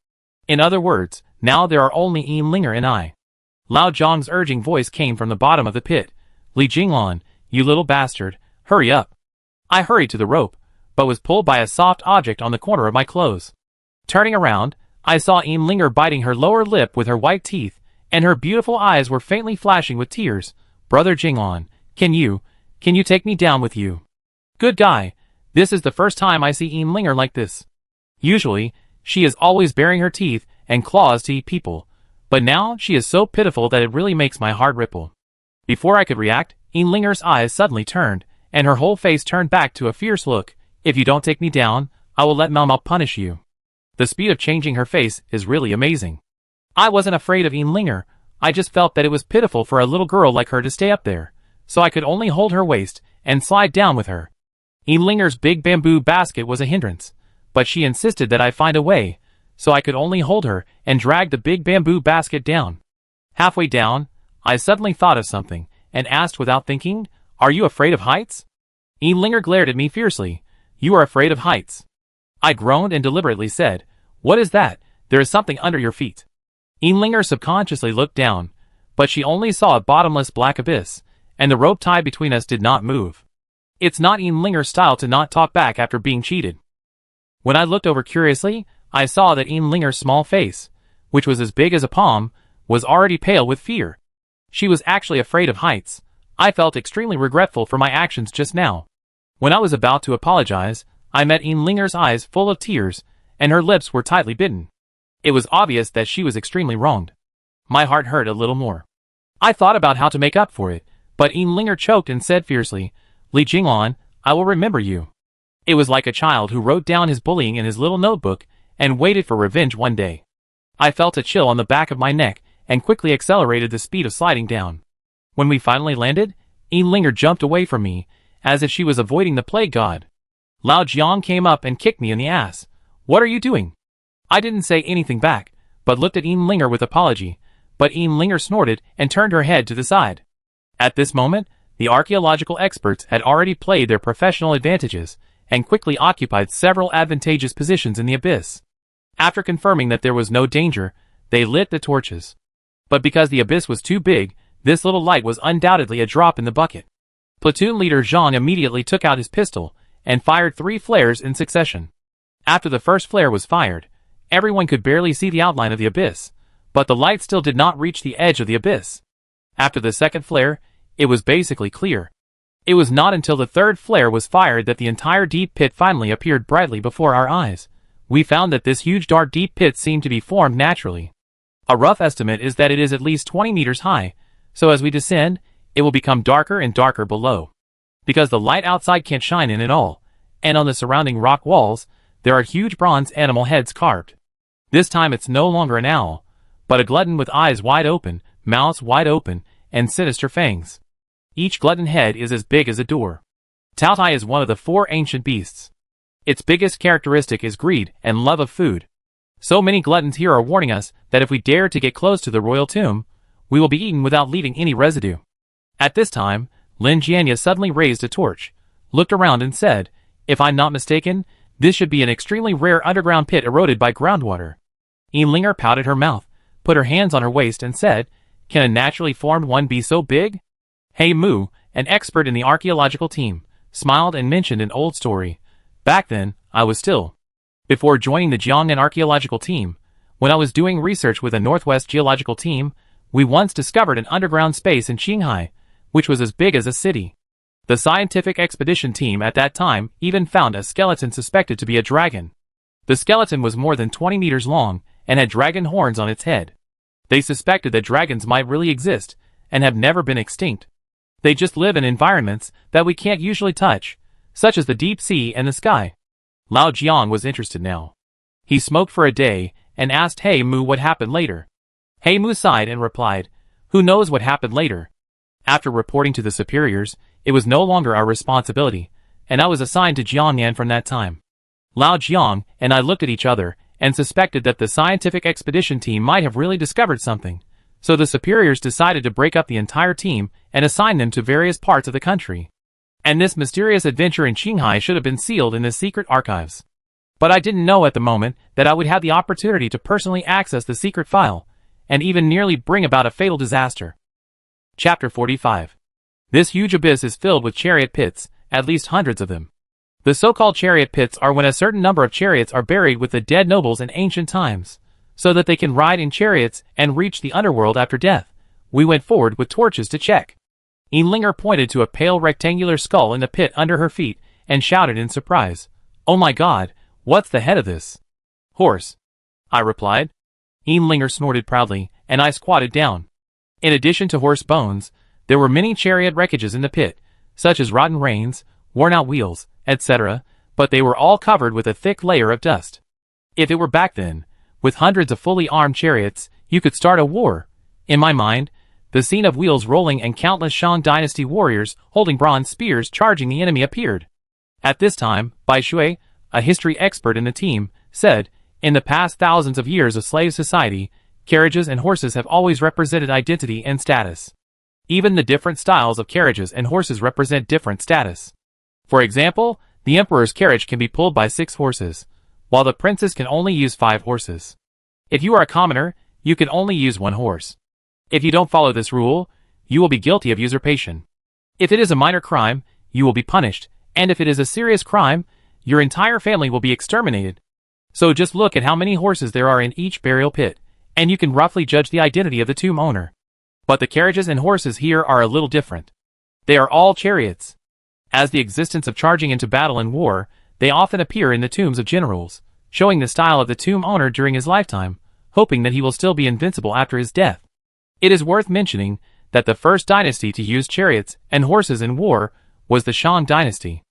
In other words, now there are only Yinlinger and I. Lao Zhang's urging voice came from the bottom of the pit. "Li Jinglan, you little bastard, hurry up." I hurried to the rope, but was pulled by a soft object on the corner of my clothes. Turning around, I saw Yinlinger biting her lower lip with her white teeth, and her beautiful eyes were faintly flashing with tears. "Brother Jinglan, can you take me down with you?" "Good guy, this is the first time I see Yinlinger like this. Usually, she is always baring her teeth and claws to eat people, but now she is so pitiful that it really makes my heart ripple." Before I could react, Yinlinger's eyes suddenly turned, and her whole face turned back to a fierce look. "If you don't take me down, I will let Mau punish you." The speed of changing her face is really amazing. I wasn't afraid of Yinlinger, I just felt that it was pitiful for a little girl like her to stay up there, so I could only hold her waist and slide down with her. Yinlinger's big bamboo basket was a hindrance, but she insisted that I find a way, so I could only hold her and drag the big bamboo basket down. Halfway down, I suddenly thought of something, and asked without thinking, "Are you afraid of heights?" Yinlinger glared at me fiercely. "You are afraid of heights." I groaned and deliberately said, "What is that? There is something under your feet." Yinlinger subconsciously looked down, but she only saw a bottomless black abyss, and the rope tied between us did not move. It's not Yinlinger's style to not talk back after being cheated. When I looked over curiously, I saw that Yinlinger's small face, which was as big as a palm, was already pale with fear. She was actually afraid of heights. I felt extremely regretful for my actions just now. When I was about to apologize, I met Yinlinger's eyes full of tears, and her lips were tightly bitten. It was obvious that she was extremely wronged. My heart hurt a little more. I thought about how to make up for it, but Yinlinger choked and said fiercely, "Li Jinglan, I will remember you." It was like a child who wrote down his bullying in his little notebook and waited for revenge one day. I felt a chill on the back of my neck and quickly accelerated the speed of sliding down. When we finally landed, Yinlinger jumped away from me, as if she was avoiding the plague god. Lao Jiang came up and kicked me in the ass. "What are you doing?" I didn't say anything back, but looked at Yinlinger with apology, but Yinlinger snorted and turned her head to the side. At this moment, the archaeological experts had already played their professional advantages, and quickly occupied several advantageous positions in the abyss. After confirming that there was no danger, they lit the torches. But because the abyss was too big, this little light was undoubtedly a drop in the bucket. Platoon leader Zhang immediately took out his pistol, and fired 3 flares in succession. After the first flare was fired, everyone could barely see the outline of the abyss, but the light still did not reach the edge of the abyss. After the second flare, it was basically clear. It was not until the third flare was fired that the entire deep pit finally appeared brightly before our eyes. We found that this huge dark deep pit seemed to be formed naturally. A rough estimate is that it is at least 20 meters high, so as we descend, it will become darker and darker below. because the light outside can't shine in at all, and on the surrounding rock walls, there are huge bronze animal heads carved. This time it's no longer an owl, but a glutton with eyes wide open, mouths wide open, and sinister fangs. Each glutton head is as big as a door. Taotai is one of the 4 ancient beasts. Its biggest characteristic is greed and love of food. So many gluttons here are warning us that if we dare to get close to the royal tomb, we will be eaten without leaving any residue. At this time, Lin Jianya suddenly raised a torch, looked around and said, "If I'm not mistaken, this should be an extremely rare underground pit eroded by groundwater." Linger pouted her mouth, put her hands on her waist and said, "Can a naturally formed one be so big?" Hey Mu, an expert in the archaeological team, smiled and mentioned an old story. Back then, I was still. Before joining the Jiangnan archaeological team, when I was doing research with a Northwest geological team, we once discovered an underground space in Qinghai, which was as big as a city. The scientific expedition team at that time even found a skeleton suspected to be a dragon. The skeleton was more than 20 meters long and had dragon horns on its head. They suspected that dragons might really exist and have never been extinct. They just live in environments that we can't usually touch, such as the deep sea and the sky. Lao Jiang was interested now. He smoked for a day and asked Hey Mu what happened later. Hey Mu sighed and replied, "Who knows what happened later?" After reporting to the superiors, it was no longer our responsibility, and I was assigned to Jiangnan from that time. Lao Jiang and I looked at each other and suspected that the scientific expedition team might have really discovered something, so the superiors decided to break up the entire team and assign them to various parts of the country. And this mysterious adventure in Qinghai should have been sealed in the secret archives. But I didn't know at the moment that I would have the opportunity to personally access the secret file, and even nearly bring about a fatal disaster. Chapter 45. This huge abyss is filled with chariot pits, at least hundreds of them. The so-called chariot pits are when a certain number of chariots are buried with the dead nobles in ancient times, so that they can ride in chariots and reach the underworld after death. We went forward with torches to check. Linger pointed to a pale rectangular skull in the pit under her feet and shouted in surprise, "Oh my god, what's the head of this?" "Horse," I replied. Linger snorted proudly, and I squatted down. In addition to horse bones, there were many chariot wreckages in the pit, such as rotten reins, worn-out wheels, etc., but they were all covered with a thick layer of dust. If it were back then, with hundreds of fully armed chariots, you could start a war. In my mind, the scene of wheels rolling and countless Shang dynasty warriors holding bronze spears charging the enemy appeared. At this time, Bai Shui, a history expert in the team, said, "In the past thousands of years of slave society, carriages and horses have always represented identity and status. Even the different styles of carriages and horses represent different status. For example, the emperor's carriage can be pulled by 6 horses, while the princess can only use 5 horses. If you are a commoner, you can only use 1 horse. If you don't follow this rule, you will be guilty of usurpation. If it is a minor crime, you will be punished, and if it is a serious crime, your entire family will be exterminated. So just look at how many horses there are in each burial pit, and you can roughly judge the identity of the tomb owner. But the carriages and horses here are a little different. They are all chariots. As the existence of charging into battle and war, they often appear in the tombs of generals, showing the style of the tomb owner during his lifetime, hoping that he will still be invincible after his death. It is worth mentioning that the first dynasty to use chariots and horses in war was the Shang dynasty.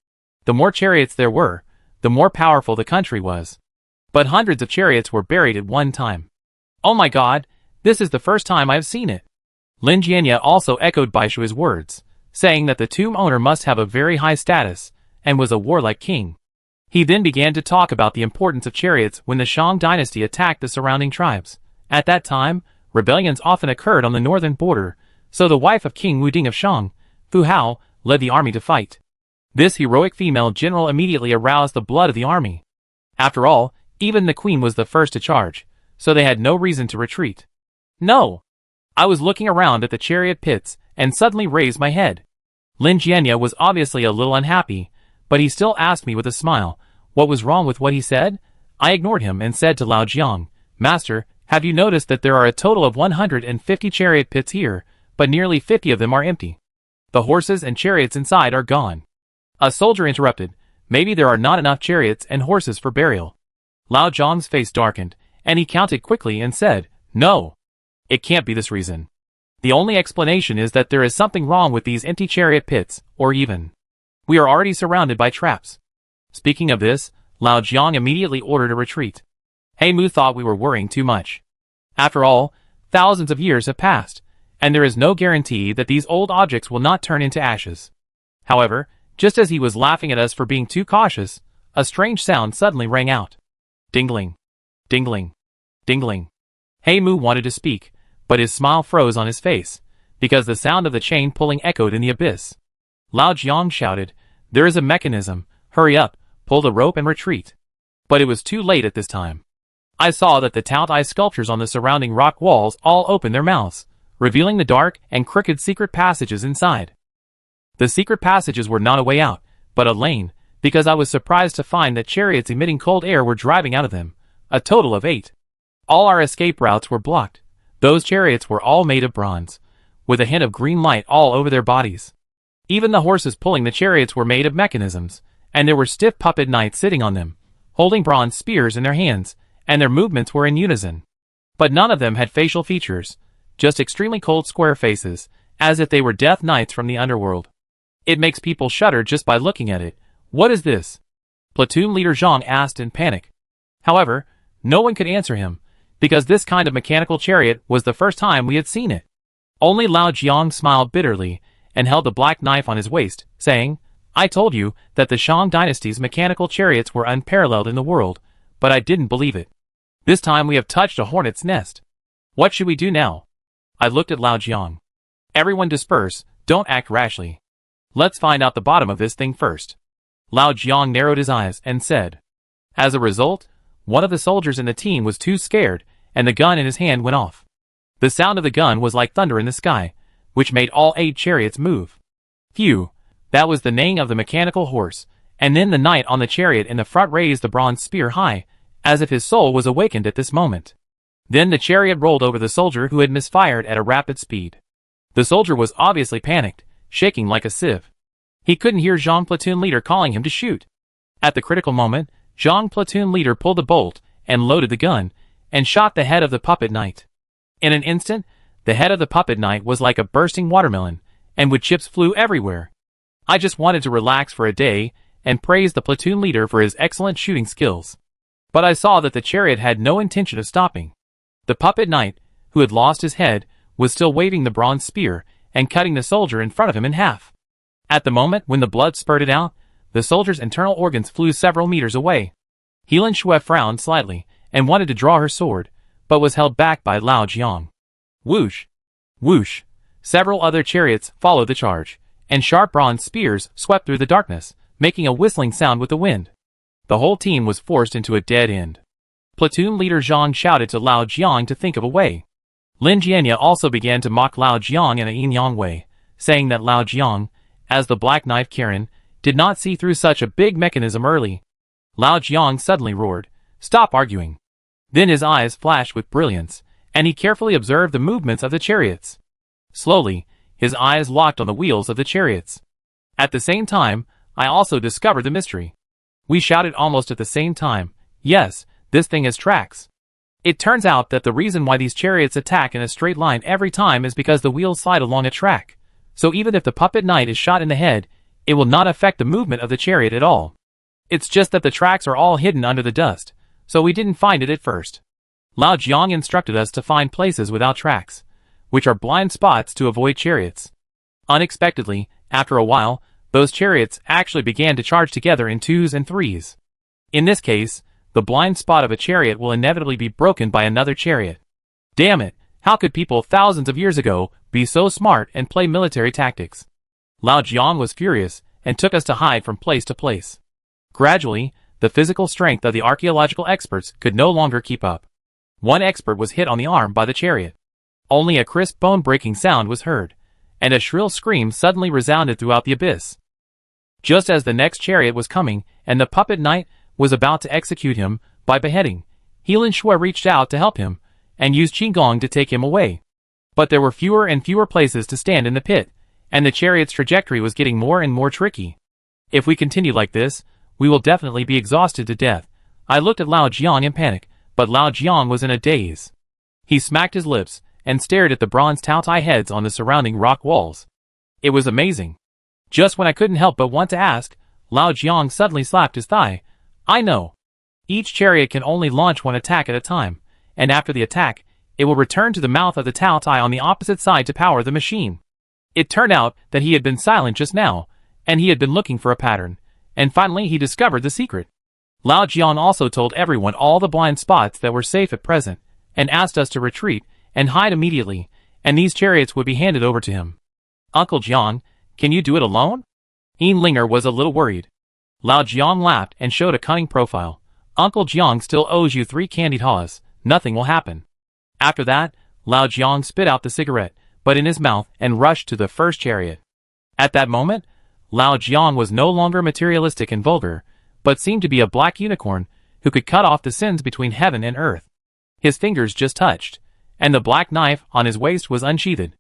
The more chariots there were, the more powerful the country was. But hundreds of chariots were buried at one time. "Oh my god, this is the first time I have seen it." Lin Jianya also echoed Bai Shui's words, saying that the tomb owner must have a very high status and was a warlike king. He then began to talk about the importance of chariots when the Shang dynasty attacked the surrounding tribes. At that time, rebellions often occurred on the northern border, so the wife of King Wuding of Shang, Fu Hao, led the army to fight. This heroic female general immediately aroused the blood of the army. After all, even the queen was the first to charge, so they had no reason to retreat. No! I was looking around at the chariot pits and suddenly raised my head. Lin Jianya was obviously a little unhappy, but he still asked me with a smile what was wrong with what he said. I ignored him and said to Lao Jiang, "Master, have you noticed that there are a total of 150 chariot pits here, but nearly 50 of them are empty? The horses and chariots inside are gone." A soldier interrupted, "Maybe there are not enough chariots and horses for burial." Lao Jiang's face darkened, and he counted quickly and said, "No. It can't be this reason. The only explanation is that there is something wrong with these empty chariot pits, or even We are already surrounded by traps. Speaking of this, Lao Jiang immediately ordered a retreat. He Mu thought we were worrying too much. After all, thousands of years have passed, and there is no guarantee that these old objects will not turn into ashes. However, just as he was laughing at us for being too cautious, a strange sound suddenly rang out. Dingling. Dingling. Dingling. He Mu wanted to speak, but his smile froze on his face, because the sound of the chain pulling echoed in the abyss. Lao Jiang shouted, "There is a mechanism, hurry up, pull the rope and retreat." But it was too late at this time. I saw that the Taotai sculptures on the surrounding rock walls all opened their mouths, revealing the dark and crooked secret passages inside. The secret passages were not a way out, but a lane, because I was surprised to find that chariots emitting cold air were driving out of them, a total of 8. All our escape routes were blocked. Those chariots were all made of bronze, with a hint of green light all over their bodies. Even the horses pulling the chariots were made of mechanisms, and there were stiff puppet knights sitting on them, holding bronze spears in their hands, and their movements were in unison. But none of them had facial features, just extremely cold square faces, as if they were death knights from the underworld. It makes people shudder just by looking at it. What is this? Platoon leader Zhang asked in panic. However, no one could answer him, because this kind of mechanical chariot was the first time we had seen it. Only Lao Jiang smiled bitterly, and held the black knife on his waist, saying, "I told you that the Shang dynasty's mechanical chariots were unparalleled in the world, but I didn't believe it. This time we have touched a hornet's nest. What should we do now?" I looked at Lao Jiang. "Everyone disperse, don't act rashly. Let's find out the bottom of this thing first." Lao Jiang narrowed his eyes and said. As a result, one of the soldiers in the team was too scared, and the gun in his hand went off. The sound of the gun was like thunder in the sky, which made all 8 chariots move. Phew, that was the neighing of the mechanical horse, and then the knight on the chariot in the front raised the bronze spear high, as if his soul was awakened at this moment. Then the chariot rolled over the soldier who had misfired at a rapid speed. The soldier was obviously panicked, shaking like a sieve. He couldn't hear Zhang platoon leader calling him to shoot. At the critical moment, Zhang platoon leader pulled the bolt and loaded the gun, and shot the head of the puppet knight. In an instant, the head of the puppet knight was like a bursting watermelon, and wood chips flew everywhere. I just wanted to relax for a day, and praise the platoon leader for his excellent shooting skills. But I saw that the chariot had no intention of stopping. The puppet knight, who had lost his head, was still waving the bronze spear, and cutting the soldier in front of him in half. At the moment when the blood spurted out, the soldier's internal organs flew several meters away. Helan Shui frowned slightly, and wanted to draw her sword, but was held back by Lao Jiang. Whoosh! Whoosh! Several other chariots followed the charge, and sharp bronze spears swept through the darkness, making a whistling sound with the wind. The whole team was forced into a dead end. Platoon leader Zhang shouted to Lao Jiang to think of a way. Lin Jianya also began to mock Lao Jiang in a yin-yang way, saying that Lao Jiang, as the black knife Karen, did not see through such a big mechanism early. Lao Jiang suddenly roared, "Stop arguing." Then his eyes flashed with brilliance, and he carefully observed the movements of the chariots. Slowly, his eyes locked on the wheels of the chariots. At the same time, I also discovered the mystery. We shouted almost at the same time, "Yes, this thing has tracks." It turns out that the reason why these chariots attack in a straight line every time is because the wheels slide along a track. So even if the puppet knight is shot in the head, it will not affect the movement of the chariot at all. It's just that the tracks are all hidden under the dust, so we didn't find it at first. Lao Jiang instructed us to find places without tracks, which are blind spots to avoid chariots. Unexpectedly, after a while, those chariots actually began to charge together in 2s and 3s. In this case, the blind spot of a chariot will inevitably be broken by another chariot. Damn it, how could people thousands of years ago be so smart and play military tactics? Lao Jiang was furious and took us to hide from place to place. Gradually, the physical strength of the archaeological experts could no longer keep up. One expert was hit on the arm by the chariot. Only a crisp bone-breaking sound was heard, and a shrill scream suddenly resounded throughout the abyss. Just as the next chariot was coming, and the puppet knight was about to execute him by beheading, Helan Shui reached out to help him, and used Qigong to take him away. But there were fewer and fewer places to stand in the pit, and the chariot's trajectory was getting more and more tricky. If we continue like this, we will definitely be exhausted to death. I looked at Lao Jiang in panic, but Lao Jiang was in a daze. He smacked his lips, and stared at the bronze Taotai heads on the surrounding rock walls. It was amazing. Just when I couldn't help but want to ask, Lao Jiang suddenly slapped his thigh. I know. Each chariot can only launch one attack at a time, and after the attack, it will return to the mouth of the Tao Tai on the opposite side to power the machine. It turned out that he had been silent just now, and he had been looking for a pattern, and finally he discovered the secret. Lao Jiang also told everyone all the blind spots that were safe at present, and asked us to retreat and hide immediately, and these chariots would be handed over to him. Uncle Jiang, can you do it alone? Linger was a little worried. Lao Jiang laughed and showed a cunning profile. Uncle Jiang still owes you 3 candied haws. Nothing will happen. After that, Lao Jiang spit out the cigarette, but in his mouth, and rushed to the first chariot. At that moment, Lao Jiang was no longer materialistic and vulgar, but seemed to be a black unicorn who could cut off the sins between heaven and earth. His fingers just touched, and the black knife on his waist was unsheathed.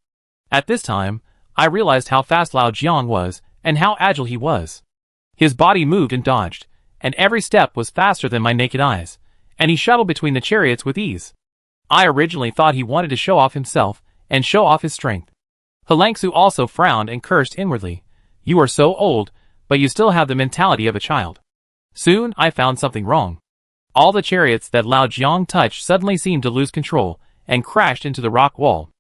At this time, I realized how fast Lao Jiang was, and how agile he was. His body moved and dodged, and every step was faster than my naked eyes, and he shuttled between the chariots with ease. I originally thought he wanted to show off himself, and show off his strength. Helangsu also frowned and cursed inwardly. You are so old, but you still have the mentality of a child. Soon I found something wrong. All the chariots that Lao Jiang touched suddenly seemed to lose control, and crashed into the rock wall.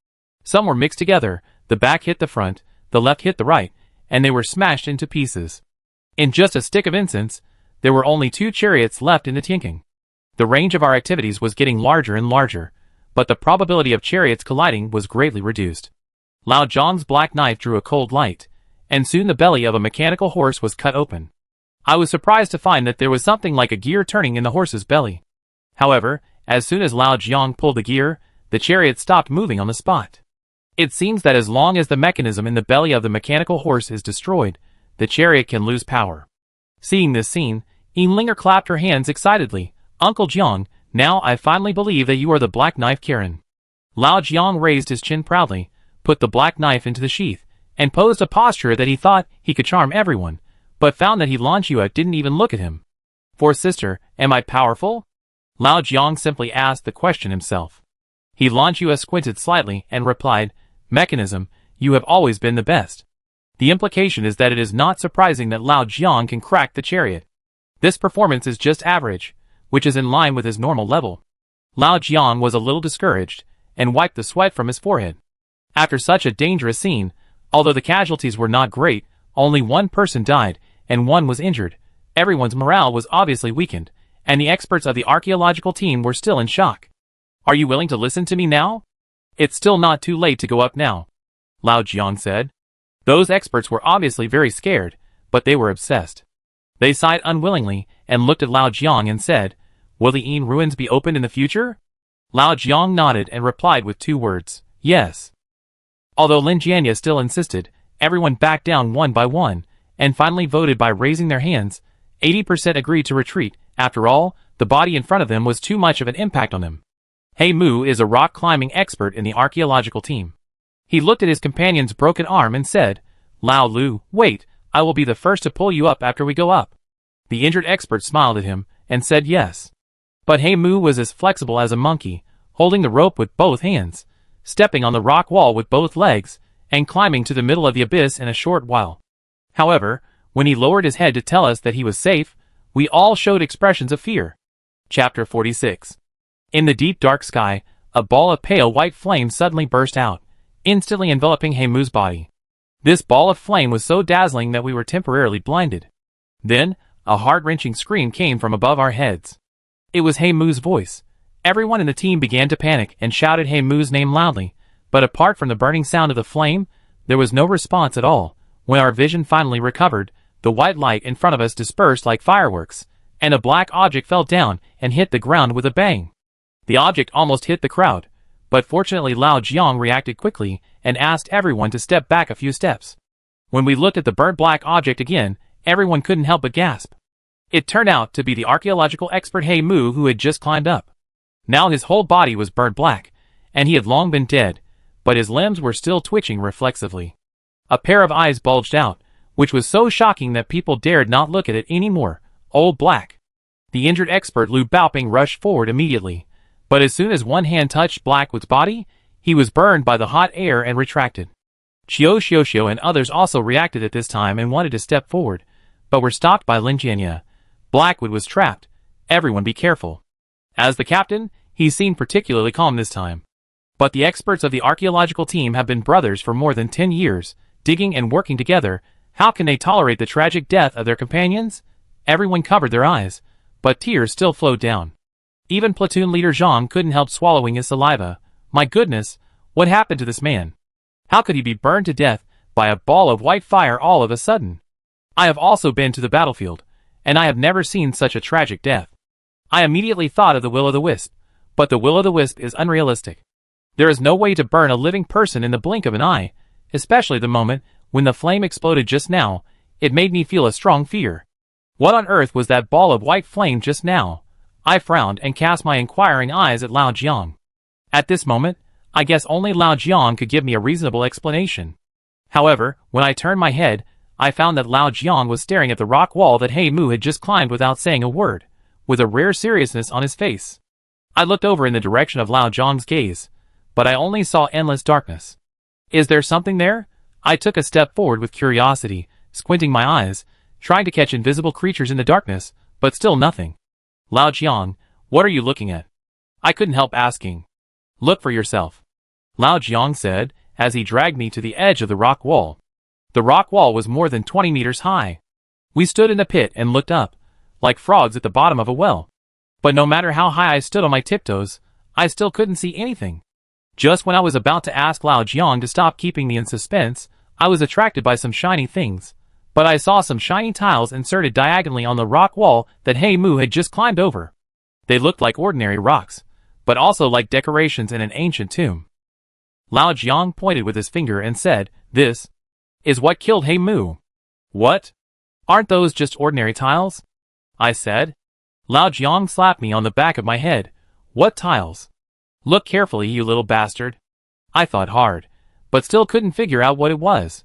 Some were mixed together, the back hit the front, the left hit the right, and they were smashed into pieces. In just a stick of incense, there were only 2 chariots left in the Tianqing. The range of our activities was getting larger and larger, but the probability of chariots colliding was greatly reduced. Lao Jiang's black knife drew a cold light, and soon the belly of a mechanical horse was cut open. I was surprised to find that there was something like a gear turning in the horse's belly. However, as soon as Lao Jiang pulled the gear, the chariot stopped moving on the spot. It seems that as long as the mechanism in the belly of the mechanical horse is destroyed, the chariot can lose power. Seeing this scene, Linger clapped her hands excitedly. Uncle Jiang, now I finally believe that you are the Black Knife Kirin. Lao Jiang raised his chin proudly, put the black knife into the sheath, and posed a posture that he thought he could charm everyone, but found that Lan Xue didn't even look at him. For sister, am I powerful? Lao Jiang simply asked the question himself. Lan Xue squinted slightly and replied, Mechanism, you have always been the best. The implication is that it is not surprising that Lao Jiang can crack the chariot. This performance is just average, which is in line with his normal level. Lao Jiang was a little discouraged, and wiped the sweat from his forehead. After such a dangerous scene, although the casualties were not great, only 1 person died, and 1 was injured. Everyone's morale was obviously weakened, and the experts of the archaeological team were still in shock. Are you willing to listen to me now? It's still not too late to go up now, Lao Jiang said. Those experts were obviously very scared, but they were obsessed. They sighed unwillingly, and looked at Lao Jiang and said, Will the Yin ruins be opened in the future? Lao Jiang nodded and replied with 2 words, yes. Although Lin Jianya still insisted, everyone backed down one by one, and finally voted by raising their hands. 80% agreed to retreat. After all, the body in front of them was too much of an impact on them. He Mu is a rock climbing expert in the archaeological team. He looked at his companion's broken arm and said, Lao Lu, wait, I will be the first to pull you up after we go up. The injured expert smiled at him, and said yes. But He Mu was as flexible as a monkey, holding the rope with both hands, stepping on the rock wall with both legs, and climbing to the middle of the abyss in a short while. However, when he lowered his head to tell us that he was safe, we all showed expressions of fear. Chapter 46. In the deep dark sky, a ball of pale white flame suddenly burst out, instantly enveloping He Mu's body. This ball of flame was so dazzling that we were temporarily blinded. Then, a heart-wrenching scream came from above our heads. It was He Mu's voice. Everyone in the team began to panic and shouted He Mu's name loudly, but apart from the burning sound of the flame, there was no response at all. When our vision finally recovered, the white light in front of us dispersed like fireworks, and a black object fell down and hit the ground with a bang. The object almost hit the crowd, but fortunately Lao Jiang reacted quickly and asked everyone to step back a few steps. When we looked at the burnt black object again, everyone couldn't help but gasp. It turned out to be the archaeological expert He Mu who had just climbed up. Now his whole body was burnt black, and he had long been dead, but his limbs were still twitching reflexively. A pair of eyes bulged out, which was so shocking that people dared not look at it anymore. Old black. The injured expert Lu Baoping rushed forward immediately, but as soon as one hand touched Blackwood's body, he was burned by the hot air and retracted. Xiao and others also reacted at this time and wanted to step forward, but were stopped by Lin Jianya. Blackwood was trapped. Everyone be careful. As the captain, he seemed particularly calm this time. But the experts of the archaeological team have been brothers for more than 10 years, digging and working together. How can they tolerate the tragic death of their companions? Everyone covered their eyes, but tears still flowed down. Even platoon leader Zhang couldn't help swallowing his saliva. My goodness, what happened to this man? How could he be burned to death by a ball of white fire all of a sudden? I have also been to the battlefield, and I have never seen such a tragic death. I immediately thought of the will-o'-the-wisp, but the will-o'-the-wisp is unrealistic. There is no way to burn a living person in the blink of an eye, especially the moment when the flame exploded just now. It made me feel a strong fear. What on earth was that ball of white flame just now? I frowned and cast my inquiring eyes at Lao Jiang. At this moment, I guess only Lao Jiang could give me a reasonable explanation. However, when I turned my head, I found that Lao Jiang was staring at the rock wall that He Mu had just climbed without saying a word, with a rare seriousness on his face. I looked over in the direction of Lao Jiang's gaze, but I only saw endless darkness. Is there something there? I took a step forward with curiosity, squinting my eyes, trying to catch invisible creatures in the darkness, but still nothing. Lao Jiang, what are you looking at? I couldn't help asking. Look for yourself, Lao Jiang said, as he dragged me to the edge of the rock wall. The rock wall was more than 20 meters high. We stood in the pit and looked up, like frogs at the bottom of a well. But no matter how high I stood on my tiptoes, I still couldn't see anything. Just when I was about to ask Lao Jiang to stop keeping me in suspense, I was attracted by some shiny things. But I saw some shiny tiles inserted diagonally on the rock wall that He Mu had just climbed over. They looked like ordinary rocks, but also like decorations in an ancient tomb. Lao Jiang pointed with his finger and said, "This is what killed He Mu." What? Aren't those just ordinary tiles? I said. Lao Jiang slapped me on the back of my head. What tiles? Look carefully, you little bastard. I thought hard, but still couldn't figure out what it was.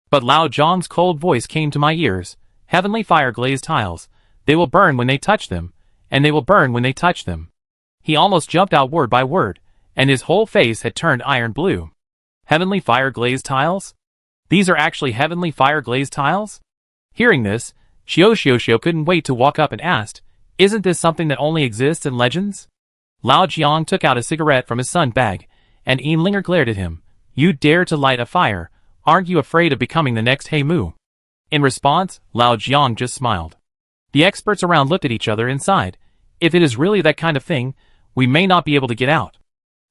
But Lao Jiang's cold voice came to my ears. Heavenly fire-glazed tiles. They will burn when they touch them, and they will burn when they touch them. He almost jumped out word by word, and his whole face had turned iron blue. Heavenly fire-glazed tiles? These are actually heavenly fire-glazed tiles? Hearing this, Xiao couldn't wait to walk up and asked, "Isn't this something that only exists in legends?" Lao Jiang took out a cigarette from his sun bag, and Linger glared at him. "You dare to light a fire? Aren't you afraid of becoming the next He Mu?" In response, Lao Jiang just smiled. The experts around looked at each other and sighed. If it is really that kind of thing, we may not be able to get out.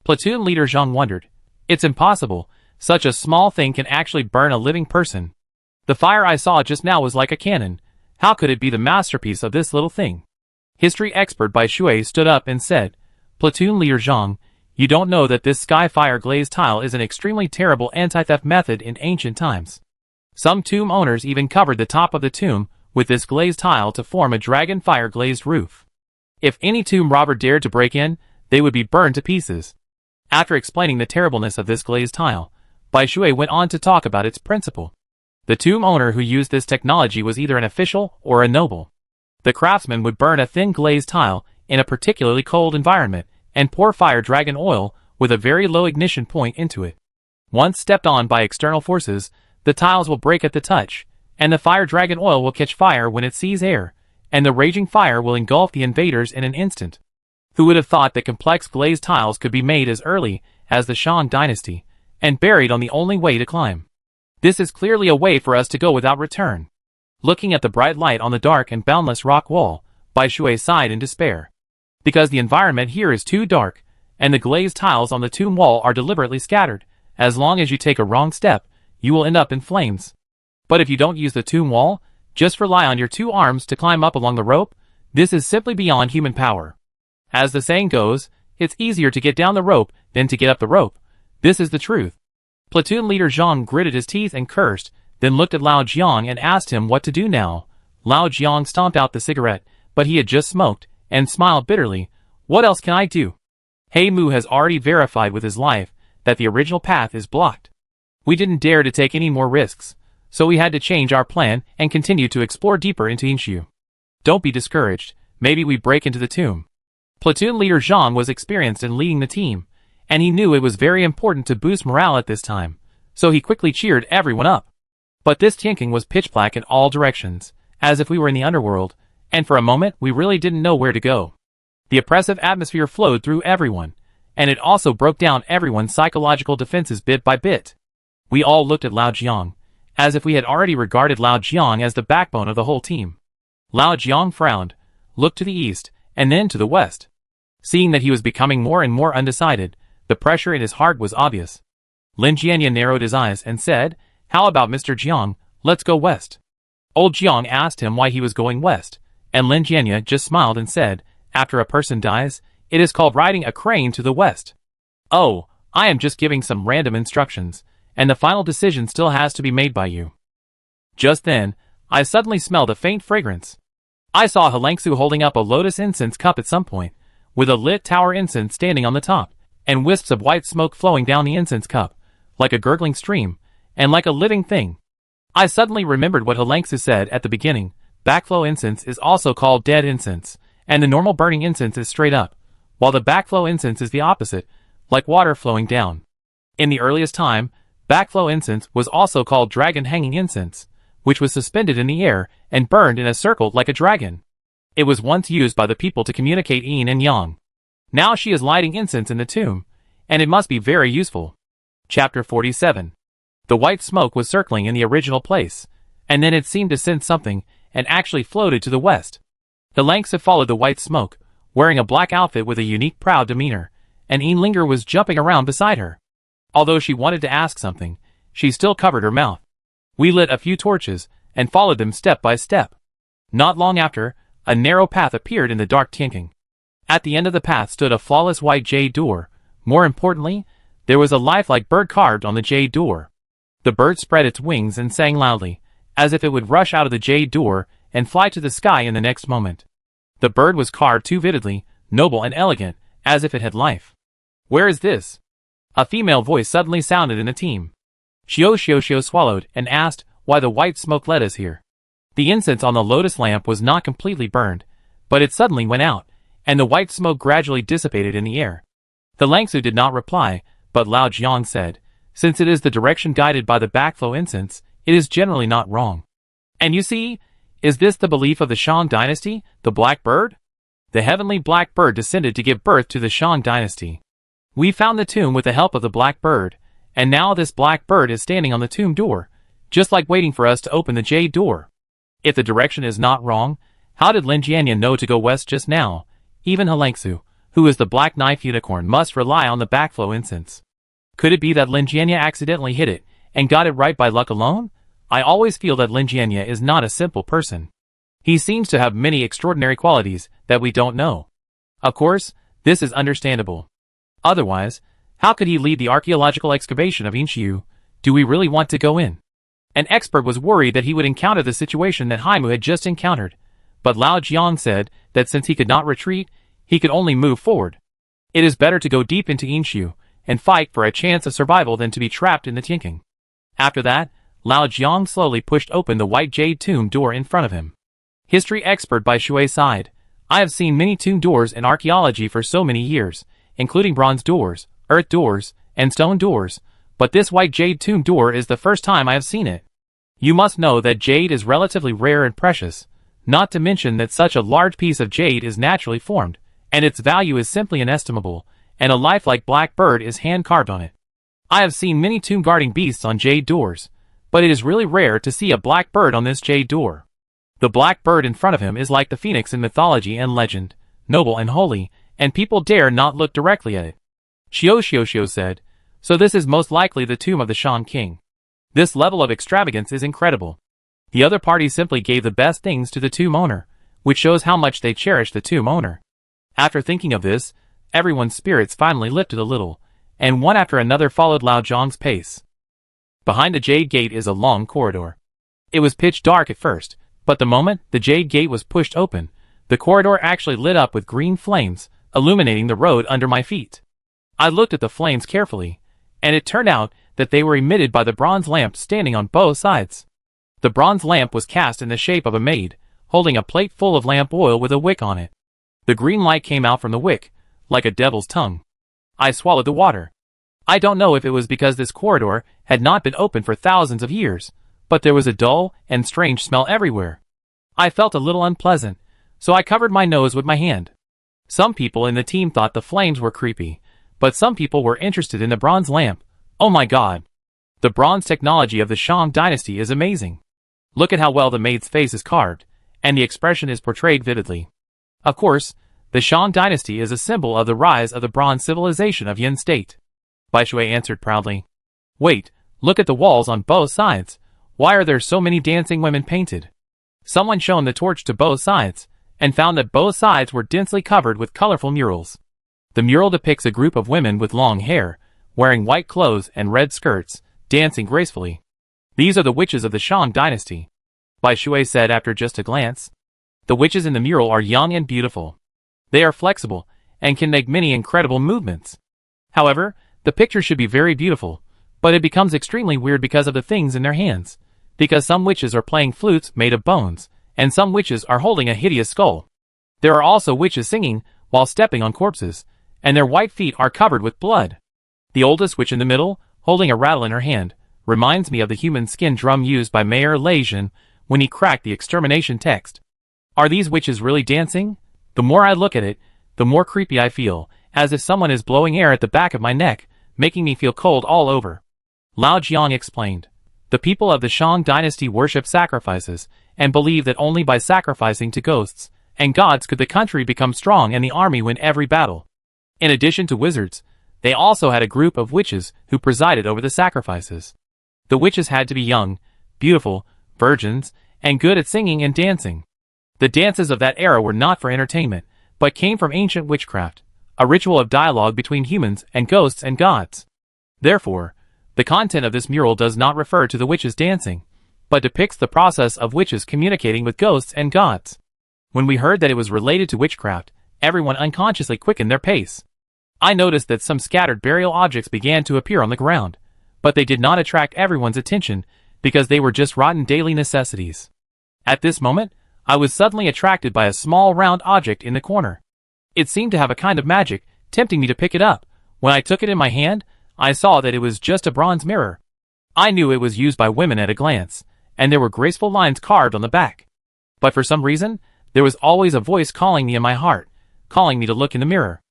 Platoon leader Zhang wondered. It's impossible. Such a small thing can actually burn a living person. The fire I saw just now was like a cannon. How could it be the masterpiece of this little thing? History expert Bai Shui stood up and said, "Platoon leader Zhang, you don't know that this sky fire glazed tile is an extremely terrible anti-theft method in ancient times. Some tomb owners even covered the top of the tomb with this glazed tile to form a dragon fire glazed roof. If any tomb robber dared to break in, they would be burned to pieces." After explaining the terribleness of this glazed tile, Bai Shui went on to talk about its principle. The tomb owner who used this technology was either an official or a noble. The craftsman would burn a thin glazed tile in a particularly cold environment and pour fire dragon oil with a very low ignition point into it. Once stepped on by external forces, the tiles will break at the touch, and the fire dragon oil will catch fire when it sees air, and the raging fire will engulf the invaders in an instant. Who would have thought that complex glazed tiles could be made as early as the Shang dynasty, and buried on the only way to climb? This is clearly a way for us to go without return. Looking at the bright light on the dark and boundless rock wall, Bai Shui sighed in despair. Because the environment here is too dark, and the glazed tiles on the tomb wall are deliberately scattered, as long as you take a wrong step, you will end up in flames. But if you don't use the tomb wall, just rely on your 2 arms to climb up along the rope, this is simply beyond human power. As the saying goes, it's easier to get down the rope than to get up the rope. This is the truth. Platoon leader Zhang gritted his teeth and cursed, then looked at Lao Jiang and asked him what to do now. Lao Jiang stomped out the cigarette, but he had just smoked, and smiled bitterly. What else can I do? He Mu has already verified with his life that the original path is blocked. We didn't dare to take any more risks, so we had to change our plan and continue to explore deeper into Inshu. Don't be discouraged, maybe we break into the tomb. Platoon leader Zhang was experienced in leading the team, and he knew it was very important to boost morale at this time, so he quickly cheered everyone up. But this Tianqing was pitch black in all directions, as if we were in the underworld, and for a moment we really didn't know where to go. The oppressive atmosphere flowed through everyone, and it also broke down everyone's psychological defenses bit by bit. We all looked at Lao Jiang, as if we had already regarded Lao Jiang as the backbone of the whole team. Lao Jiang frowned, looked to the east, and then to the west. Seeing that he was becoming more and more undecided, the pressure in his heart was obvious. Lin Jianya narrowed his eyes and said, "How about Mr. Jiang, let's go west." Old Jiang asked him why he was going west, and Lin Jianya just smiled and said, "After a person dies, it is called riding a crane to the west." "Oh, I am just giving some random instructions, and the final decision still has to be made by you." Just then, I suddenly smelled a faint fragrance. I saw Helangsu holding up a lotus incense cup at some point, with a lit tower incense standing on the top, and wisps of white smoke flowing down the incense cup, like a gurgling stream, and like a living thing. I suddenly remembered what Helangsu said at the beginning: backflow incense is also called dead incense, and the normal burning incense is straight up, while the backflow incense is the opposite, like water flowing down. In the earliest time, backflow incense was also called dragon hanging incense, which was suspended in the air and burned in a circle like a dragon. It was once used by the people to communicate yin and yang. Now she is lighting incense in the tomb, and it must be very useful. Chapter 47. The white smoke was circling in the original place, and then it seemed to sense something, and actually floated to the west. Helangsu followed the white smoke, wearing a black outfit with a unique proud demeanor, and Linger was jumping around beside her. Although she wanted to ask something, she still covered her mouth. We lit a few torches, and followed them step by step. Not long after, a narrow path appeared in the dark Tianqing. At the end of the path stood a flawless white jade door. More importantly, there was a lifelike bird carved on the jade door. The bird spread its wings and sang loudly, as if it would rush out of the jade door and fly to the sky in the next moment. The bird was carved too vividly, noble and elegant, as if it had life. "Where is this?" A female voice suddenly sounded in the team. Xiao swallowed and asked why the white smoke led us here. The incense on the lotus lamp was not completely burned, but it suddenly went out, and the white smoke gradually dissipated in the air. Helangsu did not reply, but Lao Jiang said, "Since it is the direction guided by the backflow incense, it is generally not wrong. And you see, is this the belief of the Shang dynasty, the black bird? The heavenly black bird descended to give birth to the Shang dynasty. We found the tomb with the help of the black bird, and now this black bird is standing on the tomb door, just like waiting for us to open the jade door. If the direction is not wrong, how did Lin Jianya know to go west just now? Even Helangsu, who is the black knife unicorn, must rely on the backflow incense. Could it be that Lin Jianya accidentally hit it, and got it right by luck alone? I always feel that Lin Jianya is not a simple person. He seems to have many extraordinary qualities that we don't know. Of course, this is understandable. Otherwise, how could he lead the archaeological excavation of Yinshiu? Do we really want to go in? An expert was worried that he would encounter the situation that Haimu had just encountered, but Lao Jiang said that since he could not retreat, he could only move forward. It is better to go deep into Yinshiu and fight for a chance of survival than to be trapped in the Tianqing. After that, Lao Jiang slowly pushed open the white jade tomb door in front of him. History expert Bai Shui sighed. I have seen many tomb doors in archaeology for so many years, including bronze doors, earth doors, and stone doors, but this white jade tomb door is the first time I have seen it. You must know that jade is relatively rare and precious, not to mention that such a large piece of jade is naturally formed, and its value is simply inestimable, and a lifelike black bird is hand-carved on it. I have seen many tomb-guarding beasts on jade doors, but it is really rare to see a black bird on this jade door. The black bird in front of him is like the phoenix in mythology and legend, noble and holy, and people dare not look directly at it. Xiao said, so this is most likely the tomb of the Shan king. This level of extravagance is incredible. The other party simply gave the best things to the tomb owner, which shows how much they cherish the tomb owner. After thinking of this, everyone's spirits finally lifted a little, and one after another followed Lao Jiang's pace. Behind the jade gate is a long corridor. It was pitch dark at first, but the moment the jade gate was pushed open, the corridor actually lit up with green flames, illuminating the road under my feet. I looked at the flames carefully, and it turned out that they were emitted by the bronze lamp standing on both sides. The bronze lamp was cast in the shape of a maid, holding a plate full of lamp oil with a wick on it. The green light came out from the wick, like a devil's tongue. I swallowed the water. I don't know if it was because this corridor had not been open for thousands of years, but there was a dull and strange smell everywhere. I felt a little unpleasant, so I covered my nose with my hand. Some people in the team thought the flames were creepy, but some people were interested in the bronze lamp. Oh my god! The bronze technology of the Shang dynasty is amazing. Look at how well the maid's face is carved, and the expression is portrayed vividly. Of course, the Shang dynasty is a symbol of the rise of the bronze civilization of Yin state. Bai Shui answered proudly. Wait, look at the walls on both sides. Why are there so many dancing women painted? Someone shone the torch to both sides, and found that both sides were densely covered with colorful murals. The mural depicts a group of women with long hair, wearing white clothes and red skirts, dancing gracefully. These are the witches of the Shang dynasty, Bai Shui said after just a glance. The witches in the mural are young and beautiful. They are flexible, and can make many incredible movements. However, the picture should be very beautiful, but it becomes extremely weird because of the things in their hands. Because some witches are playing flutes made of bones, and some witches are holding a hideous skull. There are also witches singing while stepping on corpses, and their white feet are covered with blood. The oldest witch in the middle, holding a rattle in her hand, reminds me of the human skin drum used by Mayor Lejeune when he cracked the extermination text. Are these witches really dancing? The more I look at it, the more creepy I feel, as if someone is blowing air at the back of my neck, making me feel cold all over. Lao Jiang explained. The people of the Shang dynasty worship sacrifices, and believe that only by sacrificing to ghosts and gods could the country become strong and the army win every battle. In addition to wizards, they also had a group of witches who presided over the sacrifices. The witches had to be young, beautiful, virgins, and good at singing and dancing. The dances of that era were not for entertainment, but came from ancient witchcraft, a ritual of dialogue between humans and ghosts and gods. Therefore, the content of this mural does not refer to the witches dancing, but depicts the process of witches communicating with ghosts and gods. When we heard that it was related to witchcraft, everyone unconsciously quickened their pace. I noticed that some scattered burial objects began to appear on the ground, but they did not attract everyone's attention because they were just rotten daily necessities. At this moment, I was suddenly attracted by a small round object in the corner. It seemed to have a kind of magic, tempting me to pick it up. When I took it in my hand, I saw that it was just a bronze mirror. I knew it was used by women at a glance, and there were graceful lines carved on the back. But for some reason, there was always a voice calling me in my heart, calling me to look in the mirror.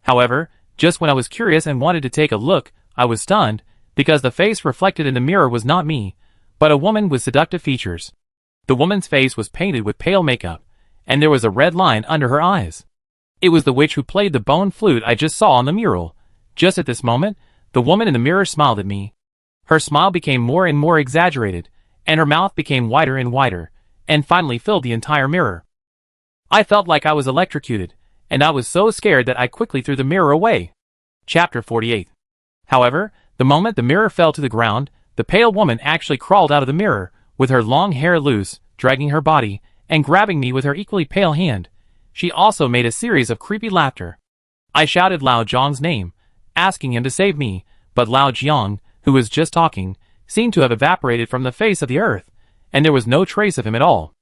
However, just when I was curious and wanted to take a look, I was stunned, because the face reflected in the mirror was not me, but a woman with seductive features. The woman's face was painted with pale makeup, and there was a red line under her eyes. It was the witch who played the bone flute I just saw on the mural. Just at this moment, the woman in the mirror smiled at me. Her smile became more and more exaggerated, and her mouth became wider and wider, and finally filled the entire mirror. I felt like I was electrocuted, and I was so scared that I quickly threw the mirror away. Chapter 48. However, the moment the mirror fell to the ground, the pale woman actually crawled out of the mirror, with her long hair loose, dragging her body, and grabbing me with her equally pale hand. She also made a series of creepy laughter. I shouted Lao Jiang's name, asking him to save me, but Lao Jiang, who was just talking, seemed to have evaporated from the face of the earth, and there was no trace of him at all.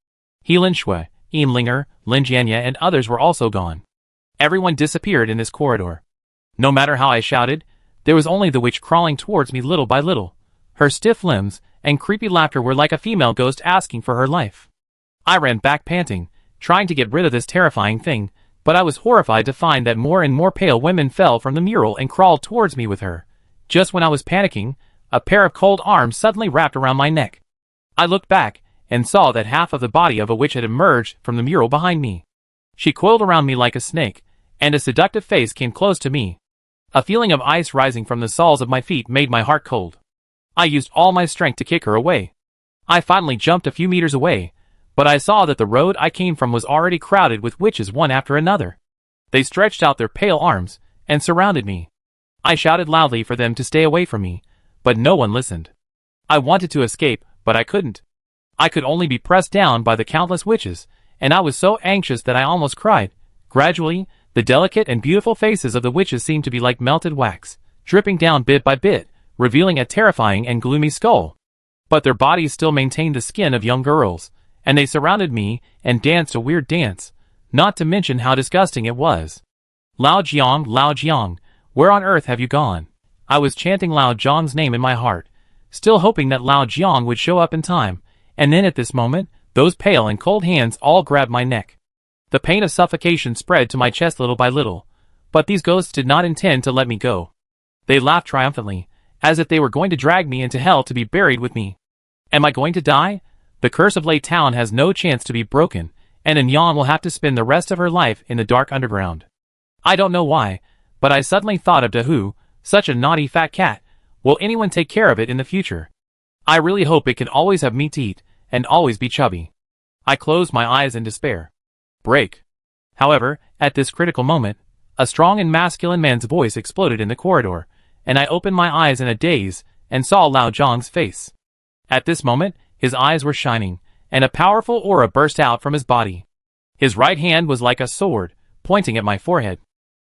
He Lin Shui, Yin Linger, Lin Jianya and others were also gone. Everyone disappeared in this corridor. No matter how I shouted, there was only the witch crawling towards me little by little. Her stiff limbs and creepy laughter were like a female ghost asking for her life. I ran back panting, trying to get rid of this terrifying thing, but I was horrified to find that more and more pale women fell from the mural and crawled towards me with her. Just when I was panicking, a pair of cold arms suddenly wrapped around my neck. I looked back and saw that half of the body of a witch had emerged from the mural behind me. She coiled around me like a snake, and a seductive face came close to me. A feeling of ice rising from the soles of my feet made my heart cold. I used all my strength to kick her away. I finally jumped a few meters away, but I saw that the road I came from was already crowded with witches one after another. They stretched out their pale arms and surrounded me. I shouted loudly for them to stay away from me, but no one listened. I wanted to escape, but I couldn't. I could only be pressed down by the countless witches, and I was so anxious that I almost cried. Gradually, the delicate and beautiful faces of the witches seemed to be like melted wax, dripping down bit by bit, revealing a terrifying and gloomy skull. But their bodies still maintained the skin of young girls, and they surrounded me and danced a weird dance, not to mention how disgusting it was. Lao Jiang, where on earth have you gone? I was chanting Lao Jiang's name in my heart, still hoping that Lao Jiang would show up in time, and then at this moment, those pale and cold hands all grabbed my neck. The pain of suffocation spread to my chest little by little, but these ghosts did not intend to let me go. They laughed triumphantly, as if they were going to drag me into hell to be buried with me. Am I going to die? The curse of Lei Town has no chance to be broken, and Yan will have to spend the rest of her life in the dark underground. I don't know why, but I suddenly thought of Dahu, such a naughty fat cat. Will anyone take care of it in the future? I really hope it can always have meat to eat, and always be chubby. I closed my eyes in despair. Break. However, at this critical moment, a strong and masculine man's voice exploded in the corridor, and I opened my eyes in a daze, and saw Lao Jiang's face. At this moment, his eyes were shining, and a powerful aura burst out from his body. His right hand was like a sword, pointing at my forehead.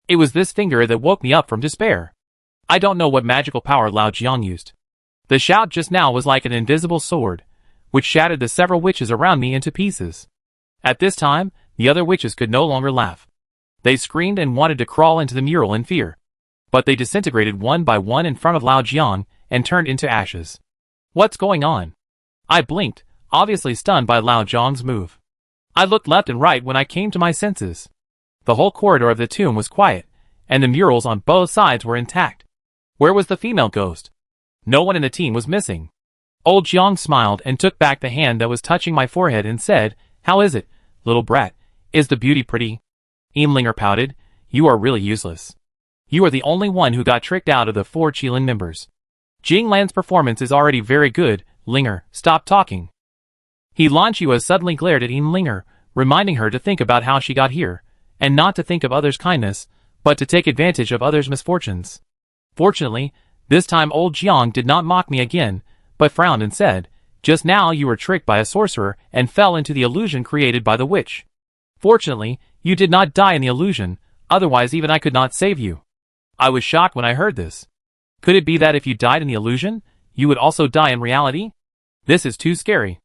It was this finger that woke me up from despair. I don't know what magical power Lao Jiang used. The shout just now was like an invisible sword, which shattered the several witches around me into pieces. At this time, the other witches could no longer laugh. They screamed and wanted to crawl into the mural in fear. But they disintegrated one by one in front of Lao Jiang and turned into ashes. What's going on? I blinked, obviously stunned by Lao Jiang's move. I looked left and right when I came to my senses. The whole corridor of the tomb was quiet, and the murals on both sides were intact. Where was the female ghost? No one in the team was missing. Old Jiang smiled and took back the hand that was touching my forehead and said, "How is it, little brat? Is the beauty pretty?" Imlinger pouted, "You are really useless. You are the only one who got tricked out of the 4 Qilin members. Jing Lan's performance is already very good. Linger, stop talking." He Lanchua suddenly glared at Imlinger, reminding her to think about how she got here, and not to think of others' kindness, but to take advantage of others' misfortunes. Fortunately, this time old Jiang did not mock me again, but frowned and said, "Just now you were tricked by a sorcerer and fell into the illusion created by the witch. Fortunately, you did not die in the illusion, otherwise even I could not save you." I was shocked when I heard this. Could it be that if you died in the illusion, you would also die in reality? This is too scary.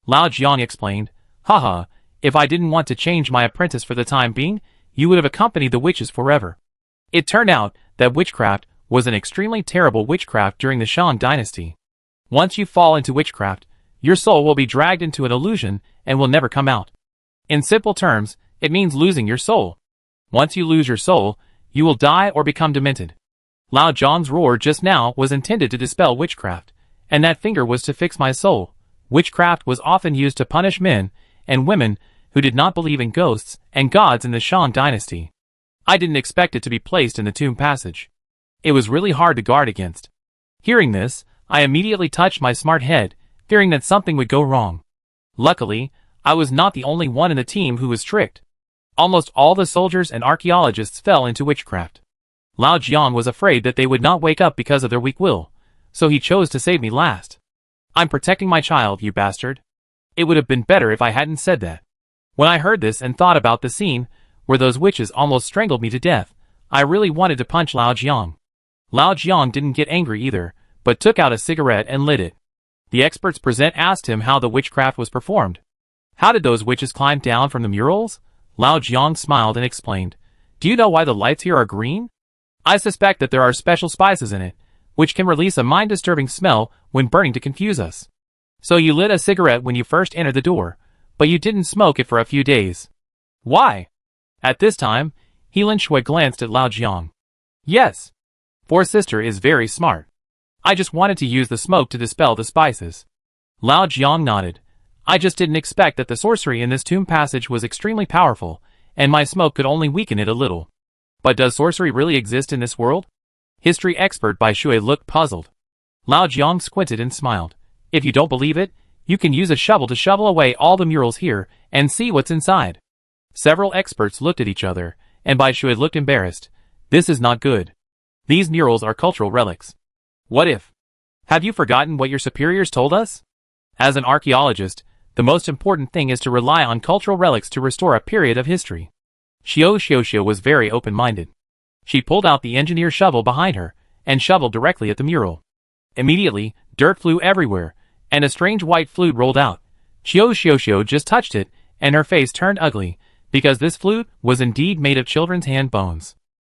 Lao Jiang explained, "Haha, if I didn't want to change my apprentice for the time being, you would have accompanied the witches forever." It turned out that witchcraft was an extremely terrible witchcraft during the Shang dynasty. Once you fall into witchcraft, your soul will be dragged into an illusion and will never come out. In simple terms, it means losing your soul. Once you lose your soul, you will die or become demented. Lao Jiang's roar just now was intended to dispel witchcraft, and that finger was to fix my soul. Witchcraft was often used to punish men and women who did not believe in ghosts and gods in the Shang dynasty. I didn't expect it to be placed in the tomb passage. It was really hard to guard against. Hearing this, I immediately touched my smart head, fearing that something would go wrong. Luckily, I was not the only one in the team who was tricked. Almost all the soldiers and archaeologists fell into witchcraft. Lao Jiang was afraid that they would not wake up because of their weak will, so he chose to save me last. "I'm protecting my child, you bastard." It would have been better if I hadn't said that. When I heard this and thought about the scene where those witches almost strangled me to death, I really wanted to punch Lao Jiang. Lao Jiang didn't get angry either, but took out a cigarette and lit it. The experts present asked him how the witchcraft was performed. "How did those witches climb down from the murals?" Lao Jiang smiled and explained, "Do you know why the lights here are green? I suspect that there are special spices in it, which can release a mind-disturbing smell when burning to confuse us. So you lit a cigarette when you first entered the door, but you didn't smoke it for a few days. Why?" At this time, Helan Shui glanced at Lao Jiang. "Yes. Four Sister is very smart. I just wanted to use the smoke to dispel the spices." Lao Jiang nodded. "I just didn't expect that the sorcery in this tomb passage was extremely powerful, and my smoke could only weaken it a little. But does sorcery really exist in this world?" History expert Bai Shui looked puzzled. Lao Jiang squinted and smiled. "If you don't believe it, you can use a shovel to shovel away all the murals here and see what's inside." Several experts looked at each other, and Bai Shui looked embarrassed. "This is not good. These murals are cultural relics. What if? Have you forgotten what your superiors told us? As an archaeologist, the most important thing is to rely on cultural relics to restore a period of history." Xiao was very open-minded. She pulled out the engineer shovel behind her, and shoveled directly at the mural. Immediately, dirt flew everywhere, and a strange white flute rolled out. Xiao just touched it, and her face turned ugly, because this flute was indeed made of children's hand bones.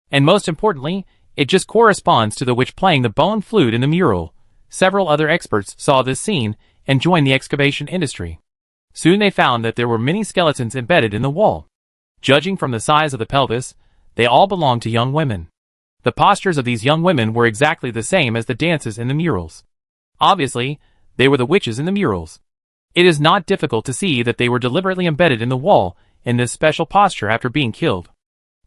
And most importantly, It just corresponds to the witch playing the bone flute in the mural. Several other experts saw this scene and joined the excavation industry. Soon they found that there were many skeletons embedded in the wall. Judging from the size of the pelvis, they all belonged to young women. The postures of these young women were exactly the same as the dances in the murals. Obviously, they were the witches in the murals. It is not difficult to see that they were deliberately embedded in the wall in this special posture after being killed.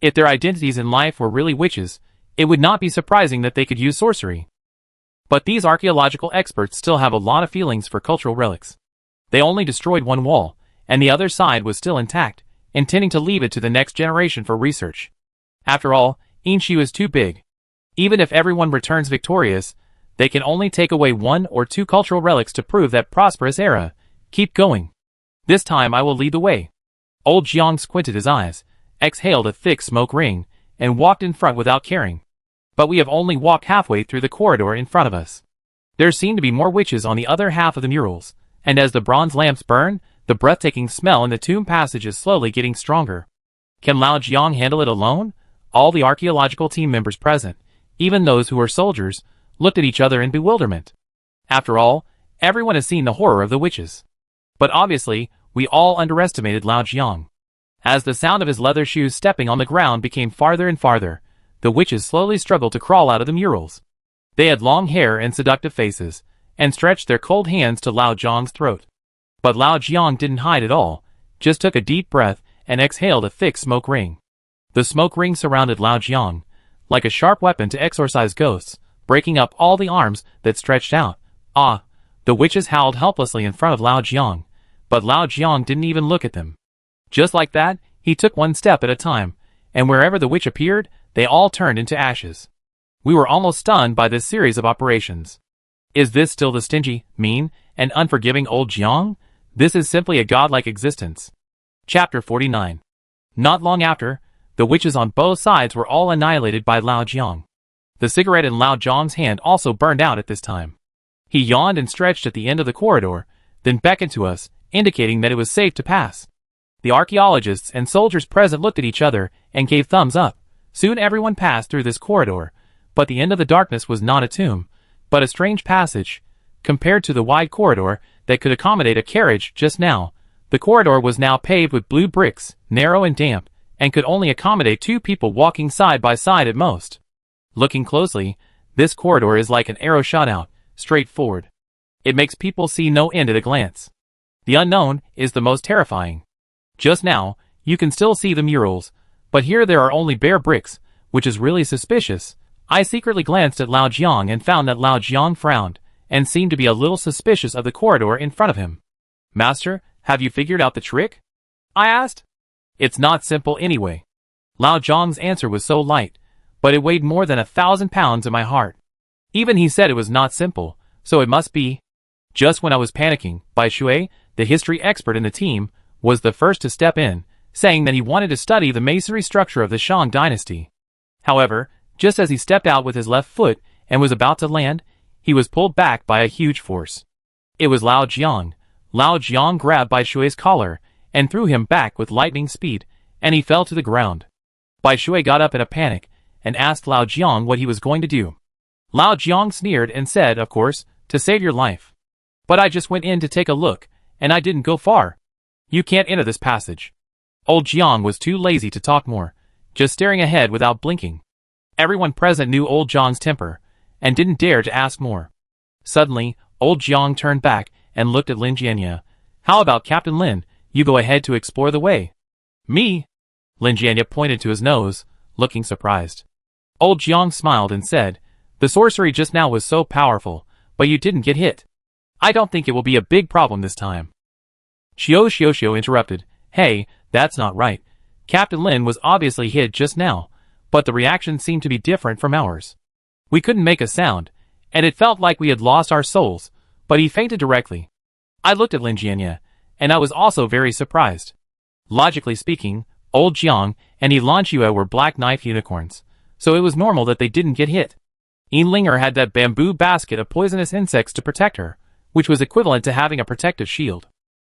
If their identities in life were really witches, it would not be surprising that they could use sorcery. But these archaeological experts still have a lot of feelings for cultural relics. They only destroyed one wall, and the other side was still intact, intending to leave it to the next generation for research. After all, Inshu is too big. Even if everyone returns victorious, they can only take away 1 or 2 cultural relics to prove that prosperous era. Keep going. This time I will lead the way. Old Jiang squinted his eyes, exhaled a thick smoke ring, and walked in front without caring. But we have only walked halfway through the corridor in front of us. There seem to be more witches on the other half of the murals, and as the bronze lamps burn, the breathtaking smell in the tomb passage is slowly getting stronger. Can Lao Jiang handle it alone? All the archaeological team members present, even those who were soldiers, looked at each other in bewilderment. After all, everyone has seen the horror of the witches. But obviously, we all underestimated Lao Jiang. As the sound of his leather shoes stepping on the ground became farther and farther, the witches slowly struggled to crawl out of the murals. They had long hair and seductive faces, and stretched their cold hands to Lao Jiang's throat. But Lao Jiang didn't hide at all, just took a deep breath and exhaled a thick smoke ring. The smoke ring surrounded Lao Jiang, like a sharp weapon to exorcise ghosts, breaking up all the arms that stretched out. Ah! The witches howled helplessly in front of Lao Jiang, but Lao Jiang didn't even look at them. Just like that, he took one step at a time, and wherever the witch appeared, they all turned into ashes. We were almost stunned by this series of operations. Is this still the stingy, mean, and unforgiving old Jiang? This is simply a godlike existence. Chapter 49. Not long after, the witches on both sides were all annihilated by Lao Jiang. The cigarette in Lao Jiang's hand also burned out at this time. He yawned and stretched at the end of the corridor, then beckoned to us, indicating that it was safe to pass. The archaeologists and soldiers present looked at each other and gave thumbs up. Soon everyone passed through this corridor, but the end of the darkness was not a tomb, but a strange passage. Compared to the wide corridor that could accommodate a carriage just now, the corridor was now paved with blue bricks, narrow and damp, and could only accommodate 2 people walking side by side at most. Looking closely, this corridor is like an arrow shot out, straight forward. It makes people see no end at a glance. The unknown is the most terrifying. Just now, you can still see the murals, but here there are only bare bricks, which is really suspicious. I secretly glanced at Lao Jiang and found that Lao Jiang frowned, and seemed to be a little suspicious of the corridor in front of him. Master, have you figured out the trick? I asked. It's not simple anyway. Lao Jiang's answer was so light, but it weighed more than 1,000 pounds in my heart. Even he said it was not simple, so it must be. Just when I was panicking, Bai Shui, the history expert in the team, was the first to step in, saying that he wanted to study the masonry structure of the Shang dynasty. However, just as he stepped out with his left foot and was about to land, he was pulled back by a huge force. It was Lao Jiang. Lao Jiang grabbed Bai Shui's collar and threw him back with lightning speed, and he fell to the ground. Bai Shui got up in a panic and asked Lao Jiang what he was going to do. Lao Jiang sneered and said, of course, to save your life. But I just went in to take a look, and I didn't go far. You can't enter this passage. Old Jiang was too lazy to talk more, just staring ahead without blinking. Everyone present knew old Jiang's temper, and didn't dare to ask more. Suddenly, old Jiang turned back and looked at Lin Jianya. How about Captain Lin, you go ahead to explore the way. Me? Lin Jianya pointed to his nose, looking surprised. Old Jiang smiled and said, the sorcery just now was so powerful, but you didn't get hit. I don't think it will be a big problem this time. Xiao interrupted, hey, that's not right. Captain Lin was obviously hit just now, but the reaction seemed to be different from ours. We couldn't make a sound, and it felt like we had lost our souls, but he fainted directly. I looked at Lin Jianya, and I was also very surprised. Logically speaking, old Jiang and Yilan Xue were black knife unicorns, so it was normal that they didn't get hit. Linger had that bamboo basket of poisonous insects to protect her, which was equivalent to having a protective shield.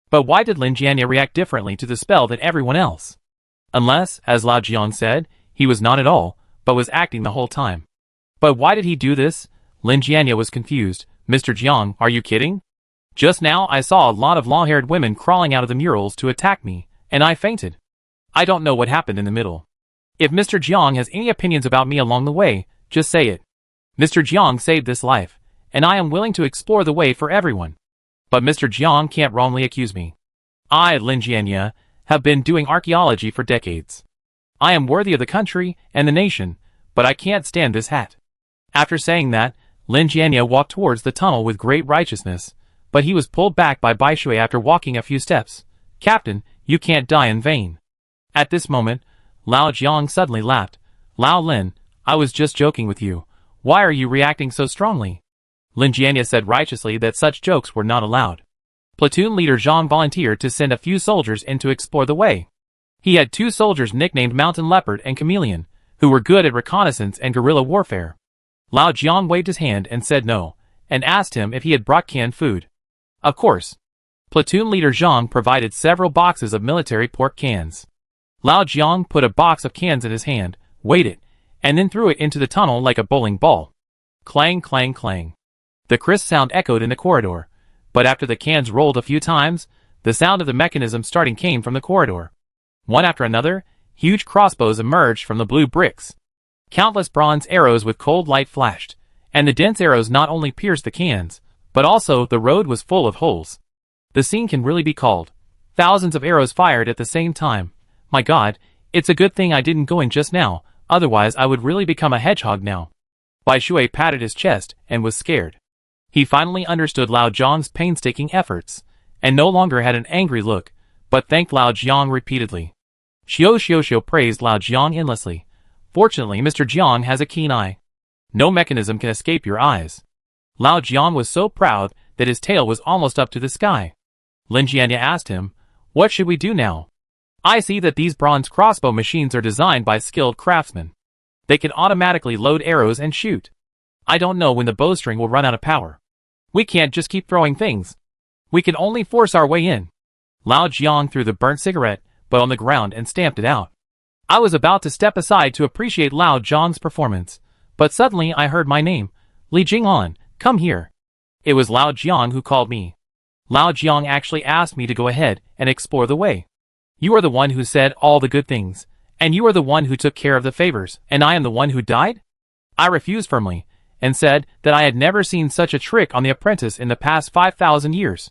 But why did Lin Jianya react differently to the spell than everyone else? Unless, as Lao Jiang said, he was not at all, but was acting the whole time. But why did he do this? Lin Jianya was confused. Mr. Jiang, are you kidding? Just now I saw a lot of long-haired women crawling out of the murals to attack me, and I fainted. I don't know what happened in the middle. If Mr. Jiang has any opinions about me along the way, just say it. Mr. Jiang saved this life, and I am willing to explore the way for everyone. But Mr. Jiang can't wrongly accuse me. I, Lin Jianya, have been doing archaeology for decades. I am worthy of the country and the nation, but I can't stand this hat. After saying that, Lin Jianya walked towards the tunnel with great righteousness, but he was pulled back by Bai Shui after walking a few steps. Captain, you can't die in vain. At this moment, Lao Jiang suddenly laughed. Lao Lin, I was just joking with you. Why are you reacting so strongly? Lin Jianya said righteously that such jokes were not allowed. Platoon leader Zhang volunteered to send a few soldiers in to explore the way. He had 2 soldiers nicknamed Mountain Leopard and Chameleon, who were good at reconnaissance and guerrilla warfare. Lao Jiang waved his hand and said no, and asked him if he had brought canned food. Of course. Platoon leader Zhang provided several boxes of military pork cans. Lao Jiang put a box of cans in his hand, weighed it, and then threw it into the tunnel like a bowling ball. Clang, clang, clang. The crisp sound echoed in the corridor, but after the cans rolled a few times, the sound of the mechanism starting came from the corridor. One after another, huge crossbows emerged from the blue bricks. Countless bronze arrows with cold light flashed, and the dense arrows not only pierced the cans, but also the road was full of holes. The scene can really be called thousands of arrows fired at the same time. My God, it's a good thing I didn't go in just now, otherwise I would really become a hedgehog now. Bai Shui patted his chest and was scared. He finally understood Lao Jiang's painstaking efforts, and no longer had an angry look, but thanked Lao Jiang repeatedly. Xiao praised Lao Jiang endlessly. Fortunately, Mr. Jiang has a keen eye. No mechanism can escape your eyes. Lao Jiang was so proud that his tail was almost up to the sky. Lin Jianya asked him, what should we do now? I see that these bronze crossbow machines are designed by skilled craftsmen. They can automatically load arrows and shoot. I don't know when the bowstring will run out of power. We can't just keep throwing things. We can only force our way in. Lao Jiang threw the burnt cigarette, but on the ground and stamped it out. I was about to step aside to appreciate Lao Jiang's performance, but suddenly I heard my name. Li Jing'an, come here. It was Lao Jiang who called me. Lao Jiang actually asked me to go ahead and explore the way. You are the one who said all the good things, and you are the one who took care of the favors, and I am the one who died? I refused firmly, and said that I had never seen such a trick on the apprentice in the past 5,000 years.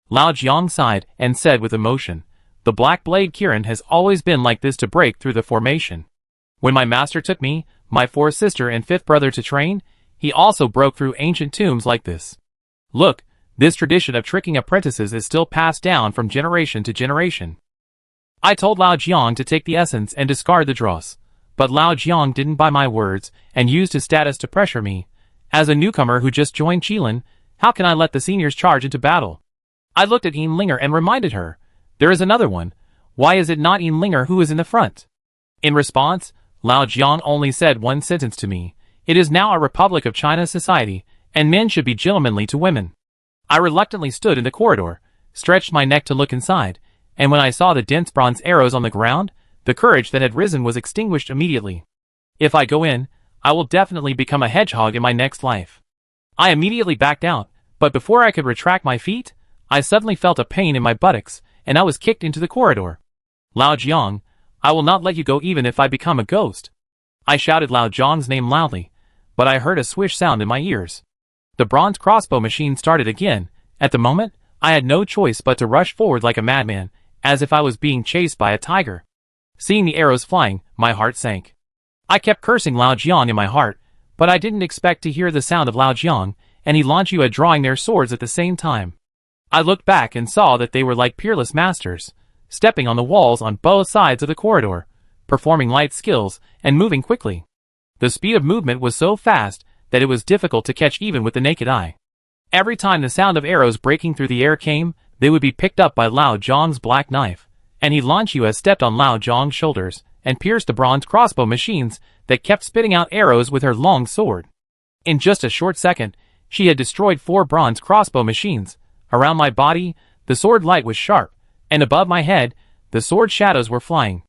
Lao Jiang sighed and said with emotion, the Black Blade Kirin has always been like this to break through the formation. When my master took me, my 4th sister and 5th brother to train, he also broke through ancient tombs like this. Look, this tradition of tricking apprentices is still passed down from generation to generation. I told Lao Jiang to take the essence and discard the dross, but Lao Jiang didn't buy my words and used his status to pressure me. As a newcomer who just joined Qilin, how can I let the seniors charge into battle? I looked at Yin Linger and reminded her, there is another one. Why is it not Yin Linger who is in the front? In response, Lao Jiang only said one sentence to me. It is now a Republic of China society, and men should be gentlemanly to women. I reluctantly stood in the corridor, stretched my neck to look inside, and when I saw the dense bronze arrows on the ground, the courage that had risen was extinguished immediately. If I go in, I will definitely become a hedgehog in my next life. I immediately backed out, but before I could retract my feet, I suddenly felt a pain in my buttocks, and I was kicked into the corridor. Lao Jiang, I will not let you go even if I become a ghost. I shouted Lao Jiang's name loudly, but I heard a swish sound in my ears. The bronze crossbow machine started again. At the moment, I had no choice but to rush forward like a madman, as if I was being chased by a tiger. Seeing the arrows flying, my heart sank. I kept cursing Lao Jiang in my heart, but I didn't expect to hear the sound of Lao Jiang and He Lan Yue drawing their swords at the same time. I looked back and saw that they were like peerless masters, stepping on the walls on both sides of the corridor, performing light skills, and moving quickly. The speed of movement was so fast that it was difficult to catch even with the naked eye. Every time the sound of arrows breaking through the air came, they would be picked up by Lao Jiang's black knife, and He Lan Yue stepped on Lao Jiang's shoulders and pierced the bronze crossbow machines that kept spitting out arrows with her long sword. In just a short second, she had destroyed 4 bronze crossbow machines. Around my body, the sword light was sharp, and above my head, the sword shadows were flying.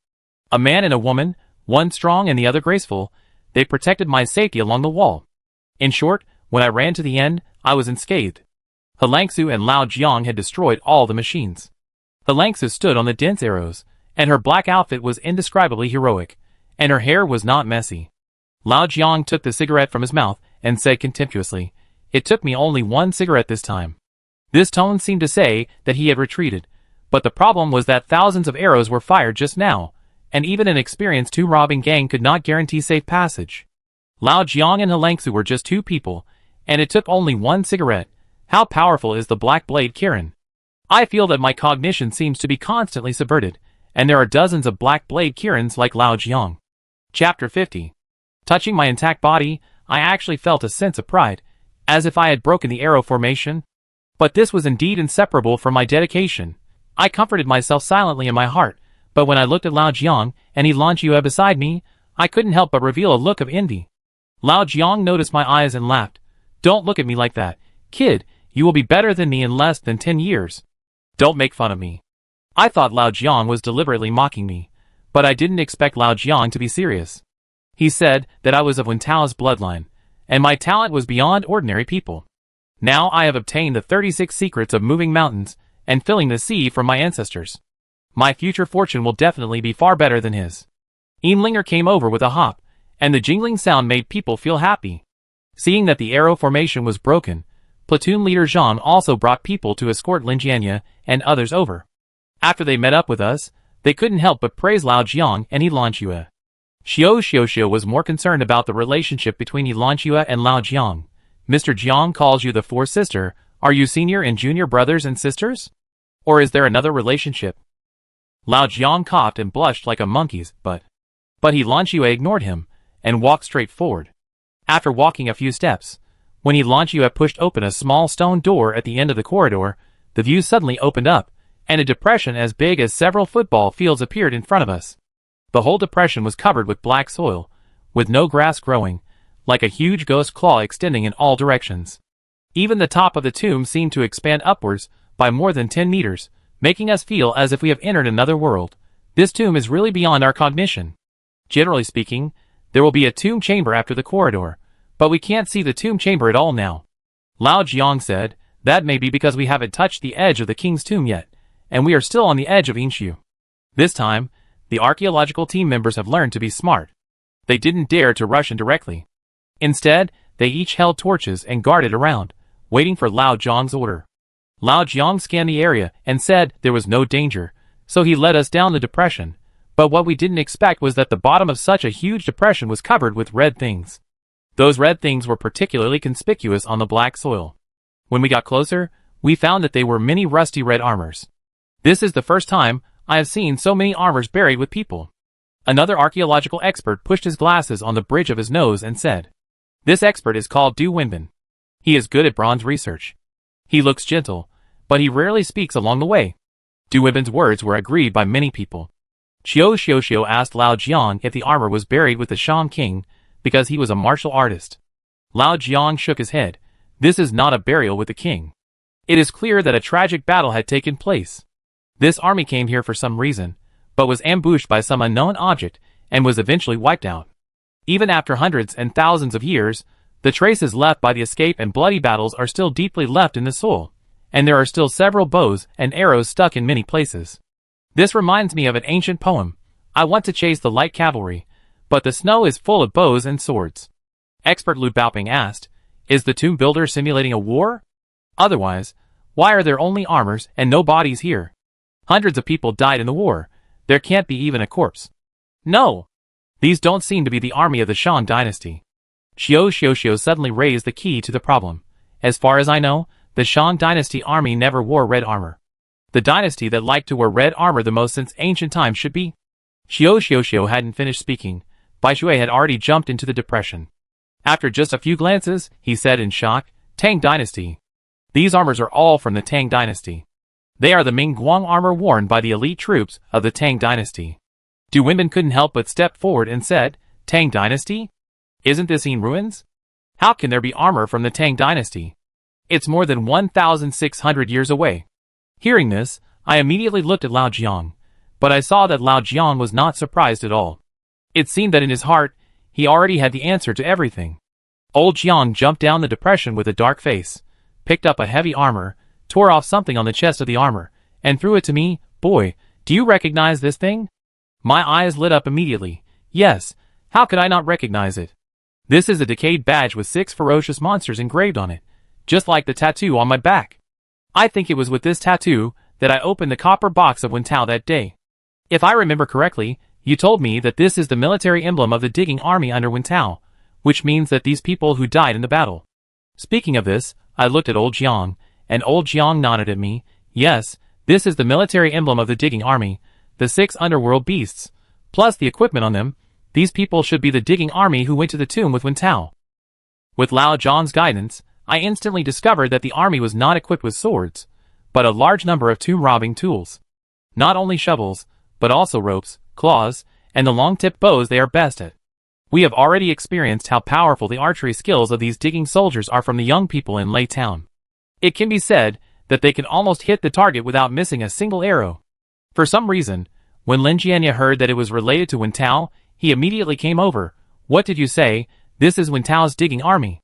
A man and a woman, one strong and the other graceful, they protected my safety along the wall. In short, when I ran to the end, I was unscathed. Halangsu and Lao Jiang had destroyed all the machines. Halangsu stood on the dense arrows, and her black outfit was indescribably heroic, and her hair was not messy. Lao Jiang took the cigarette from his mouth and said contemptuously, "It took me only one cigarette this time." This tone seemed to say that he had retreated, but the problem was that thousands of arrows were fired just now, and even an experienced tomb-robbing gang could not guarantee safe passage. Lao Jiang and Halangsu were just two people, and it took only one cigarette. How powerful is the Black Blade Kirin? I feel that my cognition seems to be constantly subverted, and there are dozens of Black Blade Kirins like Lao Jiang. Chapter 50. Touching my intact body, I actually felt a sense of pride, as if I had broken the arrow formation. But this was indeed inseparable from my dedication. I comforted myself silently in my heart, but when I looked at Lao Jiang and He Lan Yue beside me, I couldn't help but reveal a look of envy. Lao Jiang noticed my eyes and laughed. "Don't look at me like that, kid. You will be better than me in less than 10 years. Don't make fun of me." I thought Lao Jiang was deliberately mocking me, but I didn't expect Lao Jiang to be serious. He said that I was of Wen Tao's bloodline, and my talent was beyond ordinary people. Now I have obtained the 36 secrets of moving mountains and filling the sea from my ancestors. My future fortune will definitely be far better than his. Imlinger came over with a hop, and the jingling sound made people feel happy. Seeing that the arrow formation was broken, platoon leader Zhang also brought people to escort Lin Jianye and others over. After they met up with us, they couldn't help but praise Lao Jiang and He Lan Yue. Xiao was more concerned about the relationship between He Lan Yue and Lao Jiang. "Mr. Jiang calls you the fourth sister. Are you senior and junior brothers and sisters? Or is there another relationship?" Lao Jiang coughed and blushed like a monkey's, but He Lan Yue ignored him and walked straight forward. After walking a few steps, when He Lan Yue pushed open a small stone door at the end of the corridor, the view suddenly opened up, and a depression as big as several football fields appeared in front of us. The whole depression was covered with black soil, with no grass growing, like a huge ghost claw extending in all directions. Even the top of the tomb seemed to expand upwards by more than 10 meters, making us feel as if we have entered another world. This tomb is really beyond our cognition. Generally speaking, there will be a tomb chamber after the corridor, but we can't see the tomb chamber at all now. Lao Jiang said, "That may be because we haven't touched the edge of the king's tomb yet, and we are still on the edge of Inshu." This time, the archaeological team members have learned to be smart. They didn't dare to rush in directly. Instead, they each held torches and guarded around, waiting for Lao Jiang's order. Lao Jiang scanned the area and said there was no danger, so he led us down the depression. But what we didn't expect was that the bottom of such a huge depression was covered with red things. Those red things were particularly conspicuous on the black soil. When we got closer, we found that they were many rusty red armors. This is the first time I have seen so many armors buried with people. Another archaeological expert pushed his glasses on the bridge of his nose and said, "This expert is called Du Wenbin. He is good at bronze research. He looks gentle, but he rarely speaks along the way." Du Wenbin's words were agreed by many people. Xiao asked Lao Jiang if the armor was buried with the Shang king because he was a martial artist. Lao Jiang shook his head. "This is not a burial with the king. It is clear that a tragic battle had taken place. This army came here for some reason, but was ambushed by some unknown object and was eventually wiped out. Even after hundreds and thousands of years, the traces left by the escape and bloody battles are still deeply left in the soil, and there are still several bows and arrows stuck in many places. This reminds me of an ancient poem. I want to chase the light cavalry, but the snow is full of bows and swords." Expert Lu Baoping asked, "Is the tomb builder simulating a war? Otherwise, why are there only armors and no bodies here? Hundreds of people died in the war. There can't be even a corpse." "No! These don't seem to be the army of the Shang dynasty." Xiao suddenly raised the key to the problem. "As far as I know, the Shang dynasty army never wore red armor. The dynasty that liked to wear red armor the most since ancient times should be..." Xiao hadn't finished speaking. Bai Shui had already jumped into the depression. After just a few glances, he said in shock, "Tang dynasty. These armors are all from the Tang dynasty. They are the Ming Guang armor worn by the elite troops of the Tang dynasty." Du Wenbin couldn't help but step forward and said, "Tang dynasty? Isn't this in ruins? How can there be armor from the Tang dynasty? It's more than 1,600 years away." Hearing this, I immediately looked at Lao Jiang, but I saw that Lao Jiang was not surprised at all. It seemed that in his heart, he already had the answer to everything. Old Jiang jumped down the depression with a dark face, picked up a heavy armor, tore off something on the chest of the armor, and threw it to me. Boy, do you recognize this thing? My eyes lit up immediately. Yes, how could I not recognize it? This is a decayed badge with 6 ferocious monsters engraved on it, just like the tattoo on my back. I think it was with this tattoo that I opened the copper box of Wentao that day. If I remember correctly, you told me that this is the military emblem of the digging army under Wentao, which means that these people who died in the battle. Speaking of this, I looked at Old Jiang, and Old Jiang nodded at me. Yes, this is the military emblem of the digging army, the 6 underworld beasts, plus the equipment on them. These people should be the digging army who went to the tomb with Wentao. With Lao Zhang's guidance, I instantly discovered that the army was not equipped with swords, but a large number of tomb-robbing tools. Not only shovels, but also ropes, claws, and the long-tipped bows they are best at. We have already experienced how powerful the archery skills of these digging soldiers are from the young people in Lei Town. It can be said that they can almost hit the target without missing a single arrow. For some reason, when Lin Jianya heard that it was related to Wentao, he immediately came over. What did you say? This is Wentao's digging army.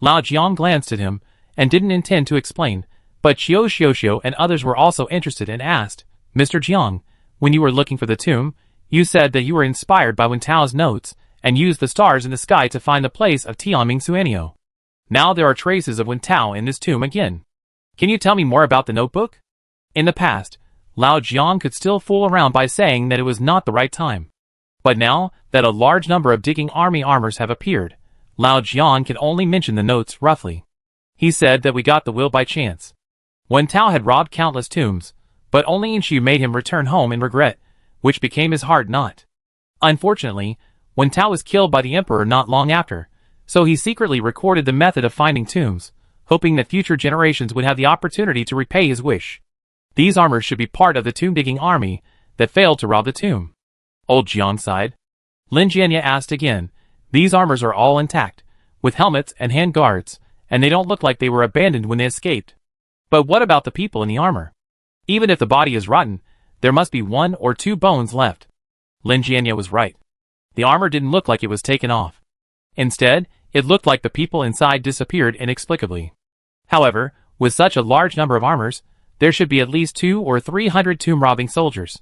Lao Jiang glanced at him, and didn't intend to explain, but Xiao Xiao and others were also interested and asked, Mr. Jiang, when you were looking for the tomb, you said that you were inspired by Wentao's notes, and used the stars in the sky to find the place of Tianming Suanio. Now there are traces of Wentao in this tomb again. Can you tell me more about the notebook? In the past, Lao Jiang could still fool around by saying that it was not the right time. But now that a large number of digging army armors have appeared, Lao Jiang can only mention the notes roughly. He said that we got the will by chance. Wentao had robbed countless tombs, but only Inshu made him return home in regret, which became his hard knot. Unfortunately, Wentao was killed by the emperor not long after, so he secretly recorded the method of finding tombs, hoping that future generations would have the opportunity to repay his wish. These armors should be part of the tomb-digging army that failed to rob the tomb. Old Jiang sighed. Lin Jianya asked again, these armors are all intact, with helmets and hand guards, and they don't look like they were abandoned when they escaped. But what about the people in the armor? Even if the body is rotten, there must be 1 or 2 bones left. Lin Jianya was right. The armor didn't look like it was taken off. Instead, it looked like the people inside disappeared inexplicably. However, with such a large number of armors, there should be at least 200 or 300 tomb-robbing soldiers.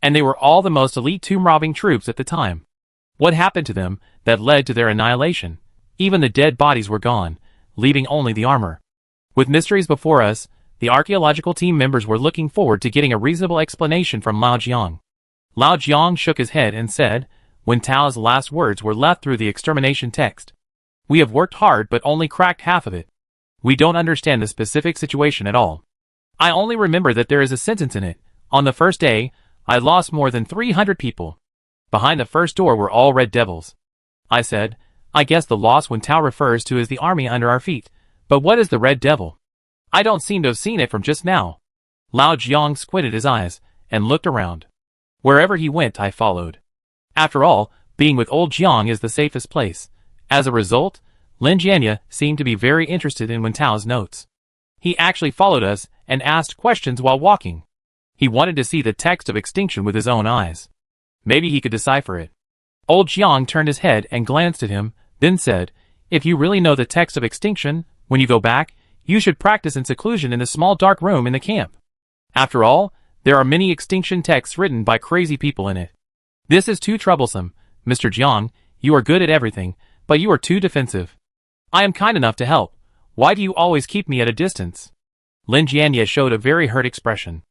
And they were all the most elite tomb-robbing troops at the time. What happened to them that led to their annihilation? Even the dead bodies were gone, leaving only the armor. With mysteries before us, the archaeological team members were looking forward to getting a reasonable explanation from Lao Jiang. Lao Jiang shook his head and said, Wentao's last words were left through the extermination text. We have worked hard but only cracked half of it. We don't understand the specific situation at all. I only remember that there is a sentence in it. On the first day, I lost more than 300 people. Behind the first door were all red devils. I said, I guess the loss Wentao refers to is the army under our feet. But what is the red devil? I don't seem to have seen it from just now. Lao Jiang squinted his eyes and looked around. Wherever he went, I followed. After all, being with Old Jiang is the safest place. As a result, Lin Jianya seemed to be very interested in Wentao's notes. He actually followed us and asked questions while walking. He wanted to see the text of extinction with his own eyes. Maybe he could decipher it. Old Jiang turned his head and glanced at him, then said, if you really know the text of extinction, when you go back, you should practice in seclusion in the small dark room in the camp. After all, there are many extinction texts written by crazy people in it. This is too troublesome, Mr. Jiang. You are good at everything, but you are too defensive. I am kind enough to help. Why do you always keep me at a distance? Lin Jianya showed a very hurt expression.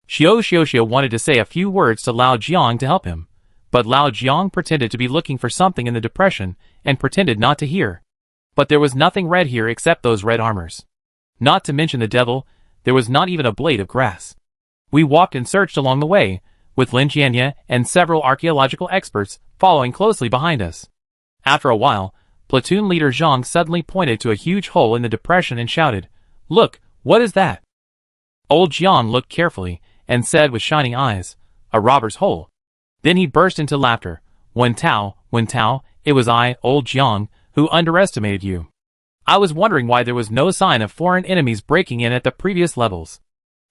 Xiao Xiao wanted to say a few words to Lao Jiang to help him, but Lao Jiang pretended to be looking for something in the depression and pretended not to hear. But there was nothing red here except those red armors. Not to mention the devil, there was not even a blade of grass. We walked and searched along the way, with Lin Jianya and several archaeological experts following closely behind us. After a while, platoon leader Zhang suddenly pointed to a huge hole in the depression and shouted, Look, what is that? Old Jiang looked carefully and said with shining eyes, A robber's hole. Then he burst into laughter. Wentao, it was I, Old Jiang, who underestimated you. I was wondering why there was no sign of foreign enemies breaking in at the previous levels.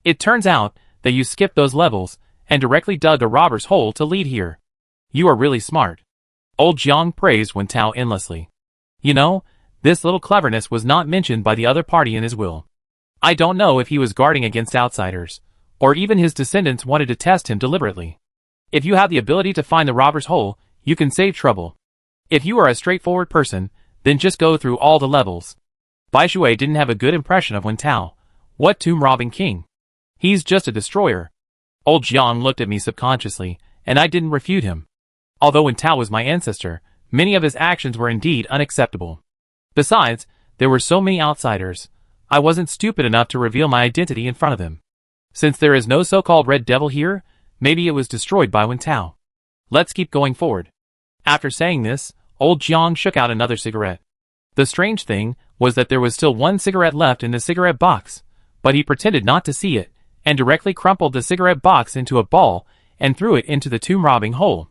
It turns out that you skipped those levels and directly dug a robber's hole to lead here. You are really smart. Old Jiang praised Wen Tao endlessly. You know, this little cleverness was not mentioned by the other party in his will. I don't know if he was guarding against outsiders, or even his descendants wanted to test him deliberately. If you have the ability to find the robber's hole, you can save trouble. If you are a straightforward person, then just go through all the levels. Bai Shui didn't have a good impression of Wen Tao. What tomb-robbing king? He's just a destroyer. Old Jiang looked at me subconsciously, and I didn't refute him. Although Wen Tao was my ancestor, many of his actions were indeed unacceptable. Besides, there were so many outsiders. I wasn't stupid enough to reveal my identity in front of him. Since there is no so-called Red Devil here, maybe it was destroyed by Wen Tao. Let's keep going forward. After saying this, Old Jiang shook out another cigarette. The strange thing was that there was still one cigarette left in the cigarette box, but he pretended not to see it, and directly crumpled the cigarette box into a ball and threw it into the tomb-robbing hole.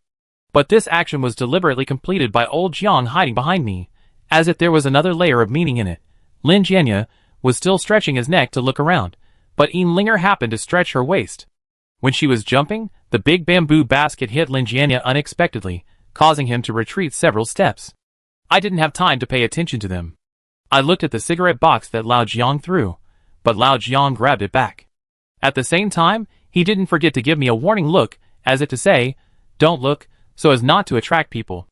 But this action was deliberately completed by Old Jiang hiding behind me, as if there was another layer of meaning in it. Lin Jianya was still stretching his neck to look around, but Yin Linger happened to stretch her waist. When she was jumping, the big bamboo basket hit Lin Jianya unexpectedly, causing him to retreat several steps. I didn't have time to pay attention to them. I looked at the cigarette box that Lao Jiang threw, but Lao Jiang grabbed it back. At the same time, he didn't forget to give me a warning look, as if to say, "Don't look," so as not to attract people.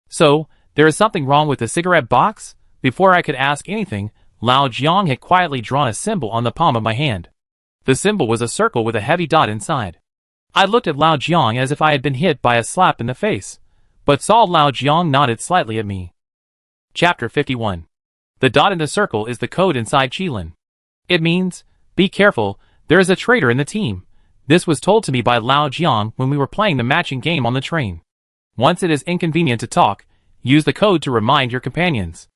So, there is something wrong with the cigarette box? Before I could ask anything, Lao Jiang had quietly drawn a symbol on the palm of my hand. The symbol was a circle with a heavy dot inside. I looked at Lao Jiang as if I had been hit by a slap in the face, but saw Lao Jiang nodded slightly at me. Chapter 51. The dot in the circle is the code inside Qilin. It means, be careful, there is a traitor in the team. This was told to me by Lao Jiang when we were playing the matching game on the train. Once it is inconvenient to talk, use the code to remind your companions.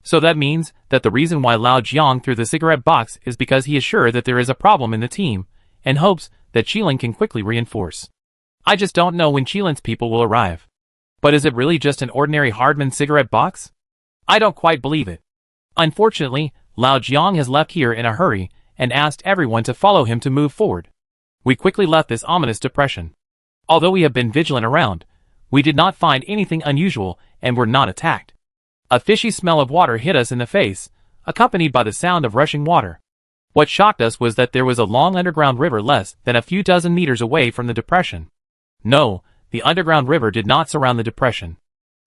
So that means that the reason why Lao Jiang threw the cigarette box is because he is sure that there is a problem in the team, and hopes that Qilin can quickly reinforce. I just don't know when Qilin's people will arrive. But is it really just an ordinary Hardman cigarette box? I don't quite believe it. Unfortunately, Lao Jiang has left here in a hurry and asked everyone to follow him to move forward. We quickly left this ominous depression. Although we have been vigilant around, we did not find anything unusual and were not attacked. A fishy smell of water hit us in the face, accompanied by the sound of rushing water. What shocked us was that there was a long underground river less than a few dozen meters away from the depression. No, the underground river did not surround the depression.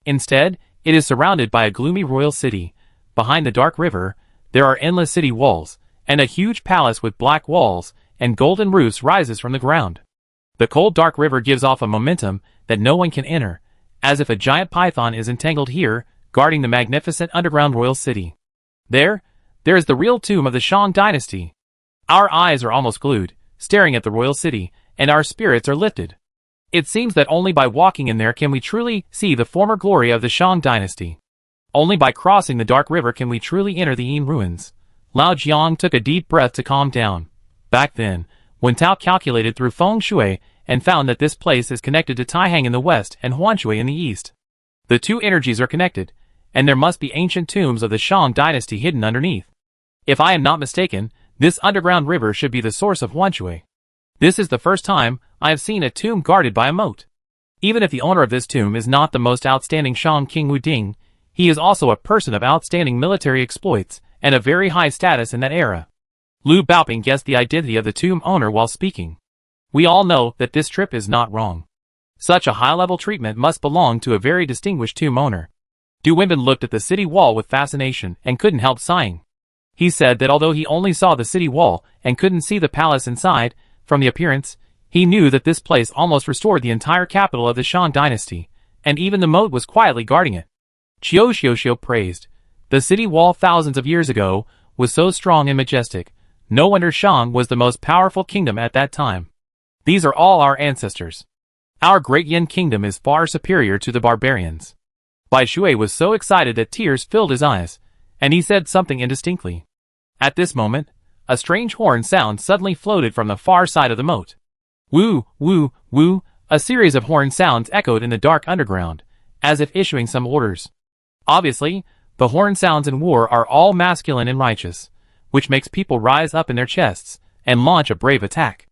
Instead, it is surrounded by a gloomy royal city. Behind the dark river, there are endless city walls, and a huge palace with black walls and golden roofs rises from the ground. The cold dark river gives off a momentum that no one can enter, as if a giant python is entangled here, guarding the magnificent underground royal city. There is the real tomb of the Shang dynasty. Our eyes are almost glued, staring at the royal city, and our spirits are lifted. It seems that only by walking in there can we truly see the former glory of the Shang dynasty. Only by crossing the dark river can we truly enter the Yin ruins. Lao Jiang took a deep breath to calm down. Back then, Wen Tao calculated through feng shui and found that this place is connected to Taihang in the west and Huanshui in the east. The two energies are connected, and there must be ancient tombs of the Shang dynasty hidden underneath. If I am not mistaken, this underground river should be the source of Huanshui. This is the first time I have seen a tomb guarded by a moat. Even if the owner of this tomb is not the most outstanding Shang King Wu Ding, he is also a person of outstanding military exploits and a very high status in that era. Lu Baoping guessed the identity of the tomb owner while speaking. We all know that this trip is not wrong. Such a high-level treatment must belong to a very distinguished tomb owner. Du Wenbin looked at the city wall with fascination and couldn't help sighing. He said that although he only saw the city wall and couldn't see the palace inside, from the appearance, he knew that this place almost restored the entire capital of the Shang dynasty, and even the moat was quietly guarding it. Qiu Xiuxiu praised. The city wall thousands of years ago was so strong and majestic. No wonder Shang was the most powerful kingdom at that time. These are all our ancestors. Our great Yin kingdom is far superior to the barbarians. Bai Shui was so excited that tears filled his eyes, and he said something indistinctly. At this moment, a strange horn sound suddenly floated from the far side of the moat. Woo, woo, woo, a series of horn sounds echoed in the dark underground, as if issuing some orders. Obviously, the horn sounds in war are all masculine and righteous, which makes people rise up in their chests and launch a brave attack.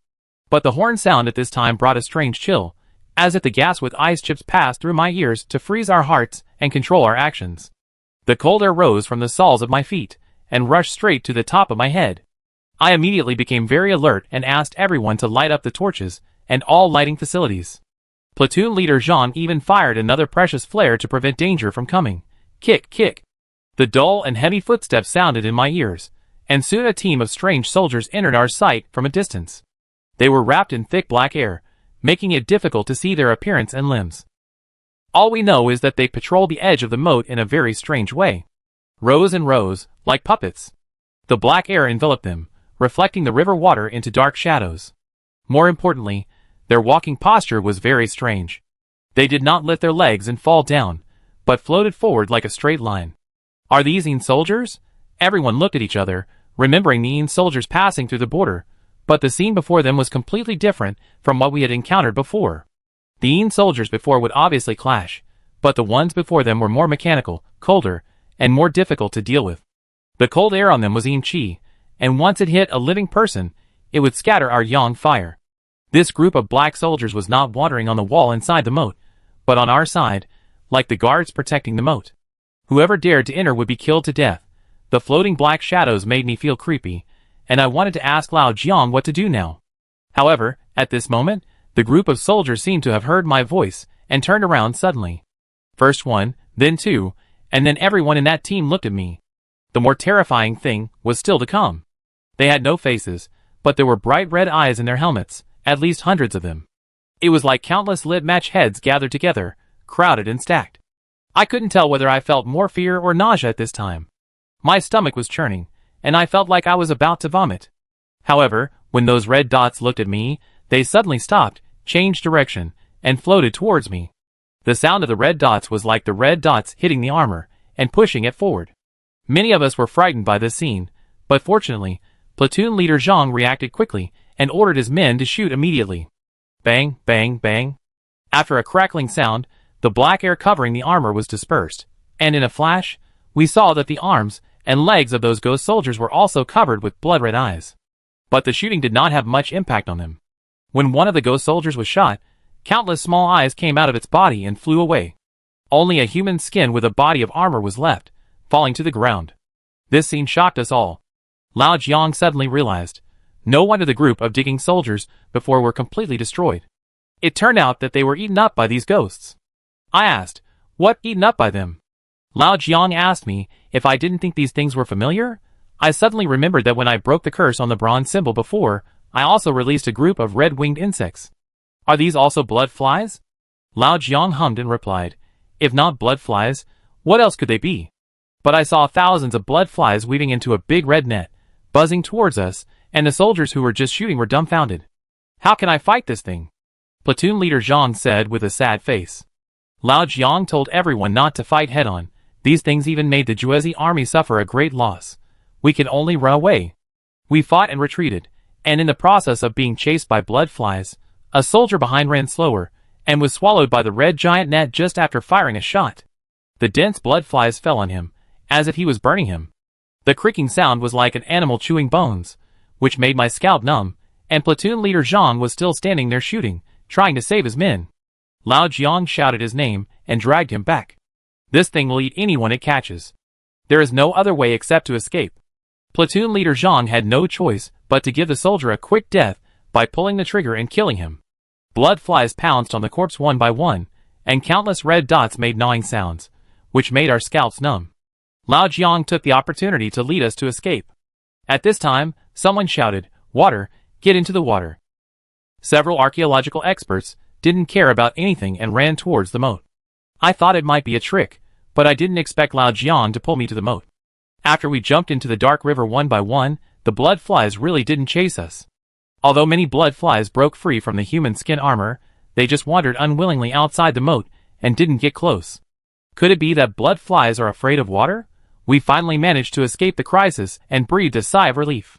But the horn sound at this time brought a strange chill, as if the gas with ice chips passed through my ears to freeze our hearts and control our actions. The cold air rose from the soles of my feet and rushed straight to the top of my head. I immediately became very alert and asked everyone to light up the torches and all lighting facilities. Platoon leader Zhang even fired another precious flare to prevent danger from coming. Kick, kick. The dull and heavy footsteps sounded in my ears, and soon a team of strange soldiers entered our sight from a distance. They were wrapped in thick black air, making it difficult to see their appearance and limbs. All we know is that they patrol the edge of the moat in a very strange way. Rows and rows, like puppets. The black air enveloped them, reflecting the river water into dark shadows. More importantly, their walking posture was very strange. They did not lift their legs and fall down, but floated forward like a straight line. Are these Yin soldiers? Everyone looked at each other, remembering the Yin soldiers passing through the border, but the scene before them was completely different from what we had encountered before. The Yin soldiers before would obviously clash, but the ones before them were more mechanical, colder, and more difficult to deal with. The cold air on them was Yin Qi, and once it hit a living person, it would scatter our Yang fire. This group of black soldiers was not wandering on the wall inside the moat, but on our side, like the guards protecting the moat. Whoever dared to enter would be killed to death. The floating black shadows made me feel creepy, and I wanted to ask Lao Jiang what to do now. However, at this moment, the group of soldiers seemed to have heard my voice and turned around suddenly. First one, then two, and then everyone in that team looked at me. The more terrifying thing was still to come. They had no faces, but there were bright red eyes in their helmets, at least hundreds of them. It was like countless lit match heads gathered together, crowded and stacked. I couldn't tell whether I felt more fear or nausea at this time. My stomach was churning, and I felt like I was about to vomit. However, when those red dots looked at me, they suddenly stopped, changed direction, and floated towards me. The sound of the red dots was like the red dots hitting the armor and pushing it forward. Many of us were frightened by this scene, but fortunately, platoon leader Zhang reacted quickly and ordered his men to shoot immediately. Bang, bang, bang. After a crackling sound, the black air covering the armor was dispersed, and in a flash, we saw that the arms and legs of those ghost soldiers were also covered with blood-red eyes. But the shooting did not have much impact on them. When one of the ghost soldiers was shot, countless small eyes came out of its body and flew away. Only a human skin with a body of armor was left, falling to the ground. This scene shocked us all. Lao Jiang suddenly realized, no wonder the group of digging soldiers before were completely destroyed. It turned out that they were eaten up by these ghosts. I asked, what eaten up by them? Lao Jiang asked me if I didn't think these things were familiar. I suddenly remembered that when I broke the curse on the bronze symbol before, I also released a group of red-winged insects. Are these also blood flies? Lao Jiang hummed and replied, if not blood flies, what else could they be? But I saw thousands of blood flies weaving into a big red net, buzzing towards us, and the soldiers who were just shooting were dumbfounded. How can I fight this thing? Platoon leader Zhang said with a sad face. Lao Jiang told everyone not to fight head-on. These things even made the Juezi army suffer a great loss. We could only run away. We fought and retreated, and in the process of being chased by blood flies, a soldier behind ran slower, and was swallowed by the red giant net just after firing a shot. The dense blood flies fell on him, as if he was burning him. The creaking sound was like an animal chewing bones, which made my scalp numb, and platoon leader Zhang was still standing there shooting, trying to save his men. Lao Jiang shouted his name and dragged him back. This thing will eat anyone it catches. There is no other way except to escape. Platoon leader Zhang had no choice but to give the soldier a quick death by pulling the trigger and killing him. Blood flies pounced on the corpse one by one, and countless red dots made gnawing sounds, which made our scalps numb. Lao Jiang took the opportunity to lead us to escape. At this time, someone shouted, "Water, get into the water." Several archaeological experts didn't care about anything and ran towards the moat. I thought it might be a trick, but I didn't expect Lao Jiang to pull me to the moat. After we jumped into the dark river one by one, the blood flies really didn't chase us. Although many blood flies broke free from the human skin armor, they just wandered unwillingly outside the moat and didn't get close. Could it be that blood flies are afraid of water? We finally managed to escape the crisis and breathed a sigh of relief.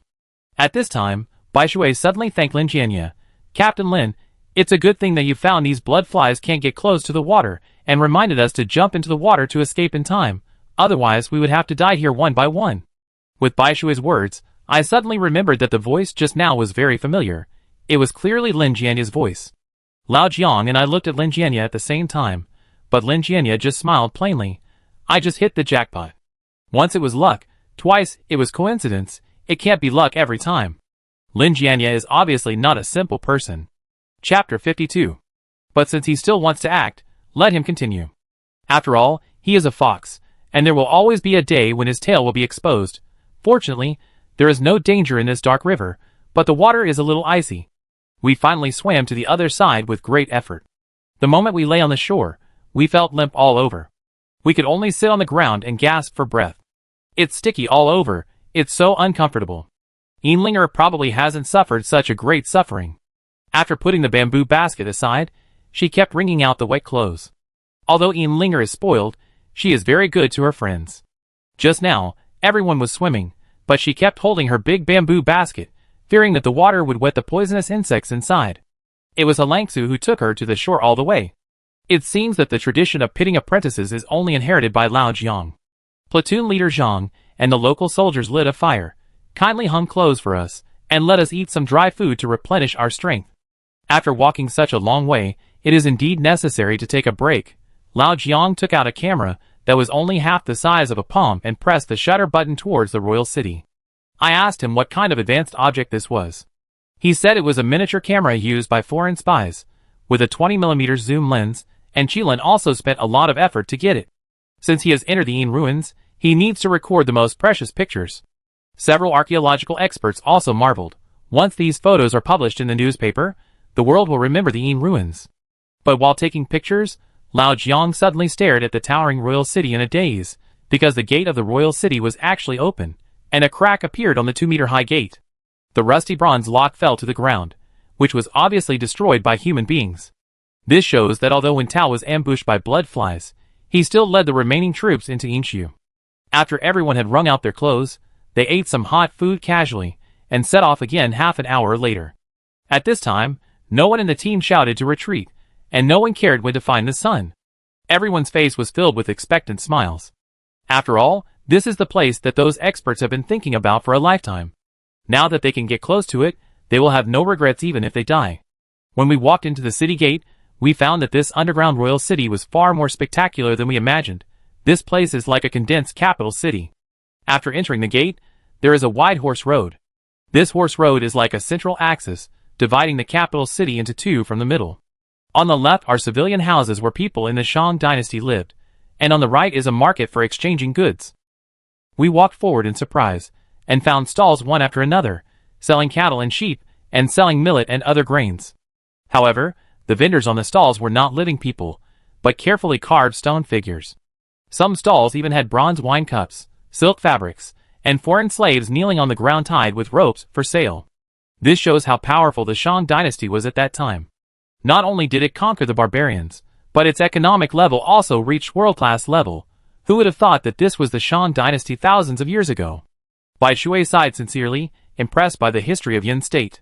At this time, Bai Shui suddenly thanked Lin Jianye. Captain Lin, it's a good thing that you found these blood flies can't get close to the water, and reminded us to jump into the water to escape in time. Otherwise, we would have to die here one by one. With Bai Shui's words, I suddenly remembered that the voice just now was very familiar. It was clearly Lin Jianye's voice. Lao Jiang and I looked at Lin Jianya at the same time, but Lin Jianya just smiled plainly. I just hit the jackpot. Once it was luck, twice it was coincidence, it can't be luck every time. Lin Jianya is obviously not a simple person. Chapter 52. But since he still wants to act, let him continue. After all, he is a fox, and there will always be a day when his tail will be exposed. Fortunately, there is no danger in this dark river, but the water is a little icy. We finally swam to the other side with great effort. The moment we lay on the shore, we felt limp all over. We could only sit on the ground and gasp for breath. It's sticky all over, it's so uncomfortable. Linger probably hasn't suffered such a great suffering. After putting the bamboo basket aside, she kept wringing out the wet clothes. Although Linger is spoiled, she is very good to her friends. Just now, everyone was swimming, but she kept holding her big bamboo basket, fearing that the water would wet the poisonous insects inside. It was Halangsu who took her to the shore all the way. It seems that the tradition of pitting apprentices is only inherited by Lao Jiang. Platoon leader Zhang and the local soldiers lit a fire, kindly hung clothes for us, and let us eat some dry food to replenish our strength. After walking such a long way, it is indeed necessary to take a break. Lao Jiang took out a camera that was only half the size of a palm and pressed the shutter button towards the royal city. I asked him what kind of advanced object this was. He said it was a miniature camera used by foreign spies, with a 20mm zoom lens, and Qilin also spent a lot of effort to get it. Since he has entered the Yin ruins, he needs to record the most precious pictures. Several archaeological experts also marveled. Once these photos are published in the newspaper, the world will remember the Yin ruins. But while taking pictures, Lao Jiang suddenly stared at the towering royal city in a daze, because the gate of the royal city was actually open, and a crack appeared on the 2-meter-high gate. The rusty bronze lock fell to the ground, which was obviously destroyed by human beings. This shows that although Wen Tao was ambushed by blood flies, he still led the remaining troops into Yinshu. After everyone had wrung out their clothes, they ate some hot food casually, and set off again half an hour later. At this time, no one in the team shouted to retreat, and no one cared when to find the sun. Everyone's face was filled with expectant smiles. After all, this is the place that those experts have been thinking about for a lifetime. Now that they can get close to it, they will have no regrets even if they die. When we walked into the city gate, we found that this underground royal city was far more spectacular than we imagined. This place is like a condensed capital city. After entering the gate, there is a wide horse road. This horse road is like a central axis, dividing the capital city into two from the middle. On the left are civilian houses where people in the Shang dynasty lived, and on the right is a market for exchanging goods. We walked forward in surprise, and found stalls one after another, selling cattle and sheep, and selling millet and other grains. However, the vendors on the stalls were not living people, but carefully carved stone figures. Some stalls even had bronze wine cups, silk fabrics, and foreign slaves kneeling on the ground tied with ropes for sale. This shows how powerful the Shang dynasty was at that time. Not only did it conquer the barbarians, but its economic level also reached world-class level. Who would have thought that this was the Shang dynasty thousands of years ago? Bai Shui sighed sincerely, impressed by the history of Yin state.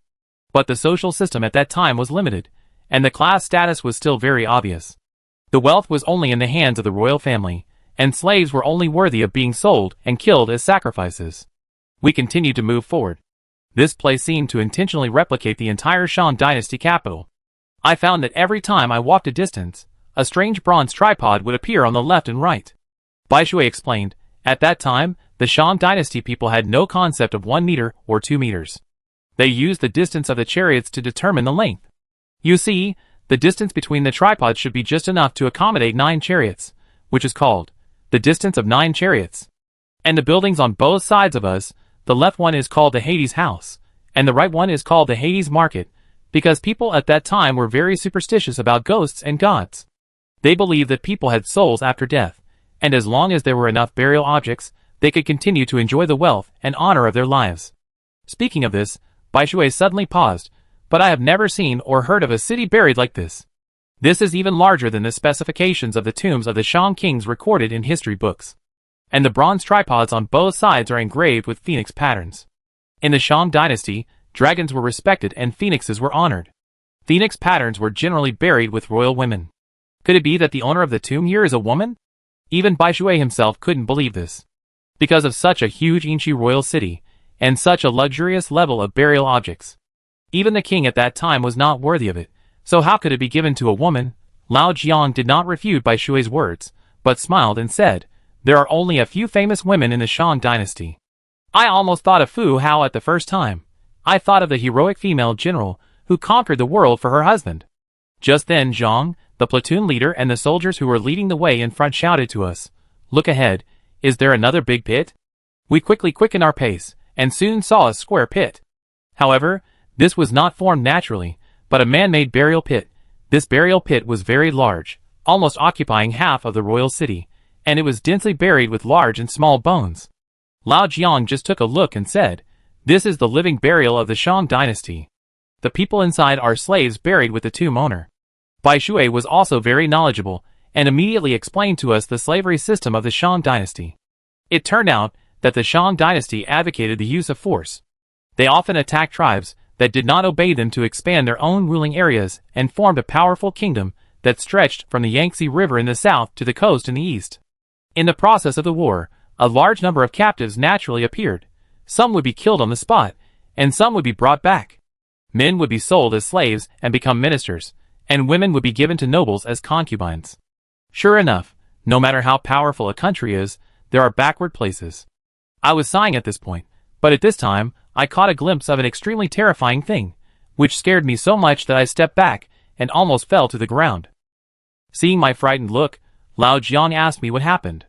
But the social system at that time was limited, and the class status was still very obvious. The wealth was only in the hands of the royal family, and slaves were only worthy of being sold and killed as sacrifices. We continued to move forward. This place seemed to intentionally replicate the entire Shang dynasty capital. I found that every time I walked a distance, a strange bronze tripod would appear on the left and right. Bai Shui explained, at that time, the Shang dynasty people had no concept of 1 meter or 2 meters. They used the distance of the chariots to determine the length. You see, the distance between the tripods should be just enough to accommodate 9 chariots, which is called the distance of 9 chariots. And the buildings on both sides of us, the left one is called the Hades House, and the right one is called the Hades Market, because people at that time were very superstitious about ghosts and gods. They believed that people had souls after death, and as long as there were enough burial objects, they could continue to enjoy the wealth and honor of their lives. Speaking of this, Bai Shui suddenly paused, but I have never seen or heard of a city buried like this. This is even larger than the specifications of the tombs of the Shang kings recorded in history books. And the bronze tripods on both sides are engraved with phoenix patterns. In the Shang dynasty, dragons were respected and phoenixes were honored. Phoenix patterns were generally buried with royal women. Could it be that the owner of the tomb here is a woman? Even Bai Shui himself couldn't believe this. Because of such a huge ancient royal city, and such a luxurious level of burial objects. Even the king at that time was not worthy of it, So how could it be given to a woman? Lao Jiang did not refute Bai Shui's words, but smiled and said, there are only a few famous women in the Shang dynasty. I almost thought of Fu Hao at the first time. I thought of the heroic female general who conquered the world for her husband. Just then Zhang, the platoon leader, and the soldiers who were leading the way in front shouted to us, look ahead, is there another big pit? We quickly quickened our pace, and soon saw a square pit. However, this was not formed naturally, but a man-made burial pit. This burial pit was very large, almost occupying half of the royal city, and it was densely buried with large and small bones. Lao Jiang just took a look and said, this is the living burial of the Shang dynasty. The people inside are slaves buried with the tomb owner. Bai Shui was also very knowledgeable, and immediately explained to us the slavery system of the Shang dynasty. It turned out that the Shang dynasty advocated the use of force. They often attacked tribes that did not obey them to expand their own ruling areas and formed a powerful kingdom that stretched from the Yangtze River in the south to the coast in the east. In the process of the war, a large number of captives naturally appeared. Some would be killed on the spot, and some would be brought back. Men would be sold as slaves and become ministers, and women would be given to nobles as concubines. Sure enough, no matter how powerful a country is, there are backward places. I was sighing at this point, but at this time, I caught a glimpse of an extremely terrifying thing, which scared me so much that I stepped back and almost fell to the ground. Seeing my frightened look, Lao Jiang asked me what happened.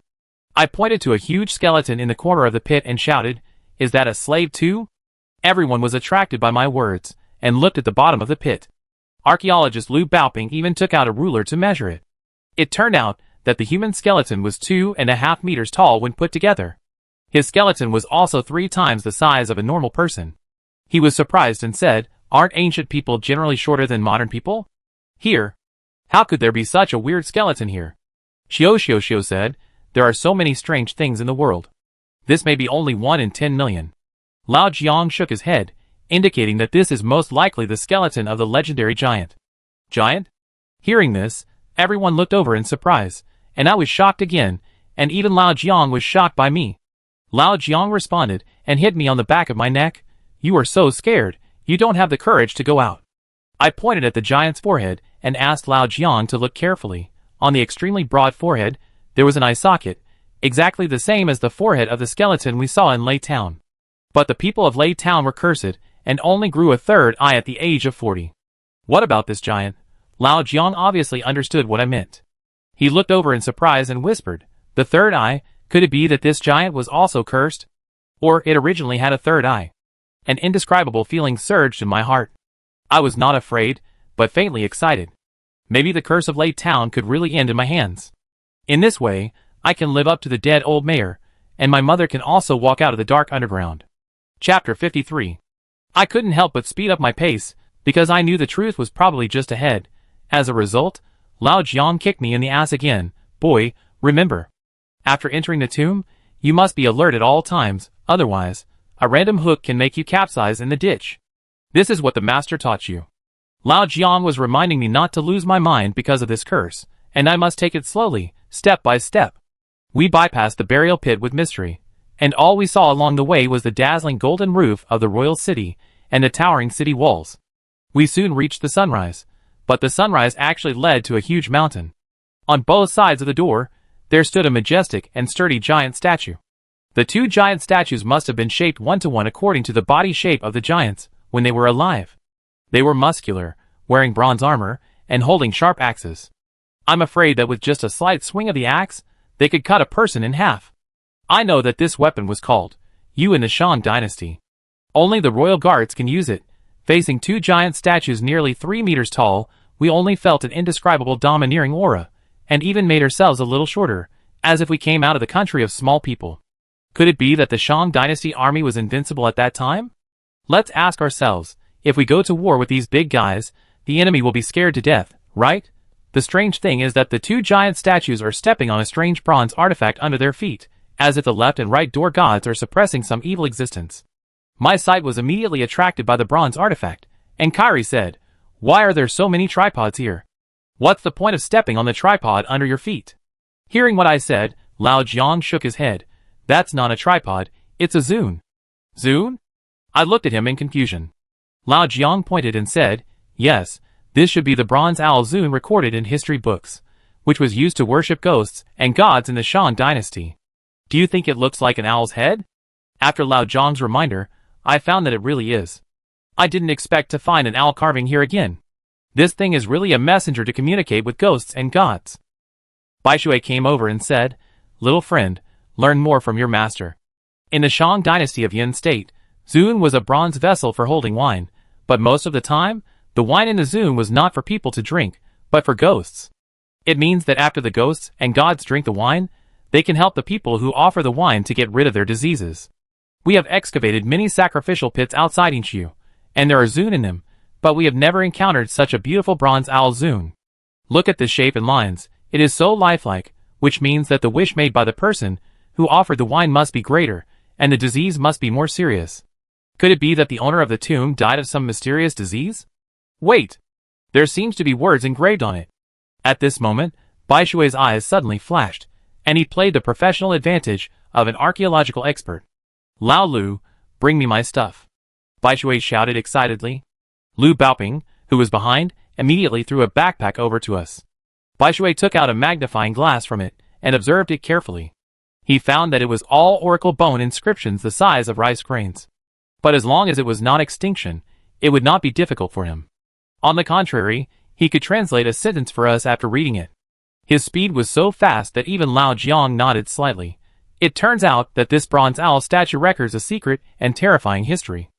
I pointed to a huge skeleton in the corner of the pit and shouted, is that a slave too? Everyone was attracted by my words, and looked at the bottom of the pit. Archaeologist Liu Baoping even took out a ruler to measure it. It turned out that the human skeleton was 2.5 meters tall when put together. His skeleton was also 3 times the size of a normal person. He was surprised and said, aren't ancient people generally shorter than modern people? Here. How could there be such a weird skeleton here? Xiao said, there are so many strange things in the world. This may be only 1 in 10 million. Lao Jiang shook his head, indicating that this is most likely the skeleton of the legendary giant. Giant? Hearing this, everyone looked over in surprise, and I was shocked again, and even Lao Jiang was shocked by me. Lao Jiang responded and hit me on the back of my neck. You are so scared, you don't have the courage to go out. I pointed at the giant's forehead and asked Lao Jiang to look carefully. On the extremely broad forehead, there was an eye socket, exactly the same as the forehead of the skeleton we saw in Lei Town. But the people of Lei Town were cursed, and only grew a third eye at the age of 40. What about this giant? Lao Jiang obviously understood what I meant. He looked over in surprise and whispered, the third eye, could it be that this giant was also cursed? Or it originally had a third eye? An indescribable feeling surged in my heart. I was not afraid, but faintly excited. Maybe the curse of Lei Town could really end in my hands. In this way, I can live up to the dead old mayor, and my mother can also walk out of the dark underground. Chapter 53. I couldn't help but speed up my pace, because I knew the truth was probably just ahead. As a result, Lao Jiang kicked me in the ass again. Boy, remember. After entering the tomb, you must be alert at all times, otherwise, a random hook can make you capsize in the ditch. This is what the master taught you. Lao Jiang was reminding me not to lose my mind because of this curse, and I must take it slowly, step by step. We bypassed the burial pit with mystery, and all we saw along the way was the dazzling golden roof of the royal city and the towering city walls. We soon reached the sunrise, but the sunrise actually led to a huge mountain. On both sides of the door, there stood a majestic and sturdy giant statue. The 2 giant statues must have been shaped 1-to-1 according to the body shape of the giants when they were alive. They were muscular, wearing bronze armor, and holding sharp axes. I'm afraid that with just a slight swing of the axe, they could cut a person in half. I know that this weapon was called Yu in the Shang dynasty. Only the royal guards can use it. Facing 2 giant statues nearly 3 meters tall, we only felt an indescribable domineering aura, and even made ourselves a little shorter, as if we came out of the country of small people. Could it be that the Shang dynasty army was invincible at that time? Let's ask ourselves, if we go to war with these big guys, the enemy will be scared to death, right? The strange thing is that the 2 giant statues are stepping on a strange bronze artifact under their feet, as if the left and right door gods are suppressing some evil existence. My sight was immediately attracted by the bronze artifact, and Kairi said, why are there so many tripods here? What's the point of stepping on the tripod under your feet? Hearing what I said, Lao Jiang shook his head. That's not a tripod, it's a zune. Zune? I looked at him in confusion. Lao Jiang pointed and said, yes, This should be the bronze owl Zun recorded in history books, which was used to worship ghosts and gods in the Shang dynasty. Do you think it looks like an owl's head? After Lao Zhang's reminder, I found that it really is. I didn't expect to find an owl carving here again. This thing is really a messenger to communicate with ghosts and gods. Bai Shui came over and said, "Little friend, learn more from your master." In the Shang dynasty of Yin state, Zun was a bronze vessel for holding wine, but most of the time, the wine in the Zun was not for people to drink, but for ghosts. It means that after the ghosts and gods drink the wine, they can help the people who offer the wine to get rid of their diseases. We have excavated many sacrificial pits outside Yinshu, and there are Zun in them, but we have never encountered such a beautiful bronze owl Zun. Look at the shape and lines, it is so lifelike, which means that the wish made by the person who offered the wine must be greater, and the disease must be more serious. Could it be that the owner of the tomb died of some mysterious disease? Wait! There seems to be words engraved on it. At this moment, Bai Shui's eyes suddenly flashed, and he played the professional advantage of an archaeological expert. "Lao Lu, bring me my stuff," Bai Shui shouted excitedly. Lu Baoping, who was behind, immediately threw a backpack over to us. Bai Shui took out a magnifying glass from it and observed it carefully. He found that it was all oracle bone inscriptions the size of rice grains. But as long as it was not extinction, it would not be difficult for him. On the contrary, he could translate a sentence for us after reading it. His speed was so fast that even Lao Jiang nodded slightly. It turns out that this bronze owl statue records a secret and terrifying history.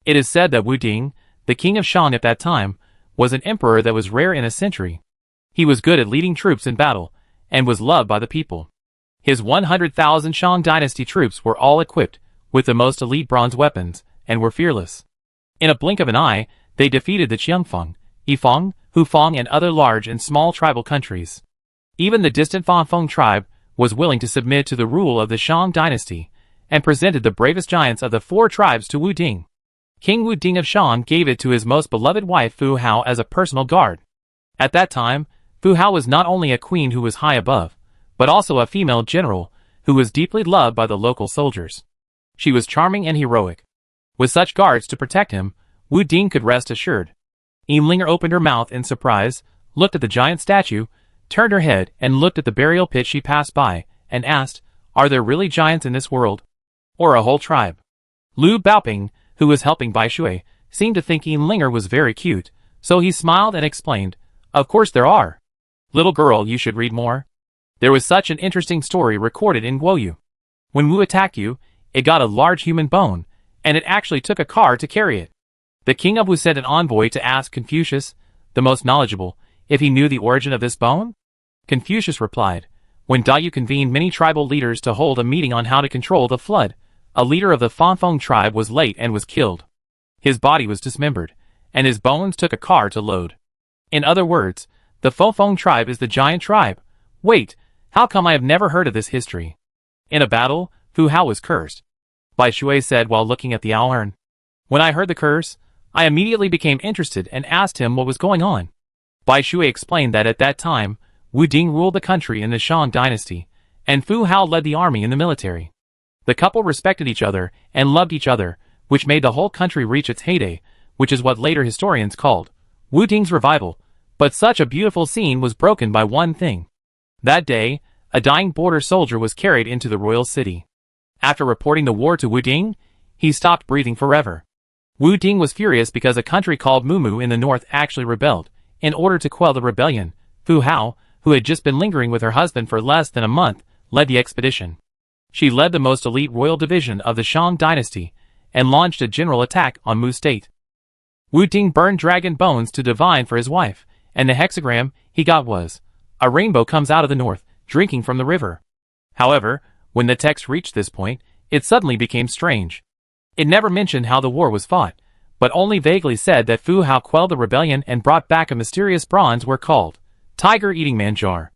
It is said that Wu Ding, the king of Shang at that time, was an emperor that was rare in a century. He was good at leading troops in battle, and was loved by the people. His 100,000 Shang dynasty troops were all equipped with the most elite bronze weapons, and were fearless. In a blink of an eye, they defeated the Qiangfeng, Yifeng, Hufeng and other large and small tribal countries. Even the distant Fanfeng tribe was willing to submit to the rule of the Shang dynasty, and presented the bravest giants of the 4 tribes to Wu Ding. King Wu Ding of Shang gave it to his most beloved wife Fu Hao as a personal guard. At that time, Fu Hao was not only a queen who was high above, but also a female general who was deeply loved by the local soldiers. She was charming and heroic. With such guards to protect him, Wu Ding could rest assured. Linger opened her mouth in surprise, looked at the giant statue, turned her head and looked at the burial pit she passed by, and asked, "Are there really giants in this world? Or a whole tribe?" Lu Baoping, who was helping Bai Shui, seemed to think Linger was very cute, so he smiled and explained, "Of course there are. Little girl, you should read more. There was such an interesting story recorded in Guoyu. When Wu attacked you, it got a large human bone, and it actually took a car to carry it. The king of Wu sent an envoy to ask Confucius, the most knowledgeable, if he knew the origin of this bone. Confucius replied, when Daiyu convened many tribal leaders to hold a meeting on how to control the flood, a leader of the Fanfeng tribe was late and was killed. His body was dismembered, and his bones took a car to load. In other words, the Fanfeng tribe is the giant tribe. Wait, how come I have never heard of this history? In a battle, Fu Hao was cursed," Bai Shui said while looking at the owl urn. "When I heard the curse, I immediately became interested and asked him what was going on." Bai Shui explained that at that time, Wu Ding ruled the country in the Shang dynasty, and Fu Hao led the army in the military. The couple respected each other and loved each other, which made the whole country reach its heyday, which is what later historians called Wu Ding's revival. But such a beautiful scene was broken by one thing. That day, a dying border soldier was carried into the royal city. After reporting the war to Wu Ding, he stopped breathing forever. Wu Ding was furious because a country called Mumu in the north actually rebelled. In order to quell the rebellion, Fu Hao, who had just been lingering with her husband for less than a month, led the expedition. She led the most elite royal division of the Shang dynasty, and launched a general attack on Mu state. Wu Ding burned dragon bones to divine for his wife, and the hexagram he got was, "A rainbow comes out of the north, drinking from the river." However, when the text reached this point, it suddenly became strange. It never mentioned how the war was fought, but only vaguely said that Fu Hao quelled the rebellion and brought back a mysterious bronze ware called Tiger-Eating Man Jar.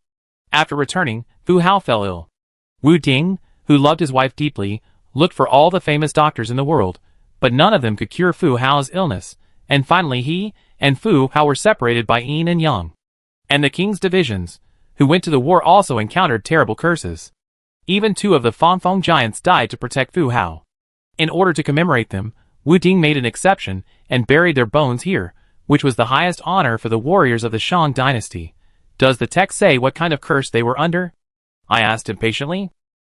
After returning, Fu Hao fell ill. Wu Ding, who loved his wife deeply, looked for all the famous doctors in the world, but none of them could cure Fu Hao's illness, and finally he and Fu Hao were separated by yin and yang. And the king's divisions, who went to the war, also encountered terrible curses. Even 2 of the Fanfeng giants died to protect Fu Hao. In order to commemorate them, Wu Ding made an exception and buried their bones here, which was the highest honor for the warriors of the Shang dynasty. Does the text say what kind of curse they were under? I asked impatiently.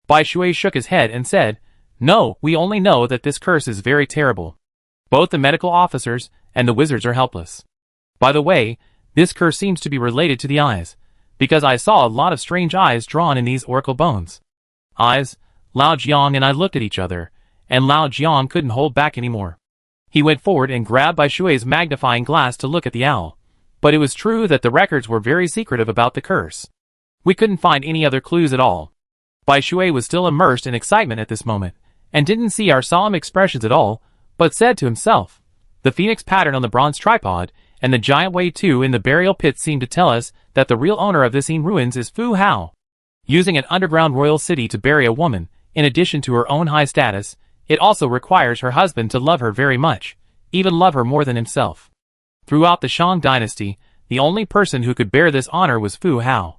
Bai Shui shook his head and said, "No, we only know that this curse is very terrible. Both the medical officers and the wizards are helpless. By the way, this curse seems to be related to the eyes, because I saw a lot of strange eyes drawn in these oracle bones." Eyes? Lao Jiang and I looked at each other, and Lao Jiang couldn't hold back anymore. He went forward and grabbed Bai Shui's magnifying glass to look at the owl. But it was true that the records were very secretive about the curse. We couldn't find any other clues at all. Bai Shui was still immersed in excitement at this moment, and didn't see our solemn expressions at all, but said to himself, "The phoenix pattern on the bronze tripod, and the giant Wei Tu in the burial pit seem to tell us that the real owner of this ruins is Fu Hao. Using an underground royal city to bury a woman, in addition to her own high status, it also requires her husband to love her very much, even love her more than himself." Throughout the Shang dynasty, the only person who could bear this honor was Fu Hao.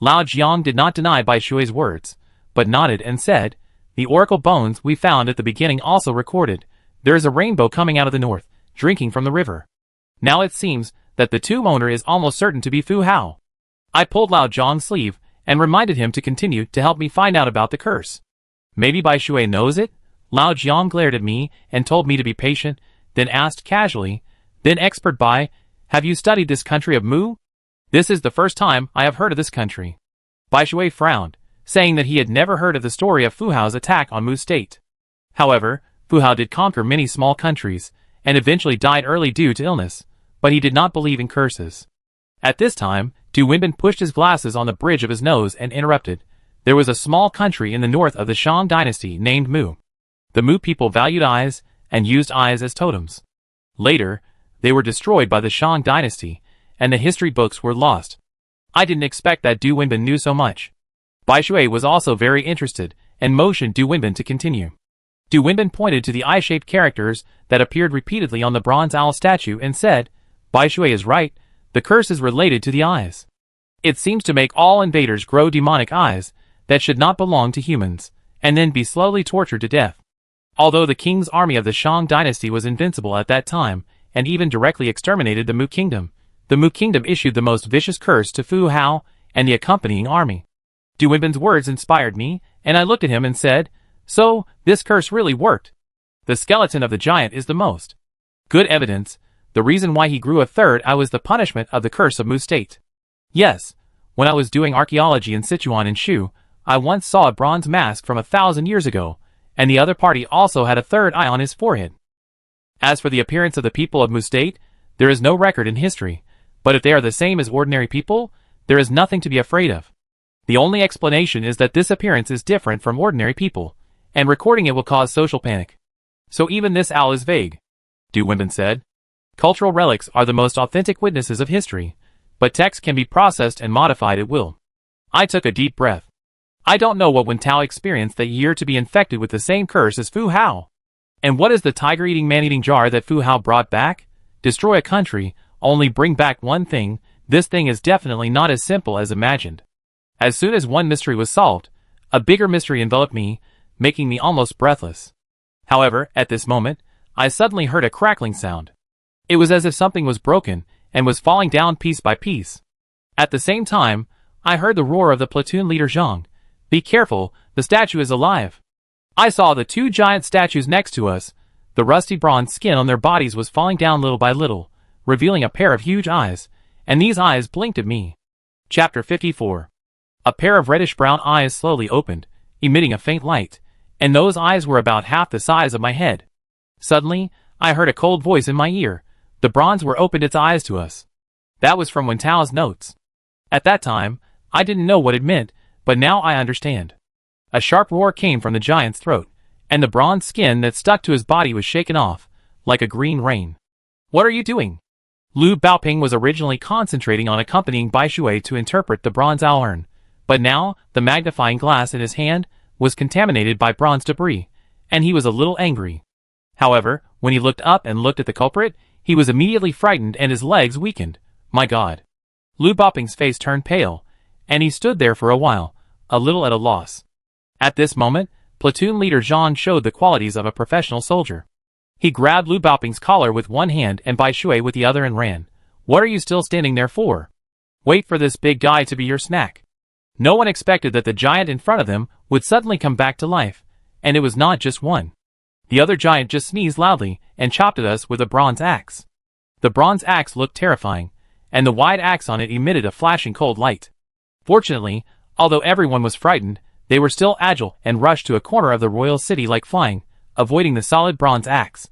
Lao Jiang did not deny Bai Shui's words, but nodded and said, "The oracle bones we found at the beginning also recorded, there is a rainbow coming out of the north, drinking from the river. Now it seems that the tomb owner is almost certain to be Fu Hao." I pulled Lao Jiang's sleeve and reminded him to continue to help me find out about the curse. "Maybe Bai Shui knows it?" Lao Jiang glared at me and told me to be patient, then asked casually, "Then expert Bai, have you studied this country of Mu? This is the first time I have heard of this country." Bai Shui frowned, saying that he had never heard of the story of Fu Hao's attack on Mu State. However, Fu Hao did conquer many small countries, and eventually died early due to illness, but he did not believe in curses. At this time, Du Wenbin pushed his glasses on the bridge of his nose and interrupted. There was a small country in the north of the Shang dynasty named Mu. The Mu people valued eyes, and used eyes as totems. Later, they were destroyed by the Shang dynasty, and the history books were lost. I didn't expect that Du Wenbin knew so much. Bai Shui was also very interested, and motioned Du Wenbin to continue. Du Wenbin pointed to the eye-shaped characters that appeared repeatedly on the bronze owl statue and said, "Bai Shui is right, the curse is related to the eyes. It seems to make all invaders grow demonic eyes that should not belong to humans, and then be slowly tortured to death." Although the king's army of the Shang dynasty was invincible at that time, and even directly exterminated the Mu kingdom, the Mu kingdom issued the most vicious curse to Fu Hao and the accompanying army. Du Wenbin's words inspired me, and I looked at him and said, "So, this curse really worked. The skeleton of the giant is the most good evidence. The reason why he grew a third eye was the punishment of the curse of Mu State. Yes, when I was doing archaeology in Sichuan and Shu, I once saw a bronze mask from 1,000 years ago, and the other party also had a third eye on his forehead. As for the appearance of the people of Mu State, there is no record in history, but if they are the same as ordinary people, there is nothing to be afraid of. The only explanation is that this appearance is different from ordinary people, and recording it will cause social panic. So even this owl is vague," Du Wenbin said. "Cultural relics are the most authentic witnesses of history, but text can be processed and modified at will." I took a deep breath. I don't know what Wen Tao experienced that year to be infected with the same curse as Fu Hao. And what is the tiger-eating man-eating jar that Fu Hao brought back? Destroy a country, only bring back one thing. This thing is definitely not as simple as imagined. As soon as one mystery was solved, a bigger mystery enveloped me, making me almost breathless. However, at this moment, I suddenly heard a crackling sound. It was as if something was broken, and was falling down piece by piece. At the same time, I heard the roar of the platoon leader Zhang. "Be careful, the statue is alive." I saw the two giant statues next to us. The rusty bronze skin on their bodies was falling down little by little, revealing a pair of huge eyes, and these eyes blinked at me. Chapter 54. A pair of reddish-brown eyes slowly opened, emitting a faint light, and those eyes were about half the size of my head. Suddenly, I heard a cold voice in my ear. The bronze were opened its eyes to us. That was from Wen Tao's notes. At that time, I didn't know what it meant, but now I understand. A sharp roar came from the giant's throat, and the bronze skin that stuck to his body was shaken off, like a green rain. "What are you doing?" Lu Baoping was originally concentrating on accompanying Bai Shui to interpret the bronze owl urn, but now, the magnifying glass in his hand was contaminated by bronze debris, and he was a little angry. However, when he looked up and looked at the culprit, he was immediately frightened and his legs weakened. My God! Lu Baoping's face turned pale, and he stood there for a while, a little at a loss. At this moment, platoon leader Zhang showed the qualities of a professional soldier. He grabbed Lu Baoping's collar with one hand and Bai Shui with the other and ran. What are you still standing there for? Wait for this big guy to be your snack. No one expected that the giant in front of them would suddenly come back to life, and it was not just one. The other giant just sneezed loudly and chopped at us with a bronze axe. The bronze axe looked terrifying, and the wide axe on it emitted a flashing cold light. Fortunately, although everyone was frightened, they were still agile and rushed to a corner of the royal city like flying, avoiding the solid bronze axe.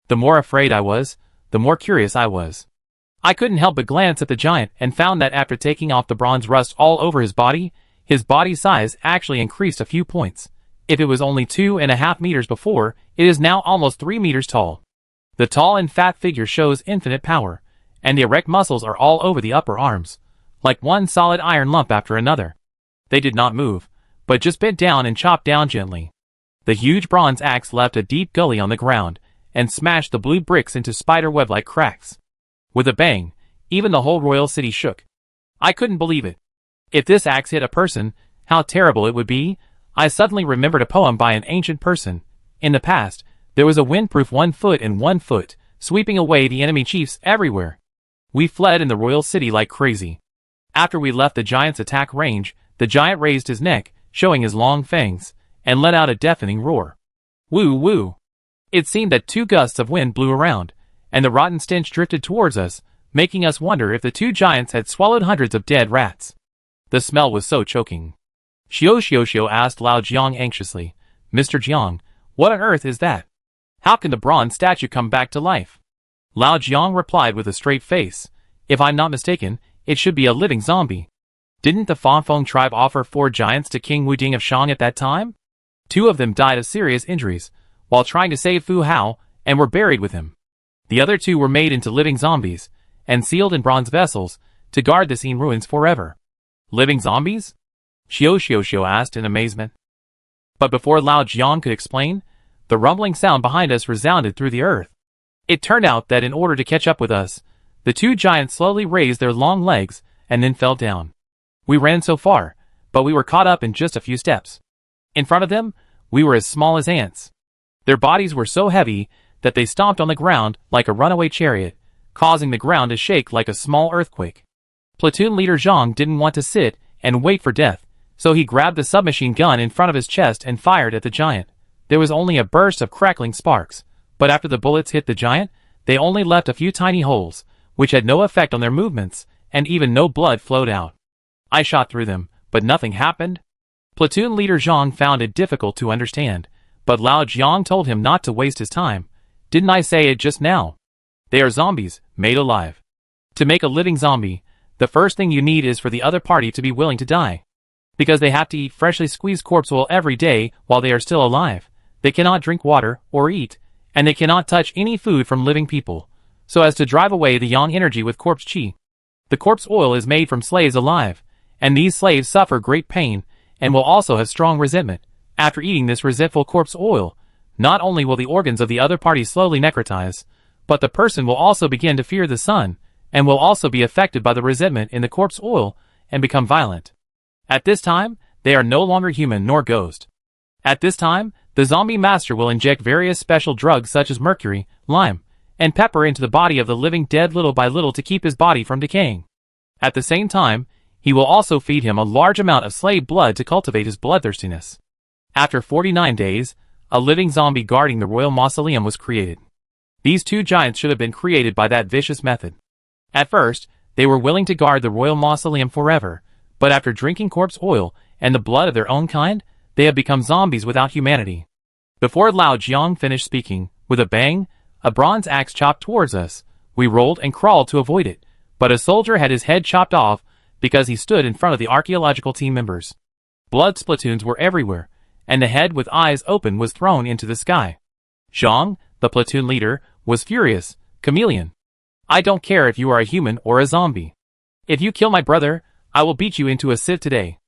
The more afraid I was, the more curious I was. I couldn't help but glance at the giant and found that after taking off the bronze rust all over his body size actually increased a few points. If it was only 2.5 meters before, it is now almost 3 meters tall. The tall and fat figure shows infinite power, and the erect muscles are all over the upper arms, like one solid iron lump after another. They did not move, but just bent down and chopped down gently. The huge bronze axe left a deep gully on the ground, and smashed the blue bricks into spider-web-like cracks. With a bang, even the whole royal city shook. I couldn't believe it. If this axe hit a person, how terrible it would be. I suddenly remembered a poem by an ancient person. In the past, there was a windproof 1 foot and 1 foot, sweeping away the enemy chiefs everywhere. We fled in the royal city like crazy. After we left the giant's attack range, the giant raised his neck, showing his long fangs, and let out a deafening roar. Woo woo! It seemed that 2 gusts of wind blew around, and the rotten stench drifted towards us, making us wonder if the 2 giants had swallowed hundreds of dead rats. The smell was so choking. Xiao asked Lao Jiang anxiously, Mr. Jiang, what on earth is that? How can the bronze statue come back to life? Lao Jiang replied with a straight face, if I'm not mistaken, it should be a living zombie. Didn't the Fanfeng tribe offer 4 giants to King Wuding of Shang at that time? 2 of them died of serious injuries, while trying to save Fu Hao, and were buried with him. The other 2 were made into living zombies, and sealed in bronze vessels, to guard the scene ruins forever. Living zombies? Xiao asked in amazement. But before Lao Jiang could explain, the rumbling sound behind us resounded through the earth. It turned out that in order to catch up with us, the 2 giants slowly raised their long legs, and then fell down. We ran so far, but we were caught up in just a few steps. In front of them, we were as small as ants. Their bodies were so heavy that they stomped on the ground like a runaway chariot, causing the ground to shake like a small earthquake. Platoon leader Zhang didn't want to sit and wait for death, so he grabbed the submachine gun in front of his chest and fired at the giant. There was only a burst of crackling sparks, but after the bullets hit the giant, they only left a few tiny holes, which had no effect on their movements, and even no blood flowed out. I shot through them, but nothing happened. Platoon leader Zhang found it difficult to understand, but Lao Jiang told him not to waste his time. Didn't I say it just now? They are zombies, made alive. To make a living zombie, the first thing you need is for the other party to be willing to die. Because they have to eat freshly squeezed corpse oil every day while they are still alive. They cannot drink water or eat, and they cannot touch any food from living people, so as to drive away the yang energy with corpse qi. The corpse oil is made from slaves alive, and these slaves suffer great pain, and will also have strong resentment. After eating this resentful corpse oil, not only will the organs of the other party slowly necrotize, but the person will also begin to fear the sun, and will also be affected by the resentment in the corpse oil, and become violent. At this time, they are no longer human nor ghost. At this time, the zombie master will inject various special drugs such as mercury, lime, and pepper into the body of the living dead little by little to keep his body from decaying. At the same time, he will also feed him a large amount of slave blood to cultivate his bloodthirstiness. After 49 days, a living zombie guarding the royal mausoleum was created. These 2 giants should have been created by that vicious method. At first, they were willing to guard the royal mausoleum forever, but after drinking corpse oil and the blood of their own kind, they have become zombies without humanity. Before Lao Jiang finished speaking, with a bang, a bronze axe chopped towards us. We rolled and crawled to avoid it, but a soldier had his head chopped off because he stood in front of the archaeological team members. Blood spittoons were everywhere, and the head with eyes open was thrown into the sky. Zhang, the platoon leader, was furious. Chameleon. I don't care if you are a human or a zombie. If you kill my brother, I will beat you into a sieve today.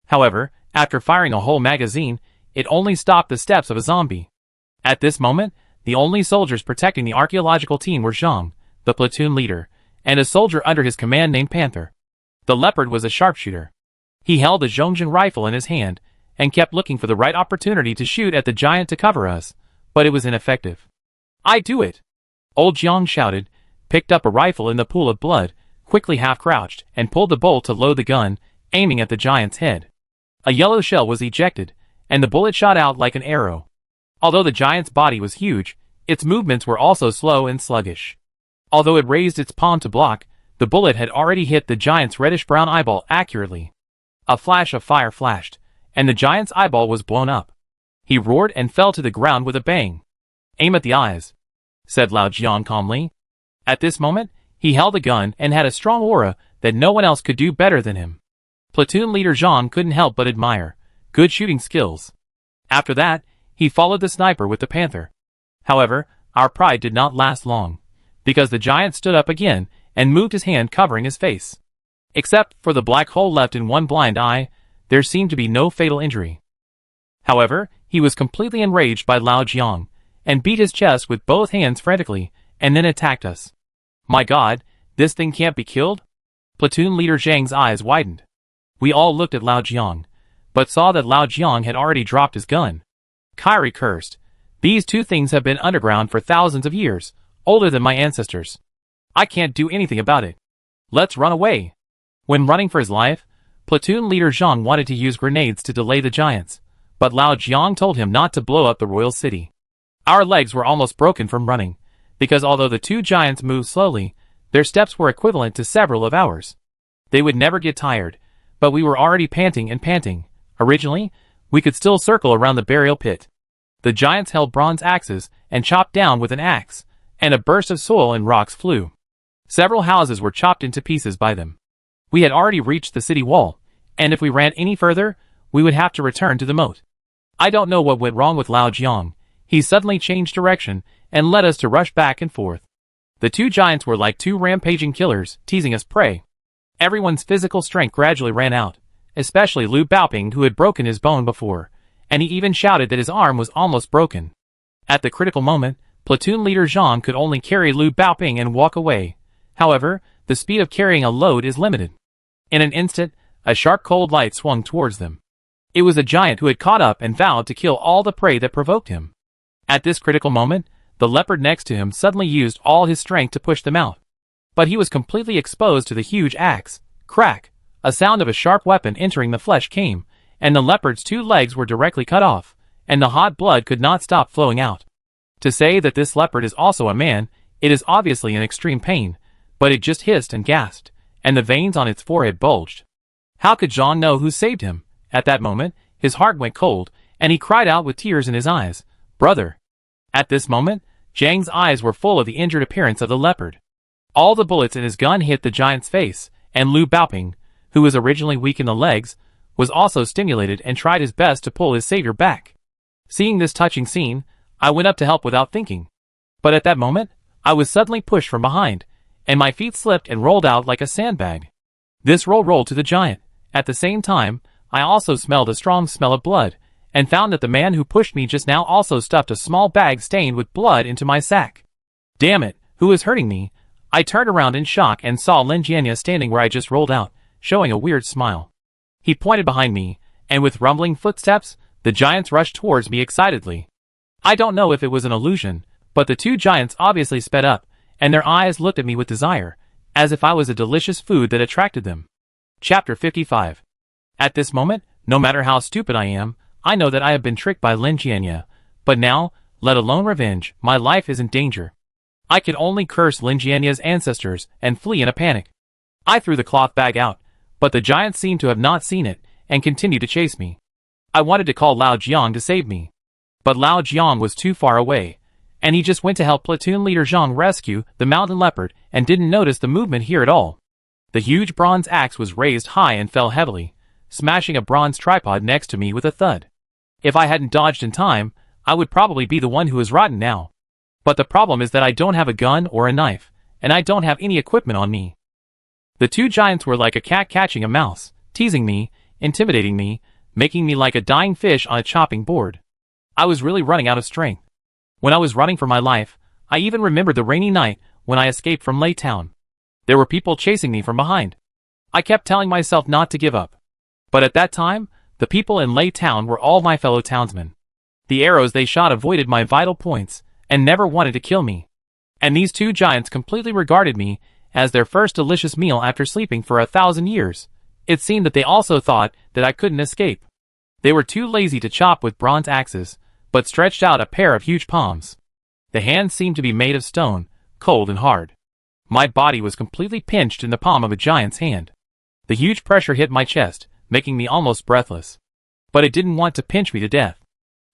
However, after firing a whole magazine, it only stopped the steps of a zombie. At this moment, the only soldiers protecting the archaeological team were Zhang, the platoon leader, and a soldier under his command named Panther. The leopard was a sharpshooter. He held a Zhongjin rifle in his hand, and kept looking for the right opportunity to shoot at the giant to cover us, but it was ineffective. I do it! Old Jiang shouted, picked up a rifle in the pool of blood, quickly half-crouched, and pulled the bolt to load the gun, aiming at the giant's head. A yellow shell was ejected, and the bullet shot out like an arrow. Although the giant's body was huge, its movements were also slow and sluggish. Although it raised its palm to block, the bullet had already hit the giant's reddish-brown eyeball accurately. A flash of fire flashed, and the giant's eyeball was blown up. He roared and fell to the ground with a bang. "Aim at the eyes," said Lao Jiang calmly. At this moment, he held a gun and had a strong aura that no one else could do better than him. Platoon leader Zhang couldn't help but admire. Good shooting skills. After that, he followed the sniper with the panther. However, our pride did not last long, because the giant stood up again and moved his hand covering his face. Except for the black hole left in one blind eye, there seemed to be no fatal injury. However, he was completely enraged by Lao Jiang, and beat his chest with both hands frantically, and then attacked us. My God, this thing can't be killed? Platoon leader Zhang's eyes widened. We all looked at Lao Jiang, but saw that Lao Jiang had already dropped his gun. Kyrie cursed. These two things have been underground for thousands of years, older than my ancestors. I can't do anything about it. Let's run away. When running for his life, platoon leader Zhang wanted to use grenades to delay the giants, but Lao Jiang told him not to blow up the royal city. Our legs were almost broken from running, because although the two giants moved slowly, their steps were equivalent to several of ours. They would never get tired, but we were already panting and panting. Originally, we could still circle around the burial pit. The giants held bronze axes and chopped down with an axe, and a burst of soil and rocks flew. Several houses were chopped into pieces by them. We had already reached the city wall, and if we ran any further, we would have to return to the moat. I don't know what went wrong with Lao Jiang. He suddenly changed direction and led us to rush back and forth. The two giants were like two rampaging killers, teasing us prey. Everyone's physical strength gradually ran out, especially Lu Baoping, who had broken his bone before, and he even shouted that his arm was almost broken. At the critical moment, platoon leader Zhang could only carry Lu Baoping and walk away. However, the speed of carrying a load is limited. In an instant, a sharp cold light swung towards them. It was a giant who had caught up and vowed to kill all the prey that provoked him. At this critical moment, the leopard next to him suddenly used all his strength to push them out. But he was completely exposed to the huge axe. Crack! A sound of a sharp weapon entering the flesh came, and the leopard's two legs were directly cut off, and the hot blood could not stop flowing out. To say that this leopard is also a man, it is obviously in extreme pain, but it just hissed and gasped, and the veins on its forehead bulged. How could Zhang know who saved him? At that moment, his heart went cold, and he cried out with tears in his eyes, "Brother!" At this moment, Zhang's eyes were full of the injured appearance of the leopard. All the bullets in his gun hit the giant's face, and Lu Baoping, who was originally weak in the legs, was also stimulated and tried his best to pull his savior back. Seeing this touching scene, I went up to help without thinking. But at that moment, I was suddenly pushed from behind, and my feet slipped and rolled out like a sandbag. This rolled to the giant. At the same time, I also smelled a strong smell of blood, and found that the man who pushed me just now also stuffed a small bag stained with blood into my sack. Damn it, who is hurting me? I turned around in shock and saw Lin Jianya standing where I just rolled out, showing a weird smile. He pointed behind me, and with rumbling footsteps, the giants rushed towards me excitedly. I don't know if it was an illusion, but the two giants obviously sped up, and their eyes looked at me with desire, as if I was a delicious food that attracted them. Chapter 55. At this moment, no matter how stupid I am, I know that I have been tricked by Lin Jianya, but now, let alone revenge, my life is in danger. I could only curse Lin Jianya's ancestors and flee in a panic. I threw the cloth bag out, but the giants seemed to have not seen it, and continued to chase me. I wanted to call Lao Jiang to save me, but Lao Jiang was too far away, and he just went to help platoon leader Zhang rescue the mountain leopard and didn't notice the movement here at all. The huge bronze axe was raised high and fell heavily, smashing a bronze tripod next to me with a thud. If I hadn't dodged in time, I would probably be the one who is rotten now. But the problem is that I don't have a gun or a knife, and I don't have any equipment on me. The two giants were like a cat catching a mouse, teasing me, intimidating me, making me like a dying fish on a chopping board. I was really running out of strength. When I was running for my life, I even remembered the rainy night when I escaped from Lei Town. There were people chasing me from behind. I kept telling myself not to give up. But at that time, the people in Lei Town were all my fellow townsmen. The arrows they shot avoided my vital points, and never wanted to kill me. And these two giants completely regarded me as their first delicious meal after sleeping for 1,000 years. It seemed that they also thought that I couldn't escape. They were too lazy to chop with bronze axes, but stretched out a pair of huge palms. The hands seemed to be made of stone, cold and hard. My body was completely pinched in the palm of a giant's hand. The huge pressure hit my chest, making me almost breathless. But it didn't want to pinch me to death.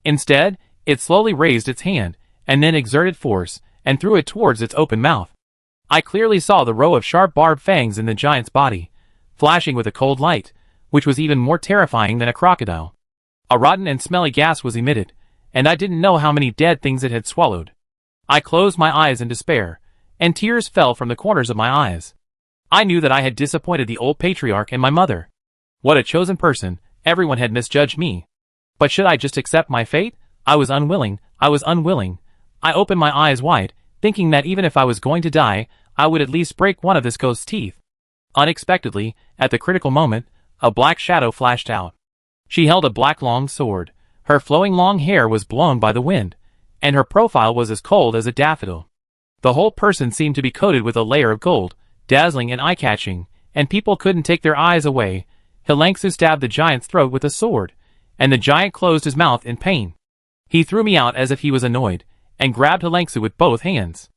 Instead, it slowly raised its hand, and then exerted force, and threw it towards its open mouth. I clearly saw the row of sharp barbed fangs in the giant's body, flashing with a cold light, which was even more terrifying than a crocodile. A rotten and smelly gas was emitted, and I didn't know how many dead things it had swallowed. I closed my eyes in despair, and tears fell from the corners of my eyes. I knew that I had disappointed the old patriarch and my mother. What a chosen person, everyone had misjudged me. But should I just accept my fate? I was unwilling. I opened my eyes wide, thinking that even if I was going to die, I would at least break one of this ghost's teeth. Unexpectedly, at the critical moment, a black shadow flashed out. She held a black long sword. Her flowing long hair was blown by the wind, and her profile was as cold as a daffodil. The whole person seemed to be coated with a layer of gold, dazzling and eye-catching, and people couldn't take their eyes away. Hilangsu stabbed the giant's throat with a sword, and the giant closed his mouth in pain. He threw me out as if he was annoyed, and grabbed Hilangsu with both hands.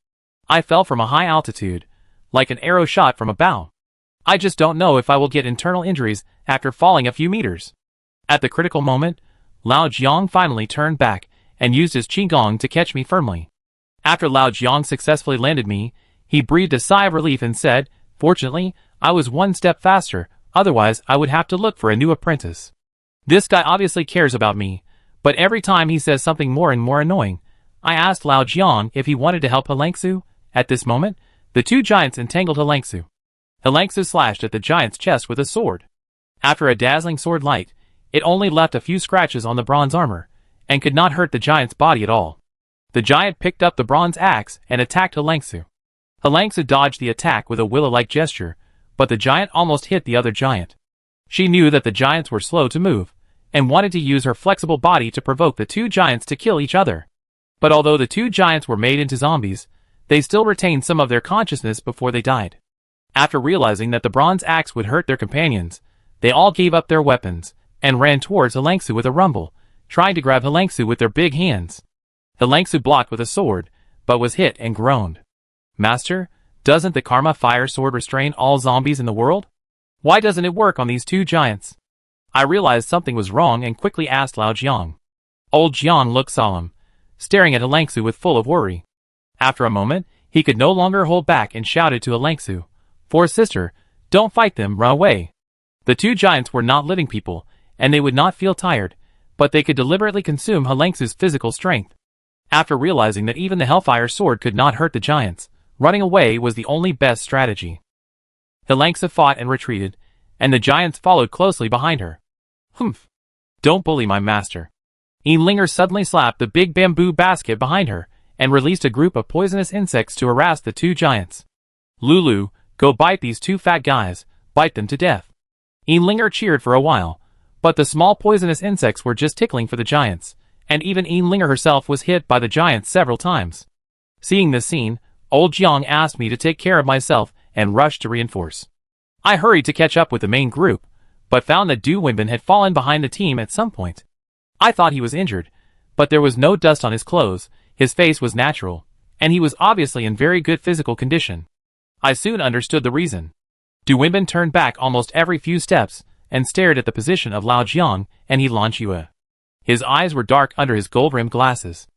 I fell from a high altitude, like an arrow shot from a bow. I just don't know if I will get internal injuries after falling a few meters. At the critical moment, Lao Jiang finally turned back and used his qigong to catch me firmly. After Lao Jiang successfully landed me, he breathed a sigh of relief and said, "Fortunately, I was one step faster, otherwise I would have to look for a new apprentice. This guy obviously cares about me, but every time he says something more and more annoying." I asked Lao Jiang if he wanted to help Hilangsu. At this moment, the two giants entangled Hilangsu. Hilangsu slashed at the giant's chest with a sword. After a dazzling sword light, it only left a few scratches on the bronze armor, and could not hurt the giant's body at all. The giant picked up the bronze axe and attacked Hilangsu. Hilangsu dodged the attack with a willow-like gesture, but the giant almost hit the other giant. She knew that the giants were slow to move, and wanted to use her flexible body to provoke the two giants to kill each other. But although the two giants were made into zombies, they still retained some of their consciousness before they died. After realizing that the bronze axe would hurt their companions, they all gave up their weapons, and ran towards Hilangsu with a rumble, trying to grab Hilangsu with their big hands. Hilangsu blocked with a sword, but was hit and groaned. "Master, doesn't the Karma Fire Sword restrain all zombies in the world? Why doesn't it work on these two giants?" I realized something was wrong and quickly asked Lao Jiang. Old Jiang looked solemn, staring at Hilangsu with full of worry. After a moment, he could no longer hold back and shouted to Hilangsu, "For sister, don't fight them, run away." The two giants were not living people, and they would not feel tired, but they could deliberately consume Hilangsu's physical strength. After realizing that even the Hellfire Sword could not hurt the giants, running away was the only best strategy. Hilangsu fought and retreated, and the giants followed closely behind her. "Humph! Don't bully my master." Linger suddenly slapped the big bamboo basket behind her, and released a group of poisonous insects to harass the two giants. "Lulu, go bite these two fat guys, bite them to death." Linger cheered for a while, but the small poisonous insects were just tickling for the giants, and even Linger herself was hit by the giants several times. Seeing this scene, old Jiang asked me to take care of myself and rushed to reinforce. I hurried to catch up with the main group, but found that Du Wenbin had fallen behind the team at some point. I thought he was injured, but there was no dust on his clothes, his face was natural, and he was obviously in very good physical condition. I soon understood the reason. Du Wenbin turned back almost every few steps, and stared at the position of Lao Jiang and He Lanxue. His eyes were dark under his gold-rimmed glasses.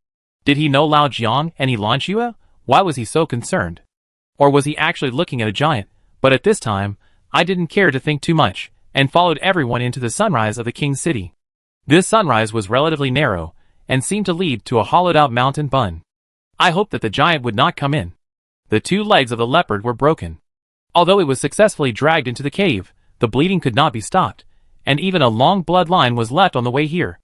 Did he know Lao Jiang and He Lanxue? Why was he so concerned? Or was he actually looking at a giant? But at this time, I didn't care to think too much, and followed everyone into the sunrise of the king's city. This sunrise was relatively narrow, and seemed to lead to a hollowed-out mountain bun. I hoped that the giant would not come in. The two legs of the leopard were broken. Although it was successfully dragged into the cave, the bleeding could not be stopped, and even a long blood line was left on the way here.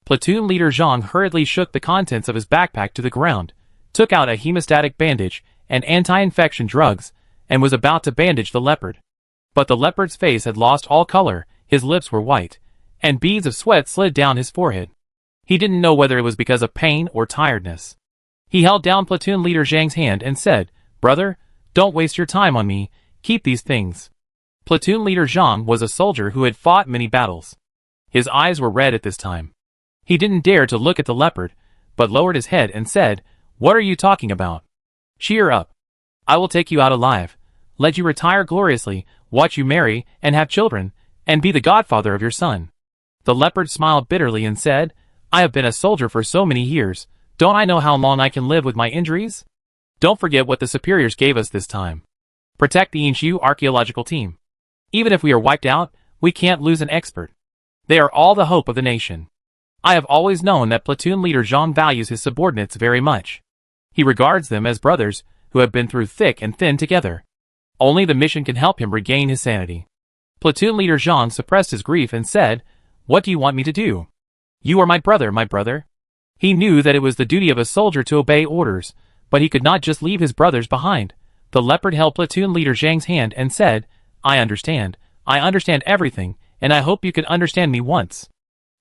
Platoon leader Zhang hurriedly shook the contents of his backpack to the ground, took out a hemostatic bandage and anti-infection drugs, and was about to bandage the leopard. But the leopard's face had lost all color, his lips were white, and beads of sweat slid down his forehead. He didn't know whether it was because of pain or tiredness. He held down platoon leader Zhang's hand and said, "Brother, don't waste your time on me, keep these things." Platoon leader Zhang was a soldier who had fought many battles. His eyes were red at this time. He didn't dare to look at the leopard, but lowered his head and said, "What are you talking about? Cheer up. I will take you out alive, let you retire gloriously, watch you marry and have children, and be the godfather of your son." The leopard smiled bitterly and said, "I have been a soldier for so many years, don't I know how long I can live with my injuries? Don't forget what the superiors gave us this time. Protect the Inshu archaeological team. Even if we are wiped out, we can't lose an expert. They are all the hope of the nation." I have always known that platoon leader Zhang values his subordinates very much. He regards them as brothers who have been through thick and thin together. Only the mission can help him regain his sanity. Platoon leader Zhang suppressed his grief and said, "What do you want me to do? You are my brother, my brother." He knew that it was the duty of a soldier to obey orders, but he could not just leave his brothers behind. The leopard held platoon leader Zhang's hand and said, I understand everything, and I hope you can understand me once."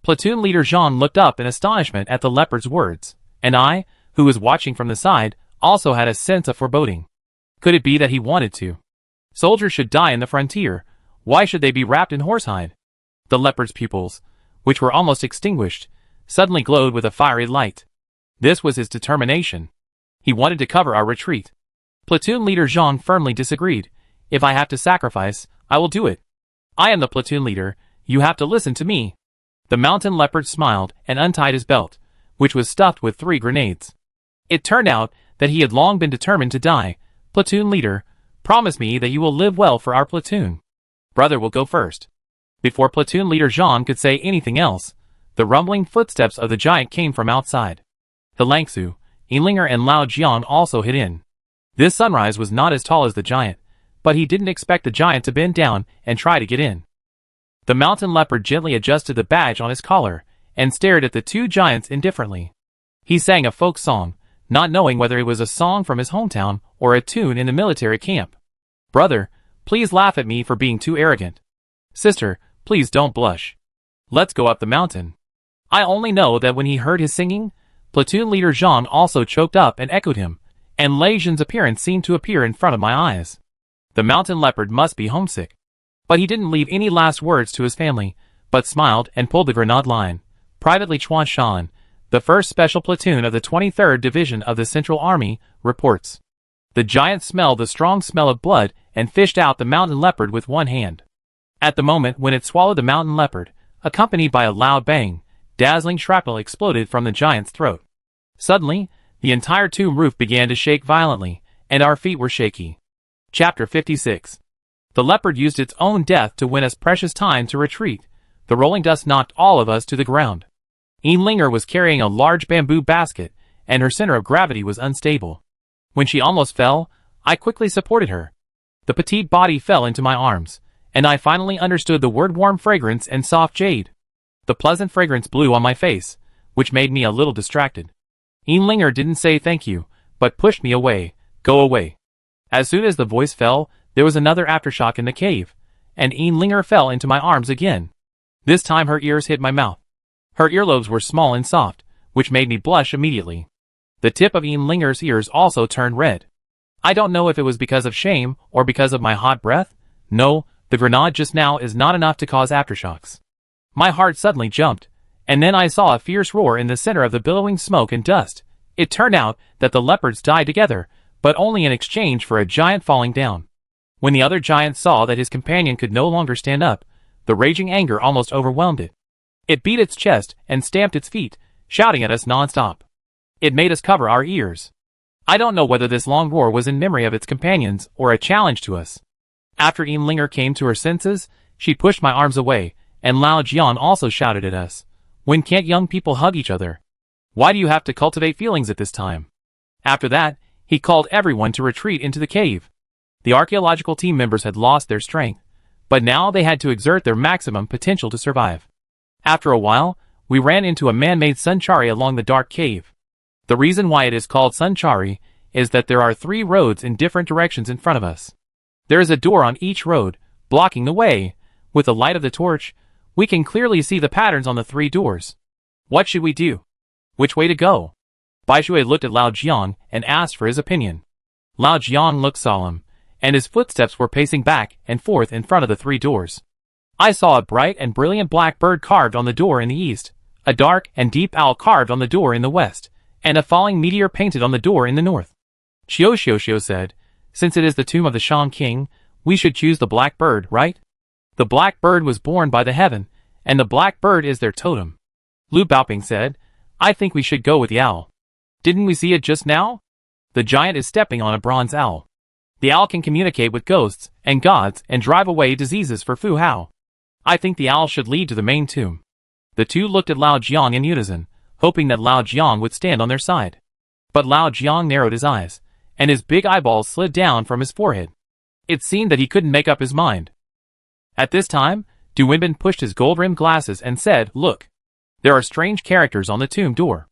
Platoon leader Zhang looked up in astonishment at the leopard's words, and I, who was watching from the side, also had a sense of foreboding. Could it be that he wanted to? Soldiers should die in the frontier. Why should they be wrapped in horsehide? The leopard's pupils, which were almost extinguished, suddenly glowed with a fiery light. This was his determination. He wanted to cover our retreat. Platoon leader Zhang firmly disagreed. "If I have to sacrifice, I will do it. I am the platoon leader, you have to listen to me." The mountain leopard smiled and untied his belt, which was stuffed with 3 grenades. It turned out that he had long been determined to die. "Platoon leader, promise me that you will live well for our platoon. Brother will go first." Before platoon leader Zhang could say anything else, the rumbling footsteps of the giant came from outside. The Langsu, Yinlinger and Lao Jian also hit in. This sunrise was not as tall as the giant, but he didn't expect the giant to bend down and try to get in. The mountain leopard gently adjusted the badge on his collar and stared at the 2 giants indifferently. He sang a folk song, not knowing whether it was a song from his hometown or a tune in the military camp. "Brother, please laugh at me for being too arrogant. Sister, please don't blush. Let's go up the mountain." I only know that when he heard his singing, platoon leader Zhang also choked up and echoed him, and Lei Zhen's appearance seemed to appear in front of my eyes. The mountain leopard must be homesick. But he didn't leave any last words to his family, but smiled and pulled the grenade line. Privately Chuan Shan, the 1st Special Platoon of the 23rd Division of the Central Army, reports. The giant smelled the strong smell of blood and fished out the mountain leopard with one hand. At the moment when it swallowed the mountain leopard, accompanied by a loud bang, dazzling shrapnel exploded from the giant's throat. Suddenly, the entire tomb roof began to shake violently, and our feet were shaky. Chapter 56. The leopard used its own death to win us precious time to retreat. The rolling dust knocked all of us to the ground. Yinlinger was carrying a large bamboo basket, and her center of gravity was unstable. When she almost fell, I quickly supported her. The petite body fell into my arms, and I finally understood the word warm fragrance and soft jade. The pleasant fragrance blew on my face, which made me a little distracted. Yinlinger didn't say thank you, but pushed me away. "Go away." As soon as the voice fell, there was another aftershock in the cave, and Yinlinger fell into my arms again. This time her ears hit my mouth. Her earlobes were small and soft, which made me blush immediately. The tip of Yinlinger's ears also turned red. I don't know if it was because of shame or because of my hot breath. No, the grenade just now is not enough to cause aftershocks. My heart suddenly jumped, and then I saw a fierce roar in the center of the billowing smoke and dust. It turned out that the leopards died together, but only in exchange for a giant falling down. When the other giant saw that his companion could no longer stand up, the raging anger almost overwhelmed it. It beat its chest and stamped its feet, shouting at us non-stop. It made us cover our ears. I don't know whether this long roar was in memory of its companions or a challenge to us. After Yinlinger came to her senses, she pushed my arms away, and Lao Jian also shouted at us. "When can't young people hug each other? Why do you have to cultivate feelings at this time?" After that, he called everyone to retreat into the cave. The archaeological team members had lost their strength, but now they had to exert their maximum potential to survive. After a while, we ran into a man-made sunchari along the dark cave. The reason why it is called sunchari is that there are 3 roads in different directions in front of us. There is a door on each road, blocking the way. With the light of the torch, we can clearly see the patterns on the 3 doors. What should we do? Which way to go? Bai Shui looked at Lao Jiang and asked for his opinion. Lao Jiang looked solemn, and his footsteps were pacing back and forth in front of the 3 doors. I saw a bright and brilliant black bird carved on the door in the east, a dark and deep owl carved on the door in the west, and a falling meteor painted on the door in the north. Xiao said, "Since it is the tomb of the Shang King, we should choose the black bird, right? The black bird was born by the heaven, and the black bird is their totem." Lu Baoping said, "I think we should go with the owl. Didn't we see it just now? The giant is stepping on a bronze owl. The owl can communicate with ghosts and gods and drive away diseases for Fu Hao. I think the owl should lead to the main tomb." The 2 looked at Lao Jiang in unison, hoping that Lao Jiang would stand on their side. But Lao Jiang narrowed his eyes, and his big eyeballs slid down from his forehead. It seemed that he couldn't make up his mind. At this time, Du Wenbin pushed his gold-rimmed glasses and said, "Look. There are strange characters on the tomb door.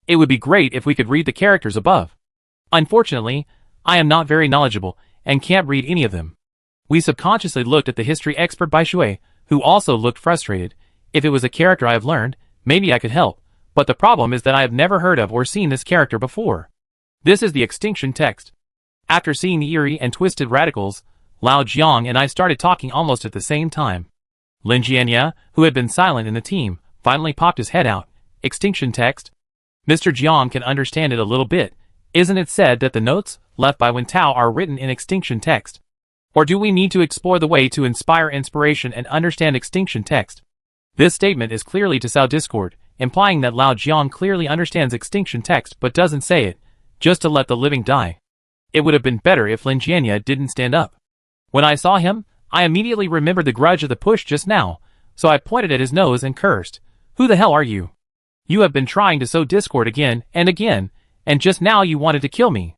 It would be great if we could read the characters above. Unfortunately, I am not very knowledgeable and can't read any of them." We subconsciously looked at the history expert Bai Shui, who also looked frustrated. If it was a character I have learned, maybe I could help, but the problem is that I have never heard of or seen this character before. This is the extinction text. After seeing the eerie and twisted radicals, Lao Jiang and I started talking almost at the same time. Lin Jianya, who had been silent in the team, finally popped his head out. "Extinction text? Mr. Jiang can understand it a little bit. Isn't it said that the notes left by Wen Tao are written in extinction text? Or do we need to explore the way to inspire inspiration and understand extinction text?" This statement is clearly to sow discord, implying that Lao Jiang clearly understands extinction text but doesn't say it, just to let the living die. It would have been better if Lin Jianya didn't stand up. When I saw him, I immediately remembered the grudge of the push just now, so I pointed at his nose and cursed. "Who the hell are you? You have been trying to sow discord again, and just now you wanted to kill me."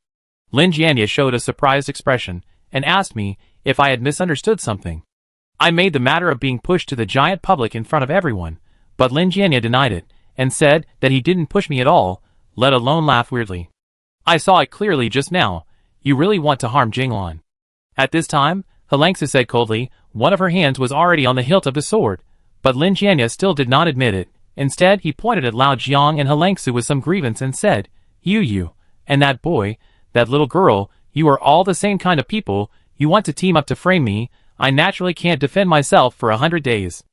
Lin Jianya showed a surprised expression, and asked me if I had misunderstood something. I made the matter of being pushed to the giant public in front of everyone, but Lin Jianya denied it, and said that he didn't push me at all, let alone laugh weirdly. "I saw it clearly just now. You really want to harm Jinglan." At this time, Helangsu said coldly. One of her hands was already on the hilt of the sword, but Lin Jianya still did not admit it. Instead, he pointed at Lao Jiang and Helangsu with some grievance and said, You, and that boy, that little girl, you are all the same kind of people. You want to team up to frame me. I naturally can't defend myself for 100 days.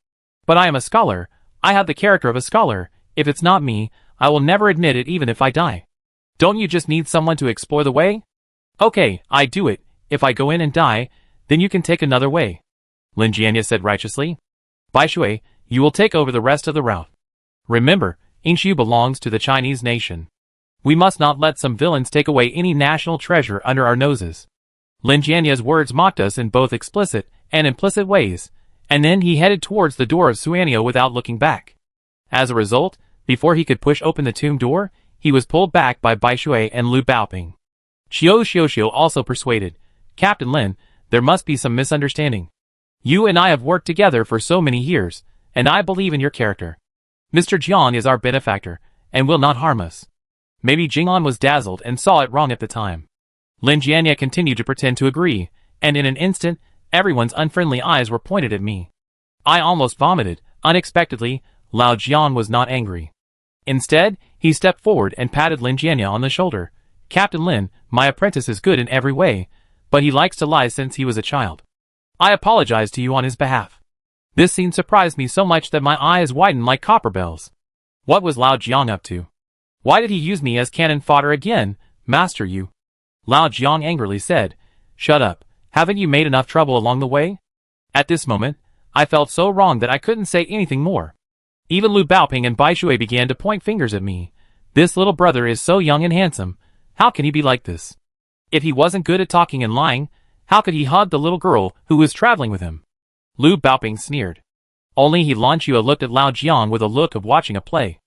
But I am a scholar. I have the character of a scholar. If it's not me, I will never admit it even if I die. Don't you just need someone to explore the way? Okay, I do it. If I go in and die, then you can take another way. Lin Jianya said righteously. Bai Shui, you will take over the rest of the route. Remember, Yinshu belongs to the Chinese nation. We must not let some villains take away any national treasure under our noses. Lin Jianya's words mocked us in both explicit and implicit ways, and then he headed towards the door of Suanio without looking back. As a result, before he could push open the tomb door, he was pulled back by Bai Shui and Lu Baoping. Xiao also persuaded, Captain Lin, there must be some misunderstanding. You and I have worked together for so many years, and I believe in your character. Mr. Jiang is our benefactor, and will not harm us. Maybe Jing'an was dazzled and saw it wrong at the time. Lin Jianya continued to pretend to agree, and in an instant, everyone's unfriendly eyes were pointed at me. I almost vomited. Unexpectedly, Lao Jiang was not angry. Instead, he stepped forward and patted Lin Jianya on the shoulder. Captain Lin, my apprentice is good in every way, but he likes to lie since he was a child. I apologize to you on his behalf. This scene surprised me so much that my eyes widened like copper bells. What was Lao Jiang up to? Why did he use me as cannon fodder again, Master Yu? Lao Jiang angrily said, Shut up, haven't you made enough trouble along the way? At this moment, I felt so wrong that I couldn't say anything more. Even Lu Baoping and Bai Shui began to point fingers at me. This little brother is so young and handsome. How can he be like this? If he wasn't good at talking and lying, how could he hug the little girl who was traveling with him? Lu Baoping sneered. Only he Lanchua looked at Lao Jiang with a look of watching a play.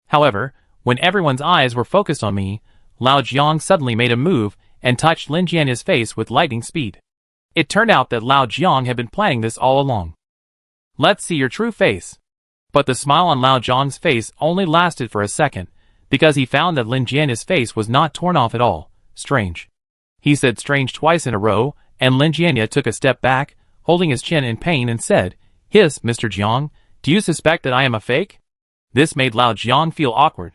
However, when everyone's eyes were focused on me, Lao Jiang suddenly made a move and touched Lin Jianya's face with lightning speed. It turned out that Lao Jiang had been planning this all along. Let's see your true face. But the smile on Lao Jiang's face only lasted for a second, because he found that Lin Jianya's face was not torn off at all. Strange. He said strange twice in a row, and Lin Jianya took a step back, holding his chin in pain and said, Hiss, Mr. Jiang, do you suspect that I am a fake? This made Lao Jiang feel awkward.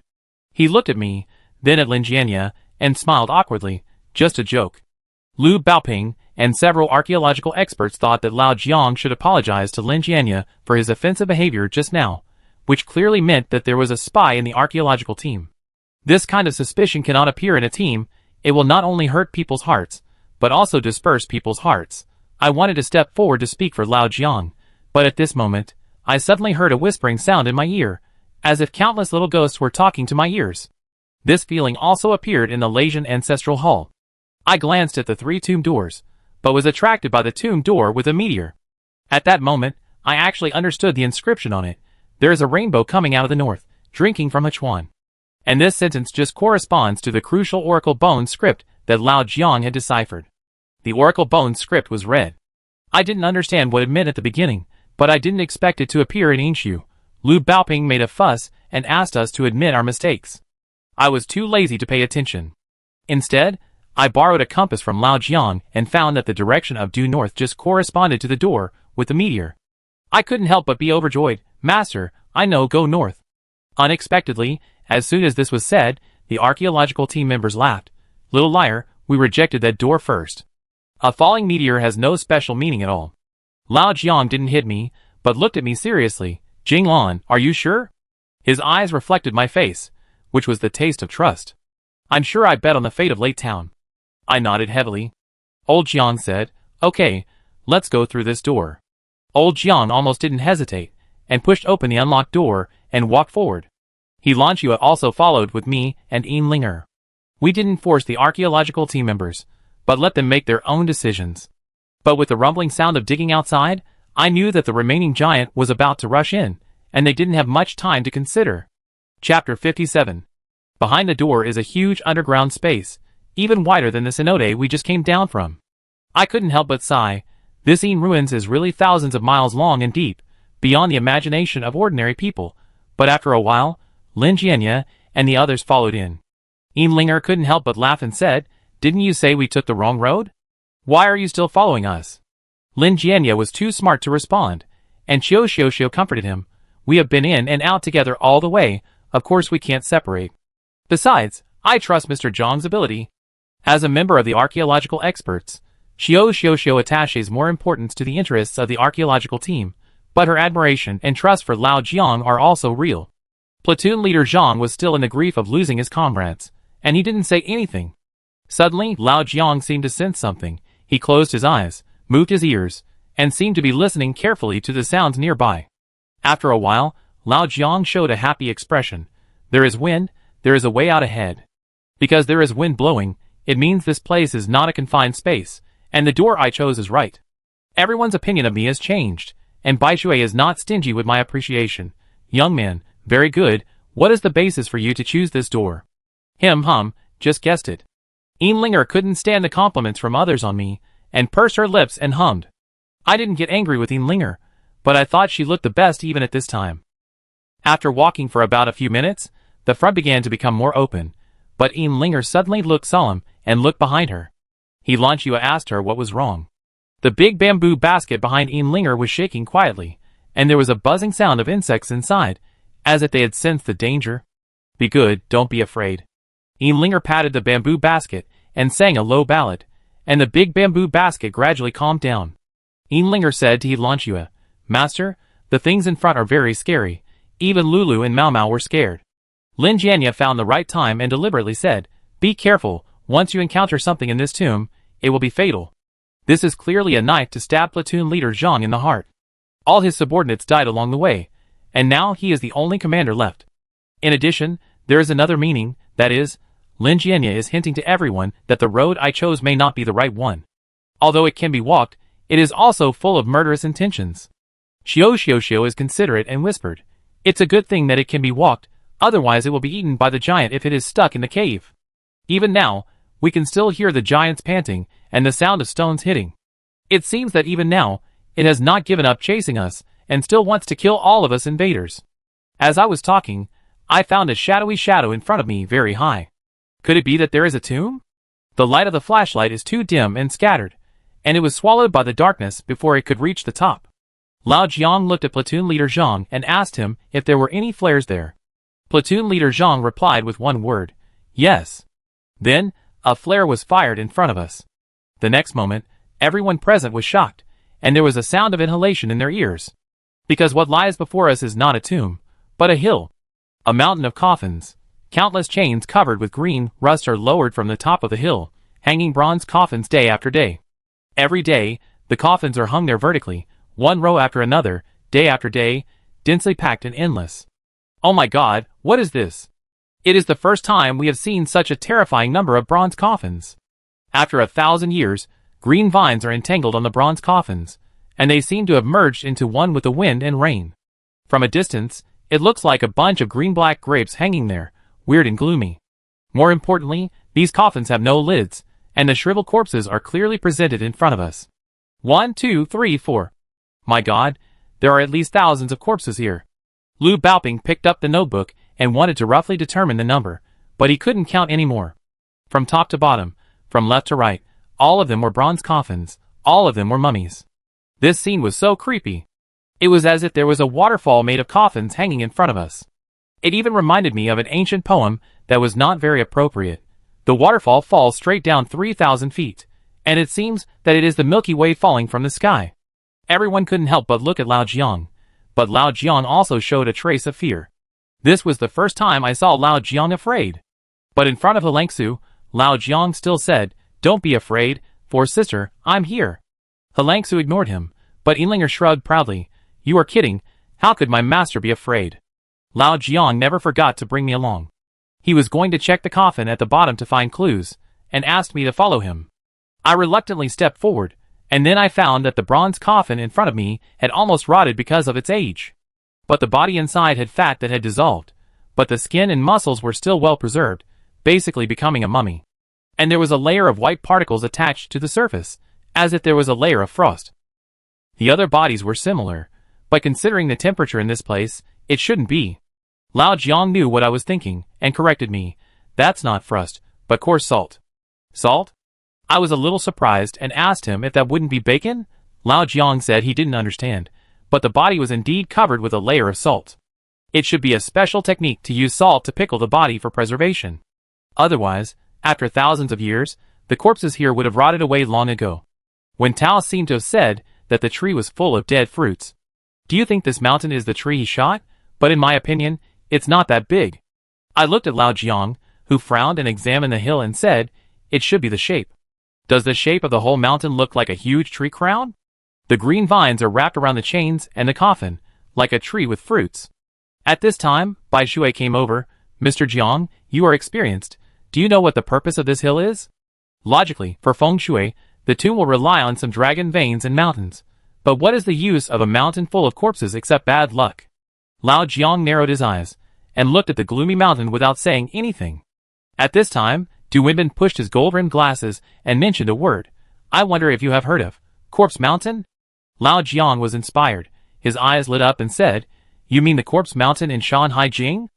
He looked at me, then at Lin Jianya, and smiled awkwardly. Just a joke. Lu Baoping and several archaeological experts thought that Lao Jiang should apologize to Lin Jianya for his offensive behavior just now, which clearly meant that there was a spy in the archaeological team. This kind of suspicion cannot appear in a team. It will not only hurt people's hearts, but also disperse people's hearts. I wanted to step forward to speak for Lao Jiang, but at this moment, I suddenly heard a whispering sound in my ear, as if countless little ghosts were talking to my ears. This feeling also appeared in the Lasian ancestral hall. I glanced at the 3 tomb doors, but was attracted by the tomb door with a meteor. At that moment, I actually understood the inscription on it. There is a rainbow coming out of the north, drinking from a chuan. And this sentence just corresponds to the crucial Oracle Bone script that Lao Jiang had deciphered. The Oracle Bone script was read. I didn't understand what it meant at the beginning, but I didn't expect it to appear in Yinshu. Lu Baoping made a fuss and asked us to admit our mistakes. I was too lazy to pay attention. Instead, I borrowed a compass from Lao Jiang and found that the direction of due north just corresponded to the door with the meteor. I couldn't help but be overjoyed. Master, I know, go north. Unexpectedly, as soon as this was said, the archaeological team members laughed. Little liar, we rejected that door first. A falling meteor has no special meaning at all. Lao Jiang didn't hit me, but looked at me seriously. Jinglan, are you sure? His eyes reflected my face, which was the taste of trust. I'm sure I bet on the fate of Lake Town. I nodded heavily. Old Jiang said, okay, let's go through this door. Old Jiang almost didn't hesitate, and pushed open the unlocked door, and walked forward. He Lanchua also followed with me and Yin Linger. We didn't force the archaeological team members, but let them make their own decisions. But with the rumbling sound of digging outside, I knew that the remaining giant was about to rush in, and they didn't have much time to consider. Chapter 57. Behind the door is a huge underground space, even wider than the cenote we just came down from. I couldn't help but sigh. This Yin ruins is really thousands of miles long and deep, beyond the imagination of ordinary people, but after a while, Lin Jianya and the others followed in. Yin Linger couldn't help but laugh and said, didn't you say we took the wrong road? Why are you still following us? Lin Jianya was too smart to respond, and Xiao Xiao comforted him. We have been in and out together all the way, of course we can't separate. Besides, I trust Mr. Zhang's ability. As a member of the archaeological experts, Xiao Xiao attaches more importance to the interests of the archaeological team, but her admiration and trust for Lao Jiang are also real. Platoon leader Zhang was still in the grief of losing his comrades, and he didn't say anything. Suddenly, Lao Jiang seemed to sense something. He closed his eyes, moved his ears, and seemed to be listening carefully to the sounds nearby. After a while, Lao Jiang showed a happy expression. There is wind, there is a way out ahead. Because there is wind blowing, it means this place is not a confined space, and the door I chose is right. Everyone's opinion of me has changed, and Bai Shui is not stingy with my appreciation. Young man, very good, what is the basis for you to choose this door? Just guessed it. Yin Linger couldn't stand the compliments from others on me, and pursed her lips and hummed. I didn't get angry with Yin Linger, but I thought she looked the best even at this time. After walking for about a few minutes, the front began to become more open, but Yin Linger suddenly looked solemn and looked behind her. He Lanchua asked her what was wrong. The big bamboo basket behind Yin Linger was shaking quietly, and there was a buzzing sound of insects inside, as if they had sensed the danger. Be good, don't be afraid. Yin Linger patted the bamboo basket and sang a low ballad, and the big bamboo basket gradually calmed down. Yin Linger said to Lanchua, Master, the things in front are very scary. Even Lulu and Mau Mau were scared. Lin Jianya found the right time and deliberately said, be careful, once you encounter something in this tomb, it will be fatal. This is clearly a knife to stab platoon leader Zhang in the heart. All his subordinates died along the way, and now he is the only commander left. In addition, there is another meaning, that is, Lin Jianya is hinting to everyone that the road I chose may not be the right one. Although it can be walked, it is also full of murderous intentions. Xiao is considerate and whispered, it's a good thing that it can be walked, otherwise it will be eaten by the giant if it is stuck in the cave. Even now, we can still hear the giants panting and the sound of stones hitting. It seems that even now, it has not given up chasing us and still wants to kill all of us invaders. As I was talking, I found a shadowy shadow in front of me very high. Could it be that there is a tomb? The light of the flashlight is too dim and scattered, and it was swallowed by the darkness before it could reach the top. Lao Jiang looked at platoon leader Zhang and asked him if there were any flares there. Platoon leader Zhang replied with one word, Yes. Then, a flare was fired in front of us. The next moment, everyone present was shocked, and there was a sound of inhalation in their ears. Because what lies before us is not a tomb, but a hill. A mountain of coffins. Countless chains covered with green rust are lowered from the top of the hill, hanging bronze coffins day after day. Every day, the coffins are hung there vertically, one row after another, day after day, densely packed and endless. Oh my God, what is this? It is the first time we have seen such a terrifying number of bronze coffins. After 1,000 years, green vines are entangled on the bronze coffins, and they seem to have merged into one with the wind and rain. From a distance, it looks like a bunch of green-black grapes hanging there, weird and gloomy. More importantly, these coffins have no lids, and the shriveled corpses are clearly presented in front of us. 1, 2, 3, 4. My God, there are at least thousands of corpses here. Lu Baoping picked up the notebook and wanted to roughly determine the number, but he couldn't count any more. From top to bottom, from left to right, all of them were bronze coffins, all of them were mummies. This scene was so creepy. It was as if there was a waterfall made of coffins hanging in front of us. It even reminded me of an ancient poem that was not very appropriate. The waterfall falls straight down 3,000 feet, and it seems that it is the Milky Way falling from the sky. Everyone couldn't help but look at Lao Jiang, but Lao Jiang also showed a trace of fear. This was the first time I saw Lao Jiang afraid. But in front of Helangsu, Lao Jiang still said, "Don't be afraid, for sister, I'm here." Helangsu ignored him, but Yinlinger shrugged proudly. "You are kidding, how could my master be afraid?" Lao Jiang never forgot to bring me along. He was going to check the coffin at the bottom to find clues, and asked me to follow him. I reluctantly stepped forward, and then I found that the bronze coffin in front of me had almost rotted because of its age. But the body inside had fat that had dissolved, but the skin and muscles were still well preserved, basically becoming a mummy. And there was a layer of white particles attached to the surface, as if there was a layer of frost. The other bodies were similar, but considering the temperature in this place, it shouldn't be. Lao Jiang knew what I was thinking, and corrected me. "That's not frost, but coarse salt." Salt? I was a little surprised and asked him if that wouldn't be bacon. Lao Jiang said he didn't understand, but the body was indeed covered with a layer of salt. It should be a special technique to use salt to pickle the body for preservation. Otherwise, after thousands of years, the corpses here would have rotted away long ago. When Tao seemed to have said that the tree was full of dead fruits. Do you think this mountain is the tree he shot? But in my opinion, it's not that big. I looked at Lao Jiang, who frowned and examined the hill and said, "It should be the shape." Does the shape of the whole mountain look like a huge tree crown? The green vines are wrapped around the chains and the coffin, like a tree with fruits. At this time, Bai Shui came over. "Mr. Jiang, you are experienced. Do you know what the purpose of this hill is?" Logically, for Feng Shui, the tomb will rely on some dragon veins and mountains. But what is the use of a mountain full of corpses except bad luck? Lao Jiang narrowed his eyes, and looked at the gloomy mountain without saying anything. At this time, Du Wenbin pushed his gold-rimmed glasses and mentioned a word. "I wonder if you have heard of Corpse Mountain?" Lao Jiang was inspired. His eyes lit up and said, "You mean the Corpse Mountain in Shanhai Jing?"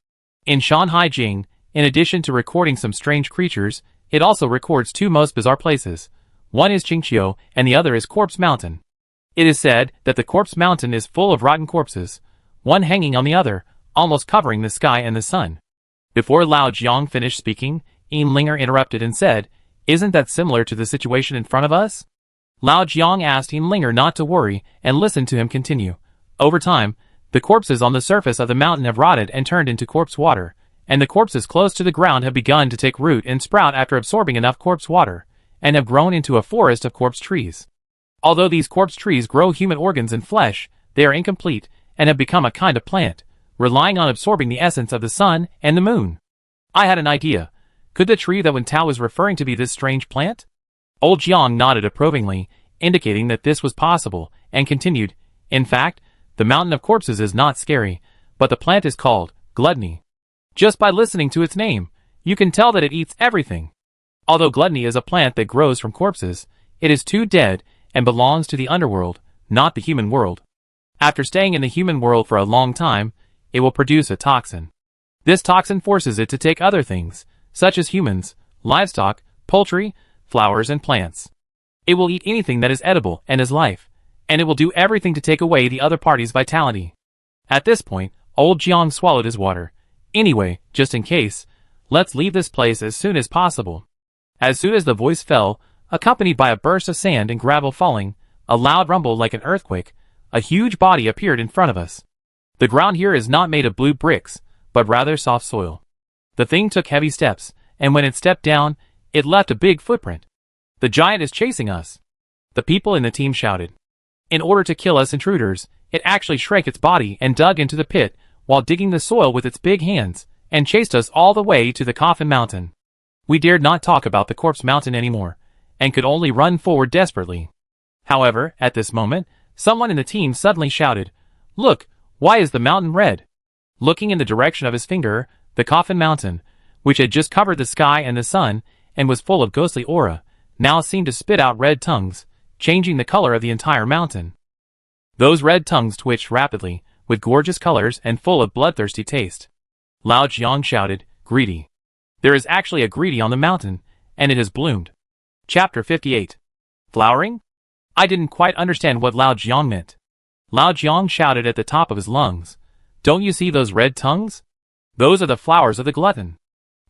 In Shanhai Jing, in addition to recording some strange creatures, it also records two most bizarre places. One is Qingqiu, and the other is Corpse Mountain. It is said that the Corpse Mountain is full of rotten corpses, one hanging on the other, almost covering the sky and the sun. Before Lao Jiang finished speaking, Yinlinger interrupted and said, "Isn't that similar to the situation in front of us?" Lao Jiang asked Yinlinger not to worry and listened to him continue. Over time, the corpses on the surface of the mountain have rotted and turned into corpse water, and the corpses close to the ground have begun to take root and sprout after absorbing enough corpse water, and have grown into a forest of corpse trees. Although these corpse trees grow human organs and flesh, they are incomplete, and have become a kind of plant, relying on absorbing the essence of the sun and the moon. I had an idea. Could the tree that Wen Tao was referring to be this strange plant? Old Jiang nodded approvingly, indicating that this was possible, and continued, "In fact, the mountain of corpses is not scary, but the plant is called gluttony. Just by listening to its name, you can tell that it eats everything. Although gluttony is a plant that grows from corpses, it is too dead and belongs to the underworld, not the human world. After staying in the human world for a long time, it will produce a toxin. This toxin forces it to take other things, such as humans, livestock, poultry, flowers and plants. It will eat anything that is edible and is life, and it will do everything to take away the other party's vitality." At this point, old Jiang swallowed his water. "Anyway, just in case, Let's leave this place as soon as possible. As soon as the voice fell, accompanied by a burst of sand and gravel falling, a loud rumble like an earthquake, a huge body appeared in front of us. The ground here is not made of blue bricks, but rather soft soil. The thing took heavy steps, and when it stepped down, it left a big footprint. The giant is chasing us. The people in the team shouted. In order to kill us intruders, it actually shrank its body and dug into the pit while digging the soil with its big hands, and chased us all the way to the Coffin Mountain. We dared not talk about the Corpse Mountain anymore, and could only run forward desperately. However, at this moment, someone in the team suddenly shouted, "Look, why is the mountain red?" Looking in the direction of his finger, the Coffin Mountain, which had just covered the sky and the sun, and was full of ghostly aura, now seemed to spit out red tongues, changing the color of the entire mountain. Those red tongues twitched rapidly, with gorgeous colors and full of bloodthirsty taste. Lao Jiang shouted, "Greedy. There is actually a greedy on the mountain, and it has bloomed." Chapter 58. Flowering? I didn't quite understand what Lao Jiang meant. Lao Jiang shouted at the top of his lungs, "Don't you see those red tongues? Those are the flowers of the glutton."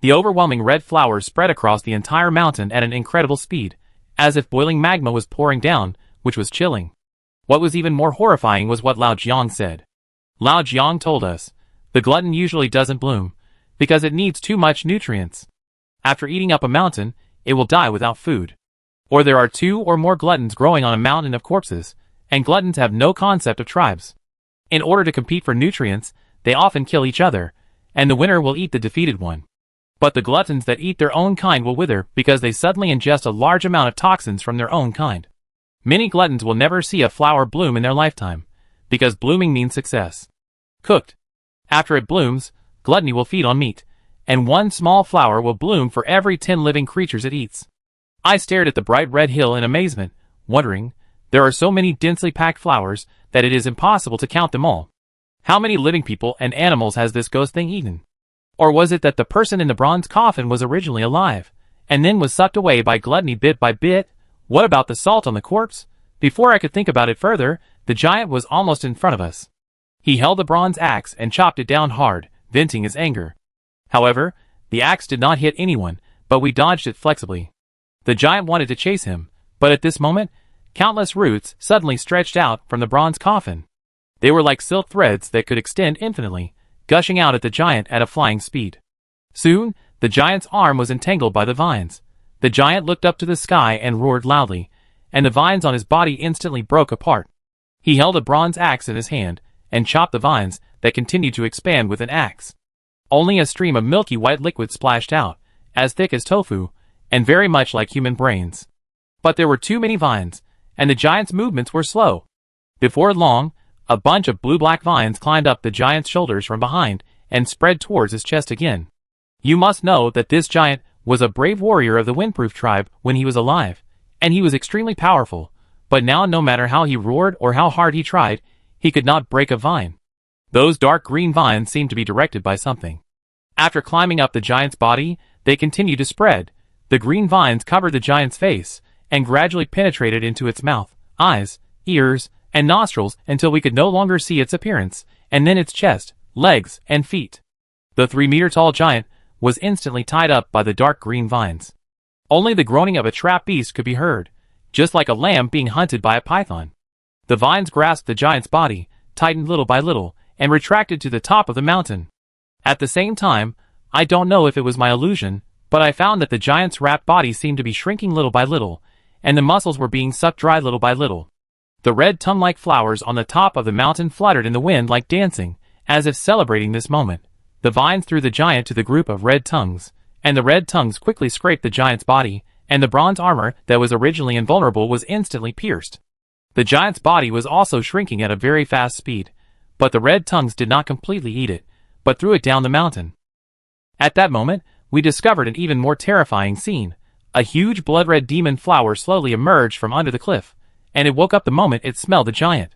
The overwhelming red flowers spread across the entire mountain at an incredible speed, as if boiling magma was pouring down, which was chilling. What was even more horrifying was what Lao Jiang said. Lao Jiang told us, the glutton usually doesn't bloom, because it needs too much nutrients. After eating up a mountain, it will die without food. Or there are 2 or more gluttons growing on a mountain of corpses, and gluttons have no concept of tribes. In order to compete for nutrients, they often kill each other, and the winner will eat the defeated one. But the gluttons that eat their own kind will wither because they suddenly ingest a large amount of toxins from their own kind. Many gluttons will never see a flower bloom in their lifetime, because blooming means success. Cooked. After it blooms, gluttony will feed on meat, and 1 small flower will bloom for every 10 living creatures it eats. I stared at the bright red hill in amazement, wondering, there are so many densely packed flowers that it is impossible to count them all. How many living people and animals has this ghost thing eaten? Or was it that the person in the bronze coffin was originally alive, and then was sucked away by gluttony bit by bit? What about the salt on the corpse? Before I could think about it further, the giant was almost in front of us. He held the bronze axe and chopped it down hard, venting his anger. However, the axe did not hit anyone, but we dodged it flexibly. The giant wanted to chase him, but at this moment, countless roots suddenly stretched out from the bronze coffin. They were like silk threads that could extend infinitely, gushing out at the giant at a flying speed. Soon, the giant's arm was entangled by the vines. The giant looked up to the sky and roared loudly, and the vines on his body instantly broke apart. He held a bronze axe in his hand, and chopped the vines that continued to expand with an axe. Only a stream of milky white liquid splashed out, as thick as tofu, and very much like human brains. But there were too many vines, and the giant's movements were slow. Before long, a bunch of blue-black vines climbed up the giant's shoulders from behind and spread towards his chest again. You must know that this giant was a brave warrior of the Windproof tribe when he was alive, and he was extremely powerful, but now no matter how he roared or how hard he tried, he could not break a vine. Those dark green vines seemed to be directed by something. After climbing up the giant's body, they continued to spread. The green vines covered the giant's face, and gradually penetrated into its mouth, eyes, ears, and nostrils until we could no longer see its appearance, and then its chest, legs, and feet. The 3-meter-tall giant was instantly tied up by the dark green vines. Only the groaning of a trapped beast could be heard, just like a lamb being hunted by a python. The vines grasped the giant's body, tightened little by little, and retracted to the top of the mountain. At the same time, I don't know if it was my illusion, but I found that the giant's wrapped body seemed to be shrinking little by little, and the muscles were being sucked dry little by little. The red tongue-like flowers on the top of the mountain fluttered in the wind like dancing, as if celebrating this moment. The vines threw the giant to the group of red tongues, and the red tongues quickly scraped the giant's body, and the bronze armor that was originally invulnerable was instantly pierced. The giant's body was also shrinking at a very fast speed, but the red tongues did not completely eat it, but threw it down the mountain. At that moment, we discovered an even more terrifying scene. A huge blood-red demon flower slowly emerged from under the cliff, and it woke up the moment it smelled the giant.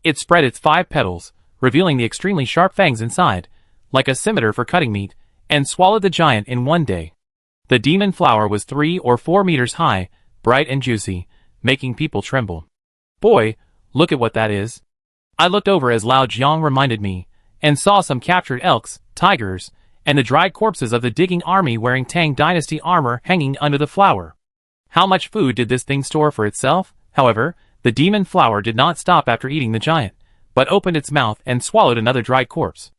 It spread its 5 petals, revealing the extremely sharp fangs inside, like a scimitar for cutting meat, and swallowed the giant in one day. The demon flower was 3 or 4 meters high, bright and juicy, making people tremble. Boy, look at what that is. I looked over as Lao Jiang reminded me, and saw some captured elks, tigers, and the dried corpses of the digging army wearing Tang Dynasty armor hanging under the flower. How much food did this thing store for itself? However, the demon flower did not stop after eating the giant, but opened its mouth and swallowed another dried corpse.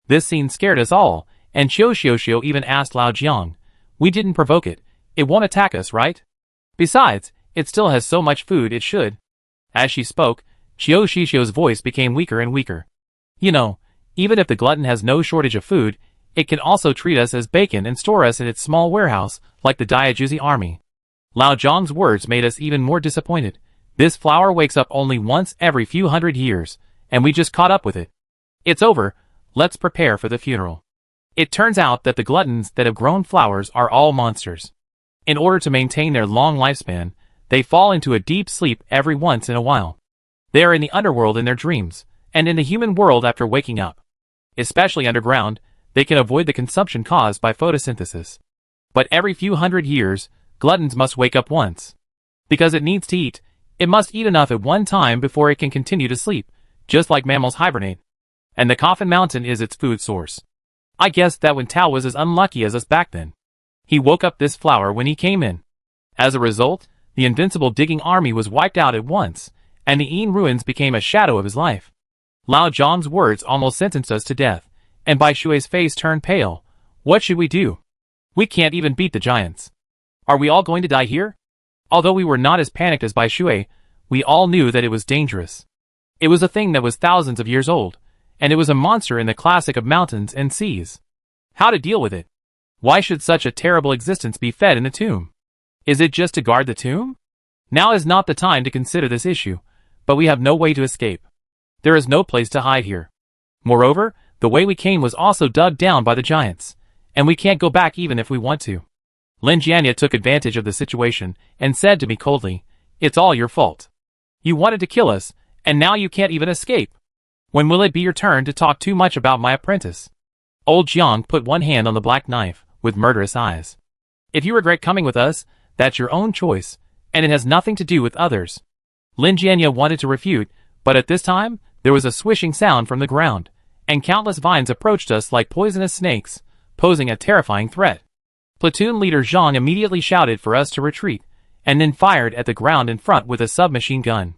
This scene scared us all, and Xiao even asked Lao Jiang, "We didn't provoke it. It won't attack us, right? Besides, it still has so much food it should." As she spoke, Xiao's voice became weaker and weaker. "You know, even if the glutton has no shortage of food, it can also treat us as bacon and store us in its small warehouse, like the Diajuzi army." Lao Jiang's words made us even more disappointed. This flower wakes up only once every few hundred years, and we just caught up with it. It's over, let's prepare for the funeral. It turns out that the gluttons that have grown flowers are all monsters. In order to maintain their long lifespan, they fall into a deep sleep every once in a while. They are in the underworld in their dreams, and in the human world after waking up. Especially underground, they can avoid the consumption caused by photosynthesis. But every few hundred years, gluttons must wake up once. Because it needs to eat, it must eat enough at one time before it can continue to sleep, just like mammals hibernate. And the Coffin Mountain is its food source. I guess that when Tao was as unlucky as us back then. He woke up this flower when he came in. As a result, the invincible digging army was wiped out at once, and the Yin ruins became a shadow of his life. Lao Zhang's words almost sentenced us to death, and Bai Shui's face turned pale. What should we do? We can't even beat the giants. Are we all going to die here? Although we were not as panicked as Bai Shui, we all knew that it was dangerous. It was a thing that was thousands of years old, and it was a monster in the classic of mountains and seas. How to deal with it? Why should such a terrible existence be fed in the tomb? Is it just to guard the tomb? Now is not the time to consider this issue, but we have no way to escape. There is no place to hide here. Moreover, the way we came was also dug down by the giants, and we can't go back even if we want to. Lin Jianya took advantage of the situation and said to me coldly, "It's all your fault. You wanted to kill us, and now you can't even escape. When will it be your turn to talk too much about my apprentice?" Old Jiang put one hand on the black knife, with murderous eyes. "If you regret coming with us, that's your own choice, and it has nothing to do with others." Lin Jianya wanted to refute, but at this time, there was a swishing sound from the ground, and countless vines approached us like poisonous snakes, posing a terrifying threat. Platoon leader Zhang immediately shouted for us to retreat, and then fired at the ground in front with a submachine gun.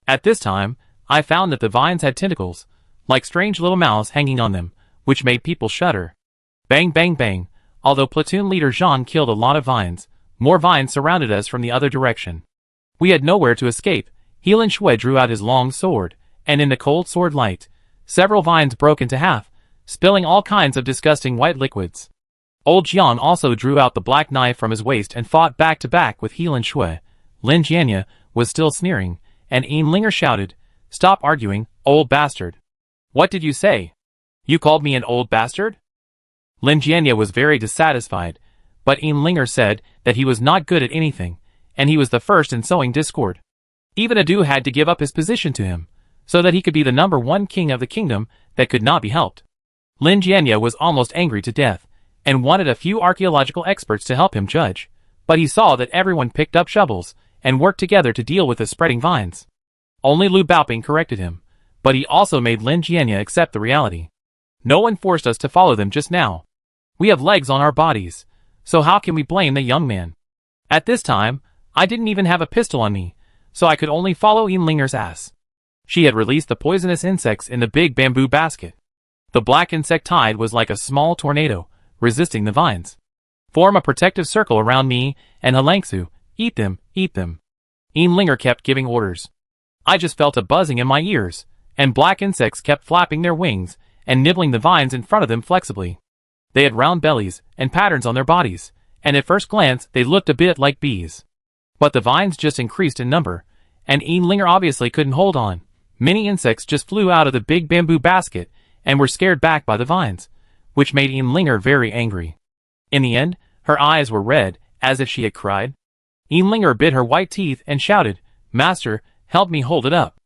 At this time, I found that the vines had tentacles, like strange little mouths hanging on them, which made people shudder. Bang bang bang, although platoon leader Zhang killed a lot of vines, more vines surrounded us from the other direction. We had nowhere to escape. Heelan Shui drew out his long sword, and in the cold sword light, several vines broke into half, spilling all kinds of disgusting white liquids. Old Jiang also drew out the black knife from his waist and fought back to back with Heelan Shui. Lin Jianya was still sneering, and Yin Linger shouted, "Stop arguing, old bastard." "What did you say? You called me an old bastard?" Lin Jianya was very dissatisfied, but Yin Linger said that he was not good at anything, and he was the first in sowing discord. Even Adu had to give up his position to him, so that he could be the #1 king of the kingdom that could not be helped. Lin Jianya was almost angry to death, and wanted a few archaeological experts to help him judge, but he saw that everyone picked up shovels and worked together to deal with the spreading vines. Only Lu Baoping corrected him, but he also made Lin Jianya accept the reality. No one forced us to follow them just now. We have legs on our bodies, so how can we blame the young man? At this time, I didn't even have a pistol on me, so I could only follow Yin Linger's ass. She had released the poisonous insects in the big bamboo basket. The black insect tide was like a small tornado, resisting the vines. "Form a protective circle around me and Halangsu, eat them, eat them." Yin Linger kept giving orders. I just felt a buzzing in my ears, and black insects kept flapping their wings and nibbling the vines in front of them flexibly. They had round bellies and patterns on their bodies, and at first glance they looked a bit like bees. But the vines just increased in number, and Yin Linger obviously couldn't hold on. Many insects just flew out of the big bamboo basket and were scared back by the vines, which made Yin Linger very angry. In the end, her eyes were red, as if she had cried. Yin Linger bit her white teeth and shouted, "Master, help me hold it up."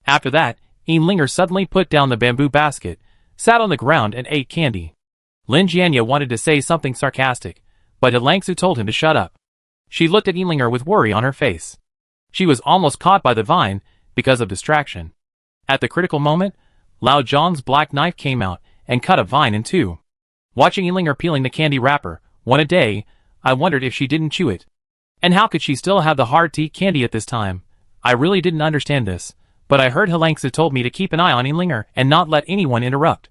After that, Yin Linger suddenly put down the bamboo basket, sat on the ground and ate candy. Lin Jianya wanted to say something sarcastic, but Halangsu told him to shut up. She looked at Yin Linger with worry on her face. She was almost caught by the vine because of distraction. At the critical moment, Lao Zhang's black knife came out and cut a vine in two. Watching Yinlinger peeling the candy wrapper, one a day, I wondered if she didn't chew it. And how could she still have the heart to eat candy at this time? I really didn't understand this, but I heard Helangsu told me to keep an eye on Yinlinger and not let anyone interrupt.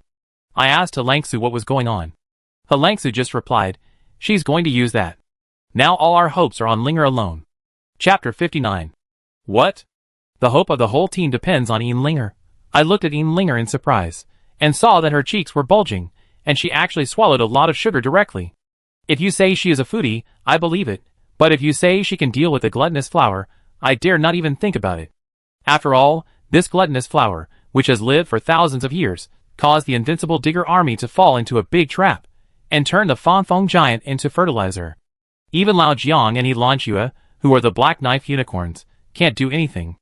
I asked Helangsu what was going on. Helangsu just replied, "She's going to use that." Now all our hopes are on Linger alone. Chapter 59. What? The hope of the whole team depends on Yinlinger. I looked at Yinlinger in surprise, and saw that her cheeks were bulging, and she actually swallowed a lot of sugar directly. If you say she is a foodie, I believe it, but if you say she can deal with a gluttonous flower, I dare not even think about it. After all, this gluttonous flower, which has lived for thousands of years, caused the invincible Digger army to fall into a big trap, and turned the Fanfeng giant into fertilizer. Even Lao Jiang and He Lanxue, who are the Black Knife unicorns, can't do anything.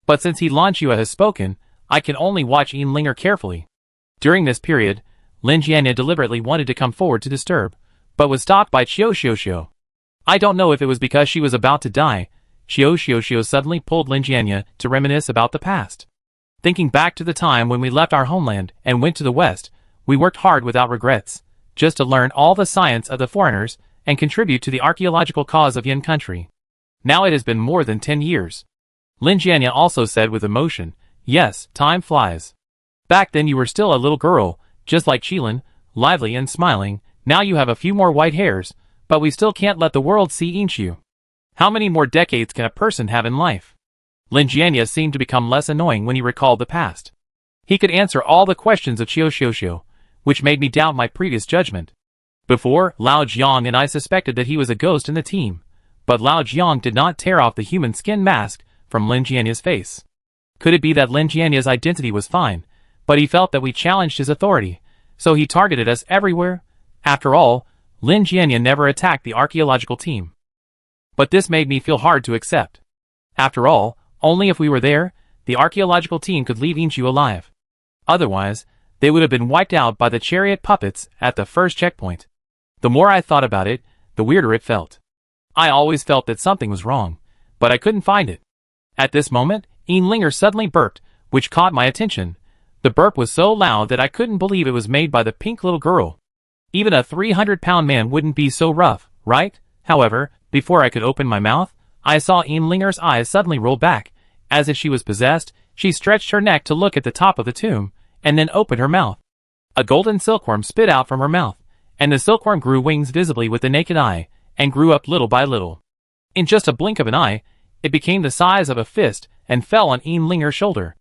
But since He Lanxue has spoken, I can only watch Yinlinger carefully. During this period, Lin Jianya deliberately wanted to come forward to disturb, but was stopped by Qiu Xiuxiu. I don't know if it was because she was about to die. Qiu Xiuxiu suddenly pulled Lin Jianya to reminisce about the past. Thinking back to the time when we left our homeland and went to the west, we worked hard without regrets, just to learn all the science of the foreigners and contribute to the archaeological cause of Yin country. Now it has been more than 10 years. Lin Jianya also said with emotion, "Yes, time flies. Back then you were still a little girl, just like Qilin, lively and smiling. Now you have a few more white hairs, but we still can't let the world see you. How many more decades can a person have in life?" Lin Jianya seemed to become less annoying when he recalled the past. He could answer all the questions of Qiu Xiuxiu, which made me doubt my previous judgment. Before, Lao Jiang and I suspected that he was a ghost in the team, but Lao Jiang did not tear off the human skin mask from Lin Jianya's face. Could it be that Lin Jianya's identity was fine, but he felt that we challenged his authority, so he targeted us everywhere? After all, Lin Jianya never attacked the archaeological team. But this made me feel hard to accept. After all, only if we were there, the archaeological team could leave Yinqiu alive. Otherwise, they would have been wiped out by the chariot puppets at the first checkpoint. The more I thought about it, the weirder it felt. I always felt that something was wrong, but I couldn't find it. At this moment, Yinlinger suddenly burped, which caught my attention. The burp was so loud that I couldn't believe it was made by the pink little girl. Even a 300-pound man wouldn't be so rough, right? However, before I could open my mouth, I saw Yinlinger's eyes suddenly roll back. As if she was possessed, she stretched her neck to look at the top of the tomb, and then opened her mouth. A golden silkworm spit out from her mouth, and the silkworm grew wings visibly with the naked eye, and grew up little by little. In just a blink of an eye, it became the size of a fist and fell on Yinlinger's shoulder.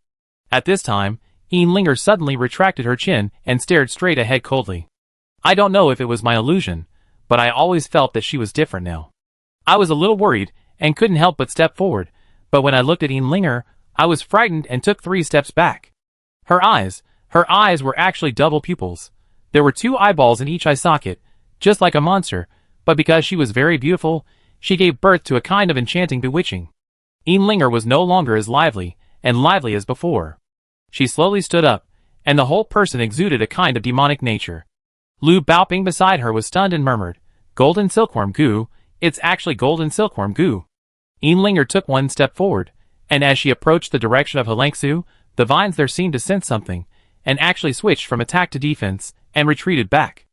At this time, Yinlinger suddenly retracted her chin and stared straight ahead coldly. I don't know if it was my illusion, but I always felt that she was different now. I was a little worried and couldn't help but step forward, but when I looked at Yinlinger, I was frightened and took 3 steps back. Her eyes were actually double pupils. There were 2 eyeballs in each eye socket, just like a monster, but because she was very beautiful, she gave birth to a kind of enchanting bewitching. Yinlinger was no longer as lively as before. She slowly stood up, and the whole person exuded a kind of demonic nature. Lu Baoping beside her was stunned and murmured, "Golden silkworm goo, it's actually golden silkworm goo." Yinlinger took 1 step forward, and as she approached the direction of Helangsu, the vines there seemed to sense something, and actually switched from attack to defense, and retreated back.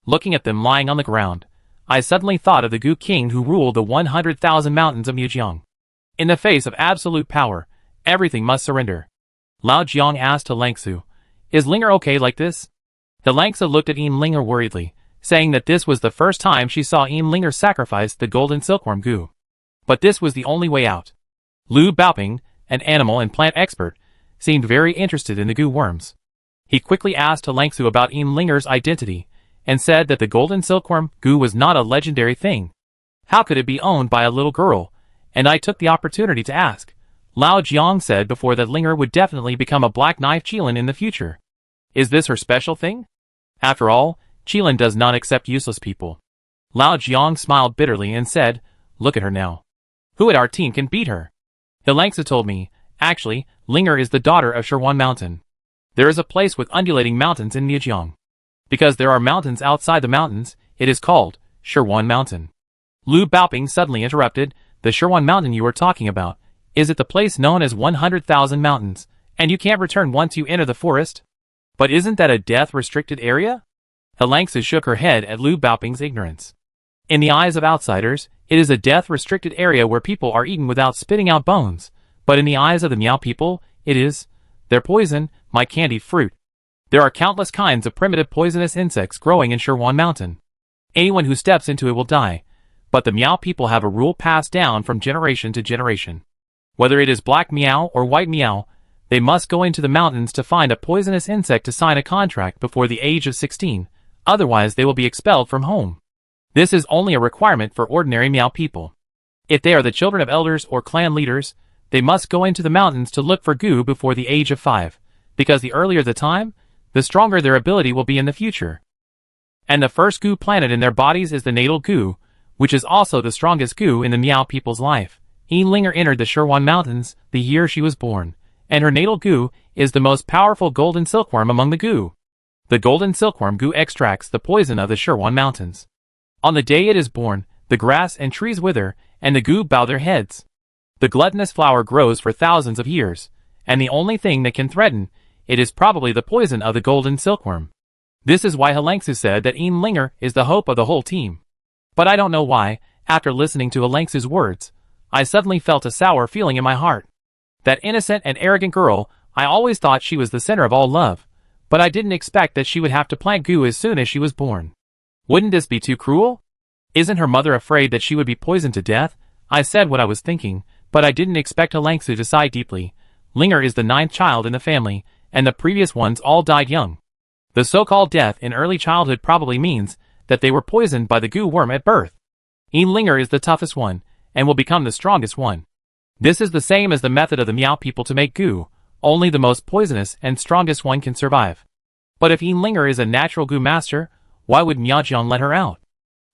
Looking at them lying on the ground, I suddenly thought of the Gu King who ruled the 100,000 mountains of Mujiang. In the face of absolute power, everything must surrender. Lao Jiang asked Helangsu, "Is Linger okay like this?" Helangsu looked at Yinlinger worriedly, saying that this was the first time she saw Yinlinger sacrifice the golden silkworm goo. But this was the only way out. Lu Baoping, an animal and plant expert, seemed very interested in the goo worms. He quickly asked Helangsu about Yinlinger's identity, and said that the golden silkworm goo was not a legendary thing. How could it be owned by a little girl? And I took the opportunity to ask. Lao Jiang said before that Linger would definitely become a Black Knife Qilin in the future. Is this her special thing? After all, Qilin does not accept useless people. Lao Jiang smiled bitterly and said, "Look at her now. Who at our team can beat her?" Helangsu told me, actually, Linger is the daughter of Shirwan Mountain. There is a place with undulating mountains in Mujiang. Because there are mountains outside the mountains, it is called Shirwan Mountain. Lu Baoping suddenly interrupted, "The Shirwan Mountain you are talking about, is it the place known as 100,000 mountains, and you can't return once you enter the forest? But isn't that a death-restricted area?" Helangsu shook her head at Lu Baoping's ignorance. In the eyes of outsiders, it is a death-restricted area where people are eaten without spitting out bones, but in the eyes of the Miao people, it is their poison, my candied fruit. There are countless kinds of primitive poisonous insects growing in Shirwan Mountain. Anyone who steps into it will die, but the Miao people have a rule passed down from generation to generation. Whether it is black Miao or white Miao, they must go into the mountains to find a poisonous insect to sign a contract before the age of 16, otherwise they will be expelled from home. This is only a requirement for ordinary Miao people. If they are the children of elders or clan leaders, they must go into the mountains to look for goo before the age of 5, because the earlier the time, the stronger their ability will be in the future. And the first goo planted in their bodies is the natal goo, which is also the strongest goo in the Miao people's life. Linger entered the Shirwan Mountains the year she was born, and her natal goo is the most powerful golden silkworm among the goo. The golden silkworm goo extracts the poison of the Shirwan Mountains. On the day it is born, the grass and trees wither, and the goo bow their heads. The gluttonous flower grows for thousands of years, and the only thing that can threaten it is probably the poison of the golden silkworm. This is why Helangsu said that Linger is the hope of the whole team. But I don't know why, after listening to Helangsu's words, I suddenly felt a sour feeling in my heart. That innocent and arrogant girl, I always thought she was the center of all love, but I didn't expect that she would have to plant goo as soon as she was born. Wouldn't this be too cruel? Isn't her mother afraid that she would be poisoned to death? I said what I was thinking, but I didn't expect Helangsu to sigh deeply. Linger is the 9th child in the family, and the previous ones all died young. The so-called death in early childhood probably means that they were poisoned by the goo worm at birth. Linger is the toughest one, and will become the strongest one. This is the same as the method of the Miao people to make goo. Only the most poisonous and strongest one can survive. But if Linger is a natural goo master, why would Miaojiang let her out?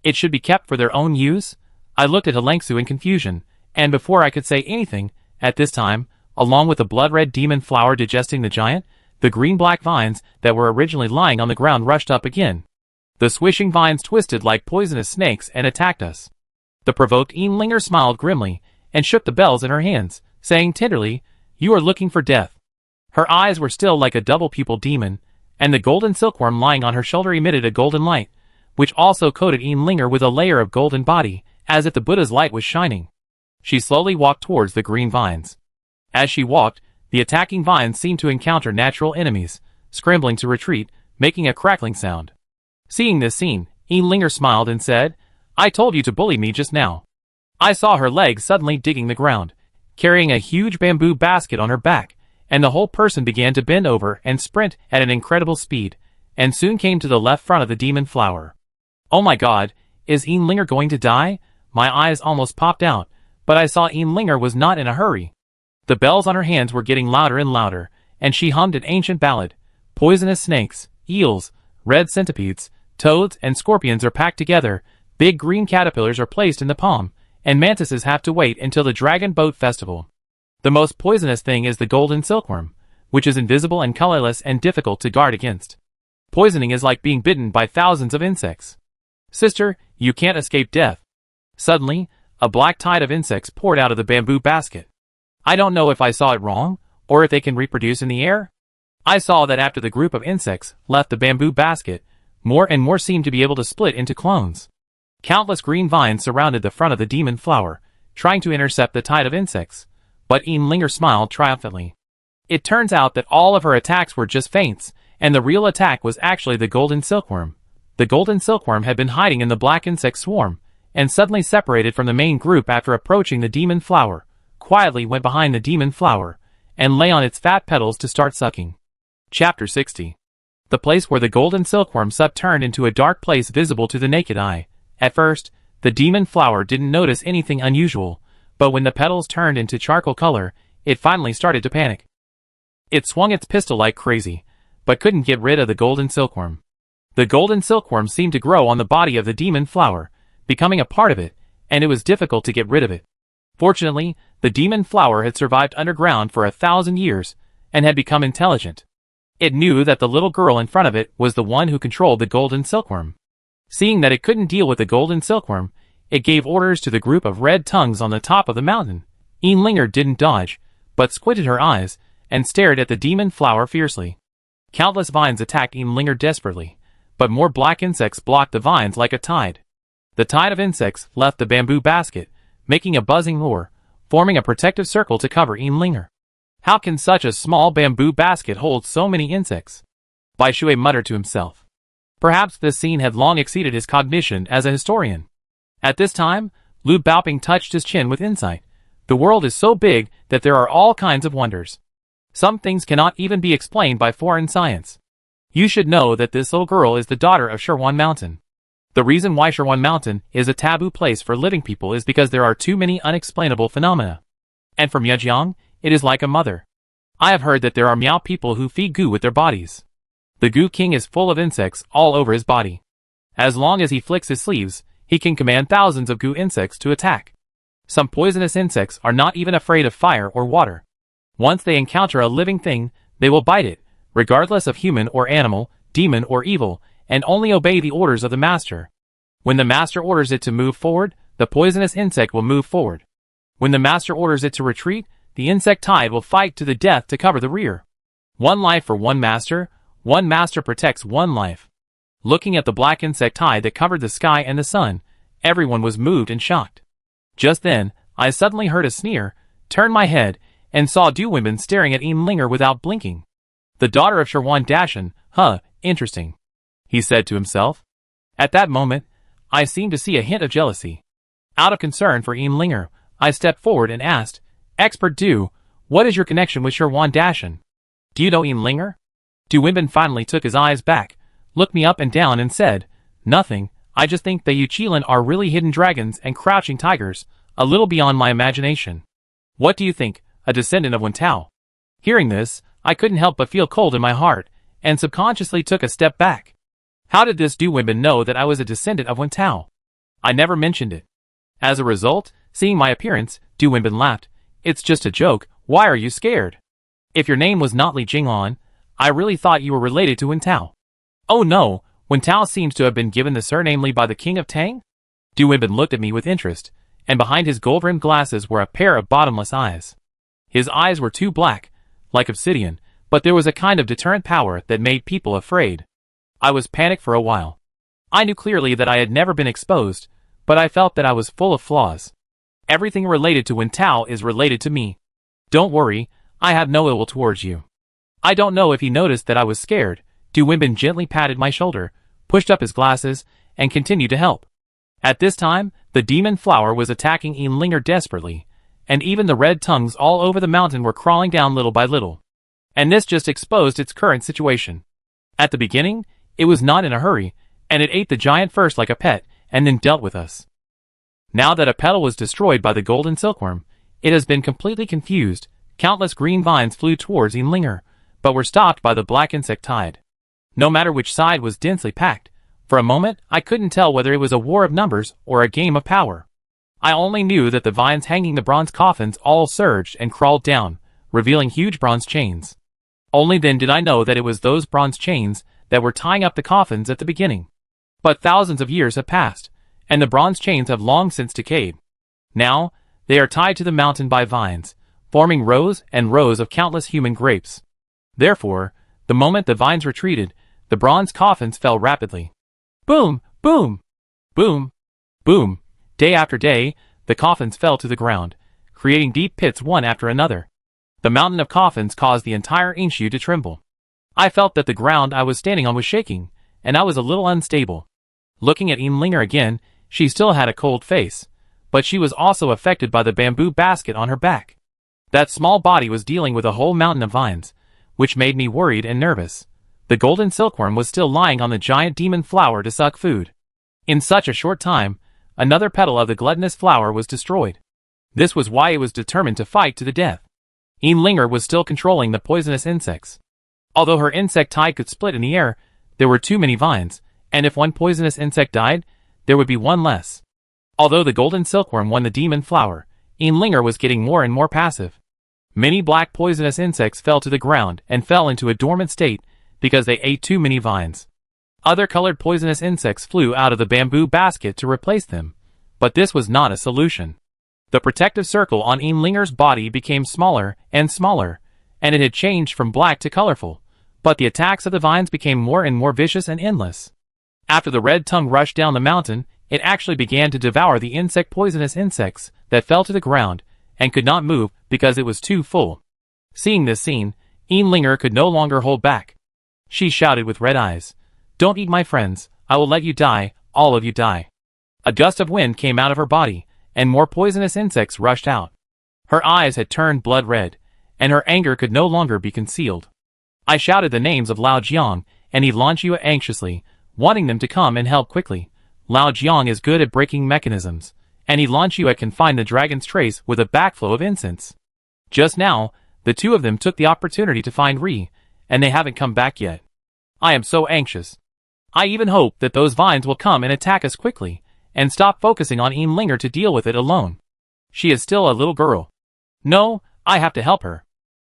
It should be kept for their own use. I looked at Helangsu in confusion, and before I could say anything, at this time, along with the blood-red demon flower digesting the giant, the green-black vines that were originally lying on the ground rushed up again. The swishing vines twisted like poisonous snakes and attacked us. The provoked Linger smiled grimly and shook the bells in her hands, saying tenderly, "You are looking for death." Her eyes were still like a double-pupiled demon, and the golden silkworm lying on her shoulder emitted a golden light, which also coated Linger with a layer of golden body, as if the Buddha's light was shining. She slowly walked towards the green vines. As she walked, the attacking vines seemed to encounter natural enemies, scrambling to retreat, making a crackling sound. Seeing this scene, Linger smiled and said, "I told you to bully me just now." I saw her legs suddenly digging the ground, carrying a huge bamboo basket on her back, and the whole person began to bend over and sprint at an incredible speed, and soon came to the left front of the demon flower. Oh my god, is Linger going to die? My eyes almost popped out, but I saw Linger was not in a hurry. The bells on her hands were getting louder and louder, and she hummed an ancient ballad. Poisonous snakes, eels, red centipedes, toads, and scorpions are packed together, big green caterpillars are placed in the palm, and mantises have to wait until the Dragon Boat Festival. The most poisonous thing is the golden silkworm, which is invisible and colorless and difficult to guard against. Poisoning is like being bitten by thousands of insects. Sister, you can't escape death. Suddenly, a black tide of insects poured out of the bamboo basket. I don't know if I saw it wrong, or if they can reproduce in the air. I saw that after the group of insects left the bamboo basket, more and more seemed to be able to split into clones. Countless green vines surrounded the front of the demon flower, trying to intercept the tide of insects, but Linger smiled triumphantly. It turns out that all of her attacks were just feints, and the real attack was actually the golden silkworm. The golden silkworm had been hiding in the black insect swarm, and suddenly separated from the main group after approaching the demon flower, quietly went behind the demon flower, and lay on its fat petals to start sucking. Chapter 60. The place where the golden silkworm supped turned into a dark place visible to the naked eye. At first, the demon flower didn't notice anything unusual, but when the petals turned into charcoal color, it finally started to panic. It swung its pistol like crazy, but couldn't get rid of the golden silkworm. The golden silkworm seemed to grow on the body of the demon flower, becoming a part of it, and it was difficult to get rid of it. Fortunately, the demon flower had survived underground for 1,000 years, and had become intelligent. It knew that the little girl in front of it was the one who controlled the golden silkworm. Seeing that it couldn't deal with the golden silkworm, it gave orders to the group of red tongues on the top of the mountain. Linger didn't dodge, but squinted her eyes, and stared at the demon flower fiercely. Countless vines attacked Linger desperately, but more black insects blocked the vines like a tide. The tide of insects left the bamboo basket, making a buzzing roar, forming a protective circle to cover Linger. How can such a small bamboo basket hold so many insects? Bai Shui muttered to himself. Perhaps this scene had long exceeded his cognition as a historian. At this time, Lu Baoping touched his chin with insight. The world is so big that there are all kinds of wonders. Some things cannot even be explained by foreign science. You should know that this little girl is the daughter of Shirwan Mountain. The reason why Shirwan Mountain is a taboo place for living people is because there are too many unexplainable phenomena. And for Miajiang, it is like a mother. I have heard that there are Miao people who feed goo with their bodies. The Goo King is full of insects all over his body. As long as he flicks his sleeves, he can command thousands of goo insects to attack. Some poisonous insects are not even afraid of fire or water. Once they encounter a living thing, they will bite it, regardless of human or animal, demon or evil, and only obey the orders of the master. When the master orders it to move forward, the poisonous insect will move forward. When the master orders it to retreat, the insect tide will fight to the death to cover the rear. One life for one master protects one life. Looking at the black insect tide that covered the sky and the sun, everyone was moved and shocked. Just then, I suddenly heard a sneer, turned my head, and saw Du Wenbin staring at Linger without blinking. The daughter of Shirwan Dashan, interesting, he said to himself. At that moment, I seemed to see a hint of jealousy. Out of concern for Linger, I stepped forward and asked, Expert Du, what is your connection with Shirwan Dashan? Do you know Linger? Du Wenbin finally took his eyes back, looked me up and down and said, Nothing, I just think that you Qilin are really hidden dragons and crouching tigers, a little beyond my imagination. What do you think, a descendant of Wen Tao? Hearing this, I couldn't help but feel cold in my heart, and subconsciously took a step back. How did this Du Wenbin know that I was a descendant of Wen Tao? I never mentioned it. As a result, seeing my appearance, Du Wenbin laughed. It's just a joke, why are you scared? If your name was not Li Jinglan, I really thought you were related to Wen Tao. Oh no, Wen Tao seems to have been given the surname Li by the king of Tang? Du Wenbin looked at me with interest, and behind his gold-rimmed glasses were a pair of bottomless eyes. His eyes were too black, like obsidian, but there was a kind of deterrent power that made people afraid. I was panicked for a while. I knew clearly that I had never been exposed, but I felt that I was full of flaws. Everything related to Wen Tao is related to me. Don't worry, I have no ill will towards you. I don't know if he noticed that I was scared. Du Wenbin gently patted my shoulder, pushed up his glasses, and continued to help. At this time, the demon flower was attacking Linger desperately, and even the red tongues all over the mountain were crawling down little by little. And this just exposed its current situation. At the beginning, it was not in a hurry, and it ate the giant first like a pet, and then dealt with us. Now that a petal was destroyed by the golden silkworm, it has been completely confused. Countless green vines flew towards Linger, but were stopped by the black insect tide. No matter which side was densely packed, for a moment I couldn't tell whether it was a war of numbers or a game of power. I only knew that the vines hanging the bronze coffins all surged and crawled down, revealing huge bronze chains. Only then did I know that it was those bronze chains that were tying up the coffins at the beginning. But thousands of years have passed, and the bronze chains have long since decayed. Now, they are tied to the mountain by vines, forming rows and rows of countless human grapes. Therefore, the moment the vines retreated, the bronze coffins fell rapidly. Boom! Boom! Boom! Boom! Day after day, the coffins fell to the ground, creating deep pits one after another. The mountain of coffins caused the entire Inshu to tremble. I felt that the ground I was standing on was shaking, and I was a little unstable. Looking at Linger again, she still had a cold face, but she was also affected by the bamboo basket on her back. That small body was dealing with a whole mountain of vines, which made me worried and nervous. The golden silkworm was still lying on the giant demon flower to suck food. In such a short time, another petal of the gluttonous flower was destroyed. This was why it was determined to fight to the death. Linger was still controlling the poisonous insects. Although her insect tide could split in the air, there were too many vines, and if one poisonous insect died, there would be one less. Although the golden silkworm won the demon flower, Linger was getting more and more passive. Many black poisonous insects fell to the ground and fell into a dormant state because they ate too many vines. Other colored poisonous insects flew out of the bamboo basket to replace them, but this was not a solution. The protective circle on Linger's body became smaller and smaller, and it had changed from black to colorful, but the attacks of the vines became more and more vicious and endless. After the red tongue rushed down the mountain, it actually began to devour the poisonous insects that fell to the ground and could not move because it was too full. Seeing this scene, Linger could no longer hold back. She shouted with red eyes, "Don't eat my friends, I will let you die, all of you die." A gust of wind came out of her body, and more poisonous insects rushed out. Her eyes had turned blood red, and her anger could no longer be concealed. I shouted the names of Lao Jiang and Lan Xue anxiously, wanting them to come and help quickly. Lao Jiang is good at breaking mechanisms, and Lan Xue can find the dragon's trace with a backflow of incense. Just now, the two of them took the opportunity to find Ri, and they haven't come back yet. I am so anxious. I even hope that those vines will come and attack us quickly, and stop focusing on Linger to deal with it alone. She is still a little girl. No, I have to help her.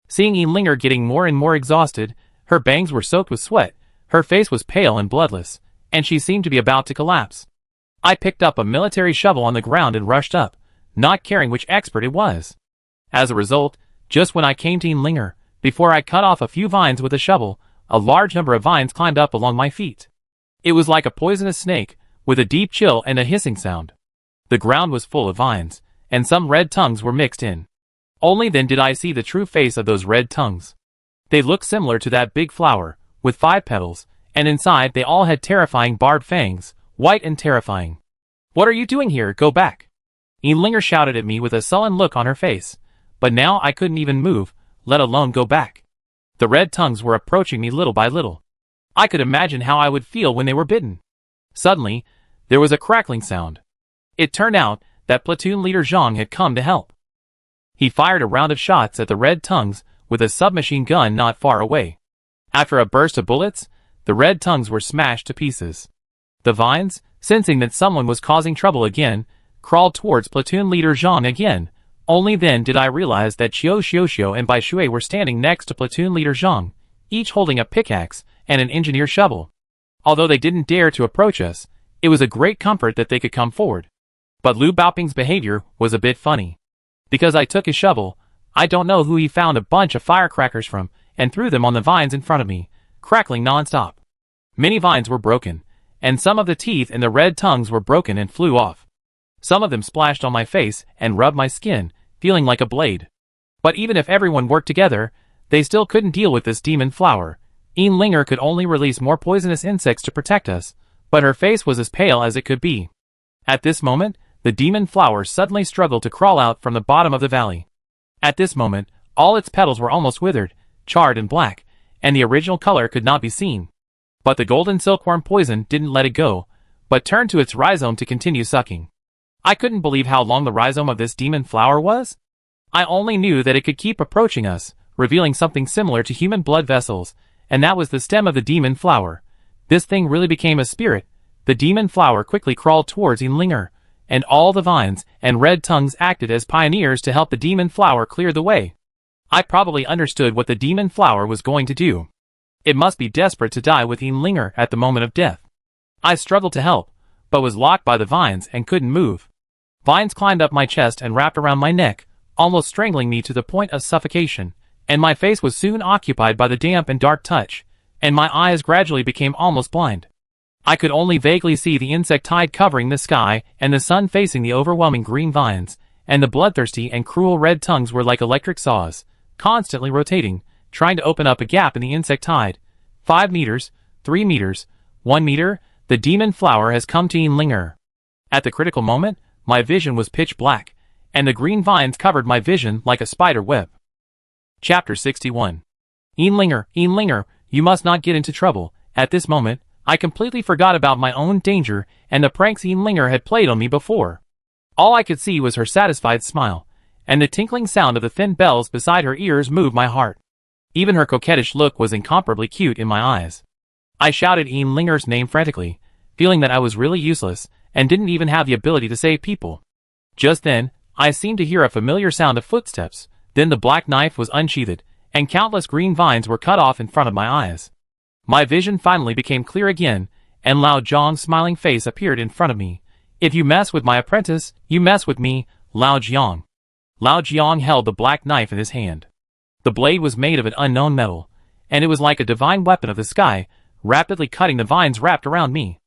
Seeing Linger getting more and more exhausted, her bangs were soaked with sweat, her face was pale and bloodless, and she seemed to be about to collapse. I picked up a military shovel on the ground and rushed up, not caring which expert it was. As a result, just when I came to Linger, before I cut off a few vines with a shovel, a large number of vines climbed up along my feet. It was like a poisonous snake, with a deep chill and a hissing sound. The ground was full of vines, and some red tongues were mixed in. Only then did I see the true face of those red tongues. They looked similar to that big flower, with 5 petals, and inside they all had terrifying barbed fangs, white and terrifying. "What are you doing here? Go back!" Linger shouted at me with a sullen look on her face, but now I couldn't even move, let alone go back. The red tongues were approaching me little by little. I could imagine how I would feel when they were bitten. Suddenly, there was a crackling sound. It turned out that platoon leader Zhang had come to help. He fired a round of shots at the red tongues with a submachine gun not far away. After a burst of bullets, the red tongues were smashed to pieces. The vines, sensing that someone was causing trouble again, crawled towards platoon leader Zhang again. Only then did I realize that Qiu Xiuxiu and Bai Shui were standing next to platoon leader Zhang, each holding a pickaxe and an engineer shovel. Although they didn't dare to approach us, it was a great comfort that they could come forward. But Liu Baoping's behavior was a bit funny. Because I took his shovel, I don't know who he found a bunch of firecrackers from and threw them on the vines in front of me, crackling non-stop. Many vines were broken, and some of the teeth in the red tongues were broken and flew off. Some of them splashed on my face and rubbed my skin, feeling like a blade. But even if everyone worked together, they still couldn't deal with this demon flower. Linger could only release more poisonous insects to protect us, but her face was as pale as it could be. At this moment, the demon flower suddenly struggled to crawl out from the bottom of the valley. At this moment, all its petals were almost withered, charred and black, and the original color could not be seen. But the golden silkworm poison didn't let it go, but turned to its rhizome to continue sucking. I couldn't believe how long the rhizome of this demon flower was. I only knew that it could keep approaching us, revealing something similar to human blood vessels, and that was the stem of the demon flower. This thing really became a spirit. The demon flower quickly crawled towards Linger, and all the vines and red tongues acted as pioneers to help the demon flower clear the way. I probably understood what the demon flower was going to do. It must be desperate to die with Linger at the moment of death. I struggled to help, but was locked by the vines and couldn't move. Vines climbed up my chest and wrapped around my neck, almost strangling me to the point of suffocation, and my face was soon occupied by the damp and dark touch, and my eyes gradually became almost blind. I could only vaguely see the insect tide covering the sky and the sun facing the overwhelming green vines, and the bloodthirsty and cruel red tongues were like electric saws, constantly rotating, trying to open up a gap in the insect tide. 5 meters, 3 meters, 1 meter, the demon flower has come to Linger. At the critical moment, my vision was pitch black, and the green vines covered my vision like a spider web. Chapter 61. Linger, you must not get into trouble. At this moment, I completely forgot about my own danger and the pranks Linger had played on me before. All I could see was her satisfied smile, and the tinkling sound of the thin bells beside her ears moved my heart. Even her coquettish look was incomparably cute in my eyes. I shouted Linger's name frantically, feeling that I was really useless and didn't even have the ability to save people. Just then, I seemed to hear a familiar sound of footsteps, then the black knife was unsheathed, and countless green vines were cut off in front of my eyes. My vision finally became clear again, and Lao Jiang's smiling face appeared in front of me. "If you mess with my apprentice, you mess with me, Lao Jiang." Lao Jiang held the black knife in his hand. The blade was made of an unknown metal, and it was like a divine weapon of the sky, rapidly cutting the vines wrapped around me.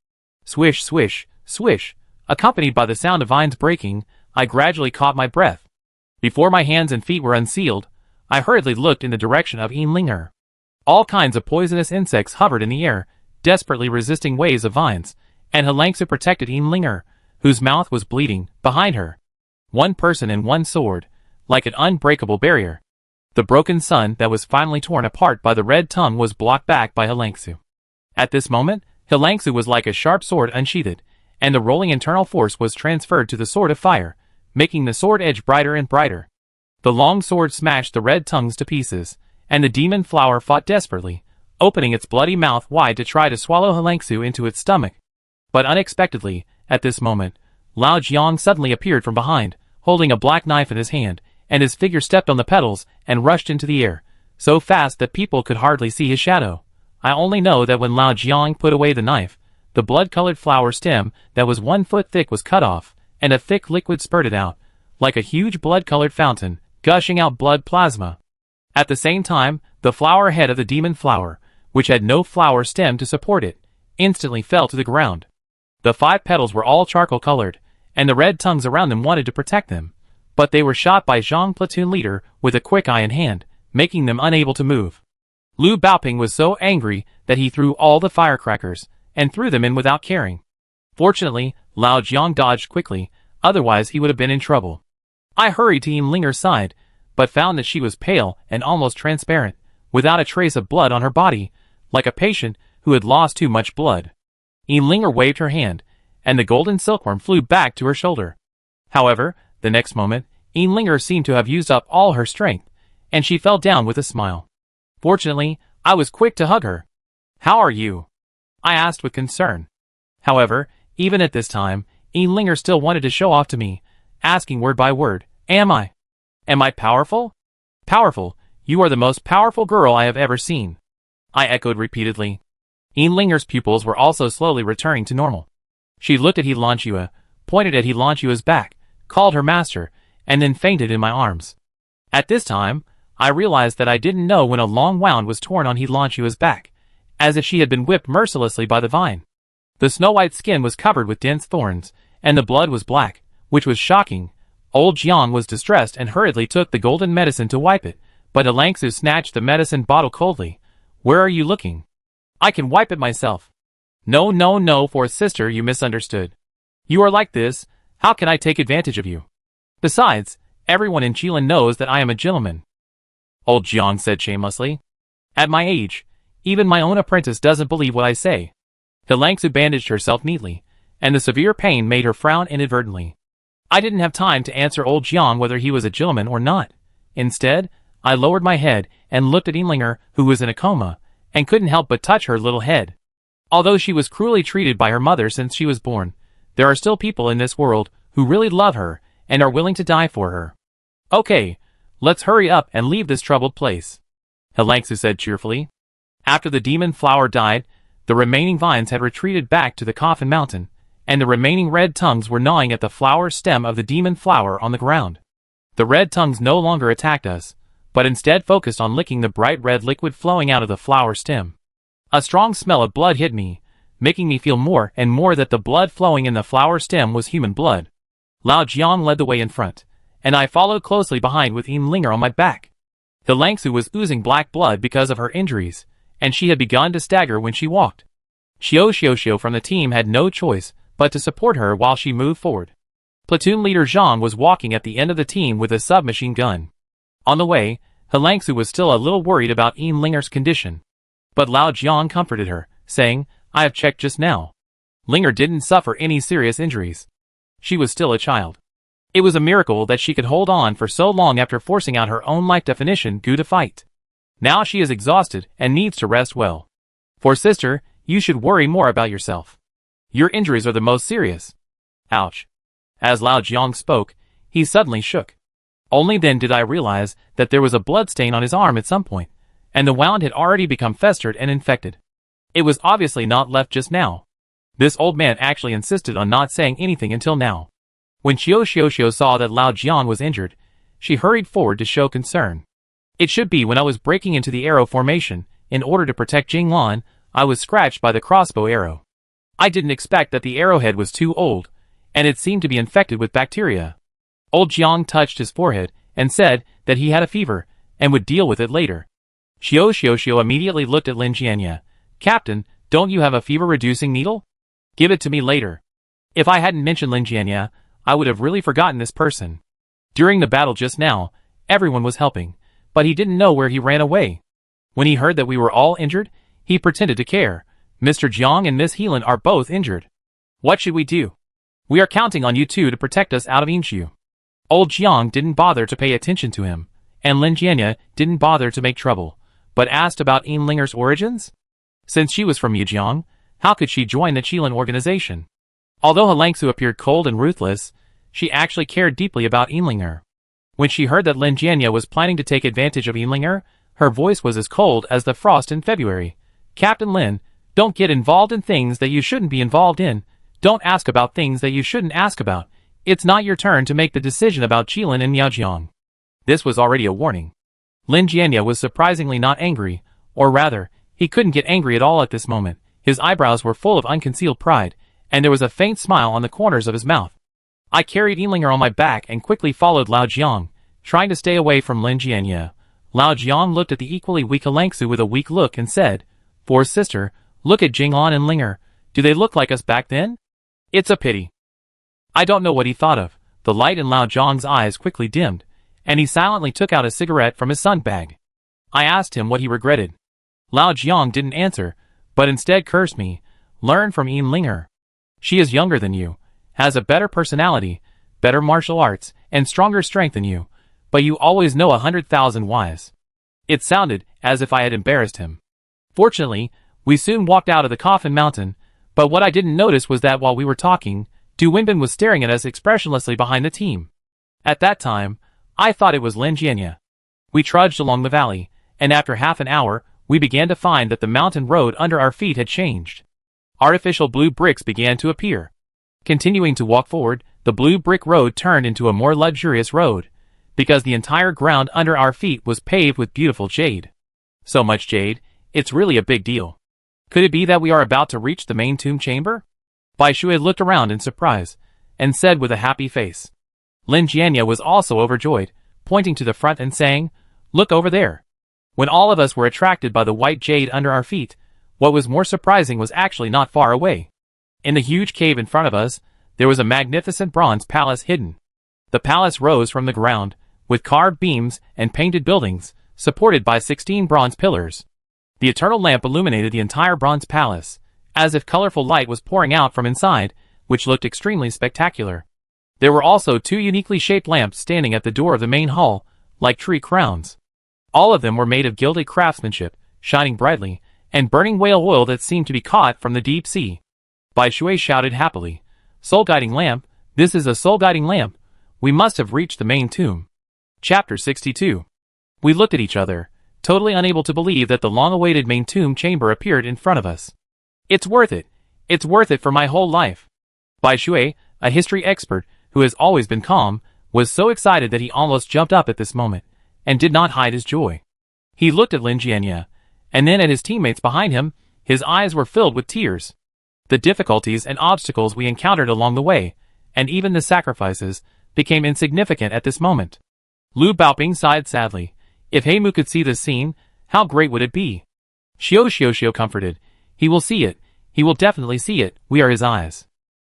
Swish, swish, swish, accompanied by the sound of vines breaking, I gradually caught my breath. Before my hands and feet were unsealed, I hurriedly looked in the direction of Linger. All kinds of poisonous insects hovered in the air, desperately resisting waves of vines, and Helangsu protected Linger, whose mouth was bleeding, behind her. One person and one sword, like an unbreakable barrier. The broken sun that was finally torn apart by the red tongue was blocked back by Helangsu. At this moment, Helangsu was like a sharp sword unsheathed, and the rolling internal force was transferred to the sword of fire, making the sword edge brighter and brighter. The long sword smashed the red tongues to pieces, and the demon flower fought desperately, opening its bloody mouth wide to try to swallow Helangsu into its stomach. But unexpectedly, at this moment, Lao Jiang suddenly appeared from behind, holding a black knife in his hand, and his figure stepped on the petals and rushed into the air, so fast that people could hardly see his shadow. I only know that when Lao Jiang put away the knife, the blood-colored flower stem that was 1 foot thick was cut off, and a thick liquid spurted out, like a huge blood-colored fountain, gushing out blood plasma. At the same time, the flower head of the demon flower, which had no flower stem to support it, instantly fell to the ground. The 5 petals were all charcoal-colored, and the red tongues around them wanted to protect them, but they were shot by Zhang platoon leader with a quick eye in hand, making them unable to move. Lu Baoping was so angry that he threw all the firecrackers, and threw them in without caring. Fortunately, Lao Jiang dodged quickly, otherwise he would have been in trouble. I hurried to Linger's side, but found that she was pale and almost transparent, without a trace of blood on her body, like a patient who had lost too much blood. Linger waved her hand, and the golden silkworm flew back to her shoulder. However, the next moment, Linger seemed to have used up all her strength, and she fell down with a smile. Fortunately, I was quick to hug her. "How are you?" I asked with concern. However, even at this time, Linger still wanted to show off to me, asking word by word, Am I powerful? Powerful, you are the most powerful girl I have ever seen. I echoed repeatedly. Linger's pupils were also slowly returning to normal. She looked at Helanxue, pointed at Helanxue's back, called her master, and then fainted in my arms. At this time, I realized that I didn't know when a long wound was torn on Helanxue's back, as if she had been whipped mercilessly by the vine. The snow-white skin was covered with dense thorns, and the blood was black, which was shocking. Old Jiang was distressed and hurriedly took the golden medicine to wipe it, but Helangsu snatched the medicine bottle coldly. "Where are you looking? I can wipe it myself." "No, no, no, fourth sister, you misunderstood. You are like this, how can I take advantage of you? Besides, everyone in Qilin knows that I am a gentleman," Old Jiang said shamelessly. "At my age, even my own apprentice doesn't believe what I say." Helangsu bandaged herself neatly, and the severe pain made her frown inadvertently. I didn't have time to answer Old Jiang whether he was a gentleman or not. Instead, I lowered my head and looked at Linger, who was in a coma, and couldn't help but touch her little head. Although she was cruelly treated by her mother since she was born, there are still people in this world who really love her and are willing to die for her. "Okay, let's hurry up and leave this troubled place," Helangsu said cheerfully. After the demon flower died, the remaining vines had retreated back to the coffin mountain, and the remaining red tongues were gnawing at the flower stem of the demon flower on the ground. The red tongues no longer attacked us, but instead focused on licking the bright red liquid flowing out of the flower stem. A strong smell of blood hit me, making me feel more and more that the blood flowing in the flower stem was human blood. Lao Jiang led the way in front, and I followed closely behind with Linger on my back. Helangsu was oozing black blood because of her injuries, and she had begun to stagger when she walked. Xiao from the team had no choice but to support her while she moved forward. Platoon leader Zhang was walking at the end of the team with a submachine gun. On the way, Helangsu was still a little worried about Linger's condition. But Lao Jiang comforted her, saying, "I have checked just now. Linger didn't suffer any serious injuries. She was still a child. It was a miracle that she could hold on for so long after forcing out her own life definition due to fight. Now she is exhausted and needs to rest well. For sister, you should worry more about yourself. Your injuries are the most serious." Ouch. As Lao Jiang spoke, he suddenly shook. Only then did I realize that there was a bloodstain on his arm at some point, and the wound had already become festered and infected. It was obviously not left just now. This old man actually insisted on not saying anything until now. When Xiao saw that Lao Jiang was injured, she hurried forward to show concern. It should be when I was breaking into the arrow formation, in order to protect Jinglan, I was scratched by the crossbow arrow. I didn't expect that the arrowhead was too old, and it seemed to be infected with bacteria. Old Jiang touched his forehead and said that he had a fever and would deal with it later. Xiao immediately looked at Lin Jianya. Captain, don't you have a fever-reducing needle? Give it to me later. If I hadn't mentioned Lin Jianya, I would have really forgotten this person. During the battle just now, everyone was helping, but he didn't know where he ran away. When he heard that we were all injured, he pretended to care. Mr. Jiang and Miss Helan are both injured. What should we do? We are counting on you two to protect us out of Yinshu. Old Jiang didn't bother to pay attention to him, and Lin Jianya didn't bother to make trouble, but asked about Yinlinger's origins? Since she was from Yijiang, how could she join the Qilin organization? Although Halangsu appeared cold and ruthless, she actually cared deeply about Yinlinger. When she heard that Lin Jianya was planning to take advantage of Yinlinger, her voice was as cold as the frost in February. Captain Lin, don't get involved in things that you shouldn't be involved in. Don't ask about things that you shouldn't ask about. It's not your turn to make the decision about Qilin and Miaojiang. This was already a warning. Lin Jianya was surprisingly not angry, or rather, he couldn't get angry at all at this moment. His eyebrows were full of unconcealed pride, and there was a faint smile on the corners of his mouth. I carried Yinlinger on my back and quickly followed Lao Jiang, trying to stay away from Lin Jianya. Lao Jiang looked at the equally weak Halangsu with a weak look and said, "Poor sister, look at Jing'an and Linger. Do they look like us back then? It's a pity." I don't know what he thought of. The light in Lao Jiang's eyes quickly dimmed, and he silently took out a cigarette from his sun bag. I asked him what he regretted. Lao Jiang didn't answer, but instead cursed me. Learn from Yinlinger. She is younger than you, has a better personality, better martial arts, and stronger strength than you, but you always know 100,000 whys. It sounded as if I had embarrassed him. Fortunately, we soon walked out of the Coffin Mountain, but what I didn't notice was that while we were talking, Du Wenbin was staring at us expressionlessly behind the team. At that time, I thought it was Lin Jianya. We trudged along the valley, and after half an hour, we began to find that the mountain road under our feet had changed. Artificial blue bricks began to appear. Continuing to walk forward, the blue brick road turned into a more luxurious road, because the entire ground under our feet was paved with beautiful jade. So much jade, it's really a big deal. Could it be that we are about to reach the main tomb chamber? Bai Shui looked around in surprise, and said with a happy face. Lin Jianya was also overjoyed, pointing to the front and saying, "Look over there." When all of us were attracted by the white jade under our feet, what was more surprising was actually not far away. In the huge cave in front of us, there was a magnificent bronze palace hidden. The palace rose from the ground, with carved beams and painted buildings, supported by 16 bronze pillars. The eternal lamp illuminated the entire bronze palace, as if colorful light was pouring out from inside, which looked extremely spectacular. There were also 2 uniquely shaped lamps standing at the door of the main hall, like tree crowns. All of them were made of gilded craftsmanship, shining brightly, and burning whale oil that seemed to be caught from the deep sea. Bai Shui shouted happily, "Soul-guiding lamp, this is a soul-guiding lamp. We must have reached the main tomb." Chapter 62. We looked at each other, totally unable to believe that the long-awaited main tomb chamber appeared in front of us. "It's worth it. It's worth it for my whole life." Bai Shui, a history expert who has always been calm, was so excited that he almost jumped up at this moment, and did not hide his joy. He looked at Lin Jianya, and then at his teammates behind him. His eyes were filled with tears. The difficulties and obstacles we encountered along the way, and even the sacrifices, became insignificant at this moment. Lu Baoping sighed sadly. If Heimu could see this scene, how great would it be? Xiao comforted. He will see it. He will definitely see it. We are his eyes.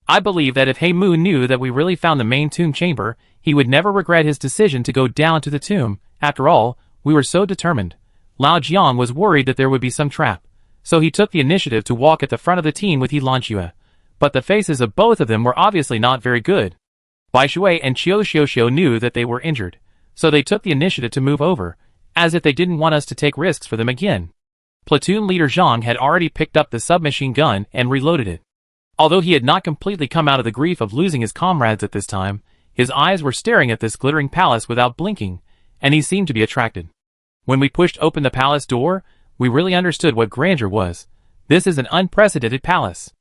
I believe that if Heimu knew that we really found the main tomb chamber, he would never regret his decision to go down to the tomb. After all, we were so determined. Lao Jiang was worried that there would be some trap, so he took the initiative to walk at the front of the team with He Lanxue. But the faces of both of them were obviously not very good. Bai Shui and Xiao knew that they were injured, so they took the initiative to move over, as if they didn't want us to take risks for them again. Platoon leader Zhang had already picked up the submachine gun and reloaded it. Although he had not completely come out of the grief of losing his comrades at this time, his eyes were staring at this glittering palace without blinking, and he seemed to be attracted. When we pushed open the palace door, we really understood what grandeur was. This is an unprecedented palace.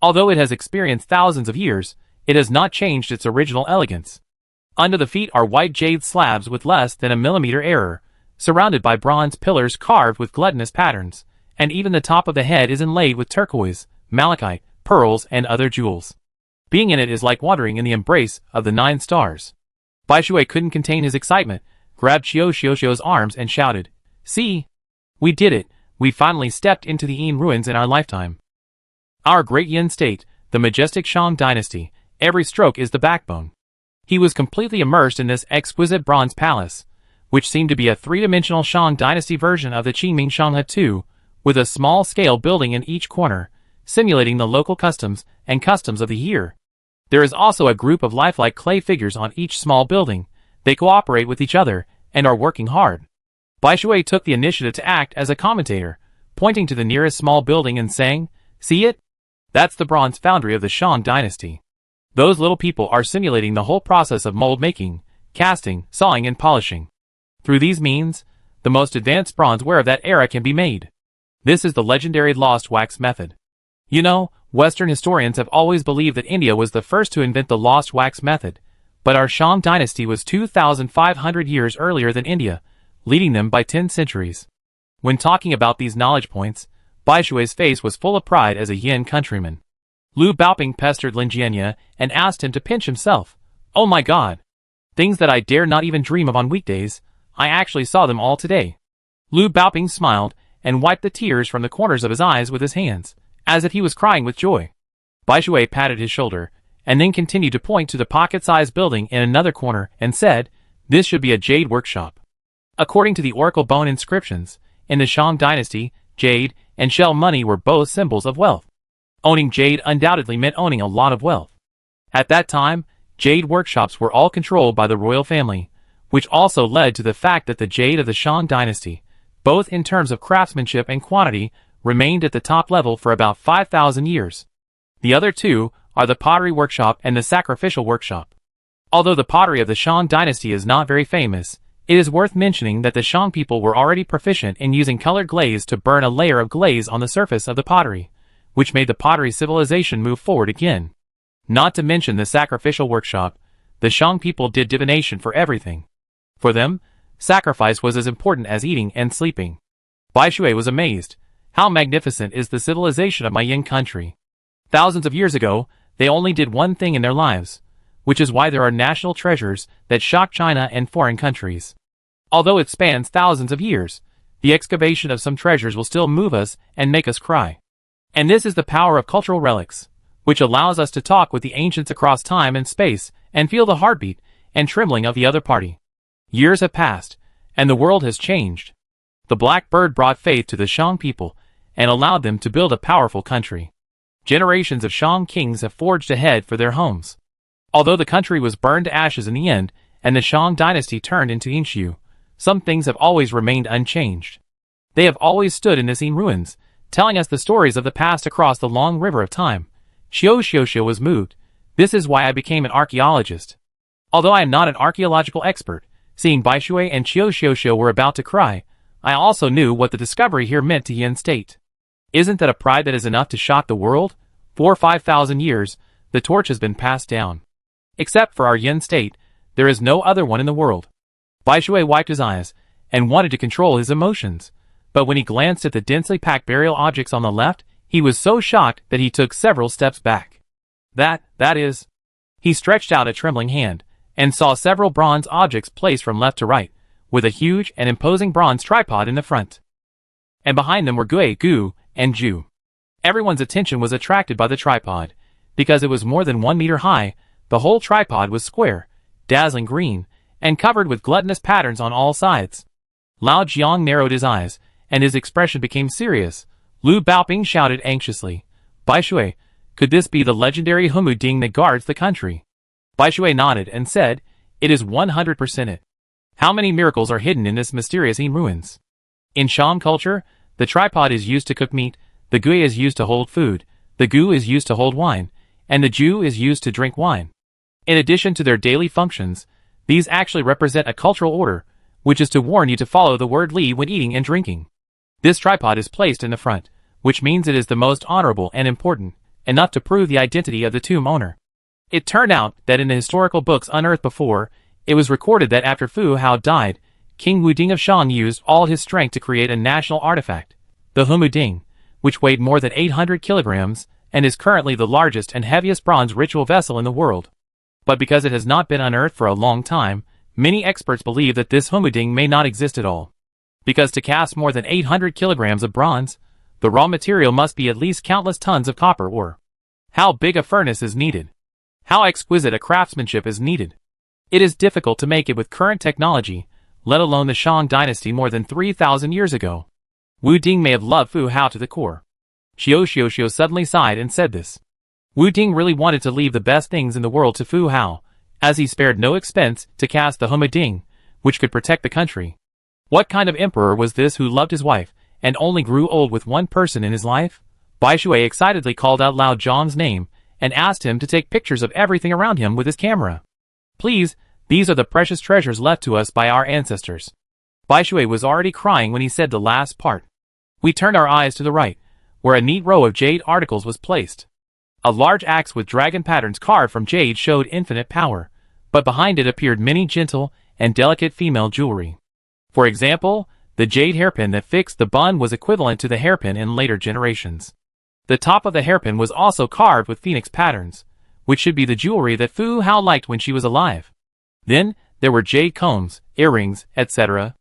Although it has experienced thousands of years, it has not changed its original elegance. Under the feet are white jade slabs with less than a millimeter error, surrounded by bronze pillars carved with gluttonous patterns, and even the top of the head is inlaid with turquoise, malachite, pearls, and other jewels. Being in it is like wandering in the embrace of the 9 stars. Bai Shui couldn't contain his excitement, grabbed Xiu's arms and shouted, "See! We did it! We finally stepped into the Yin ruins in our lifetime. Our great Yin state, the majestic Shang dynasty, every stroke is the backbone." He was completely immersed in this exquisite bronze palace, which seemed to be a 3-dimensional Shang dynasty version of the Qingming Shanghe II, with a small-scale building in each corner, simulating the local customs and customs of the year. There is also a group of lifelike clay figures on each small building. They cooperate with each other and are working hard. Bai Shui took the initiative to act as a commentator, pointing to the nearest small building and saying, "See it? That's the bronze foundry of the Shang dynasty. Those little people are simulating the whole process of mold making, casting, sawing, and polishing. Through these means, the most advanced bronzeware of that era can be made. This is the legendary lost wax method. You know, Western historians have always believed that India was the first to invent the lost wax method, but our Shang dynasty was 2,500 years earlier than India, leading them by 10 centuries." When talking about these knowledge points, Bai Shui's face was full of pride as a Yin countryman. Lu Baoping pestered Lin Jianye and asked him to pinch himself. "Oh my god! Things that I dare not even dream of on weekdays, I actually saw them all today." Lu Baoping smiled and wiped the tears from the corners of his eyes with his hands, as if he was crying with joy. Bai Shui patted his shoulder, and then continued to point to the pocket-sized building in another corner and said, "This should be a jade workshop." According to the oracle bone inscriptions, in the Shang dynasty, jade and shell money were both symbols of wealth. Owning jade undoubtedly meant owning a lot of wealth. At that time, jade workshops were all controlled by the royal family, which also led to the fact that the jade of the Shang dynasty, both in terms of craftsmanship and quantity, remained at the top level for about 5,000 years. The other two are the pottery workshop and the sacrificial workshop. Although the pottery of the Shang dynasty is not very famous, it is worth mentioning that the Shang people were already proficient in using colored glaze to burn a layer of glaze on the surface of the pottery, which made the pottery civilization move forward again. Not to mention the sacrificial workshop, the Shang people did divination for everything. For them, sacrifice was as important as eating and sleeping. Bai Shui was amazed. How magnificent is the civilization of my Yin country. Thousands of years ago, they only did one thing in their lives, which is why there are national treasures that shock China and foreign countries. Although it spans thousands of years, the excavation of some treasures will still move us and make us cry. And this is the power of cultural relics, which allows us to talk with the ancients across time and space and feel the heartbeat and trembling of the other party. Years have passed, and the world has changed. The black bird brought faith to the Shang people and allowed them to build a powerful country. Generations of Shang kings have forged ahead for their homes. Although the country was burned to ashes in the end, and the Shang dynasty turned into Yinshu, some things have always remained unchanged. They have always stood in this Yin ruins, telling us the stories of the past across the long river of time. Xiu was moved. This is why I became an archaeologist. Although I am not an archaeological expert, seeing Bai Shui and Xiu were about to cry, I also knew what the discovery here meant to Yin state. Isn't that a pride that is enough to shock the world? For 5,000 years, the torch has been passed down. Except for our Yin state, there is no other one in the world. Bai Shui wiped his eyes and wanted to control his emotions, but when he glanced at the densely packed burial objects on the left, he was so shocked that he took several steps back. That is... He stretched out a trembling hand and saw several bronze objects placed from left to right, with a huge and imposing bronze tripod in the front. And behind them were Gui, Gu, and Ju. Everyone's attention was attracted by the tripod. Because it was more than 1 meter high, the whole tripod was square, dazzling green, and covered with gluttonous patterns on all sides. Lao Jiang narrowed his eyes, and his expression became serious. Lu Baoping shouted anxiously, "Bai Shui, could this be the legendary Humu Ding that guards the country?" Bai Shui nodded and said, "It is 100% it. How many miracles are hidden in this mysterious Yin ruins?" In Shang culture, the tripod is used to cook meat, the Gui is used to hold food, the Gu is used to hold wine, and the Ju is used to drink wine. In addition to their daily functions, these actually represent a cultural order, which is to warn you to follow the word Li when eating and drinking. This tripod is placed in the front, which means it is the most honorable and important, enough to prove the identity of the tomb owner. It turned out that in the historical books unearthed before, it was recorded that after Fu Hao died, King Wu Ding of Shang used all his strength to create a national artifact, the Humu Ding, which weighed more than 800 kilograms and is currently the largest and heaviest bronze ritual vessel in the world. But because it has not been unearthed for a long time, many experts believe that this humuding may not exist at all. Because to cast more than 800 kilograms of bronze, the raw material must be at least countless tons of copper ore. How big a furnace is needed? How exquisite a craftsmanship is needed? It is difficult to make it with current technology, let alone the Shang dynasty more than 3,000 years ago. Wu Ding may have loved Fu Hao to the core. Xiao suddenly sighed and said this. Wu Ding really wanted to leave the best things in the world to Fu Hao, as he spared no expense to cast the humuding, which could protect the country. What kind of emperor was this who loved his wife, and only grew old with one person in his life? Bai Shui excitedly called out loud Zhang's name, and asked him to take pictures of everything around him with his camera. Please, these are the precious treasures left to us by our ancestors. Bai Shui was already crying when he said the last part. We turned our eyes to the right, where a neat row of jade articles was placed. A large axe with dragon patterns carved from jade showed infinite power, but behind it appeared many gentle and delicate female jewelry. For example, the jade hairpin that fixed the bun was equivalent to the hairpin in later generations. The top of the hairpin was also carved with phoenix patterns, which should be the jewelry that Fu Hao liked when she was alive. Then, there were jade combs, earrings, etc.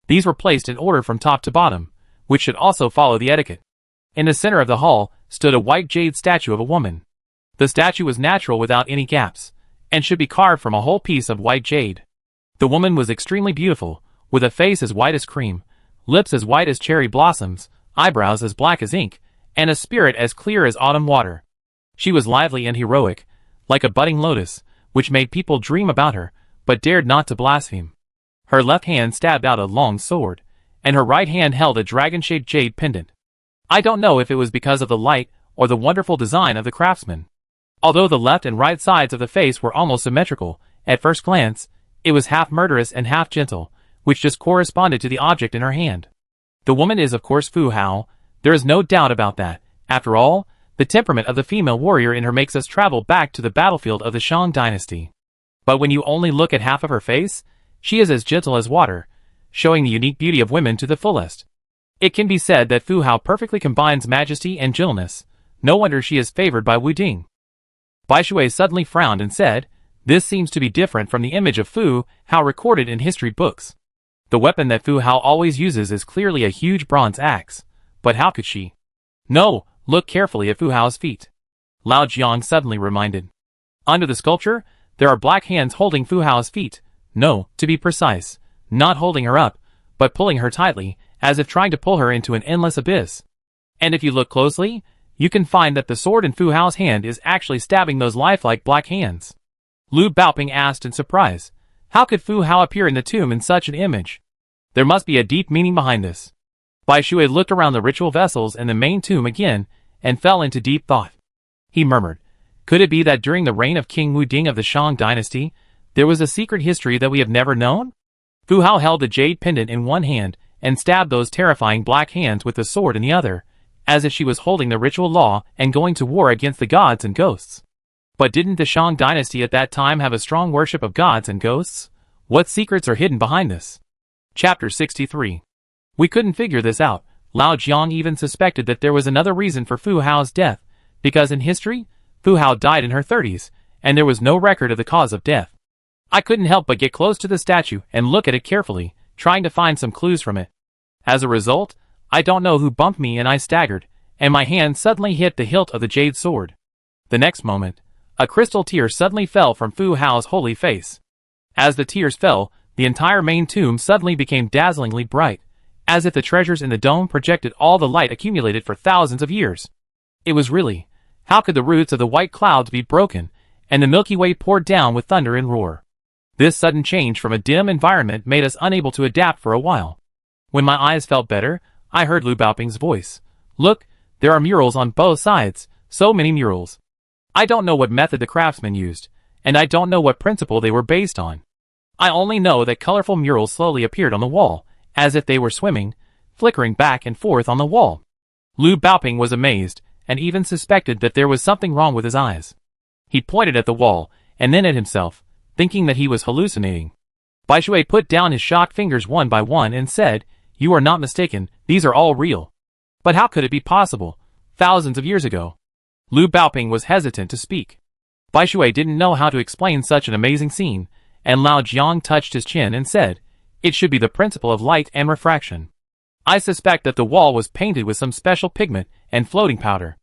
These were placed in order from top to bottom, which should also follow the etiquette. In the center of the hall stood a white jade statue of a woman. The statue was natural without any gaps, and should be carved from a whole piece of white jade. The woman was extremely beautiful, with a face as white as cream, lips as white as cherry blossoms, eyebrows as black as ink, and a spirit as clear as autumn water. She was lively and heroic, like a budding lotus, which made people dream about her, but dared not to blaspheme. Her left hand stabbed out a long sword, and her right hand held a dragon-shaped jade pendant. I don't know if it was because of the light or the wonderful design of the craftsman. Although the left and right sides of the face were almost symmetrical, at first glance, it was half murderous and half gentle, which just corresponded to the object in her hand. The woman is of course Fu Hao, there is no doubt about that. After all, the temperament of the female warrior in her makes us travel back to the battlefield of the Shang dynasty. But when you only look at half of her face, she is as gentle as water, showing the unique beauty of women to the fullest. It can be said that Fu Hao perfectly combines majesty and gentleness. No wonder she is favored by Wu Ding. Bai Shui suddenly frowned and said, this seems to be different from the image of Fu Hao recorded in history books. The weapon that Fu Hao always uses is clearly a huge bronze axe. But how could she? No, look carefully at Fu Hao's feet. Lao Jiang suddenly reminded. Under the sculpture, there are black hands holding Fu Hao's feet. No, to be precise, not holding her up, but pulling her tightly, as if trying to pull her into an endless abyss. And if you look closely, you can find that the sword in Fu Hao's hand is actually stabbing those lifelike black hands. Lu Baoping asked in surprise, how could Fu Hao appear in the tomb in such an image? There must be a deep meaning behind this. Bai Shui looked around the ritual vessels and the main tomb again, and fell into deep thought. He murmured, could it be that during the reign of King Wu Ding of the Shang dynasty, there was a secret history that we have never known? Fu Hao held the jade pendant in one hand, and stabbed those terrifying black hands with the sword in the other, as if she was holding the ritual law and going to war against the gods and ghosts. But didn't the Shang dynasty at that time have a strong worship of gods and ghosts? What secrets are hidden behind this? Chapter 63. We couldn't figure this out. Lao Jiang even suspected that there was another reason for Fu Hao's death, because in history, Fu Hao died in her 30s, and there was no record of the cause of death. I couldn't help but get close to the statue and look at it carefully, trying to find some clues from it. As a result, I don't know who bumped me and I staggered, and my hand suddenly hit the hilt of the jade sword. The next moment, a crystal tear suddenly fell from Fu Hao's holy face. As the tears fell, the entire main tomb suddenly became dazzlingly bright, as if the treasures in the dome projected all the light accumulated for thousands of years. It was really, how could the roots of the white clouds be broken, and the Milky Way poured down with thunder and roar? This sudden change from a dim environment made us unable to adapt for a while. When my eyes felt better, I heard Lu Baoping's voice. Look, there are murals on both sides, so many murals. I don't know what method the craftsmen used, and I don't know what principle they were based on. I only know that colorful murals slowly appeared on the wall, as if they were swimming, flickering back and forth on the wall. Lu Baoping was amazed, and even suspected that there was something wrong with his eyes. He pointed at the wall, and then at himself, thinking that he was hallucinating. Bai Shui put down his shocked fingers one by one and said, you are not mistaken, these are all real. But how could it be possible? Thousands of years ago. Lu Baoping was hesitant to speak. Bai Shui didn't know how to explain such an amazing scene, and Lao Jiang touched his chin and said, "It should be the principle of light and refraction. I suspect that the wall was painted with some special pigment and floating powder.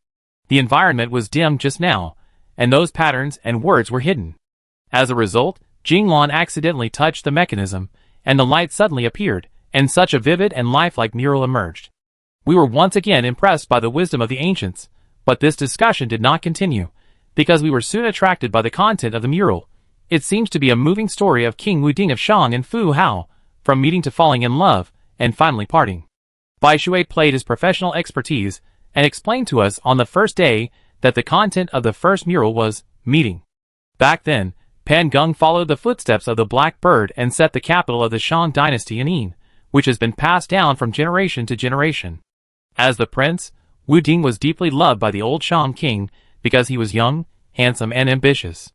The environment was dim just now, and those patterns and words were hidden. As a result, Jinglan accidentally touched the mechanism, and the light suddenly appeared, and such a vivid and lifelike mural emerged. We were once again impressed by the wisdom of the ancients, but this discussion did not continue, because we were soon attracted by the content of the mural. It seems to be a moving story of King Wuding of Shang and Fu Hao, from meeting to falling in love, and finally parting." Bai Shui played his professional expertise, and explained to us on the first day that the content of the first mural was meeting. Back then, Pan Geng followed the footsteps of the Black Bird and set the capital of the Shang dynasty in Yin, which has been passed down from generation to generation. As the prince, Wu Ding was deeply loved by the old Shang king because he was young, handsome, and ambitious.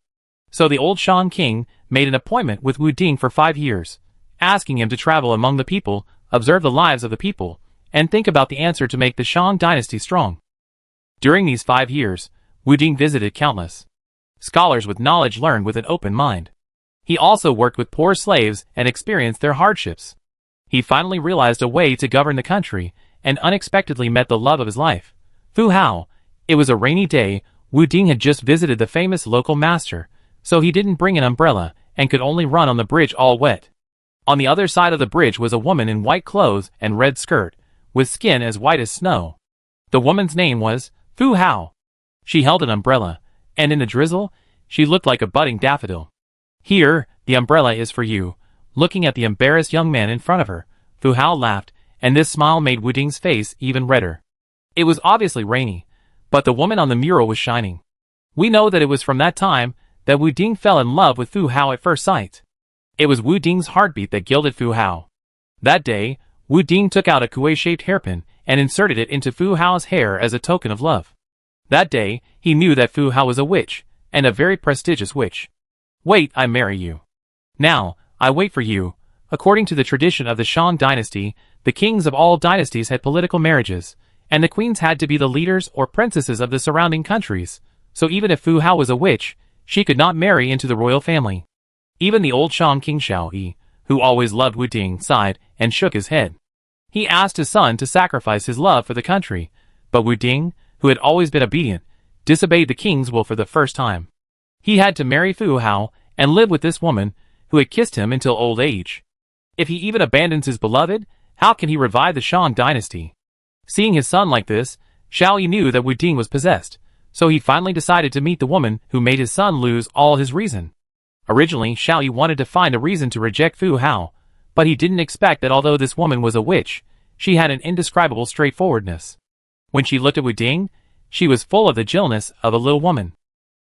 So the old Shang king made an appointment with Wu Ding for 5 years, asking him to travel among the people, observe the lives of the people, and think about the answer to make the Shang dynasty strong. During these 5 years, Wu Ding visited countless scholars with knowledge learned with an open mind. He also worked with poor slaves and experienced their hardships. He finally realized a way to govern the country, and unexpectedly met the love of his life, Fu Hao. It was a rainy day. Wu Ding had just visited the famous local master, so he didn't bring an umbrella, and could only run on the bridge all wet. On the other side of the bridge was a woman in white clothes and red skirt, with skin as white as snow. The woman's name was Fu Hao. She held an umbrella, and in the drizzle, she looked like a budding daffodil. "Here, the umbrella is for you." Looking at the embarrassed young man in front of her, Fu Hao laughed, and this smile made Wu Ding's face even redder. It was obviously rainy, but the woman on the mural was shining. We know that it was from that time that Wu Ding fell in love with Fu Hao at first sight. It was Wu Ding's heartbeat that gilded Fu Hao. That day, Wu Ding took out a kuei-shaped hairpin and inserted it into Fu Hao's hair as a token of love. That day, he knew that Fu Hao was a witch, and a very prestigious witch. "Wait, I marry you. Now, I wait for you." According to the tradition of the Shang dynasty, the kings of all dynasties had political marriages, and the queens had to be the leaders or princesses of the surrounding countries, so even if Fu Hao was a witch, she could not marry into the royal family. Even the old Shang king Xiao Yi, who always loved Wu Ding, sighed and shook his head. He asked his son to sacrifice his love for the country, but Wu Ding, who had always been obedient, disobeyed the king's will for the first time. He had to marry Fu Hao and live with this woman, who had kissed him until old age. If he even abandons his beloved, how can he revive the Shang dynasty? Seeing his son like this, Xiao Yi knew that Wu Ding was possessed, so he finally decided to meet the woman who made his son lose all his reason. Originally, Xiao Yi wanted to find a reason to reject Fu Hao, but he didn't expect that although this woman was a witch, she had an indescribable straightforwardness. When she looked at Wu Ding, she was full of the gentleness of a little woman.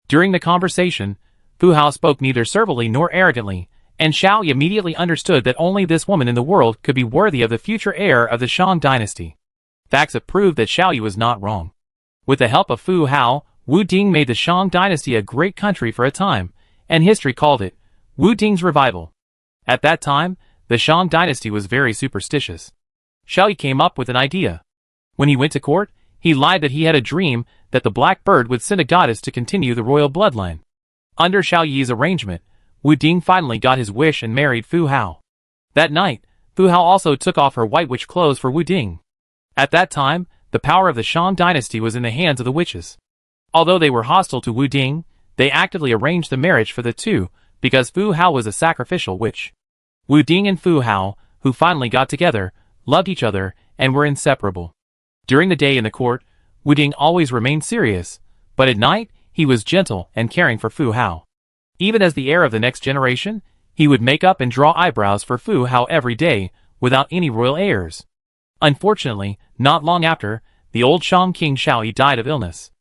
During the conversation, Fu Hao spoke neither servilely nor arrogantly, and Xiao Yi immediately understood that only this woman in the world could be worthy of the future heir of the Shang dynasty. Facts have proved that Xiao Yi was not wrong. With the help of Fu Hao, Wu Ding made the Shang dynasty a great country for a time, and history called it Wu Ding's revival. At that time, the Shang dynasty was very superstitious. Xiao Yi came up with an idea. When he went to court, he lied that he had a dream that the Black Bird would send a goddess to continue the royal bloodline. Under Xiao Yi's arrangement, Wu Ding finally got his wish and married Fu Hao. That night, Fu Hao also took off her white witch clothes for Wu Ding. At that time, the power of the Shang dynasty was in the hands of the witches. Although they were hostile to Wu Ding, they actively arranged the marriage for the two, because Fu Hao was a sacrificial witch. Wu Ding and Fu Hao, who finally got together, loved each other, and were inseparable. During the day in the court, Wu Ding always remained serious, but at night, he was gentle and caring for Fu Hao. Even as the heir of the next generation, he would make up and draw eyebrows for Fu Hao every day, without any royal heirs. Unfortunately, not long after, the old Shang king Xiao Yi died of illness.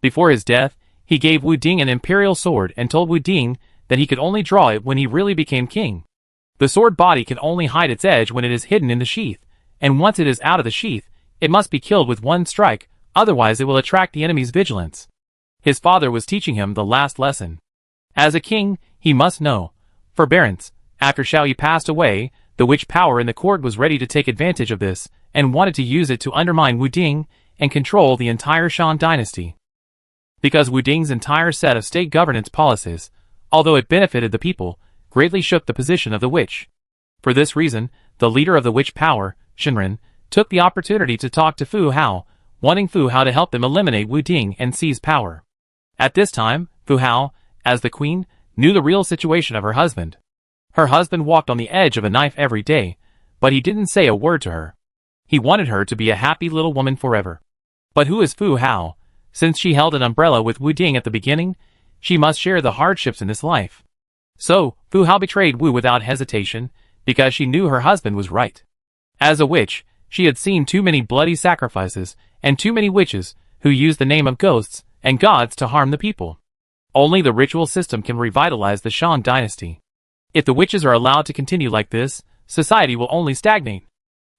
Before his death, he gave Wu Ding an imperial sword and told Wu Ding that he could only draw it when he really became king. The sword body can only hide its edge when it is hidden in the sheath, and once it is out of the sheath, it must be killed with one strike, otherwise it will attract the enemy's vigilance. His father was teaching him the last lesson. As a king, he must know forbearance. After Xiao Yi passed away, the witch power in the court was ready to take advantage of this, and wanted to use it to undermine Wu Ding and control the entire Shang dynasty. Because Wu Ding's entire set of state governance policies, although it benefited the people, greatly shook the position of the witch. For this reason, the leader of the witch power, Shenren, took the opportunity to talk to Fu Hao, wanting Fu Hao to help them eliminate Wu Ding and seize power. At this time, Fu Hao, as the queen, knew the real situation of her husband. Her husband walked on the edge of a knife every day, but he didn't say a word to her. He wanted her to be a happy little woman forever. But who is Fu Hao? Since she held an umbrella with Wu Ding at the beginning, she must share the hardships in this life. So, Fu Hao betrayed Wu without hesitation, because she knew her husband was right. As a witch, she had seen too many bloody sacrifices, and too many witches, who used the name of ghosts and gods to harm the people. Only the ritual system can revitalize the Shang dynasty. If the witches are allowed to continue like this, society will only stagnate.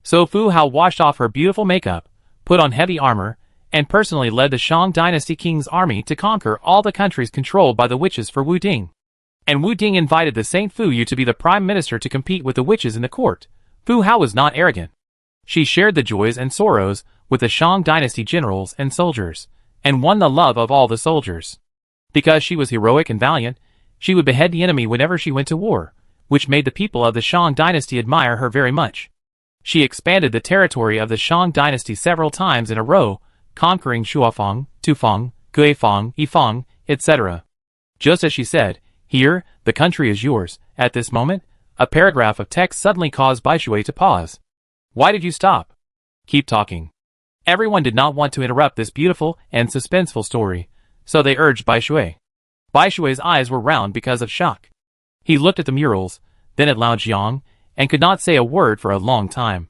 So Fu Hao washed off her beautiful makeup, put on heavy armor, and personally led the Shang dynasty king's army to conquer all the countries controlled by the witches for Wu Ding. And Wu Ding invited the Saint Fu Yu to be the prime minister to compete with the witches in the court. Fu Hao was not arrogant. She shared the joys and sorrows with the Shang dynasty generals and soldiers, and won the love of all the soldiers. Because she was heroic and valiant, she would behead the enemy whenever she went to war, which made the people of the Shang dynasty admire her very much. She expanded the territory of the Shang dynasty several times in a row, conquering Shuafang, Tufang, Guifang, Yifang, etc. Just as she said, "Here, the country is yours." At this moment, a paragraph of text suddenly caused Baishui to pause. "Why did you stop? Keep talking." Everyone did not want to interrupt this beautiful and suspenseful story, so they urged Baishui. Baishui's eyes were round because of shock. He looked at the murals, then at Lao Jiang, and could not say a word for a long time.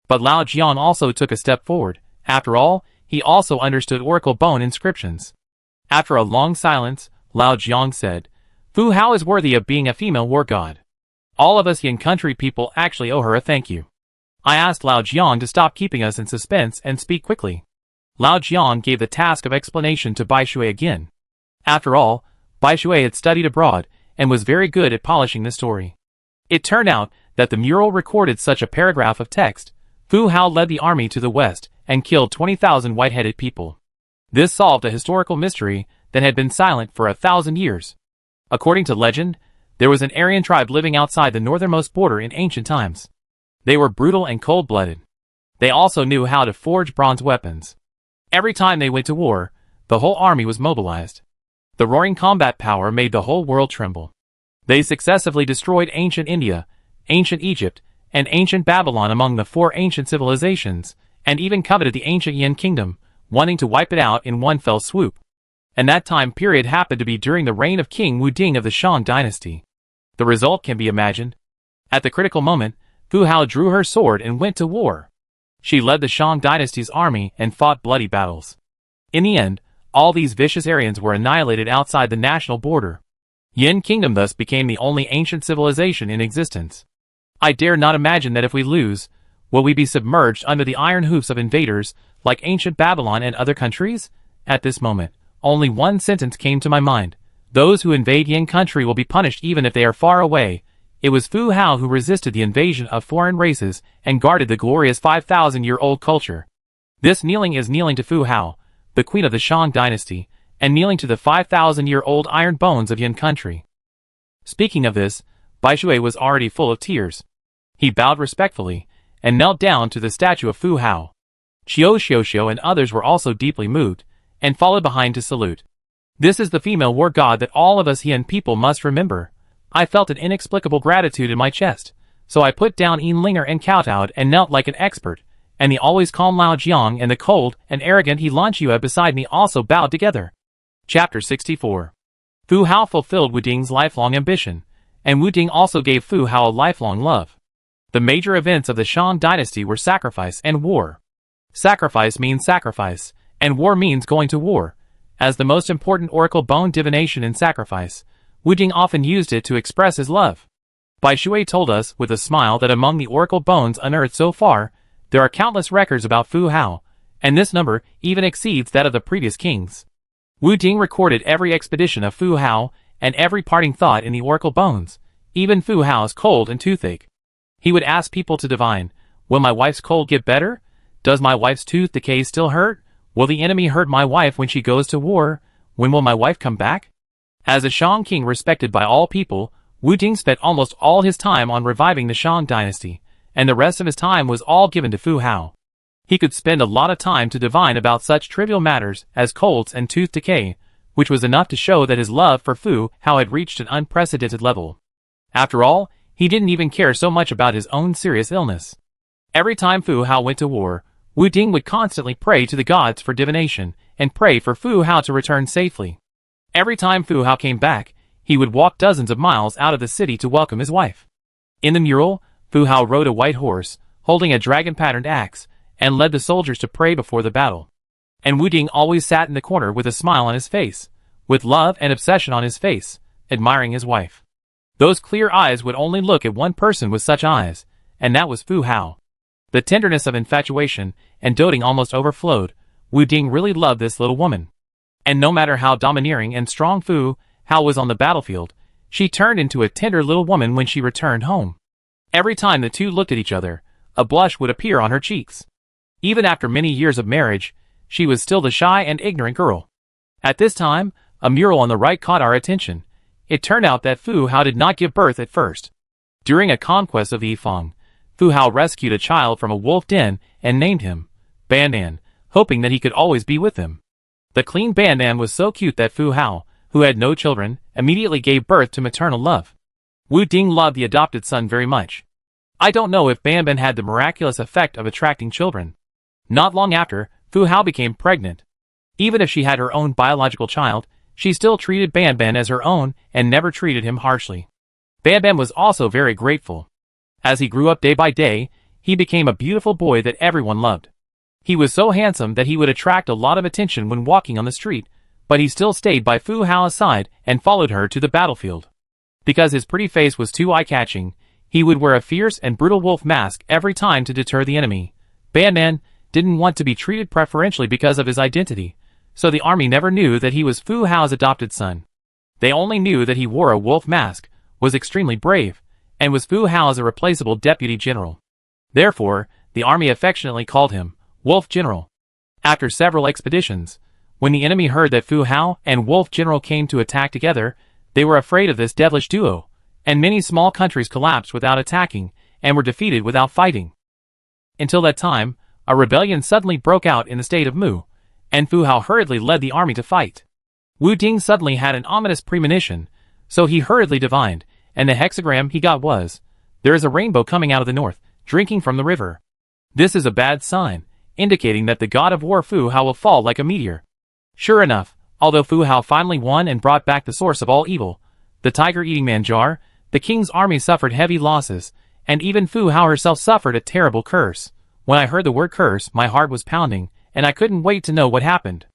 But Lao Jiang also took a step forward. After all, he also understood oracle bone inscriptions. After a long silence, Lao Jiang said, "Fu Hao is worthy of being a female war god. All of us Yin country people actually owe her a thank you." I asked Lao Jiang to stop keeping us in suspense and speak quickly. Lao Jiang gave the task of explanation to Baishui again. After all, Baishui had studied abroad and was very good at polishing the story. It turned out that the mural recorded such a paragraph of text. Fu Hao led the army to the west and killed 20,000 white-headed people. This solved a historical mystery that had been silent for 1,000 years. According to legend, there was an Aryan tribe living outside the northernmost border in ancient times. They were brutal and cold-blooded. They also knew how to forge bronze weapons. Every time they went to war, the whole army was mobilized. The roaring combat power made the whole world tremble. They successively destroyed ancient India, ancient Egypt, and ancient Babylon among the 4 ancient civilizations, and even coveted the ancient Yin kingdom, wanting to wipe it out in one fell swoop. And that time period happened to be during the reign of King Wu Ding of the Shang dynasty. The result can be imagined. At the critical moment, Fu Hao drew her sword and went to war. She led the Shang dynasty's army and fought bloody battles. In the end, all these vicious Aryans were annihilated outside the national border. Yin Kingdom thus became the only ancient civilization in existence. I dare not imagine that if we lose, will we be submerged under the iron hoofs of invaders, like ancient Babylon and other countries? At this moment, only one sentence came to my mind. Those who invade Yin country will be punished even if they are far away. It was Fu Hao who resisted the invasion of foreign races and guarded the glorious 5,000-year-old culture. This kneeling is kneeling to Fu Hao, the queen of the Shang dynasty, and kneeling to the 5,000-year-old iron bones of Yin country. Speaking of this, Baishui was already full of tears. He bowed respectfully, and knelt down to the statue of Fu Hao. Qiu Xiuxiu and others were also deeply moved, and followed behind to salute. This is the female war god that all of us Yin people must remember. I felt an inexplicable gratitude in my chest, so I put down Yin Linger and kowtowed and knelt like an expert, and the always calm Lao Jiang and the cold and arrogant He Lanchua beside me also bowed together. Chapter 64. Fu Hao fulfilled Wu Ding's lifelong ambition, and Wu Ding also gave Fu Hao a lifelong love. The major events of the Shang dynasty were sacrifice and war. Sacrifice means sacrifice, and war means going to war. As the most important oracle bone divination in sacrifice, Wu Ding often used it to express his love. Baishui told us with a smile that among the oracle bones unearthed so far, there are countless records about Fu Hao, and this number even exceeds that of the previous kings. Wu Ding recorded every expedition of Fu Hao and every parting thought in the oracle bones, even Fu Hao's cold and toothache. He would ask people to divine, will my wife's cold get better? Does my wife's tooth decay still hurt? Will the enemy hurt my wife when she goes to war? When will my wife come back? As a Shang king respected by all people, Wu Ting spent almost all his time on reviving the Shang dynasty, and the rest of his time was all given to Fu Hao. He could spend a lot of time to divine about such trivial matters as colds and tooth decay, which was enough to show that his love for Fu Hao had reached an unprecedented level. After all, he didn't even care so much about his own serious illness. Every time Fu Hao went to war, Wu Ting would constantly pray to the gods for divination, and pray for Fu Hao to return safely. Every time Fu Hao came back, he would walk dozens of miles out of the city to welcome his wife. In the mural, Fu Hao rode a white horse, holding a dragon-patterned axe, and led the soldiers to pray before the battle. And Wu Ting always sat in the corner with a smile on his face, with love and obsession on his face, admiring his wife. Those clear eyes would only look at one person with such eyes, and that was Fu Hao. The tenderness of infatuation and doting almost overflowed. Wu Ting really loved this little woman. And no matter how domineering and strong Fu Hao was on the battlefield, she turned into a tender little woman when she returned home. Every time the two looked at each other, a blush would appear on her cheeks. Even after many years of marriage, she was still the shy and ignorant girl. At this time, a mural on the right caught our attention. It turned out that Fu Hao did not give birth at first. During a conquest of Yifeng, Fu Hao rescued a child from a wolf den and named him Bandan, hoping that he could always be with him. The clean Bandan was so cute that Fu Hao, who had no children, immediately gave birth to maternal love. Wu Ting loved the adopted son very much. I don't know if Banban had the miraculous effect of attracting children. Not long after, Fu Hao became pregnant. Even if she had her own biological child, she still treated Banban as her own and never treated him harshly. Banban was also very grateful. As he grew up day by day, he became a beautiful boy that everyone loved. He was so handsome that he would attract a lot of attention when walking on the street, but he still stayed by Fu Hao's side and followed her to the battlefield. Because his pretty face was too eye-catching, he would wear a fierce and brutal wolf mask every time to deter the enemy. Banban didn't want to be treated preferentially because of his identity, so the army never knew that he was Fu Hao's adopted son. They only knew that he wore a wolf mask, was extremely brave, and was Fu Hao's irreplaceable deputy general. Therefore, the army affectionately called him Wolf General. After several expeditions, when the enemy heard that Fu Hao and Wolf General came to attack together, they were afraid of this devilish duo, and many small countries collapsed without attacking and were defeated without fighting. Until that time, a rebellion suddenly broke out in the state of Mu, and Fu Hao hurriedly led the army to fight. Wu Ting suddenly had an ominous premonition, so he hurriedly divined, and the hexagram he got was, "There is a rainbow coming out of the north, drinking from the river." This is a bad sign, indicating that the god of war Fu Hao will fall like a meteor. Sure enough, although Fu Hao finally won and brought back the source of all evil, the tiger-eating Manjar, the king's army suffered heavy losses, and even Fu Hao herself suffered a terrible curse. When I heard the word curse, my heart was pounding, and I couldn't wait to know what happened.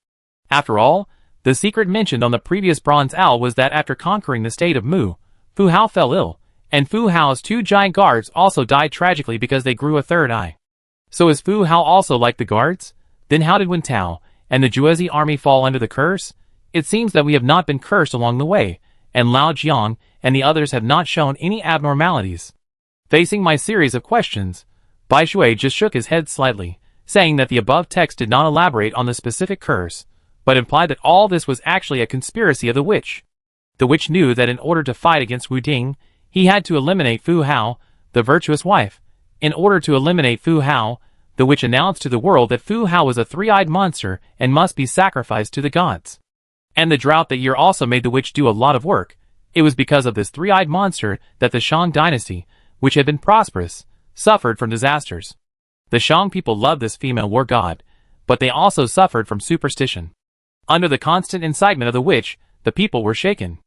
After all, the secret mentioned on the previous bronze owl was that after conquering the state of Mu, Fu Hao fell ill, and Fu Hao's two giant guards also died tragically because they grew a third eye. So is Fu Hao also like the guards? Then how did Wen Tao and the Juezi army fall under the curse? It seems that we have not been cursed along the way, and Lao Jiang and the others have not shown any abnormalities. Facing my series of questions, Bai Shui just shook his head slightly, saying that the above text did not elaborate on the specific curse, but implied that all this was actually a conspiracy of the witch. The witch knew that in order to fight against Wu Ting, he had to eliminate Fu Hao, the virtuous wife. In order to eliminate Fu Hao, the witch announced to the world that Fu Hao was a three-eyed monster and must be sacrificed to the gods. And the drought that year also made the witch do a lot of work. It was because of this three-eyed monster that the Shang dynasty, which had been prosperous, suffered from disasters. The Shang people loved this female war god, but they also suffered from superstition. Under the constant incitement of the witch, the people were shaken.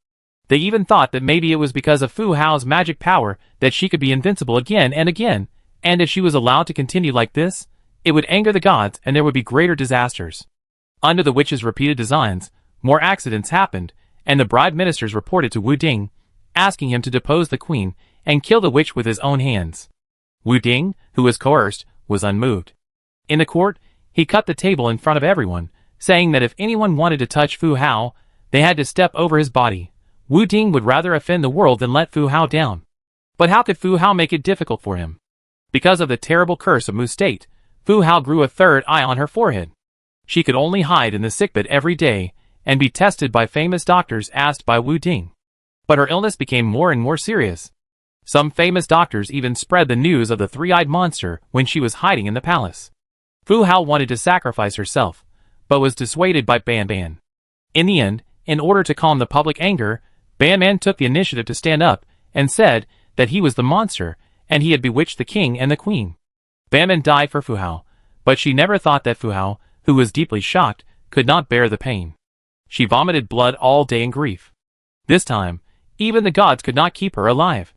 They even thought that maybe it was because of Fu Hao's magic power that she could be invincible again and again, and if she was allowed to continue like this, it would anger the gods and there would be greater disasters. Under the witch's repeated designs, more accidents happened, and the bride ministers reported to Wu Ting, asking him to depose the queen and kill the witch with his own hands. Wu Ting, who was coerced, was unmoved. In the court, he cut the table in front of everyone, saying that if anyone wanted to touch Fu Hao, they had to step over his body. Wu Ting would rather offend the world than let Fu Hao down. But how could Fu Hao make it difficult for him? Because of the terrible curse of Mu State, Fu Hao grew a third eye on her forehead. She could only hide in the sickbed every day, and be tested by famous doctors asked by Wu Ting. But her illness became more and more serious. Some famous doctors even spread the news of the three-eyed monster when she was hiding in the palace. Fu Hao wanted to sacrifice herself, but was dissuaded by Ban Ban. In the end, in order to calm the public anger, Ban Ban took the initiative to stand up and said that he was the monster and he had bewitched the king and the queen. Ban Ban died for Fu Hao, but she never thought that Fu Hao, who was deeply shocked, could not bear the pain. She vomited blood all day in grief. This time, even the gods could not keep her alive.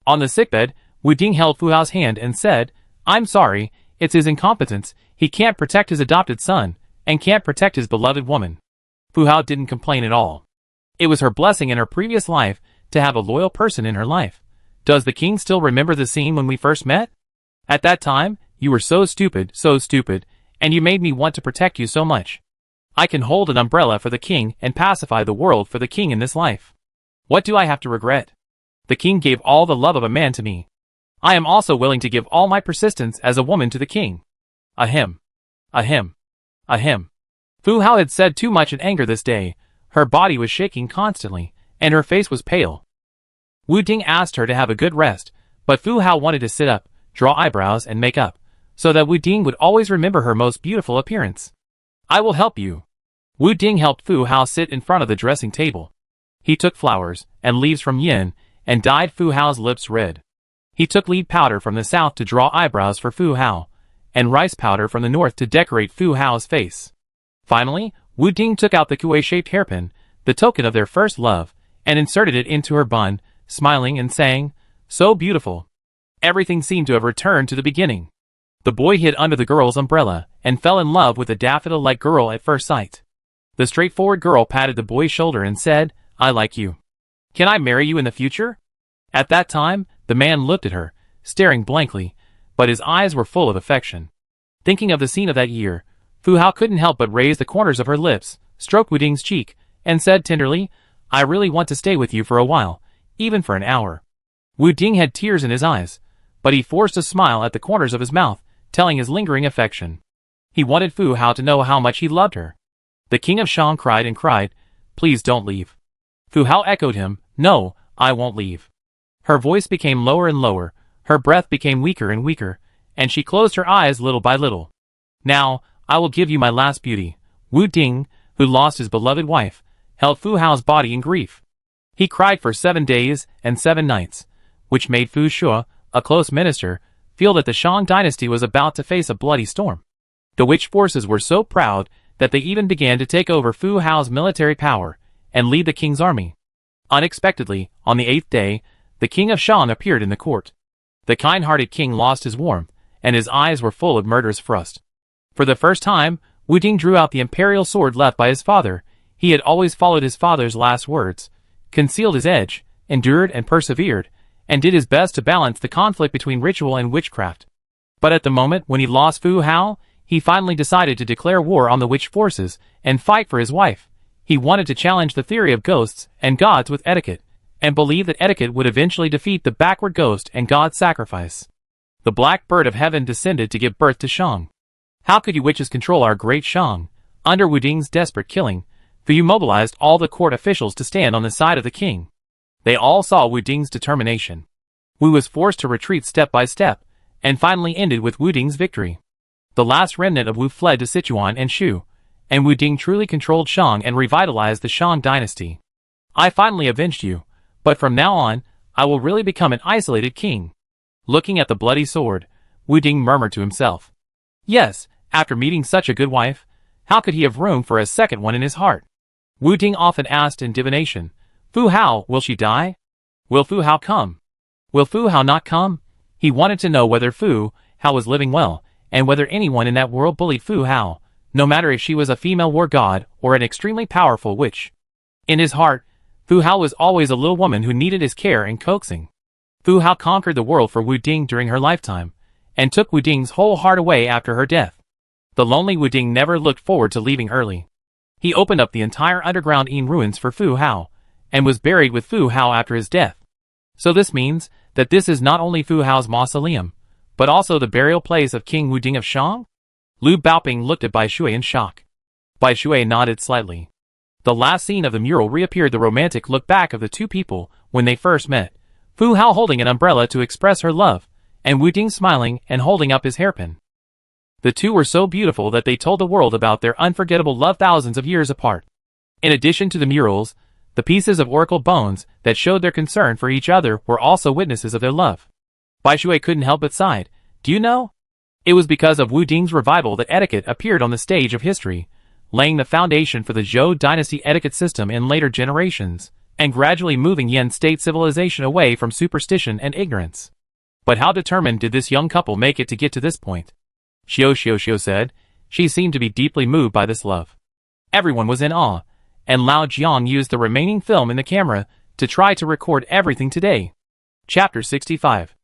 On the sickbed, Wu Ting held Fu Hao's hand and said, "I'm sorry, it's his incompetence, he can't protect his adopted son, and can't protect his beloved woman." Fu Hao didn't complain at all. It was her blessing in her previous life to have a loyal person in her life. Does the king still remember the scene when we first met? At that time, you were so stupid, and you made me want to protect you so much. I can hold an umbrella for the king and pacify the world for the king in this life. What do I have to regret? The king gave all the love of a man to me. I am also willing to give all my persistence as a woman to the king. Ahem. Ahem. Ahem. Fu Hao had said too much in anger this day. Her body was shaking constantly, and her face was pale. Wu Ting asked her to have a good rest, but Fu Hao wanted to sit up, draw eyebrows and make up, so that Wu Ting would always remember her most beautiful appearance. I will help you. Wu Ting helped Fu Hao sit in front of the dressing table. He took flowers and leaves from yin and dyed Fu Hao's lips red. He took lead powder from the south to draw eyebrows for Fu Hao, and rice powder from the north to decorate Fu Hao's face. Finally, Wu Ting took out the kuei-shaped hairpin, the token of their first love, and inserted it into her bun, smiling and saying, "So beautiful." Everything seemed to have returned to the beginning. The boy hid under the girl's umbrella and fell in love with the daffodil-like girl at first sight. The straightforward girl patted the boy's shoulder and said, "I like you. Can I marry you in the future?" At that time, the man looked at her, staring blankly, but his eyes were full of affection. Thinking of the scene of that year, Fu Hao couldn't help but raise the corners of her lips, stroked Wu Ting's cheek, and said tenderly, "I really want to stay with you for a while, even for an hour." Wu Ting had tears in his eyes, but he forced a smile at the corners of his mouth, telling his lingering affection. He wanted Fu Hao to know how much he loved her. The king of Shang cried and cried, "Please don't leave." Fu Hao echoed him, "No, I won't leave." Her voice became lower and lower, her breath became weaker and weaker, and she closed her eyes little by little. "Now, I will give you my last beauty." Wu Ting, who lost his beloved wife, held Fu Hao's body in grief. He cried for 7 days and 7 nights, which made Fu Shuo, a close minister, feel that the Shang dynasty was about to face a bloody storm. The witch forces were so proud that they even began to take over Fu Hao's military power and lead the king's army. Unexpectedly, on the 8th day, the king of Shang appeared in the court. The kind-hearted king lost his warmth, and his eyes were full of murderous frost. For the first time, Wu Ting drew out the imperial sword left by his father. He had always followed his father's last words, concealed his edge, endured and persevered, and did his best to balance the conflict between ritual and witchcraft. But at the moment when he lost Fu Hao, he finally decided to declare war on the witch forces and fight for his wife. He wanted to challenge the theory of ghosts and gods with etiquette, and believed that etiquette would eventually defeat the backward ghost and god sacrifice. The black bird of heaven descended to give birth to Shang. How could you witches control our great Shang? Under Wu Ting's desperate killing, Fu mobilized all the court officials to stand on the side of the king. They all saw Wu Ting's determination. Wu was forced to retreat step by step, and finally ended with Wu Ting's victory. The last remnant of Wu fled to Sichuan and Shu, and Wu Ting truly controlled Shang and revitalized the Shang dynasty. I finally avenged you, but from now on, I will really become an isolated king. Looking at the bloody sword, Wu Ting murmured to himself. Yes, after meeting such a good wife, how could he have room for a second one in his heart? Wu Ting often asked in divination, "Fu Hao, will she die? Will Fu Hao come? Will Fu Hao not come?" He wanted to know whether Fu Hao was living well, and whether anyone in that world bullied Fu Hao, no matter if she was a female war god or an extremely powerful witch. In his heart, Fu Hao was always a little woman who needed his care and coaxing. Fu Hao conquered the world for Wu Ting during her lifetime, and took Wu Ting's whole heart away after her death. The lonely Wu Ting never looked forward to leaving early. He opened up the entire underground Yin ruins for Fu Hao, and was buried with Fu Hao after his death. So this means that this is not only Fu Hao's mausoleum, but also the burial place of King Wu Ting of Shang? Lu Baoping looked at Bai Shui in shock. Bai Shui nodded slightly. The last scene of the mural reappeared the romantic look back of the two people when they first met. Fu Hao holding an umbrella to express her love, and Wu Ting smiling and holding up his hairpin. The two were so beautiful that they told the world about their unforgettable love thousands of years apart. In addition to the murals, the pieces of oracle bones that showed their concern for each other were also witnesses of their love. Bai Shui couldn't help but sigh. Do you know? It was because of Wu Ting's revival that etiquette appeared on the stage of history, laying the foundation for the Zhou dynasty etiquette system in later generations, and gradually moving Yan state civilization away from superstition and ignorance. But how determined did this young couple make it to get to this point? Xiao said. She seemed to be deeply moved by this love. Everyone was in awe, and Lao Jiang used the remaining film in the camera to try to record everything today. Chapter 65.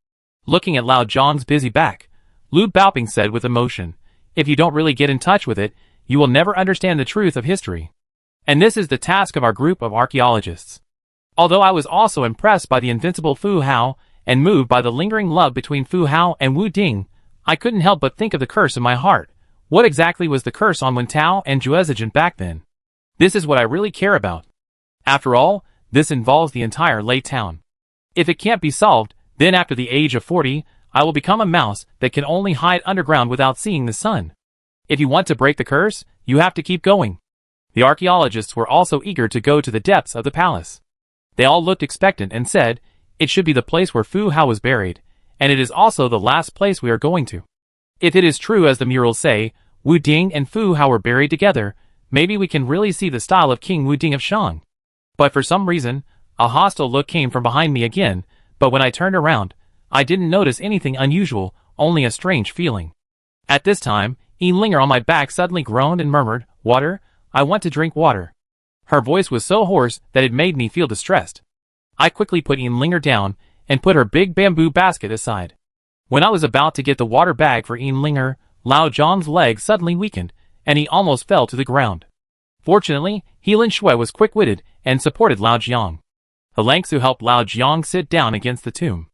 Looking at Lao Jiang's busy back, Lu Baoping said with emotion, if you don't really get in touch with it, you will never understand the truth of history. And this is the task of our group of archaeologists. Although I was also impressed by the invincible Fu Hao, and moved by the lingering love between Fu Hao and Wu Ting, I couldn't help but think of the curse in my heart. What exactly was the curse on Wen Tao and Zhuo Zhejian back then? This is what I really care about. After all, this involves the entire Lei town. If it can't be solved, then after the age of 40, I will become a mouse that can only hide underground without seeing the sun. If you want to break the curse, you have to keep going. The archaeologists were also eager to go to the depths of the palace. They all looked expectant and said, it should be the place where Fu Hao was buried, and it is also the last place we are going to. If it is true as the murals say, Wu Ting and Fu Hao were buried together, maybe we can really see the style of King Wu Ting of Shang. But for some reason, a hostile look came from behind me again, but when I turned around, I didn't notice anything unusual, only a strange feeling. At this time, Linger on my back suddenly groaned and murmured, water, I want to drink water. Her voice was so hoarse that it made me feel distressed. I quickly put Linger down, and put her big bamboo basket aside. When I was about to get the water bag for Linger, Lao Jiang's leg suddenly weakened, and he almost fell to the ground. Fortunately, Helan Shui was quick-witted and supported Lao Jiang. Helangsu helped Lao Jiang sit down against the tomb.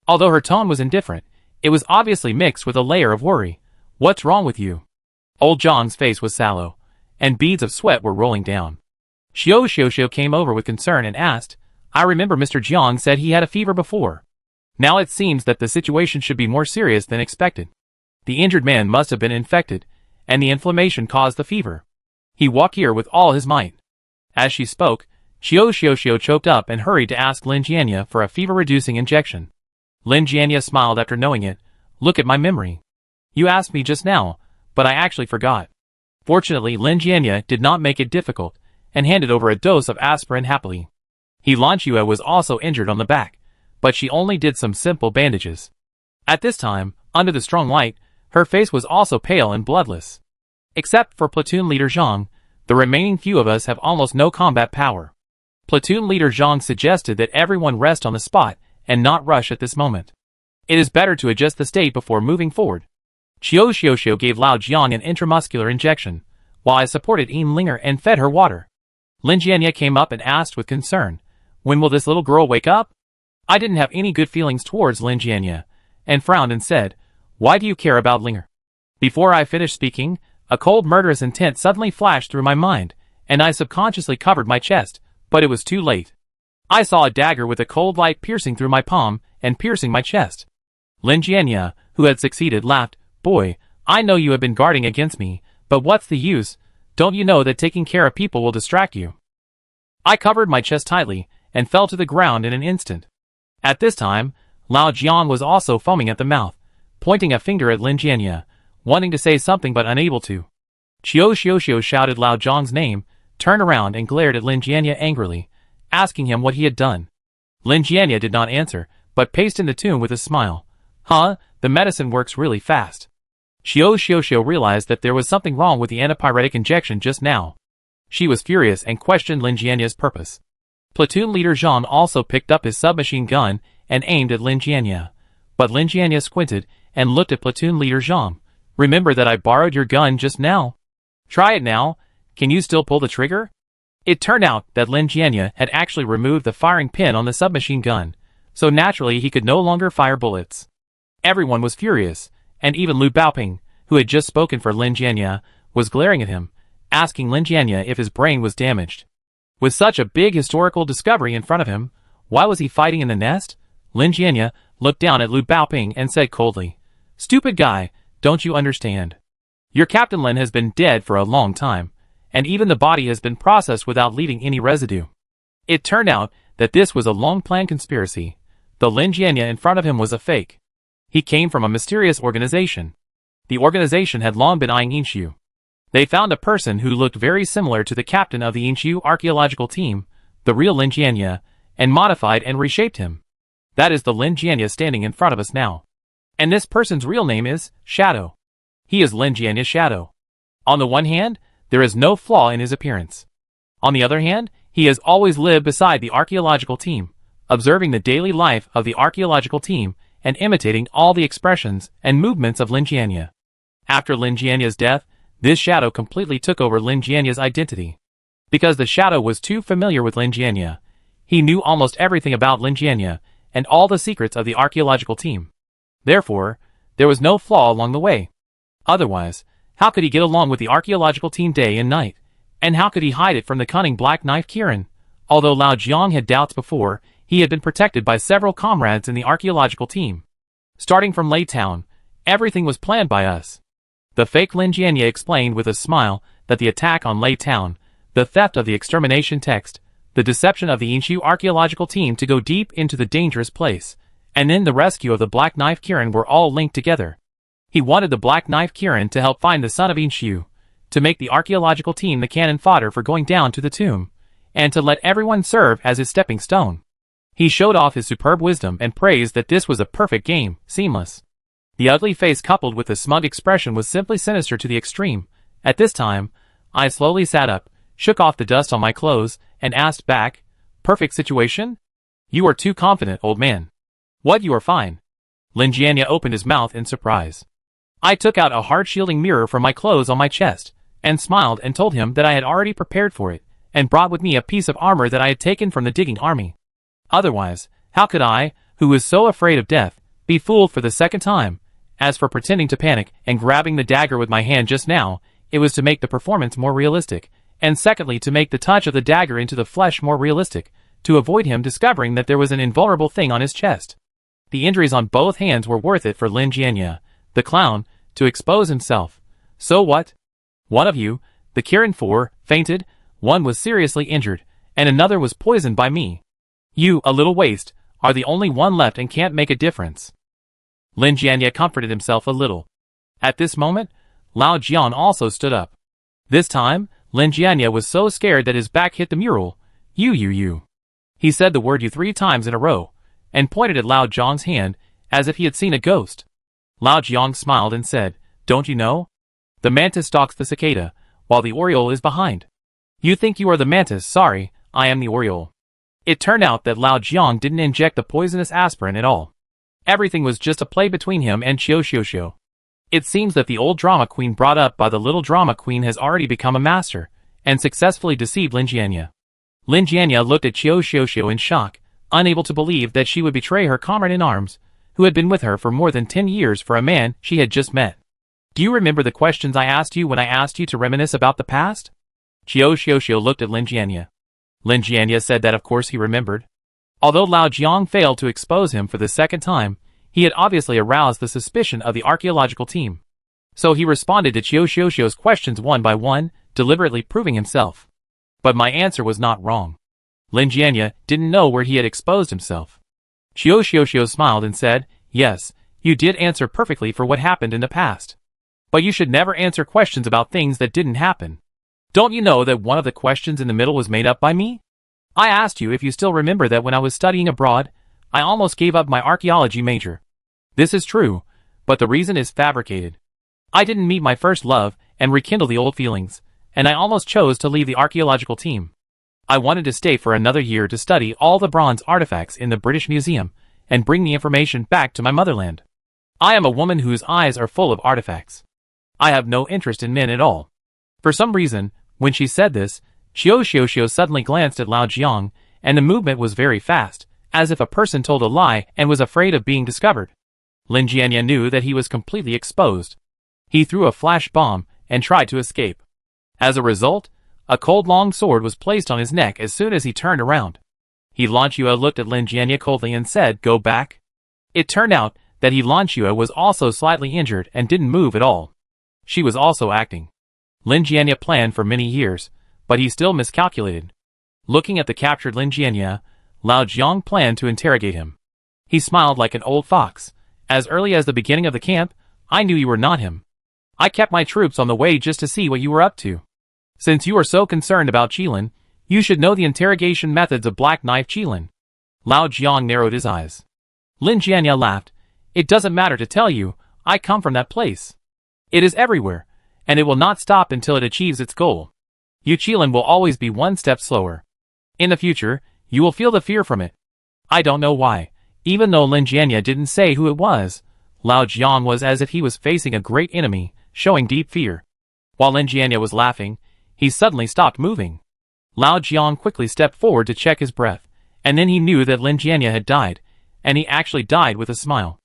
Although her tone was indifferent, it was obviously mixed with a layer of worry. What's wrong with you? Old Jiang's face was sallow, and beads of sweat were rolling down. Xiao came over with concern and asked, I remember Mr. Jiang said he had a fever before. Now it seems that the situation should be more serious than expected. The injured man must have been infected, and the inflammation caused the fever. He walked here with all his might. As she spoke, Xiao choked up and hurried to ask Lin Jianya for a fever-reducing injection. Lin Jianya smiled after knowing it. Look at my memory. You asked me just now, but I actually forgot. Fortunately, Lin Jianya did not make it difficult, and handed over a dose of aspirin happily. Lan Xue was also injured on the back, but she only did some simple bandages. At this time, under the strong light, her face was also pale and bloodless. Except for Platoon Leader Zhang, the remaining few of us have almost no combat power. Platoon Leader Zhang suggested that everyone rest on the spot and not rush at this moment. It is better to adjust the state before moving forward. Xiao gave Lao Jiang an intramuscular injection, while I supported Linger and fed her water. Lin Jianya came up and asked with concern, when will this little girl wake up? I didn't have any good feelings towards Lin Jianya, and frowned and said, why do you care about Linger? Before I finished speaking, a cold murderous intent suddenly flashed through my mind, and I subconsciously covered my chest, but it was too late. I saw a dagger with a cold light piercing through my palm and piercing my chest. Lin Jianya, who had succeeded, laughed, boy, I know you have been guarding against me, but what's the use? Don't you know that taking care of people will distract you? I covered my chest tightly, and fell to the ground in an instant. At this time, Lao Jiang was also foaming at the mouth, pointing a finger at Lin Jianya, wanting to say something but unable to. Xiao shouted Lao Jiang's name, turned around and glared at Lin Jianya angrily, asking him what he had done. Lin Jianya did not answer, but paced in the tomb with a smile. Huh, the medicine works really fast. Xiao realized that there was something wrong with the antipyretic injection just now. She was furious and questioned Lin Jianya's purpose. Platoon Leader Zhang also picked up his submachine gun and aimed at Lin Jianya. But Lin Jianya squinted and looked at Platoon Leader Zhang. Remember that I borrowed your gun just now? Try it now. Can you still pull the trigger? It turned out that Lin Jianya had actually removed the firing pin on the submachine gun, so naturally he could no longer fire bullets. Everyone was furious, and even Lu Baoping, who had just spoken for Lin Jianya, was glaring at him, asking Lin Jianya if his brain was damaged. With such a big historical discovery in front of him, why was he fighting in the nest? Lin Jianye looked down at Lu Baoping and said coldly, "Stupid guy, don't you understand? Your Captain Lin has been dead for a long time, and even the body has been processed without leaving any residue." It turned out that this was a long-planned conspiracy. The Lin Jianye in front of him was a fake. He came from a mysterious organization. The organization had long been eyeing Yinshu. They found a person who looked very similar to the captain of the Yinshu archaeological team, the real Lin Jianye, and modified and reshaped him. That is the Lin Jianye standing in front of us now. And this person's real name is Shadow. He is Lin Jianye's shadow. On the one hand, there is no flaw in his appearance. On the other hand, he has always lived beside the archaeological team, observing the daily life of the archaeological team and imitating all the expressions and movements of Lin Jianye. After Lin Jianye's death, this shadow completely took over Lin Jianye's identity. Because the shadow was too familiar with Lin Jianye, he knew almost everything about Lin Jianye and all the secrets of the archaeological team. Therefore, there was no flaw along the way. Otherwise, how could he get along with the archaeological team day and night? And how could he hide it from the cunning Black Knife Kirin? Although Lao Jiang had doubts before, he had been protected by several comrades in the archaeological team. Starting from Lei Town, everything was planned by us. The fake Lin Jianye explained with a smile that the attack on Lei Town, the theft of the extermination text, the deception of the Yinshu archaeological team to go deep into the dangerous place, and then the rescue of the Black Knife Kirin were all linked together. He wanted the Black Knife Kirin to help find the son of Yinshu, to make the archaeological team the cannon fodder for going down to the tomb, and to let everyone serve as his stepping stone. He showed off his superb wisdom and praised that this was a perfect game, seamless. The ugly face coupled with the smug expression was simply sinister to the extreme. At this time, I slowly sat up, shook off the dust on my clothes, and asked back, "Perfect situation? You are too confident, old man." "What, you are fine." Lin Jianye opened his mouth in surprise. I took out a hard-shielding mirror from my clothes on my chest, and smiled and told him that I had already prepared for it, and brought with me a piece of armor that I had taken from the digging army. Otherwise, how could I, who was so afraid of death, be fooled for the second time? As for pretending to panic and grabbing the dagger with my hand just now, it was to make the performance more realistic, and secondly to make the touch of the dagger into the flesh more realistic, to avoid him discovering that there was an invulnerable thing on his chest. The injuries on both hands were worth it for Lin Jianye, the clown, to expose himself. So what? One of you, the Kirin 4, fainted, one was seriously injured, and another was poisoned by me. You, a little waste, are the only one left and can't make a difference. Lin Jianye comforted himself a little. At this moment, Lao Jian also stood up. This time, Lin Jianye was so scared that his back hit the mural. You. He said the word "you" 3 times in a row, and pointed at Lao Jiang's hand, as if he had seen a ghost. Lao Jiang smiled and said, "Don't you know? The mantis stalks the cicada, while the oriole is behind." "You think you are the mantis, sorry, I am the oriole." It turned out that Lao Jiang didn't inject the poisonous aspirin at all. Everything was just a play between him and Qiu Xiuxiu. It seems that the old drama queen brought up by the little drama queen has already become a master, and successfully deceived Lin Jianye. Lin Jianye looked at Qiu Xiuxiu in shock, unable to believe that she would betray her comrade-in-arms, who had been with her for more than 10 years for a man she had just met. "Do you remember the questions I asked you when I asked you to reminisce about the past?" Qiu Xiuxiu looked at Lin Jianye. Lin Jianye said that of course he remembered. Although Lao Jiang failed to expose him for the second time, he had obviously aroused the suspicion of the archaeological team. So he responded to Qiu Xiuxiu's questions one by one, deliberately proving himself. But my answer was not wrong. Lin Jianye didn't know where he had exposed himself. Qiu Xiuxiu smiled and said, "Yes, you did answer perfectly for what happened in the past. But you should never answer questions about things that didn't happen. Don't you know that one of the questions in the middle was made up by me? I asked you if you still remember that when I was studying abroad, I almost gave up my archaeology major. This is true, but the reason is fabricated. I didn't meet my first love and rekindle the old feelings, and I almost chose to leave the archaeological team. I wanted to stay for another year to study all the bronze artifacts in the British Museum and bring the information back to my motherland. I am a woman whose eyes are full of artifacts. I have no interest in men at all." For some reason, when she said this, Qiu Xiuxiu suddenly glanced at Lao Jiang, and the movement was very fast, as if a person told a lie and was afraid of being discovered. Lin Jianye knew that he was completely exposed. He threw a flash bomb and tried to escape. As a result, A cold long sword was placed on his neck as soon as he turned around. Lan Xue looked at Lin Jianye coldly and said, "Go back." It turned out that Lan Xue was also slightly injured and didn't move at all. She was also acting. Lin Jianye planned for many years, but he still miscalculated. Looking at the captured Lin Jianye, Lao Jiang planned to interrogate him. He smiled like an old fox. "As early as the beginning of the camp, I knew you were not him. I kept my troops on the way just to see what you were up to. Since you are so concerned about Qilin, you should know the interrogation methods of Black Knife Qilin." Lao Jiang narrowed his eyes. Lin Jianye laughed. "It doesn't matter to tell you, I come from that place. It is everywhere, and it will not stop until it achieves its goal. You Qilin will always be one step slower. In the future, you will feel the fear from it." I don't know why. Even though Lin Jianye didn't say who it was, Lao Jiang was as if he was facing a great enemy, showing deep fear. While Lin Jianye was laughing, he suddenly stopped moving. Lao Jiang quickly stepped forward to check his breath, and then he knew that Lin Jianye had died, and he actually died with a smile.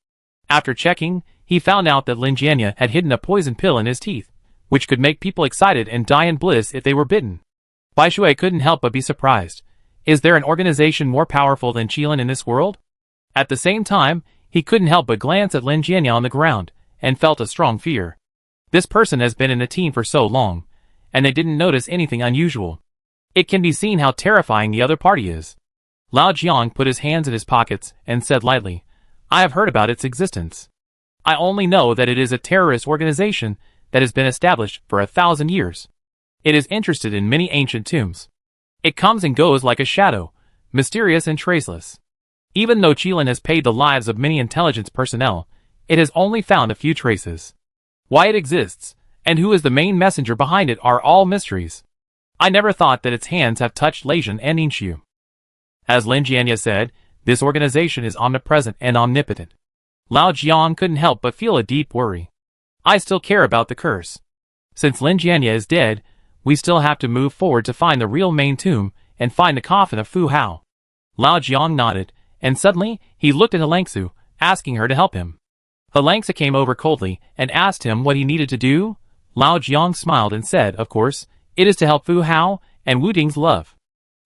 After checking, he found out that Lin Jianye had hidden a poison pill in his teeth, which could make people excited and die in bliss if they were bitten. Bai Shui couldn't help but be surprised. Is there an organization more powerful than Qilin in this world? At the same time, he couldn't help but glance at Lin Jianye on the ground, and felt a strong fear. This person has been in the team for so long, and they didn't notice anything unusual. It can be seen how terrifying the other party is. Lao Jiang put his hands in his pockets and said lightly, "I have heard about its existence. I only know that it is a terrorist organization that has been established for 1,000 years. It is interested in many ancient tombs. It comes and goes like a shadow, mysterious and traceless. Even though Qilin has paid the lives of many intelligence personnel, it has only found a few traces. Why it exists, and who is the main messenger behind it are all mysteries. I never thought that its hands have touched Leijun and Ningxu." As Lin Jianye said, this organization is omnipresent and omnipotent. Lao Jiang couldn't help but feel a deep worry. I still care about the curse. Since Lin Jianye is dead, we still have to move forward to find the real main tomb and find the coffin of Fu Hao. Lao Jiang nodded, and suddenly he looked at Helangsu, asking her to help him. Helangsu came over coldly and asked him what he needed to do. Lao Jiang smiled and said, "Of course, it is to help Fu Hao and Wu Ding's love."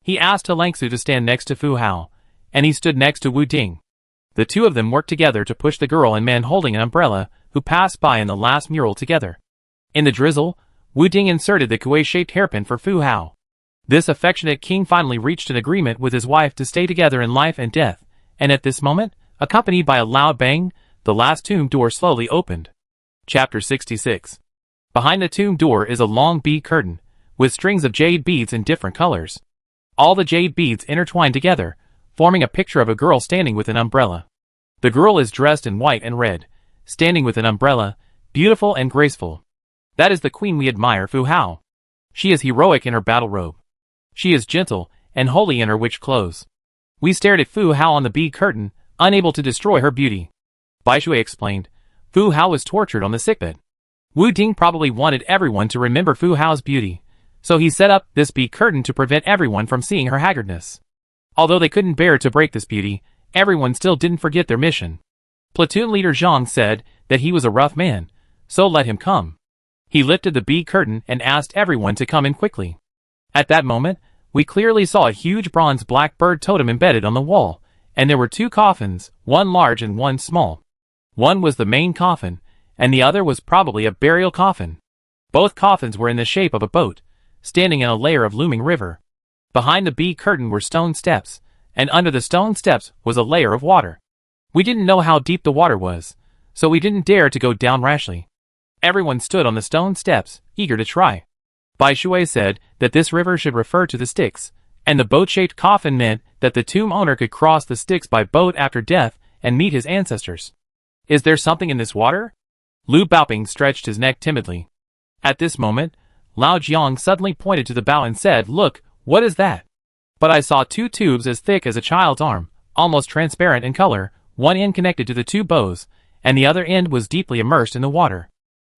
He asked Helangsu to stand next to Fu Hao, and he stood next to Wu Ding. The two of them worked together to push the girl and man holding an umbrella, who passed by in the last mural together. In the drizzle, Wu Ding inserted the kuei-shaped hairpin for Fu Hao. This affectionate king finally reached an agreement with his wife to stay together in life and death, and at this moment, accompanied by a loud bang, the last tomb door slowly opened. Chapter 66. Behind the tomb door is a long bead curtain, with strings of jade beads in different colors. All the jade beads intertwine together, forming a picture of a girl standing with an umbrella. The girl is dressed in white and red, standing with an umbrella, beautiful and graceful. That is the queen we admire, Fu Hao. She is heroic in her battle robe. She is gentle and holy in her witch clothes. We stared at Fu Hao on the bead curtain, unable to destroy her beauty. Bai Shui explained, Fu Hao was tortured on the sickbed. Wu Ding probably wanted everyone to remember Fu Hao's beauty, so he set up this bead curtain to prevent everyone from seeing her haggardness. Although they couldn't bear to break this beauty, everyone still didn't forget their mission. Platoon leader Zhang said that he was a rough man, so let him come. He lifted the bead curtain and asked everyone to come in quickly. At that moment, we clearly saw a huge bronze black bird totem embedded on the wall, and there were two coffins, one large and one small. One was the main coffin, and the other was probably a burial coffin. Both coffins were in the shape of a boat, standing in a layer of looming river. Behind the bead curtain were stone steps, and under the stone steps was a layer of water. We didn't know how deep the water was, so we didn't dare to go down rashly. Everyone stood on the stone steps, eager to try. Bai Shui said that this river should refer to the Styx, and the boat-shaped coffin meant that the tomb owner could cross the Styx by boat after death and meet his ancestors. Is there something in this water? Lu Baoping stretched his neck timidly. At this moment, Lao Jiang suddenly pointed to the bow and said, "Look, what is that?" But I saw two tubes as thick as a child's arm, almost transparent in color, one end connected to the two bows, and the other end was deeply immersed in the water.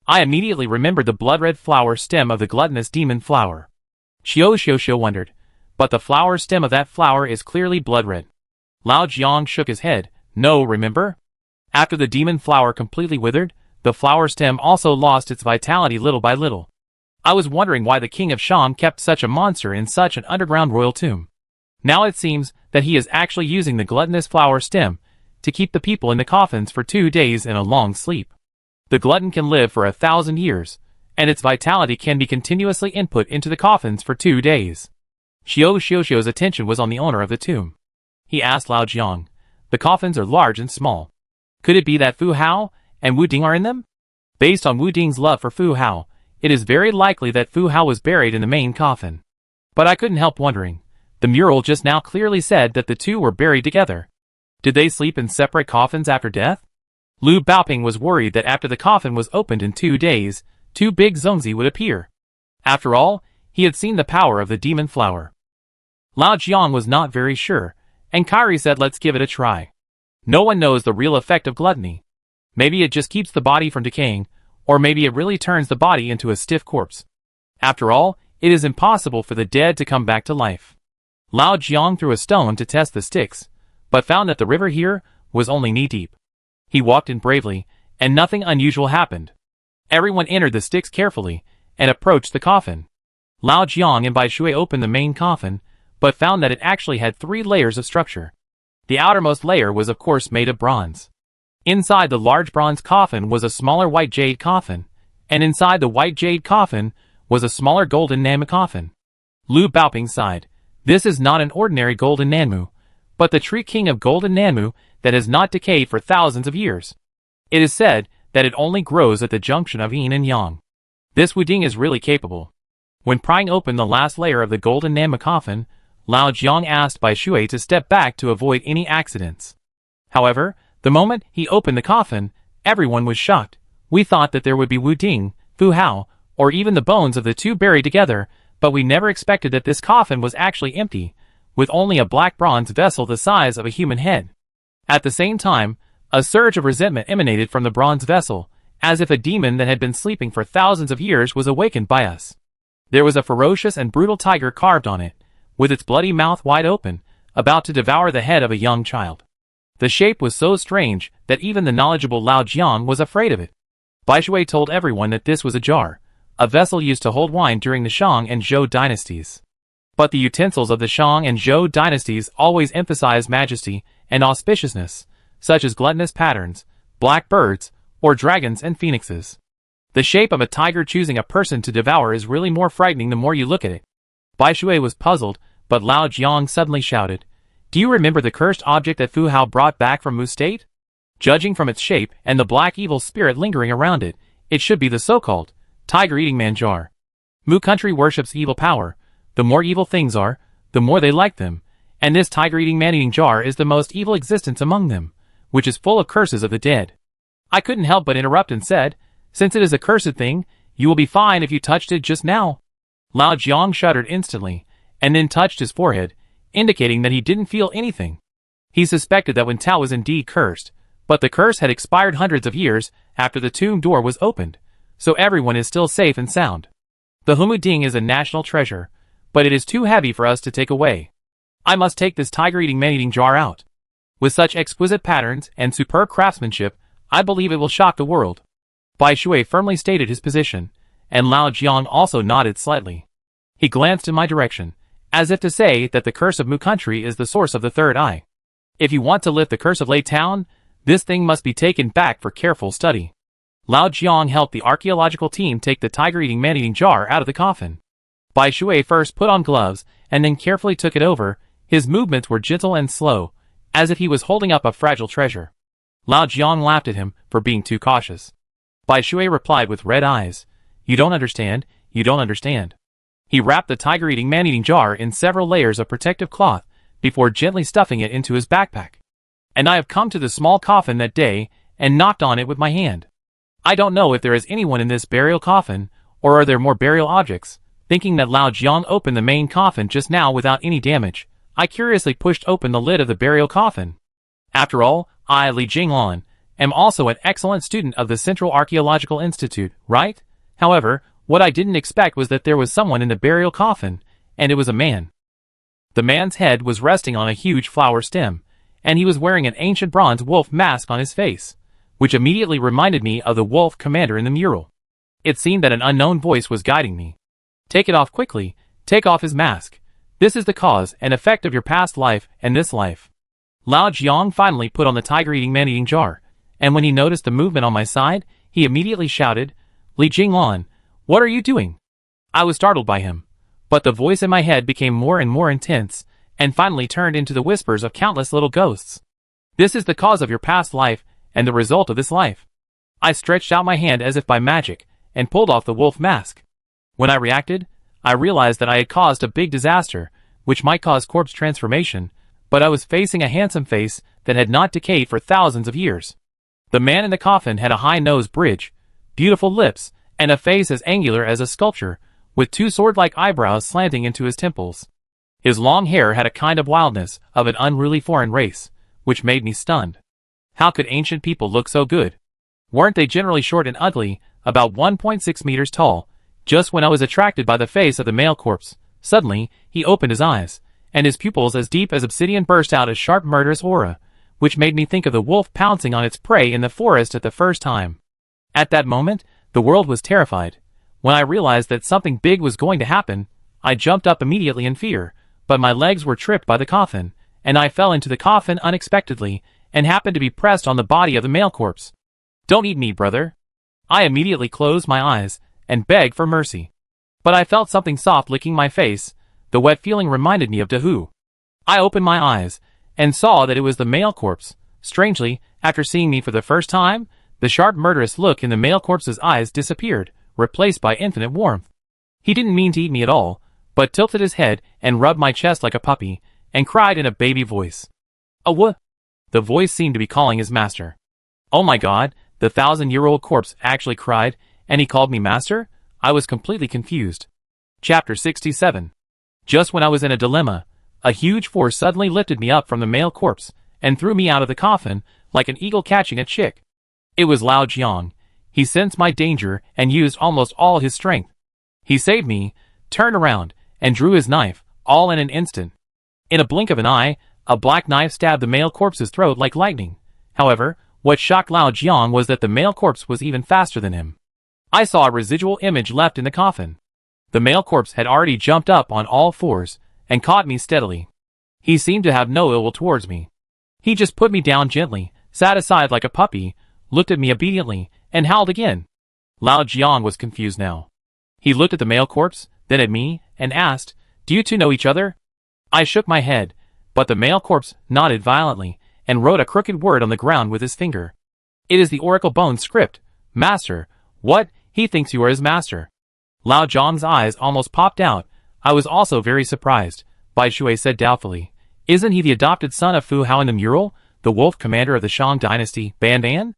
I immediately remembered the blood-red flower stem of the gluttonous demon flower. Xiao wondered, but the flower stem of that flower is clearly blood-red. Lao Jiang shook his head. No, remember? After the demon flower completely withered, the flower stem also lost its vitality little by little. I was wondering why the king of Shang kept such a monster in such an underground royal tomb. Now it seems that he is actually using the gluttonous flower stem to keep the people in the coffins for 2 days in a long sleep. The glutton can live for 1,000 years, and its vitality can be continuously input into the coffins for 2 days. Xiuxiu's attention was on the owner of the tomb. He asked Lao Jiang, "The coffins are large and small. Could it be that Fu Hao and Wu Ding are in them?" Based on Wu Ding's love for Fu Hao, it is very likely that Fu Hao was buried in the main coffin. But I couldn't help wondering. The mural just now clearly said that the two were buried together. Did they sleep in separate coffins after death? Lu Baoping was worried that after the coffin was opened in 2 days, 2 big Zongzi would appear. After all, he had seen the power of the demon flower. Lao Jiang was not very sure, and Kairi said let's give it a try. No one knows the real effect of gluttony. Maybe it just keeps the body from decaying, or maybe it really turns the body into a stiff corpse. After all, it is impossible for the dead to come back to life. Lao Jiang threw a stone to test the sticks, but found that the river here was only knee-deep. He walked in bravely, and nothing unusual happened. Everyone entered the sticks carefully, and approached the coffin. Lao Jiang and Bai Shui opened the main coffin, but found that it actually had 3 layers of structure. The outermost layer was of course made of bronze. Inside the large bronze coffin was a smaller white jade coffin, and inside the white jade coffin was a smaller golden Nanmu coffin. Lu Baoping sighed. This is not an ordinary golden Nanmu, but the tree king of golden Nanmu that has not decayed for thousands of years. It is said that it only grows at the junction of yin and yang. This Wu Ding is really capable. When prying open the last layer of the golden Nanmu coffin, Lao Jiang asked Bai Shui to step back to avoid any accidents. However, the moment he opened the coffin, everyone was shocked. We thought that there would be Wu Ding, Fu Hao, or even the bones of the two buried together, but we never expected that this coffin was actually empty, with only a black bronze vessel the size of a human head. At the same time, a surge of resentment emanated from the bronze vessel, as if a demon that had been sleeping for thousands of years was awakened by us. There was a ferocious and brutal tiger carved on it, with its bloody mouth wide open, about to devour the head of a young child. The shape was so strange that even the knowledgeable Lao Jiang was afraid of it. Bai Shui told everyone that this was a jar, a vessel used to hold wine during the Shang and Zhou dynasties. But the utensils of the Shang and Zhou dynasties always emphasized majesty and auspiciousness, such as gluttonous patterns, black birds, or dragons and phoenixes. The shape of a tiger choosing a person to devour is really more frightening the more you look at it. Bai Shui was puzzled, but Lao Jiang suddenly shouted, "Do you remember the cursed object that Fu Hao brought back from Mu State? Judging from its shape and the black evil spirit lingering around it, it should be the so-called tiger-eating man jar. Mu country worships evil power. The more evil things are, the more they like them, and this tiger-eating man-eating jar is the most evil existence among them, which is full of curses of the dead." I couldn't help but interrupt and said, "Since it is a cursed thing, you will be fine if you touched it just now." Lao Jiang shuddered instantly, and then touched his forehead, indicating that he didn't feel anything. He suspected that Wen Tao was indeed cursed, but the curse had expired hundreds of years after the tomb door was opened, so everyone is still safe and sound. The Humu Ding is a national treasure, but it is too heavy for us to take away. I must take this tiger-eating man-eating jar out. With such exquisite patterns and superb craftsmanship, I believe it will shock the world. Bai Shui firmly stated his position, and Lao Jiang also nodded slightly. He glanced in my direction, as if to say that the curse of Mu country is the source of the third eye. If you want to lift the curse of Lei Town, this thing must be taken back for careful study. Lao Jiang helped the archaeological team take the tiger-eating man-eating jar out of the coffin. Bai Shui first put on gloves, and then carefully took it over. His movements were gentle and slow, as if he was holding up a fragile treasure. Lao Jiang laughed at him for being too cautious. Bai Shui replied with red eyes, "You don't understand, you don't understand." He wrapped the tiger-eating man-eating jar in several layers of protective cloth before gently stuffing it into his backpack. And I have come to the small coffin that day and knocked on it with my hand. I don't know if there is anyone in this burial coffin, or are there more burial objects. Thinking that Lao Jiang opened the main coffin just now without any damage, I curiously pushed open the lid of the burial coffin. After all, I, Li Jinglan, am also an excellent student of the Central Archaeological Institute, right? However, what I didn't expect was that there was someone in the burial coffin, and it was a man. The man's head was resting on a huge flower stem, and he was wearing an ancient bronze wolf mask on his face, which immediately reminded me of the wolf commander in the mural. It seemed that an unknown voice was guiding me. Take it off quickly, take off his mask. This is the cause and effect of your past life and this life. Lao Jiang finally put on the tiger-eating man-eating jar, and when he noticed the movement on my side, he immediately shouted, Li Jinglan, what are you doing? I was startled by him, but the voice in my head became more and more intense, and finally turned into the whispers of countless little ghosts. This is the cause of your past life, and the result of this life. I stretched out my hand as if by magic, and pulled off the wolf mask. When I reacted, I realized that I had caused a big disaster, which might cause corpse transformation, but I was facing a handsome face that had not decayed for thousands of years. The man in the coffin had a high nose bridge, beautiful lips, and a face as angular as a sculpture, with two sword-like eyebrows slanting into his temples. His long hair had a kind of wildness of an unruly foreign race, which made me stunned. How could ancient people look so good? Weren't they generally short and ugly, about 1.6 meters tall? Just when I was attracted by the face of the male corpse, suddenly, he opened his eyes, and his pupils as deep as obsidian burst out a sharp murderous aura, which made me think of the wolf pouncing on its prey in the forest at the first time. At that moment, the world was terrified. When I realized that something big was going to happen, I jumped up immediately in fear, but my legs were tripped by the coffin, and I fell into the coffin unexpectedly, and happened to be pressed on the body of the male corpse. Don't eat me, brother. I immediately closed my eyes, and begged for mercy. But I felt something soft licking my face. The wet feeling reminded me of Dahu. I opened my eyes, and saw that it was the male corpse. Strangely, after seeing me for the first time, the sharp murderous look in the male corpse's eyes disappeared, replaced by infinite warmth. He didn't mean to eat me at all, but tilted his head and rubbed my chest like a puppy, and cried in a baby voice. What? The voice seemed to be calling his master. Oh my God, the 1,000-year-old corpse actually cried, and he called me master? I was completely confused. Chapter 67. Just when I was in a dilemma, a huge force suddenly lifted me up from the male corpse, and threw me out of the coffin, like an eagle catching a chick. It was Lao Jiang. He sensed my danger, and used almost all his strength. He saved me, turned around, and drew his knife, all in an instant. In a blink of an eye, a black knife stabbed the male corpse's throat like lightning. However, what shocked Lao Jiang was that the male corpse was even faster than him. I saw a residual image left in the coffin. The male corpse had already jumped up on all fours, and caught me steadily. He seemed to have no ill will towards me. He just put me down gently, sat aside like a puppy, looked at me obediently, and howled again. Lao Jiang was confused now. He looked at the male corpse, then at me, and asked, Do you two know each other? I shook my head, but the male corpse nodded violently, and wrote a crooked word on the ground with his finger. It is the Oracle Bone script. Master. What? He thinks you are his master. Lao Jiang's eyes almost popped out. I was also very surprised. Bai Shui said doubtfully. Isn't he the adopted son of Fu Hao in the mural, the wolf commander of the Shang dynasty, Ban Ban?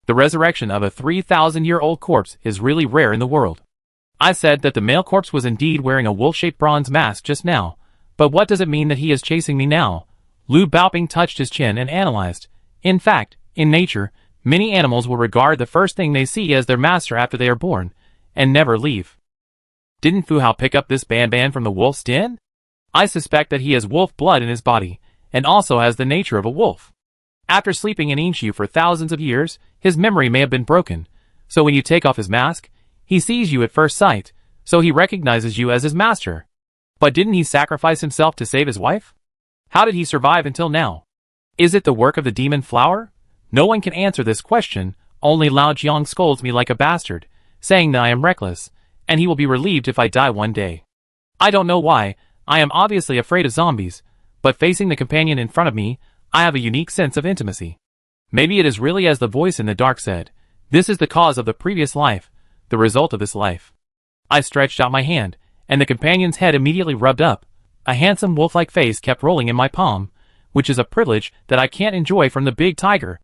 The resurrection of a 3,000-year-old corpse is really rare in the world. I said that the male corpse was indeed wearing a wolf-shaped bronze mask just now, but what does it mean that he is chasing me now? Lu Baoping touched his chin and analyzed. In fact, in nature, many animals will regard the first thing they see as their master after they are born, and never leave. Didn't Fu Hao pick up this Ban Ban from the wolf's den? I suspect that he has wolf blood in his body, and also has the nature of a wolf. After sleeping in Yinshu for thousands of years, his memory may have been broken, so when you take off his mask, he sees you at first sight, so he recognizes you as his master. But didn't he sacrifice himself to save his wife? How did he survive until now? Is it the work of the demon flower? No one can answer this question, only Lao Jiang scolds me like a bastard, saying that I am reckless, and he will be relieved if I die one day. I don't know why, I am obviously afraid of zombies, but facing the companion in front of me, I have a unique sense of intimacy. Maybe it is really as the voice in the dark said, this is the cause of the previous life, the result of this life. I stretched out my hand, and the companion's head immediately rubbed up. A handsome wolf-like face kept rolling in my palm, which is a privilege that I can't enjoy from the big tiger.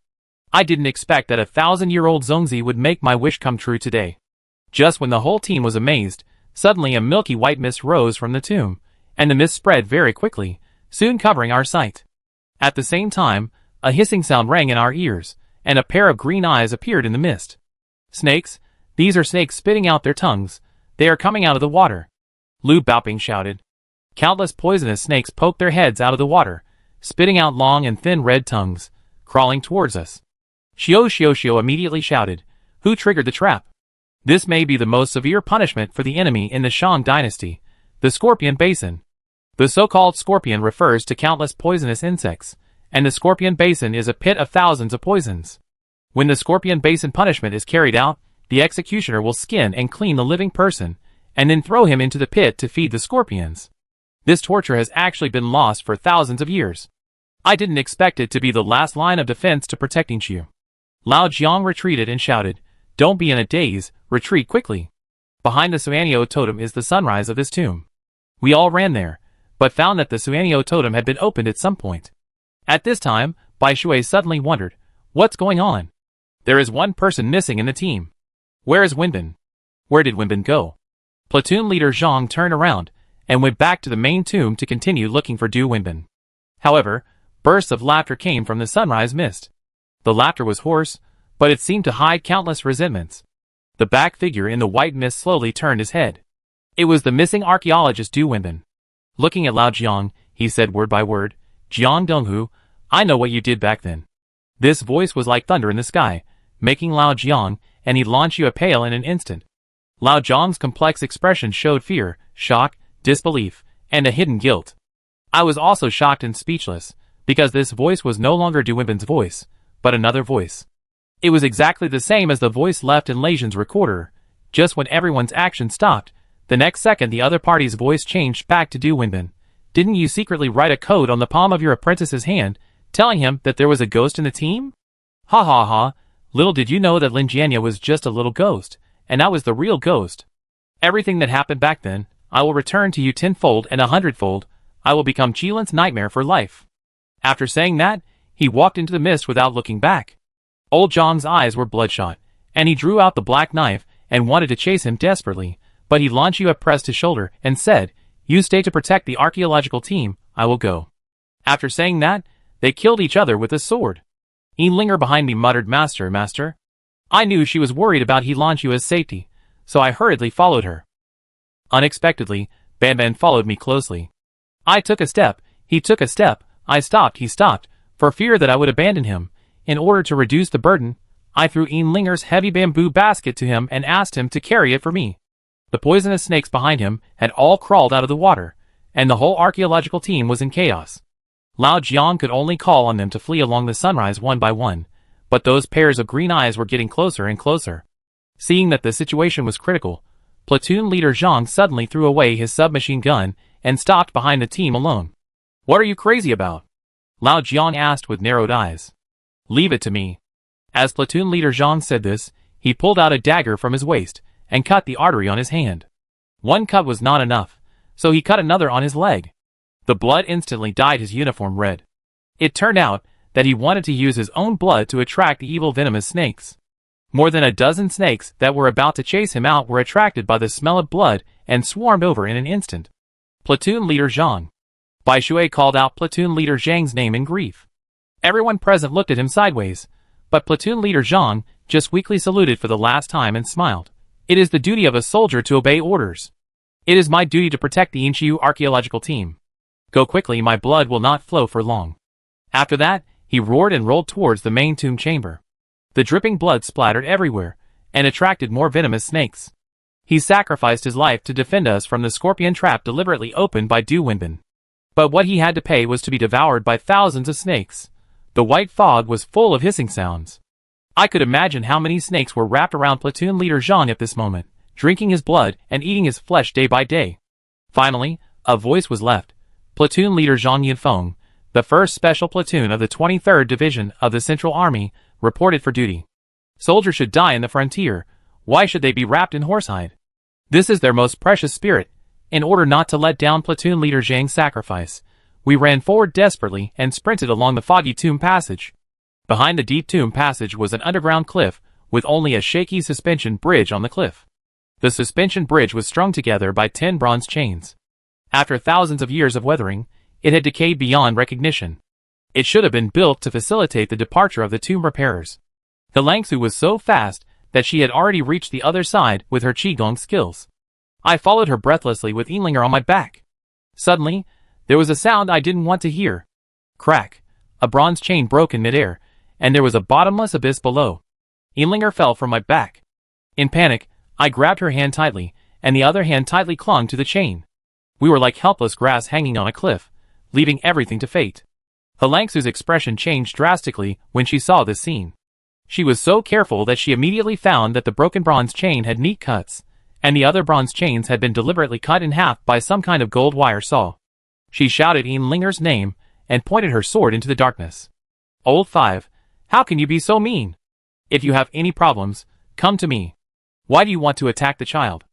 I didn't expect that a 1,000-year-old Zongzi would make my wish come true today. Just when the whole team was amazed, suddenly a milky white mist rose from the tomb, and the mist spread very quickly, soon covering our sight. At the same time, a hissing sound rang in our ears, and a pair of green eyes appeared in the mist. Snakes? These are snakes spitting out their tongues. They are coming out of the water. Lu Baoping shouted. Countless poisonous snakes poked their heads out of the water, spitting out long and thin red tongues, crawling towards us. Xiao immediately shouted, Who triggered the trap? This may be the most severe punishment for the enemy in the Shang dynasty, the Scorpion Basin. The so-called scorpion refers to countless poisonous insects, and the Scorpion Basin is a pit of thousands of poisons. When the Scorpion Basin punishment is carried out, the executioner will skin and clean the living person, and then throw him into the pit to feed the scorpions. This torture has actually been lost for thousands of years. I didn't expect it to be the last line of defense to protecting Chu. Lao Jiang retreated and shouted, "Don't be in a daze, retreat quickly." Behind the Suanio totem is the sunrise of this tomb. We all ran there, but found that the Suanio totem had been opened at some point. At this time, Bai Shui suddenly wondered, "What's going on? There is one person missing in the team. Where is Wenbin? Where did Wenbin go?" Platoon leader Zhang turned around and went back to the main tomb to continue looking for Du Wenbin. However, bursts of laughter came from the sunrise mist. The laughter was hoarse, but it seemed to hide countless resentments. The back figure in the white mist slowly turned his head. It was the missing archaeologist Du Wenbin. Looking at Lao Jiang, he said word by word, "Jiang Donghu, I know what you did back then." This voice was like thunder in the sky, making Lao Jiang and he launched you a pale in an instant. Lao Jiang's complex expression showed fear, shock, disbelief, and a hidden guilt. I was also shocked and speechless, because this voice was no longer Du Wenbin's voice, but another voice. It was exactly the same as the voice left in Lesion's recorder. Just when everyone's action stopped, the next second the other party's voice changed back to Du Wenbin. "Didn't you secretly write a code on the palm of your apprentice's hand, telling him that there was a ghost in the team? Ha ha ha, little did you know that Lin Jianya was just a little ghost, and I was the real ghost. Everything that happened back then, I will return to you tenfold and 100-fold, I will become Qilin's nightmare for life." After saying that, he walked into the mist without looking back. Old Zhang's eyes were bloodshot, and he drew out the black knife and wanted to chase him desperately, but he launched you pressed his shoulder and said, "You stay to protect the archaeological team, I will go." After saying that, they killed each other with a sword. Linger behind me muttered, "Master, master." I knew she was worried about He Lanchua's safety, so I hurriedly followed her. Unexpectedly, Ban Ban followed me closely. I took a step, he took a step, I stopped, he stopped, for fear that I would abandon him. In order to reduce the burden, I threw Linger's heavy bamboo basket to him and asked him to carry it for me. The poisonous snakes behind him had all crawled out of the water, and the whole archaeological team was in chaos. Lao Jiang could only call on them to flee along the sunrise one by one, but those pairs of green eyes were getting closer and closer. Seeing that the situation was critical, platoon leader Zhang suddenly threw away his submachine gun and stopped behind the team alone. "What are you crazy about?" Lao Jiang asked with narrowed eyes. "Leave it to me." As platoon leader Zhang said this, he pulled out a dagger from his waist and cut the artery on his hand. One cut was not enough, so he cut another on his leg. The blood instantly dyed his uniform red. It turned out that he wanted to use his own blood to attract the evil venomous snakes. More than a dozen snakes that were about to chase him out were attracted by the smell of blood and swarmed over in an instant. Platoon leader Zhang. Bai Shui called out platoon leader Zhang's name in grief. Everyone present looked at him sideways, but platoon leader Zhang just weakly saluted for the last time and smiled. "It is the duty of a soldier to obey orders. It is my duty to protect the Inchiu archaeological team. Go quickly, my blood will not flow for long." After that, he roared and rolled towards the main tomb chamber. The dripping blood splattered everywhere, and attracted more venomous snakes. He sacrificed his life to defend us from the scorpion trap deliberately opened by Du Wenbin. But what he had to pay was to be devoured by thousands of snakes. The white fog was full of hissing sounds. I could imagine how many snakes were wrapped around platoon leader Zhang at this moment, drinking his blood and eating his flesh day by day. Finally, a voice was left. Platoon leader Zhang Yinfeng, the 1st Special Platoon of the 23rd Division of the Central Army, reported for duty. Soldiers should die in the frontier. Why should they be wrapped in horsehide? This is their most precious spirit. In order not to let down platoon leader Zhang's sacrifice, we ran forward desperately and sprinted along the foggy tomb passage. Behind the deep tomb passage was an underground cliff, with only a shaky suspension bridge on the cliff. The suspension bridge was strung together by 10 bronze chains. After thousands of years of weathering, it had decayed beyond recognition. It should have been built to facilitate the departure of the tomb repairers. The Langsu was so fast that she had already reached the other side with her Qigong skills. I followed her breathlessly with Yinlinger on my back. Suddenly, there was a sound I didn't want to hear. Crack! A bronze chain broke in midair, and there was a bottomless abyss below. Yinlinger fell from my back. In panic, I grabbed her hand tightly, and the other hand tightly clung to the chain. We were like helpless grass hanging on a cliff, leaving everything to fate. Halangsu's expression changed drastically when she saw this scene. She was so careful that she immediately found that the broken bronze chain had neat cuts, and the other bronze chains had been deliberately cut in half by some kind of gold wire saw. She shouted Linger's name and pointed her sword into the darkness. "Old Five, how can you be so mean? If you have any problems, come to me. Why do you want to attack the child?"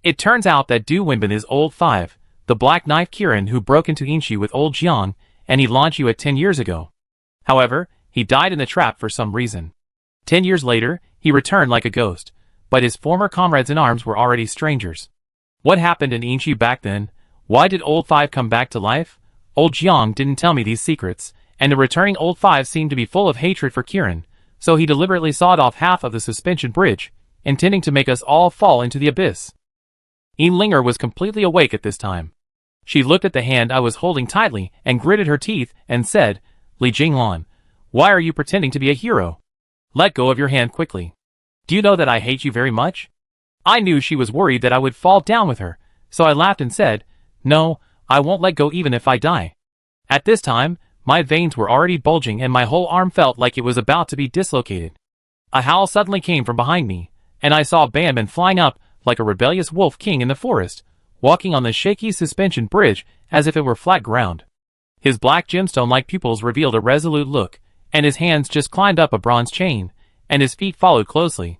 It turns out that Du Wenbin is Old Five, the black knife Kirin who broke into Inchi with Old Jiang, and he launched you at 10 years ago. However, he died in the trap for some reason. 10 years later, he returned like a ghost, but his former comrades in arms were already strangers. What happened in Inchi back then? Why did Old Five come back to life? Old Jiang didn't tell me these secrets, and the returning Old Five seemed to be full of hatred for Kirin, so he deliberately sawed off half of the suspension bridge, intending to make us all fall into the abyss. Linger was completely awake at this time. She looked at the hand I was holding tightly and gritted her teeth and said, "Li Jinglan, why are you pretending to be a hero? Let go of your hand quickly. Do you know that I hate you very much?" I knew she was worried that I would fall down with her, so I laughed and said, "No, I won't let go even if I die." At this time, my veins were already bulging and my whole arm felt like it was about to be dislocated. A howl suddenly came from behind me, and I saw Banban flying up like a rebellious wolf king in the forest, walking on the shaky suspension bridge as if it were flat ground. His black gemstone-like pupils revealed a resolute look, and his hands just climbed up a bronze chain, and his feet followed closely.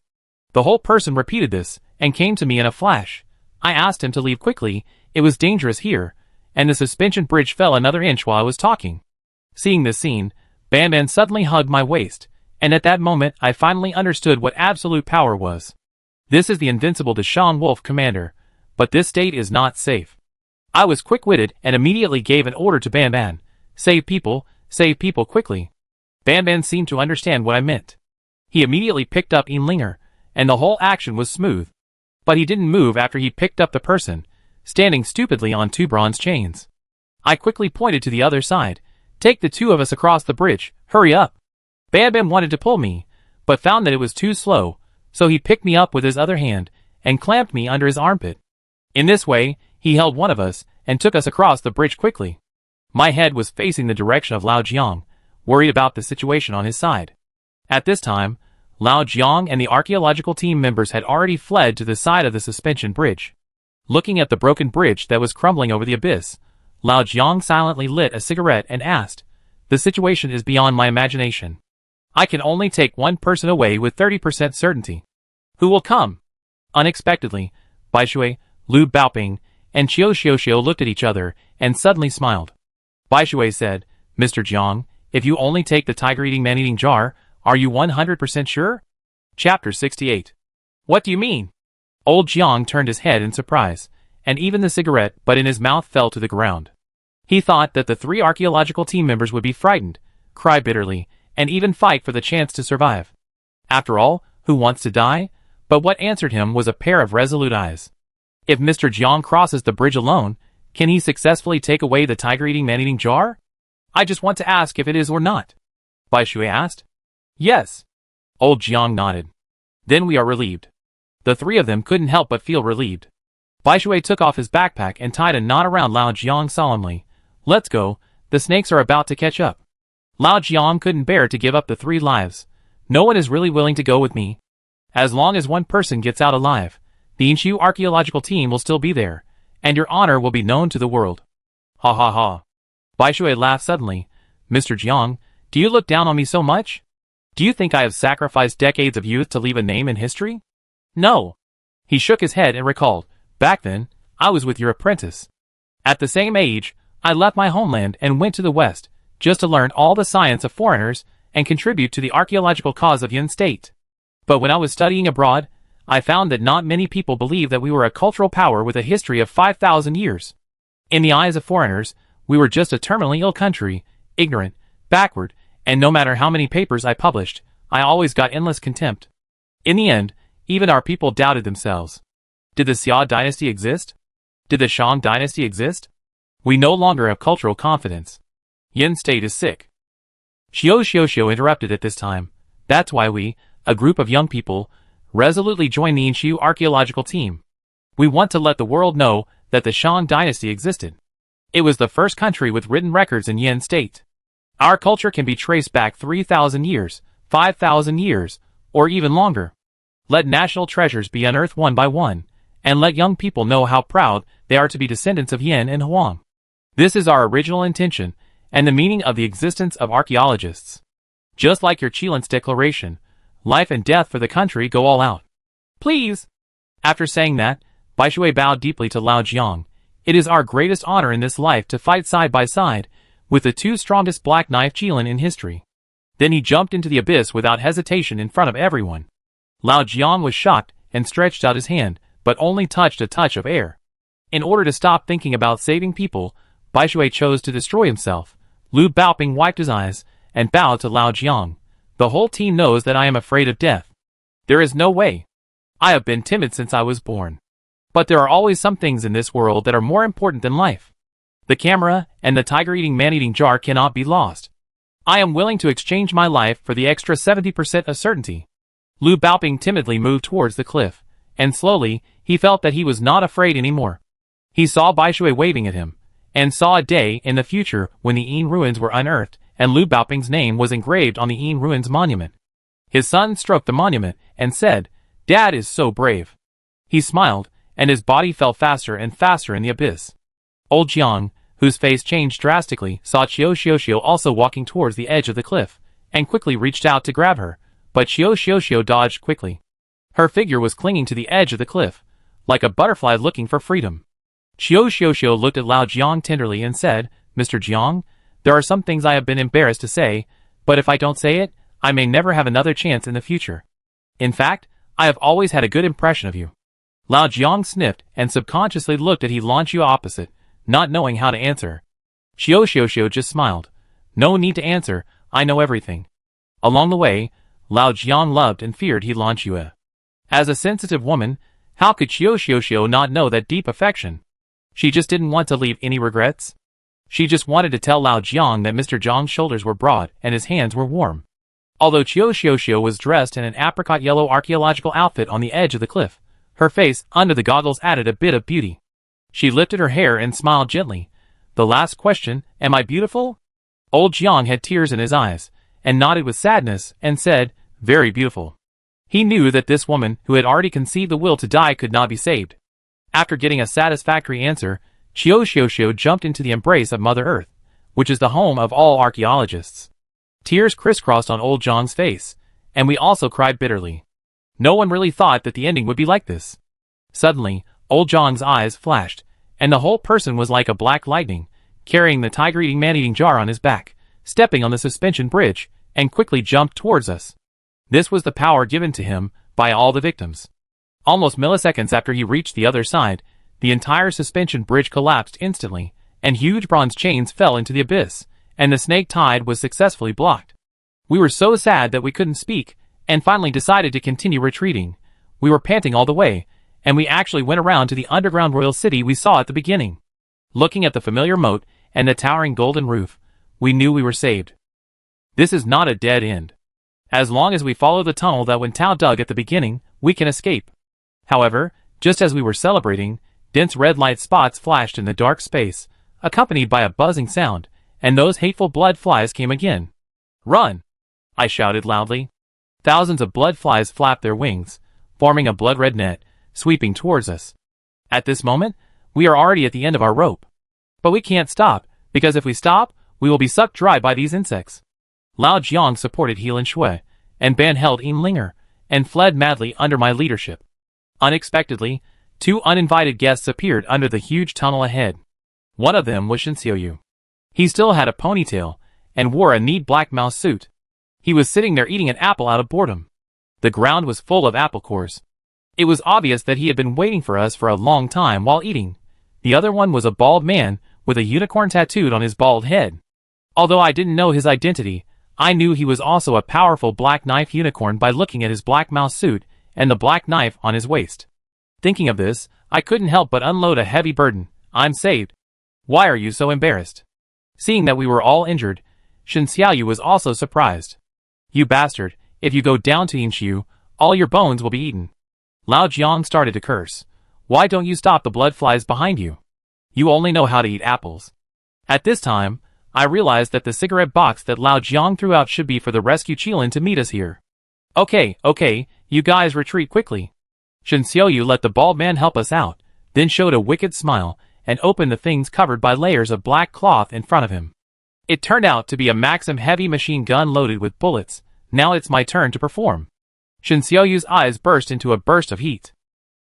The whole person repeated this, and came to me in a flash. I asked him to leave quickly, it was dangerous here, and the suspension bridge fell another inch while I was talking. Seeing this scene, Banban suddenly hugged my waist, and at that moment I finally understood what absolute power was. This is the invincible Deshaun Wolf Commander, but this state is not safe. I was quick-witted and immediately gave an order to Banban, save people quickly." Banban seemed to understand what I meant. He immediately picked up Linger, and the whole action was smooth. But he didn't move after he picked up the person, standing stupidly on 2 bronze chains. I quickly pointed to the other side. "Take the 2 of us across the bridge, hurry up." Banban wanted to pull me, but found that it was too slow, so he picked me up with his other hand, and clamped me under his armpit. In this way, he held one of us, and took us across the bridge quickly. My head was facing the direction of Lao Jiang, worried about the situation on his side. At this time, Lao Jiang and the archaeological team members had already fled to the side of the suspension bridge. Looking at the broken bridge that was crumbling over the abyss, Lao Jiang silently lit a cigarette and asked, "The situation is beyond my imagination. I can only take one person away with 30% certainty. Who will come?" Unexpectedly, Bai Shui, Lu Baoping, and Qiu Xiuxiu looked at each other and suddenly smiled. Bai Shui said, "Mr. Jiang, if you only take the tiger-eating man-eating jar, are you 100% sure?" Chapter 68. "What do you mean?" Old Jiang turned his head in surprise, and even the cigarette but in his mouth fell to the ground. He thought that the 3 archaeological team members would be frightened, cry bitterly, and even fight for the chance to survive. After all, who wants to die? But what answered him was a pair of resolute eyes. If Mr. Jiang crosses the bridge alone, can he successfully take away the tiger-eating man-eating jar? "I just want to ask if it is or not," Bai Shui asked. "Yes." Old Jiang nodded. "Then we are relieved." The 3 of them couldn't help but feel relieved. Bai Shui took off his backpack and tied a knot around Lao Jiang solemnly. "Let's go, the snakes are about to catch up." Lao Jiang couldn't bear to give up the 3 lives. "No one is really willing to go with me. As long as one person gets out alive, the Inshu archaeological team will still be there, and your honor will be known to the world." "Ha ha ha." Bai Shui laughed suddenly. "Mr. Jiang, do you look down on me so much? Do you think I have sacrificed decades of youth to leave a name in history? No." He shook his head and recalled, "Back then, I was with your apprentice. At the same age, I left my homeland and went to the West, just to learn all the science of foreigners and contribute to the archaeological cause of Yin State. But when I was studying abroad, I found that not many people believed that we were a cultural power with a history of 5,000 years. In the eyes of foreigners, we were just a terminally ill country, ignorant, backward, and no matter how many papers I published, I always got endless contempt. In the end, even our people doubted themselves. Did the Xia dynasty exist? Did the Shang dynasty exist? We no longer have cultural confidence. Yin State is sick." Xiu Xiuxiu interrupted at this time. "That's why we, a group of young people, resolutely joined the Yinshu archaeological team. We want to let the world know that the Shang dynasty existed. It was the first country with written records in Yin state. Our culture can be traced back 3,000 years, 5,000 years, or even longer. Let national treasures be unearthed one by one, and let young people know how proud they are to be descendants of Yin and Huang. This is our original intention, and the meaning of the existence of archaeologists. Just like your Qilins declaration, life and death for the country go all out. Please! After saying that, Baishui bowed deeply to Lao Jiang. It is our greatest honor in this life to fight side by side with the two strongest black knife Qilin in history. Then he jumped into the abyss without hesitation in front of everyone. Lao Jiang was shocked and stretched out his hand, but only touched a touch of air. In order to stop thinking about saving people, Baishui chose to destroy himself. Lu Baoping wiped his eyes and bowed to Lao Jiang. The whole team knows that I am afraid of death. There is no way. I have been timid since I was born. But there are always some things in this world that are more important than life. The camera and the tiger-eating man-eating jar cannot be lost. I am willing to exchange my life for the extra 70% of certainty. Lu Baoping timidly moved towards the cliff, and slowly, he felt that he was not afraid anymore. He saw Baishui waving at him, and saw a day in the future when the Yin ruins were unearthed, and Lu Baoping's name was engraved on the Yin ruins monument. His son stroked the monument, and said, "Dad is so brave." He smiled, and his body fell faster and faster in the abyss. Old Jiang, whose face changed drastically, saw Xiao also walking towards the edge of the cliff, and quickly reached out to grab her, but Xiao dodged quickly. Her figure was clinging to the edge of the cliff, like a butterfly looking for freedom. Xiao looked at Lao Jiang tenderly and said, "Mr. Jiang, there are some things I have been embarrassed to say, but if I don't say it, I may never have another chance in the future. In fact, I have always had a good impression of you." Lao Jiang sniffed and subconsciously looked at He Lanqiu opposite, not knowing how to answer. Xiao just smiled. "No need to answer, I know everything." Along the way, Lao Jiang loved and feared He Lanqiu. As a sensitive woman, how could Xiao not know that deep affection? She just didn't want to leave any regrets. She just wanted to tell Lao Jiang that Mr. Jiang's shoulders were broad and his hands were warm. Although Xiao was dressed in an apricot yellow archaeological outfit on the edge of the cliff, her face under the goggles added a bit of beauty. She lifted her hair and smiled gently. "The last question, am I beautiful?" Old Jiang had tears in his eyes, and nodded with sadness, and said, "Very beautiful." He knew that this woman, who had already conceived the will to die, could not be saved. After getting a satisfactory answer, Xiao jumped into the embrace of Mother Earth, which is the home of all archaeologists. Tears crisscrossed on Old Jiang's face, and we also cried bitterly. No one really thought that the ending would be like this. Suddenly, Old Jiang's eyes flashed, and the whole person was like a black lightning, carrying the tiger-eating man-eating jar on his back, stepping on the suspension bridge, and quickly jumped towards us. This was the power given to him by all the victims. Almost milliseconds after he reached the other side, the entire suspension bridge collapsed instantly, and huge bronze chains fell into the abyss, and the snake tide was successfully blocked. We were so sad that we couldn't speak, and finally decided to continue retreating. We were panting all the way, and we actually went around to the underground royal city we saw at the beginning. Looking at the familiar moat and the towering golden roof, we knew we were saved. This is not a dead end. As long as we follow the tunnel that Wen Tao dug at the beginning, we can escape. However, just as we were celebrating, dense red light spots flashed in the dark space, accompanied by a buzzing sound, and those hateful blood flies came again. "Run!" I shouted loudly. Thousands of blood flies flapped their wings, forming a blood-red net, sweeping towards us. At this moment, we are already at the end of our rope. But we can't stop, because if we stop, we will be sucked dry by these insects. Lao Jiang supported He Lanqiu, and Ban held Yin Linger, and fled madly under my leadership. Unexpectedly, two uninvited guests appeared under the huge tunnel ahead. One of them was Shen Xiaoyu. He still had a ponytail, and wore a neat black mouse suit. He was sitting there eating an apple out of boredom. The ground was full of apple cores. It was obvious that he had been waiting for us for a long time while eating. The other one was a bald man, with a unicorn tattooed on his bald head. Although I didn't know his identity, I knew he was also a powerful black knife unicorn by looking at his black mouse suit and the black knife on his waist. Thinking of this, I couldn't help but unload a heavy burden. "I'm saved. Why are you so embarrassed?" Seeing that we were all injured, Shen Xiaoyu was also surprised. "You bastard, if you go down to Yinshu, All your bones will be eaten. Lao Jiang started to curse. Why don't you stop the blood flies behind you? You only know how to eat apples. At this time, I realized that the cigarette box that Lao Jiang threw out should be for the rescue Qilin to meet us here. Okay, you guys retreat quickly. Shen Xiaoyu let the bald man help us out, then showed a wicked smile, and opened the things covered by layers of black cloth in front of him. It turned out to be a Maxim heavy machine gun loaded with bullets. Now it's my turn to perform. Shen Xiaoyu's eyes burst into a burst of heat.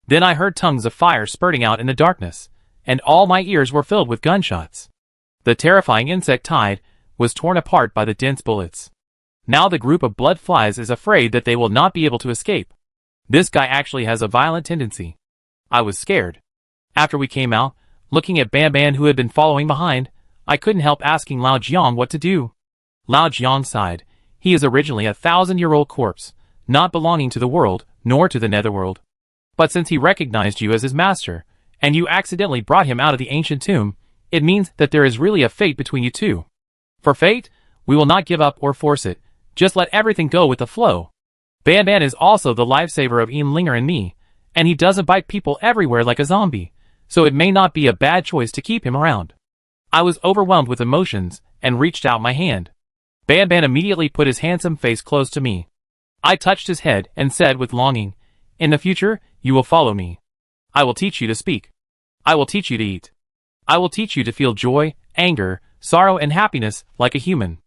Then I heard tongues of fire spurting out in the darkness, and all my ears were filled with gunshots. The terrifying insect tide was torn apart by the dense bullets. Now the group of blood flies is afraid that they will not be able to escape. This guy actually has a violent tendency. I was scared. After we came out, looking at Ban Ban who had been following behind, I couldn't help asking Lao Jiang what to do. Lao Jiang sighed. He is originally a 1,000-year-old corpse, not belonging to the world, nor to the netherworld. But since he recognized you as his master, and you accidentally brought him out of the ancient tomb, it means that there is really a fate between you two. For fate, we will not give up or force it, just let everything go with the flow. Ban Ban is also the lifesaver of Ian Linger and me, and he doesn't bite people everywhere like a zombie, so it may not be a bad choice to keep him around. I was overwhelmed with emotions, and reached out my hand. Ban Ban immediately put his handsome face close to me. I touched his head and said with longing, "In the future, you will follow me. I will teach you to speak. I will teach you to eat. I will teach you to feel joy, anger, sorrow and happiness like a human.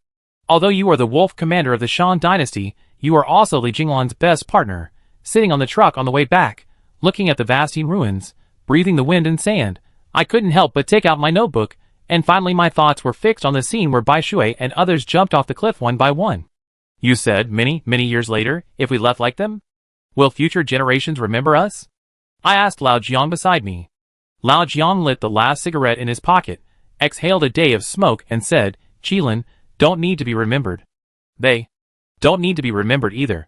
Although you are the wolf commander of the Shan dynasty, you are also Li Jinglan's best partner, sitting on the truck on the way back, looking at the Vastine ruins, breathing the wind and sand. I couldn't help but take out my notebook, and finally my thoughts were fixed on the scene where Bai Shui and others jumped off the cliff one by one. You said, many years later, if we left like them? Will future generations remember us? I asked Lao Jiang beside me. Lao Jiang lit the last cigarette in his pocket, exhaled a day of smoke and said, Qilin, don't need to be remembered. They don't need to be remembered either.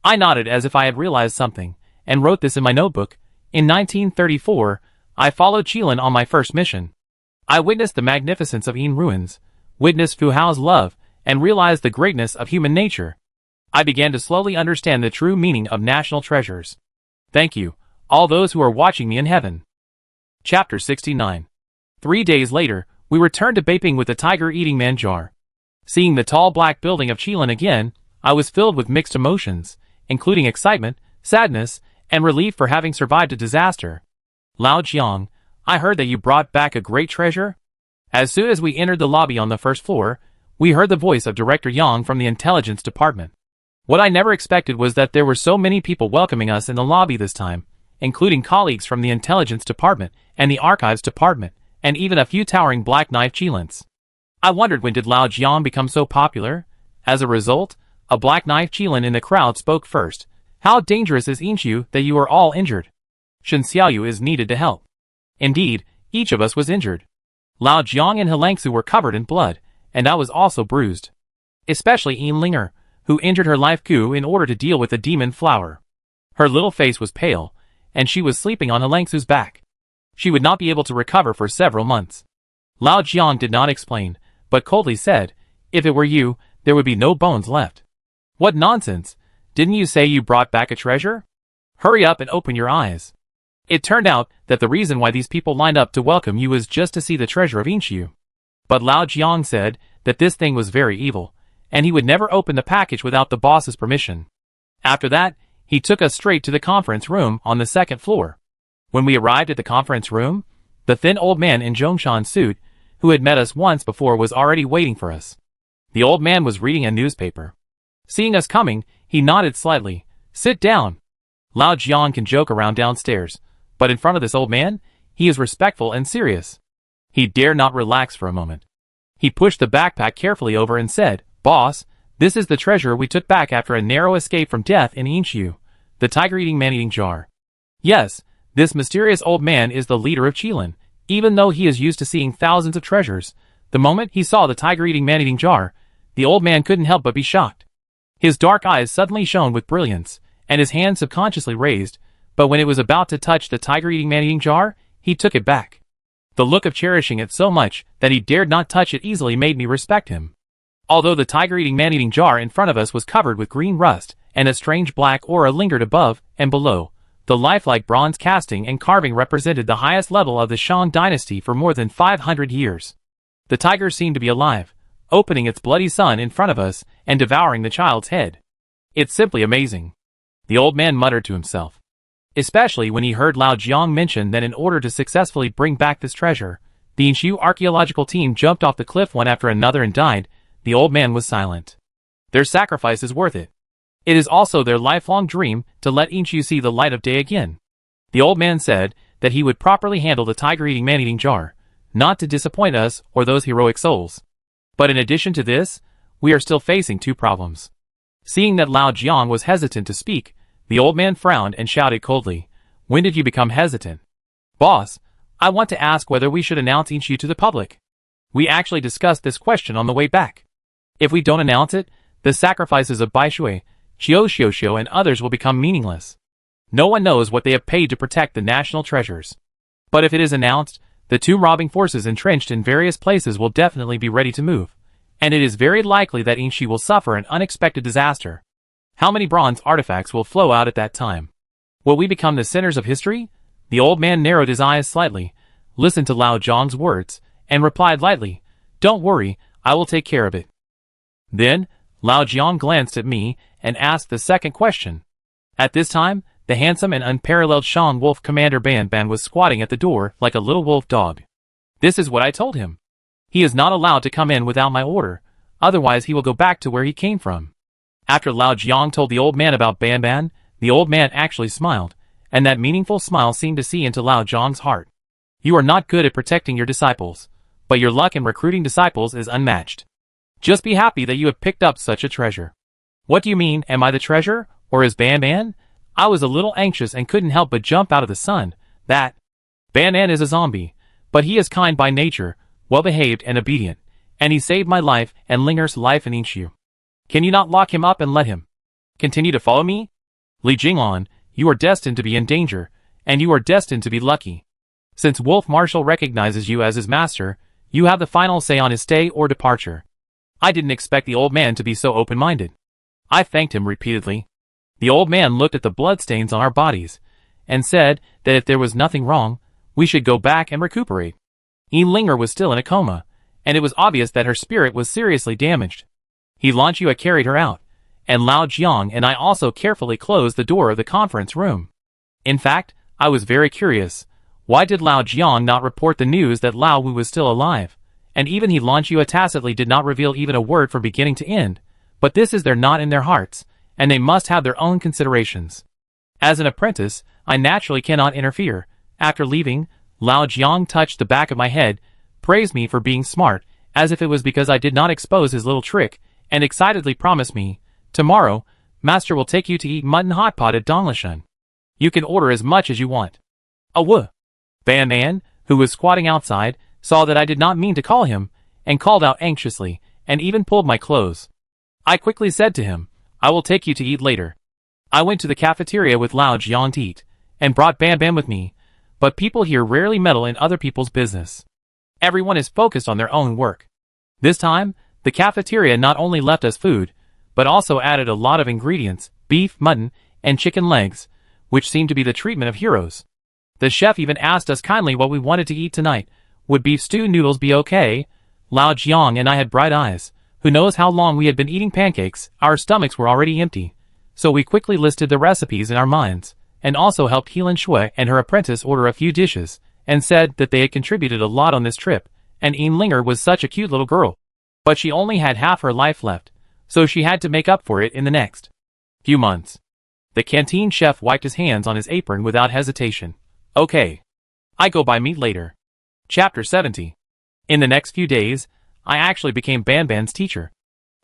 I nodded as if I had realized something, and wrote this in my notebook. In 1934, I followed Qilin on my first mission. I witnessed the magnificence of Yin ruins, witnessed Fu Hao's love, and realized the greatness of human nature. I began to slowly understand the true meaning of national treasures. Thank you, all those who are watching me in heaven. Chapter 69. 3 days later, we returned to Beiping with the tiger-eating man jar. Seeing the tall black building of Qilin again, I was filled with mixed emotions, including excitement, sadness, and relief for having survived a disaster. Lao Jiang, I heard that you brought back a great treasure? As soon as we entered the lobby on the first floor, we heard the voice of Director Yang from the intelligence department. What I never expected was that there were so many people welcoming us in the lobby this time, including colleagues from the intelligence department and the archives department, and even a few towering black knife Qilins. I wondered, when did Lao Jiang become so popular? As a result, a black knife Qilin in the crowd spoke first. How dangerous is Inshu that you are all injured? Shen Xiaoyu is needed to help. Indeed, each of us was injured. Lao Jiang and Helangsu were covered in blood, and I was also bruised. Especially Ian Linger, who injured her life coup in order to deal with the demon flower. Her little face was pale, and she was sleeping on Helangsu's back. She would not be able to recover for several months. Lao Jiang did not explain, but coldly said, if it were you, there would be no bones left. What nonsense! Didn't you say you brought back a treasure? Hurry up and open your eyes. It turned out that the reason why these people lined up to welcome you was just to see the treasure of Inshu. But Lao Jiang said that this thing was very evil, and he would never open the package without the boss's permission. After that, he took us straight to the conference room on the second floor. When we arrived at the conference room, the thin old man in Zhongshan suit, who had met us once before, was already waiting for us. The old man was reading a newspaper. Seeing us coming, he nodded slightly. Sit down. Lao Jiang can joke around downstairs, but in front of this old man, he is respectful and serious. He dare not relax for a moment. He pushed the backpack carefully over and said, Boss, this is the treasure we took back after a narrow escape from death in Inshu, the tiger-eating man-eating jar. Yes, this mysterious old man is the leader of Qilin. Even though he is used to seeing thousands of treasures, the moment he saw the tiger-eating man-eating jar, the old man couldn't help but be shocked. His dark eyes suddenly shone with brilliance, and his hand subconsciously raised, but when it was about to touch the tiger-eating man-eating jar, he took it back. The look of cherishing it so much that he dared not touch it easily made me respect him. Although the tiger-eating man-eating jar in front of us was covered with green rust and a strange black aura lingered above and below. The lifelike bronze casting and carving represented the highest level of the Shang dynasty for more than 500 years. The tiger seemed to be alive, opening its bloody son in front of us and devouring the child's head. It's simply amazing, the old man muttered to himself. Especially when he heard Lao Jiang mention that in order to successfully bring back this treasure, the Inshu archaeological team jumped off the cliff one after another and died. The old man was silent. Their sacrifice is worth it. It is also their lifelong dream to let Inshu see the light of day again. The old man said that he would properly handle the tiger-eating man-eating jar, not to disappoint us or those heroic souls. But in addition to this, we are still facing two problems. Seeing that Lao Jiang was hesitant to speak, the old man frowned and shouted coldly, "When did you become hesitant?" "Boss, I want to ask whether we should announce Inshu to the public. We actually discussed this question on the way back. If we don't announce it, the sacrifices of Bai Shui, Xiao Xiao and others will become meaningless. No one knows what they have paid to protect the national treasures. But if it is announced, the two robbing forces entrenched in various places will definitely be ready to move, and it is very likely that Inshu will suffer an unexpected disaster. How many bronze artifacts will flow out at that time? Will we become the sinners of history?" The old man narrowed his eyes slightly, listened to Lao Jiang's words, and replied lightly, "Don't worry, I will take care of it." Then, Lao Jiang glanced at me and asked the second question. At this time, the handsome and unparalleled Shang Wolf Commander Ban Ban was squatting at the door like a little wolf dog. This is what I told him. He is not allowed to come in without my order, otherwise he will go back to where he came from. After Lao Jiang told the old man about Ban Ban, the old man actually smiled, and that meaningful smile seemed to see into Lao Jiang's heart. You are not good at protecting your disciples, but your luck in recruiting disciples is unmatched. Just be happy that you have picked up such a treasure. What do you mean, am I the treasure, or is Ban Ban? I was a little anxious and couldn't help but jump out of the sun. That Ban Ban is a zombie, but he is kind by nature, well-behaved and obedient, and he saved my life and Linger's life in Inshu. Can you not lock him up and let him continue to follow me? Li Jinglan, you are destined to be in danger, and you are destined to be lucky. Since Wolf Marshal recognizes you as his master, you have the final say on his stay or departure. I didn't expect the old man to be so open-minded. I thanked him repeatedly. The old man looked at the bloodstains on our bodies, and said that if there was nothing wrong, we should go back and recuperate. Linger was still in a coma, and it was obvious that her spirit was seriously damaged. Lan Chua carried her out, and Lao Jiang and I also carefully closed the door of the conference room. In fact, I was very curious. Why did Lao Jiang not report the news that Lao Wu was still alive? And even Lan Chua tacitly did not reveal even a word from beginning to end. But this is not in their hearts, and they must have their own considerations. As an apprentice, I naturally cannot interfere. After leaving, Lao Jiang touched the back of my head, praised me for being smart, as if it was because I did not expose his little trick, and excitedly promised me, "Tomorrow, Master will take you to eat mutton hot pot at Donglishan. You can order as much as you want." "Awoo!" Ban Ban, who was squatting outside, saw that I did not mean to call him, and called out anxiously, and even pulled my clothes. I quickly said to him, "I will take you to eat later." I went to the cafeteria with Lao Jiang to eat, and brought Ban Ban with me, but people here rarely meddle in other people's business. Everyone is focused on their own work. This time, the cafeteria not only left us food, but also added a lot of ingredients, beef, mutton, and chicken legs, which seemed to be the treatment of heroes. The chef even asked us kindly what we wanted to eat tonight. Would beef stew noodles be okay? Lao Jiang and I had bright eyes. Who knows how long we had been eating pancakes, our stomachs were already empty. So we quickly listed the recipes in our minds, and also helped Lan Shui and her apprentice order a few dishes, and said that they had contributed a lot on this trip, and Linger was such a cute little girl. But she only had half her life left, so she had to make up for it in the next few months. The canteen chef wiped his hands on his apron without hesitation. Okay. I go buy meat later. Chapter 70. In the next few days, I actually became Ban Ban's teacher.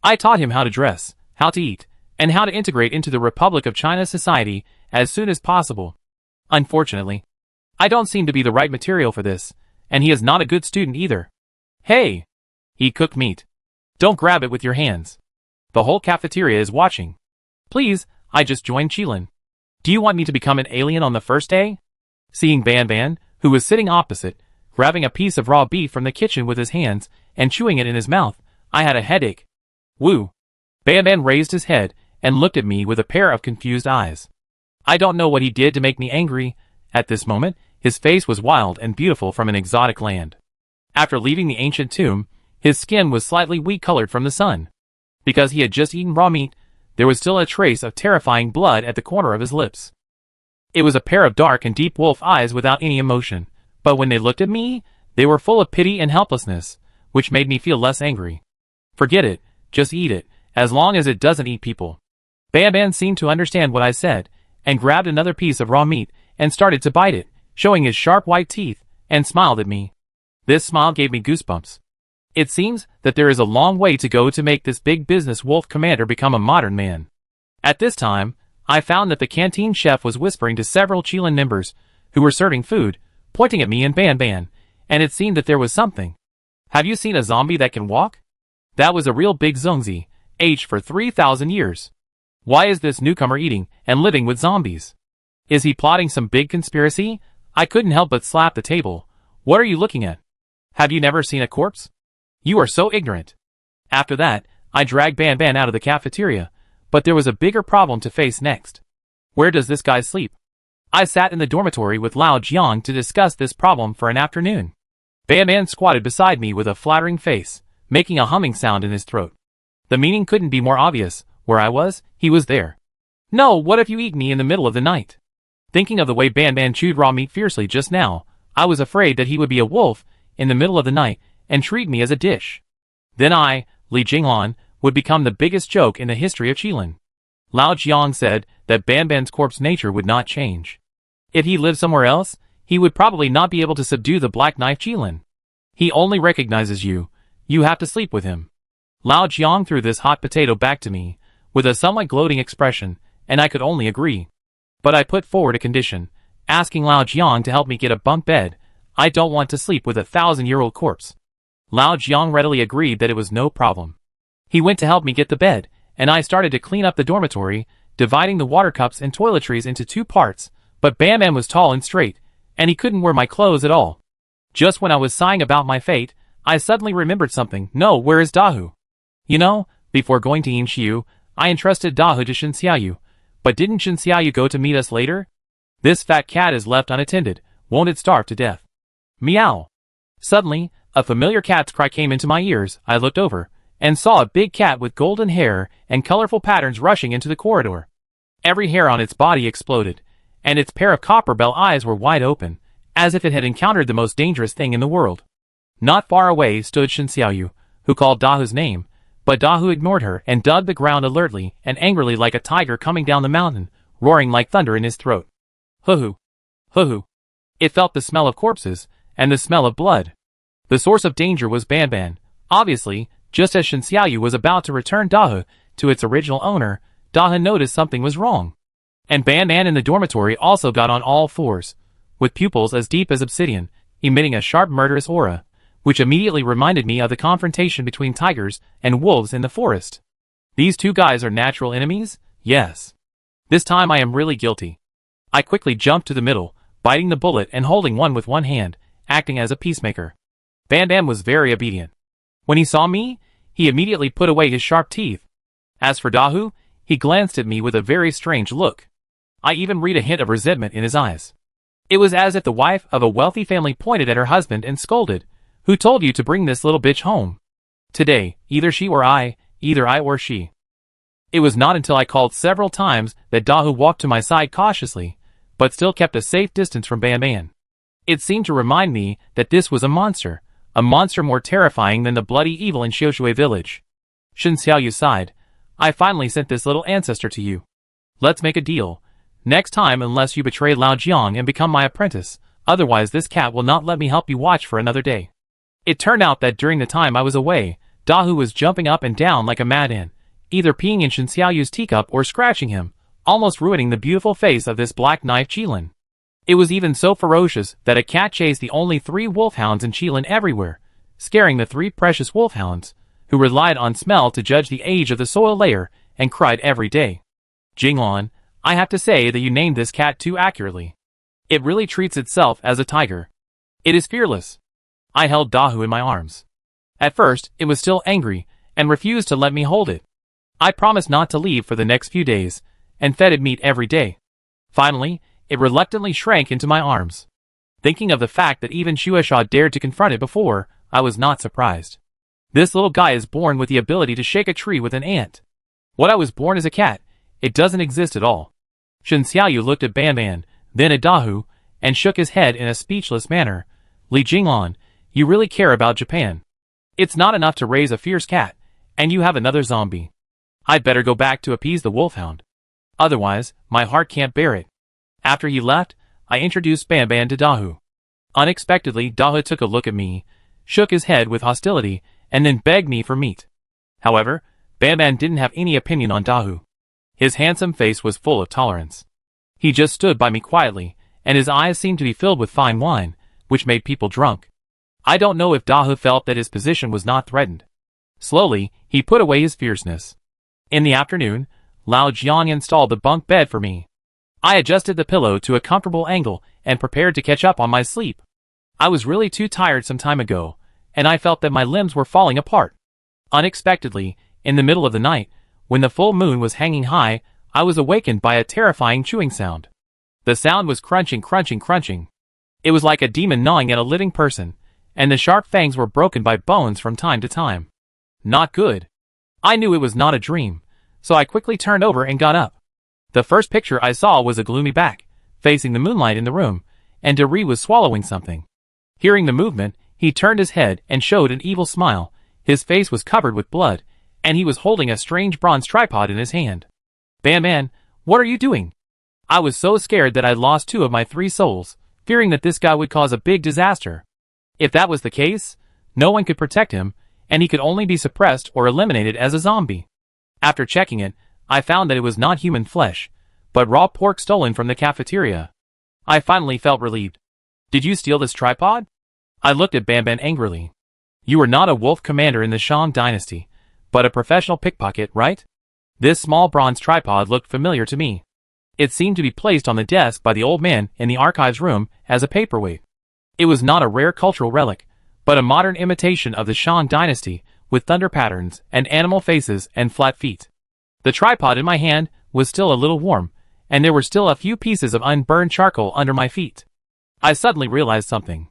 I taught him how to dress, how to eat, and how to integrate into the Republic of China society as soon as possible. Unfortunately, I don't seem to be the right material for this, and he is not a good student either. Hey! He cooked meat. Don't grab it with your hands. The whole cafeteria is watching. Please, I just joined Qilin. Do you want me to become an alien on the first day? Seeing Ban Ban, who was sitting opposite, grabbing a piece of raw beef from the kitchen with his hands and chewing it in his mouth, I had a headache. Woo! Ban Ban raised his head and looked at me with a pair of confused eyes. I don't know what he did to make me angry. At this moment, his face was wild and beautiful from an exotic land. After leaving the ancient tomb, his skin was slightly wheat-colored from the sun. Because he had just eaten raw meat, there was still a trace of terrifying blood at the corner of his lips. It was a pair of dark and deep wolf eyes without any emotion, but when they looked at me, they were full of pity and helplessness, which made me feel less angry. Forget it, just eat it, as long as it doesn't eat people. Ban seemed to understand what I said, and grabbed another piece of raw meat and started to bite it, showing his sharp white teeth, and smiled at me. This smile gave me goosebumps. It seems that there is a long way to go to make this big business wolf commander become a modern man. At this time, I found that the canteen chef was whispering to several Chilean members who were serving food, pointing at me and Ban, and it seemed that there was something. Have you seen a zombie that can walk? That was a real big zongzi, aged for 3,000 years. Why is this newcomer eating and living with zombies? Is he plotting some big conspiracy? I couldn't help but slap the table. What are you looking at? Have you never seen a corpse? You are so ignorant. After that, I dragged Ban out of the cafeteria, but there was a bigger problem to face next. Where does this guy sleep? I sat in the dormitory with Lao Jiang to discuss this problem for an afternoon. Ban squatted beside me with a flattering face, making a humming sound in his throat. The meaning couldn't be more obvious. Where I was, he was there. No, what if you eat me in the middle of the night? Thinking of the way Ban chewed raw meat fiercely just now, I was afraid that he would be a wolf in the middle of the night and treat me as a dish. Then I, Li Jinglan, would become the biggest joke in the history of Chilean. Lao Jiang said that Ban's corpse nature would not change. If he lived somewhere else, he would probably not be able to subdue the Black Knife Chilean. He only recognizes you. You have to sleep with him. Lao Jiang threw this hot potato back to me, with a somewhat gloating expression, and I could only agree. But I put forward a condition, asking Lao Jiang to help me get a bunk bed. I don't want to sleep with a 1,000-year-old corpse. Lao Jiang readily agreed that it was no problem. He went to help me get the bed, and I started to clean up the dormitory, dividing the water cups and toiletries into 2 parts, but Ban was tall and straight, and he couldn't wear my clothes at all. Just when I was sighing about my fate, I suddenly remembered something. No, where is Dahu? You know, before going to Yinshiu, I entrusted Dahu to Shinxiaoyu, but didn't Shinxiaoyu go to meet us later? This fat cat is left unattended, won't it starve to death? Meow. Suddenly, a familiar cat's cry came into my ears. I looked over, and saw a big cat with golden hair and colorful patterns rushing into the corridor. Every hair on its body exploded, and its pair of copper bell eyes were wide open, as if it had encountered the most dangerous thing in the world. Not far away stood Shinxiaoyu, who called Dahu's name, but Dahu ignored her and dug the ground alertly and angrily like a tiger coming down the mountain, roaring like thunder in his throat. Hoo-hoo. Hoo-hoo. It felt the smell of corpses, and the smell of blood. The source of danger was Ban. Obviously, just as Shinxiaoyu was about to return Dahu to its original owner, Dahu noticed something was wrong. And Ban in the dormitory also got on all fours, with pupils as deep as obsidian, emitting a sharp murderous aura, which immediately reminded me of the confrontation between tigers and wolves in the forest. These 2 guys are natural enemies? Yes. This time I am really guilty. I quickly jumped to the middle, biting the bullet and holding one with one hand, acting as a peacemaker. Ban was very obedient. When he saw me, he immediately put away his sharp teeth. As for Dahu, he glanced at me with a very strange look. I even read a hint of resentment in his eyes. It was as if the wife of a wealthy family pointed at her husband and scolded, "Who told you to bring this little bitch home? Today, either she or I, either I or she." It was not until I called several times that Dahu walked to my side cautiously, but still kept a safe distance from Ban. It seemed to remind me that this was a monster more terrifying than the bloody evil in Xiushui village. Shinxiaoyu sighed. I finally sent this little ancestor to you. Let's make a deal. Next time, unless you betray Lao Jiang and become my apprentice, otherwise this cat will not let me help you watch for another day. It turned out that during the time I was away, Dahu was jumping up and down like a madman, either peeing in Shinxiaoyu's teacup or scratching him, almost ruining the beautiful face of this Black Knife Chilean. It was even so ferocious that a cat chased the only 3 wolfhounds in Chilean everywhere, scaring the 3 precious wolfhounds, who relied on smell to judge the age of the soil layer and cried every day. Jinglan, I have to say that you named this cat too accurately. It really treats itself as a tiger. It is fearless. I held Dahu in my arms. At first, it was still angry, and refused to let me hold it. I promised not to leave for the next few days, and fed it meat every day. Finally, it reluctantly shrank into my arms. Thinking of the fact that even Shuaisha dared to confront it before, I was not surprised. This little guy is born with the ability to shake a tree with an ant. What I was born as a cat, it doesn't exist at all. Shen Xiaoyu looked at Ban Ban, then at Dahu, and shook his head in a speechless manner. Li Jinglan, you really care about Japan. It's not enough to raise a fierce cat, and you have another zombie. I'd better go back to appease the wolfhound. Otherwise, my heart can't bear it. After he left, I introduced Ban Ban to Dahu. Unexpectedly, Dahu took a look at me, shook his head with hostility, and then begged me for meat. However, Ban Ban didn't have any opinion on Dahu. His handsome face was full of tolerance. He just stood by me quietly, and his eyes seemed to be filled with fine wine, which made people drunk. I don't know if Dahu felt that his position was not threatened. Slowly, he put away his fierceness. In the afternoon, Lao Jiang installed the bunk bed for me. I adjusted the pillow to a comfortable angle and prepared to catch up on my sleep. I was really too tired some time ago, and I felt that my limbs were falling apart. Unexpectedly, in the middle of the night, when the full moon was hanging high, I was awakened by a terrifying chewing sound. The sound was crunching, crunching, crunching. It was like a demon gnawing at a living person, and the sharp fangs were broken by bones from time to time. Not good. I knew it was not a dream, so I quickly turned over and got up. The first picture I saw was a gloomy back, facing the moonlight in the room, and Deri was swallowing something. Hearing the movement, he turned his head and showed an evil smile. His face was covered with blood, and he was holding a strange bronze tripod in his hand. Ban Ban, what are you doing? I was so scared that I lost 2 of my 3 souls, fearing that this guy would cause a big disaster. If that was the case, no one could protect him, and he could only be suppressed or eliminated as a zombie. After checking it, I found that it was not human flesh, but raw pork stolen from the cafeteria. I finally felt relieved. Did you steal this tripod? I looked at Ban Ban angrily. You were not a wolf commander in the Shang dynasty, but a professional pickpocket, right? This small bronze tripod looked familiar to me. It seemed to be placed on the desk by the old man in the archives room as a paperweight. It was not a rare cultural relic, but a modern imitation of the Shang dynasty with thunder patterns and animal faces and flat feet. The tripod in my hand was still a little warm, and there were still a few pieces of unburned charcoal under my feet. I suddenly realized something.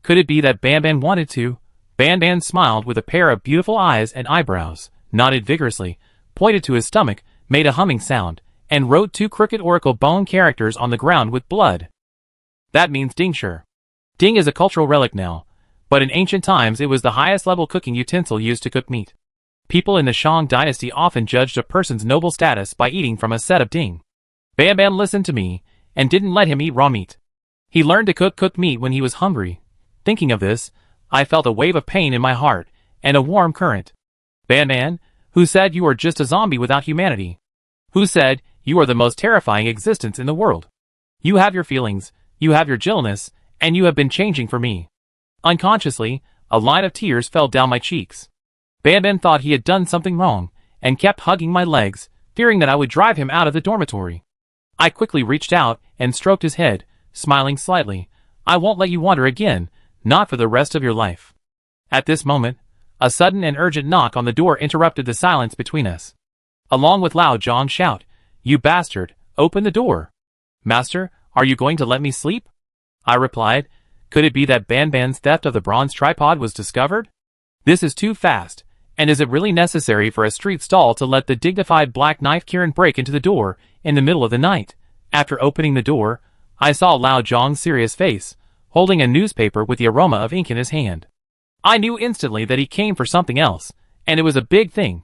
Could it be that Ban Ban wanted to? Ban Ban smiled with a pair of beautiful eyes and eyebrows, nodded vigorously, pointed to his stomach, made a humming sound, and wrote 2 crooked oracle bone characters on the ground with blood. That means Dingshi. Ding is a cultural relic now, but in ancient times it was the highest level cooking utensil used to cook meat. People in the Shang dynasty often judged a person's noble status by eating from a set of ding. Ban Ban listened to me, and didn't let him eat raw meat. He learned to cook meat when he was hungry. Thinking of this, I felt a wave of pain in my heart, and a warm current. Ban Ban, who said you are just a zombie without humanity? Who said you are the most terrifying existence in the world? You have your feelings, you have your gentleness, and you have been changing for me. Unconsciously, a line of tears fell down my cheeks. Ban Ban thought he had done something wrong, and kept hugging my legs, fearing that I would drive him out of the dormitory. I quickly reached out and stroked his head, smiling slightly. I won't let you wander again, not for the rest of your life. At this moment, a sudden and urgent knock on the door interrupted the silence between us. Along with Lao Zhang's shout, "You bastard, open the door." "Master, are you going to let me sleep?" I replied. Could it be that Ban Ban's theft of the bronze tripod was discovered? This is too fast, and is it really necessary for a street stall to let the dignified Black Knife Kirin break into the door in the middle of the night? After opening the door, I saw Lao Zhang's serious face, holding a newspaper with the aroma of ink in his hand. I knew instantly that he came for something else, and it was a big thing.